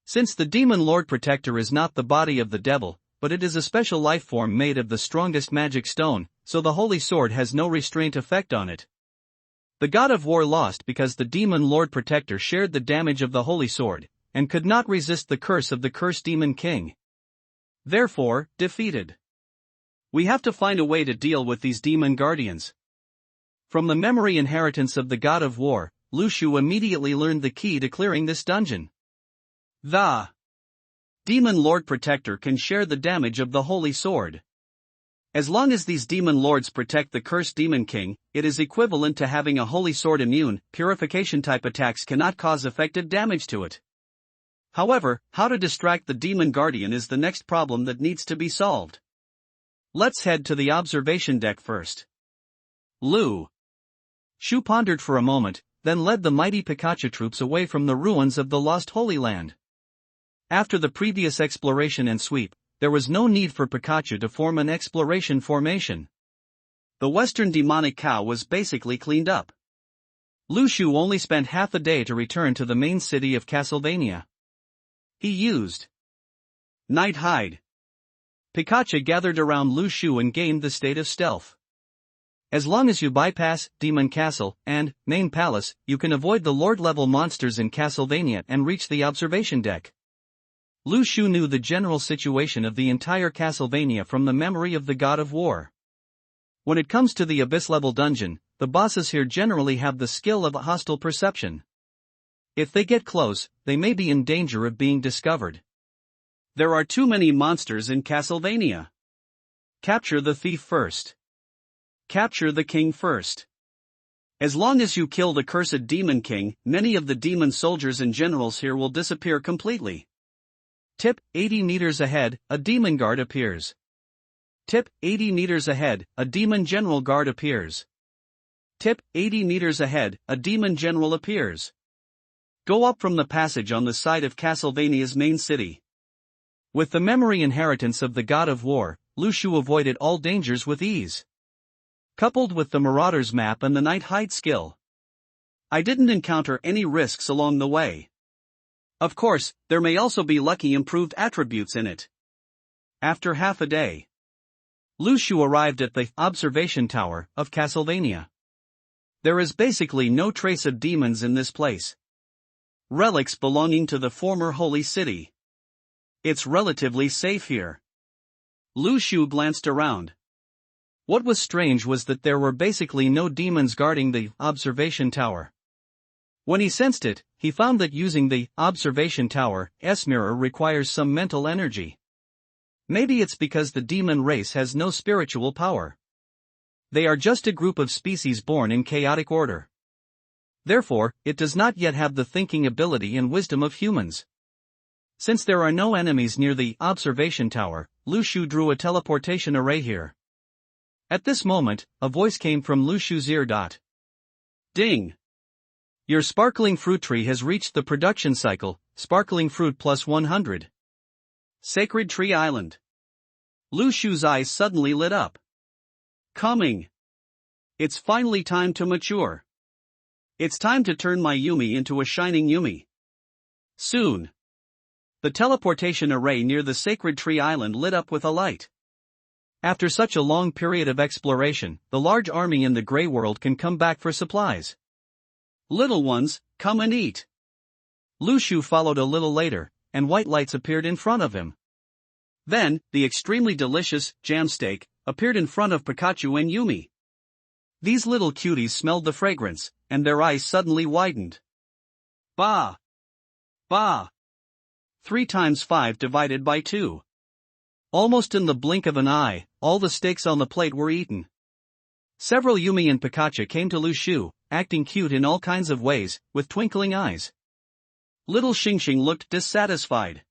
Since the Demon Lord Protector is not the body of the devil, but it is a special life form made of the strongest magic stone, so the Holy Sword has no restraint effect on it. The God of War lost because the Demon Lord Protector shared the damage of the Holy Sword, and could not resist the curse of the cursed Demon King. Therefore, defeated. We have to find a way to deal with these demon guardians. From the memory inheritance of the God of War, Lu Shu immediately learned the key to clearing this dungeon. The Demon Lord Protector can share the damage of the Holy Sword. As long as these demon lords protect the cursed Demon King, it is equivalent to having a Holy Sword immune. Purification type attacks cannot cause effective damage to it. However, how to distract the Demon Guardian is the next problem that needs to be solved. Let's head to the observation deck first. Lu Shu pondered for a moment, then led the mighty Pikachu troops away from the ruins of the lost Holy Land. After the previous exploration and sweep, there was no need for Pikachu to form an exploration formation. The Western Demonic Cow was basically cleaned up. Lu Shu only spent half a day to return to the main city of Castlevania. He used Night Hide. Pikachu gathered around Lu Shu and gained the state of stealth. As long as you bypass Demon Castle and Main Palace, you can avoid the Lord-level monsters in Castlevania and reach the observation deck. Lu Shu knew the general situation of the entire Castlevania from the memory of the God of War. When it comes to the Abyss-level dungeon, the bosses here generally have the skill of a hostile perception. If they get close, they may be in danger of being discovered. There are too many monsters in Castlevania. Capture the thief first. Capture the king first. As long as you kill the cursed demon king, many of the demon soldiers and generals here will disappear completely. Tip: 80 meters ahead, a demon guard appears. Tip: 80 meters ahead, a demon general guard appears. Tip: 80 meters ahead, a demon general appears. Go up from the passage on the side of Castlevania's main city. With the memory inheritance of the God of War, Lu Shu avoided all dangers with ease. Coupled with the Marauder's map and the Night Hide skill, I didn't encounter any risks along the way. Of course, there may also be lucky improved attributes in it. After half a day, Lu Shu arrived at the observation tower of Castlevania. There is basically no trace of demons in this place. Relics belonging to the former holy city. It's relatively safe here. Lu Shu glanced around. What was strange was that there were basically no demons guarding the observation tower. When he sensed it, he found that using the observation tower's mirror requires some mental energy. Maybe it's because the demon race has no spiritual power. They are just a group of species born in chaotic order. Therefore, it does not yet have the thinking ability and wisdom of humans. Since there are no enemies near the observation tower, Lu Shu drew a teleportation array here. At this moment, a voice came from Lu Shu's ear. Ding! Your sparkling fruit tree has reached the production cycle, sparkling fruit plus 100. Sacred Tree Island. Lu Shu's eyes suddenly lit up. Coming! It's finally time to mature. It's time to turn my Yumi into a shining Yumi. Soon. The teleportation array near the Sacred Tree Island lit up with a light. After such a long period of exploration, the large army in the Grey World can come back for supplies. Little ones, come and eat. Lu Shu followed a little later, and white lights appeared in front of him. Then, the extremely delicious jam steak appeared in front of Pikachu and Yumi. These little cuties smelled the fragrance, and their eyes suddenly widened. Bah! Bah! 3 times 5 divided by 2. Almost in the blink of an eye, all the steaks on the plate were eaten. Several Yumi and Pikachu came to Lu Shu, acting cute in all kinds of ways, with twinkling eyes. Little Xingxing looked dissatisfied.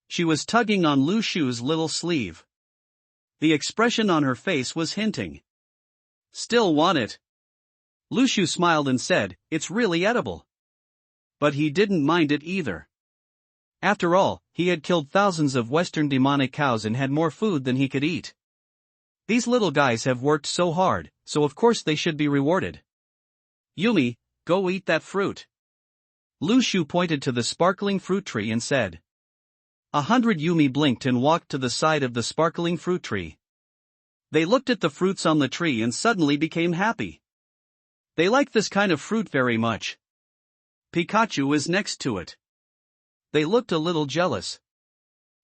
She was tugging on Lu Shu's little sleeve. The expression on her face was hinting. Still want it? Lu Shu smiled and said, it's really edible. But he didn't mind it either. After all, he had killed thousands of Western demonic cows and had more food than he could eat. These little guys have worked so hard, so of course they should be rewarded. Yumi, go eat that fruit. Lu Shu pointed to the sparkling fruit tree and said. 100 Yumi blinked and walked to the side of the sparkling fruit tree. They looked at the fruits on the tree and suddenly became happy. They like this kind of fruit very much. Pikachu is next to it. They looked a little jealous.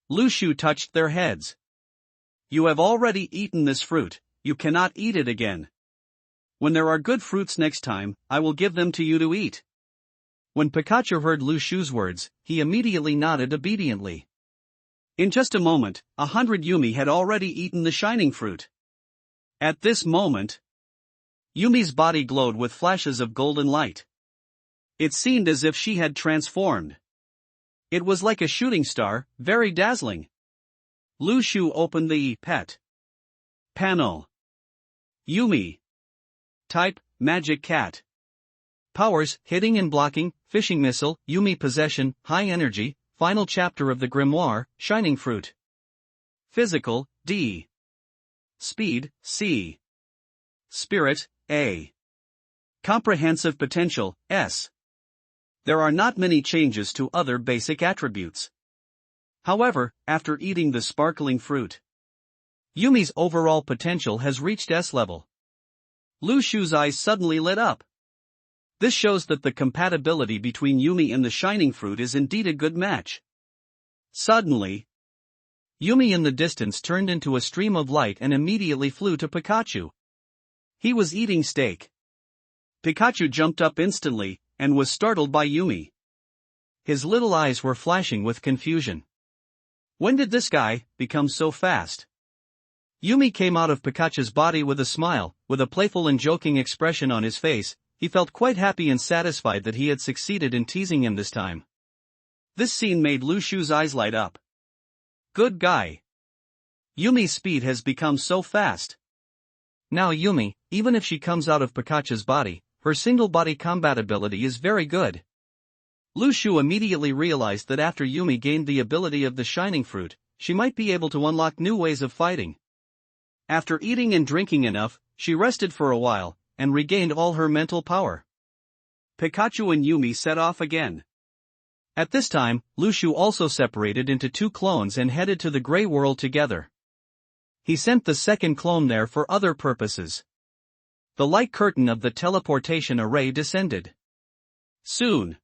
Lu Shu touched their heads. You have already eaten this fruit, you cannot eat it again. When there are good fruits next time, I will give them to you to eat. When Pikachu heard Lu Shu's words, he immediately nodded obediently. In just a moment, 100 Yumi had already eaten the shining fruit. At this moment, Yumi's body glowed with flashes of golden light. It seemed as if she had transformed. It was like a shooting star, very dazzling. Lu Shu opened the pet panel. Yumi. Type, Magic Cat. Powers, hitting and blocking, fishing missile, Yumi possession, high energy, final chapter of the grimoire, shining fruit. Physical, D. Speed, C. Spirit, A. Comprehensive potential, S. There are not many changes to other basic attributes. However, after eating the sparkling fruit, Yumi's overall potential has reached S level. Lu Shu's eyes suddenly lit up. This shows that the compatibility between Yumi and the shining fruit is indeed a good match. Suddenly, Yumi in the distance turned into a stream of light and immediately flew to Pikachu. He was eating steak. Pikachu jumped up instantly, and was startled by Yumi. His little eyes were flashing with confusion. When did this guy become so fast? Yumi came out of Pikachu's body with a smile, with a playful and joking expression on his face. He felt quite happy and satisfied that he had succeeded in teasing him this time. This scene made Lu Shu's eyes light up. Good guy. Yumi's speed has become so fast. Now Yumi, even if she comes out of Pikachu's body, her single-body compatibility is very good. Lu Shu immediately realized that after Yumi gained the ability of the shining fruit, she might be able to unlock new ways of fighting. After eating and drinking enough, she rested for a while, and regained all her mental power. Pikachu and Yumi set off again. At this time, Lu Shu also separated into two clones and headed to the Grey World together. He sent the second clone there for other purposes. The light curtain of the teleportation array descended. Soon,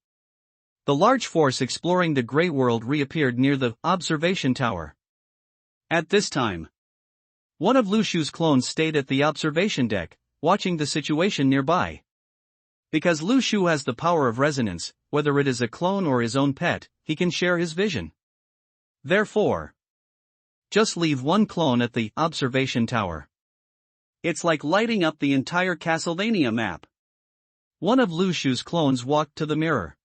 the large force exploring the Grey World reappeared near the observation tower. At this time, one of Lu Shu's clones stayed at the observation deck, watching the situation nearby. Because Lu Shu has the power of resonance, whether it is a clone or his own pet, he can share his vision. Therefore, just leave one clone at the observation tower. It's like lighting up the entire Castlevania map. One of Lu Shu's clones walked to the mirror.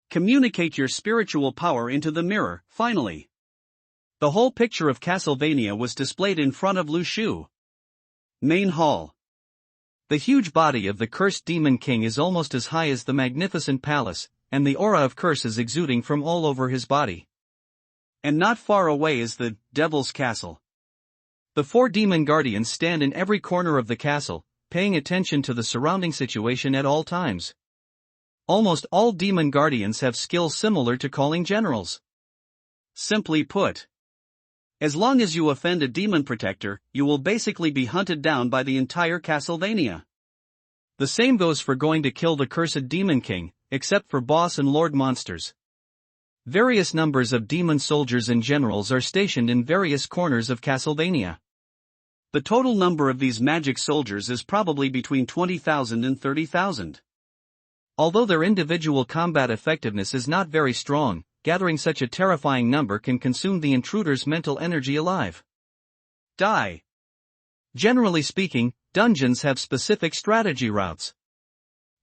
Communicate your spiritual power into the mirror, finally. The whole picture of Castlevania was displayed in front of Lu Shu. Main hall. The huge body of the cursed Demon King is almost as high as the magnificent palace, and the aura of curse is exuding from all over his body. And not far away is the Devil's Castle. The 4 demon guardians stand in every corner of the castle, paying attention to the surrounding situation at all times. Almost all demon guardians have skills similar to calling generals. Simply put, as long as you offend a demon protector, you will basically be hunted down by the entire Castlevania. The same goes for going to kill the cursed Demon King, except for boss and lord monsters. Various numbers of demon soldiers and generals are stationed in various corners of Castlevania. The total number of these magic soldiers is probably between 20,000 and 30,000. Although their individual combat effectiveness is not very strong, gathering such a terrifying number can consume the intruder's mental energy alive. Die. Generally speaking, dungeons have specific strategy routes.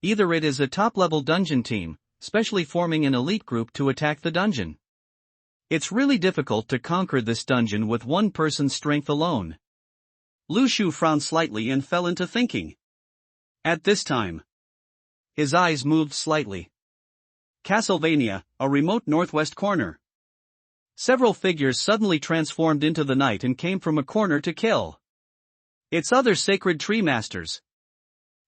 Either it is a top-level dungeon team, specially forming an elite group to attack the dungeon. It's really difficult to conquer this dungeon with one person's strength alone. Lu Shu frowned slightly and fell into thinking. At this time, his eyes moved slightly. Castlevania, a remote northwest corner. Several figures suddenly transformed into the night and came from a corner to kill. It's other sacred tree masters.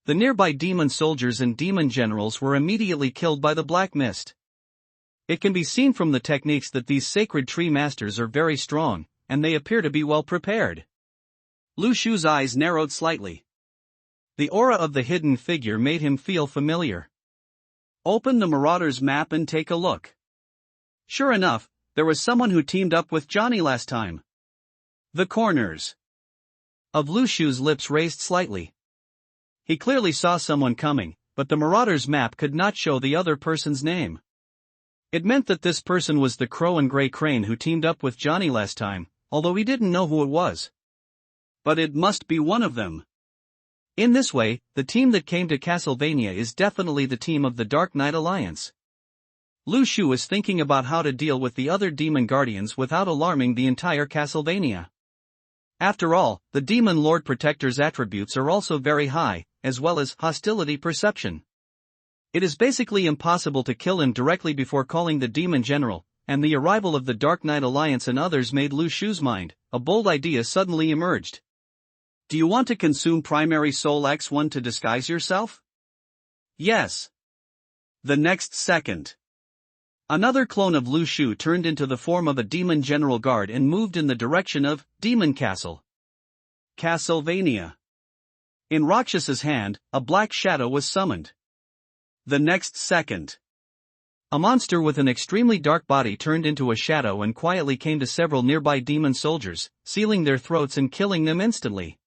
The nearby demon soldiers and demon generals were immediately killed by the black mist. It can be seen from the techniques that these sacred tree masters are very strong, and they appear to be well prepared. Lu Shu's eyes narrowed slightly. The aura of the hidden figure made him feel familiar. Open the Marauder's map and take a look. Sure enough, there was someone who teamed up with Johnny last time. The corners of Lu Shu's lips raised slightly. He clearly saw someone coming, but the Marauder's map could not show the other person's name. It meant that this person was the Crow and Grey Crane who teamed up with Johnny last time, although he didn't know who it was. But it must be one of them. In this way, the team that came to Castlevania is definitely the team of the Dark Knight Alliance. Lu Shu is thinking about how to deal with the other demon guardians without alarming the entire Castlevania. After all, the Demon Lord Protector's attributes are also very high, as well as hostility perception. It is basically impossible to kill him directly before calling the Demon General, and the arrival of the Dark Knight Alliance and others made Lu Shu's mind. A bold idea suddenly emerged. Do you want to consume Primary Soul X1 to disguise yourself? Yes. The next second, another clone of Lu Shu turned into the form of a demon general guard and moved in the direction of Demon Castle. Castlevania. In Rakshasa's hand, a black shadow was summoned. The next second, a monster with an extremely dark body turned into a shadow and quietly came to several nearby demon soldiers, sealing their throats and killing them instantly.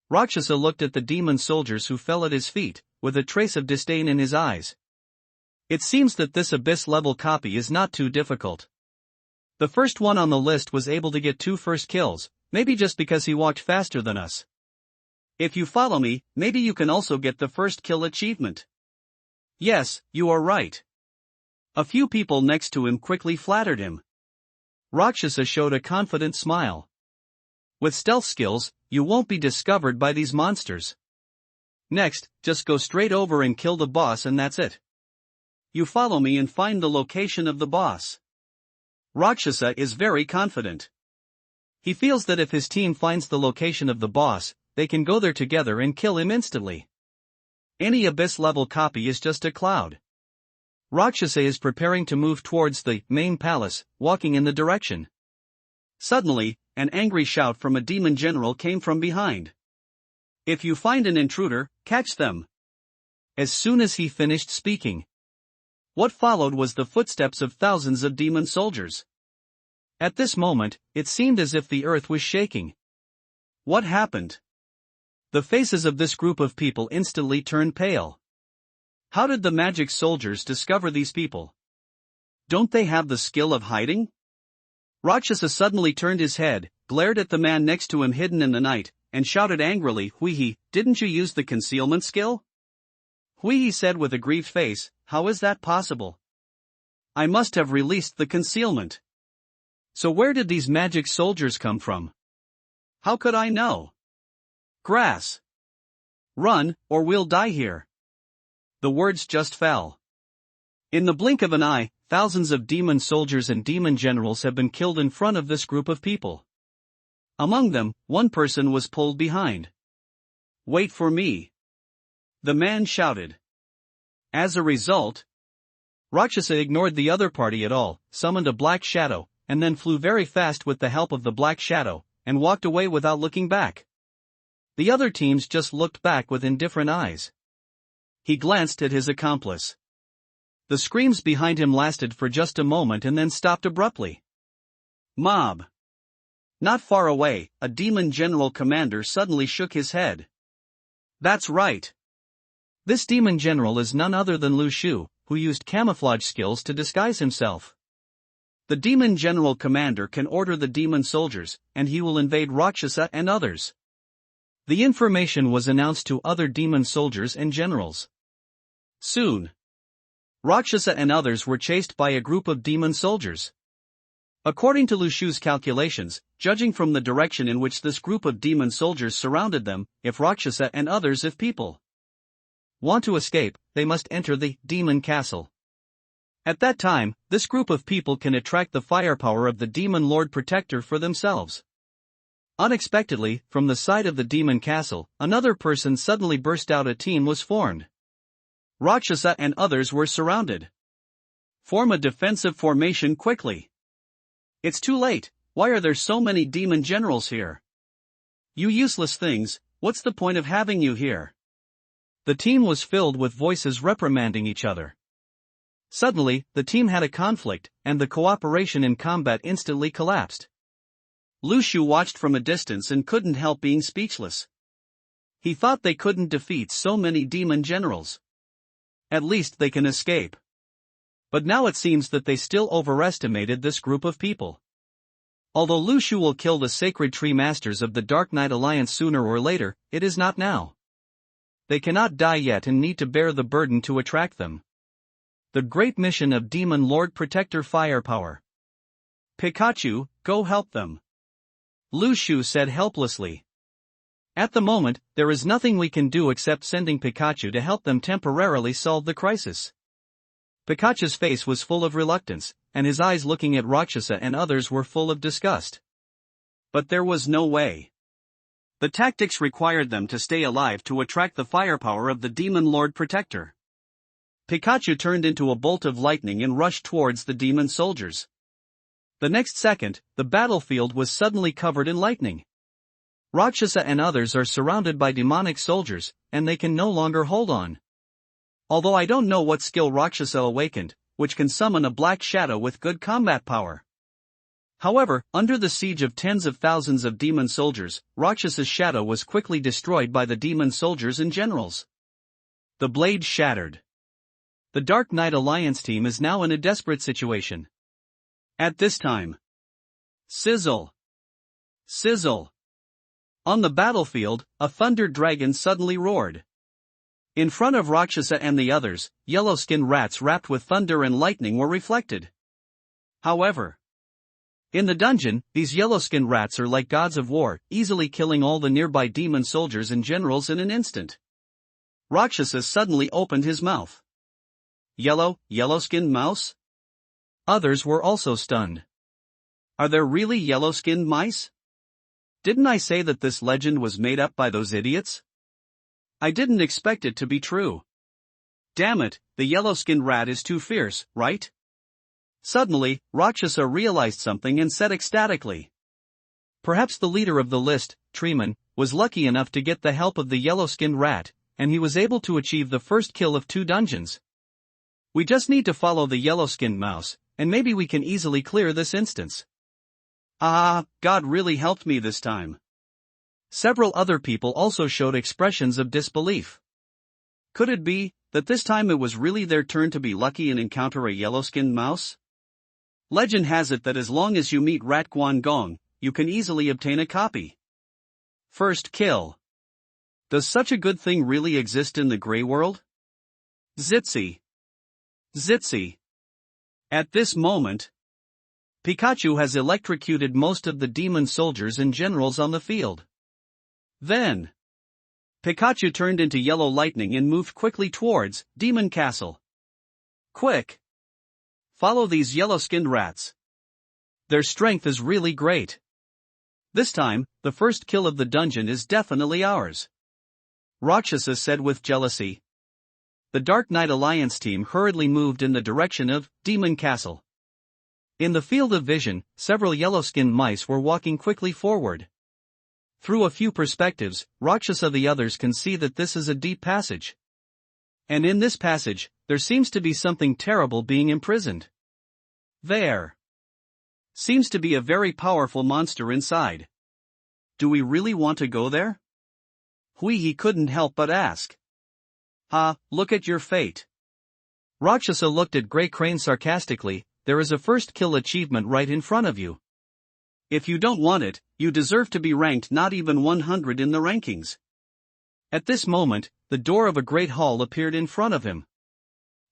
Rakshasa looked at the demon soldiers who fell at his feet, with a trace of disdain in his eyes. It seems that this abyss-level copy is not too difficult. The first one on the list was able to get 2 first kills, maybe just because he walked faster than us. If you follow me, maybe you can also get the first kill achievement. Yes, you are right. A few people next to him quickly flattered him. Rakshasa showed a confident smile. With stealth skills, you won't be discovered by these monsters. Next, just go straight over and kill the boss and that's it. You follow me and find the location of the boss. Rakshasa is very confident. He feels that if his team finds the location of the boss, they can go there together and kill him instantly. Any abyss-level copy is just a cloud. Rakshasa is preparing to move towards the main palace, walking in the direction. Suddenly, an angry shout from a demon general came from behind. If you find an intruder, catch them. As soon as he finished speaking, what followed was the footsteps of thousands of demon soldiers. At this moment, it seemed as if the earth was shaking. What happened? The faces of this group of people instantly turned pale. How did the magic soldiers discover these people? Don't they have the skill of hiding? Rakshasa suddenly turned his head, glared at the man next to him hidden in the night, and shouted angrily, "Huihi, didn't you use the concealment skill?" Huihi said with a grieved face, "How is that possible? I must have released the concealment. So where did these magic soldiers come from? How could I know? Grass. Run, or we'll die here." The words just fell. In the blink of an eye, thousands of demon soldiers and demon generals have been killed in front of this group of people. Among them, one person was pulled behind. "Wait for me," the man shouted. As a result, Rakshasa ignored the other party at all, summoned a black shadow, and then flew very fast with the help of the black shadow, and walked away without looking back. The other teams just looked back with indifferent eyes. He glanced at his accomplice. The screams behind him lasted for just a moment and then stopped abruptly. Mob. Not far away, a demon general commander suddenly shook his head. That's right. This demon general is none other than Lu Shu, who used camouflage skills to disguise himself. The demon general commander can order the demon soldiers, and he will invade Rakshasa and others. The information was announced to other demon soldiers and generals. Soon, Rakshasa and others were chased by a group of demon soldiers. According to Lu Shu's calculations, judging from the direction in which this group of demon soldiers surrounded them, if Rakshasa and others if people want to escape, they must enter the demon castle. At that time, this group of people can attract the firepower of the demon lord protector for themselves. Unexpectedly, from the side of the demon castle, another person suddenly burst out. A team was formed. Rakshasa and others were surrounded. Form a defensive formation quickly. It's too late. Why are there so many demon generals here? You useless things, what's the point of having you here? The team was filled with voices reprimanding each other. Suddenly, the team had a conflict, and the cooperation in combat instantly collapsed. Lu Shu watched from a distance and couldn't help being speechless. He thought they couldn't defeat so many demon generals. At least they can escape. But now it seems that they still overestimated this group of people. Although Lu Shu will kill the sacred tree masters of the Dark Knight Alliance sooner or later, it is not now. They cannot die yet and need to bear the burden to attract them. The great mission of Demon Lord Protector Firepower. Pikachu, go help them. Lu Shu said helplessly. At the moment, there is nothing we can do except sending Pikachu to help them temporarily solve the crisis. Pikachu's face was full of reluctance, and his eyes looking at Rakshasa and others were full of disgust. But there was no way. The tactics required them to stay alive to attract the firepower of the Demon Lord Protector. Pikachu turned into a bolt of lightning and rushed towards the demon soldiers. The next second, the battlefield was suddenly covered in lightning. Rakshasa and others are surrounded by demonic soldiers, and they can no longer hold on. Although I don't know what skill Rakshasa awakened, which can summon a black shadow with good combat power. However, under the siege of tens of thousands of demon soldiers, Rakshasa's shadow was quickly destroyed by the demon soldiers and generals. The blade shattered. The Dark Knight Alliance team is now in a desperate situation. At this time, sizzle! Sizzle! On the battlefield, a thunder dragon suddenly roared. In front of Rakshasa and the others, yellow-skinned rats wrapped with thunder and lightning were reflected. However, in the dungeon, these yellow-skinned rats are like gods of war, easily killing all the nearby demon soldiers and generals in an instant. Rakshasa suddenly opened his mouth. Yellow-skinned mouse? Others were also stunned. Are there really yellow-skinned mice? Didn't I say that this legend was made up by those idiots? I didn't expect it to be true. Damn it, the yellow-skinned rat is too fierce, right? Suddenly, Rakshasa realized something and said ecstatically. Perhaps the leader of the list, Treeman, was lucky enough to get the help of the yellow-skinned rat, and he was able to achieve the first kill of 2 dungeons. We just need to follow the yellow-skinned mouse, and maybe we can easily clear this instance. Ah, God really helped me this time. Several other people also showed expressions of disbelief. Could it be that this time it was really their turn to be lucky and encounter a yellow-skinned mouse? Legend has it that as long as you meet Rat Guan Gong, you can easily obtain a copy. First kill. Does such a good thing really exist in the Grey World? Zitsy. Zitsy. At this moment, Pikachu has electrocuted most of the demon soldiers and generals on the field. Then, Pikachu turned into yellow lightning and moved quickly towards Demon Castle. Quick! Follow these yellow-skinned rats. Their strength is really great. This time, the first kill of the dungeon is definitely ours. Rakshasa said with jealousy. The Dark Knight Alliance team hurriedly moved in the direction of Demon Castle. In the field of vision, several yellow-skinned mice were walking quickly forward. Through a few perspectives, Rakshasa and the others can see that this is a deep passage. And in this passage, there seems to be something terrible being imprisoned. There seems to be a very powerful monster inside. Do we really want to go there? He couldn't help but ask. Look at your fate. Rakshasa looked at Grey Crane sarcastically. There is a first kill achievement right in front of you. If you don't want it, you deserve to be ranked not even 100 in the rankings. At this moment, the door of a great hall appeared in front of him.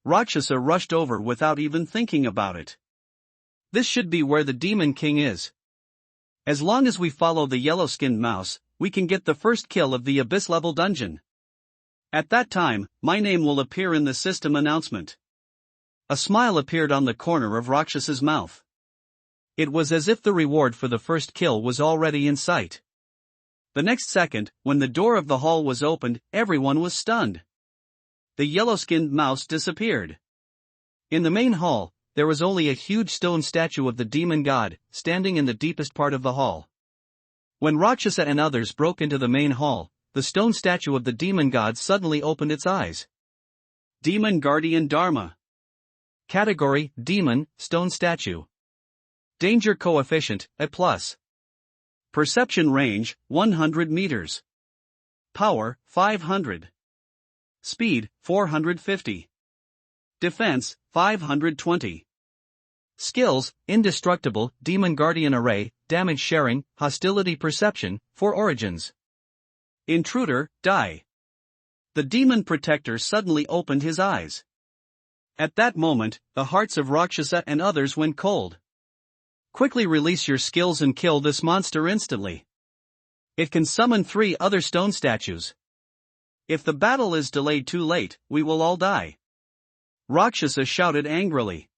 Rakshasa rushed over without even thinking about it. This should be where the Demon King is. As long as we follow the yellow-skinned mouse, we can get the first kill of the Abyss-level dungeon. At that time, my name will appear in the system announcement. A smile appeared on the corner of Rakshasa's mouth. It was as if the reward for the first kill was already in sight. The next second, when the door of the hall was opened, everyone was stunned. The yellow-skinned mouse disappeared. In the main hall, there was only a huge stone statue of the demon god, standing in the deepest part of the hall. When Rakshasa and others broke into the main hall, the stone statue of the demon god suddenly opened its eyes. Demon Guardian Dharma. Category, Demon, Stone Statue. Danger Coefficient, A+. Perception Range, 100 meters. Power, 500. Speed, 450. Defense, 520. Skills, Indestructible, Demon Guardian Array, Damage Sharing, Hostility Perception, 4 Origins. Intruder, Die. The Demon Protector suddenly opened his eyes. At that moment, the hearts of Rakshasa and others went cold. Quickly release your skills and kill this monster instantly. It can summon 3 other stone statues. If the battle is delayed too late, we will all die. Rakshasa shouted angrily.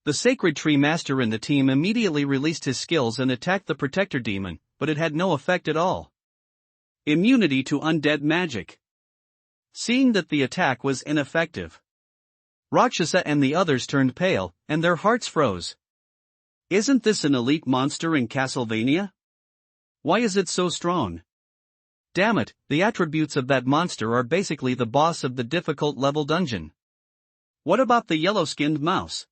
The Sacred Tree Master in the team immediately released his skills and attacked the Protector Demon, but it had no effect at all. Immunity to undead magic. Seeing that the attack was ineffective, Rakshasa and the others turned pale, and their hearts froze. Isn't this an elite monster in Castlevania? Why is it so strong? Damn it, the attributes of that monster are basically the boss of the difficult level dungeon. What about the yellow-skinned mouse?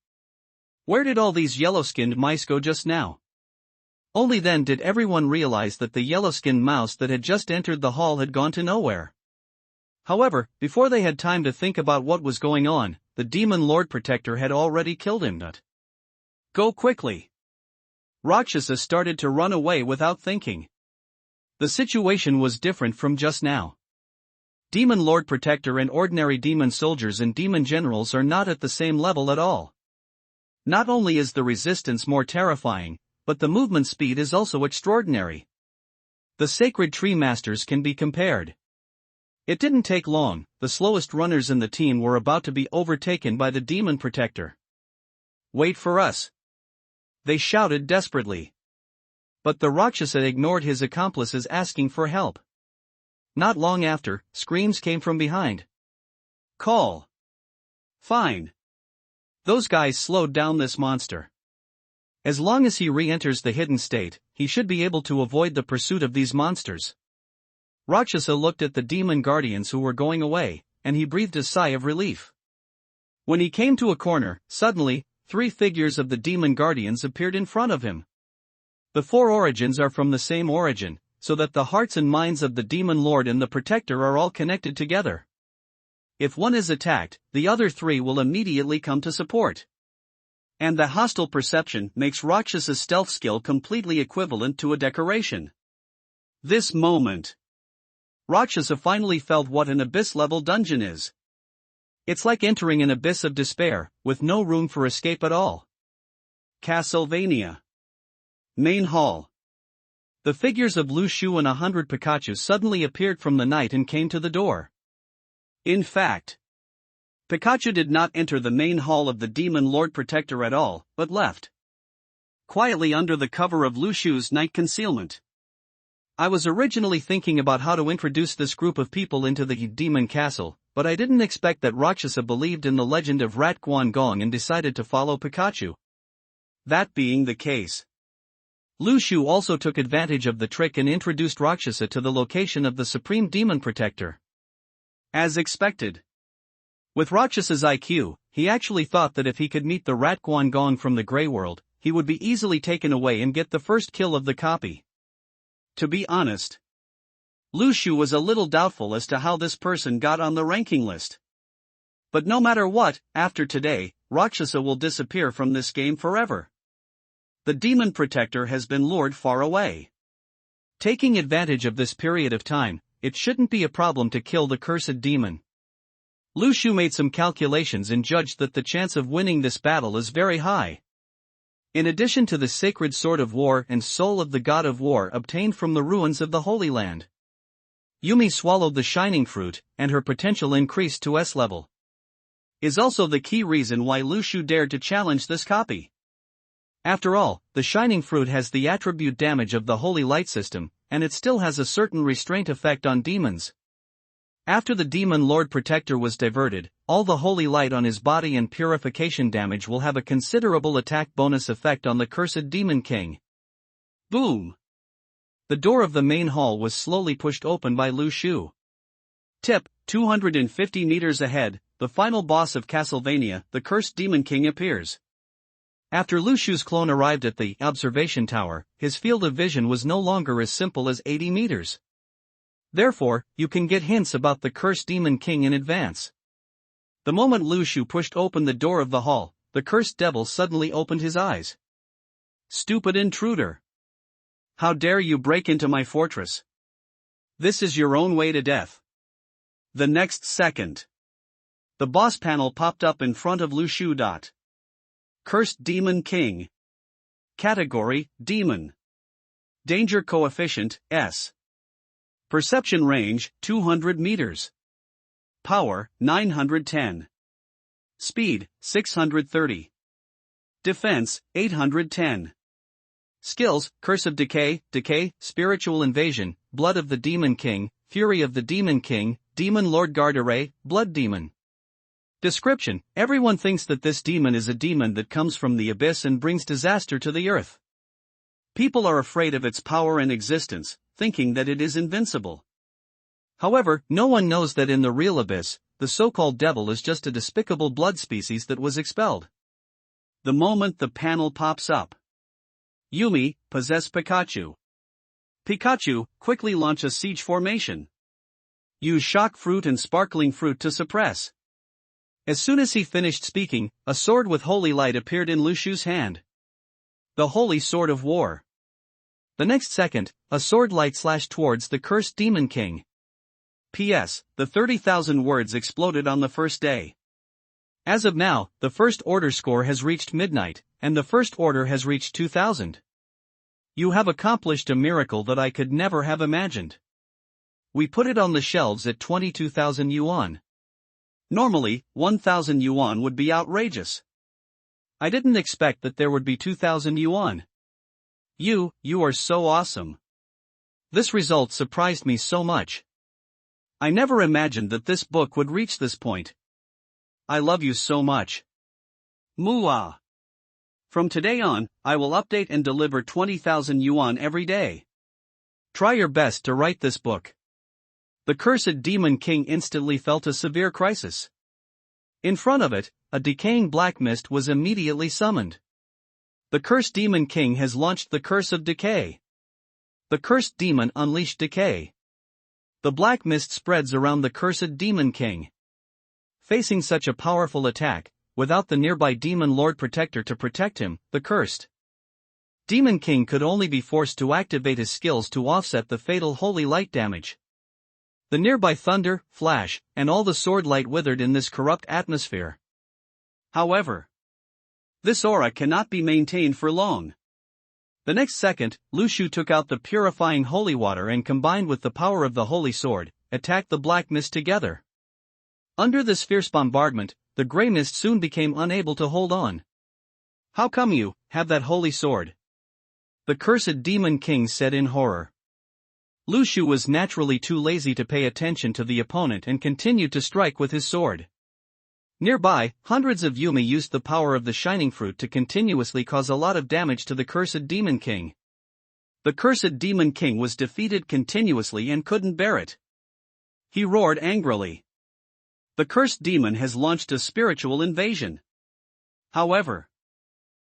Where did all these yellow-skinned mice go just now? Only then did everyone realize that the yellow-skinned mouse that had just entered the hall had gone to nowhere. However, before they had time to think about what was going on, the Demon Lord Protector had already killed him. Go quickly. Rakshasa started to run away without thinking. The situation was different from just now. Demon Lord Protector and ordinary demon soldiers and demon generals are not at the same level at all. Not only is the resistance more terrifying, but the movement speed is also extraordinary. The Sacred Tree Masters can be compared. It didn't take long, the slowest runners in the team were about to be overtaken by the Demon Protector. Wait for us! They shouted desperately. But the Rakshasa ignored his accomplices asking for help. Not long after, screams came from behind. Call. Fine. Those guys slowed down this monster. As long as he re-enters the hidden state, he should be able to avoid the pursuit of these monsters. Rakshasa looked at the demon guardians who were going away, and he breathed a sigh of relief. When he came to a corner, suddenly, 3 figures of the demon guardians appeared in front of him. The 4 origins are from the same origin, so that the hearts and minds of the Demon Lord and the Protector are all connected together. If one is attacked, the other 3 will immediately come to support. And the hostile perception makes Rakshasa's stealth skill completely equivalent to a decoration. This moment, Rakshasa finally felt what an abyss-level dungeon is. It's like entering an abyss of despair, with no room for escape at all. Castlevania. Main Hall. The figures of Lu Shu and 100 Pikachu suddenly appeared from the night and came to the door. In fact, Pikachu did not enter the main hall of the Demon Lord Protector at all, but left quietly under the cover of Lu Shu's night concealment. I was originally thinking about how to introduce this group of people into the Demon Castle, but I didn't expect that Rakshasa believed in the legend of Rat Guan Gong and decided to follow Pikachu. That being the case, Lu Shu also took advantage of the trick and introduced Rakshasa to the location of the Supreme Demon Protector. As expected. With Rakshasa's IQ, he actually thought that if he could meet the Rat Guan Gong from the Grey World, he would be easily taken away and get the first kill of the copy. To be honest, Lu Shu was a little doubtful as to how this person got on the ranking list. But no matter what, after today, Rakshasa will disappear from this game forever. The Demon Protector has been lured far away. Taking advantage of this period of time, it shouldn't be a problem to kill the cursed demon. Lu Shu made some calculations and judged that the chance of winning this battle is very high. In addition to the sacred sword of war and soul of the god of war obtained from the ruins of the Holy Land, Yumi swallowed the shining fruit, and her potential increased to S level. Is also the key reason why Lu Shu dared to challenge this copy. After all, the shining fruit has the attribute damage of the holy light system, and it still has a certain restraint effect on demons. After the Demon Lord Protector was diverted, all the holy light on his body and purification damage will have a considerable attack bonus effect on the cursed Demon King. Boom! The door of the main hall was slowly pushed open by Lu Shu. Tip, 250 meters ahead, the final boss of Castlevania, the cursed Demon King appears. After Lu Shu's clone arrived at the observation tower, his field of vision was no longer as simple as 80 meters. Therefore, you can get hints about the cursed Demon King in advance. The moment Lu Shu pushed open the door of the hall, the cursed devil suddenly opened his eyes. Stupid intruder! How dare you break into my fortress? This is your own way to death. The next second, the boss panel popped up in front of Lu Shu. Cursed Demon King. Category, Demon. Danger Coefficient, S. Perception Range, 200 meters. Power, 910. Speed, 630. Defense, 810. Skills, Curse of Decay, Spiritual Invasion, Blood of the Demon King, Fury of the Demon King, Demon Lord Garderay, Blood Demon. Description: everyone thinks that this demon is a demon that comes from the abyss and brings disaster to the earth. People are afraid of its power and existence, thinking that it is invincible. However, no one knows that in the real abyss, the so-called devil is just a despicable blood species that was expelled. The moment the panel pops up. Yumi, possess Pikachu. Pikachu, quickly launch a siege formation. Use shock fruit and sparkling fruit to suppress. As soon as he finished speaking, a sword with holy light appeared in Lushu's hand. The Holy Sword of War. The next second, a sword light slashed towards the cursed Demon King. P.S. The 30,000 words exploded on the first day. As of now, the first order score has reached midnight, and the first order has reached 2,000. You have accomplished a miracle that I could never have imagined. We put it on the shelves at 22,000 yuan. Normally, 1,000 yuan would be outrageous. I didn't expect that there would be 2,000 yuan. You are so awesome. This result surprised me so much. I never imagined that this book would reach this point. I love you so much. Mooah. From today on, I will update and deliver 20,000 yuan every day. Try your best to write this book. The cursed Demon King instantly felt a severe crisis. In front of it, a decaying black mist was immediately summoned. The cursed Demon King has launched the curse of decay. The cursed demon unleashed decay. The black mist spreads around the cursed Demon King. Facing such a powerful attack, without the nearby Demon Lord Protector to protect him, the cursed Demon King could only be forced to activate his skills to offset the fatal holy light damage. The nearby thunder, flash, and all the sword light withered in this corrupt atmosphere. However, this aura cannot be maintained for long. The next second, Lushu took out the purifying holy water and combined with the power of the holy sword, attacked the black mist together. Under this fierce bombardment, the grey mist soon became unable to hold on. How come you have that holy sword? The cursed Demon King said in horror. Lushu was naturally too lazy to pay attention to the opponent and continued to strike with his sword. Nearby, hundreds of Yumi used the power of the shining fruit to continuously cause a lot of damage to the cursed Demon King. The cursed Demon King was defeated continuously and couldn't bear it. He roared angrily. The cursed demon has launched a spiritual invasion. However,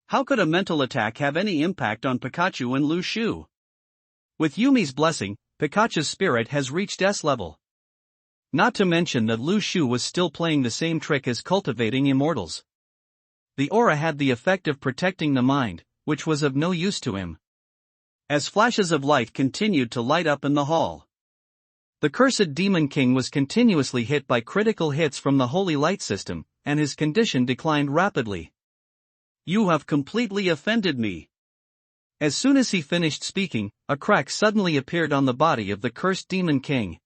how could a mental attack have any impact on Pikachu and Lushu? With Yumi's blessing, Pikachu's spirit has reached S level. Not to mention that Lushu was still playing the same trick as cultivating immortals. The aura had the effect of protecting the mind, which was of no use to him. As flashes of light continued to light up in the hall, the cursed Demon King was continuously hit by critical hits from the holy light system, and his condition declined rapidly. You have completely offended me. As soon as he finished speaking, a crack suddenly appeared on the body of the cursed Demon King.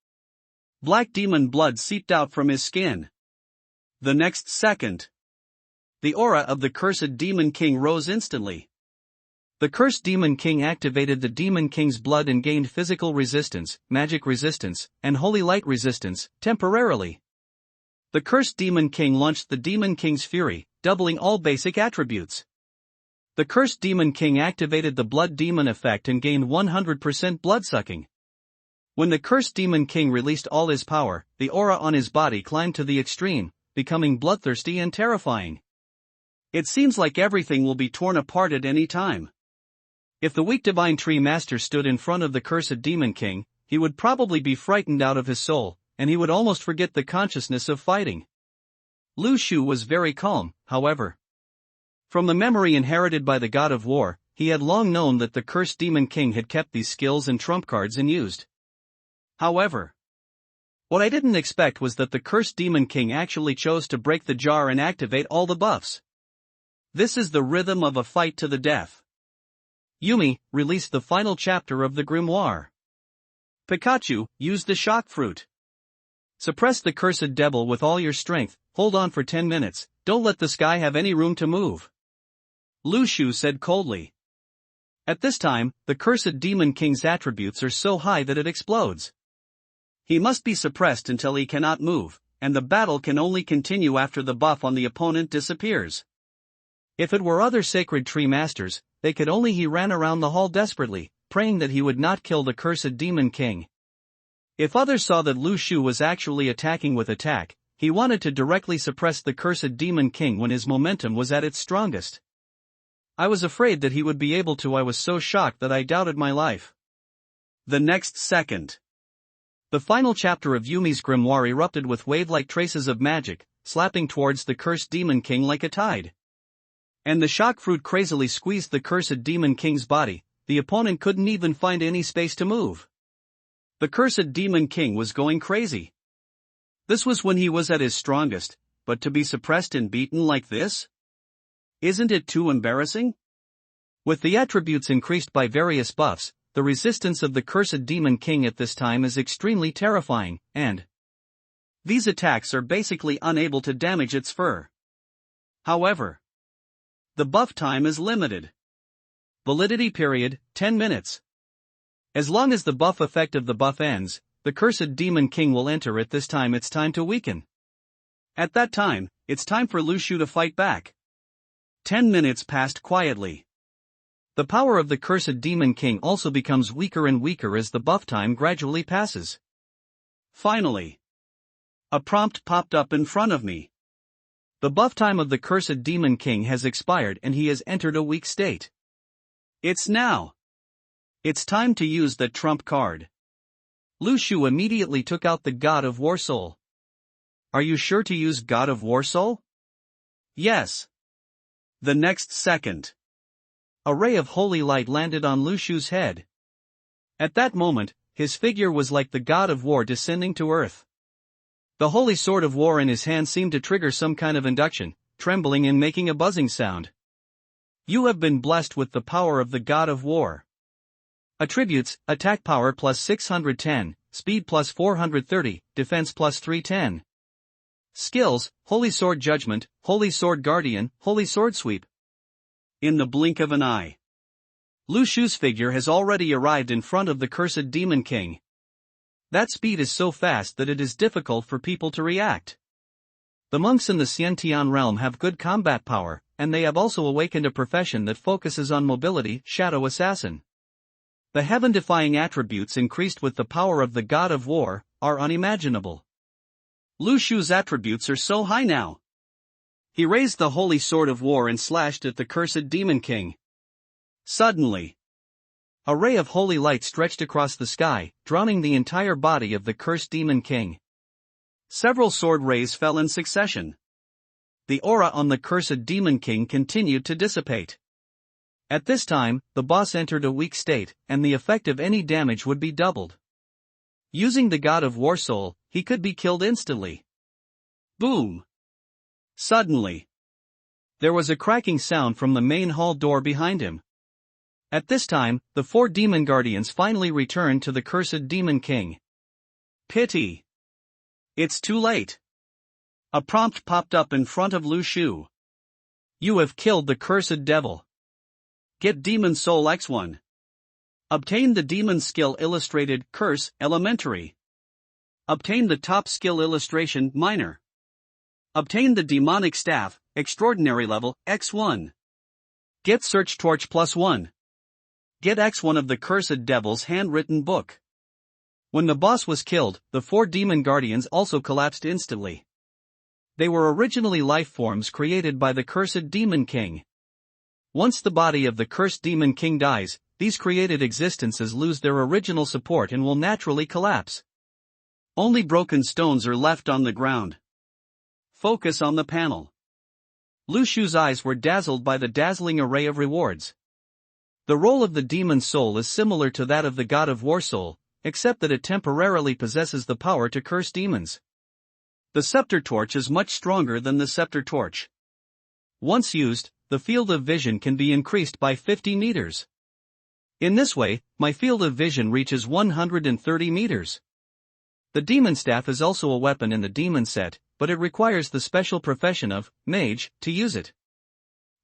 Black demon blood seeped out from his skin. The next second, the aura of the cursed Demon King rose instantly. The cursed Demon King activated the Demon King's blood and gained physical resistance, magic resistance, and holy light resistance, temporarily. The cursed Demon King launched the Demon King's fury, doubling all basic attributes. The cursed Demon King activated the blood demon effect and gained 100% bloodsucking. When the cursed Demon King released all his power, the aura on his body climbed to the extreme, becoming bloodthirsty and terrifying. It seems like everything will be torn apart at any time. If the weak Divine Tree Master stood in front of the cursed Demon King, he would probably be frightened out of his soul, and he would almost forget the consciousness of fighting. Lushu was very calm, however. From the memory inherited by the God of War, he had long known that the cursed Demon King had kept these skills and trump cards in use. However, what I didn't expect was that the cursed Demon King actually chose to break the jar and activate all the buffs. This is the rhythm of a fight to the death. Yumi released the final chapter of the grimoire. Pikachu, use the shock fruit. Suppress the cursed devil with all your strength, hold on for 10 minutes, don't let the sky have any room to move. Lushu said coldly. At this time, the cursed Demon King's attributes are so high that it explodes. He must be suppressed until he cannot move, and the battle can only continue after the buff on the opponent disappears. If it were other sacred tree masters, they could only he ran around the hall desperately, praying that he would not kill the cursed Demon King. If others saw that Lu Shu was actually attacking with attack, he wanted to directly suppress the cursed Demon King when his momentum was at its strongest. I was afraid that he would be able to. I was so shocked that I doubted my life. The next second, the final chapter of Yumi's grimoire erupted with wave-like traces of magic, slapping towards the cursed Demon King like a tide. And the shock fruit crazily squeezed the cursed Demon King's body. The opponent couldn't even find any space to move. The cursed Demon King was going crazy. This was when he was at his strongest, but to be suppressed and beaten like this? Isn't it too embarrassing? With the attributes increased by various buffs, the resistance of the cursed Demon King at this time is extremely terrifying, and these attacks are basically unable to damage its fur. However, the buff time is limited. Validity period, 10 minutes. As long as the buff effect of the buff ends, the cursed Demon King will enter. At this time it's time to weaken. At that time, it's time for Lu Shu to fight back. 10 minutes passed quietly. The power of the cursed Demon King also becomes weaker and weaker as the buff time gradually passes. Finally, a prompt popped up in front of me. The buff time of the cursed Demon King has expired and he has entered a weak state. It's now. It's time to use the trump card. Lu Shu immediately took out the God of War Soul. Are you sure to use God of War Soul? Yes. The next second, a ray of holy light landed on Lu Shu's head. At that moment, his figure was like the God of War descending to earth. The holy sword of war in his hand seemed to trigger some kind of induction, trembling and making a buzzing sound. You have been blessed with the power of the God of War. Attributes: attack power plus 610, speed plus 430, defense plus 310. Skills: Holy Sword Judgment, Holy Sword Guardian, Holy Sword Sweep. In the blink of an eye, Lu Shu's figure has already arrived in front of the cursed Demon King. That speed is so fast that it is difficult for people to react. The monks in the Xiantian realm have good combat power, and they have also awakened a profession that focuses on mobility: Shadow Assassin. The heaven-defying attributes increased with the power of the God of War are unimaginable. Lu Shu's attributes are so high now. He raised the holy sword of war and slashed at the cursed Demon King. Suddenly, a ray of holy light stretched across the sky, drowning the entire body of the cursed Demon King. Several sword rays fell in succession. The aura on the cursed Demon King continued to dissipate. At this time, the boss entered a weak state, and the effect of any damage would be doubled. Using the God of War Soul, he could be killed instantly. Boom! Suddenly, there was a cracking sound from the main hall door behind him. At this time, the 4 demon guardians finally returned to the cursed Demon King. Pity! It's too late. A prompt popped up in front of Lu Shu. You have killed the cursed devil. Get Demon Soul X1. Obtain the Demon Skill Illustrated Curse Elementary. Obtain the Top Skill Illustration Minor. Obtain the Demonic Staff Extraordinary Level X1. Get Search Torch +1. Get X1 of the Cursed Devil's Handwritten Book. When the boss was killed, the 4 demon guardians also collapsed instantly. They were originally life forms created by the cursed Demon King. Once the body of the cursed Demon King dies, these created existences lose their original support and will naturally collapse. Only broken stones are left on the ground. Focus on the panel. Lu Shu's eyes were dazzled by the dazzling array of rewards. The role of the Demon Soul is similar to that of the God of War Soul, except that it temporarily possesses the power to curse demons. The Scepter Torch is much stronger than the Scepter Torch. Once used, the field of vision can be increased by 50 meters. In this way, my field of vision reaches 130 meters. The Demon Staff is also a weapon in the Demon set, but it requires the special profession of Mage to use it.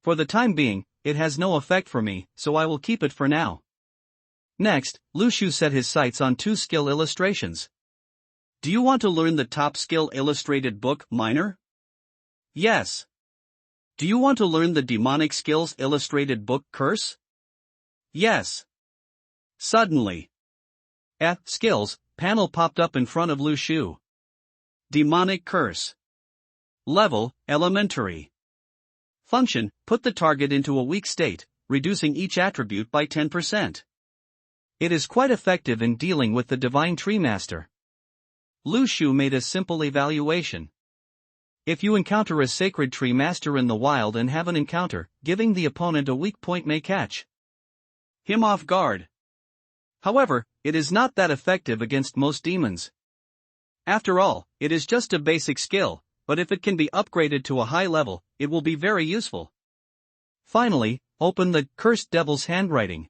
For the time being, it has no effect for me, so I will keep it for now. Next, Lu Shu set his sights on 2 skill illustrations. Do you want to learn the Top Skill Illustrated Book Minor? Yes. Do you want to learn the Demonic Skills Illustrated Book Curse? Yes. Suddenly. Skills panel popped up in front of Lu Shu. Demonic curse. Level, elementary. Function, put the target into a weak state, reducing each attribute by 10%. It is quite effective in dealing with the Divine Tree Master. Lu Shu made a simple evaluation. If you encounter a Sacred Tree Master in the wild and have an encounter, giving the opponent a weak point may catch him off guard. However, it is not that effective against most demons. After all, it is just a basic skill, but if it can be upgraded to a high level, it will be very useful. Finally, open the Cursed Devil's handwriting.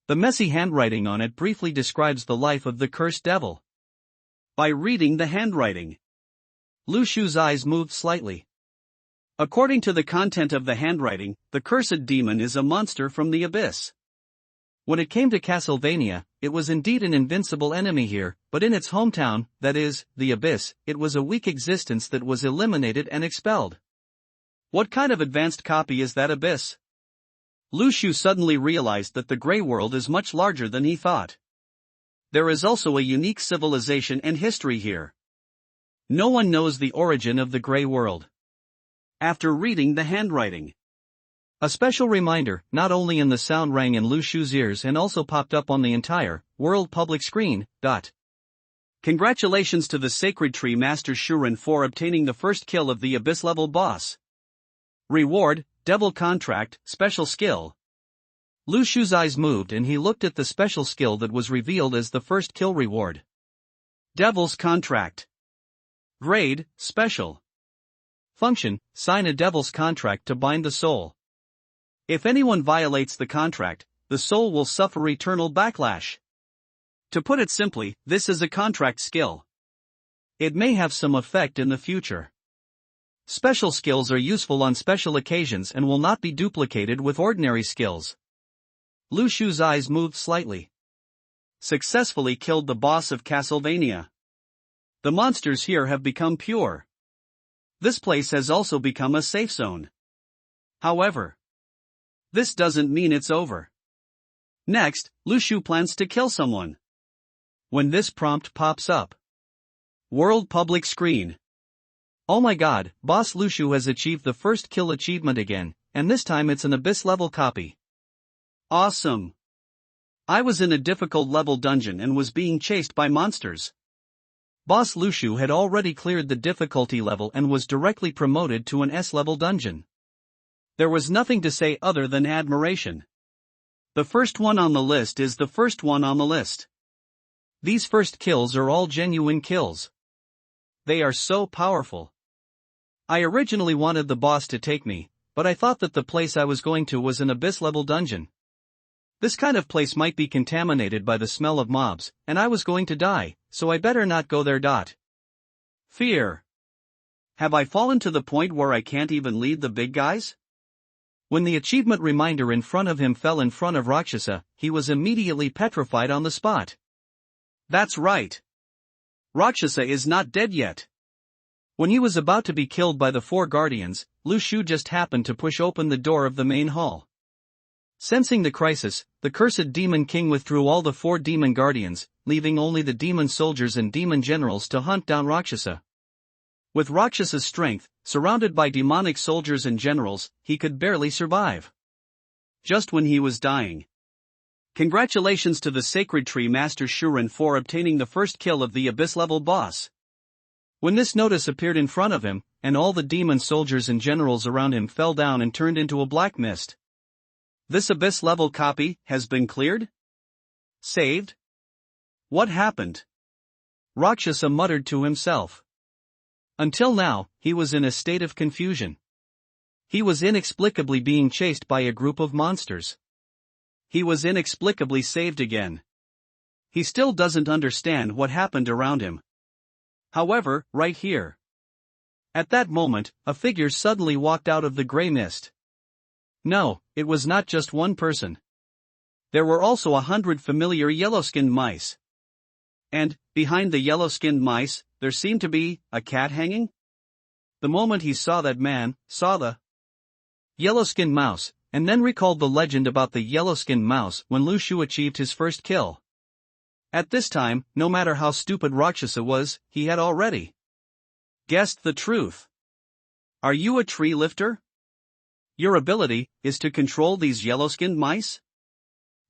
The messy handwriting on it briefly describes the life of the Cursed Devil. By reading the handwriting, Lu Shu's eyes moved slightly. According to the content of the handwriting, the cursed demon is a monster from the abyss. When it came to Castlevania, it was indeed an invincible enemy here, but in its hometown, that is, the abyss, it was a weak existence that was eliminated and expelled. What kind of advanced copy is that abyss? Lu Shu suddenly realized that the Grey World is much larger than he thought. There is also a unique civilization and history here. No one knows the origin of the Grey World. After reading the handwriting, a special reminder, not only in the sound rang in Lu Shu's ears and also popped up on the entire world public screen. Congratulations to the Sacred Tree Master Shuren for obtaining the first kill of the Abyss level boss. Reward, Devil Contract, Special Skill. Lu Shu's eyes moved and he looked at the special skill that was revealed as the first kill reward. Devil's Contract. Grade, Special. Function, sign a devil's contract to bind the soul. If anyone violates the contract, the soul will suffer eternal backlash. To put it simply, this is a contract skill. It may have some effect in the future. Special skills are useful on special occasions and will not be duplicated with ordinary skills. Lu Shu's eyes moved slightly. Successfully killed the boss of Castlevania. The monsters here have become pure. This place has also become a safe zone. However, this doesn't mean it's over. Next, Lu Shu plans to kill someone. When this prompt pops up. World public screen. Oh my god, Boss Lu Shu has achieved the first kill achievement again, and this time it's an abyss level copy. Awesome. I was in a difficult level dungeon and was being chased by monsters. Boss Lu Shu had already cleared the difficulty level and was directly promoted to an S-level dungeon. There was nothing to say other than admiration. The first one on the list is the first one on the list. These first kills are all genuine kills. They are so powerful. I originally wanted the boss to take me, but I thought that the place I was going to was an abyss-level dungeon. This kind of place might be contaminated by the smell of mobs, and I was going to die, so I better not go there. Fear. Have I fallen to the point where I can't even lead the big guys? When the achievement reminder in front of him fell in front of Rakshasa, he was immediately petrified on the spot. That's right. Rakshasa is not dead yet. When he was about to be killed by the four guardians, Lu Shu just happened to push open the door of the main hall. Sensing the crisis, the cursed demon king withdrew all the four demon guardians, leaving only the demon soldiers and demon generals to hunt down Rakshasa. With Rakshasa's strength, surrounded by demonic soldiers and generals, he could barely survive. Just when he was dying. Congratulations to the Sacred Tree Master Shuren for obtaining the first kill of the Abyss-level boss. When this notice appeared in front of him, and all the demon soldiers and generals around him fell down and turned into a black mist. This Abyss-level copy has been cleared? Saved? What happened? Rakshasa muttered to himself. Until now, he was in a state of confusion. He was inexplicably being chased by a group of monsters. He was inexplicably saved again. He still doesn't understand what happened around him. However, right here. At that moment, a figure suddenly walked out of the gray mist. No, it was not just one person. There were also 100 familiar yellow-skinned mice. And, behind the yellow-skinned mice, there seemed to be a cat hanging? The moment he saw that man, saw the yellow-skinned mouse, and then recalled the legend about the yellow-skinned mouse when Lu Shu achieved his first kill. At this time, no matter how stupid Rakshasa was, he had already guessed the truth. Are you a tree lifter? Your ability is to control these yellow-skinned mice?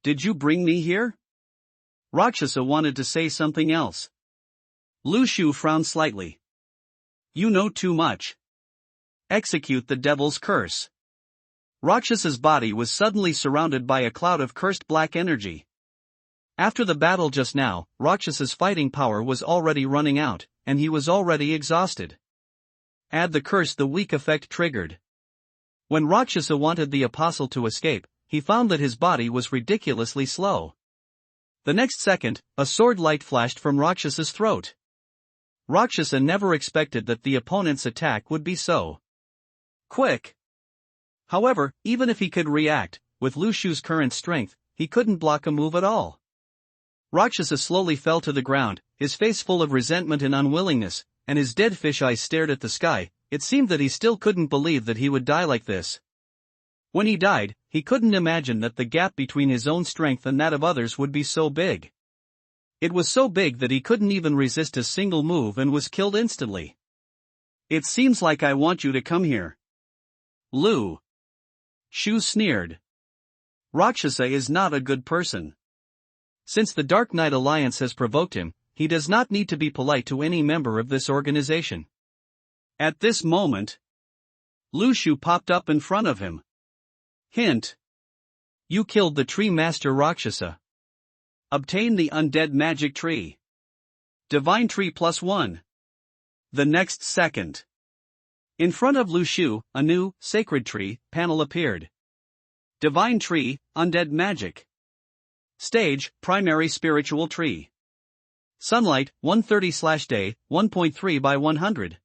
Did you bring me here? Rakshasa wanted to say something else. Lu Shu frowned slightly. You know too much. Execute the devil's curse. Rakshasa's body was suddenly surrounded by a cloud of cursed black energy. After the battle just now, Rakshasa's fighting power was already running out, and he was already exhausted. Add the curse the weak effect triggered. When Rakshasa wanted the apostle to escape, he found that his body was ridiculously slow. The next second, a sword light flashed from Rakshasa's throat. Rakshasa never expected that the opponent's attack would be so quick. However, even if he could react, with Lu Shu's current strength, he couldn't block a move at all. Rakshasa slowly fell to the ground, his face full of resentment and unwillingness, and his dead fish eyes stared at the sky. It seemed that he still couldn't believe that he would die like this. When he died, he couldn't imagine that the gap between his own strength and that of others would be so big. It was so big that he couldn't even resist a single move and was killed instantly. It seems like I want you to come here. Lu Shu sneered. Rakshasa is not a good person. Since the Dark Knight Alliance has provoked him, he does not need to be polite to any member of this organization. At this moment, Lu Shu popped up in front of him. Hint. You killed the Tree Master Rakshasa. Obtain the undead magic tree. Divine tree +1. The next second. In front of Lu Shu, a new, sacred tree, panel appeared. Divine tree, undead magic. Stage, primary spiritual tree. Sunlight, 130/day, 1.3 by 100.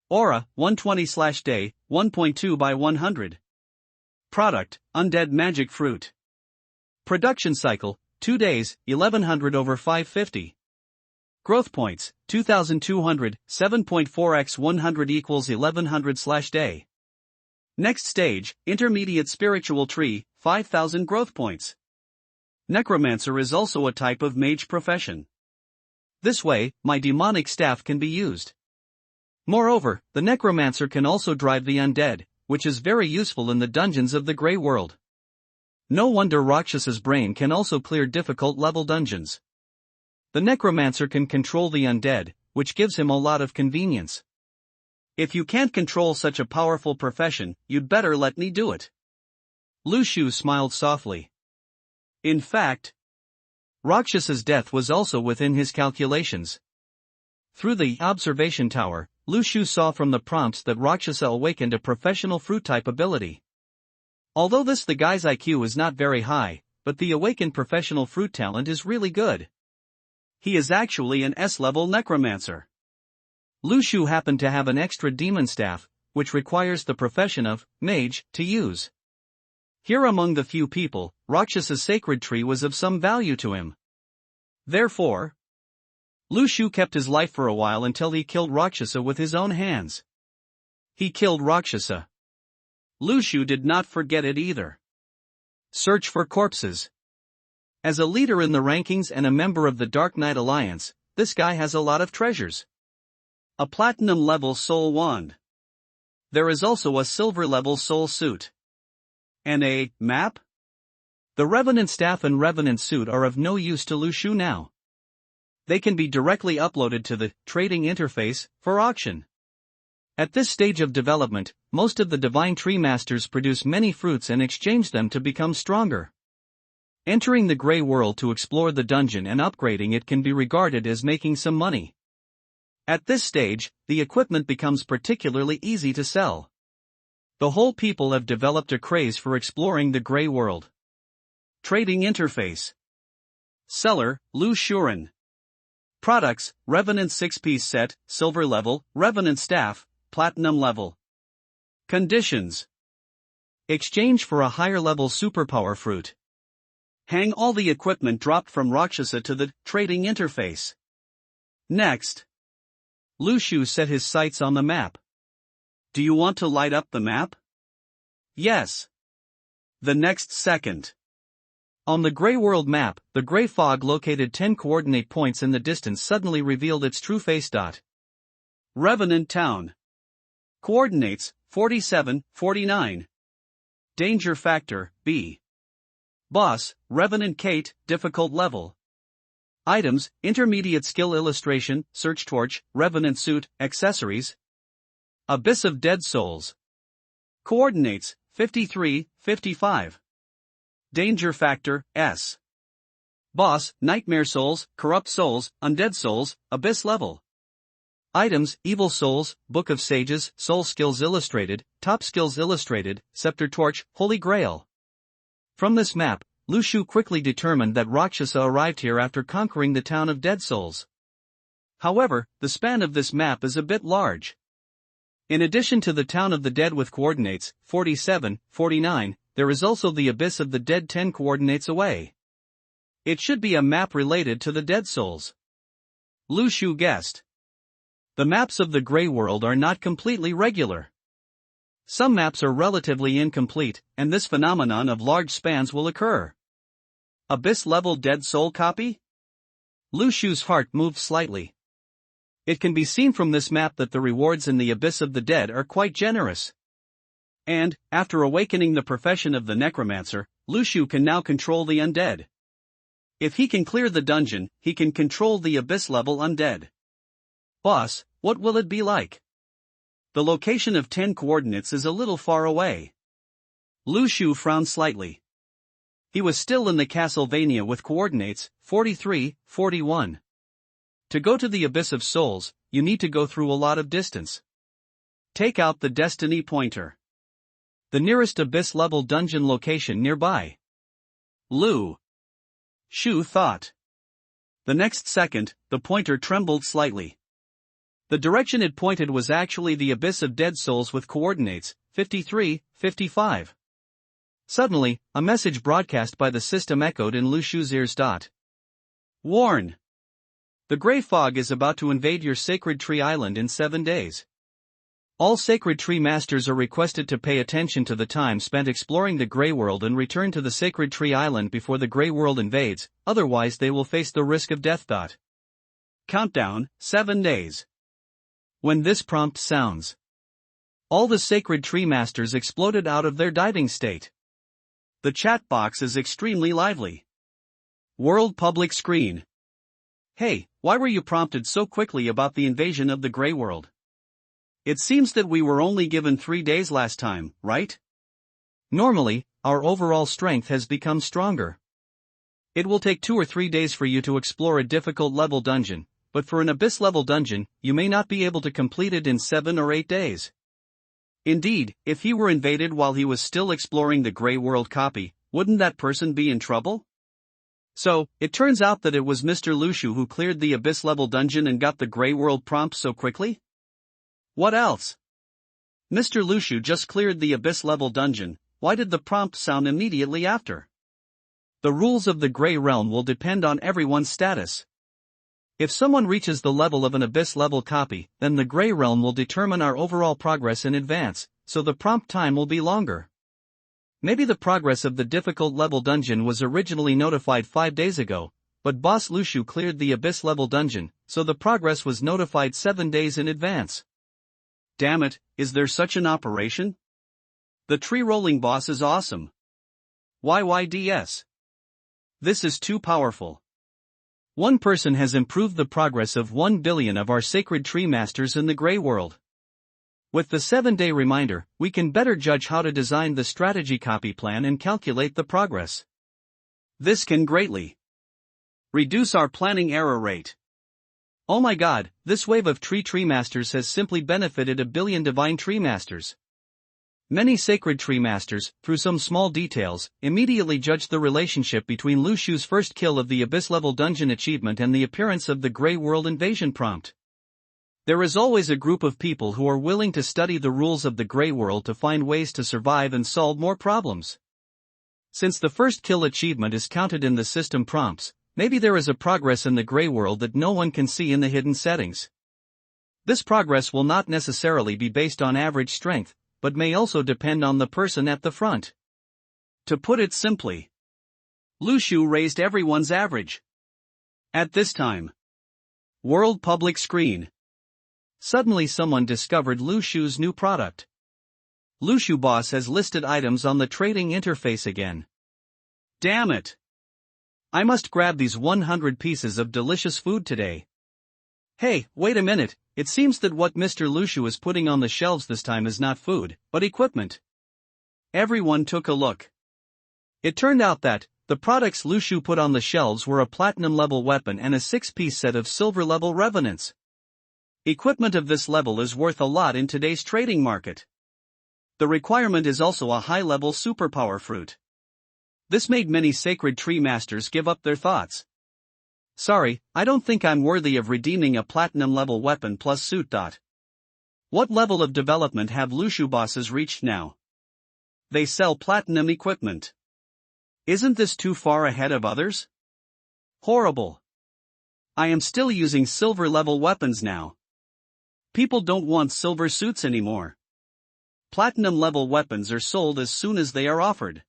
Aura, 120/day, 1.2 by 100. Product, undead magic fruit. Production cycle, 2 days, 1100 over 550. Growth points, 2200, 7.4x 100 equals 1100/day. Next stage, intermediate spiritual tree, 5000 growth points. Necromancer is also a type of mage profession. This way, my demonic staff can be used. Moreover, the necromancer can also drive the undead, which is very useful in the dungeons of the Grey World. No wonder Rakshasa's brain can also clear difficult level dungeons. The necromancer can control the undead, which gives him a lot of convenience. If you can't control such a powerful profession, you'd better let me do it. Lu Shu smiled softly. In fact, Rakshasa's death was also within his calculations. Through the observation tower, Lu Shu saw from the prompts that Rakshasa awakened a professional fruit-type ability. Although the guy's IQ is not very high, but the awakened professional fruit talent is really good. He is actually an S-level necromancer. Lu Shu happened to have an extra demon staff, which requires the profession of mage to use. Here among the few people, Rakshasa's sacred tree was of some value to him. Therefore, Lu Shu kept his life for a while until he killed Rakshasa with his own hands. He killed Rakshasa. Lu Shu did not forget it either. Search for corpses. As a leader in the rankings and a member of the Dark Knight Alliance, this guy has a lot of treasures. A platinum-level soul wand. There is also a silver-level soul suit. And a map? The Revenant staff and Revenant suit are of no use to Lu Shu now. They can be directly uploaded to the trading interface for auction. At this stage of development, most of the Divine Tree Masters produce many fruits and exchange them to become stronger. Entering the Grey World to explore the dungeon and upgrading it can be regarded as making some money. At this stage, the equipment becomes particularly easy to sell. The whole people have developed a craze for exploring the Grey World. Trading interface. Seller, Lu Shuren. Products, Revenant 6-piece set, silver level, Revenant staff, platinum level. Conditions. Exchange for a higher level superpower fruit. Hang all the equipment dropped from Rakshasa to the trading interface. Next. Lu Shu set his sights on the map. Do you want to light up the map? Yes. The next second. On the gray world map, the gray fog located 10 coordinate points in the distance suddenly revealed its true face. Revenant Town. Coordinates, 47, 49. Danger Factor, B. Boss, Revenant Kate, difficult level. Items, intermediate skill illustration, search torch, Revenant suit, accessories. Abyss of Dead Souls. Coordinates, 53, 55. Danger Factor, S. Boss, Nightmare Souls, Corrupt Souls, Undead Souls, Abyss level. Items, Evil Souls, Book of Sages, Soul Skills Illustrated, Top Skills Illustrated, Scepter Torch, Holy Grail. From this map, Lu Shu quickly determined that Rakshasa arrived here after conquering the town of Dead Souls. However, the span of this map is a bit large. In addition to the town of the dead with coordinates, 47, 49, there is also the Abyss of the Dead 10 coordinates away. It should be a map related to the Dead Souls. Lu Shu guessed. The maps of the Grey World are not completely regular. Some maps are relatively incomplete, and this phenomenon of large spans will occur. Abyss-level Dead Soul copy? Lu Shu's heart moved slightly. It can be seen from this map that the rewards in the Abyss of the Dead are quite generous. And, after awakening the profession of the necromancer, Lu Shu can now control the undead. If he can clear the dungeon, he can control the Abyss-level undead. Boss, what will it be like? The location of 10 coordinates is a little far away. Lu Shu frowned slightly. He was still in the Castlevania with coordinates, 43, 41. To go to the Abyss of Souls, you need to go through a lot of distance. Take out the Destiny pointer. The nearest Abyss-level dungeon location nearby. Lu Shu thought. The next second, the pointer trembled slightly. The direction it pointed was actually the Abyss of Dead Souls with coordinates, 53, 55. Suddenly, a message broadcast by the system echoed in Lu Shu's ears. Warn! The Grey Fog is about to invade your Sacred Tree Island in 7 days. All Sacred Tree Masters are requested to pay attention to the time spent exploring the Grey World and return to the Sacred Tree Island before the Grey World invades, otherwise they will face the risk of death. Countdown, 7 days. When this prompt sounds, all the Sacred Tree Masters exploded out of their diving state. The chat box is extremely lively. World Public Screen. Hey, why were you prompted so quickly about the invasion of the Grey World? It seems that we were only given 3 days last time, right? Normally, our overall strength has become stronger. It will take 2 or 3 days for you to explore a difficult level dungeon, but for an Abyss level dungeon, you may not be able to complete it in 7 or 8 days. Indeed, if he were invaded while he was still exploring the Grey World copy, wouldn't that person be in trouble? So, it turns out that it was Mr. Lu Shu who cleared the Abyss level dungeon and got the Grey World prompt so quickly? What else? Mr. Lu Shu just cleared the Abyss level dungeon, why did the prompt sound immediately after? The rules of the Grey Realm will depend on everyone's status. If someone reaches the level of an Abyss level copy, then the Grey Realm will determine our overall progress in advance, so the prompt time will be longer. Maybe the progress of the difficult level dungeon was originally notified 5 days ago, but Boss Lu Shu cleared the Abyss level dungeon, so the progress was notified 7 days in advance. Damn it, is there such an operation? The tree rolling boss is awesome. YYDS. This is too powerful. One person has improved the progress of 1 billion of our Sacred Tree Masters in the Grey World. With the 7-day reminder, we can better judge how to design the strategy copy plan and calculate the progress. This can greatly reduce our planning error rate. Oh my god, this wave of Tree Masters has simply benefited 1 billion Divine Tree Masters. Many Sacred Tree Masters, through some small details, immediately judged the relationship between Lu Shu's first kill of the Abyss level dungeon achievement and the appearance of the Grey World invasion prompt. There is always a group of people who are willing to study the rules of the Grey World to find ways to survive and solve more problems. Since the first kill achievement is counted in the system prompts, maybe there is a progress in the Grey World that no one can see in the hidden settings. This progress will not necessarily be based on average strength, but may also depend on the person at the front. To put it simply, Lu Shu raised everyone's average. At this time, world public screen. Suddenly someone discovered Lu Shu's new product. Lu Shu boss has listed items on the trading interface again. Damn it! I must grab these 100 pieces of delicious food today. Hey, wait a minute, it seems that what Mr. Lu Shu is putting on the shelves this time is not food, but equipment. Everyone took a look. It turned out that the products Lu Shu put on the shelves were a platinum-level weapon and a 6-piece set of silver-level revenants. Equipment of this level is worth a lot in today's trading market. The requirement is also a high-level superpower fruit. This made many sacred tree masters give up their thoughts. Sorry, I don't think I'm worthy of redeeming a platinum-level weapon plus suit. What level of development have Lu Shu bosses reached now? They sell platinum equipment. Isn't this too far ahead of others? Horrible. I am still using silver-level weapons now. People don't want silver suits anymore. Platinum-level weapons are sold as soon as they are offered.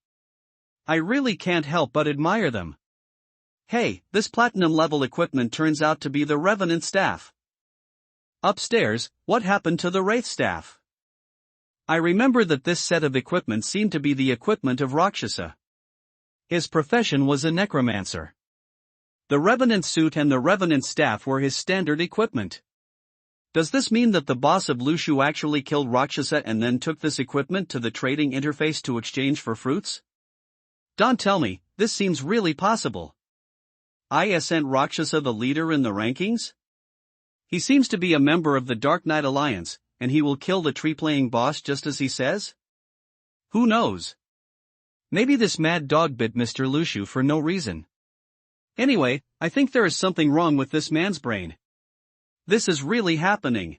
I really can't help but admire them. Hey, this platinum-level equipment turns out to be the Revenant staff. Upstairs, what happened to the Wraith staff? I remember that this set of equipment seemed to be the equipment of Rakshasa. His profession was a necromancer. The Revenant suit and the Revenant staff were his standard equipment. Does this mean that the boss of Lu Shu actually killed Rakshasa and then took this equipment to the trading interface to exchange for fruits? Don't tell me, this seems really possible. Isn't Rakshasa the leader in the rankings? He seems to be a member of the Dark Knight Alliance, and he will kill the tree-playing boss just as he says? Who knows? Maybe this mad dog bit Mr. Lu Shu for no reason. Anyway, I think there is something wrong with this man's brain. This is really happening.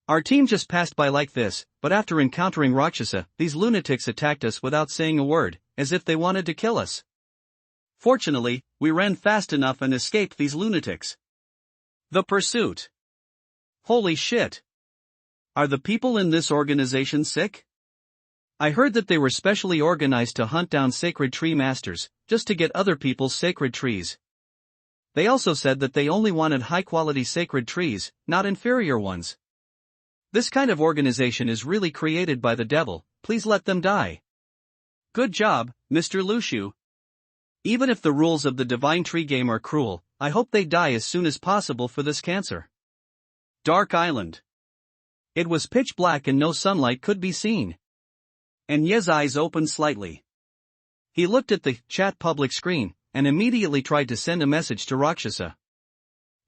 Our team just passed by like this, but after encountering Rakshasa, these lunatics attacked us without saying a word, as if they wanted to kill us. Fortunately, we ran fast enough and escaped these lunatics. The pursuit. Holy shit. Are the people in this organization sick? I heard that they were specially organized to hunt down sacred tree masters, just to get other people's sacred trees. They also said that they only wanted high-quality sacred trees, not inferior ones. This kind of organization is really created by the devil, please let them die. Good job, Mr. Lu Shu. Even if the rules of the Divine Tree game are cruel, I hope they die as soon as possible for this cancer. Dark Island. It was pitch black and no sunlight could be seen. And Ye's eyes opened slightly. He looked at the chat public screen, and immediately tried to send a message to Rakshasa.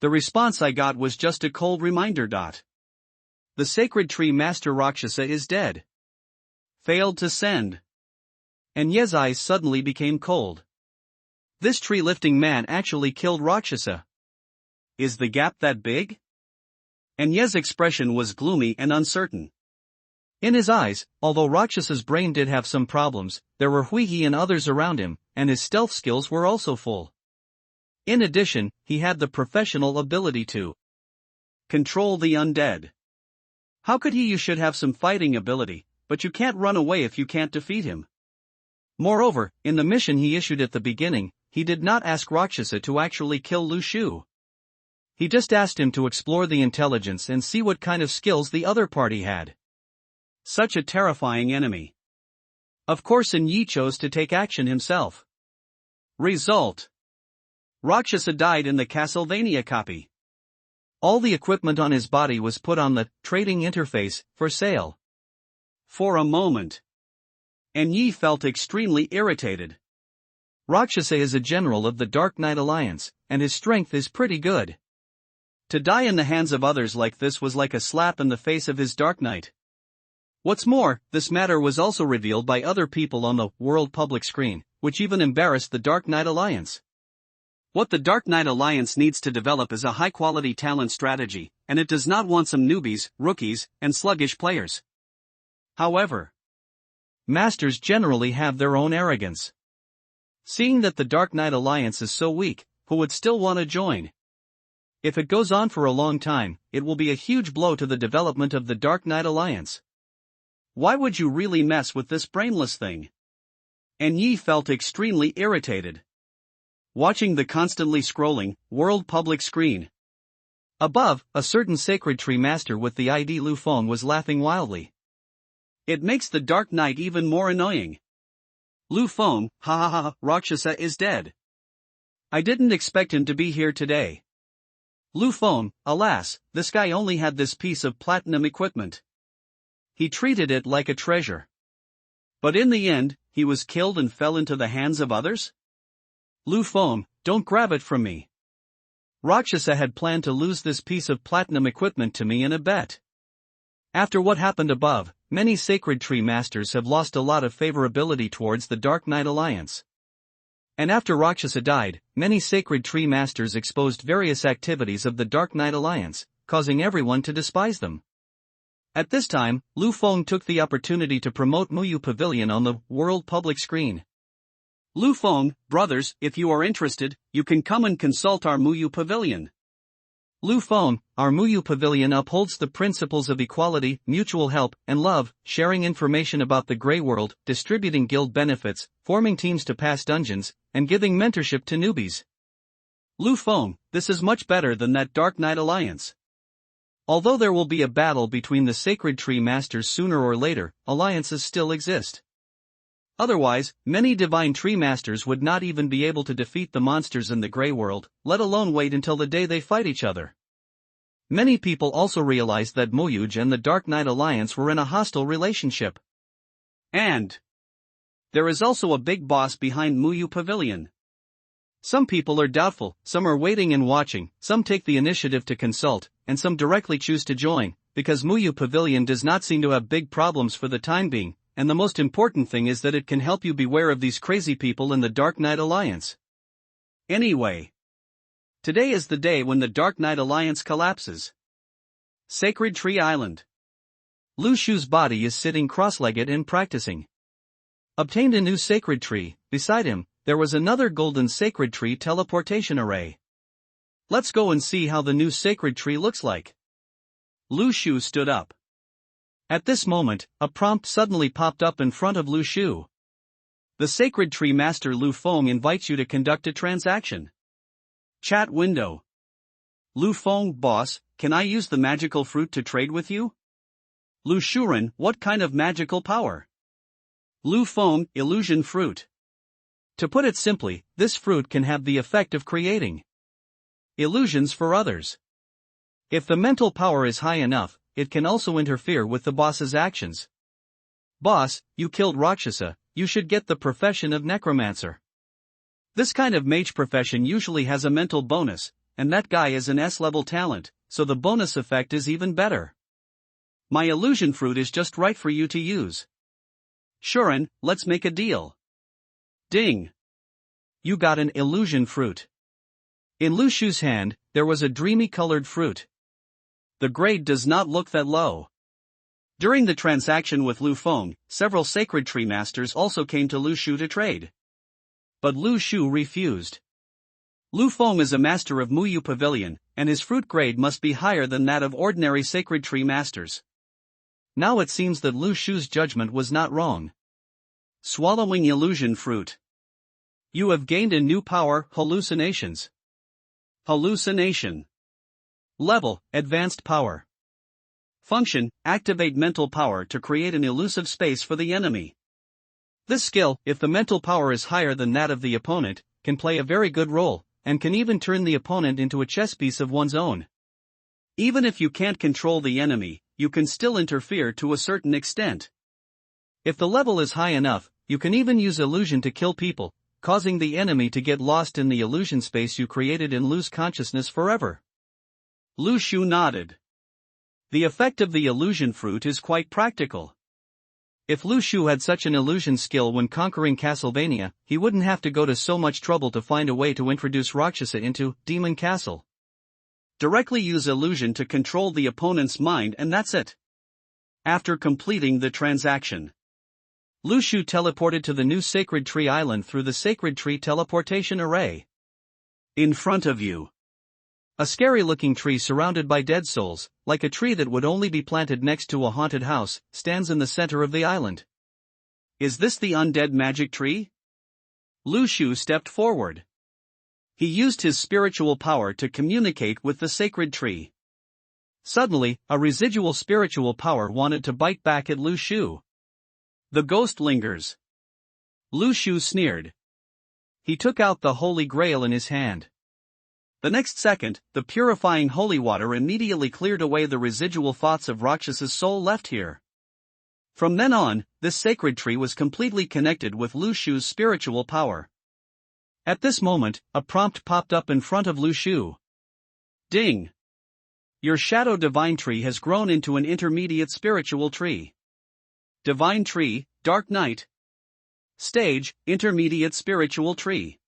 The response I got was just a cold reminder. The sacred tree master Rakshasa is dead. Failed to send. And Ye's eyes suddenly became cold. This tree-lifting man actually killed Rakshasa. Is the gap that big? And Ye's expression was gloomy and uncertain. In his eyes, although Rakshasa's brain did have some problems, there were Huihi and others around him, and his stealth skills were also full. In addition, he had the professional ability to control the undead. How could he? You should have some fighting ability, but you can't run away if you can't defeat him. Moreover, in the mission he issued at the beginning, he did not ask Rakshasa to actually kill Lu Shu. He just asked him to explore the intelligence and see what kind of skills the other party had. Such a terrifying enemy. Of course, Yi chose to take action himself. Result: Rakshasa died in the Castlevania copy. All the equipment on his body was put on the trading interface for sale. For a moment, Yi felt extremely irritated. Rakshasa is a general of the Dark Knight Alliance, and his strength is pretty good. To die in the hands of others like this was like a slap in the face of his Dark Knight. What's more, this matter was also revealed by other people on the world public screen, which even embarrassed the Dark Knight Alliance. What the Dark Knight Alliance needs to develop is a high-quality talent strategy, and it does not want some newbies, rookies, and sluggish players. However, masters generally have their own arrogance. Seeing that the Dark Knight Alliance is so weak, who would still want to join? If it goes on for a long time, it will be a huge blow to the development of the Dark Knight Alliance. Why would you really mess with this brainless thing? and Yi felt extremely irritated. Watching the constantly scrolling, world public screen. Above, a certain sacred tree master with the ID Lu Feng was laughing wildly. It makes the Dark Knight even more annoying. Lu Feng, ha ha ha, Rakshasa is dead. I didn't expect him to be here today. Lu Feng, alas, this guy only had this piece of platinum equipment. He treated it like a treasure. But in the end, he was killed and fell into the hands of others? Lu Feng, don't grab it from me. Rakshasa had planned to lose this piece of platinum equipment to me in a bet. After what happened above, many sacred tree masters have lost a lot of favorability towards the Dark Knight Alliance. And after Rakshasa died, many sacred tree masters exposed various activities of the Dark Knight Alliance, causing everyone to despise them. At this time, Lu Feng took the opportunity to promote Muyu Pavilion on the world public screen. Lu Feng, brothers, if you are interested, you can come and consult our Muyu Pavilion. Lu Feng, our Muyu Pavilion upholds the principles of equality, mutual help, and love, sharing information about the Grey World, distributing guild benefits, forming teams to pass dungeons, and giving mentorship to newbies. Lu Feng, this is much better than that Dark Knight Alliance. Although there will be a battle between the Sacred Tree Masters sooner or later, alliances still exist. Otherwise, many Divine Tree Masters would not even be able to defeat the monsters in the Grey World, let alone wait until the day they fight each other. Many people also realized that Muyuj and the Dark Knight Alliance were in a hostile relationship. And there is also a big boss behind Muyu Pavilion. Some people are doubtful, some are waiting and watching, some take the initiative to consult, and some directly choose to join, because Muyu Pavilion does not seem to have big problems for the time being. And the most important thing is that it can help you beware of these crazy people in the Dark Knight Alliance. Anyway, today is the day when the Dark Knight Alliance collapses. Sacred Tree Island. Lu Shu's body is sitting cross-legged and practicing. Obtained a new sacred tree. Beside him, there was another golden sacred tree teleportation array. Let's go and see how the new sacred tree looks like. Lu Shu stood up. At this moment, a prompt suddenly popped up in front of Lu Shu. The Sacred Tree Master Lu Feng invites you to conduct a transaction. Chat window. Lu Feng, boss, can I use the magical fruit to trade with you? Lu Shuren, what kind of magical power? Lu Feng, illusion fruit. To put it simply, this fruit can have the effect of creating illusions for others. If the mental power is high enough, it can also interfere with the boss's actions. Boss, you killed Rakshasa, you should get the profession of necromancer. This kind of mage profession usually has a mental bonus, and that guy is an S-level talent, so the bonus effect is even better. My illusion fruit is just right for you to use. Shuren, let's make a deal. Ding. You got an illusion fruit. In Lu Shu's hand, there was a dreamy colored fruit. The grade does not look that low. During the transaction with Lu Feng, several Sacred Tree Masters also came to Lu Shu to trade. But Lu Shu refused. Lu Feng is a master of Muyu Pavilion, and his fruit grade must be higher than that of ordinary Sacred Tree Masters. Now it seems that Lu Shu's judgment was not wrong. Swallowing illusion fruit. You have gained a new power, hallucinations. Hallucination. Level, advanced power. Function, activate mental power to create an elusive space for the enemy. This skill, if the mental power is higher than that of the opponent, can play a very good role, and can even turn the opponent into a chess piece of one's own. Even if you can't control the enemy, you can still interfere to a certain extent. If the level is high enough, you can even use illusion to kill people, causing the enemy to get lost in the illusion space you created and lose consciousness forever. Lu Shu nodded. The effect of the illusion fruit is quite practical. If Lu Shu had such an illusion skill when conquering Castlevania, he wouldn't have to go to so much trouble to find a way to introduce Rakshasa into Demon Castle. Directly use illusion to control the opponent's mind and that's it. After completing the transaction, Lu Shu teleported to the new Sacred Tree Island through the Sacred Tree teleportation array. In front of you, a scary-looking tree surrounded by dead souls, like a tree that would only be planted next to a haunted house, stands in the center of the island. Is this the undead magic tree? Lu Shu stepped forward. He used his spiritual power to communicate with the sacred tree. Suddenly, a residual spiritual power wanted to bite back at Lu Shu. The ghost lingers. Lu Shu sneered. He took out the Holy Grail in his hand. The next second, the purifying holy water immediately cleared away the residual thoughts of Rakshas's soul left here. From then on, this sacred tree was completely connected with Lu Shu's spiritual power. At this moment, a prompt popped up in front of Lu Shu. Ding! Your shadow divine tree has grown into an intermediate spiritual tree. Divine tree, Dark Night. Stage, intermediate spiritual tree.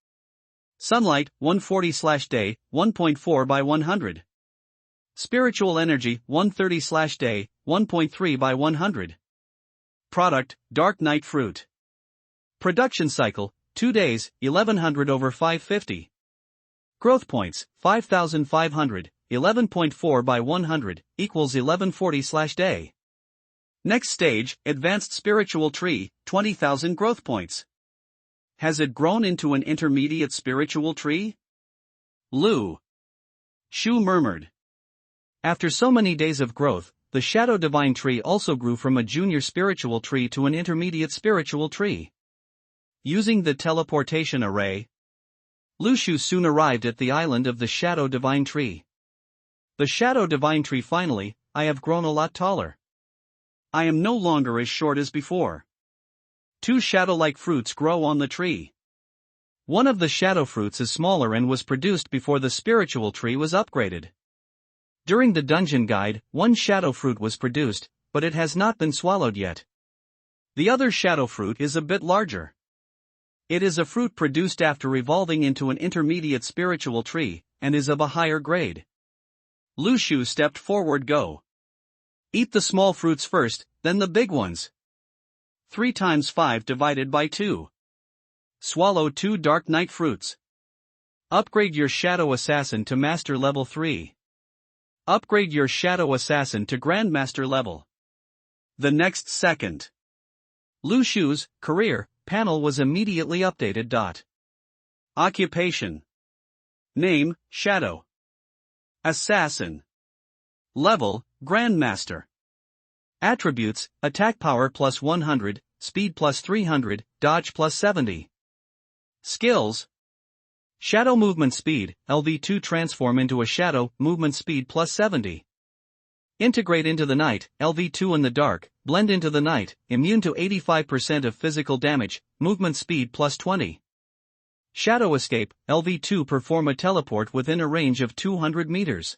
Sunlight, 140/day, 1.4 by 100. Spiritual energy, 130/day, 1.3 by 100. Product, Dark Night fruit. Production cycle, 2 days, 1100 over 550. Growth points, 5500, 11.4 by 100, equals 1140/day. Next stage, advanced spiritual tree, 20,000 growth points. Has it grown into an intermediate spiritual tree? Lu Shu murmured. After so many days of growth, the shadow divine tree also grew from a junior spiritual tree to an intermediate spiritual tree. Using the teleportation array, Lu Shu soon arrived at the island of the shadow divine tree. The shadow divine tree finally, I have grown a lot taller. I am no longer as short as before. 2 shadow-like fruits grow on the tree. One of the shadow fruits is smaller and was produced before the spiritual tree was upgraded. During the dungeon guide, 1 shadow fruit was produced, but it has not been swallowed yet. The other shadow fruit is a bit larger. It is a fruit produced after evolving into an intermediate spiritual tree, and is of a higher grade. Lu Shu stepped forward. Go. Eat the small fruits first, then the big ones. 3 times 5 divided by 2. Swallow 2 Dark Night fruits. Upgrade your Shadow Assassin to Master Level 3. Upgrade your Shadow Assassin to Grandmaster level. The next second, Lu Shu's career panel was immediately updated. Occupation. Name, Shadow Assassin. Level, Grandmaster. Attributes, attack power plus 100, speed plus 300, dodge plus 70. Skills. Shadow movement speed, LV2 transform into a shadow, movement speed plus 70. Integrate into the night, LV2 in the dark, blend into the night, immune to 85% of physical damage, movement speed plus 20. Shadow escape, LV2 perform a teleport within a range of 200 meters.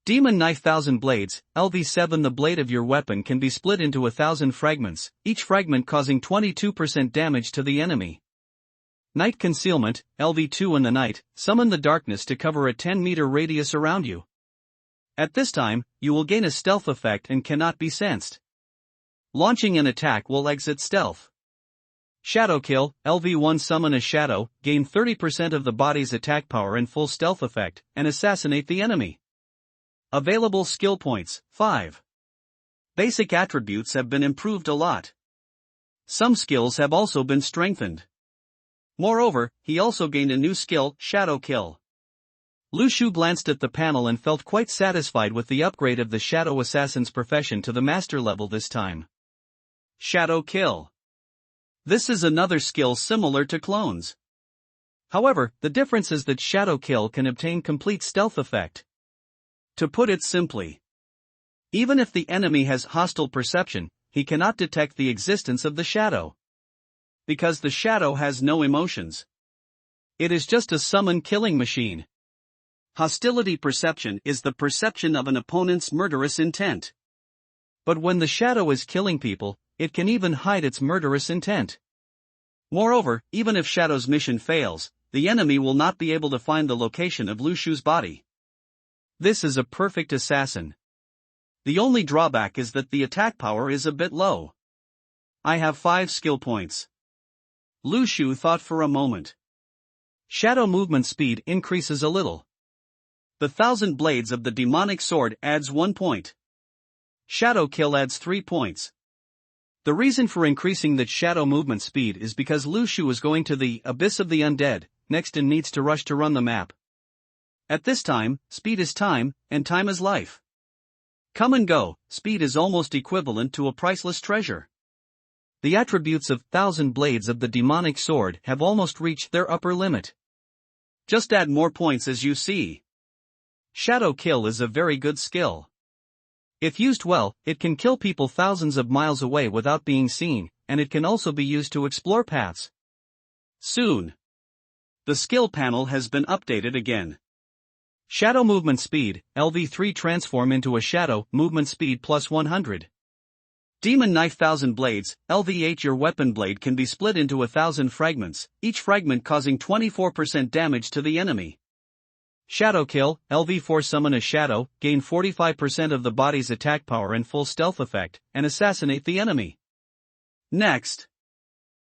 Demon knife 1000 blades, LV7 the blade of your weapon can be split into 1000 fragments, each fragment causing 22% damage to the enemy. Night concealment, LV2 in the night, summon the darkness to cover a 10-meter radius around you. At this time, you will gain a stealth effect and cannot be sensed. Launching an attack will exit stealth. Shadow kill, LV1 summon a shadow, gain 30% of the body's attack power and full stealth effect, and assassinate the enemy. Available skill points, 5. Basic attributes have been improved a lot. Some skills have also been strengthened. Moreover, he also gained a new skill, Shadow Kill. Lu Shu glanced at the panel and felt quite satisfied with the upgrade of the Shadow Assassin's profession to the master level this time. Shadow Kill. This is another skill similar to clones. However, the difference is that Shadow Kill can obtain complete stealth effect. To put it simply, even if the enemy has hostile perception, he cannot detect the existence of the shadow. Because the shadow has no emotions. It is just a summon killing machine. Hostility perception is the perception of an opponent's murderous intent. But when the shadow is killing people, it can even hide its murderous intent. Moreover, even if Shadow's mission fails, the enemy will not be able to find the location of Lu Shu's body. This is a perfect assassin. The only drawback is that the attack power is a bit low. I have 5 skill points. Lu Shu thought for a moment. Shadow movement speed increases a little. The 1000 blades of the demonic sword adds 1 point. Shadow kill adds 3 points. The reason for increasing the shadow movement speed is because Lu Shu is going to the abyss of the undead next and needs to rush to run the map. At this time, speed is time, and time is life. Come and go, speed is almost equivalent to a priceless treasure. The attributes of 1,000 blades of the demonic sword have almost reached their upper limit. Just add more points as you see. Shadow kill is a very good skill. If used well, it can kill people thousands of miles away without being seen, and it can also be used to explore paths. Soon. The skill panel has been updated again. Shadow movement speed, LV3 transform into a shadow, movement speed plus 100. Demon knife 1,000 blades, LV8 your weapon blade can be split into 1,000 fragments, each fragment causing 24% damage to the enemy. Shadow kill, LV4 summon a shadow, gain 45% of the body's attack power and full stealth effect, and assassinate the enemy. Next.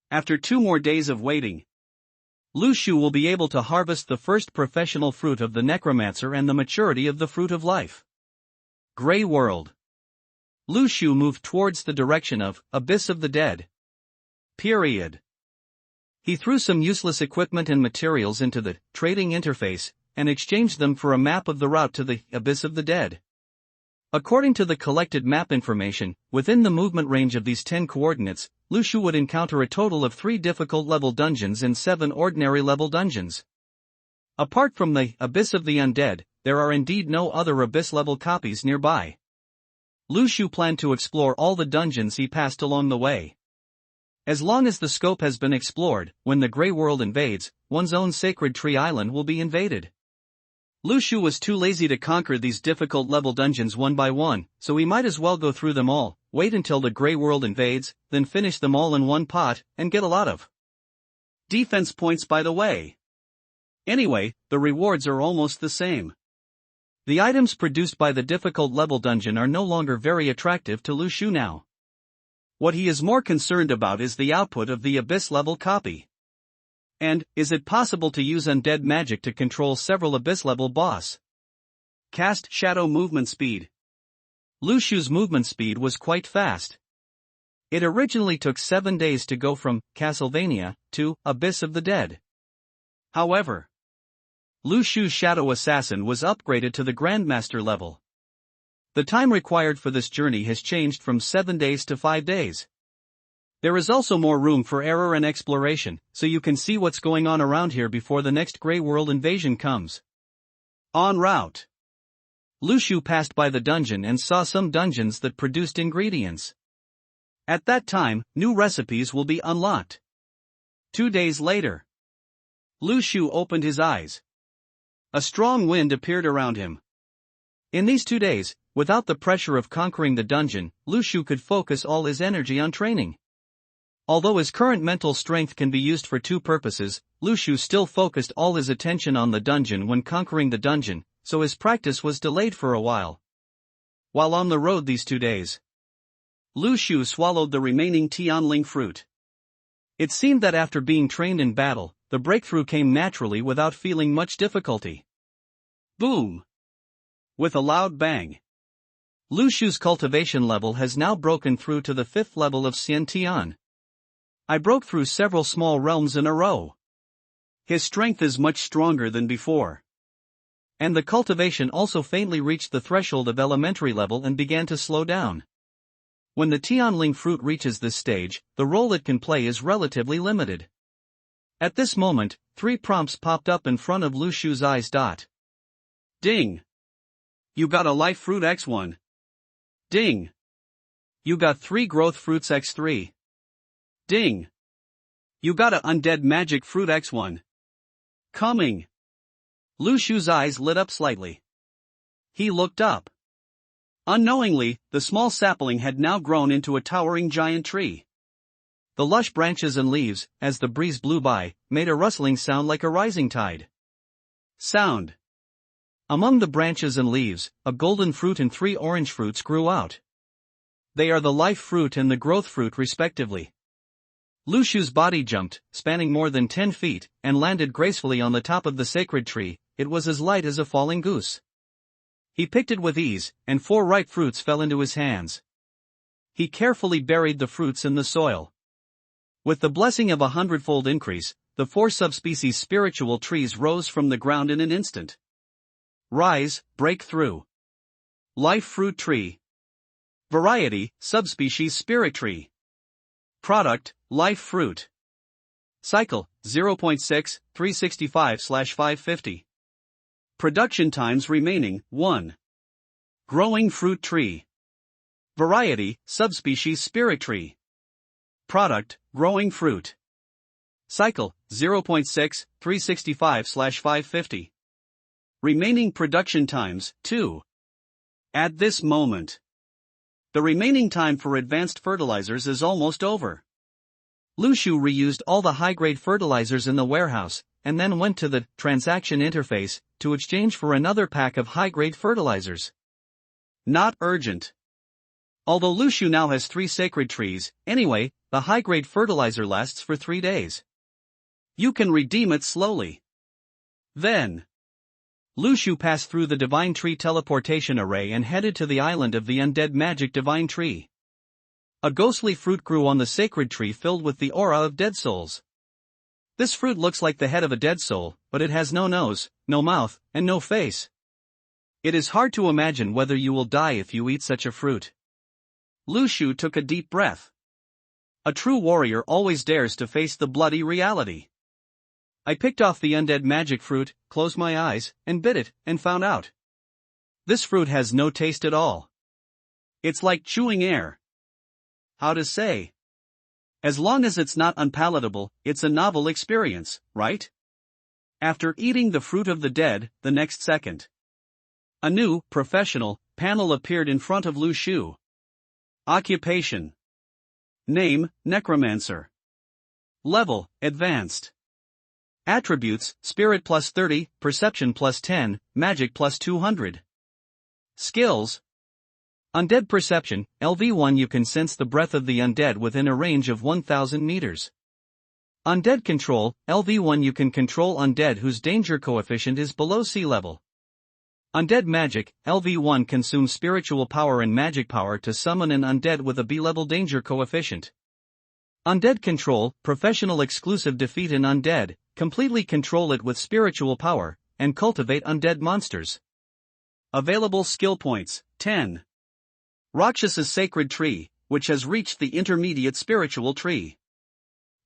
After 2 more days of waiting, Lu Shu will be able to harvest the first professional fruit of the necromancer and the maturity of the fruit of life. Grey World. Lu Shu moved towards the direction of Abyss of the Dead. Period. He threw some useless equipment and materials into the trading interface, and exchanged them for a map of the route to the Abyss of the Dead. According to the collected map information, within the movement range of these 10 coordinates, Lu Shu would encounter a total of 3 difficult level dungeons and 7 ordinary level dungeons. Apart from the Abyss of the Undead, there are indeed no other Abyss level copies nearby. Lu Shu planned to explore all the dungeons he passed along the way. As long as the scope has been explored, when the Grey World invades, one's own Sacred Tree Island will be invaded. Lu Shu was too lazy to conquer these difficult level dungeons one by one, so he might as well go through them all, wait until the Grey World invades, then finish them all in one pot, and get a lot of defense points by the way. Anyway, the rewards are almost the same. The items produced by the difficult level dungeon are no longer very attractive to Lu Shu now. What he is more concerned about is the output of the Abyss level copy. And, is it possible to use undead magic to control several Abyss-level boss? Cast shadow movement speed. Lu Shu's movement speed was quite fast. It originally took 7 days to go from Castlevania to Abyss of the Dead. However, Lu Shu's Shadow Assassin was upgraded to the Grandmaster level. The time required for this journey has changed from 7 days to 5 days. There is also more room for error and exploration, so you can see what's going on around here before the next Grey World invasion comes. En route, Lu Shu passed by the dungeon and saw some dungeons that produced ingredients. At that time, new recipes will be unlocked. 2 days later, Lu Shu opened his eyes. A strong wind appeared around him. In these 2 days, without the pressure of conquering the dungeon, Lu Shu could focus all his energy on training. Although his current mental strength can be used for 2 purposes, Lu Shu still focused all his attention on the dungeon when conquering the dungeon, so his practice was delayed for a while. While on the road these 2 days, Lu Shu swallowed the remaining Tianling fruit. It seemed that after being trained in battle, the breakthrough came naturally without feeling much difficulty. Boom! With a loud bang, Lu Shu's cultivation level has now broken through to the 5th level of Xian Tian. I broke through several small realms in a row. His strength is much stronger than before. And the cultivation also faintly reached the threshold of elementary level and began to slow down. When the Tianling fruit reaches this stage, the role it can play is relatively limited. At this moment, 3 prompts popped up in front of Lu Shu's eyes. Ding! You got a life fruit X1. Ding! You got 3 growth fruits X3. Ding! You got a undead magic fruit X1. Coming! Lu Shu's eyes lit up slightly. He looked up. Unknowingly, the small sapling had now grown into a towering giant tree. The lush branches and leaves, as the breeze blew by, made a rustling sound like a rising tide. Sound. Among the branches and leaves, a golden fruit and 3 orange fruits grew out. They are the life fruit and the growth fruit respectively. Lu Shu's body jumped, spanning more than 10 feet, and landed gracefully on the top of the sacred tree. It was as light as a falling goose. He picked it with ease, and 4 ripe fruits fell into his hands. He carefully buried the fruits in the soil. With the blessing of 100-fold increase, the 4 subspecies spiritual trees rose from the ground in an instant. Rise, break through. Life fruit tree. Variety, subspecies spirit tree. Product, life fruit. Cycle, 0.6, 365/550. Production times remaining, 1. Growing fruit tree. Variety, subspecies spirit tree. Product, growing fruit. Cycle, 0.6, 365/550. Remaining production times, 2. At this moment, the remaining time for advanced fertilizers is almost over. Lu Shu reused all the high-grade fertilizers in the warehouse, and then went to the transaction interface to exchange for another pack of high-grade fertilizers. Not urgent. Although Lu Shu now has 3 sacred trees, anyway, the high-grade fertilizer lasts for 3 days. You can redeem it slowly. Then, Lu Shu passed through the Divine Tree teleportation array and headed to the island of the undead magic Divine Tree. A ghostly fruit grew on the sacred tree filled with the aura of dead souls. This fruit looks like the head of a dead soul, but it has no nose, no mouth, and no face. It is hard to imagine whether you will die if you eat such a fruit. Lu Shu took a deep breath. A true warrior always dares to face the bloody reality. I picked off the undead magic fruit, closed my eyes, and bit it, and found out. This fruit has no taste at all. It's like chewing air. How to say? As long as it's not unpalatable, it's a novel experience, right? After eating the fruit of the dead, the next second, a new, professional, panel appeared in front of Lu Shu. Occupation. Name, Necromancer. Level, Advanced. Attributes, Spirit plus 30, Perception plus 10, Magic plus 200. Skills. Undead Perception, LV1 you can sense the breath of the undead within a range of 1000 meters. Undead Control, LV1 you can control undead whose danger coefficient is below sea level. Undead Magic, LV1 consumes spiritual power and magic power to summon an undead with a B-level danger coefficient. Undead Control, Professional exclusive defeat an undead, completely control it with spiritual power, and cultivate undead monsters. Available skill points, 10. Rakshasa's Sacred Tree, which has reached the intermediate spiritual tree.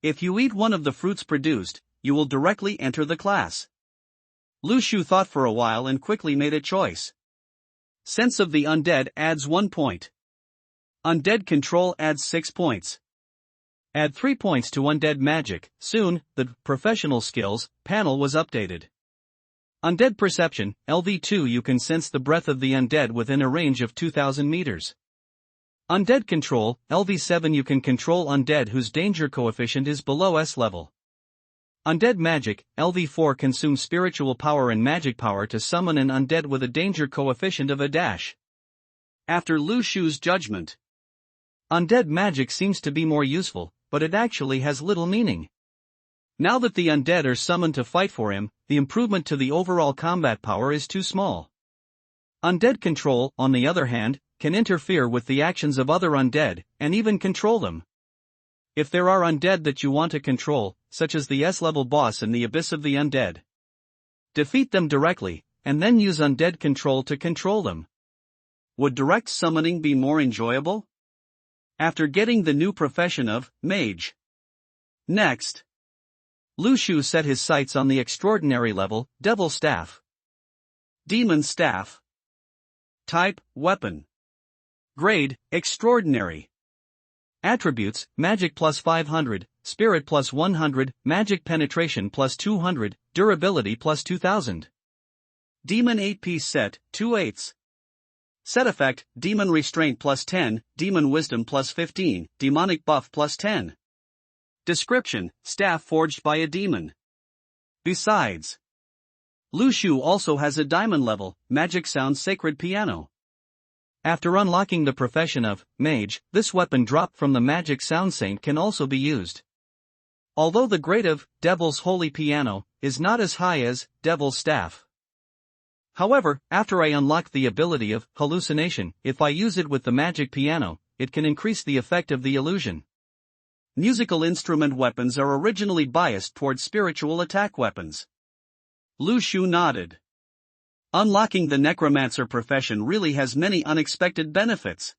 If you eat one of the fruits produced, you will directly enter the class. Lu Shu thought for a while and quickly made a choice. Sense of the Undead adds 1 point. Undead Control adds 6 points. Add 3 points to Undead Magic. Soon, the Professional Skills panel was updated. Undead Perception, LV2 you can sense the breath of the undead within a range of 2000 meters. Undead Control, LV7 you can control undead whose danger coefficient is below S level. Undead Magic, LV4 consumes spiritual power and magic power to summon an undead with a danger coefficient of a-. After Lu Shu's judgment, Undead Magic seems to be more useful, but it actually has little meaning. Now that the undead are summoned to fight for him, the improvement to the overall combat power is too small. Undead Control, on the other hand, can interfere with the actions of other undead, and even control them. If there are undead that you want to control, such as the S-level boss in the Abyss of the Undead, defeat them directly, and then use Undead Control to control them. Would direct summoning be more enjoyable? After getting the new profession of Mage. Next, Lu Shu set his sights on the extraordinary level, Devil Staff. Demon Staff. Type, Weapon. Grade, Extraordinary. Attributes, Magic plus 500, Spirit plus 100, Magic Penetration plus 200, Durability plus 2000. Demon 8-piece set, 2/8. Set effect, Demon Restraint plus 10, Demon Wisdom plus 15, Demonic Buff plus 10. Description, Staff forged by a demon. Besides, Lu Shu also has a diamond level, Magic Sound Sacred Piano. After unlocking the profession of Mage, this weapon dropped from the Magic Sound Saint can also be used. Although the grade of Devil's Holy Piano is not as high as Devil's Staff. However, after I unlock the ability of Hallucination, if I use it with the Magic Piano, it can increase the effect of the illusion. Musical instrument weapons are originally biased toward spiritual attack weapons. Lu Shu nodded. Unlocking the necromancer profession really has many unexpected benefits.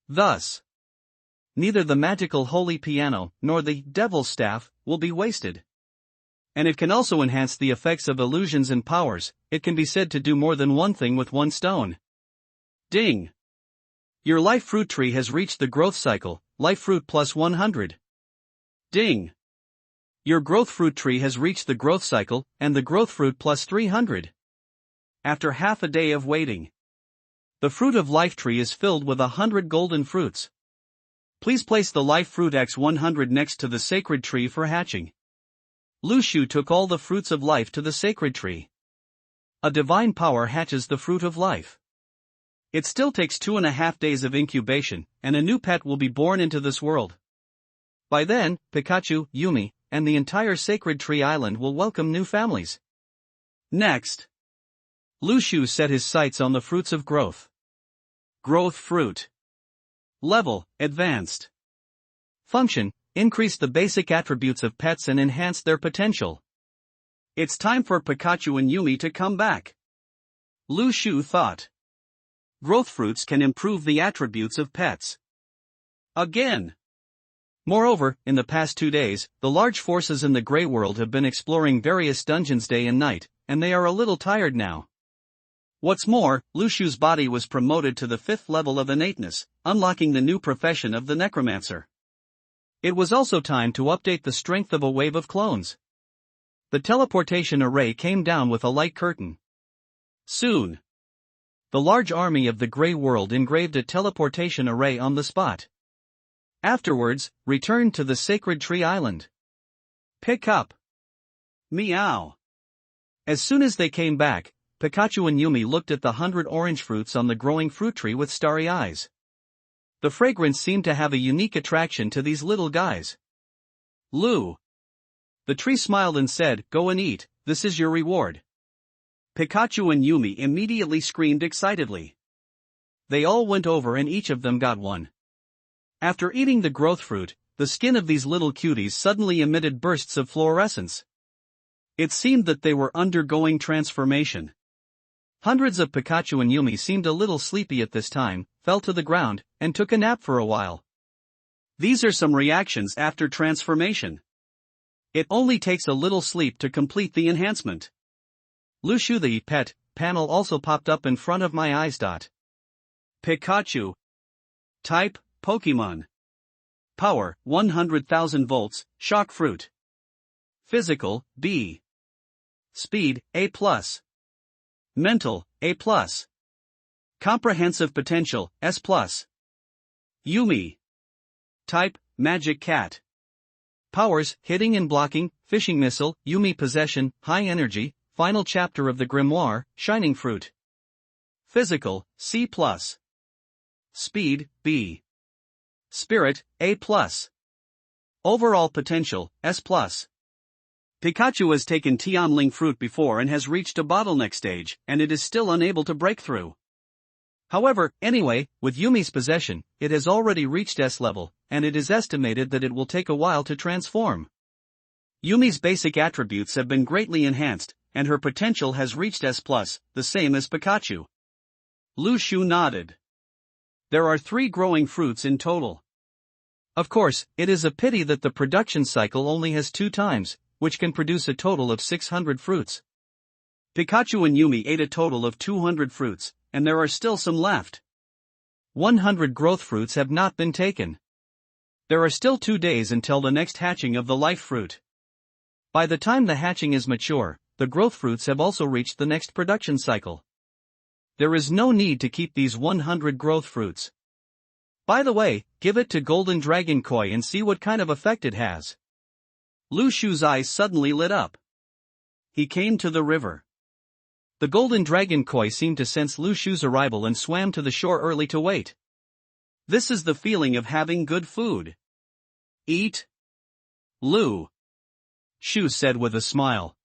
Thus, neither the magical holy piano nor the devil's staff will be wasted. And it can also enhance the effects of illusions and powers. It can be said to do more than one thing with one stone. Ding! Your life fruit tree has reached the growth cycle, life fruit plus 100. Ding! Your growth fruit tree has reached the growth cycle, and the growth fruit plus 300. After half a day of waiting, the fruit of life tree is filled with 100 golden fruits. Please place the life fruit X100 next to the sacred tree for hatching. Lu Shu took all the fruits of life to the sacred tree. A divine power hatches the fruit of life. It still takes 2.5 days of incubation, and a new pet will be born into this world. By then, Pikachu, Yumi, and the entire Sacred Tree Island will welcome new families. Next, Lu Shu set his sights on the fruits of growth. Growth fruit. Level, advanced. Function, increase the basic attributes of pets and enhance their potential. It's time for Pikachu and Yumi to come back. Lu Shu thought. Growth fruits can improve the attributes of pets. Again. Moreover, in the past 2 days, the large forces in the Grey World have been exploring various dungeons day and night, and they are a little tired now. What's more, Lu Shu's body was promoted to the 5th level of innateness, unlocking the new profession of the necromancer. It was also time to update the strength of a wave of clones. The teleportation array came down with a light curtain. Soon, the large army of the Grey World engraved a teleportation array on the spot. Afterwards, returned to the Sacred Tree Island. Pick up. Meow. As soon as they came back, Pikachu and Yumi looked at the 100 orange fruits on the growing fruit tree with starry eyes. The fragrance seemed to have a unique attraction to these little guys. Lu. The tree smiled and said, "Go and eat, this is your reward." Pikachu and Yumi immediately screamed excitedly. They all went over and each of them got one. After eating the growth fruit, the skin of these little cuties suddenly emitted bursts of fluorescence. It seemed that they were undergoing transformation. Hundreds of Pikachu and Yumi seemed a little sleepy at this time, fell to the ground, and took a nap for a while. These are some reactions after transformation. It only takes a little sleep to complete the enhancement. Lu Shu the pet panel also popped up in front of my eyes. Pikachu. Type, Pokemon. Power, 100,000 volts, shock fruit. Physical, B. Speed, A+. Mental, A+. Comprehensive potential, S+. Yumi. Type, Magic Cat. Powers, hitting and blocking, fishing missile, Yumi possession, high energy, final chapter of the grimoire, shining fruit. Physical, C+. Speed, B. Spirit, A+. Overall potential, S+. Pikachu has taken Tianling fruit before and has reached a bottleneck stage, and it is still unable to break through. However, anyway, with Yumi's possession, it has already reached S level, and it is estimated that it will take a while to transform. Yumi's basic attributes have been greatly enhanced, and her potential has reached S+, the same as Pikachu. Lu Shu nodded. There are 3 growing fruits in total. Of course, it is a pity that the production cycle only has 2 times, which can produce a total of 600 fruits. Pikachu and Yumi ate a total of 200 fruits, and there are still some left. 100 growth fruits have not been taken. There are still 2 days until the next hatching of the life fruit. By the time the hatching is mature, the growth fruits have also reached the next production cycle. There is no need to keep these 100 growth fruits. By the way, give it to Golden Dragon Koi and see what kind of effect it has. Lu Shu's eyes suddenly lit up. He came to the river. The Golden Dragon Koi seemed to sense Lu Shu's arrival and swam to the shore early to wait. This is the feeling of having good food. Eat. Lu Shu said with a smile.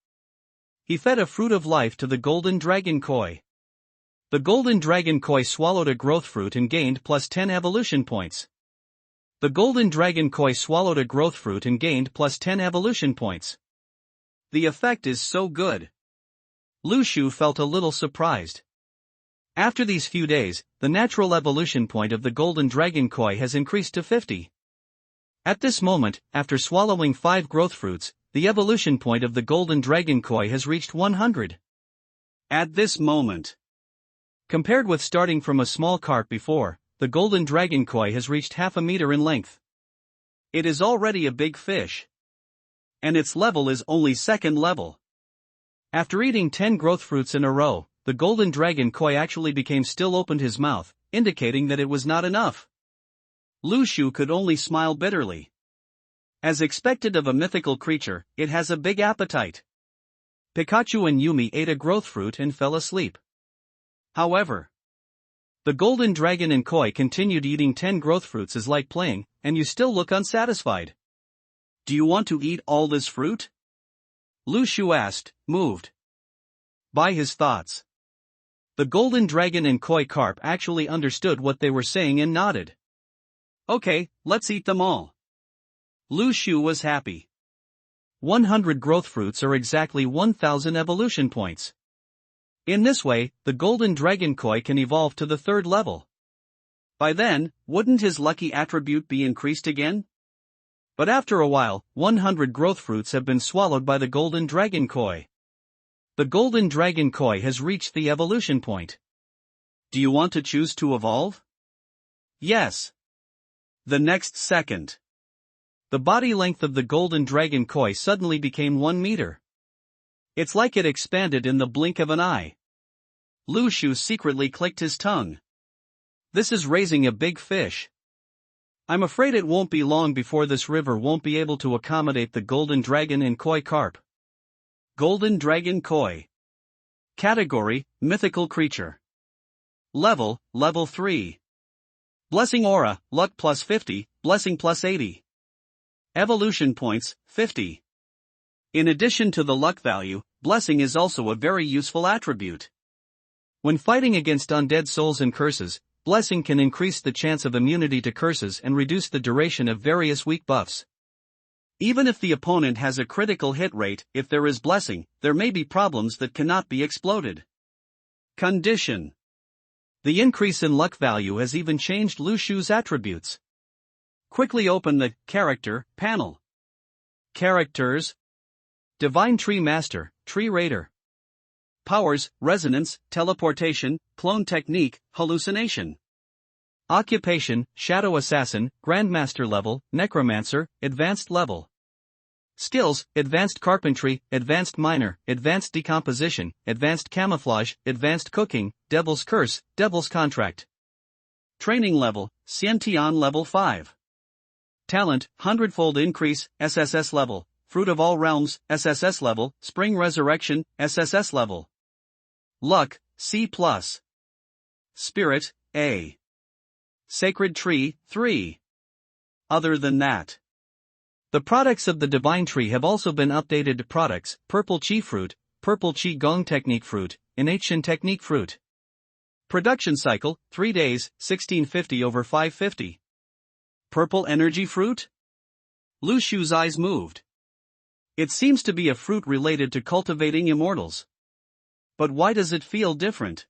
He fed a fruit of life to the Golden Dragon Koi. The golden dragon koi swallowed a growth fruit and gained plus 10 evolution points. The golden dragon koi swallowed a growth fruit and gained plus 10 evolution points. The effect is so good. Lu Shu felt a little surprised. After these few days, the natural evolution point of the golden dragon koi has increased to 50. At this moment, after swallowing 5 growth fruits, the evolution point of the golden dragon koi has reached 100. At this moment. Compared with starting from a small carp before, the golden dragon koi has reached half a meter in length. It is already a big fish. And its level is only second level. After eating 10 growth fruits in a row, the golden dragon koi actually became still opened his mouth, indicating that it was not enough. Lu Shu could only smile bitterly. As expected of a mythical creature, it has a big appetite. Pikachu and Yumi ate a growth fruit and fell asleep. However, the golden dragon and koi continued eating 10 growth fruits as like playing, and you still look unsatisfied. Do you want to eat all this fruit? Lu Shu asked, moved by his thoughts. The golden dragon and koi carp actually understood what they were saying and nodded. Okay, let's eat them all. Lu Shu was happy. 100 growth fruits are exactly 1,000 evolution points. In this way, the golden dragon koi can evolve to the 3rd level. By then, wouldn't his lucky attribute be increased again? But after a while, 100 growth fruits have been swallowed by the golden dragon koi. The golden dragon koi has reached the evolution point. Do you want to choose to evolve? Yes. The next second. The body length of the golden dragon koi suddenly became 1 meter. It's like it expanded in the blink of an eye. Lu Shu secretly clicked his tongue. This is raising a big fish. I'm afraid it won't be long before this river won't be able to accommodate the golden dragon and koi carp. Golden dragon koi. Category, mythical creature. Level, level 3. Blessing aura, luck plus 50, blessing plus 80. Evolution points, 50. In addition to the luck value, blessing is also a very useful attribute. When fighting against undead souls and curses, blessing can increase the chance of immunity to curses and reduce the duration of various weak buffs. Even if the opponent has a critical hit rate, if there is blessing, there may be problems that cannot be exploded. Condition. The increase in luck value has even changed Lu Shu's attributes. Quickly open the character panel. Characters. Divine Tree Master, Tree Raider. Powers, Resonance, Teleportation, Clone Technique, Hallucination. Occupation, Shadow Assassin, Grandmaster level, Necromancer, Advanced level. Skills, Advanced Carpentry, Advanced Miner, Advanced Decomposition, Advanced Camouflage, Advanced Cooking, Devil's Curse, Devil's Contract. Training level, Xiantian level 5. Talent, 100-fold increase, SSS level, Fruit of All Realms, SSS level, Spring Resurrection, SSS level. Luck, C+. Spirit, A. Sacred Tree, 3. Other than that, the products of the Divine Tree have also been updated to products: Purple Chi Fruit, Purple Chi Gong Technique Fruit, Innation Technique Fruit. Production cycle, 3 days, 1650 over 550. Purple Energy Fruit? Lu Shu's eyes moved. It seems to be a fruit related to cultivating immortals. But why does it feel different?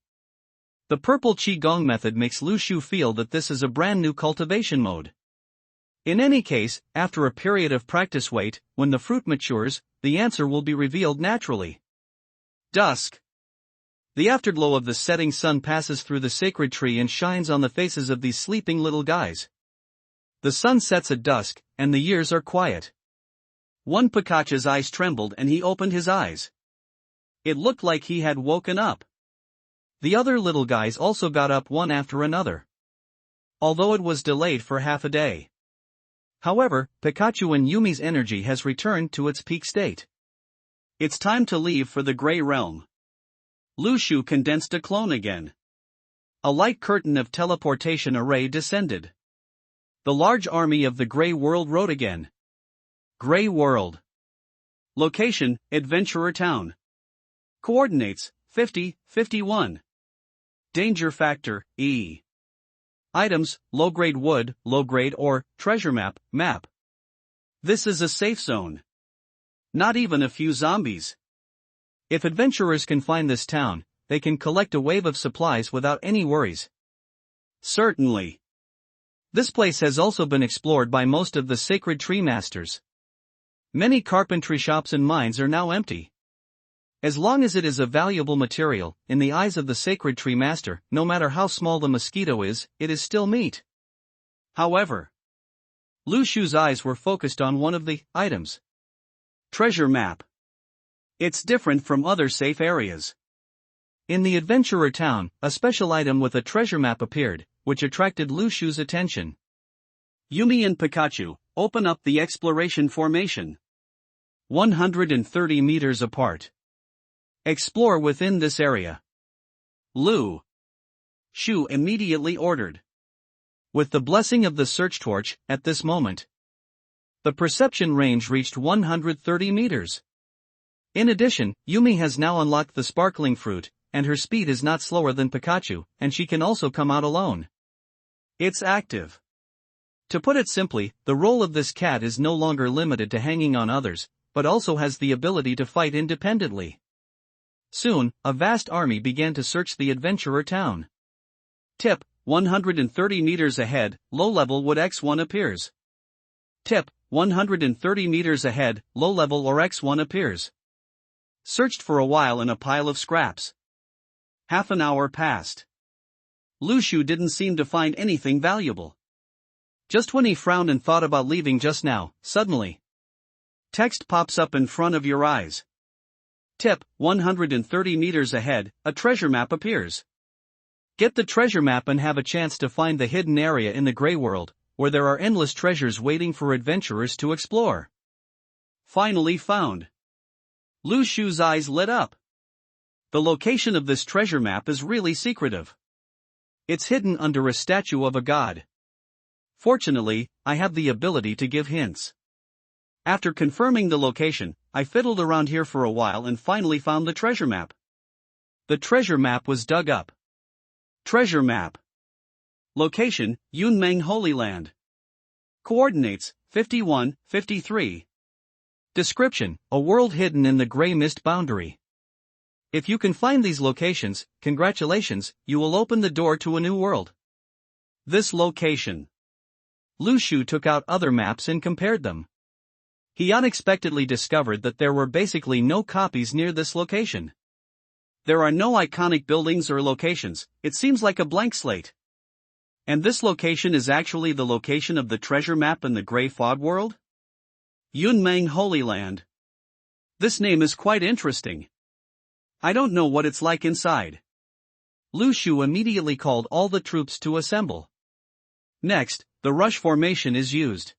The Purple Chi Gong method makes Lu Shu feel that this is a brand new cultivation mode. In any case, after a period of practice wait, when the fruit matures, the answer will be revealed naturally. Dusk. The afterglow of the setting sun passes through the sacred tree and shines on the faces of these sleeping little guys. The sun sets at dusk, and the years are quiet. One Pikachu's eyes trembled and he opened his eyes. It looked like he had woken up. The other little guys also got up one after another, although it was delayed for half a day. However, Pikachu and Yumi's energy has returned to its peak state. It's time to leave for the Grey Realm. Lu Shu condensed a clone again. A light curtain of teleportation array descended. The large army of the Grey World rode again. Grey World. Location, Adventurer Town. Coordinates, 50, 51. Danger factor, E. Items, low-grade wood, low-grade or treasure map, map. This is a safe zone. Not even a few zombies. If adventurers can find this town, they can collect a wave of supplies without any worries. Certainly. This place has also been explored by most of the sacred tree masters. Many carpentry shops and mines are now empty. As long as it is a valuable material, in the eyes of the sacred tree master, no matter how small the mosquito is, it is still meat. However, Lu Shu's eyes were focused on one of the items. Treasure map. It's different from other safe areas. In the adventurer town, a special item with a treasure map appeared, which attracted Lu Shu's attention. Yumi and Pikachu, open up the exploration formation. 130 meters apart. Explore within this area. Lu Shu immediately ordered. With the blessing of the search torch, at this moment, the perception range reached 130 meters. In addition, Yumi has now unlocked the sparkling fruit, and her speed is not slower than Pikachu, and she can also come out alone. It's active. To put it simply, the role of this cat is no longer limited to hanging on others, but also has the ability to fight independently. Soon, a vast army began to search the adventurer town. Tip, 130 meters ahead, low level wood X1 appears. Tip, 130 meters ahead, low level or X1 appears. Searched for a while in a pile of scraps. Half an hour passed. Lu Shu didn't seem to find anything valuable. Just when he frowned and thought about leaving just now, suddenly, text pops up in front of your eyes. Tip, 130 meters ahead, a treasure map appears. Get the treasure map and have a chance to find the hidden area in the Grey World, where there are endless treasures waiting for adventurers to explore. Finally found. Lu Shu's eyes lit up. The location of this treasure map is really secretive. It's hidden under a statue of a god. Fortunately, I have the ability to give hints. After confirming the location, I fiddled around here for a while and finally found the treasure map. The treasure map was dug up. Treasure map. Location, Yunmeng Holy Land. Coordinates, 51, 53. Description, a world hidden in the gray mist boundary. If you can find these locations, congratulations, you will open the door to a new world. This location. Lu Shu took out other maps and compared them. He unexpectedly discovered that there were basically no copies near this location. There are no iconic buildings or locations, it seems like a blank slate. And this location is actually the location of the treasure map in the Grey Fog World? Yunmeng Holy Land. This name is quite interesting. I don't know what it's like inside. Lu Shu immediately called all the troops to assemble. Next, the rush formation is used.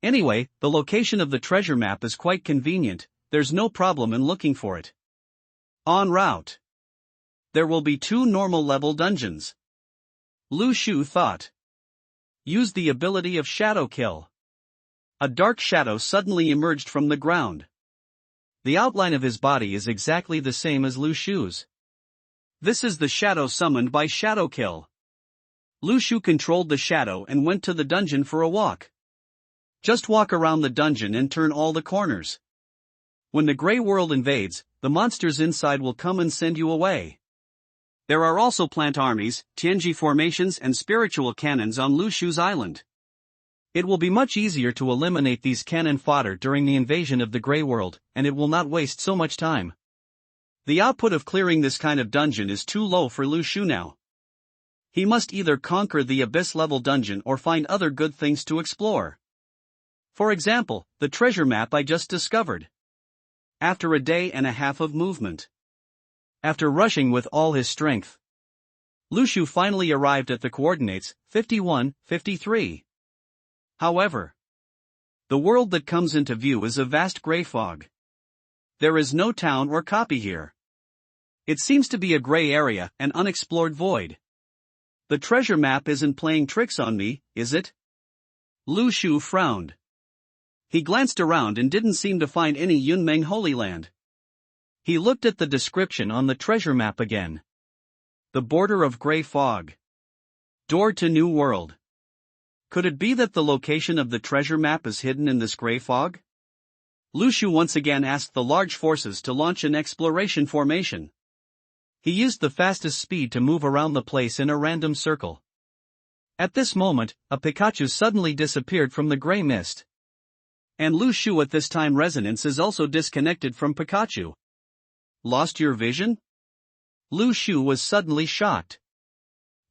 Anyway, the location of the treasure map is quite convenient, there's no problem in looking for it. En route. There will be 2 normal level dungeons. Lu Shu thought. Use the ability of Shadow Kill. A dark shadow suddenly emerged from the ground. The outline of his body is exactly the same as Lu Shu's. This is the shadow summoned by Shadow Kill. Lu Shu controlled the shadow and went to the dungeon for a walk. Just walk around the dungeon and turn all the corners. When the Grey World invades, the monsters inside will come and send you away. There are also plant armies, Tianji formations and spiritual cannons on Lu Shu's island. It will be much easier to eliminate these cannon fodder during the invasion of the Grey World, and it will not waste so much time. The output of clearing this kind of dungeon is too low for Lu Shu now. He must either conquer the abyss-level dungeon or find other good things to explore. For example, the treasure map I just discovered. After a day and a half of movement. After rushing with all his strength, Lu Shu finally arrived at the coordinates, 51, 53. However, the world that comes into view is a vast gray fog. There is no town or copy here. It seems to be a gray area, an unexplored void. The treasure map isn't playing tricks on me, is it? Lu Shu frowned. He glanced around and didn't seem to find any Yunmeng Holy Land. He looked at the description on the treasure map again. The border of gray fog. Door to new world. Could it be that the location of the treasure map is hidden in this gray fog? Lu Shu once again asked the large forces to launch an exploration formation. He used the fastest speed to move around the place in a random circle. At this moment, a Pikachu suddenly disappeared from the gray mist. And Lu Shu at this time resonance is also disconnected from Pikachu. Lost your vision? Lu Shu was suddenly shocked.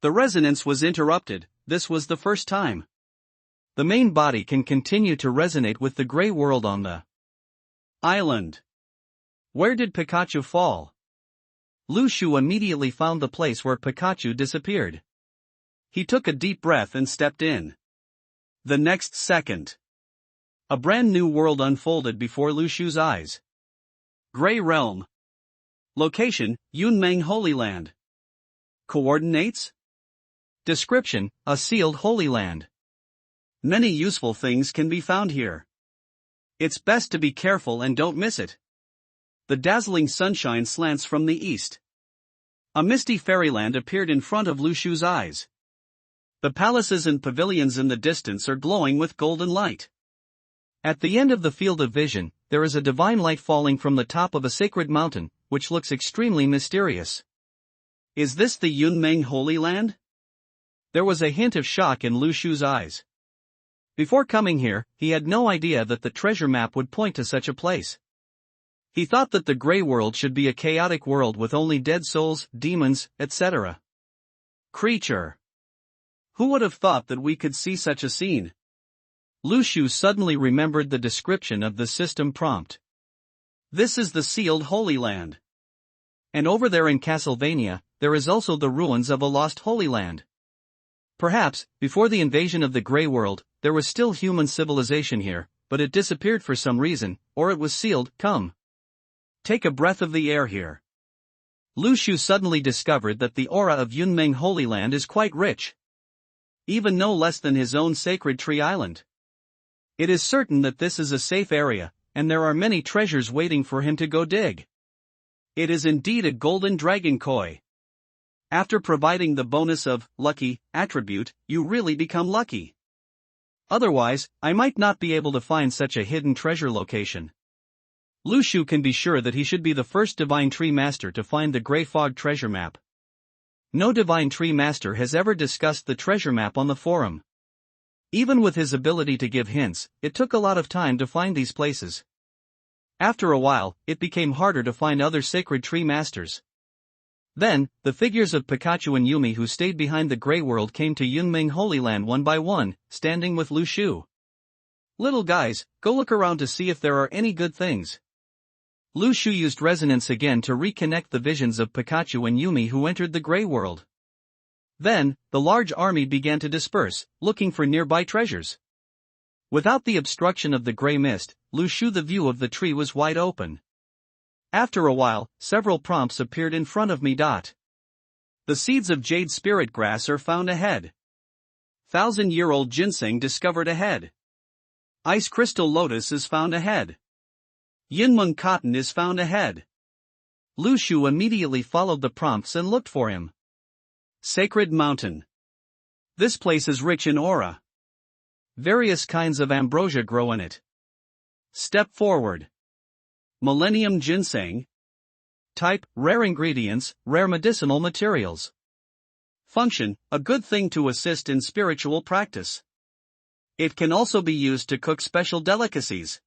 The resonance was interrupted. This was the first time. The main body can continue to resonate with the gray world on the island. Where did Pikachu fall? Lu Shu immediately found the place where Pikachu disappeared. He took a deep breath and stepped in. The next second, a brand new world unfolded before Lu Shu's eyes. Gray Realm. Location, Yunmeng Holy Land. Coordinates? Description, a sealed Holy Land. Many useful things can be found here. It's best to be careful and don't miss it. The dazzling sunshine slants from the east. A misty fairyland appeared in front of Lu Shu's eyes. The palaces and pavilions in the distance are glowing with golden light. At the end of the field of vision, there is a divine light falling from the top of a sacred mountain, which looks extremely mysterious. Is this the Yunmeng Holy Land? There was a hint of shock in Lu Shu's eyes. Before coming here, he had no idea that the treasure map would point to such a place. He thought that the gray world should be a chaotic world with only dead souls, demons, etc. Creature. Who would have thought that we could see such a scene? Lu Shu suddenly remembered the description of the system prompt. This is the sealed Holy Land. And over there in Castlevania, there is also the ruins of a lost Holy Land. Perhaps, before the invasion of the Grey World, there was still human civilization here, but it disappeared for some reason, or it was sealed. Come. Take a breath of the air here. Lu Shu suddenly discovered that the aura of Yunmeng Holy Land is quite rich. Even no less than his own Sacred Tree Island. It is certain that this is a safe area, and there are many treasures waiting for him to go dig. It is indeed a golden dragon koi. After providing the bonus of lucky attribute, you really become lucky. Otherwise, I might not be able to find such a hidden treasure location. Lu Shu can be sure that he should be the first Divine Tree Master to find the Grey Fog treasure map. No Divine Tree Master has ever discussed the treasure map on the forum. Even with his ability to give hints, it took a lot of time to find these places. After a while, it became harder to find other Sacred Tree Masters. Then, the figures of Pikachu and Yumi who stayed behind the Grey World came to Yunmeng Holy Land one by one, standing with Lu Shu. Little guys, go look around to see if there are any good things. Lu Shu used resonance again to reconnect the visions of Pikachu and Yumi who entered the Grey World. Then, the large army began to disperse, looking for nearby treasures. Without the obstruction of the grey mist, Lu Shu the view of the tree was wide open. After a while, several prompts appeared in front of me. The seeds of jade spirit grass are found ahead. 1,000-year-old ginseng discovered ahead. Ice crystal lotus is found ahead. Yinmeng cotton is found ahead. Lu Shu immediately followed the prompts and looked for him. Sacred mountain. This place is rich in aura. Various kinds of ambrosia grow in it. Step forward. Millennium ginseng. Type, rare ingredients, rare medicinal materials. Function, a good thing to assist in spiritual practice. It can also be used to cook special delicacies.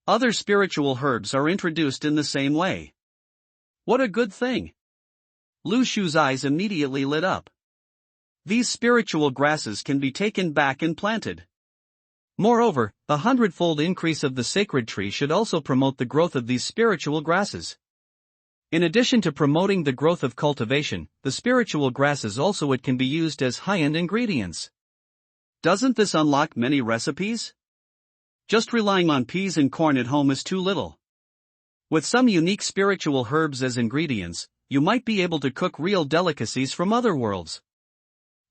Other spiritual herbs are introduced in the same way. What a good thing! Lu Shu's eyes immediately lit up. These spiritual grasses can be taken back and planted. Moreover, the 100-fold increase of the sacred tree should also promote the growth of these spiritual grasses. In addition to promoting the growth of cultivation, the spiritual grasses also it can be used as high-end ingredients. Doesn't this unlock many recipes? Just relying on peas and corn at home is too little. With some unique spiritual herbs as ingredients, you might be able to cook real delicacies from other worlds.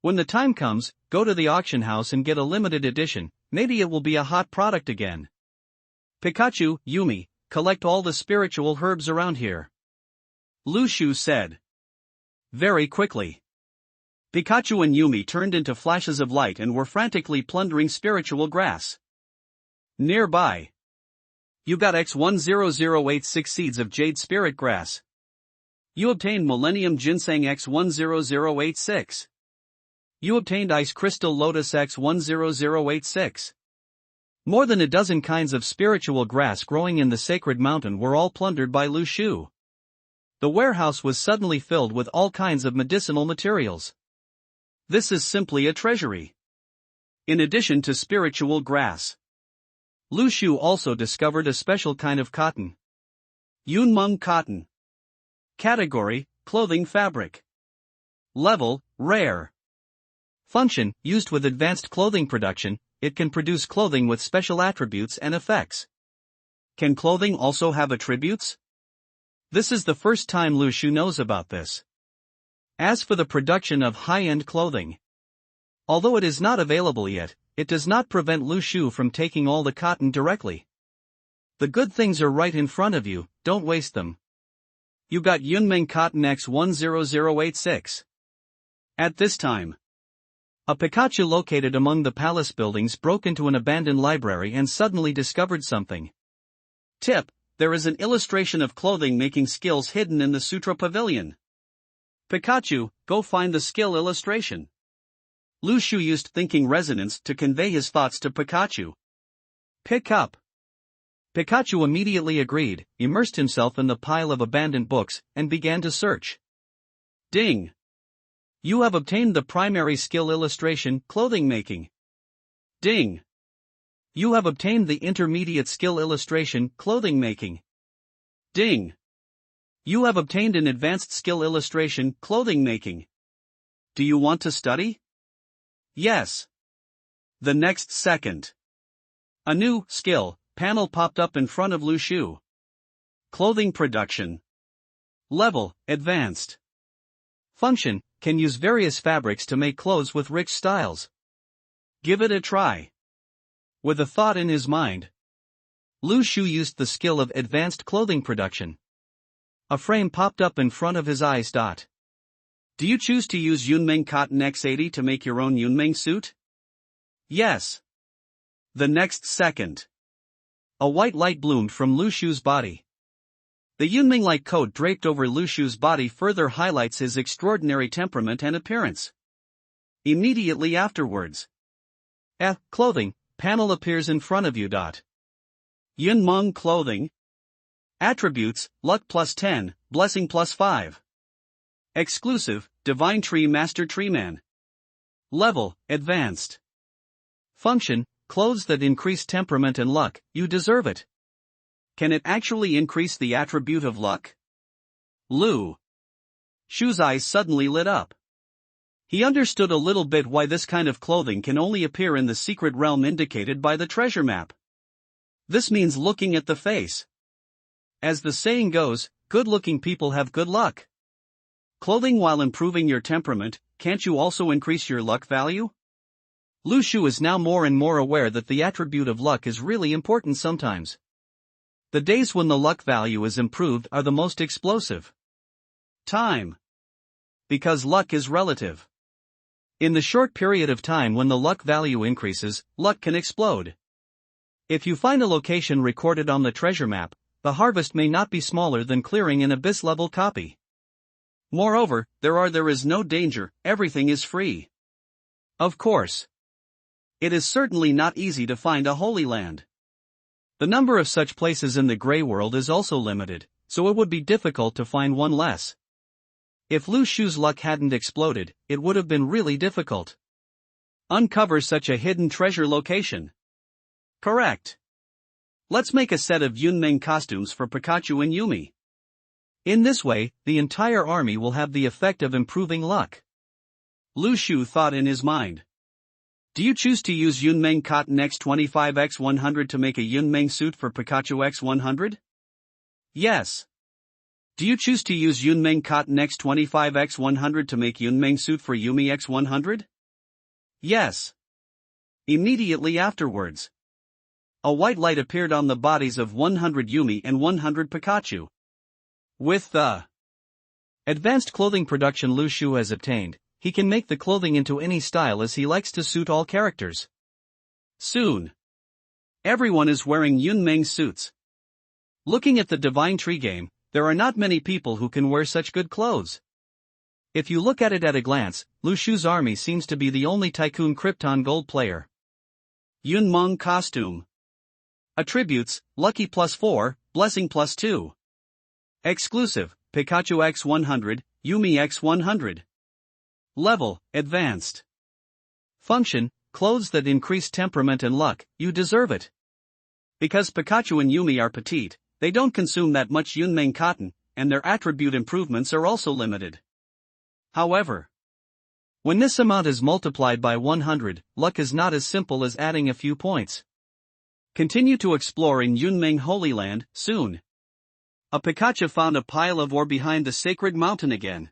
When the time comes, go to the auction house and get a limited edition, maybe it will be a hot product again. Pikachu, Yumi, collect all the spiritual herbs around here. Lu Shu said. Very quickly. Pikachu and Yumi turned into flashes of light and were frantically plundering spiritual grass. Nearby. You got X10086 seeds of Jade Spirit Grass. You obtained Millennium Ginseng X10086. You obtained Ice Crystal Lotus X10086. More than a dozen kinds of spiritual grass growing in the sacred mountain were all plundered by Lu Shu. The warehouse was suddenly filled with all kinds of medicinal materials. This is simply a treasury. In addition to spiritual grass, Lu Shu also discovered a special kind of cotton. Yunmeng cotton. Category: clothing fabric. Level: rare. Function: used with advanced clothing production, it can produce clothing with special attributes and effects. Can clothing also have attributes? This is the first time Lu Shu knows about this. As for the production of high-end clothing, although it is not available yet, it does not prevent Lu Shu from taking all the cotton directly. The good things are right in front of you, don't waste them. You got Yunmeng Cotton X10086. At this time, a Pikachu located among the palace buildings broke into an abandoned library and suddenly discovered something. Tip: there is an illustration of clothing making skills hidden in the Sutra Pavilion. Pikachu, go find the skill illustration. Lu Shu used thinking resonance to convey his thoughts to Pikachu. Pick up. Pikachu immediately agreed, immersed himself in the pile of abandoned books, and began to search. Ding! You have obtained the primary skill illustration, clothing making. Ding! You have obtained the intermediate skill illustration, clothing making. Ding! You have obtained an advanced skill illustration, clothing making. Do you want to study? Yes. The next second, a new skill panel popped up in front of Lu Shu. Clothing production. Level: advanced. Function: can use various fabrics to make clothes with rich styles. Give it a try. With a thought in his mind, Lu Shu used the skill of advanced clothing production. A frame popped up in front of his eyes. Do you choose to use Yunmeng Cotton X80 to make your own Yunmeng suit? Yes. The next second, a white light bloomed from Lu Shu's body. The Yunmeng light coat draped over Lu Shu's body further highlights his extraordinary temperament and appearance. Immediately afterwards, a clothing panel appears in front of you. Yunmeng clothing. Attributes: luck +10, blessing +5. Exclusive: Divine Tree Master Treeman. Level: advanced. Function: clothes that increase temperament and luck. You deserve it. Can it actually increase the attribute of luck? Lu Shu's eyes suddenly lit up. He understood a little bit why this kind of clothing can only appear in the secret realm indicated by the treasure map. This means looking at the face. As the saying goes, good-looking people have good luck. Clothing while improving your temperament, can't you also increase your luck value? Lu Shu is now more and more aware that the attribute of luck is really important sometimes. The days when the luck value is improved are the most explosive. Time. Because luck is relative. In the short period of time when the luck value increases, luck can explode. If you find a location recorded on the treasure map, the harvest may not be smaller than clearing an abyss-level copy. Moreover, there is no danger, everything is free. Of course. It is certainly not easy to find a Holy Land. The number of such places in the Grey World is also limited, so it would be difficult to find one less. If Lu Shu's luck hadn't exploded, it would have been really difficult. Uncover such a hidden treasure location. Correct. Let's make a set of Yunmeng costumes for Pikachu and Yumi. In this way, the entire army will have the effect of improving luck. Lu Shu thought in his mind. Do you choose to use Yunmeng Cotton X25 X100 to make a Yunmeng suit for Pikachu X100? Yes. Do you choose to use Yunmeng Cotton X25 X100 to make Yunmeng suit for Yumi X100? Yes. Immediately afterwards, a white light appeared on the bodies of 100 Yumi and 100 Pikachu. With the Advanced clothing production Lu Shu has obtained. He can make the clothing into any style as he likes to suit all characters. Soon, everyone is wearing Yunmeng suits. Looking at the Divine Tree game, there are not many people who can wear such good clothes. If you look at it at a glance, Lu Shu's army seems to be the only Tycoon Krypton Gold player. Yunmeng costume. Attributes, Lucky +4, Blessing +2. Exclusive, Pikachu X 100, Yumi X 100. Level, Advanced. Function, clothes that increase temperament and luck, you deserve it. Because Pikachu and Yumi are petite, they don't consume that much Yunmeng cotton, and their attribute improvements are also limited. However, when this amount is multiplied by 100, luck is not as simple as adding a few points. Continue to explore in Yunmeng Holy Land, soon. A Pikachu found a pile of ore behind the sacred mountain again.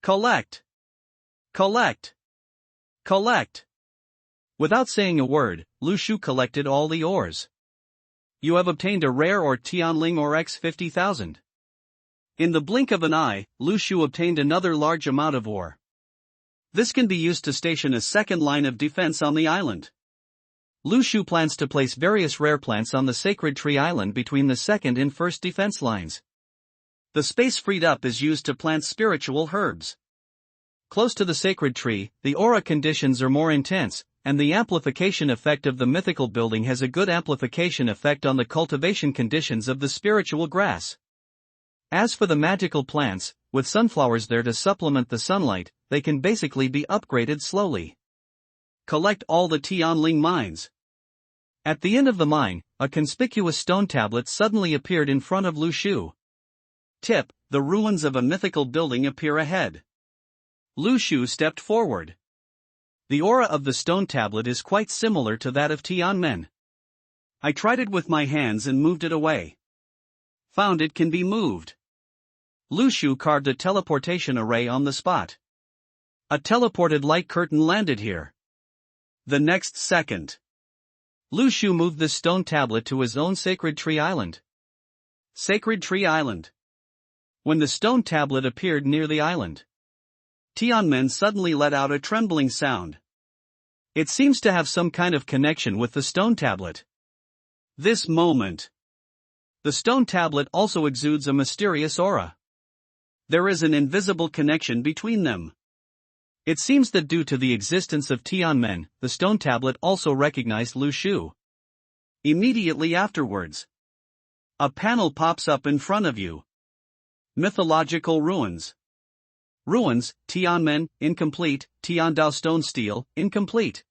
Collect. Collect. Collect. Without saying a word, Lu Shu collected all the ores. You have obtained a rare or Tianling or X 50,000. In the blink of an eye, Lu Shu obtained another large amount of ore. This can be used to station a second line of defense on the island. Lu Shu plans to place various rare plants on the Sacred Tree Island between the second and first defense lines. The space freed up is used to plant spiritual herbs. Close to the Sacred Tree, the aura conditions are more intense, and the amplification effect of the mythical building has a good amplification effect on the cultivation conditions of the spiritual grass. As for the magical plants, with sunflowers there to supplement the sunlight, they can basically be upgraded slowly. Collect all the Tianling mines. At the end of the mine, a conspicuous stone tablet suddenly appeared in front of Lu Shu. Tip, the ruins of a mythical building appear ahead. Lu Shu stepped forward. The aura of the stone tablet is quite similar to that of Tianmen. I tried it with my hands and moved it away. Found it can be moved. Lu Shu carved a teleportation array on the spot. A teleported light curtain landed here. The next second, Lu Shu moved the stone tablet to his own Sacred Tree Island. Sacred Tree Island. When the stone tablet appeared near the island, Tianmen suddenly let out a trembling sound. It seems to have some kind of connection with the stone tablet. This moment, the stone tablet also exudes a mysterious aura. There is an invisible connection between them. It seems that due to the existence of Tianmen, the stone tablet also recognized Lu Shu. Immediately afterwards, a panel pops up in front of you. Mythological ruins. Ruins, Tianmen, incomplete, Tiandao stone steel, incomplete.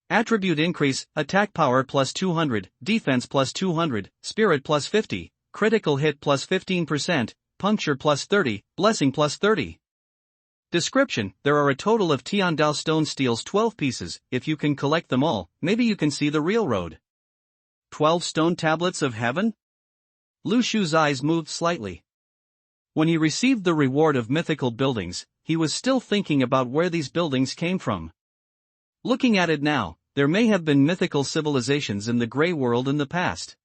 Attribute increase, attack power plus 200, defense plus 200, spirit plus 50, critical hit plus 15%, puncture plus 30, blessing plus 30. Description: there are a total of Tiandao stone steels 12 pieces. If you can collect them all, maybe you can see the real road. 12 stone tablets of heaven? Lu Shu's eyes moved slightly. When he received the reward of mythical buildings, he was still thinking about where these buildings came from. Looking at it now, there may have been mythical civilizations in the Grey World in the past.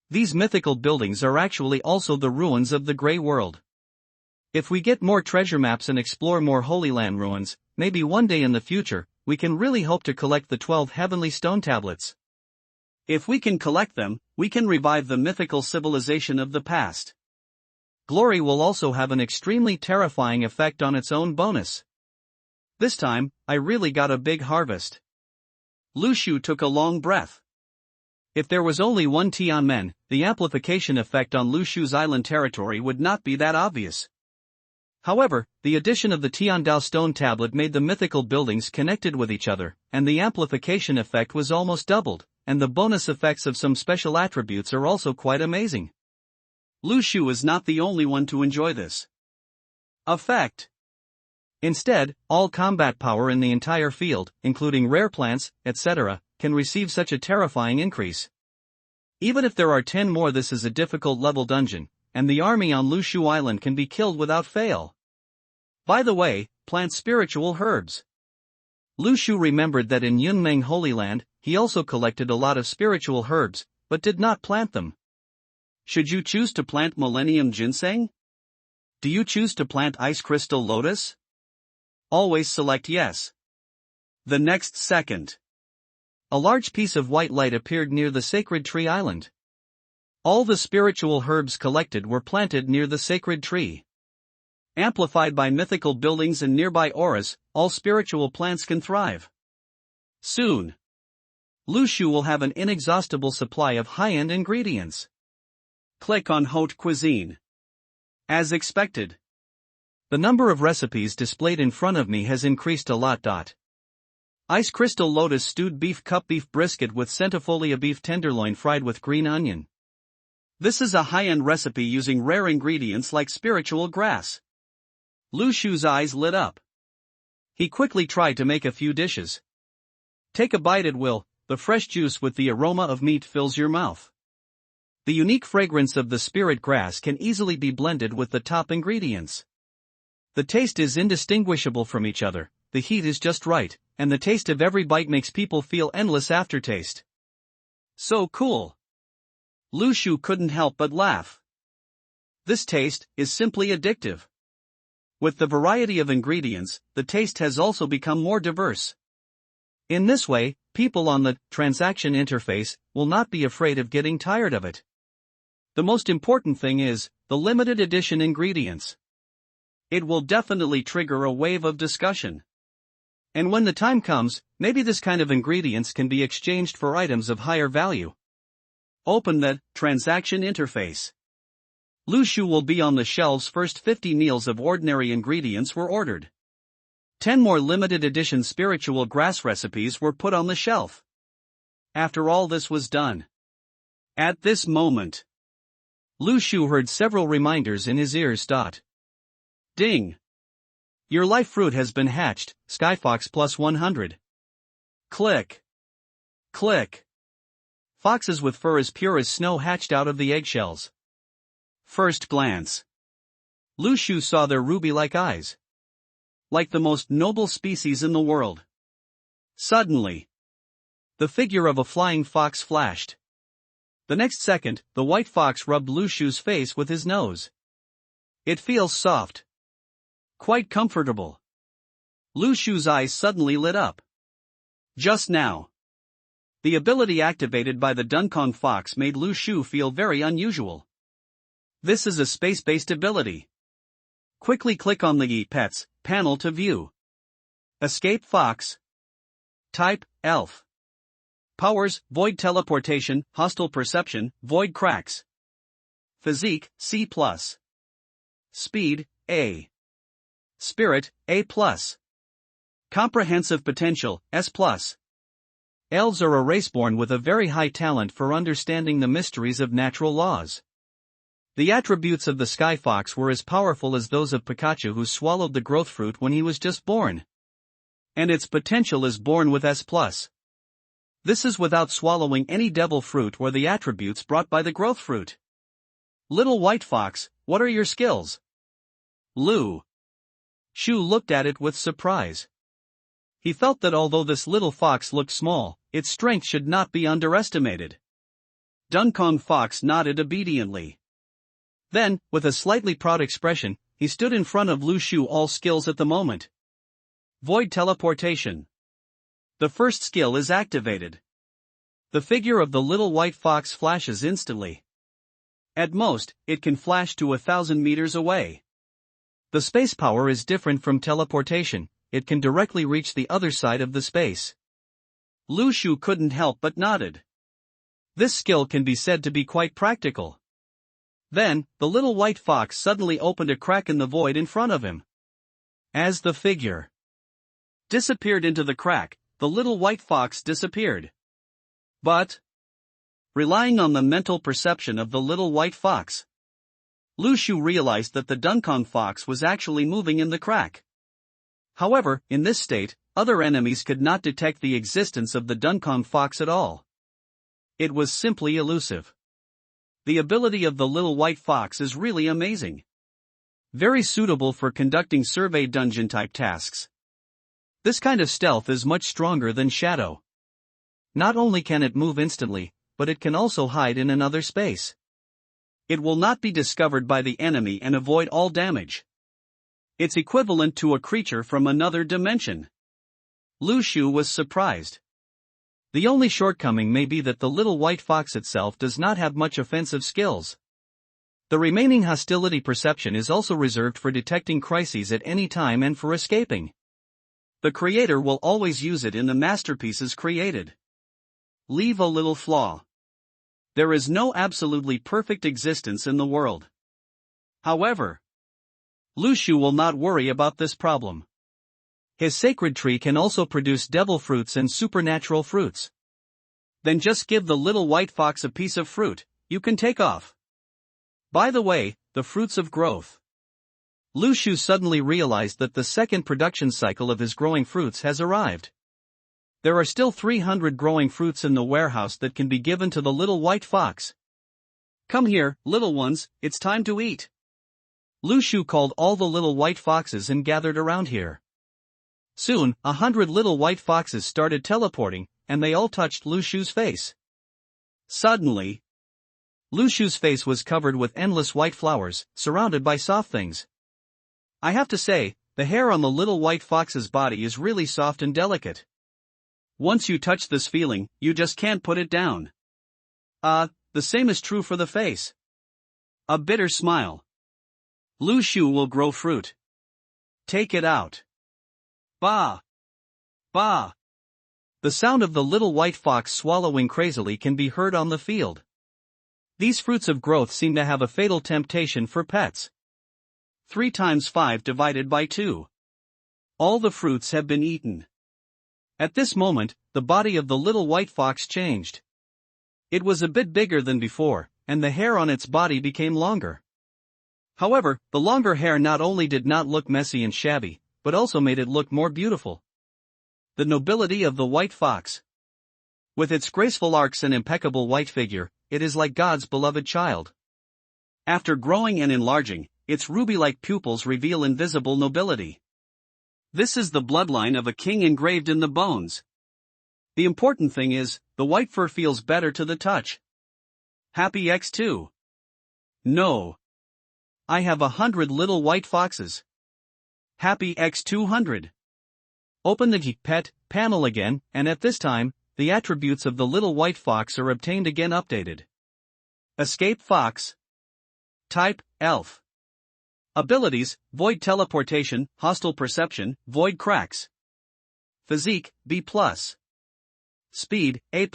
These mythical buildings are actually also the ruins of the Grey World. If we get more treasure maps and explore more Holy Land ruins, maybe one day in the future, we can really hope to collect the 12 heavenly stone tablets. If we can collect them, we can revive the mythical civilization of the past. Glory will also have an extremely terrifying effect on its own bonus. This time, I really got a big harvest. Lu Shu took a long breath. If there was only one Tianmen, the amplification effect on Lu Shu's island territory would not be that obvious. However, the addition of the Tiandao stone tablet made the mythical buildings connected with each other, and the amplification effect was almost doubled, and the bonus effects of some special attributes are also quite amazing. Lu Shu is not the only one to enjoy this effect. Instead, all combat power in the entire field, including rare plants, etc., can receive such a terrifying increase. Even if there are 10 more, this is a difficult level dungeon, and the army on Lu Shu Island can be killed without fail. By the way, plant spiritual herbs. Lu Shu remembered that in Yunmeng Holy Land, he also collected a lot of spiritual herbs, but did not plant them. Should you choose to plant Millennium Ginseng? Do you choose to plant ice crystal lotus? Always select yes. The next second, a large piece of white light appeared near the sacred tree island. All the spiritual herbs collected were planted near the sacred tree. Amplified by mythical buildings and nearby auras, all spiritual plants can thrive. Soon, Lu Shu will have an inexhaustible supply of high-end ingredients. Click on Haute Cuisine. As expected, the number of recipes displayed in front of me has increased a lot. Ice crystal lotus stewed beef, cup beef brisket with centifolia beef tenderloin fried with green onion. This is a high-end recipe using rare ingredients like spiritual grass. Lu Shu's eyes lit up. He quickly tried to make a few dishes. Take a bite, it will. The fresh juice with the aroma of meat fills your mouth. The unique fragrance of the spirit grass can easily be blended with the top ingredients. The taste is indistinguishable from each other, the heat is just right, and the taste of every bite makes people feel endless aftertaste. So cool. Lu Shu couldn't help but laugh. This taste is simply addictive. With the variety of ingredients, the taste has also become more diverse. In this way, people on the transaction interface will not be afraid of getting tired of it. The most important thing is the limited edition ingredients. It will definitely trigger a wave of discussion. And when the time comes, maybe this kind of ingredients can be exchanged for items of higher value. Open the transaction interface. Lu Shu will be on the shelves. First 50 meals of ordinary ingredients were ordered. 10 more limited edition spiritual grass recipes were put on the shelf. After all this was done, at this moment, Lu Shu heard several reminders in his ears. Ding! Your life fruit has been hatched, Skyfox plus 100. Click. Click. Foxes with fur as pure as snow hatched out of the eggshells. First glance, Lu Shu saw their ruby-like eyes. Like the most noble species in the world. Suddenly, the figure of a flying fox flashed. The next second, the white fox rubbed Lu Shu's face with his nose. It feels soft. Quite comfortable. Lu Shu's eyes suddenly lit up. Just now, the ability activated by the Duncong fox made Lu Shu feel very unusual. This is a space-based ability. Quickly click on the Pets panel to view. Escape Fox. Type, Elf. Powers, Void Teleportation, Hostile Perception, Void Cracks. Physique, C+. Speed, A. Spirit, A+. Comprehensive Potential, S+. Elves are a race born with a very high talent for understanding the mysteries of natural laws. The attributes of the Sky Fox were as powerful as those of Pikachu, who swallowed the growth fruit when he was just born. And its potential is born with S+. This is without swallowing any devil fruit or the attributes brought by the growth fruit. Little white fox, what are your skills? Lu Shu looked at it with surprise. He felt that although this little fox looked small, its strength should not be underestimated. Duncong Fox nodded obediently. Then, with a slightly proud expression, he stood in front of Lu Shu. All skills at the moment. Void Teleportation. The first skill is activated. The figure of the little white fox flashes instantly. At most, it can flash to 1,000 meters away. The space power is different from teleportation, it can directly reach the other side of the space. Lu Shu couldn't help but nodded. This skill can be said to be quite practical. Then, the little white fox suddenly opened a crack in the void in front of him. As the figure disappeared into the crack, the little white fox disappeared. But, relying on the mental perception of the little white fox, Lu Shu realized that the Duncong fox was actually moving in the crack. However, in this state, other enemies could not detect the existence of the Duncong fox at all. It was simply elusive. The ability of the little white fox is really amazing. Very suitable for conducting survey dungeon type tasks. This kind of stealth is much stronger than Shadow. Not only can it move instantly, but it can also hide in another space. It will not be discovered by the enemy and avoid all damage. It's equivalent to a creature from another dimension. Lu Shu was surprised. The only shortcoming may be that the little white fox itself does not have much offensive skills. The remaining hostility perception is also reserved for detecting crises at any time and for escaping. The creator will always use it in the masterpieces created. Leave a little flaw. There is no absolutely perfect existence in the world. However, Lu Shu will not worry about this problem. His sacred tree can also produce devil fruits and supernatural fruits. Then just give the little white fox a piece of fruit, you can take off. By the way, the fruits of growth. Lu Shu suddenly realized that the second production cycle of his growing fruits has arrived. There are still 300 growing fruits in the warehouse that can be given to the little white fox. Come here, little ones, it's time to eat. Lu Shu called all the little white foxes and gathered around here. Soon, 100 little white foxes started teleporting, and they all touched Lu Shu's face. Suddenly, Lu Shu's face was covered with endless white flowers, surrounded by soft things. I have to say, the hair on the little white fox's body is really soft and delicate. Once you touch this feeling, you just can't put it down. The same is true for the face. A bitter smile. Lu Shu will grow fruit. Take it out. Ba! Ba! The sound of the little white fox swallowing crazily can be heard on the field. These fruits of growth seem to have a fatal temptation for pets. 3 times 5 divided by 2. All the fruits have been eaten. At this moment, the body of the little white fox changed. It was a bit bigger than before, and the hair on its body became longer. However, the longer hair not only did not look messy and shabby, but also made it look more beautiful. The nobility of the white fox. With its graceful arcs and impeccable white figure, it is like God's beloved child. After growing and enlarging, its ruby-like pupils reveal invisible nobility. This is the bloodline of a king engraved in the bones. The important thing is, the white fur feels better to the touch. Happy X2. No. I have 100 little white foxes. Happy X200. Open the Pet panel again, and at this time, the attributes of the little white fox are obtained again updated. Escape Fox. Type, Elf. Abilities, Void Teleportation, Hostile Perception, Void Cracks. Physique, B+. Speed, A+.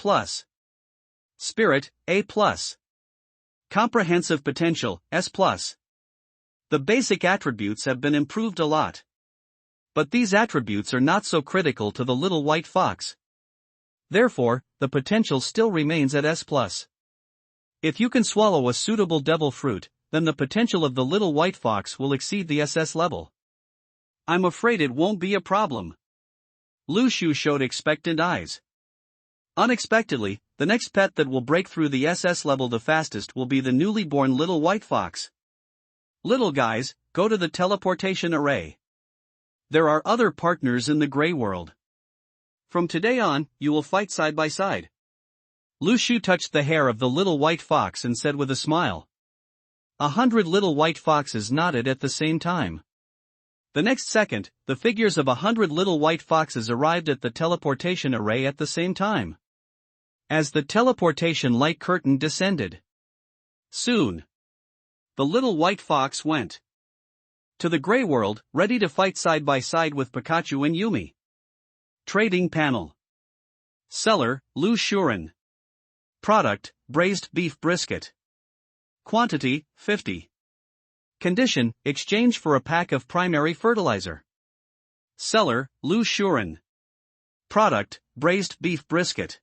Spirit, A+. Comprehensive Potential, S+. The basic attributes have been improved a lot. But these attributes are not so critical to the little white fox. Therefore, the potential still remains at S+. If you can swallow a suitable devil fruit, then the potential of the little white fox will exceed the SS level. I'm afraid it won't be a problem. Lu Shu showed expectant eyes. Unexpectedly, the next pet that will break through the SS level the fastest will be the newly born little white fox. Little guys, go to the teleportation array. There are other partners in the gray world. From today on, you will fight side by side. Lu Shu touched the hair of the little white fox and said with a smile. 100 little white foxes nodded at the same time. The next second, the figures of 100 little white foxes arrived at the teleportation array at the same time. As the teleportation light curtain descended. Soon, the little white fox went to the gray world, ready to fight side by side with Pikachu and Yumi. Trading panel. Seller, Lu Shuren. Product, braised beef brisket. Quantity, 50. Condition, exchange for a pack of primary fertilizer. Seller, Lu Shuren. Product, braised beef brisket.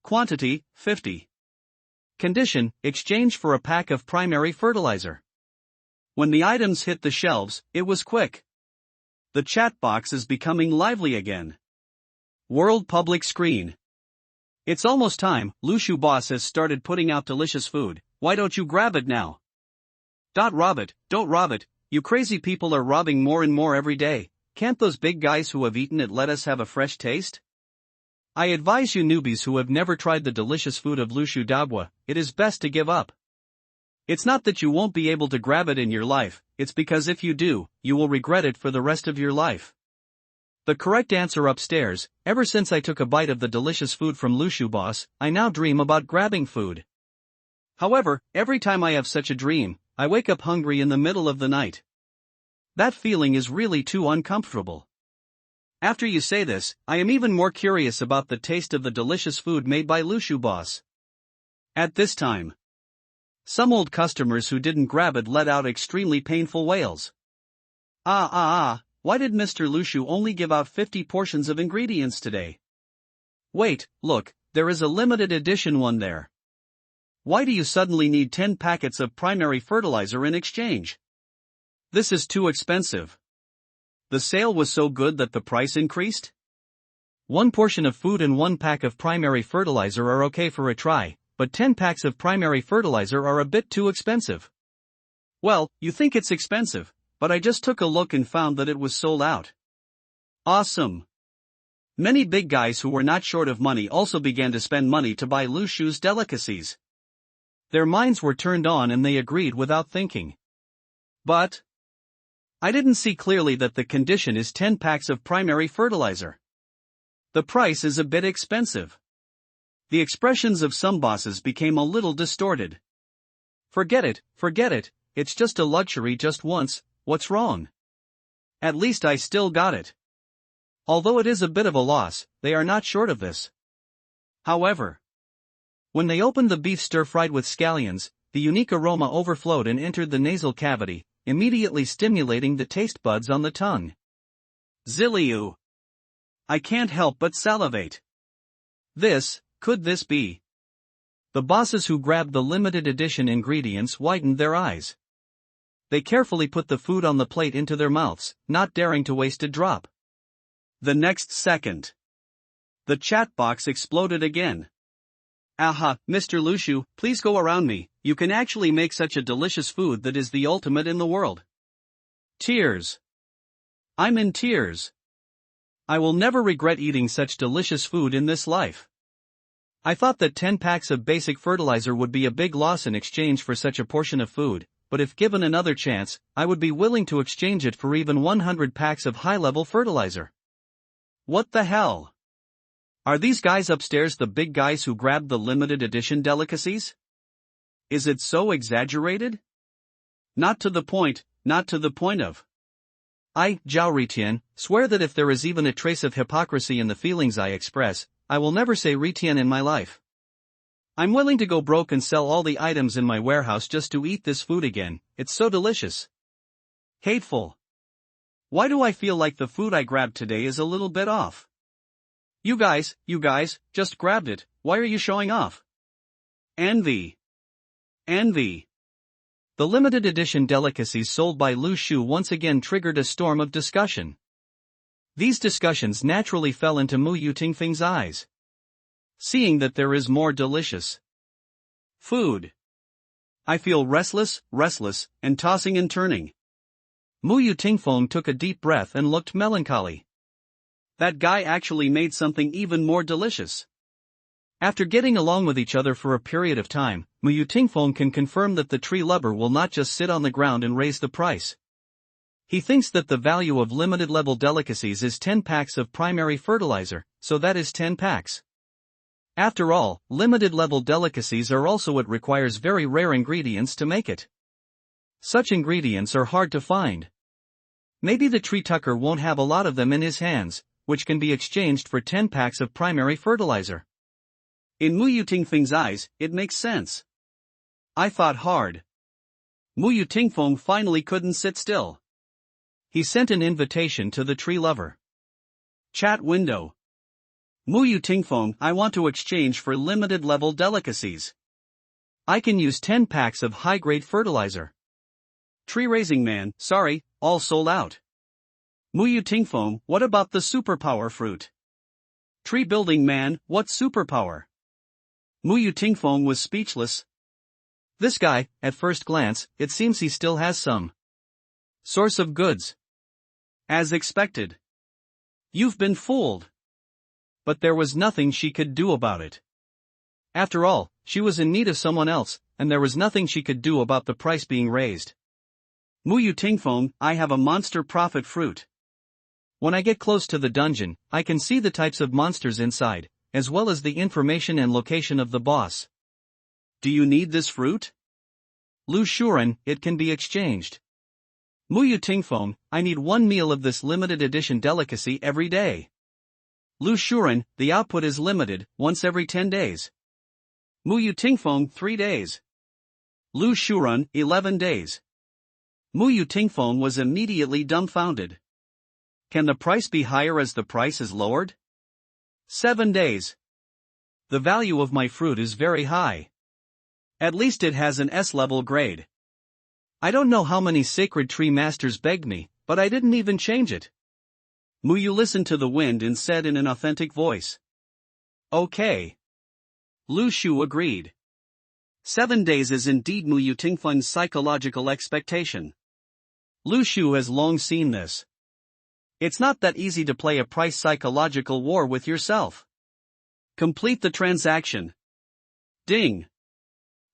Quantity, 50. Condition, exchange for a pack of primary fertilizer. When the items hit the shelves, it was quick. The chat box is becoming lively again. World public screen. It's almost time, Lu Shu boss has started putting out delicious food, why don't you grab it now? Don't rob it, you crazy people are robbing more and more every day, can't those big guys who have eaten it let us have a fresh taste? I advise you newbies who have never tried the delicious food of Lu Shu Dabwa, it is best to give up. It's not that you won't be able to grab it in your life, it's because if you do, you will regret it for the rest of your life. The correct answer upstairs. Ever since I took a bite of the delicious food from Lushu Boss, I now dream about grabbing food. However, every time I have such a dream, I wake up hungry in the middle of the night. That feeling is really too uncomfortable. After you say this, I am even more curious about the taste of the delicious food made by Lushu Boss. At this time, some old customers who didn't grab it let out extremely painful wails. Why did Mr. Lushu only give out 50 portions of ingredients today? Wait, look, there is a limited edition one there. Why do you suddenly need 10 packets of primary fertilizer in exchange? This is too expensive. The sale was so good that the price increased? One portion of food and 1 pack of primary fertilizer are okay for a try, but 10 packs of primary fertilizer are a bit too expensive. Well, you think it's expensive, but I just took a look and found that it was sold out. Awesome! Many big guys who were not short of money also began to spend money to buy Lushu's delicacies. Their minds were turned on and they agreed without thinking. But I didn't see clearly that the condition is 10 packs of primary fertilizer. The price is a bit expensive. The expressions of some bosses became a little distorted. Forget it, it's just a luxury just once, what's wrong? At least I still got it. Although it is a bit of a loss, they are not short of this. However, when they opened the beef stir-fried with scallions, the unique aroma overflowed and entered the nasal cavity, immediately stimulating the taste buds on the tongue. Zilliu! I can't help but salivate. Could this be? The bosses who grabbed the limited edition ingredients widened their eyes. They carefully put the food on the plate into their mouths, not daring to waste a drop. The next second, the chat box exploded again. Aha, Mr. Lushu, please go around me, you can actually make such a delicious food that is the ultimate in the world. Tears. I'm in tears. I will never regret eating such delicious food in this life. I thought that 10 packs of basic fertilizer would be a big loss in exchange for such a portion of food, but if given another chance, I would be willing to exchange it for even 100 packs of high-level fertilizer. What the hell? Are these guys upstairs the big guys who grabbed the limited edition delicacies? Is it so exaggerated? Not to the point of. I, Zhao Ritian, swear that if there is even a trace of hypocrisy in the feelings I express, I will never say Ritian in my life. I'm willing to go broke and sell all the items in my warehouse just to eat this food again, it's so delicious. Hateful. Why do I feel like the food I grabbed today is a little bit off? You guys, just grabbed it, why are you showing off? Envy. The limited edition delicacies sold by Lushu once again triggered a storm of discussion. These discussions naturally fell into Mu Yutingfeng's eyes. Seeing that there is more delicious food, I feel restless, and tossing and turning. Mu Yutingfeng took a deep breath and looked melancholy. That guy actually made something even more delicious. After getting along with each other for a period of time, Mu Yutingfeng can confirm that the tree lover will not just sit on the ground and raise the price. He thinks that the value of limited-level delicacies is 10 packs of primary fertilizer, so that is 10 packs. After all, limited-level delicacies are also what requires very rare ingredients to make it. Such ingredients are hard to find. Maybe the tree tucker won't have a lot of them in his hands, which can be exchanged for 10 packs of primary fertilizer. In Mu Yutingfeng's eyes, it makes sense. I thought hard. Mu Yutingfeng finally couldn't sit still. He sent an invitation to the tree lover. Chat window. Mu Yutingfeng, I want to exchange for limited level delicacies. I can use 10 packs of high-grade fertilizer. Tree raising man, sorry, all sold out. Mu Yutingfeng, what about the superpower fruit? Tree building man, what superpower? Mu Yutingfeng was speechless. This guy, at first glance, it seems he still has some source of goods. As expected. You've been fooled. But there was nothing she could do about it. After all, she was in need of someone else, and there was nothing she could do about the price being raised. Muyu Tingfeng, I have a monster prophet fruit. When I get close to the dungeon, I can see the types of monsters inside, as well as the information and location of the boss. Do you need this fruit? Lu Shuren, it can be exchanged. Muyu Tingfeng, I need 1 meal of this limited edition delicacy every day. Lu Shuren, the output is limited, once every 10 days. Muyu Tingfeng, 3 days. Lu Shuren, 11 days. Muyu Tingfeng was immediately dumbfounded. Can the price be higher as the price is lowered? 7 days. The value of my fruit is very high. At least it has an S-level grade. I don't know how many sacred tree masters begged me, but I didn't even change it. Muyu listened to the wind and said in an authentic voice. Okay. Lu Shu agreed. 7 days is indeed Muyu Tingfeng's psychological expectation. Lu Shu has long seen this. It's not that easy to play a price psychological war with yourself. Complete the transaction. Ding.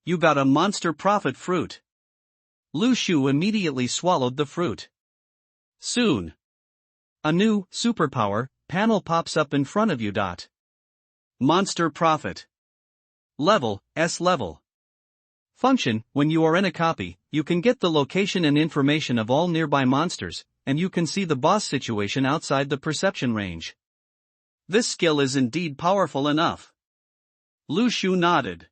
You got a monster profit fruit. Lu Shu immediately swallowed the fruit. Soon, a new superpower panel pops up in front of you. Monster profit. Level, S level. Function, when you are in a copy, you can get the location and information of all nearby monsters, and you can see the boss situation outside the perception range. This skill is indeed powerful enough. Lu Shu nodded.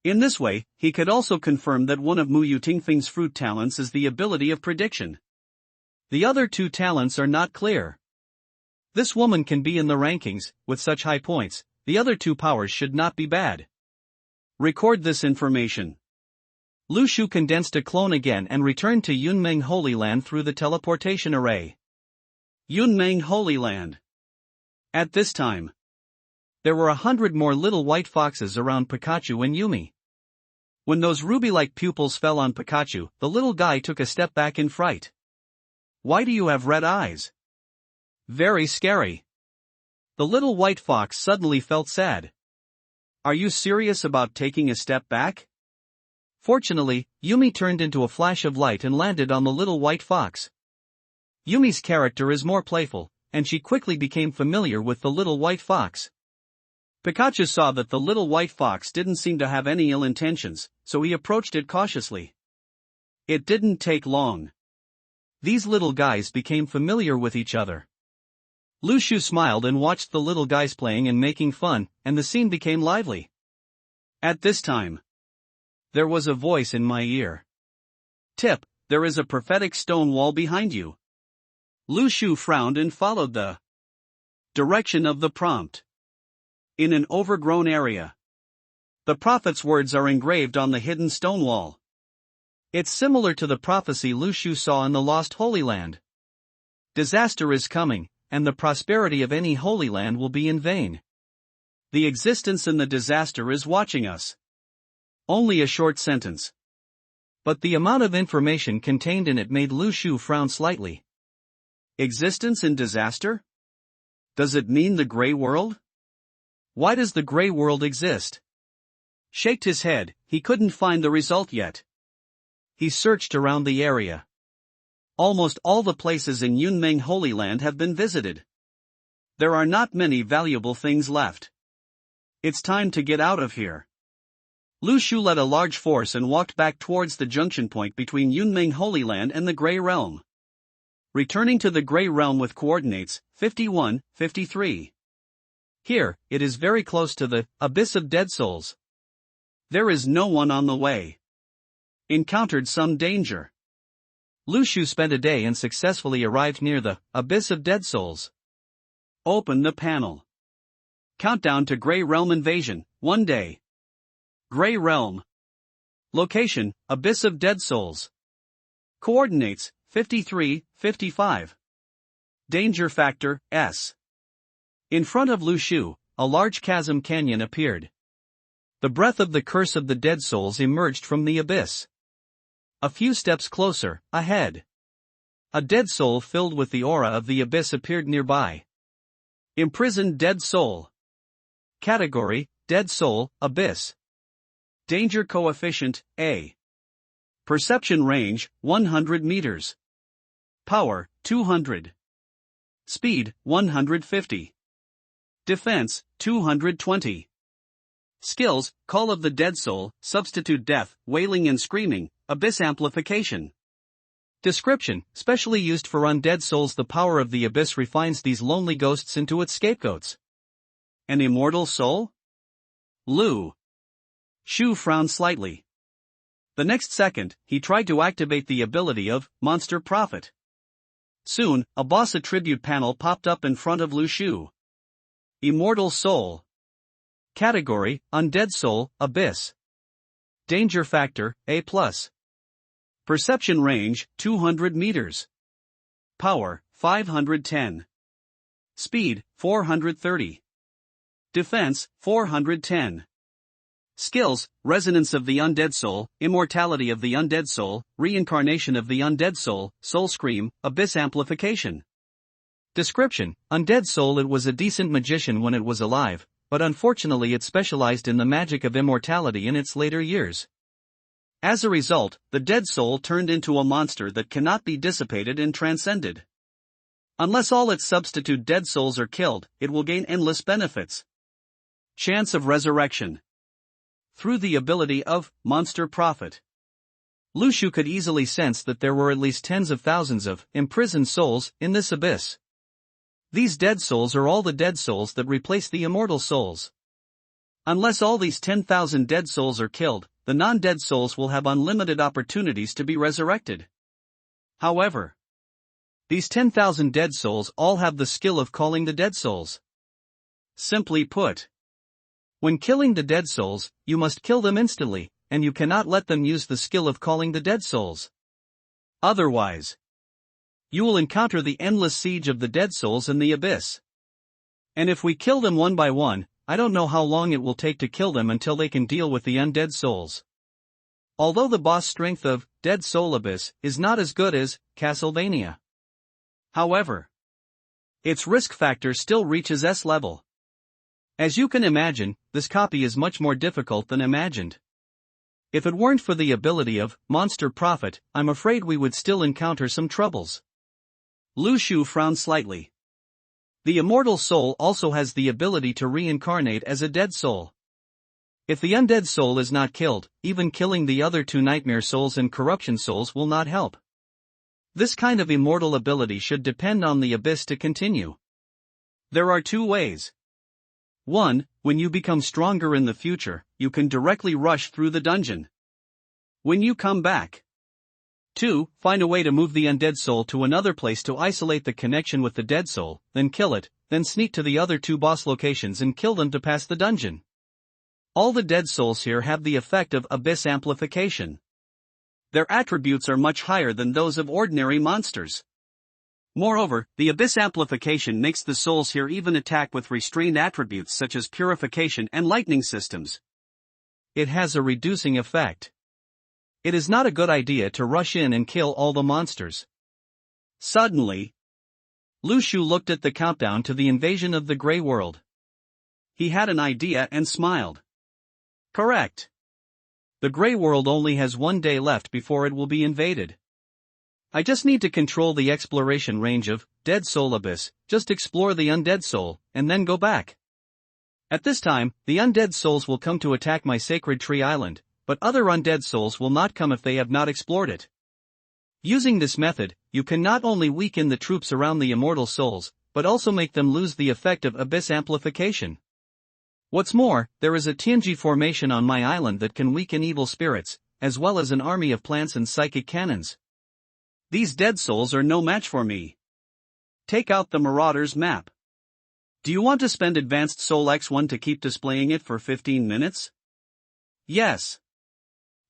In this way, he could also confirm that one of Muyu Tingfeng's fruit talents is the ability of prediction. The other 2 talents are not clear. This woman can be in the rankings, with such high points, the other 2 powers should not be bad. Record this information. Lu Shu condensed a clone again and returned to Yunmeng Holy Land through the teleportation array. Yunmeng Holy Land. At this time, there were 100 more little white foxes around Pikachu and Yumi. When those ruby-like pupils fell on Pikachu, the little guy took a step back in fright. Why do you have red eyes? Very scary. The little white fox suddenly felt sad. Are you serious about taking a step back? Fortunately, Yumi turned into a flash of light and landed on the little white fox. Yumi's character is more playful, and she quickly became familiar with the little white fox. Pikachu saw that the little white fox didn't seem to have any ill intentions, so he approached it cautiously. It didn't take long. These little guys became familiar with each other. Lu Shu smiled and watched the little guys playing and making fun, and the scene became lively. At this time, there was a voice in my ear. Tip, there is a prophetic stone wall behind you. Lu Shu frowned and followed the direction of the prompt. In an overgrown area, the prophet's words are engraved on the hidden stone wall. It's similar to the prophecy Lu Shu saw in the Lost Holy Land. Disaster is coming, and the prosperity of any Holy Land will be in vain. The existence in the disaster is watching us. Only a short sentence. But the amount of information contained in it made Lu Shu frown slightly. Existence in disaster? Does it mean the gray world? Why does the gray world exist? Shaked his head, he couldn't find the result yet. He searched around the area. Almost all the places in Yunmeng Holy Land have been visited. There are not many valuable things left. It's time to get out of here. Lu Shu led a large force and walked back towards the junction point between Yunmeng Holy Land and the Grey Realm. Returning to the Grey Realm with coordinates 51, 53. Here, it is very close to the Abyss of Dead Souls. There is no one on the way. Encountered some danger. Lu Shu spent a day and successfully arrived near the Abyss of Dead Souls. Open the panel. Countdown to Grey Realm invasion, 1 day. Grey Realm. Location, Abyss of Dead Souls. Coordinates, 53, 55. Danger factor, S. In front of Lu Shu, a large chasm canyon appeared. The breath of the curse of the dead souls emerged from the abyss. A few steps closer, ahead, a dead soul filled with the aura of the abyss appeared nearby. Imprisoned dead soul. Category, Dead Soul, Abyss. Danger coefficient, A. Perception range, 100 meters. Power, 200. Speed, 150. Defense, 220. Skills, Call of the Dead Soul, Substitute Death, Wailing and Screaming, Abyss Amplification. Description: specially used for undead souls, the power of the abyss refines these lonely ghosts into its scapegoats. An immortal soul? Lu Shu frowned slightly. The next second, he tried to activate the ability of Monster Prophet. Soon, a boss attribute panel popped up in front of Lu Shu. Immortal Soul. Category: Undead Soul, Abyss. Danger Factor, A+. Perception range, 200 meters. Power, 510. Speed, 430. Defense, 410. Skills: Resonance of the Undead Soul, Immortality of the Undead Soul, Reincarnation of the Undead Soul, Soul Scream, Abyss Amplification. Description: Undead soul. It was a decent magician when it was alive, but unfortunately it specialized in the magic of immortality in its later years. As a result, the dead soul turned into a monster that cannot be dissipated and transcended. Unless all its substitute dead souls are killed, it will gain endless benefits. Chance of resurrection. Through the ability of Monster Prophet, Lu Shu could easily sense that there were at least tens of thousands of imprisoned souls in this abyss. These dead souls are all the dead souls that replace the immortal souls. Unless all these 10,000 dead souls are killed, the non-dead souls will have unlimited opportunities to be resurrected. However, these 10,000 dead souls all have the skill of calling the dead souls. Simply put, when killing the dead souls, you must kill them instantly, and you cannot let them use the skill of calling the dead souls. Otherwise, you will encounter the endless siege of the dead souls in the abyss. And if we kill them one by one, I don't know how long it will take to kill them until they can deal with the undead souls. Although the boss strength of Dead Soul Abyss is not as good as Castlevania. However, its risk factor still reaches S level. As you can imagine, this copy is much more difficult than imagined. If it weren't for the ability of Monster Prophet, I'm afraid we would still encounter some troubles. Lu Shu frowned slightly. The immortal soul also has the ability to reincarnate as a dead soul. If the undead soul is not killed, even killing the other two nightmare souls and corruption souls will not help. This kind of immortal ability should depend on the abyss to continue. There are two ways. 1. When you become stronger in the future, you can directly rush through the dungeon. When you come back. 2. Find a way to move the undead soul to another place to isolate the connection with the dead soul, then kill it, then sneak to the other two boss locations and kill them to pass the dungeon. All the dead souls here have the effect of Abyss Amplification. Their attributes are much higher than those of ordinary monsters. Moreover, the Abyss Amplification makes the souls here even attack with restrained attributes such as Purification and Lightning systems. It has a reducing effect. It is not a good idea to rush in and kill all the monsters. Suddenly, Lu Shu looked at the countdown to the invasion of the Grey World. He had an idea and smiled. Correct. The Grey World only has 1 day left before it will be invaded. I just need to control the exploration range of Dead Soul Abyss, just explore the undead soul, and then go back. At this time, the undead souls will come to attack my Sacred Tree Island, but other undead souls will not come if they have not explored it. Using this method, you can not only weaken the troops around the immortal souls, but also make them lose the effect of Abyss Amplification. What's more, there is a Tianji formation on my island that can weaken evil spirits, as well as an army of plants and psychic cannons. These dead souls are no match for me. Take out the Marauders map. Do you want to spend Advanced Soul X1 to keep displaying it for 15 minutes? Yes.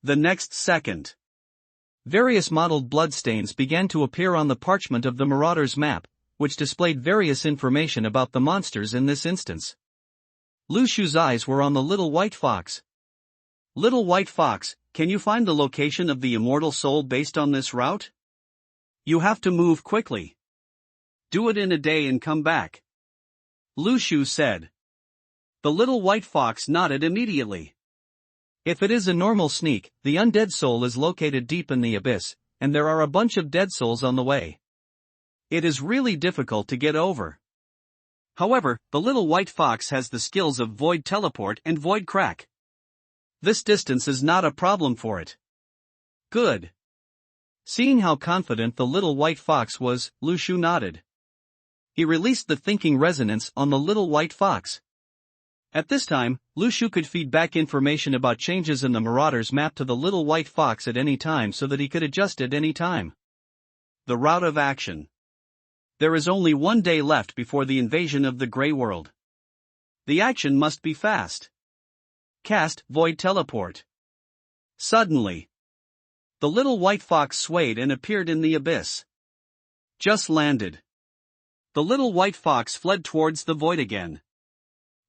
The next second, various mottled bloodstains began to appear on the parchment of the Marauders map, which displayed various information about the monsters in this instance. Lu Shu's eyes were on the little white fox. Little white fox, can you find the location of the immortal soul based on this route? You have to move quickly. Do it in a day and come back. Lu Shu said. The little white fox nodded immediately. If it is a normal sneak, the undead soul is located deep in the abyss, and there are a bunch of dead souls on the way. It is really difficult to get over. However, the little white fox has the skills of void teleport and void crack. This distance is not a problem for it. Good. Seeing how confident the little white fox was, Lu Shu nodded. He released the thinking resonance on the little white fox. At this time, Lu Shu could feed back information about changes in the Marauder's map to the little white fox at any time so that he could adjust at any time. The route of action. There is only 1 day left before the invasion of the Grey World. The action must be fast. Cast Void Teleport. Suddenly, the little white fox swayed and appeared in the abyss. Just landed. The little white fox fled towards the void again.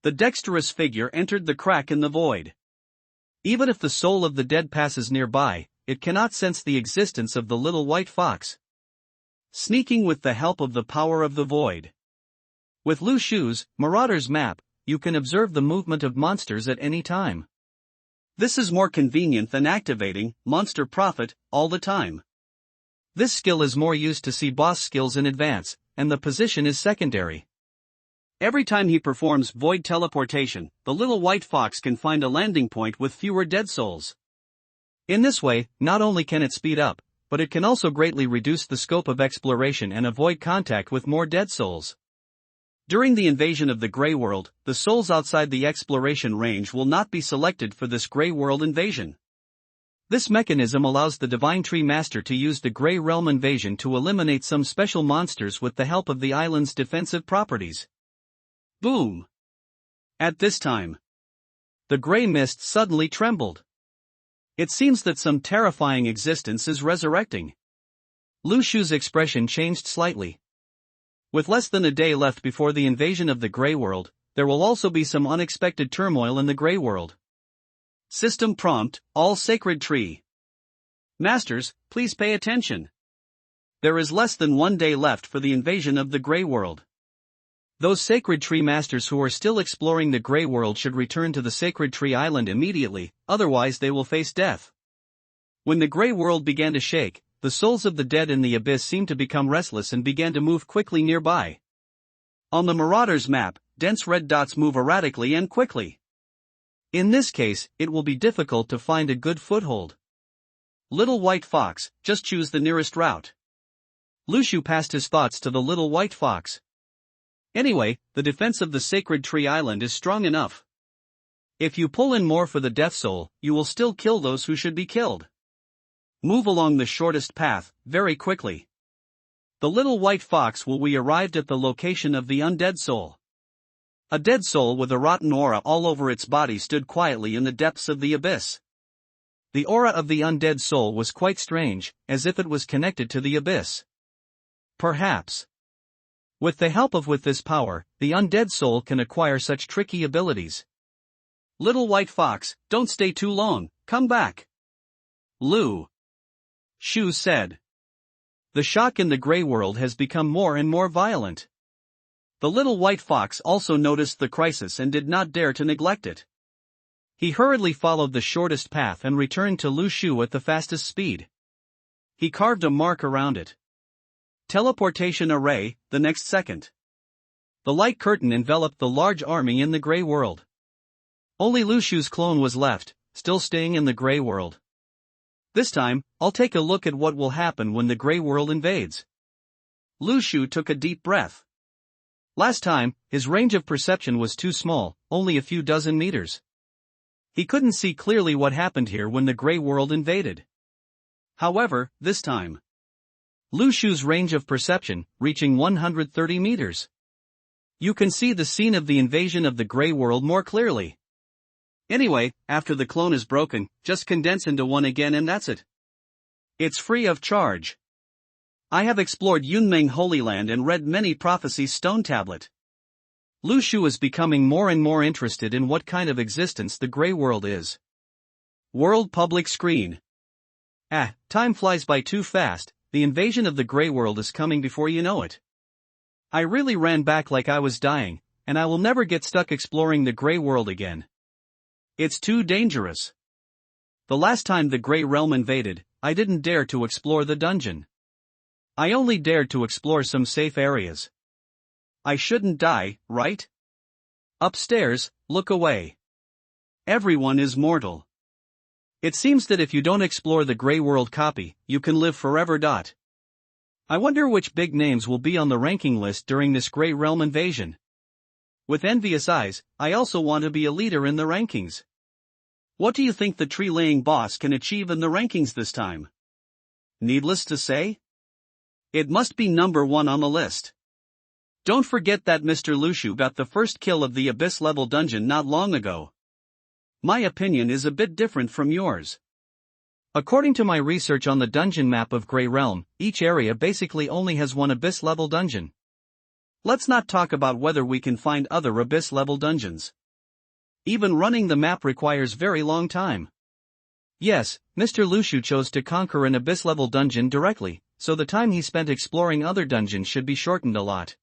The dexterous figure entered the crack in the void. Even if the soul of the dead passes nearby, it cannot sense the existence of the little white fox. Sneaking with the help of the power of the void. With Lu Shu's Marauder's map, you can observe the movement of monsters at any time. This is more convenient than activating Monster Prophet all the time. This skill is more used to see boss skills in advance, and the position is secondary. Every time he performs void teleportation, the little white fox can find a landing point with fewer dead souls. In this way, not only can it speed up, but it can also greatly reduce the scope of exploration and avoid contact with more dead souls. During the invasion of the Grey World, the souls outside the exploration range will not be selected for this Grey World invasion. This mechanism allows the Divine Tree Master to use the Grey Realm invasion to eliminate some special monsters with the help of the island's defensive properties. Boom! At this time, the grey mist suddenly trembled. It seems that some terrifying existence is resurrecting. Lu Shu's expression changed slightly. With less than a day left before the invasion of the Grey World, there will also be some unexpected turmoil in the Grey World. System prompt, all sacred tree. Masters, please pay attention. There is less than 1 day left for the invasion of the Grey World. Those Sacred Tree Masters who are still exploring the Grey World should return to the Sacred Tree Island immediately, otherwise they will face death. When the Grey World began to shake, the souls of the dead in the abyss seemed to become restless and began to move quickly nearby. On the Marauder's map, dense red dots move erratically and quickly. In this case, it will be difficult to find a good foothold. Little White Fox, just choose the nearest route. Lu Shu passed his thoughts to the little white fox. Anyway, the defense of the Sacred Tree Island is strong enough. If you pull in more for the Death Soul, you will still kill those who should be killed. Move along the shortest path, very quickly. The little white fox will be arrived at the location of the undead soul. A dead soul with a rotten aura all over its body stood quietly in the depths of the abyss. The aura of the undead soul was quite strange, as if it was connected to the abyss. Perhaps. With the help of this power, the undead soul can acquire such tricky abilities. Little white fox, don't stay too long, come back. Lu Shu said. The shock in the Grey World has become more and more violent. The little white fox also noticed the crisis and did not dare to neglect it. He hurriedly followed the shortest path and returned to Lu Shu at the fastest speed. He carved a mark around it. Teleportation array, the next second. The light curtain enveloped the large army in the Grey World. Only Lu Shu's clone was left, still staying in the Grey World. This time, I'll take a look at what will happen when the Grey World invades. Lu Shu took a deep breath. Last time, his range of perception was too small, only a few dozen meters. He couldn't see clearly what happened here when the Grey World invaded. However, this time, Lu Shu's range of perception, reaching 130 meters. You can see the scene of the invasion of the Grey World more clearly. Anyway, after the clone is broken, just condense into one again and that's it. It's free of charge. I have explored Yunmeng Holy Land and read many prophecies stone tablet. Lu Shu is becoming more and more interested in what kind of existence the Grey World is. World public screen. Time flies by too fast. The invasion of the Grey World is coming before you know it. I really ran back like I was dying, and I will never get stuck exploring the Grey World again. It's too dangerous. The last time the Grey Realm invaded, I didn't dare to explore the dungeon. I only dared to explore some safe areas. I shouldn't die, right? Upstairs, look away. Everyone is mortal. It seems that if you don't explore the Grey World copy, you can live forever. I wonder which big names will be on the ranking list during this Grey Realm invasion. With envious eyes, I also want to be a leader in the rankings. What do you think the tree-laying boss can achieve in the rankings this time? Needless to say, it must be number 1 on the list. Don't forget that Mr. Lushu got the first kill of the Abyss level dungeon not long ago. My opinion is a bit different from yours. According to my research on the dungeon map of Grey Realm, each area basically only has one Abyss level dungeon. Let's not talk about whether we can find other Abyss level dungeons. Even running the map requires very long time. Yes, Mr. Lushu chose to conquer an Abyss level dungeon directly, so the time he spent exploring other dungeons should be shortened a lot.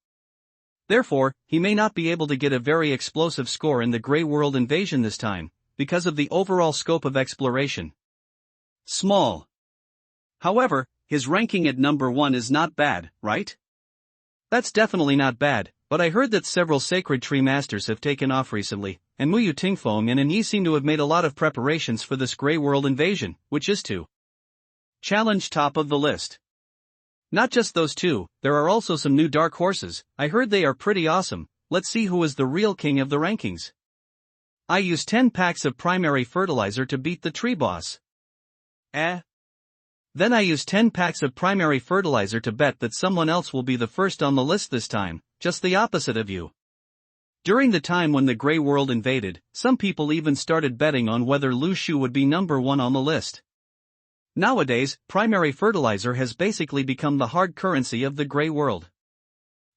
Therefore, he may not be able to get a very explosive score in the Grey World invasion this time, because of the overall scope of exploration. Small. However, his ranking at number 1 is not bad, right? That's definitely not bad, but I heard that several Sacred Tree Masters have taken off recently, and Muyu Tingfeng and Yi seem to have made a lot of preparations for this Grey World invasion, which is to challenge top of the list. Not just those two, there are also some new dark horses. I heard they are pretty awesome. Let's see who is the real king of the rankings. I used 10 packs of primary fertilizer to beat the tree boss. Then I used 10 packs of primary fertilizer to bet that someone else will be the first on the list this time, just the opposite of you. During the time when the Grey World invaded, some people even started betting on whether Lushu would be number 1 on the list. Nowadays, primary fertilizer has basically become the hard currency of the Grey World.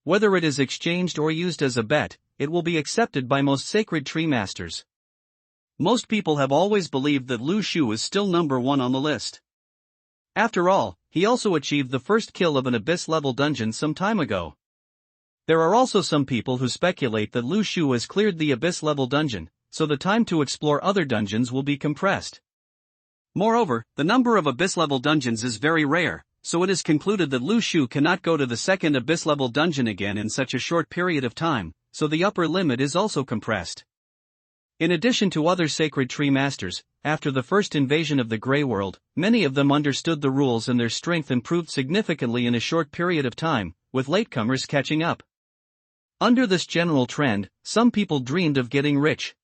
Whether it is exchanged or used as a bet, it will be accepted by most Sacred Tree Masters. Most people have always believed that Lushu is still number 1 on the list. After all, he also achieved the first kill of an Abyss-level dungeon some time ago. There are also some people who speculate that Lushu has cleared the Abyss-level dungeon, so the time to explore other dungeons will be compressed. Moreover, the number of Abyss-level dungeons is very rare, so it is concluded that Lushu cannot go to the second Abyss-level dungeon again in such a short period of time, so the upper limit is also compressed. In addition to other Sacred Tree Masters, after the first invasion of the Grey World, many of them understood the rules and their strength improved significantly in a short period of time, with latecomers catching up. Under this general trend, some people dreamed of getting rich.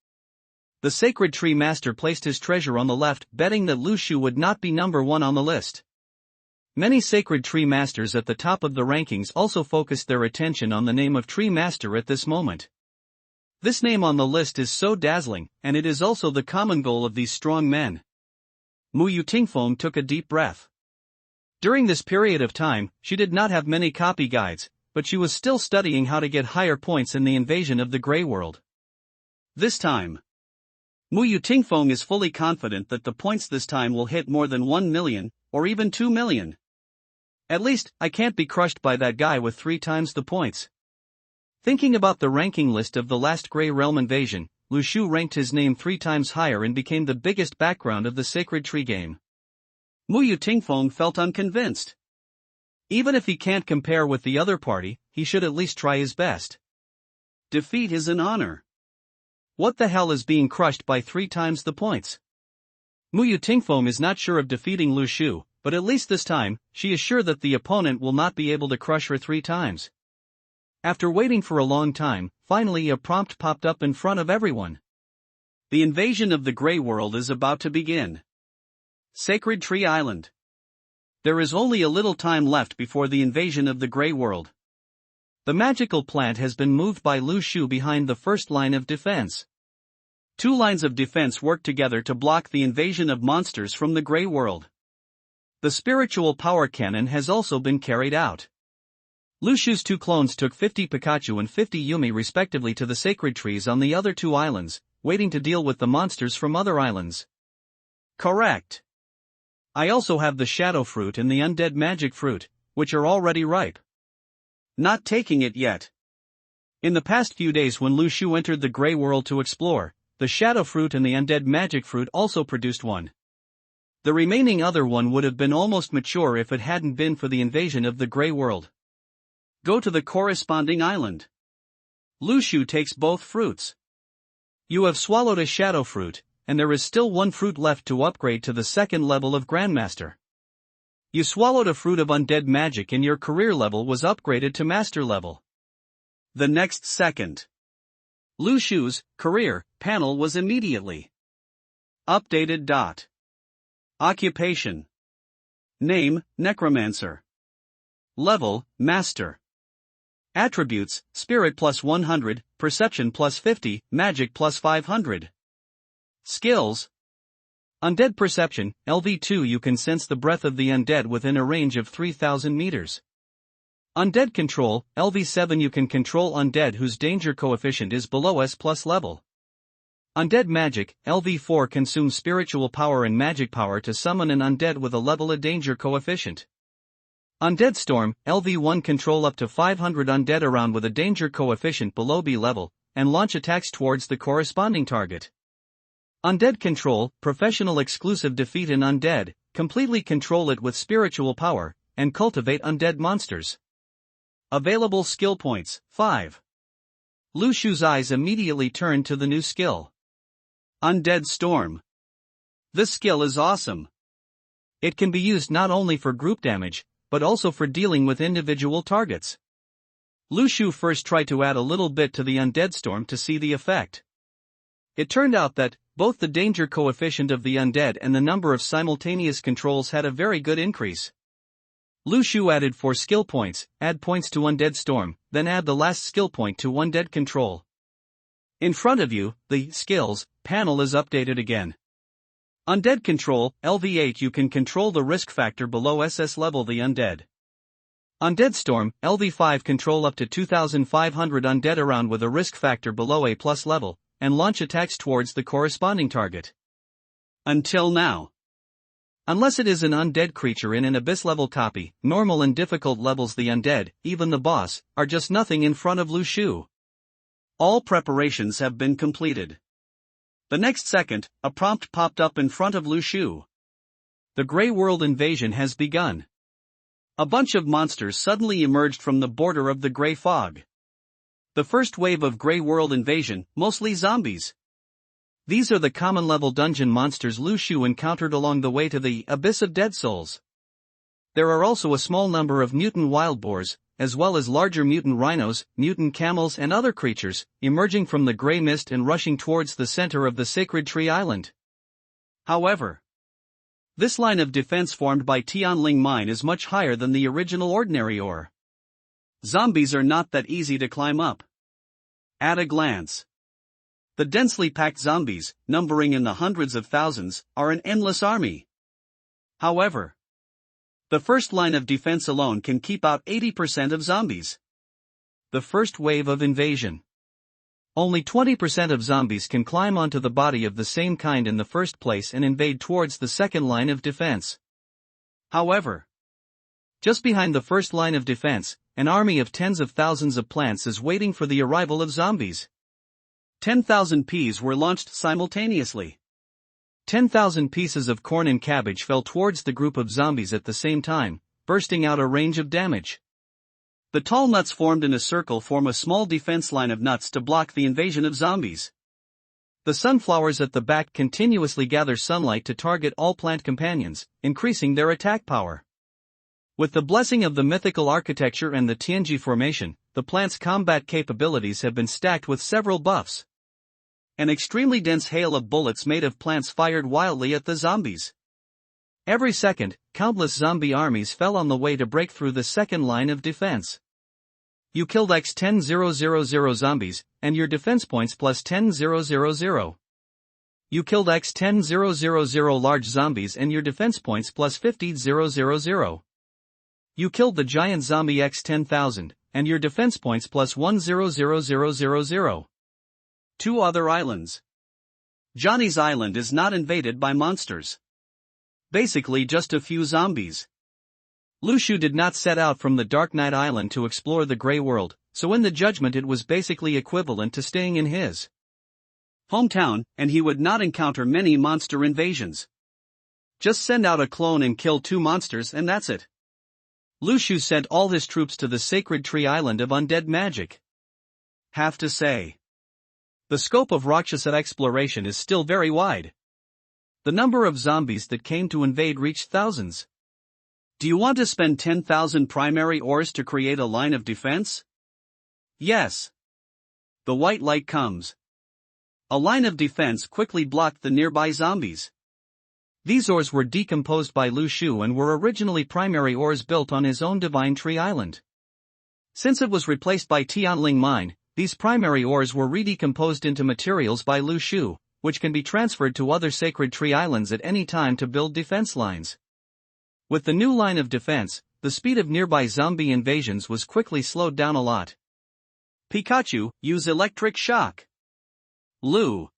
The Sacred Tree Master placed his treasure on the left, betting that Lushu would not be number 1 on the list. Many Sacred Tree Masters at the top of the rankings also focused their attention on the name of Tree Master at this moment. This name on the list is so dazzling, and it is also the common goal of these strong men. Muyu Tingfeng took a deep breath. During this period of time, she did not have many copy guides, but she was still studying how to get higher points in the invasion of the Grey World. This time, Muyu Tingfeng is fully confident that the points this time will hit more than 1 million, or even 2 million. At least, I can't be crushed by that guy with 3 times the points. Thinking about the ranking list of the last Grey Realm invasion, Lushu ranked his name 3 times higher and became the biggest background of the Sacred Tree game. Muyu Tingfeng felt unconvinced. Even if he can't compare with the other party, he should at least try his best. Defeat is an honor. What the hell is being crushed by 3 times the points? Muyu Tingfeng is not sure of defeating Lushu, but at least this time, she is sure that the opponent will not be able to crush her 3 times. After waiting for a long time, finally a prompt popped up in front of everyone. The invasion of the Grey World is about to begin. Sacred Tree Island. There is only a little time left before the invasion of the Grey World. The magical plant has been moved by Lushu behind the first line of defense. 2 lines of defense work together to block the invasion of monsters from the Grey World. The spiritual power cannon has also been carried out. Lushu's 2 clones took 50 Pikachu and 50 Yumi respectively to the sacred trees on the other 2 islands, waiting to deal with the monsters from other islands. Correct. I also have the Shadow Fruit and the Undead Magic Fruit, which are already ripe. Not taking it yet. In the past few days when Lushu entered the Grey World to explore, the Shadow Fruit and the Undead Magic Fruit also produced one. The remaining other one would have been almost mature if it hadn't been for the invasion of the Grey World. Go to the corresponding island. Lu Shu takes both fruits. You have swallowed a shadow fruit, and there is still one fruit left to upgrade to the second level of Grandmaster. You swallowed a fruit of undead magic and your career level was upgraded to master level. The next second, Lu Shu's career panel was immediately updated. Occupation. Name, Necromancer. Level, Master. Attributes, Spirit plus 100, Perception plus 50, Magic plus 500. Skills. Undead Perception, LV2. You can sense the breath of the undead within a range of 3,000 meters. Undead Control, LV7. You can control undead whose danger coefficient is below S+ level. Undead Magic, LV4. Consume spiritual power and magic power to summon an undead with a level A danger coefficient. Undead Storm, LV1. Control up to 500 undead around with a danger coefficient below B level, and launch attacks towards the corresponding target. Undead Control, Professional Exclusive. Defeat an undead, completely control it with spiritual power, and cultivate undead monsters. Available skill points, 5. Lu Shu's eyes immediately turned to the new skill. Undead Storm. This skill is awesome. It can be used not only for group damage, but also for dealing with individual targets. Lu Shu first tried to add a little bit to the Undead Storm to see the effect. It turned out that both the danger coefficient of the undead and the number of simultaneous controls had a very good increase. Lu Shu added 4 skill points, add points to Undead Storm, then add the last skill point to Undead Control. In front of you, the skills panel is updated again. Undead Control, LV8. You can control the risk factor below SS level the undead. Undead Storm, LV5. Control up to 2,500 undead around with a risk factor below A+ level, and launch attacks towards the corresponding target. Until now. Unless it is an undead creature in an abyss level copy, normal and difficult levels the undead, even the boss, are just nothing in front of Lu Shu. All preparations have been completed. The next second, a prompt popped up in front of Lu Shu. The Grey World invasion has begun. A bunch of monsters suddenly emerged from the border of the Grey Fog. The first wave of Grey World invasion, mostly zombies. These are the common level dungeon monsters Lu Shu encountered along the way to the Abyss of Dead Souls. There are also a small number of mutant wild boars, as well as larger mutant rhinos, mutant camels and other creatures, emerging from the grey mist and rushing towards the center of the Sacred Tree Island. However, this line of defense formed by Tianling Mine is much higher than the original ordinary ore. Zombies are not that easy to climb up. At a glance, the densely packed zombies, numbering in the hundreds of thousands, are an endless army. However, the first line of defense alone can keep out 80% of zombies. The first wave of invasion. Only 20% of zombies can climb onto the body of the same kind in the first place and invade towards the second line of defense. However, just behind the first line of defense, an army of tens of thousands of plants is waiting for the arrival of zombies. 10,000 peas were launched simultaneously. 10,000 pieces of corn and cabbage fell towards the group of zombies at the same time, bursting out a range of damage. The tall nuts formed in a circle form a small defense line of nuts to block the invasion of zombies. The sunflowers at the back continuously gather sunlight to target all plant companions, increasing their attack power. With the blessing of the mythical architecture and the Tianji formation, the plant's combat capabilities have been stacked with several buffs. An extremely dense hail of bullets made of plants fired wildly at the zombies. Every second, countless zombie armies fell on the way to break through the second line of defense. You killed X 10,000 zombies, and your defense points plus 10,000. You killed X 10,000 large zombies and your defense points plus 50,000. You killed the giant zombie X 10,000, and your defense points plus 1,000,000. 2 other islands. Johnny's Island is not invaded by monsters. Basically just a few zombies. Lu Shu did not set out from the Dark Knight Island to explore the Grey World, so in the judgment it was basically equivalent to staying in his hometown, and he would not encounter many monster invasions. Just send out a clone and kill 2 monsters and that's it. Lu Shu sent all his troops to the sacred tree island of undead magic. Have to say, the scope of Rakshasa exploration is still very wide. The number of zombies that came to invade reached thousands. Do you want to spend 10,000 primary ores to create a line of defense? Yes. The white light comes. A line of defense quickly blocked the nearby zombies. These ores were decomposed by Lu Shu and were originally primary ores built on his own Divine Tree Island. Since it was replaced by Tianling Mine, these primary ores were redecomposed into materials by Lu Shu, which can be transferred to other sacred tree islands at any time to build defense lines. With the new line of defense, the speed of nearby zombie invasions was quickly slowed down a lot. Pikachu, use electric shock. Lu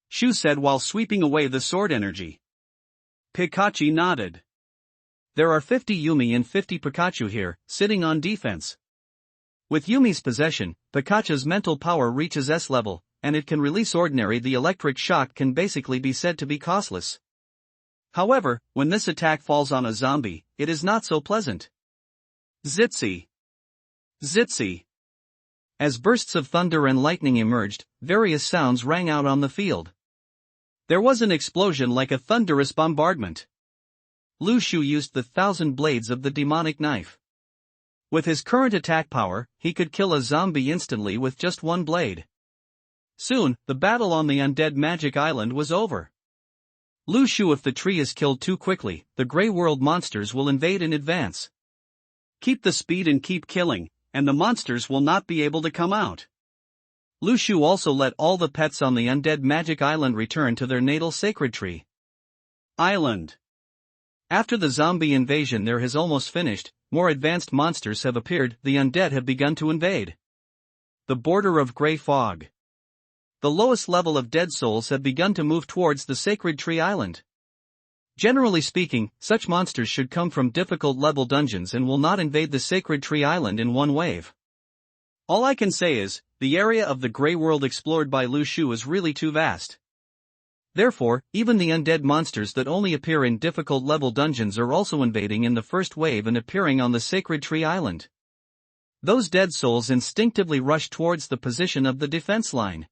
Shu said while sweeping away the sword energy. Pikachu nodded. There are 50 Yumi and 50 Pikachu here, sitting on defense. With Yumi's possession, Pikachu's mental power reaches S level, and it can release ordinary. The electric shock can basically be said to be costless. However, when this attack falls on a zombie, it is not so pleasant. Zitsy. Zitsy. As bursts of thunder and lightning emerged, various sounds rang out on the field. There was an explosion like a thunderous bombardment. Lu Shu used the 1,000 blades of the demonic knife. With his current attack power, he could kill a zombie instantly with just one blade. Soon, the battle on the undead magic island was over. Lu Shu, if the tree is killed too quickly, the Grey World monsters will invade in advance. Keep the speed and keep killing, and the monsters will not be able to come out. Lu Shu also let all the pets on the undead magic island return to their natal sacred tree island. After the zombie invasion there has almost finished, more advanced monsters have appeared. The undead have begun to invade the border of grey fog. The lowest level of dead souls have begun to move towards the sacred tree island. Generally speaking, such monsters should come from difficult level dungeons and will not invade the sacred tree island in one wave. All I can say is, the area of the Grey World explored by Lu Shu is really too vast. Therefore, even the undead monsters that only appear in difficult level dungeons are also invading in the first wave and appearing on the sacred tree island. Those dead souls instinctively rush towards the position of the defense line.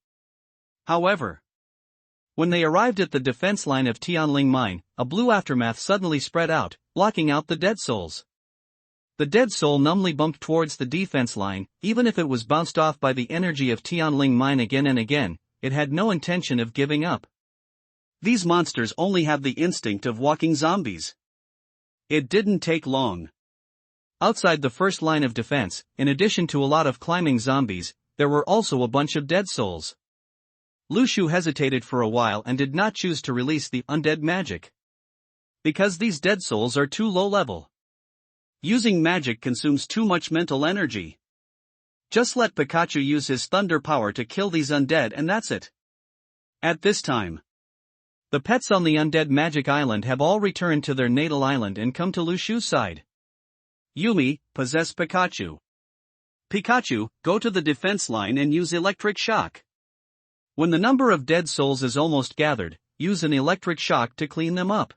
However, when they arrived at the defense line of Tianling Mine, a blue aftermath suddenly spread out, blocking out the dead souls. The dead soul numbly bumped towards the defense line. Even if it was bounced off by the energy of Tianling Mine again and again, it had no intention of giving up. These monsters only have the instinct of walking zombies. It didn't take long. Outside the first line of defense, in addition to a lot of climbing zombies, there were also a bunch of dead souls. Lu Shu hesitated for a while and did not choose to release the undead magic. Because these dead souls are too low level. Using magic consumes too much mental energy. Just let Pikachu use his thunder power to kill these undead and that's it. At this time, the pets on the undead magic island have all returned to their natal island and come to Lu Shu's side. Yumi, possess Pikachu. Pikachu, go to the defense line and use electric shock. When the number of dead souls is almost gathered, use an electric shock to clean them up.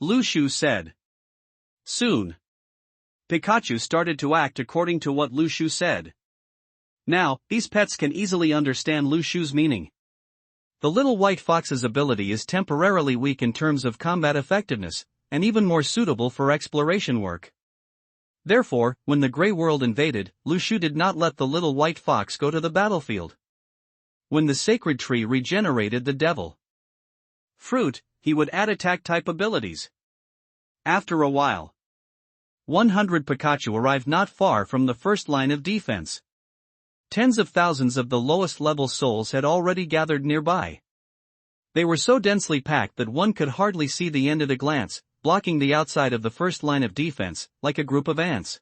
Lu Shu said. Soon, Pikachu started to act according to what Lu Shu said. Now, these pets can easily understand Lu Shu's meaning. The little white fox's ability is temporarily weak in terms of combat effectiveness, and even more suitable for exploration work. Therefore, when the Grey World invaded, Lu Shu did not let the little white fox go to the battlefield. When the sacred tree regenerated the devil fruit, he would add attack-type abilities. After a while, 100 Pikachu arrived not far from the first line of defense. Tens of thousands of the lowest level souls had already gathered nearby. They were so densely packed that one could hardly see the end at a glance, blocking the outside of the first line of defense, like a group of ants.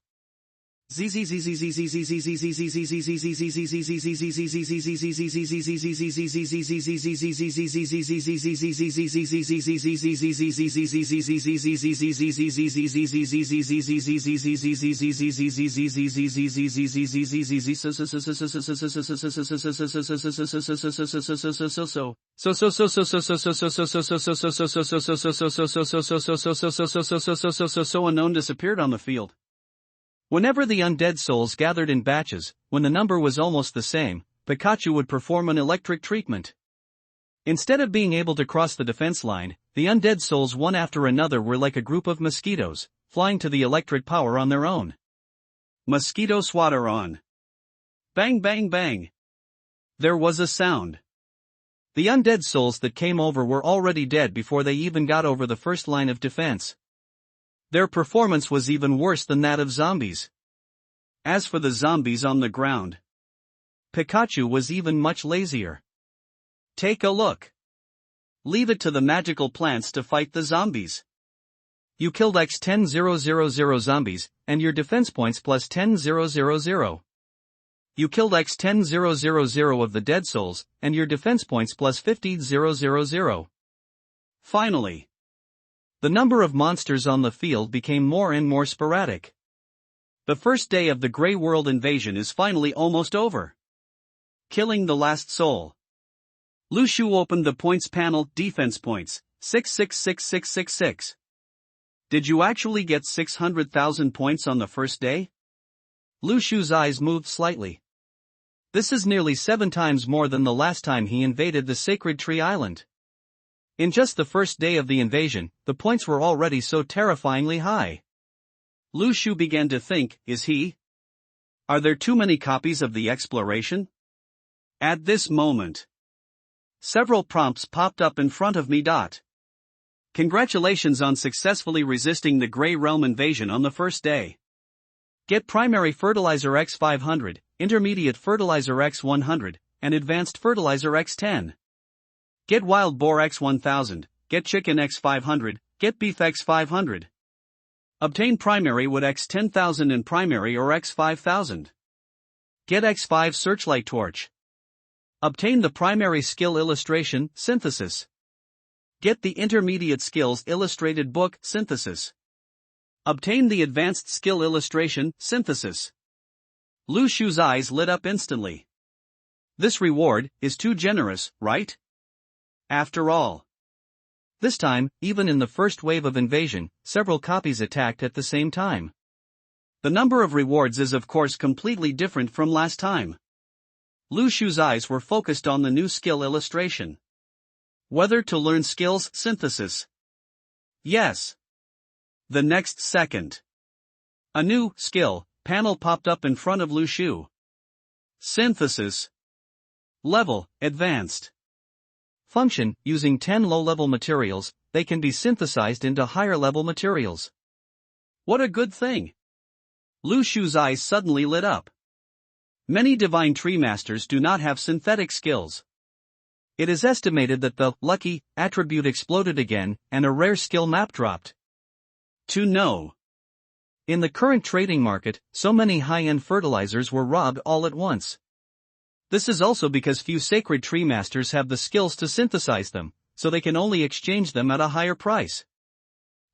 So unknown disappeared on the field. Whenever the undead souls gathered in batches, when the number was almost the same, Pikachu would perform an electric treatment. Instead of being able to cross the defense line, the undead souls one after another were like a group of mosquitoes, flying to the electric power on their own. Mosquito swatter on. Bang bang bang. There was a sound. The undead souls that came over were already dead before they even got over the first line of defense. Their performance was even worse than that of zombies. As for the zombies on the ground, Pikachu was even much lazier. Take a look. Leave it to the magical plants to fight the zombies. You killed X 10,000 zombies, and your defense points plus 10,000. You killed X 10,000 of the dead souls, and your defense points plus 50,000. Finally, the number of monsters on the field became more and more sporadic. The first day of the Grey World invasion is finally almost over. Killing the last soul. Lushu opened the points panel. Defense points, 666666. Did you actually get 600,000 points on the first day? Lushu's eyes moved slightly. This is nearly 7 times more than the last time he invaded the Sacred Tree Island. In just the first day of the invasion, the points were already so terrifyingly high. Lushu began to think, are there too many copies of the exploration? At this moment, several prompts popped up in front of me. Congratulations on successfully resisting the Grey Realm invasion on the first day. Get Primary Fertilizer X 500, Intermediate Fertilizer X 100, and Advanced Fertilizer X10. Get Wild Boar X 1000, get Chicken X 500, get Beef X 500. Obtain Primary Wood X 10,000 and Primary Ore X 5,000. Get X5 Searchlight Torch. Obtain the Primary Skill Illustration, Synthesis. Get the Intermediate Skills Illustrated Book, Synthesis. Obtain the Advanced Skill Illustration, Synthesis. Lushu's eyes lit up instantly. This reward is too generous, right? After all, this time, even in the first wave of invasion, several copies attacked at the same time. The number of rewards is of course completely different from last time. Lushu's eyes were focused on the new skill illustration. Whether to learn skills synthesis. Yes. The next second, a new skill panel popped up in front of Lushu. Synthesis. Level, advanced. Function, using 10 low-level materials, they can be synthesized into higher-level materials. What a good thing! Lushu's eyes suddenly lit up. Many Divine Tree Masters do not have synthetic skills. It is estimated that the lucky attribute exploded again, and a rare skill map dropped. To know. In the current trading market, so many high-end fertilizers were robbed all at once. This is also because few Sacred Tree Masters have the skills to synthesize them, so they can only exchange them at a higher price.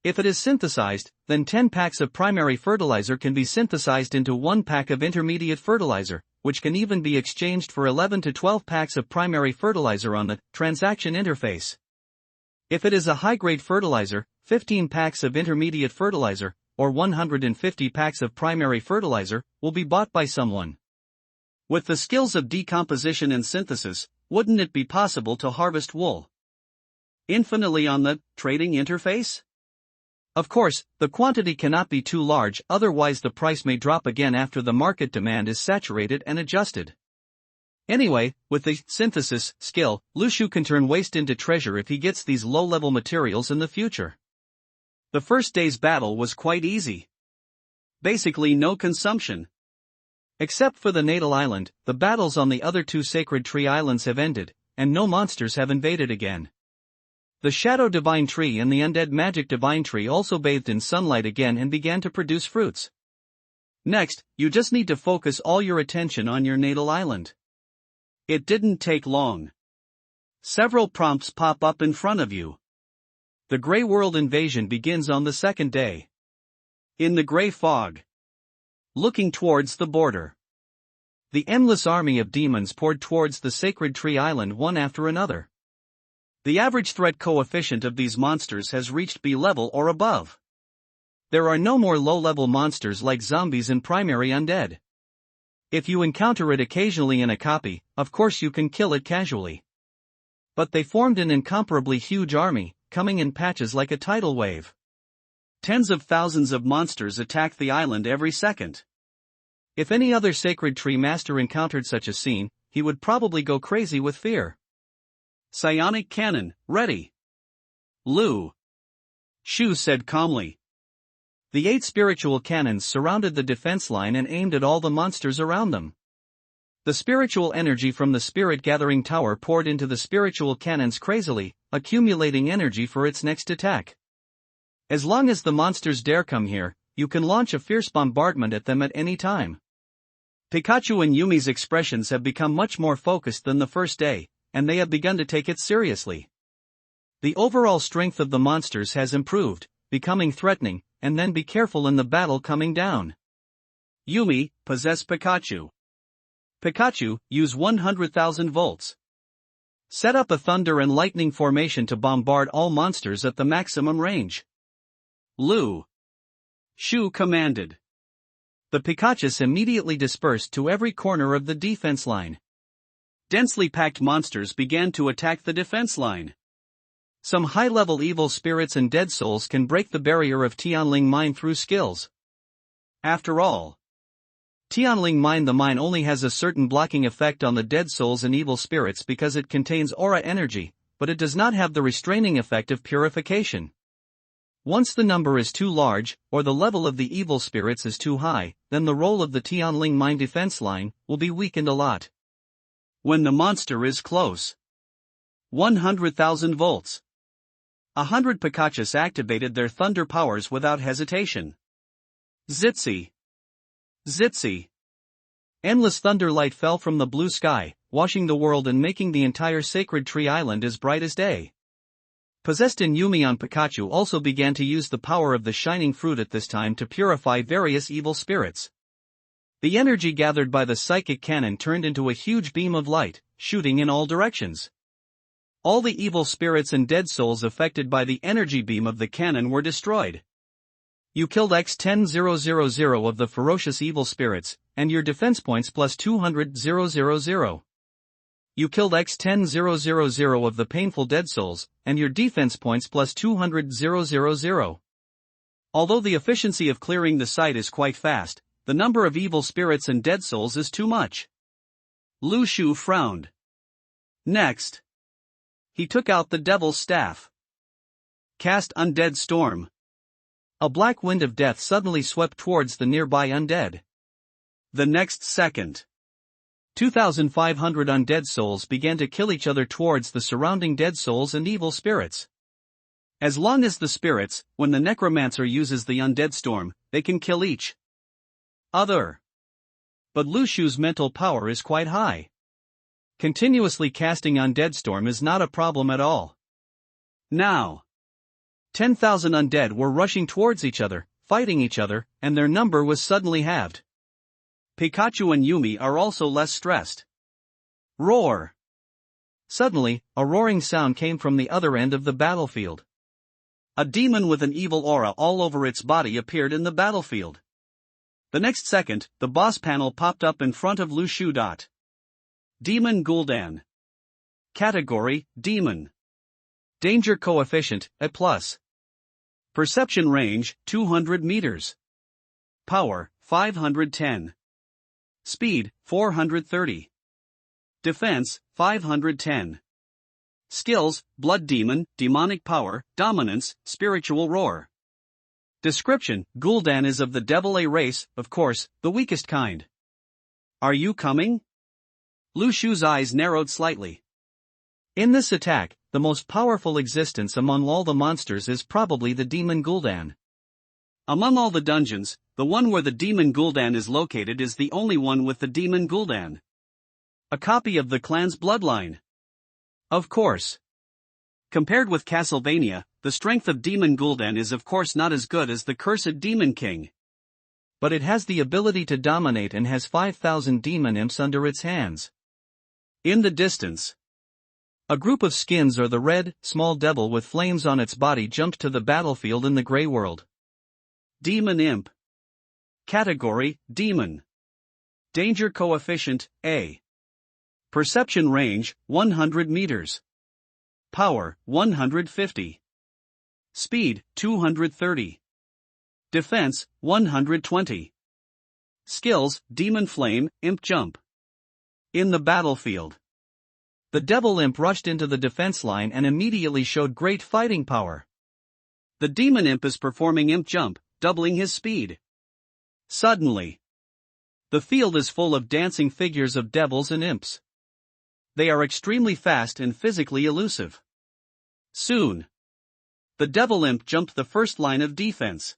If it is synthesized, then 10 packs of primary fertilizer can be synthesized into 1 pack of intermediate fertilizer, which can even be exchanged for 11 to 12 packs of primary fertilizer on the transaction interface. If it is a high-grade fertilizer, 15 packs of intermediate fertilizer, or 150 packs of primary fertilizer, will be bought by someone. With the skills of decomposition and synthesis, wouldn't it be possible to harvest wool infinitely on the trading interface? Of course, the quantity cannot be too large, otherwise the price may drop again after the market demand is saturated and adjusted. Anyway, with the synthesis skill, Lushu can turn waste into treasure if he gets these low-level materials in the future. The first day's battle was quite easy. Basically no consumption. Except for the Natal Island, the battles on the other 2 Sacred Tree Islands have ended, and no monsters have invaded again. The Shadow Divine Tree and the Undead Magic Divine Tree also bathed in sunlight again and began to produce fruits. Next, you just need to focus all your attention on your Natal Island. It didn't take long. Several prompts pop up in front of you. The Grey World invasion begins on the second day. In the grey fog. Looking towards the border. The endless army of demons poured towards the Sacred Tree Island one after another. The average threat coefficient of these monsters has reached B level or above. There are no more low-level monsters like zombies in Primary Undead. If you encounter it occasionally in a copy, of course you can kill it casually. But they formed an incomparably huge army, coming in patches like a tidal wave. Tens of thousands of monsters attack the island every second. If any other Sacred Tree Master encountered such a scene, he would probably go crazy with fear. Psionic Cannon, ready. Lu Shu said calmly. The 8 spiritual cannons surrounded the defense line and aimed at all the monsters around them. The spiritual energy from the spirit gathering tower poured into the spiritual cannons crazily, accumulating energy for its next attack. As long as the monsters dare come here, you can launch a fierce bombardment at them at any time. Pikachu and Yumi's expressions have become much more focused than the first day, and they have begun to take it seriously. The overall strength of the monsters has improved, becoming threatening, and then be careful in the battle coming down. Yumi, possess Pikachu. Pikachu, use 100,000 volts. Set up a thunder and lightning formation to bombard all monsters at the maximum range. Lu Shu commanded. The Pikachus immediately dispersed to every corner of the defense line. Densely packed monsters began to attack the defense line. Some high-level evil spirits and dead souls can break the barrier of Tianling Mine through skills. After all, Tianling Mine, the mine only has a certain blocking effect on the dead souls and evil spirits because it contains aura energy, but it does not have the restraining effect of purification. Once the number is too large, or the level of the evil spirits is too high, then the role of the Tianling Mine defense line will be weakened a lot. When the monster is close. 100,000 volts. 100 Pikachus activated their thunder powers without hesitation. Zitzy. Zitzy. Endless thunder light fell from the blue sky, washing the world and making the entire Sacred Tree Island as bright as day. Possessed in Yumi on Pikachu also began to use the power of the shining fruit at this time to purify various evil spirits. The energy gathered by the psychic cannon turned into a huge beam of light, shooting in all directions. All the evil spirits and dead souls affected by the energy beam of the cannon were destroyed. You killed X10000 of the ferocious evil spirits, and your defense points plus 200,000. You killed X10000 of the painful dead souls, and your defense points plus 200,000. Although the efficiency of clearing the site is quite fast, the number of evil spirits and dead souls is too much. Lu Shu frowned. Next, he took out the Devil's Staff. Cast Undead Storm. A black wind of death suddenly swept towards the nearby undead. The next second, 2,500 undead souls began to kill each other towards the surrounding dead souls and evil spirits. As long as the spirits, when the necromancer uses the undead storm, they can kill each other. But Lu Shu's mental power is quite high. Continuously casting undead storm is not a problem at all. Now, 10,000 undead were rushing towards each other, fighting each other, and their number was suddenly halved. Pikachu and Yumi are also less stressed. Roar! Suddenly, a roaring sound came from the other end of the battlefield. A demon with an evil aura all over its body appeared in the battlefield. The next second, the boss panel popped up in front of Lu Shu. Demon Gul'dan. Category, Demon. Danger coefficient, A+. Perception range, 200 meters. Power, 510. Speed, 430. Defense, 510. Skills, Blood Demon, Demonic Power, Dominance, Spiritual Roar. Description, Gul'dan is of the Devil A race, of course, the weakest kind. Are you coming? Lu Shu's eyes narrowed slightly. In this attack, the most powerful existence among all the monsters is probably the Demon Gul'dan. Among all the dungeons, the one where the Demon Gul'dan is located is the only one with the Demon Gul'dan. A copy of the clan's bloodline. Of course. Compared with Castlevania, the strength of Demon Gul'dan is of course not as good as the cursed Demon King. But it has the ability to dominate and has 5,000 demon imps under its hands. In the distance, A group of skins or the red, small devil with flames on its body jumped to the battlefield in the gray world. Demon Imp. Category, Demon. Danger coefficient, A. Perception range, 100 meters. Power, 150. Speed, 230. Defense, 120. Skills, Demon Flame, Imp Jump. In the battlefield. The devil imp rushed into the defense line and immediately showed great fighting power. The demon imp is performing Imp Jump, doubling his speed. Suddenly, the field is full of dancing figures of devils and imps. They are extremely fast and physically elusive. Soon, the devil imp jumped the first line of defense.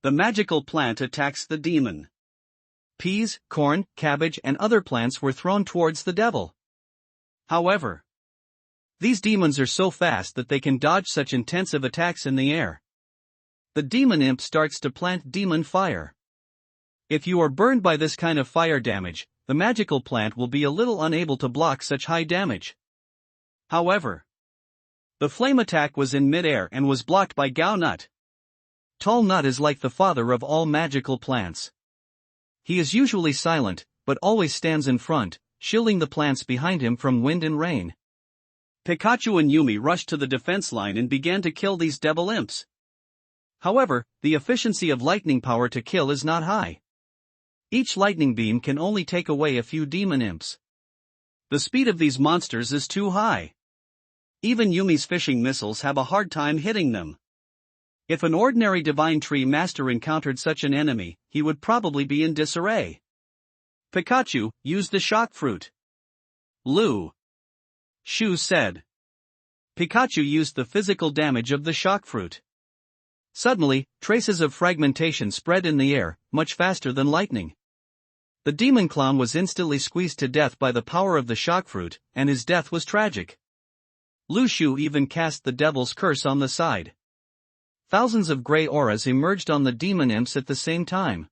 The magical plant attacks the demon. Peas, corn, cabbage and other plants were thrown towards the devil. However, these demons are so fast that they can dodge such intensive attacks in the air. The demon imp starts to plant demon fire. If you are burned by this kind of fire damage, the magical plant will be a little unable to block such high damage. However, the flame attack was in mid-air and was blocked by Gao Nut. Tall Nut is like the father of all magical plants. He is usually silent, but always stands in front, shielding the plants behind him from wind and rain. Pikachu and Yumi rushed to the defense line and began to kill these devil imps. However, the efficiency of lightning power to kill is not high. Each lightning beam can only take away a few demon imps. The speed of these monsters is too high. Even Yumi's fishing missiles have a hard time hitting them. If an ordinary Divine Tree Master encountered such an enemy, he would probably be in disarray. Pikachu used the shock fruit. Lu Shu said. Pikachu used the physical damage of the shock fruit. Suddenly, traces of fragmentation spread in the air, much faster than lightning. The demon clown was instantly squeezed to death by the power of the shock fruit, and his death was tragic. Lu Shu even cast the devil's curse on the side. Thousands of gray auras emerged on the demon imps at the same time.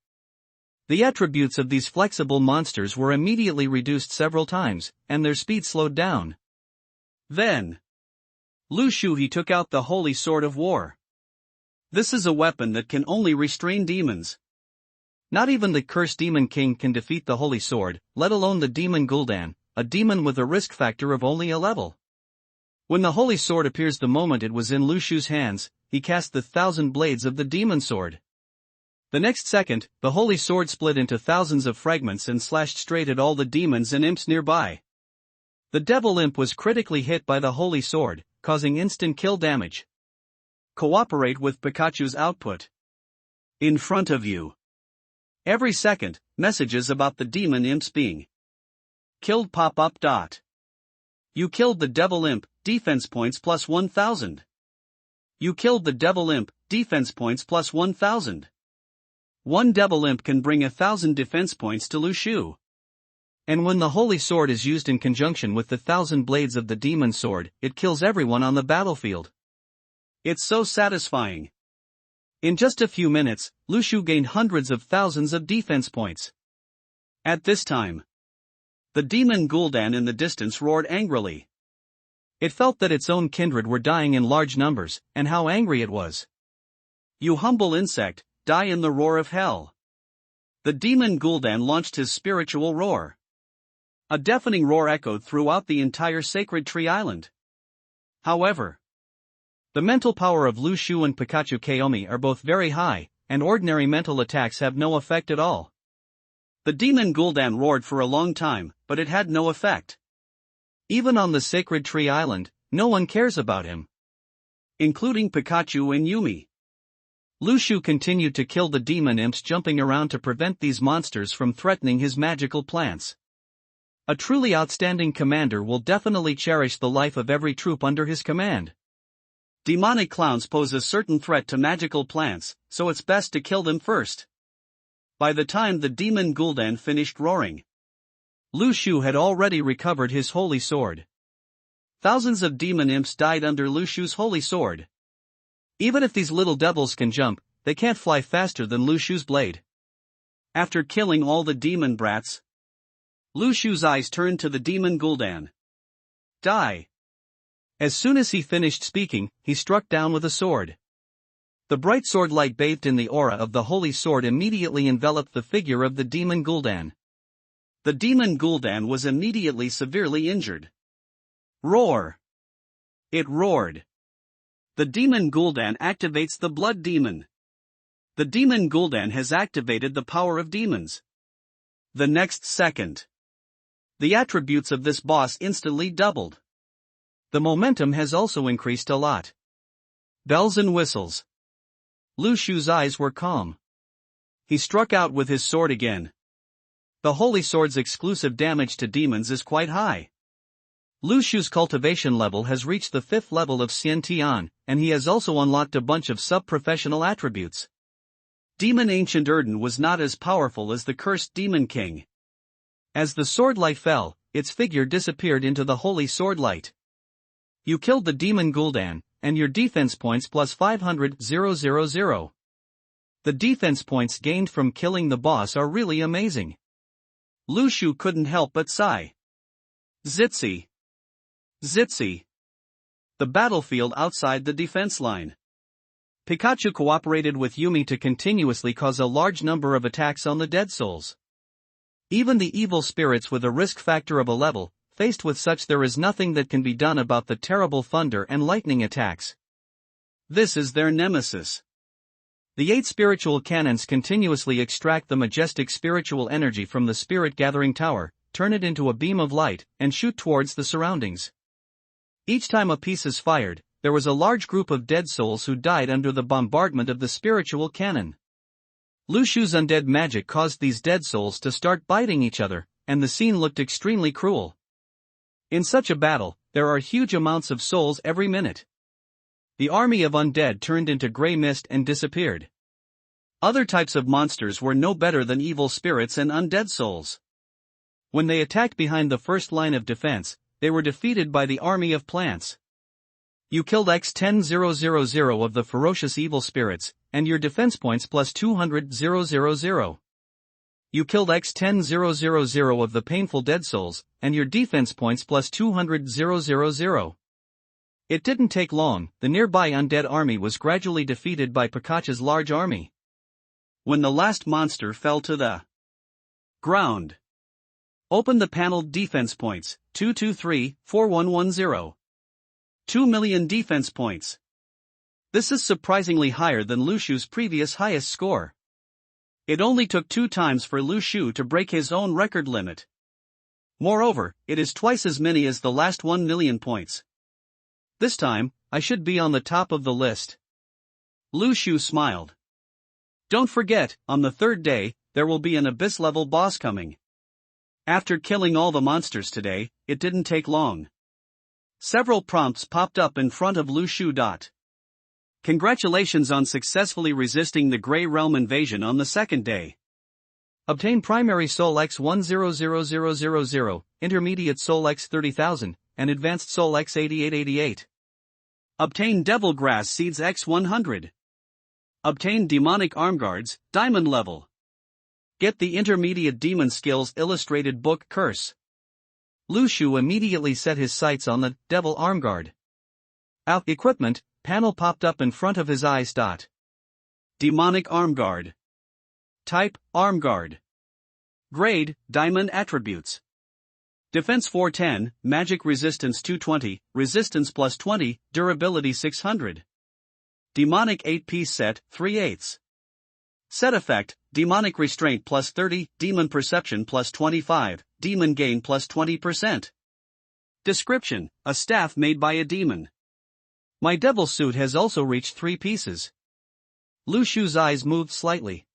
The attributes of these flexible monsters were immediately reduced several times, and their speed slowed down. Then, Lu Shu he took out the Holy Sword of War. This is a weapon that can only restrain demons. Not even the cursed demon king can defeat the Holy Sword, let alone the demon Gul'dan, a demon with a risk factor of only a level. When the Holy Sword appears the moment it was in Lu Shu's hands, he cast the 1,000 blades of the demon sword. The next second, the Holy Sword split into thousands of fragments and slashed straight at all the demons and imps nearby. The devil imp was critically hit by the Holy Sword, causing instant kill damage. Cooperate with Pikachu's output. In front of you. Every second, messages about the demon imps being killed pop up. You killed the devil imp, defense points plus 1,000. You killed the devil imp, defense points plus 1,000. One devil imp can bring 1,000 defense points to Lu Shu. And when the Holy Sword is used in conjunction with the 1,000 blades of the demon sword, it kills everyone on the battlefield. It's so satisfying. In just a few minutes, Lu Shu gained hundreds of thousands of defense points. At this time, the demon Gul'dan in the distance roared angrily. It felt that its own kindred were dying in large numbers, and how angry it was. You humble insect, die in the roar of hell. The demon Gul'dan launched his spiritual roar. A deafening roar echoed throughout the entire Sacred Tree Island. However, the mental power of Lu Shu and Pikachu Kaomi are both very high, and ordinary mental attacks have no effect at all. The demon Gul'dan roared for a long time, but it had no effect. Even on the Sacred Tree Island, no one cares about him. Including Pikachu and Yumi. Lu Shu continued to kill the demon imps, jumping around to prevent these monsters from threatening his magical plants. A truly outstanding commander will definitely cherish the life of every troop under his command. Demonic clowns pose a certain threat to magical plants, so it's best to kill them first. By the time the demon Gul'dan finished roaring, Lu Shu had already recovered his holy sword. Thousands of demon imps died under Lu Shu's holy sword. Even if these little devils can jump, they can't fly faster than Lu Shu's blade. After killing all the demon brats, Lu Shu's eyes turned to the demon Gul'dan. Die. As soon as he finished speaking, he struck down with a sword. The bright sword light bathed in the aura of the holy sword immediately enveloped the figure of the demon Gul'dan. The demon Gul'dan was immediately severely injured. Roar! It roared. The demon Gul'dan activates the blood demon. The demon Gul'dan has activated the power of demons. The next second, the attributes of this boss instantly doubled. The momentum has also increased a lot. Bells and whistles. Lu Shu's eyes were calm. He struck out with his sword again. The holy sword's exclusive damage to demons is quite high. Lu Shu's cultivation level has reached the 5th level of Xian Tian, and he has also unlocked a bunch of sub-professional attributes. Demon Ancient Erden was not as powerful as the cursed Demon King. As the sword light fell, its figure disappeared into the holy sword light. You killed the demon Gul'dan, and your defense points plus 500,000. The defense points gained from killing the boss are really amazing. Lu Shu couldn't help but sigh. Zitsy. Zitsy. The battlefield outside the defense line. Pikachu cooperated with Yumi to continuously cause a large number of attacks on the dead souls. Even the evil spirits with a risk factor of a level, faced with such there is nothing that can be done about the terrible thunder and lightning attacks. This is their nemesis. The 8 spiritual cannons continuously extract the majestic spiritual energy from the spirit gathering tower, turn it into a beam of light, and shoot towards the surroundings. Each time a piece is fired, there was a large group of dead souls who died under the bombardment of the spiritual cannon. Lu Shu's undead magic caused these dead souls to start biting each other, and the scene looked extremely cruel. In such a battle, there are huge amounts of souls every minute. The army of undead turned into gray mist and disappeared. Other types of monsters were no better than evil spirits and undead souls. When they attacked behind the first line of defense, they were defeated by the army of plants. You killed X10,000 of the ferocious evil spirits, and your defense points plus 200,000. You killed X10,000 of the painful dead souls, and your defense points plus 200,000. It didn't take long, the nearby undead army was gradually defeated by Pikachu's large army. When the last monster fell to the ground. Open the paneled defense points, 223,4110. 2 million defense points. This is surprisingly higher than Lu Shu's previous highest score. It only took 2 times for Lu Shu to break his own record limit. Moreover, it is twice as many as the last 1 million points. This time, I should be on the top of the list. Lu Shu smiled. Don't forget, on the 3rd day, there will be an abyss-level boss coming. After killing all the monsters today, it didn't take long. Several prompts popped up in front of Lu Shu. Congratulations on successfully resisting the Grey Realm invasion on the 2nd day. Obtain Primary Soul X 100000, Intermediate Soul X 30,000, and Advanced Soul X 8888. Obtain Devil Grass Seeds X 100. Obtain Demonic Arm Guards, Diamond level. Get the Intermediate Demon Skills Illustrated Book Curse. Lu Shu immediately set his sights on the Devil Arm Guard. Equipment panel popped up in front of his eyes. Demonic Arm Guard. Type, Arm Guard. Grade, Diamond Attributes. Defense 410, Magic Resistance 220, Resistance plus 20, Durability 600. Demonic 8-piece set, 3/8. Set effect, Demonic Restraint plus 30, Demon Perception plus 25, Demon Gain plus 20%. Description, a staff made by a demon. My devil suit has also reached 3 pieces. Lu Shu's eyes moved slightly.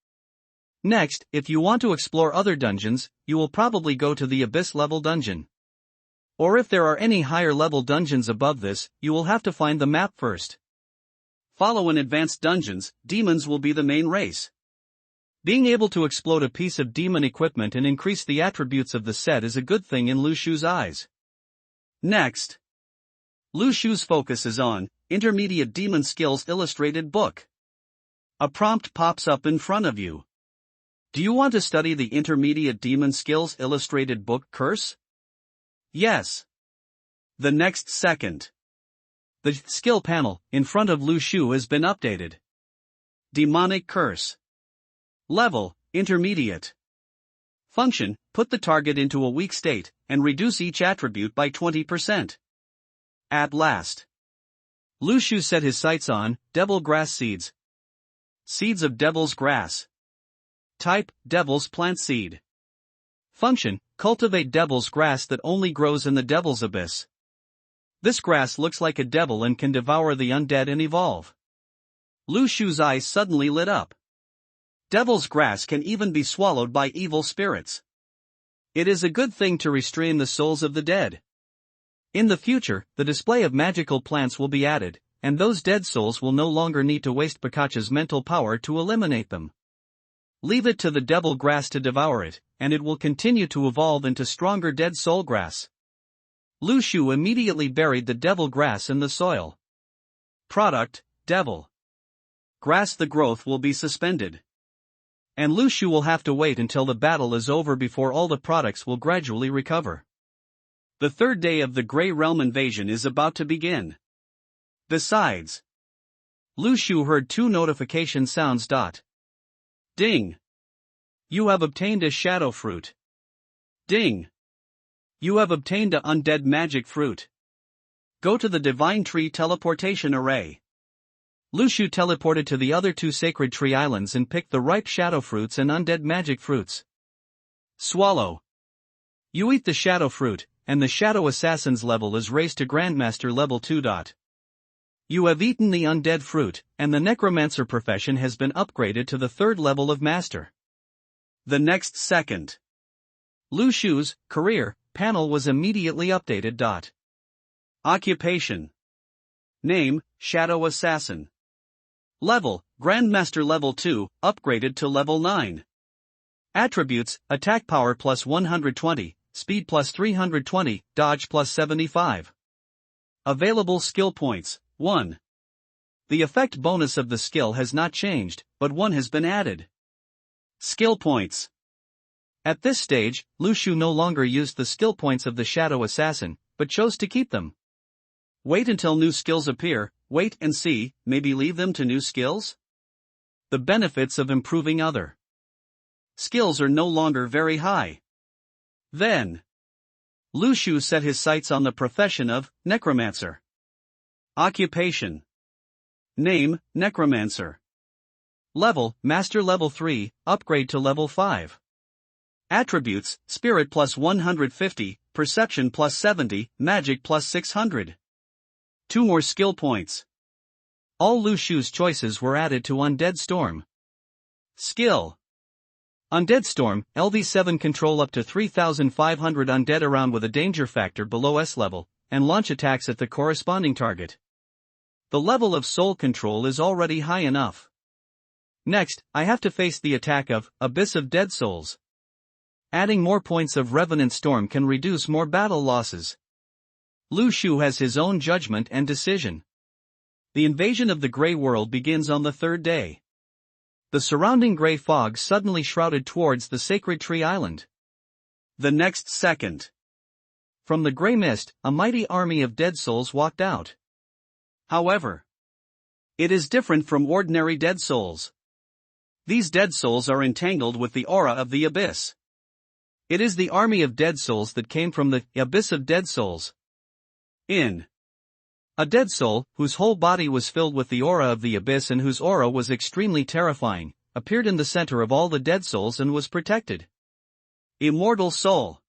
Next, if you want to explore other dungeons, you will probably go to the Abyss level dungeon. Or if there are any higher level dungeons above this, you will have to find the map first. Follow in advanced dungeons, demons will be the main race. Being able to explode a piece of demon equipment and increase the attributes of the set is a good thing in Lu Shu's eyes. Next, Lu Shu's focus is on Intermediate Demon Skills Illustrated Book. A prompt pops up in front of you. Do you want to study the Intermediate Demon Skills Illustrated Book Curse? Yes. The next second, The skill panel in front of Lu Shu has been updated. Demonic Curse. Level, Intermediate. Function, put the target into a weak state, and reduce each attribute by 20%. At last. Lu Shu set his sights on Devil Grass Seeds. Seeds of Devil's Grass. Type, Devil's Plant Seed. Function, cultivate Devil's Grass that only grows in the Devil's Abyss. This grass looks like a devil and can devour the undead and evolve. Lu Shu's eyes suddenly lit up. Devil's Grass can even be swallowed by evil spirits. It is a good thing to restrain the souls of the dead. In the future, the display of magical plants will be added, and those dead souls will no longer need to waste Pikachu's mental power to eliminate them. Leave it to the devil grass to devour it, and it will continue to evolve into stronger dead soul grass. Lu Shu immediately buried the devil grass in the soil. Product, Devil Grass. The growth will be suspended. And Lu Shu will have to wait until the battle is over before all the products will gradually recover. The third day of the Grey Realm invasion is about to begin. Besides, Lu Shu heard two notification sounds. Ding! You have obtained a shadow fruit. Ding! You have obtained a undead magic fruit. Go to the Divine Tree teleportation array. Lu Shu teleported to the other two Sacred Tree Islands and picked the ripe shadow fruits and undead magic fruits. Swallow. You eat the shadow fruit, and the Shadow Assassin's level is raised to Grandmaster level 2. You have eaten the undead fruit, and the Necromancer profession has been upgraded to the 3rd level of Master. The next second, Lu Shu's career panel was immediately updated. Occupation. Name, Shadow Assassin. Level, Grandmaster level 2, upgraded to level 9. Attributes, attack power plus 120, speed plus 320, dodge plus 75. Available skill points, 1. The effect bonus of the skill has not changed, but 1 has been added. Skill points. At this stage, Lu Shu no longer used the skill points of the Shadow Assassin, but chose to keep them. Wait until new skills appear, wait and see, maybe leave them to new skills? The benefits of improving other skills are no longer very high. Then, Lu Shu set his sights on the profession of Necromancer. Occupation. Name, Necromancer. Level, Master level 3, upgrade to level 5. Attributes, Spirit plus 150, Perception plus 70, Magic plus 600. 2 more skill points. All Lu Shu's choices were added to Undead Storm. Skill. Undead Storm, LV7 control up to 3,500 undead around with a danger factor below S level, and launch attacks at the corresponding target. The level of soul control is already high enough. Next, I have to face the attack of Abyss of Dead Souls. Adding more points of Revenant Storm can reduce more battle losses. Lu Shu has his own judgment and decision. The invasion of the Grey World begins on the 3rd day. The surrounding grey fog suddenly shrouded towards the Sacred Tree Island. The next second, from the grey mist, a mighty army of dead souls walked out. However, it is different from ordinary dead souls. These dead souls are entangled with the aura of the abyss. It is the army of dead souls that came from the Abyss of Dead Souls. A dead soul, whose whole body was filled with the aura of the abyss and whose aura was extremely terrifying, appeared in the center of all the dead souls and was protected. Immortal Soul.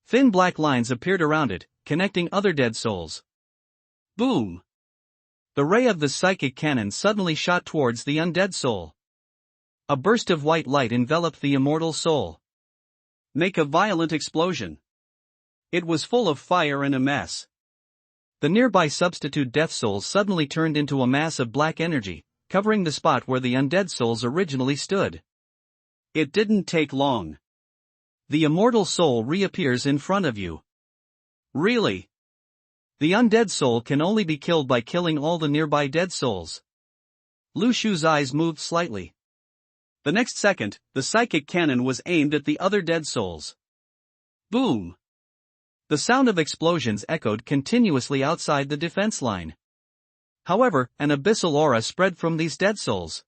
Thin black lines appeared around it, connecting other dead souls. Boom! The ray of the psychic cannon suddenly shot towards the undead soul. A burst of white light enveloped the immortal soul. Make a violent explosion. It was full of fire and a mess. The nearby substitute death souls suddenly turned into a mass of black energy, covering the spot where the undead souls originally stood. It didn't take long. The immortal soul reappears in front of you. Really? The undead soul can only be killed by killing all the nearby dead souls. Lu Shu's eyes moved slightly. The next second, the psychic cannon was aimed at the other dead souls. Boom! The sound of explosions echoed continuously outside the defense line. However, an abyssal aura spread from these dead souls.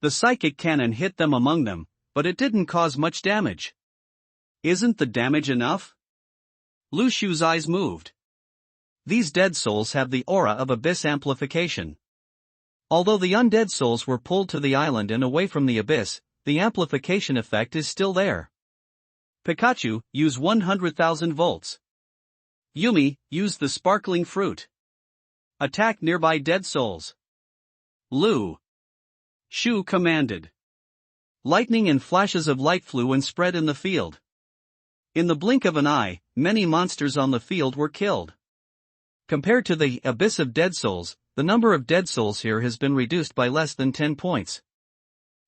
The psychic cannon hit them among them, but it didn't cause much damage. Isn't the damage enough? Lu Shu's eyes moved. These dead souls have the aura of abyss amplification. Although the undead souls were pulled to the island and away from the abyss, the amplification effect is still there. Pikachu, use 100,000 volts. Yumi, use the sparkling fruit. Attack nearby dead souls. Lu Shu commanded. Lightning and flashes of light flew and spread in the field. In the blink of an eye, many monsters on the field were killed. Compared to the abyss of dead souls, the number of dead souls here has been reduced by less than 10 points.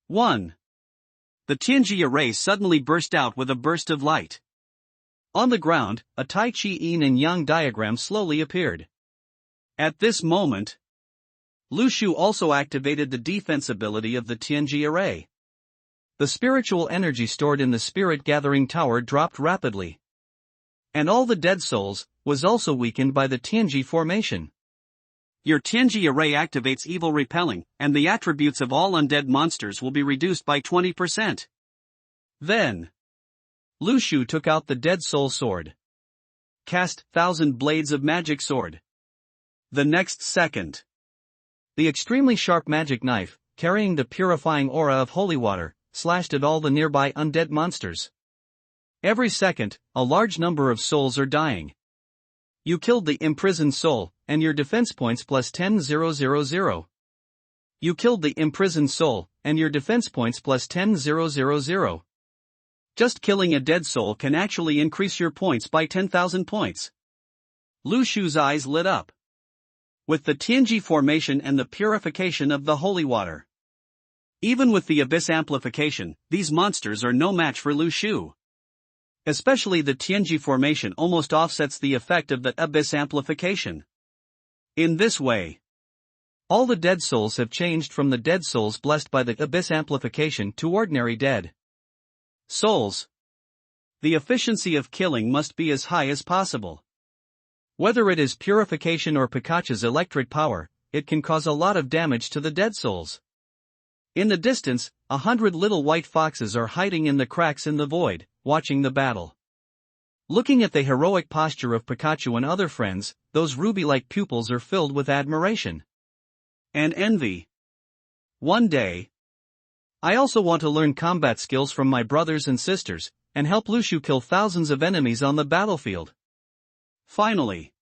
1. The Tianji array suddenly burst out with a burst of light. On the ground, a Tai Chi Yin and Yang diagram slowly appeared. At this moment, Lu Shu also activated the defense ability of the Tianji array. The spiritual energy stored in the spirit gathering tower dropped rapidly. And all the dead souls was also weakened by the Tianji formation. Your Tianji array activates evil repelling, and the attributes of all undead monsters will be reduced by 20%. Then, Lu Shu took out the dead soul sword. Cast 1,000 blades of magic sword. The next second, the extremely sharp magic knife, carrying the purifying aura of holy water, slashed at all the nearby undead monsters. Every second, a large number of souls are dying. You killed the imprisoned soul, and your defense points plus 10,000. You killed the imprisoned soul, and your defense points plus 10,000. Just killing a dead soul can actually increase your points by 10,000 points. Lu Shu's eyes lit up. With the Tianji formation and the purification of the holy water. Even with the abyss amplification, these monsters are no match for Lu Shu. Especially the Tianji formation almost offsets the effect of the abyss amplification. In this way, all the dead souls have changed from the dead souls blessed by the abyss amplification to ordinary dead souls. The efficiency of killing must be as high as possible. Whether it is purification or Pikachu's electric power, it can cause a lot of damage to the dead souls. In the distance, 100 little white foxes are hiding in the cracks in the void, watching the battle. Looking at the heroic posture of Pikachu and other friends, those ruby-like pupils are filled with admiration and envy. One day, I also want to learn combat skills from my brothers and sisters, and help Lu Shu kill thousands of enemies on the battlefield. Finally,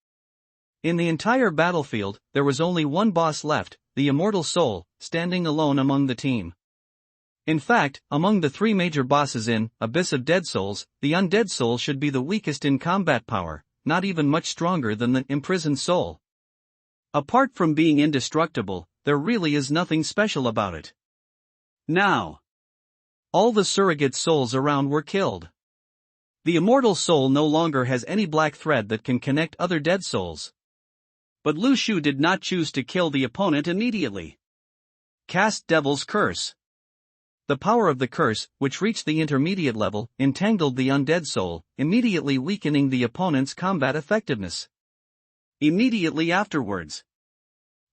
in the entire battlefield, there was only one boss left, the immortal soul, standing alone among the team. In fact, among the three major bosses in Abyss of Dead Souls, the undead soul should be the weakest in combat power, not even much stronger than the imprisoned soul. Apart from being indestructible, there really is nothing special about it. Now, all the surrogate souls around were killed. The immortal soul no longer has any black thread that can connect other dead souls. But Lu Shu did not choose to kill the opponent immediately. Cast Devil's Curse. The power of the curse, which reached the intermediate level, entangled the undead soul, immediately weakening the opponent's combat effectiveness. Immediately afterwards,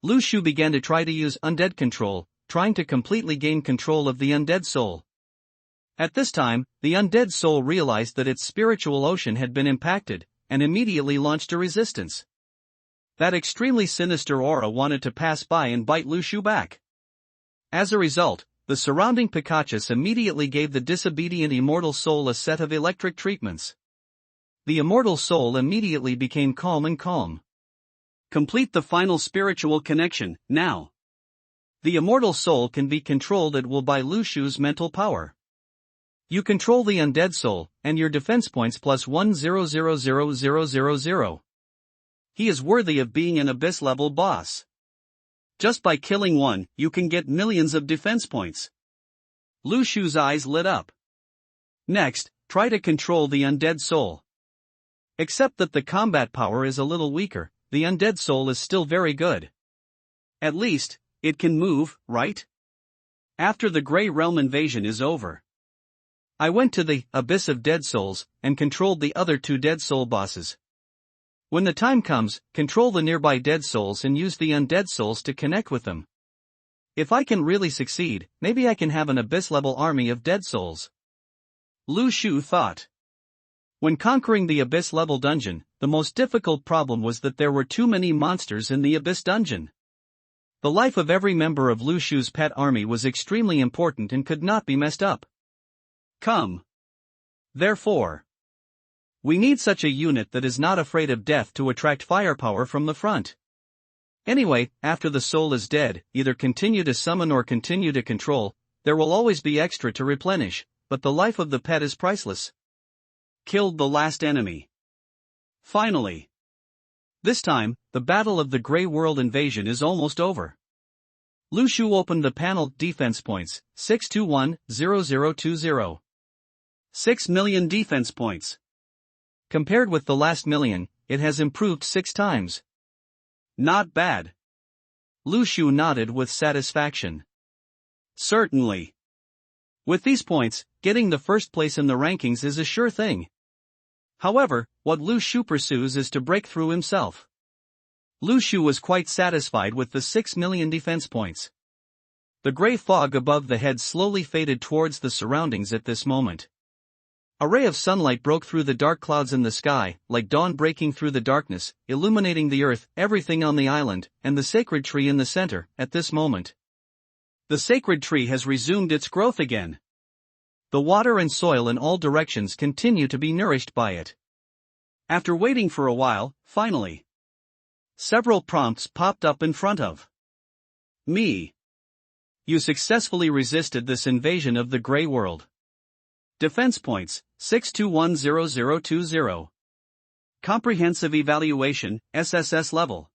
Lu Shu began to try to use undead control, trying to completely gain control of the undead soul. At this time, the undead soul realized that its spiritual ocean had been impacted, and immediately launched a resistance. That extremely sinister aura wanted to pass by and bite Lu Shu back. As a result, the surrounding Pikachus immediately gave the disobedient immortal soul a set of electric treatments. The immortal soul immediately became calm and calm. Complete the final spiritual connection, now. The immortal soul can be controlled at will by Lu Shu's mental power. You control the undead soul, and your defense points plus 1,000,000. He is worthy of being an abyss-level boss. Just by killing one, you can get millions of defense points. Lu Shu's eyes lit up. Next, try to control the undead soul. Except that the combat power is a little weaker, the undead soul is still very good. At least, it can move, right? After the Grey Realm invasion is over, I went to the Abyss of Dead Souls, and controlled the other two Dead Soul bosses. When the time comes, control the nearby dead souls and use the undead souls to connect with them. If I can really succeed, maybe I can have an abyss-level army of dead souls. Lu Shu thought. When conquering the abyss-level dungeon, the most difficult problem was that there were too many monsters in the abyss dungeon. The life of every member of Lu Shu's pet army was extremely important and could not be messed up. Come. Therefore, we need such a unit that is not afraid of death to attract firepower from the front. Anyway, after the soul is dead, either continue to summon or continue to control, there will always be extra to replenish, but the life of the pet is priceless. Killed the last enemy. Finally. This time, the battle of the Grey World invasion is almost over. Lu Shu opened the panel defense points, 621-0020. 6 million defense points. Compared with the last million, it has improved 6 times. Not bad. Lu Shu nodded with satisfaction. Certainly. With these points, getting the first place in the rankings is a sure thing. However, what Lu Shu pursues is to break through himself. Lu Shu was quite satisfied with the 6 million defense points. The gray fog above the head slowly faded towards the surroundings at this moment. A ray of sunlight broke through the dark clouds in the sky, like dawn breaking through the darkness, illuminating the earth, everything on the island, and the sacred tree in the center, at this moment. The sacred tree has resumed its growth again. The water and soil in all directions continue to be nourished by it. After waiting for a while, finally, several prompts popped up in front of me. You successfully resisted this invasion of the Grey World. Defense points, 6210020. Comprehensive evaluation, SSS level.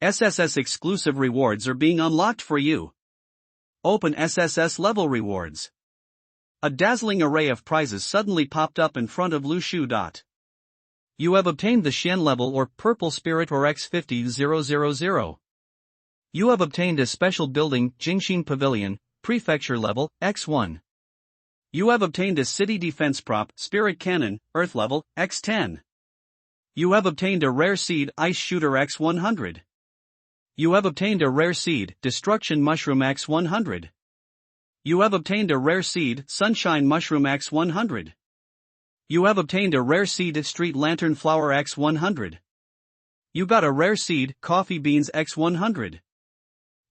SSS exclusive rewards are being unlocked for you. Open SSS level rewards. A dazzling array of prizes suddenly popped up in front of Lu Shu. You have obtained the Shen level or Purple Spirit or X50000. You have obtained a special building, Jingxin Pavilion, Prefecture level, X1. You have obtained a city defense prop, Spirit Cannon, Earth level, X10. You have obtained a rare seed, Ice Shooter X100. You have obtained a rare seed, Destruction Mushroom X100. You have obtained a rare seed, Sunshine Mushroom X100. You have obtained a rare seed, Street Lantern Flower X100. You got a rare seed, Coffee Beans X100.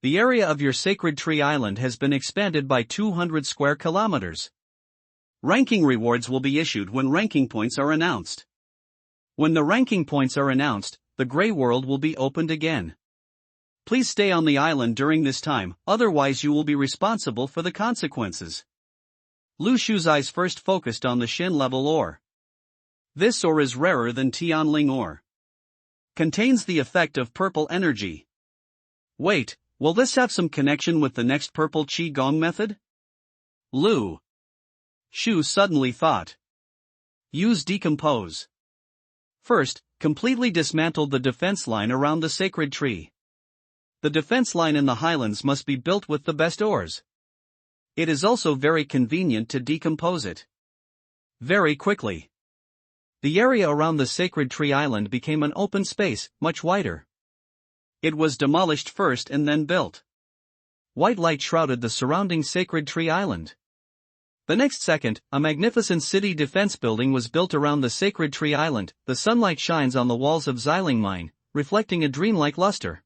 The area of your Sacred Tree Island has been expanded by 200 square kilometers. Ranking rewards will be issued when ranking points are announced. When the ranking points are announced, the Grey World will be opened again. Please stay on the island during this time, otherwise you will be responsible for the consequences. Lu Shu's eyes first focused on the Shen level ore. This ore is rarer than Tianling ore. Contains the effect of purple energy. Wait, will this have some connection with the next purple Qi Gong method? Lu Shu suddenly thought. Use decompose. First, completely dismantle the defense line around the sacred tree. The defense line in the highlands must be built with the best ores. It is also very convenient to decompose it very quickly. The area around the sacred tree island became an open space, much wider. It was demolished first and then built. White light shrouded the surrounding sacred tree island. The next second, a magnificent city defense building was built around the sacred tree island. The sunlight shines on the walls of Xiling Mine, reflecting a dreamlike luster.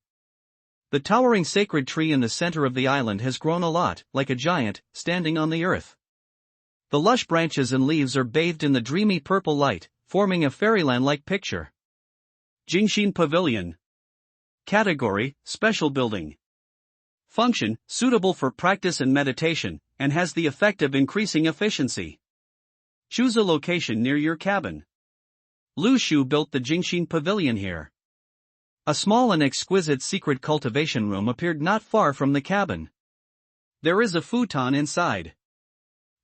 The towering sacred tree in the center of the island has grown a lot, like a giant, standing on the earth. The lush branches and leaves are bathed in the dreamy purple light, forming a fairyland-like picture. Jingxin Pavilion. Category, Special Building. Function, suitable for practice and meditation, and has the effect of increasing efficiency. Choose a location near your cabin. Lu Shu built the Jingxin Pavilion here. A small and exquisite secret cultivation room appeared not far from the cabin. There is a futon inside.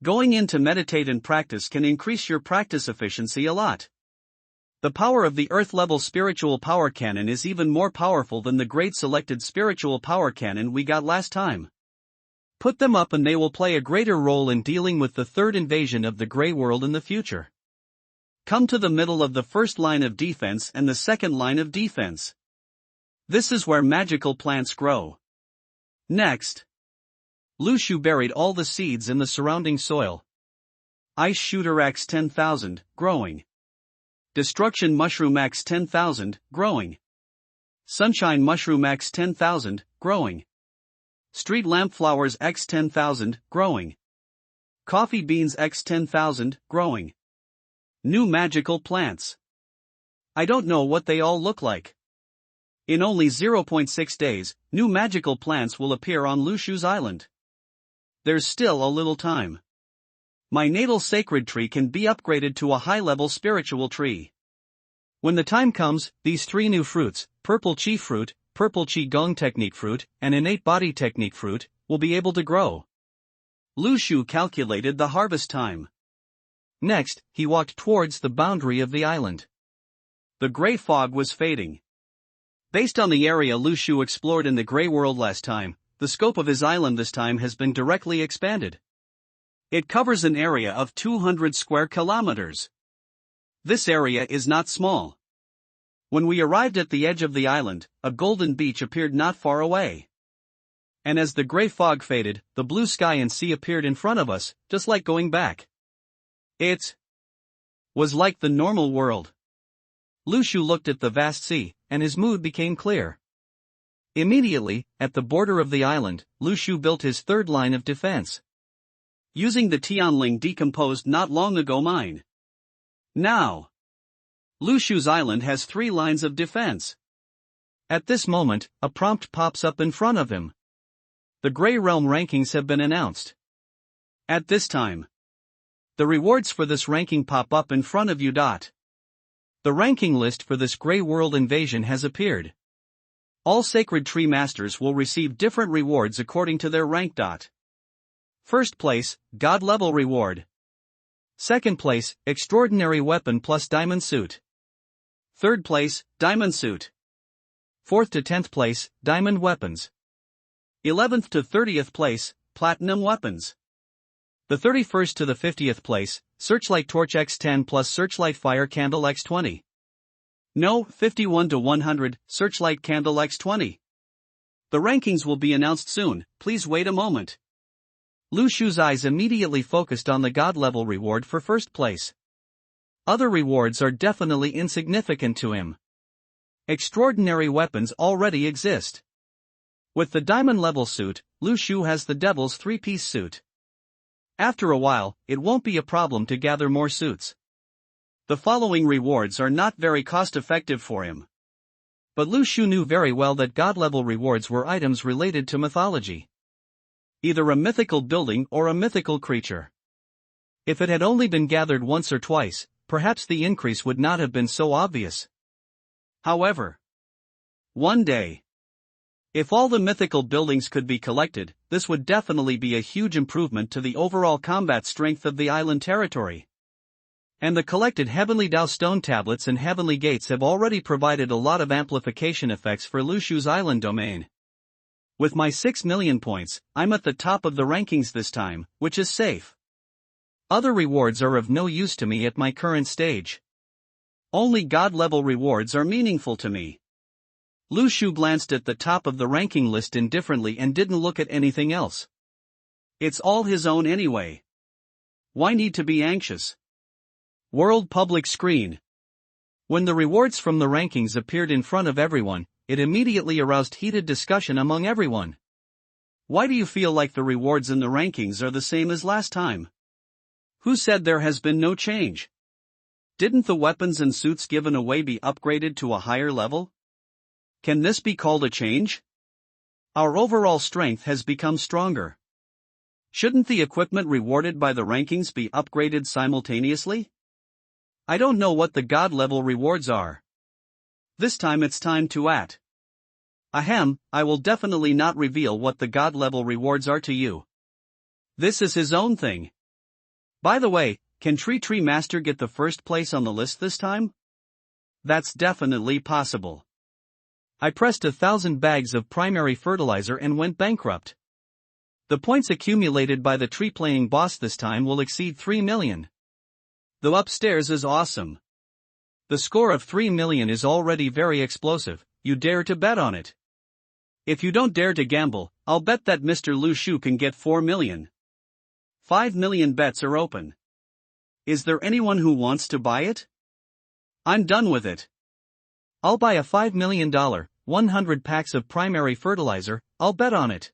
Going in to meditate and practice can increase your practice efficiency a lot. The power of the Earth-level spiritual power cannon is even more powerful than the great selected spiritual power cannon we got last time. Put them up and they will play a greater role in dealing with the third invasion of the Grey World in the future. Come to the middle of the first line of defense and the second line of defense. This is where magical plants grow. Next, Lushu buried all the seeds in the surrounding soil. Ice Shooter X 10,000, growing. Destruction Mushroom X 10,000, growing. Sunshine Mushroom X 10,000, growing. Street Lamp Flowers X 10,000, growing. Coffee Beans X 10,000, growing. New magical plants. I don't know what they all look like. In only 0.6 days, new magical plants will appear on Lushu's island. There's still a little time. My natal sacred tree can be upgraded to a high-level spiritual tree. When the time comes, these 3 new fruits, Purple Chi Fruit, Purple Qigong Technique Fruit, and Innate Body Technique Fruit, will be able to grow. Lushu calculated the harvest time. Next, he walked towards the boundary of the island. The gray fog was fading. Based on the area Lushu explored in the gray world last time, the scope of his island this time has been directly expanded. It covers an area of 200 square kilometers. This area is not small. When we arrived at the edge of the island, a golden beach appeared not far away. And as the gray fog faded, the blue sky and sea appeared in front of us, just like going back. It was like the normal world. Lushu looked at the vast sea, and his mood became clear. Immediately, at the border of the island, Lushu built his third line of defense. Using the Tianling decomposed not long ago mine. Now, Lushu's island has 3 lines of defense. At this moment, a prompt pops up in front of him. The Grey Realm rankings have been announced. At this time, the rewards for this ranking pop up in front of you. The ranking list for this Grey World invasion has appeared. All Sacred Tree Masters will receive different rewards according to their rank. First place, God level reward. Second place, Extraordinary Weapon plus Diamond Suit. Third place, Diamond Suit. 4th to 10th place, Diamond Weapons. 11th to 30th place, Platinum Weapons. The 31st to the 50th place, Searchlight Torch X10 plus Searchlight Fire Candle X20. No, 51 to 100, Searchlight Candle X20. The rankings will be announced soon, please wait a moment. Lushu's eyes immediately focused on the God level reward for first place. Other rewards are definitely insignificant to him. Extraordinary weapons already exist. With the diamond level suit, Lushu has the Devil's 3-piece suit. After a while, it won't be a problem to gather more suits. The following rewards are not very cost-effective for him. But Lushu knew very well that God-level rewards were items related to mythology. Either a mythical building or a mythical creature. If it had only been gathered once or twice, perhaps the increase would not have been so obvious. However, one day, if all the mythical buildings could be collected, this would definitely be a huge improvement to the overall combat strength of the island territory. And the collected Heavenly Dao stone tablets and Heavenly Gates have already provided a lot of amplification effects for Lushu's island domain. With my 6 million points, I'm at the top of the rankings this time, which is safe. Other rewards are of no use to me at my current stage. Only God-level rewards are meaningful to me. Lushu glanced at the top of the ranking list indifferently and didn't look at anything else. It's all his own anyway. Why need to be anxious? World Public Screen. When the rewards from the rankings appeared in front of everyone, it immediately aroused heated discussion among everyone. Why do you feel like the rewards in the rankings are the same as last time? Who said there has been no change? Didn't the weapons and suits given away be upgraded to a higher level? Can this be called a change? Our overall strength has become stronger. Shouldn't the equipment rewarded by the rankings be upgraded simultaneously? I don't know what the God level rewards are. This time it's time to act. Ahem, I will definitely not reveal what the God level rewards are to you. This is his own thing. By the way, can Tree Master get the first place on the list this time? That's definitely possible. I pressed 1,000 bags of primary fertilizer and went bankrupt. The points accumulated by the tree playing boss this time will exceed 3 million. The upstairs is awesome. The score of 3 million is already very explosive. You dare to bet on it? If you don't dare to gamble, I'll bet that Mr. Lu Shu can get 4 million. 5 million bets are open. Is there anyone who wants to buy it? I'm done with it. I'll buy a $5 million, 100 packs of primary fertilizer, I'll bet on it.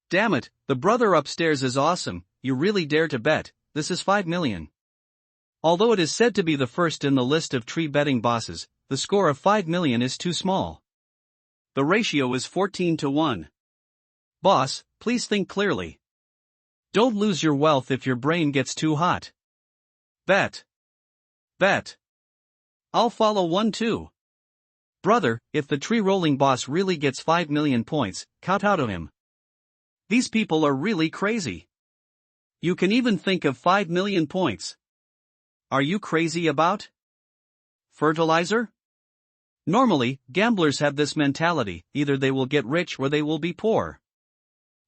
Damn it, the brother upstairs is awesome, you really dare to bet, this is 5 million. Although it is said to be the first in the list of tree betting bosses, the score of 5 million is too small. The ratio is 14 to 1. Boss, please think clearly. Don't lose your wealth if your brain gets too hot. Bet. Bet. I'll follow 1 too. Brother, if the tree rolling boss really gets 5 million points, kowtow to him. These people are really crazy. You can even think of 5 million points. Are you crazy about fertilizer? Normally, gamblers have this mentality, either they will get rich or they will be poor.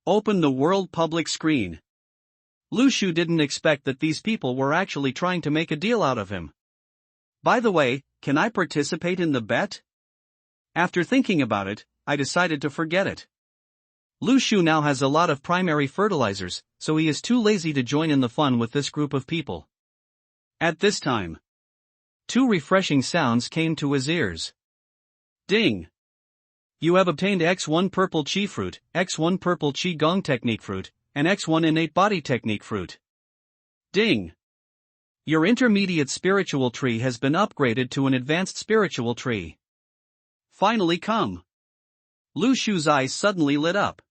Open the world public screen. Lu Shu didn't expect that these people were actually trying to make a deal out of him. By the way, can I participate in the bet? After thinking about it, I decided to forget it. Lu Shu now has a lot of primary fertilizers, so he is too lazy to join in the fun with this group of people. At this time, 2 refreshing sounds came to his ears. Ding! You have obtained X1 Purple Chi Fruit, X1 Purple Chi Gong Technique Fruit, and X1 Innate Body Technique Fruit. Ding! Your intermediate spiritual tree has been upgraded to an advanced spiritual tree. Finally come! Lu Shu's eyes suddenly lit up.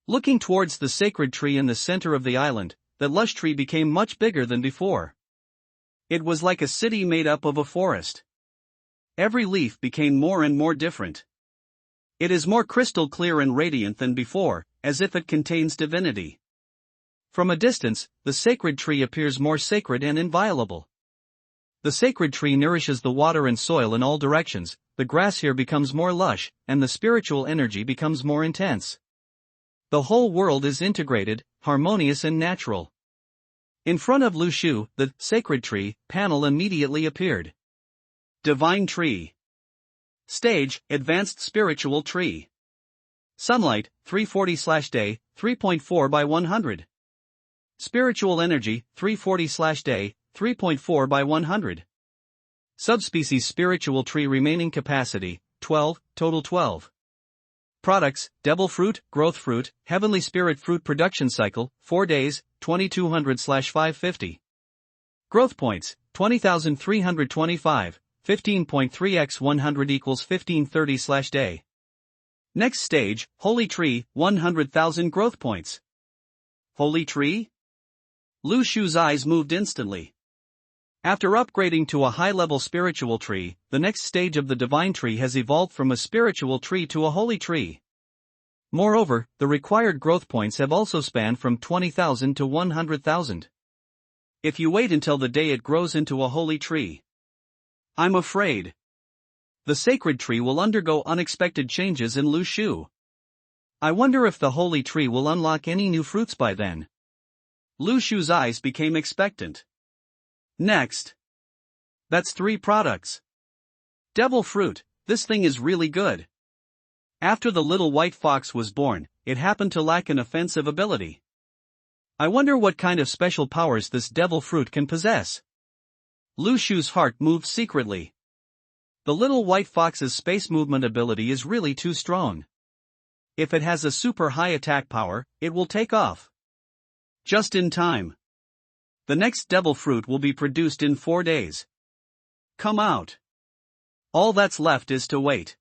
Looking towards the sacred tree in the center of the island, the lush tree became much bigger than before. It was like a city made up of a forest. Every leaf became more and more different. It is more crystal clear and radiant than before, as if it contains divinity. From a distance, the sacred tree appears more sacred and inviolable. The sacred tree nourishes the water and soil in all directions, the grass here becomes more lush, and the spiritual energy becomes more intense. The whole world is integrated, harmonious and natural. In front of Lu Shu, the sacred tree panel immediately appeared. Divine Tree. Stage, Advanced Spiritual Tree. Sunlight, 340/day, 3.4 by 100. Spiritual Energy, 340/day, 3.4 by 100. Subspecies Spiritual Tree Remaining Capacity, 12, total 12. Products, Devil Fruit, Growth Fruit, Heavenly Spirit Fruit Production Cycle, 4 days, 2200/550. Growth Points, 20,325, 15.3x 100 equals 1530/day. Next stage, Holy Tree, 100,000 growth points. Holy Tree? Lu Shu's eyes moved instantly. After upgrading to a high-level spiritual tree, the next stage of the divine tree has evolved from a spiritual tree to a holy tree. Moreover, the required growth points have also spanned from 20,000 to 100,000. If you wait until the day it grows into a holy tree, I'm afraid the sacred tree will undergo unexpected changes in Lu Shu. I wonder if the holy tree will unlock any new fruits by then. Lu Shu's eyes became expectant. Next. That's 3 products. Devil Fruit, this thing is really good. After the little white fox was born, it happened to lack an offensive ability. I wonder what kind of special powers this devil fruit can possess. Lu Shu's heart moved secretly. The little white fox's space movement ability is really too strong. If it has a super high attack power, it will take off. Just in time. The next devil fruit will be produced in 4 days. Come out. All that's left is to wait.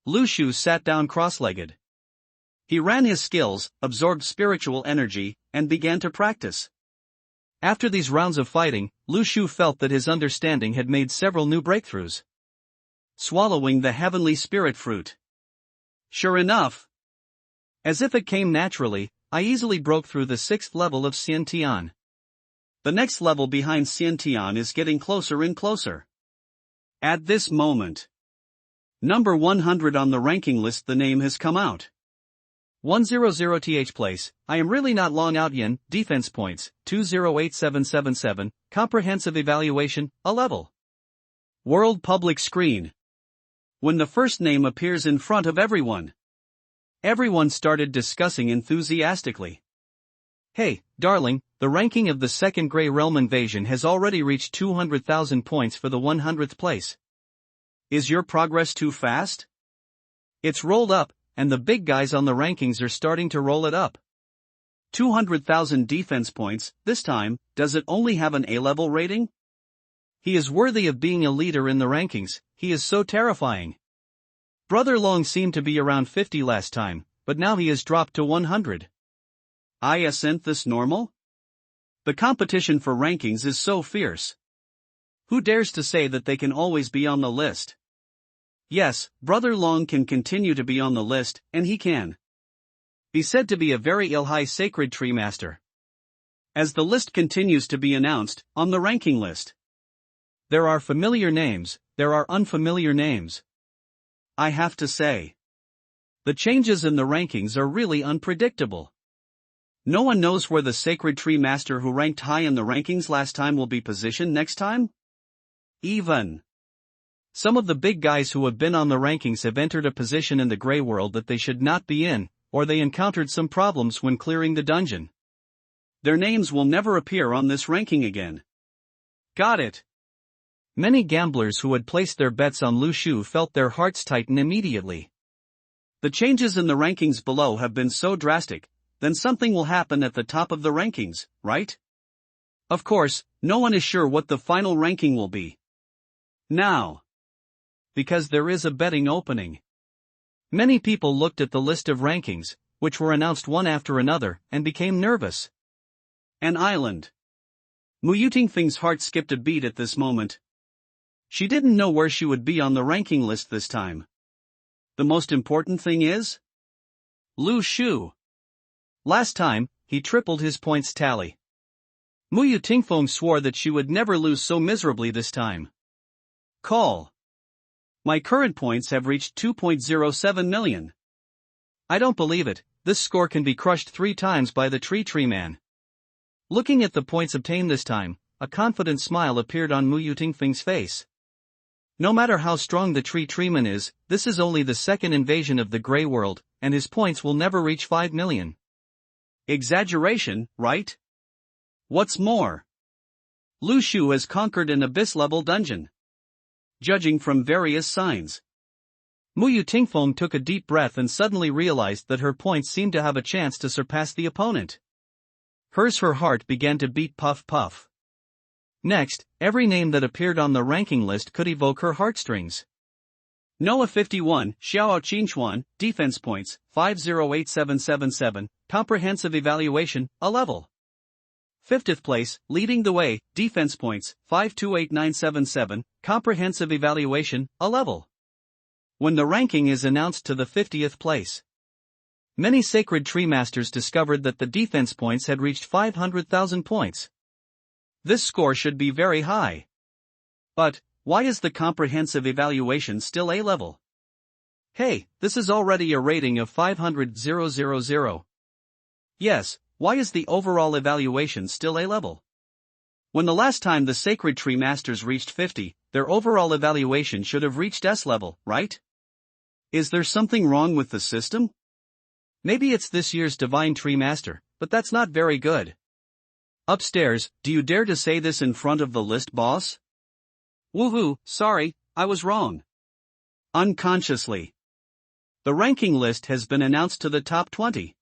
Lu Shu sat down cross-legged. He ran his skills, absorbed spiritual energy, and began to practice. After these rounds of fighting, Lu Shu felt that his understanding had made several new breakthroughs. Swallowing the heavenly spirit fruit. Sure enough. As if it came naturally, I easily broke through the 6th level of Xiantian. The next level behind Xiantian is getting closer and closer. At this moment, number 100 on the ranking list, the name has come out. 100th place, I am really not long out yin, defense points, 208777, comprehensive evaluation, a level. World public screen. When the first name appears in front of everyone, everyone started discussing enthusiastically. Hey, darling, the ranking of the second Grey Realm invasion has already reached 200,000 points for the 100th place. Is your progress too fast? It's rolled up, and the big guys on the rankings are starting to roll it up. 200,000 defense points, this time, does it only have an A-level rating? He is worthy of being a leader in the rankings, he is so terrifying. Brother Long seemed to be around 50 last time, but now he has dropped to 100. Isn't this normal? The competition for rankings is so fierce. Who dares to say that they can always be on the list? Yes, Brother Long can continue to be on the list, and he can be said to be a very high sacred tree master. As the list continues to be announced, on the ranking list, there are familiar names, there are unfamiliar names. I have to say, the changes in the rankings are really unpredictable. No one knows where the sacred tree master who ranked high in the rankings last time will be positioned next time. Even some of the big guys who have been on the rankings have entered a position in the Grey World that they should not be in, or they encountered some problems when clearing the dungeon. Their names will never appear on this ranking again. Got it. Many gamblers who had placed their bets on Lu Shu felt their hearts tighten immediately. The changes in the rankings below have been so drastic, then something will happen at the top of the rankings, right? Of course, no one is sure what the final ranking will be now, because there is a betting opening. Many people looked at the list of rankings, which were announced one after another, and became nervous. An island. Mu Yutingfeng's heart skipped a beat at this moment. She didn't know where she would be on the ranking list this time. The most important thing is Lu Shu. Last time, he tripled his points tally. Mu Yutingfeng swore that she would never lose so miserably this time. Call. My current points have reached 2.07 million. I don't believe it, this score can be crushed 3 times by the Tree Man. Looking at the points obtained this time, a confident smile appeared on Mu Yutingfeng's face. No matter how strong the Treeman is, this is only the second invasion of the Grey World, and his points will never reach 5 million. Exaggeration, right? What's more, Lu Shu has conquered an abyss-level dungeon. Judging from various signs, Mu Yutingfeng took a deep breath and suddenly realized that her points seemed to have a chance to surpass the opponent. Her heart began to beat puff. Next, every name that appeared on the ranking list could evoke her heartstrings. Noah 51, Xiao Qingchuan, defense points, 508777, comprehensive evaluation, a level. 50th place, leading the way, defense points, 528977, comprehensive evaluation, a level. When the ranking is announced to the 50th place, many sacred tree masters discovered that the defense points had reached 500,000 points. This score should be very high. But, why is the comprehensive evaluation still A-level? Hey, this is already a rating of 500,000. Yes, why is the overall evaluation still A-level? When the last time the sacred tree masters reached 50, their overall evaluation should have reached S-level, right? Is there something wrong with the system? Maybe it's this year's divine tree master, but that's not very good. Upstairs, do you dare to say this in front of the list boss? Woohoo, sorry, I was wrong. Unconsciously. The ranking list has been announced to the top 20.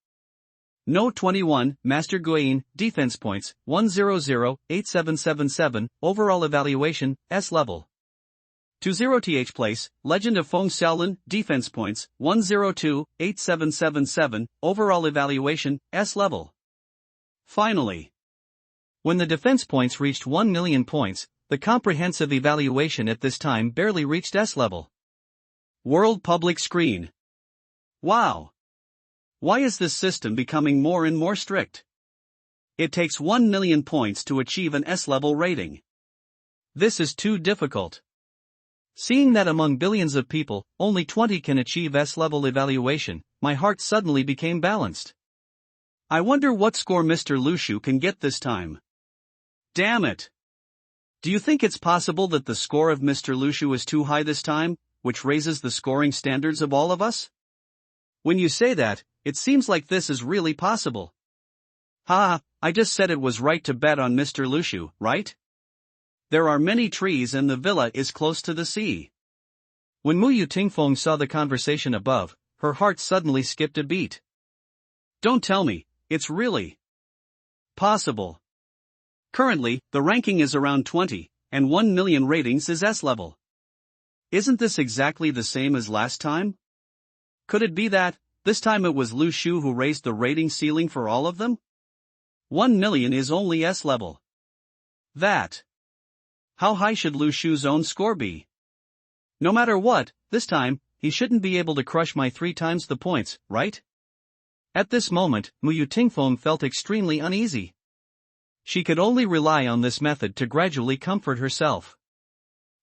No 21, Master Guiyin, defense points, 1008777, overall evaluation, S level. 20th place, Legend of Feng Xiaolin, defense points, 1028777, overall evaluation, S level. Finally, when the defense points reached 1 million points, the comprehensive evaluation at this time barely reached S level. World public screen. Wow! Why is this system becoming more and more strict? It takes 1 million points to achieve an S-level rating. This is too difficult. Seeing that among billions of people, only 20 can achieve S-level evaluation, my heart suddenly became balanced. I wonder what score Mr. Lushu can get this time. Damn it! Do you think it's possible that the score of Mr. Lushu is too high this time, which raises the scoring standards of all of us? When you say that, it seems like this is really possible. Ha, I just said it was right to bet on Mr. Lushu, right? There are many trees and the villa is close to the sea. When Mu Tingfeng saw the conversation above, her heart suddenly skipped a beat. Don't tell me, it's really possible. Currently, the ranking is around 20, and 1 million ratings is S level. Isn't this exactly the same as last time? Could it be that, this time it was Lu Shu who raised the rating ceiling for all of them? 1 million is only S level. How high should Lu Shu's own score be? No matter what, this time, he shouldn't be able to crush my 3 times the points, right? At this moment, Mu Tingfeng felt extremely uneasy. She could only rely on this method to gradually comfort herself.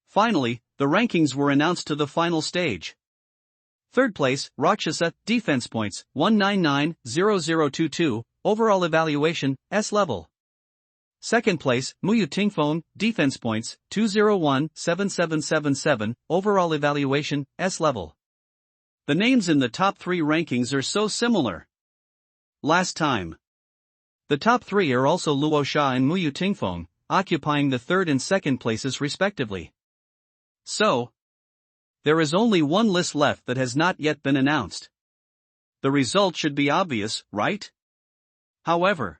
Finally, the rankings were announced to the final stage. Third place, Rakshasa, defense points, 199,0022, overall evaluation, S level. Second place, Mu Tingfeng, defense points, 201,7777, overall evaluation, S level. The names in the top 3 rankings are so similar. Last time. The top 3 are also Luo Sha and Mu Tingfeng, occupying the third and second places respectively. So, there is only one list left that has not yet been announced. The result should be obvious, right? However,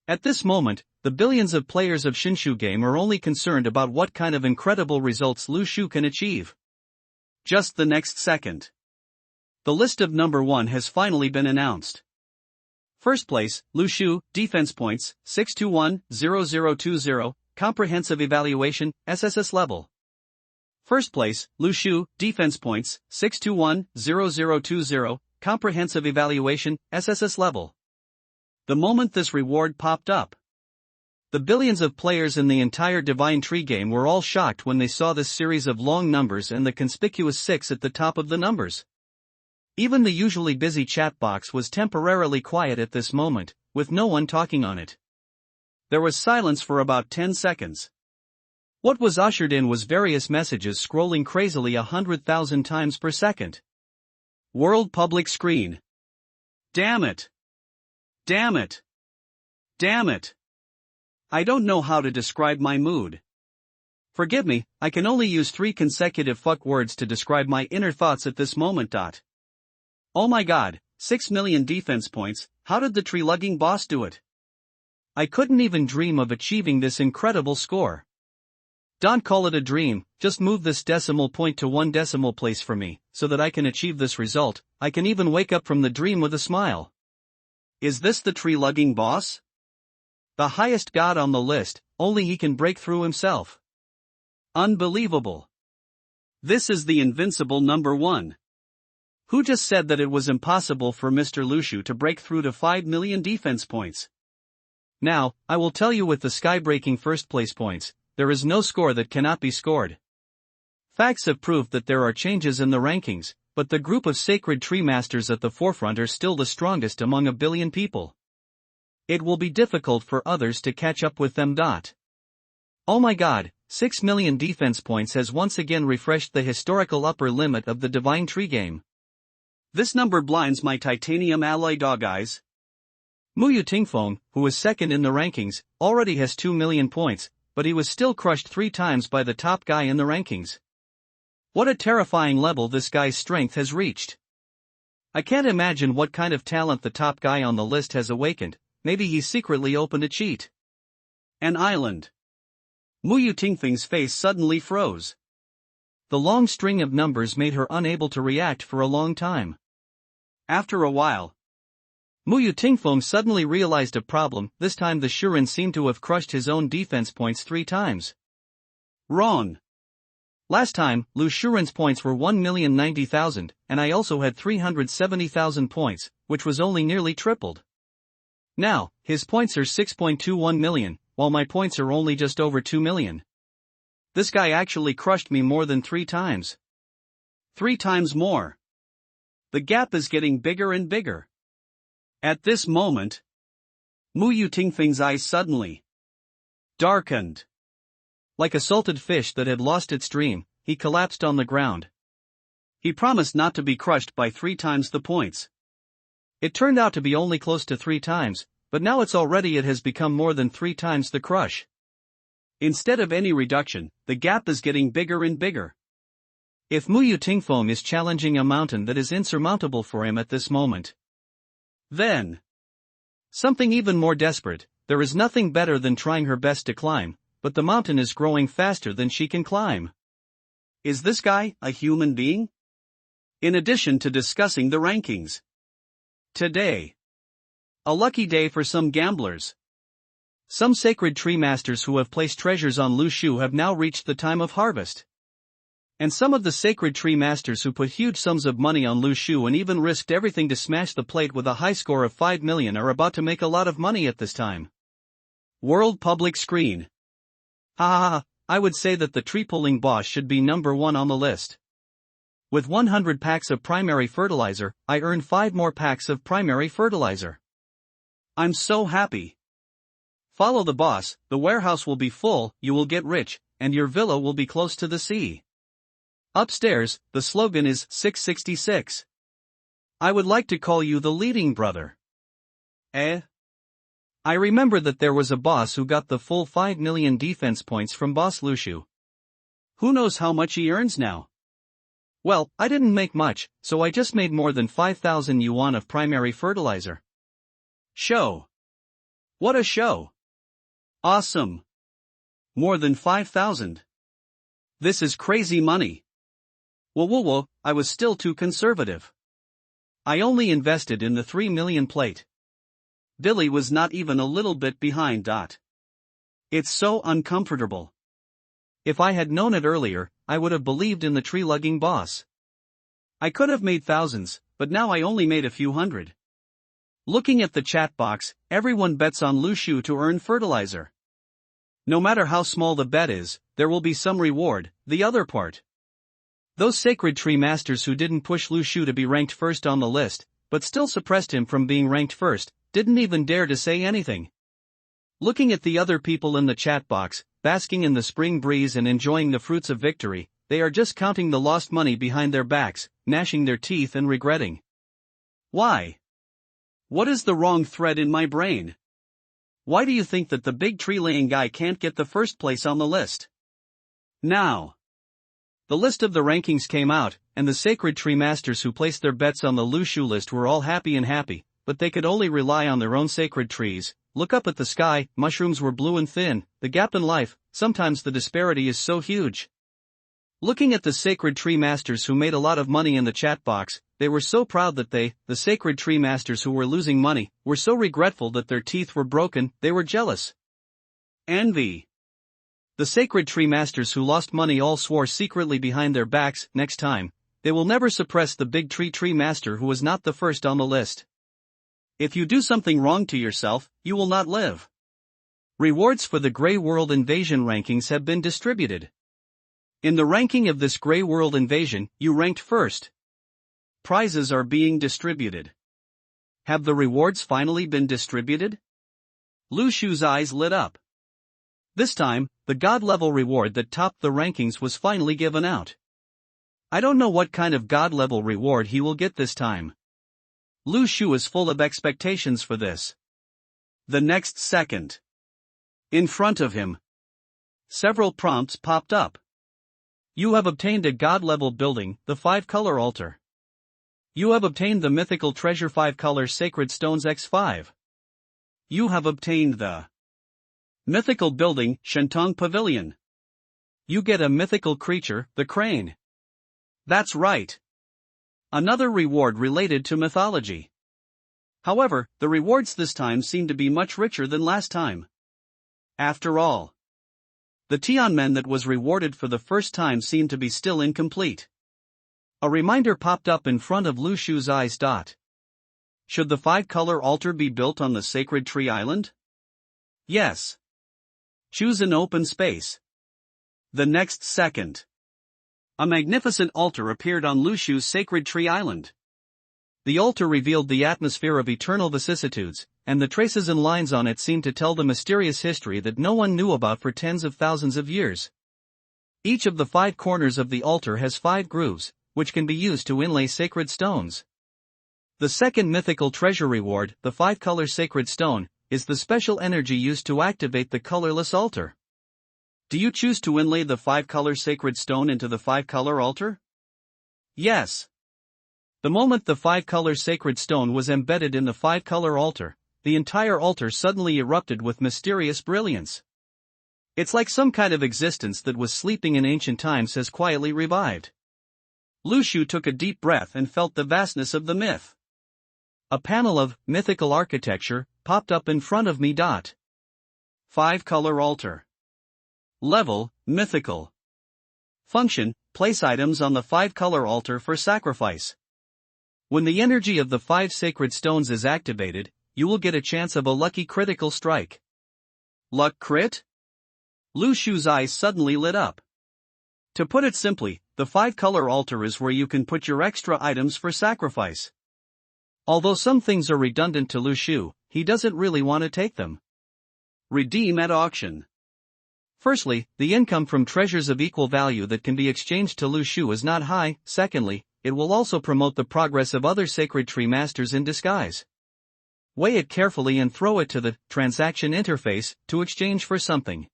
at this moment, the billions of players of Shinshu game are only concerned about what kind of incredible results Lu Shu can achieve. Just the next second, the list of number 1 has finally been announced. First place, Lu Shu, defense points, 621,0020, comprehensive evaluation, SSS level. First place, Lu Shu, defense points, 621,0020, comprehensive evaluation, SSS level. The moment this reward popped up, the billions of players in the entire Divine Tree game were all shocked when they saw this series of long numbers and the conspicuous 6 at the top of the numbers. Even the usually busy chat box was temporarily quiet at this moment, with no one talking on it. There was silence for about 10 seconds. What was ushered in was various messages scrolling crazily 100,000 times per second. World public screen. Damn it. Damn it. Damn it. I don't know how to describe my mood. Forgive me, I can only use 3 consecutive fuck words to describe my inner thoughts at this moment. Oh my god, 6 million defense points, how did the tree-lugging boss do it? I couldn't even dream of achieving this incredible score. Don't call it a dream, just move this decimal point to 1 decimal place for me, so that I can achieve this result. I can even wake up from the dream with a smile. Is this the tree-lugging boss? The highest god on the list, only he can break through himself. Unbelievable. This is the invincible number 1. Who just said that it was impossible for Mr. Lushu to break through to 5 million defense points? Now, I will tell you with the sky-breaking first place points, there is no score that cannot be scored. Facts have proved that there are changes in the rankings, but the group of sacred tree masters at the forefront are still the strongest among a billion people. It will be difficult for others to catch up with them. Oh my god, 6 million defense points has once again refreshed the historical upper limit of the Divine Tree game. This number blinds my titanium alloy dog eyes. Mu Tingfeng, who is second in the rankings, already has 2 million points, but he was still crushed 3 times by the top guy in the rankings. What a terrifying level this guy's strength has reached. I can't imagine what kind of talent the top guy on the list has awakened. Maybe he secretly opened a cheat. An island. Mu Tingfeng's face suddenly froze. The long string of numbers made her unable to react for a long time. After a while, Mu Tingfeng suddenly realized a problem. This time the Shuren seemed to have crushed his own defense points 3 times. Wrong. Last time, Lu Shuren's points were 1,090,000, and I also had 370,000 points, which was only nearly tripled. Now, his points are 6.21 million, while my points are only just over 2 million. This guy actually crushed me more than 3 times. 3 times more. The gap is getting bigger and bigger. At this moment, Mu Yu Tingfeng's eyes suddenly darkened. Like a salted fish that had lost its dream, he collapsed on the ground. He promised not to be crushed by 3 times the points. It turned out to be only close to 3 times, but now it has become more than 3 times the crush. Instead of any reduction, the gap is getting bigger and bigger. If Mu Yu Tingfeng is challenging a mountain that is insurmountable for him at this moment, then something even more desperate, there is nothing better than trying her best to climb, but the mountain is growing faster than she can climb. Is this guy a human being? In addition to discussing the rankings. Today, a lucky day for some gamblers. Some sacred tree masters who have placed treasures on Lu Shu have now reached the time of harvest. And some of the sacred tree masters who put huge sums of money on Lu Shu and even risked everything to smash the plate with a high score of 5 million are about to make a lot of money at this time. World public screen. I would say that the tree pulling boss should be number 1 on the list. With 100 packs of primary fertilizer, I earn 5 more packs of primary fertilizer. I'm so happy. Follow the boss, the warehouse will be full, you will get rich, and your villa will be close to the sea. Upstairs, the slogan is 666. I would like to call you the leading brother. I remember that there was a boss who got the full 5 million defense points from Boss Lu Shu. Who knows how much he earns now? Well, I didn't make much, so I just made more than 5,000 yuan of primary fertilizer. Show. What a show. Awesome. More than 5,000. This is crazy money. Whoa, I was still too conservative. I only invested in the 3 million plate. Billy was not even a little bit behind. It's so uncomfortable. If I had known it earlier, I would have believed in the tree-lugging boss. I could have made thousands, but now I only made a few hundred. Looking at the chat box, everyone bets on Lu Shu to earn fertilizer. No matter how small the bet is, there will be some reward, the other part. Those sacred tree masters who didn't push Lu Shu to be ranked first on the list, but still suppressed him from being ranked first, didn't even dare to say anything. Looking at the other people in the chat box, basking in the spring breeze and enjoying the fruits of victory, they are just counting the lost money behind their backs, gnashing their teeth and regretting. Why? What is the wrong thread in my brain? Why do you think that the big tree-laying guy can't get the first place on the list? Now, the list of the rankings came out, and the sacred tree masters who placed their bets on the Lu Shu list were all happy, but they could only rely on their own sacred trees. Look up at the sky, mushrooms were blue and thin, the gap in life, sometimes the disparity is so huge. Looking at the sacred tree masters who made a lot of money in the chat box, they were so proud that they, the sacred tree masters who were losing money, were so regretful that their teeth were broken, they were jealous. Envy. The sacred tree masters who lost money all swore secretly behind their backs, next time, they will never suppress the big tree master who was not the first on the list. If you do something wrong to yourself, you will not live. Rewards for the Grey World Invasion rankings have been distributed. In the ranking of this Grey World Invasion, you ranked first. Prizes are being distributed. Have the rewards finally been distributed? Lu Shu's eyes lit up. This time, the God-level reward that topped the rankings was finally given out. I don't know what kind of God-level reward he will get this time. Lu Shu is full of expectations for this. The next second, in front of him, several prompts popped up. You have obtained a God-level building, the 5-color altar. You have obtained the mythical treasure 5-color sacred stones X5. You have obtained the mythical building, Shentong Pavilion. You get a mythical creature, the crane. That's right. Another reward related to mythology. However, the rewards this time seem to be much richer than last time. After all, the Tianmen that was rewarded for the first time seemed to be still incomplete. A reminder popped up in front of Lu Shu's eyes. Should the 5-color altar be built on the sacred tree island? Yes. Choose an open space. The next second, a magnificent altar appeared on Lu Shu's sacred tree island. The altar revealed the atmosphere of eternal vicissitudes, and the traces and lines on it seemed to tell the mysterious history that no one knew about for tens of thousands of years. Each of the 5 corners of the altar has 5 grooves, which can be used to inlay sacred stones. The second mythical treasure reward, the 5-color sacred stone, is the special energy used to activate the colorless altar. Do you choose to inlay the 5-color sacred stone into the 5-color altar? Yes. The moment the 5-color sacred stone was embedded in the 5-color altar, the entire altar suddenly erupted with mysterious brilliance. It's like some kind of existence that was sleeping in ancient times has quietly revived. Lu Xu took a deep breath and felt the vastness of the myth. A panel of mythical architecture popped up in front of me. 5-color altar. Level, mythical. Function, place items on the 5-color altar for sacrifice. When the energy of the 5 sacred stones is activated, you will get a chance of a lucky critical strike. Luck crit? Lu Xu's eyes suddenly lit up. To put it simply, the 5-color altar is where you can put your extra items for sacrifice. Although some things are redundant to Lu Xu, he doesn't really want to take them. Redeem at auction. Firstly, the income from treasures of equal value that can be exchanged to Lu Xu is not high. Secondly, it will also promote the progress of other sacred tree masters in disguise. Weigh it carefully and throw it to the transaction interface to exchange for something.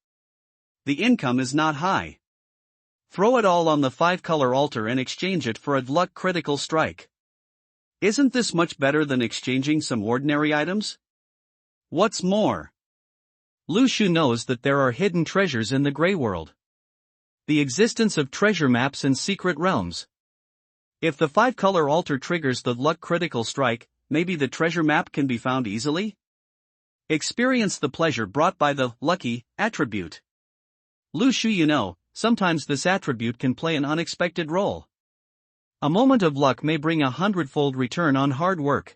The income is not high. Throw it all on the 5-color altar and exchange it for a luck critical strike. Isn't this much better than exchanging some ordinary items? What's more, Lu Xu knows that there are hidden treasures in the Grey World. The existence of treasure maps and secret realms. If the 5-color altar triggers the luck critical strike, maybe the treasure map can be found easily? Experience the pleasure brought by the lucky attribute. Lu Xu, sometimes this attribute can play an unexpected role. A moment of luck may bring a 100-fold return on hard work.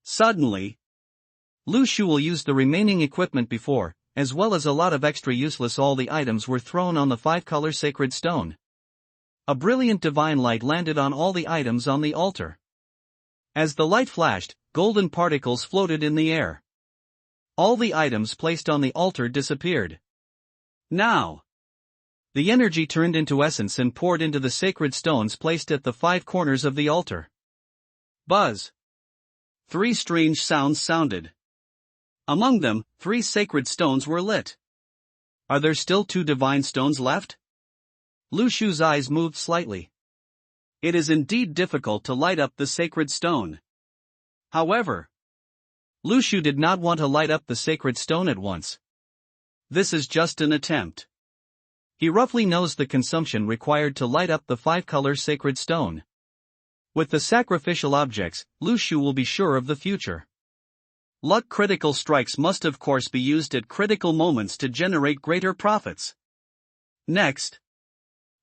Suddenly, Lu Xu will use the remaining equipment before, as well as a lot of extra useless. All the items were thrown on the 5-color sacred stone. A brilliant divine light landed on all the items on the altar. As the light flashed, golden particles floated in the air. All the items placed on the altar disappeared. Now, the energy turned into essence and poured into the sacred stones placed at the 5 corners of the altar. Buzz. 3 strange sounds sounded. Among them, 3 sacred stones were lit. Are there still 2 divine stones left? Lu Xu's eyes moved slightly. It is indeed difficult to light up the sacred stone. However, Lu Xu did not want to light up the sacred stone at once. This is just an attempt. He roughly knows the consumption required to light up the 5-color sacred stone. With the sacrificial objects, Lu Xu will be sure of the future. Luck critical strikes must of course be used at critical moments to generate greater profits. Next,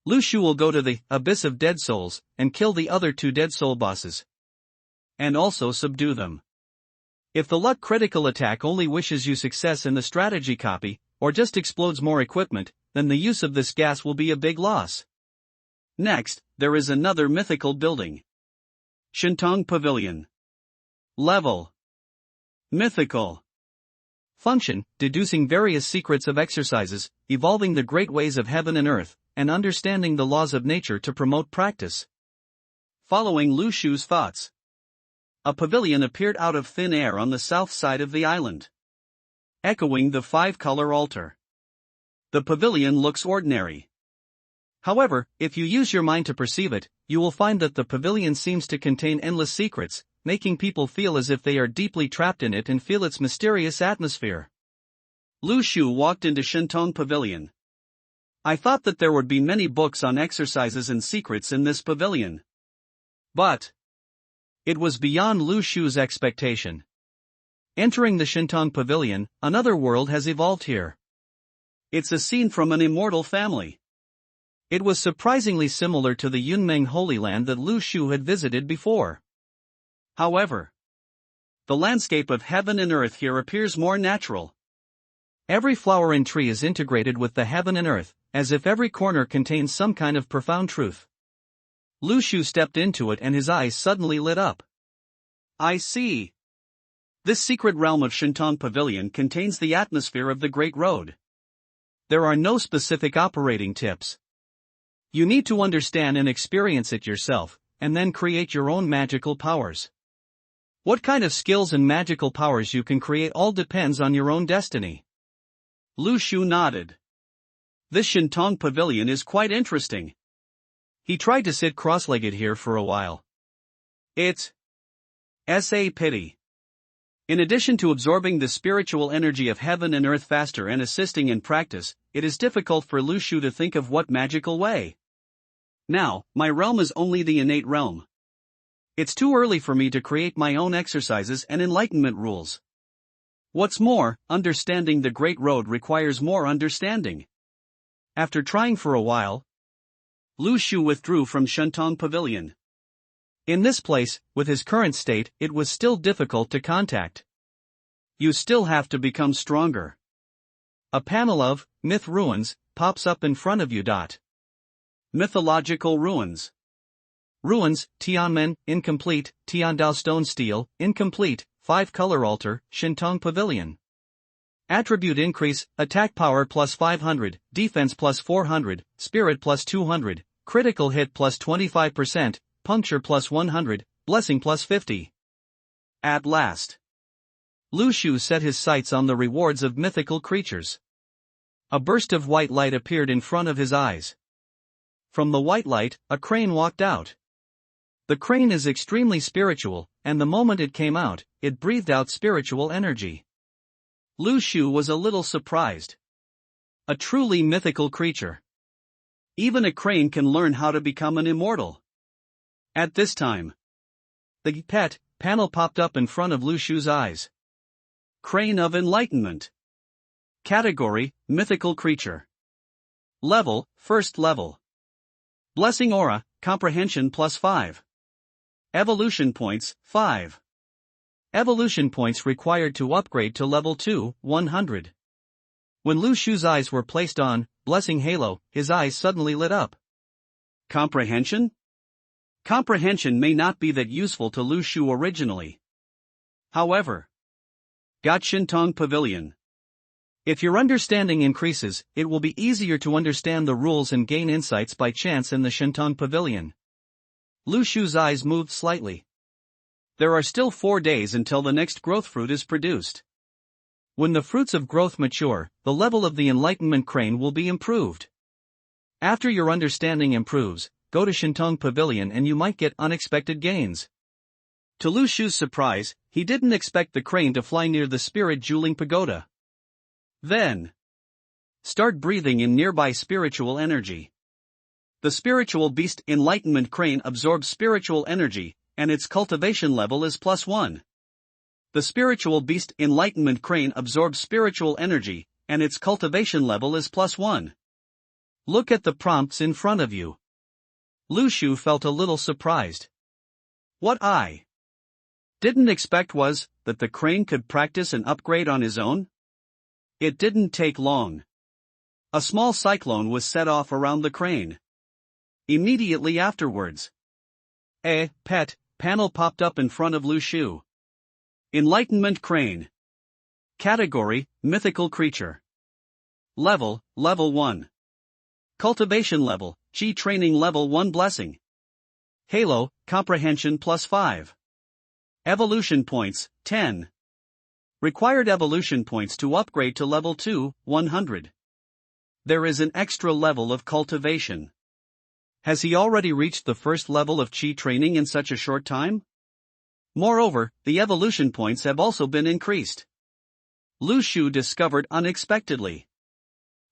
Lu Xu will go to the Abyss of Dead Souls and kill the other 2 Dead Soul bosses. And also subdue them. If the luck critical attack only wishes you success in the strategy copy, or just explodes more equipment, then the use of this gas will be a big loss. Next, there is another mythical building. Shintong Pavilion. Level. Mythical. Function, deducing various secrets of exercises, evolving the great ways of heaven and earth, and understanding the laws of nature to promote practice. Following Lu Xu's thoughts, a pavilion appeared out of thin air on the south side of the island, echoing the 5-color altar. The pavilion looks ordinary. However, if you use your mind to perceive it, you will find that the pavilion seems to contain endless secrets, making people feel as if they are deeply trapped in it and feel its mysterious atmosphere. Lu Xu walked into Shintong Pavilion. I thought that there would be many books on exercises and secrets in this pavilion. But it was beyond Lu Xu's expectation. Entering the Shintong Pavilion, another world has evolved here. It's a scene from an immortal family. It was surprisingly similar to the Yunmeng Holy Land that Lu Xu had visited before. However, the landscape of heaven and earth here appears more natural. Every flower and tree is integrated with the heaven and earth, as if every corner contains some kind of profound truth. Lu Xu stepped into it and his eyes suddenly lit up. I see. This secret realm of Shintong Pavilion contains the atmosphere of the Great Road. There are no specific operating tips. You need to understand and experience it yourself, and then create your own magical powers. What kind of skills and magical powers you can create all depends on your own destiny. Lu Shu nodded. This Shintong Pavilion is quite interesting. He tried to sit cross-legged here for a while. It's a pity. In addition to absorbing the spiritual energy of heaven and earth faster and assisting in practice, it is difficult for Lu Shu to think of what magical way. Now, my realm is only the innate realm. It's too early for me to create my own exercises and enlightenment rules. What's more, understanding the Great Road requires more understanding. After trying for a while, Lu Shu withdrew from Shintong Pavilion. In this place, with his current state, it was still difficult to contact. You still have to become stronger. A panel of myth ruins pops up in front of you. Mythological ruins. Ruins, Tianmen, incomplete, Tiandao stone steel, incomplete, 5-color altar, Shintong Pavilion. Attribute increase, attack power plus 500, defense plus 400, spirit plus 200, critical hit plus 25%, puncture plus 100, blessing plus 50. At last, Lu Shu set his sights on the rewards of mythical creatures. A burst of white light appeared in front of his eyes. From the white light, a crane walked out. The crane is extremely spiritual, and the moment it came out, it breathed out spiritual energy. Lu Shu was a little surprised. A truly mythical creature. Even a crane can learn how to become an immortal. At this time, the pet panel popped up in front of Lu Shu's eyes. Crane of Enlightenment. Category, mythical creature. Level, first level. Blessing aura, comprehension plus 5. Evolution points, 5. Evolution points required to upgrade to level 2, 100. When Lu Shu's eyes were placed on Blessing Halo, his eyes suddenly lit up. Comprehension? Comprehension may not be that useful to Lu Shu originally. However, got Shintong Pavilion. If your understanding increases, it will be easier to understand the rules and gain insights by chance in the Shintong Pavilion. Lu Shu's eyes moved slightly. There are still 4 days until the next growth fruit is produced. When the fruits of growth mature, the level of the enlightenment crane will be improved. After your understanding improves, go to Shintong Pavilion and you might get unexpected gains. To Lu Shu's surprise, he didn't expect the crane to fly near the spirit Juling Pagoda. Then, start breathing in nearby spiritual energy. The spiritual beast enlightenment crane absorbs spiritual energy, and its cultivation level is +1. The spiritual beast enlightenment crane absorbs spiritual energy, and its cultivation level is +1. Look at the prompts in front of you. Lu Shu felt a little surprised. What I didn't expect was that the crane could practice and upgrade on his own. It didn't take long. A small cyclone was set off around the crane. Immediately afterwards, a pet panel popped up in front of Lu Shu. Enlightenment crane. Category, mythical creature. Level, level 1. Cultivation level, Qi training level 1 blessing. Halo, comprehension +5. Evolution points, 10. Required evolution points to upgrade to level 2, 100. There is an extra level of cultivation. Has he already reached the first level of Qi training in such a short time? Moreover, the evolution points have also been increased. Lu Shu discovered unexpectedly.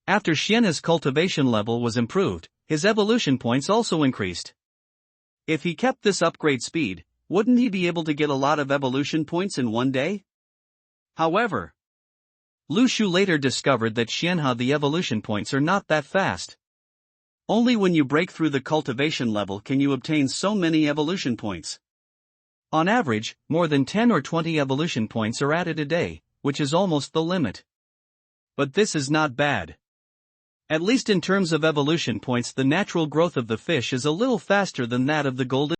After Xian's cultivation level was improved, his evolution points also increased. If he kept this upgrade speed, wouldn't he be able to get a lot of evolution points in one day? However, Lu Shu later discovered that Xianha the evolution points are not that fast. Only when you break through the cultivation level can you obtain so many evolution points. On average, more than 10 or 20 evolution points are added a day, which is almost the limit. But this is not bad. At least in terms of evolution points, the natural growth of the fish is a little faster than that of the golden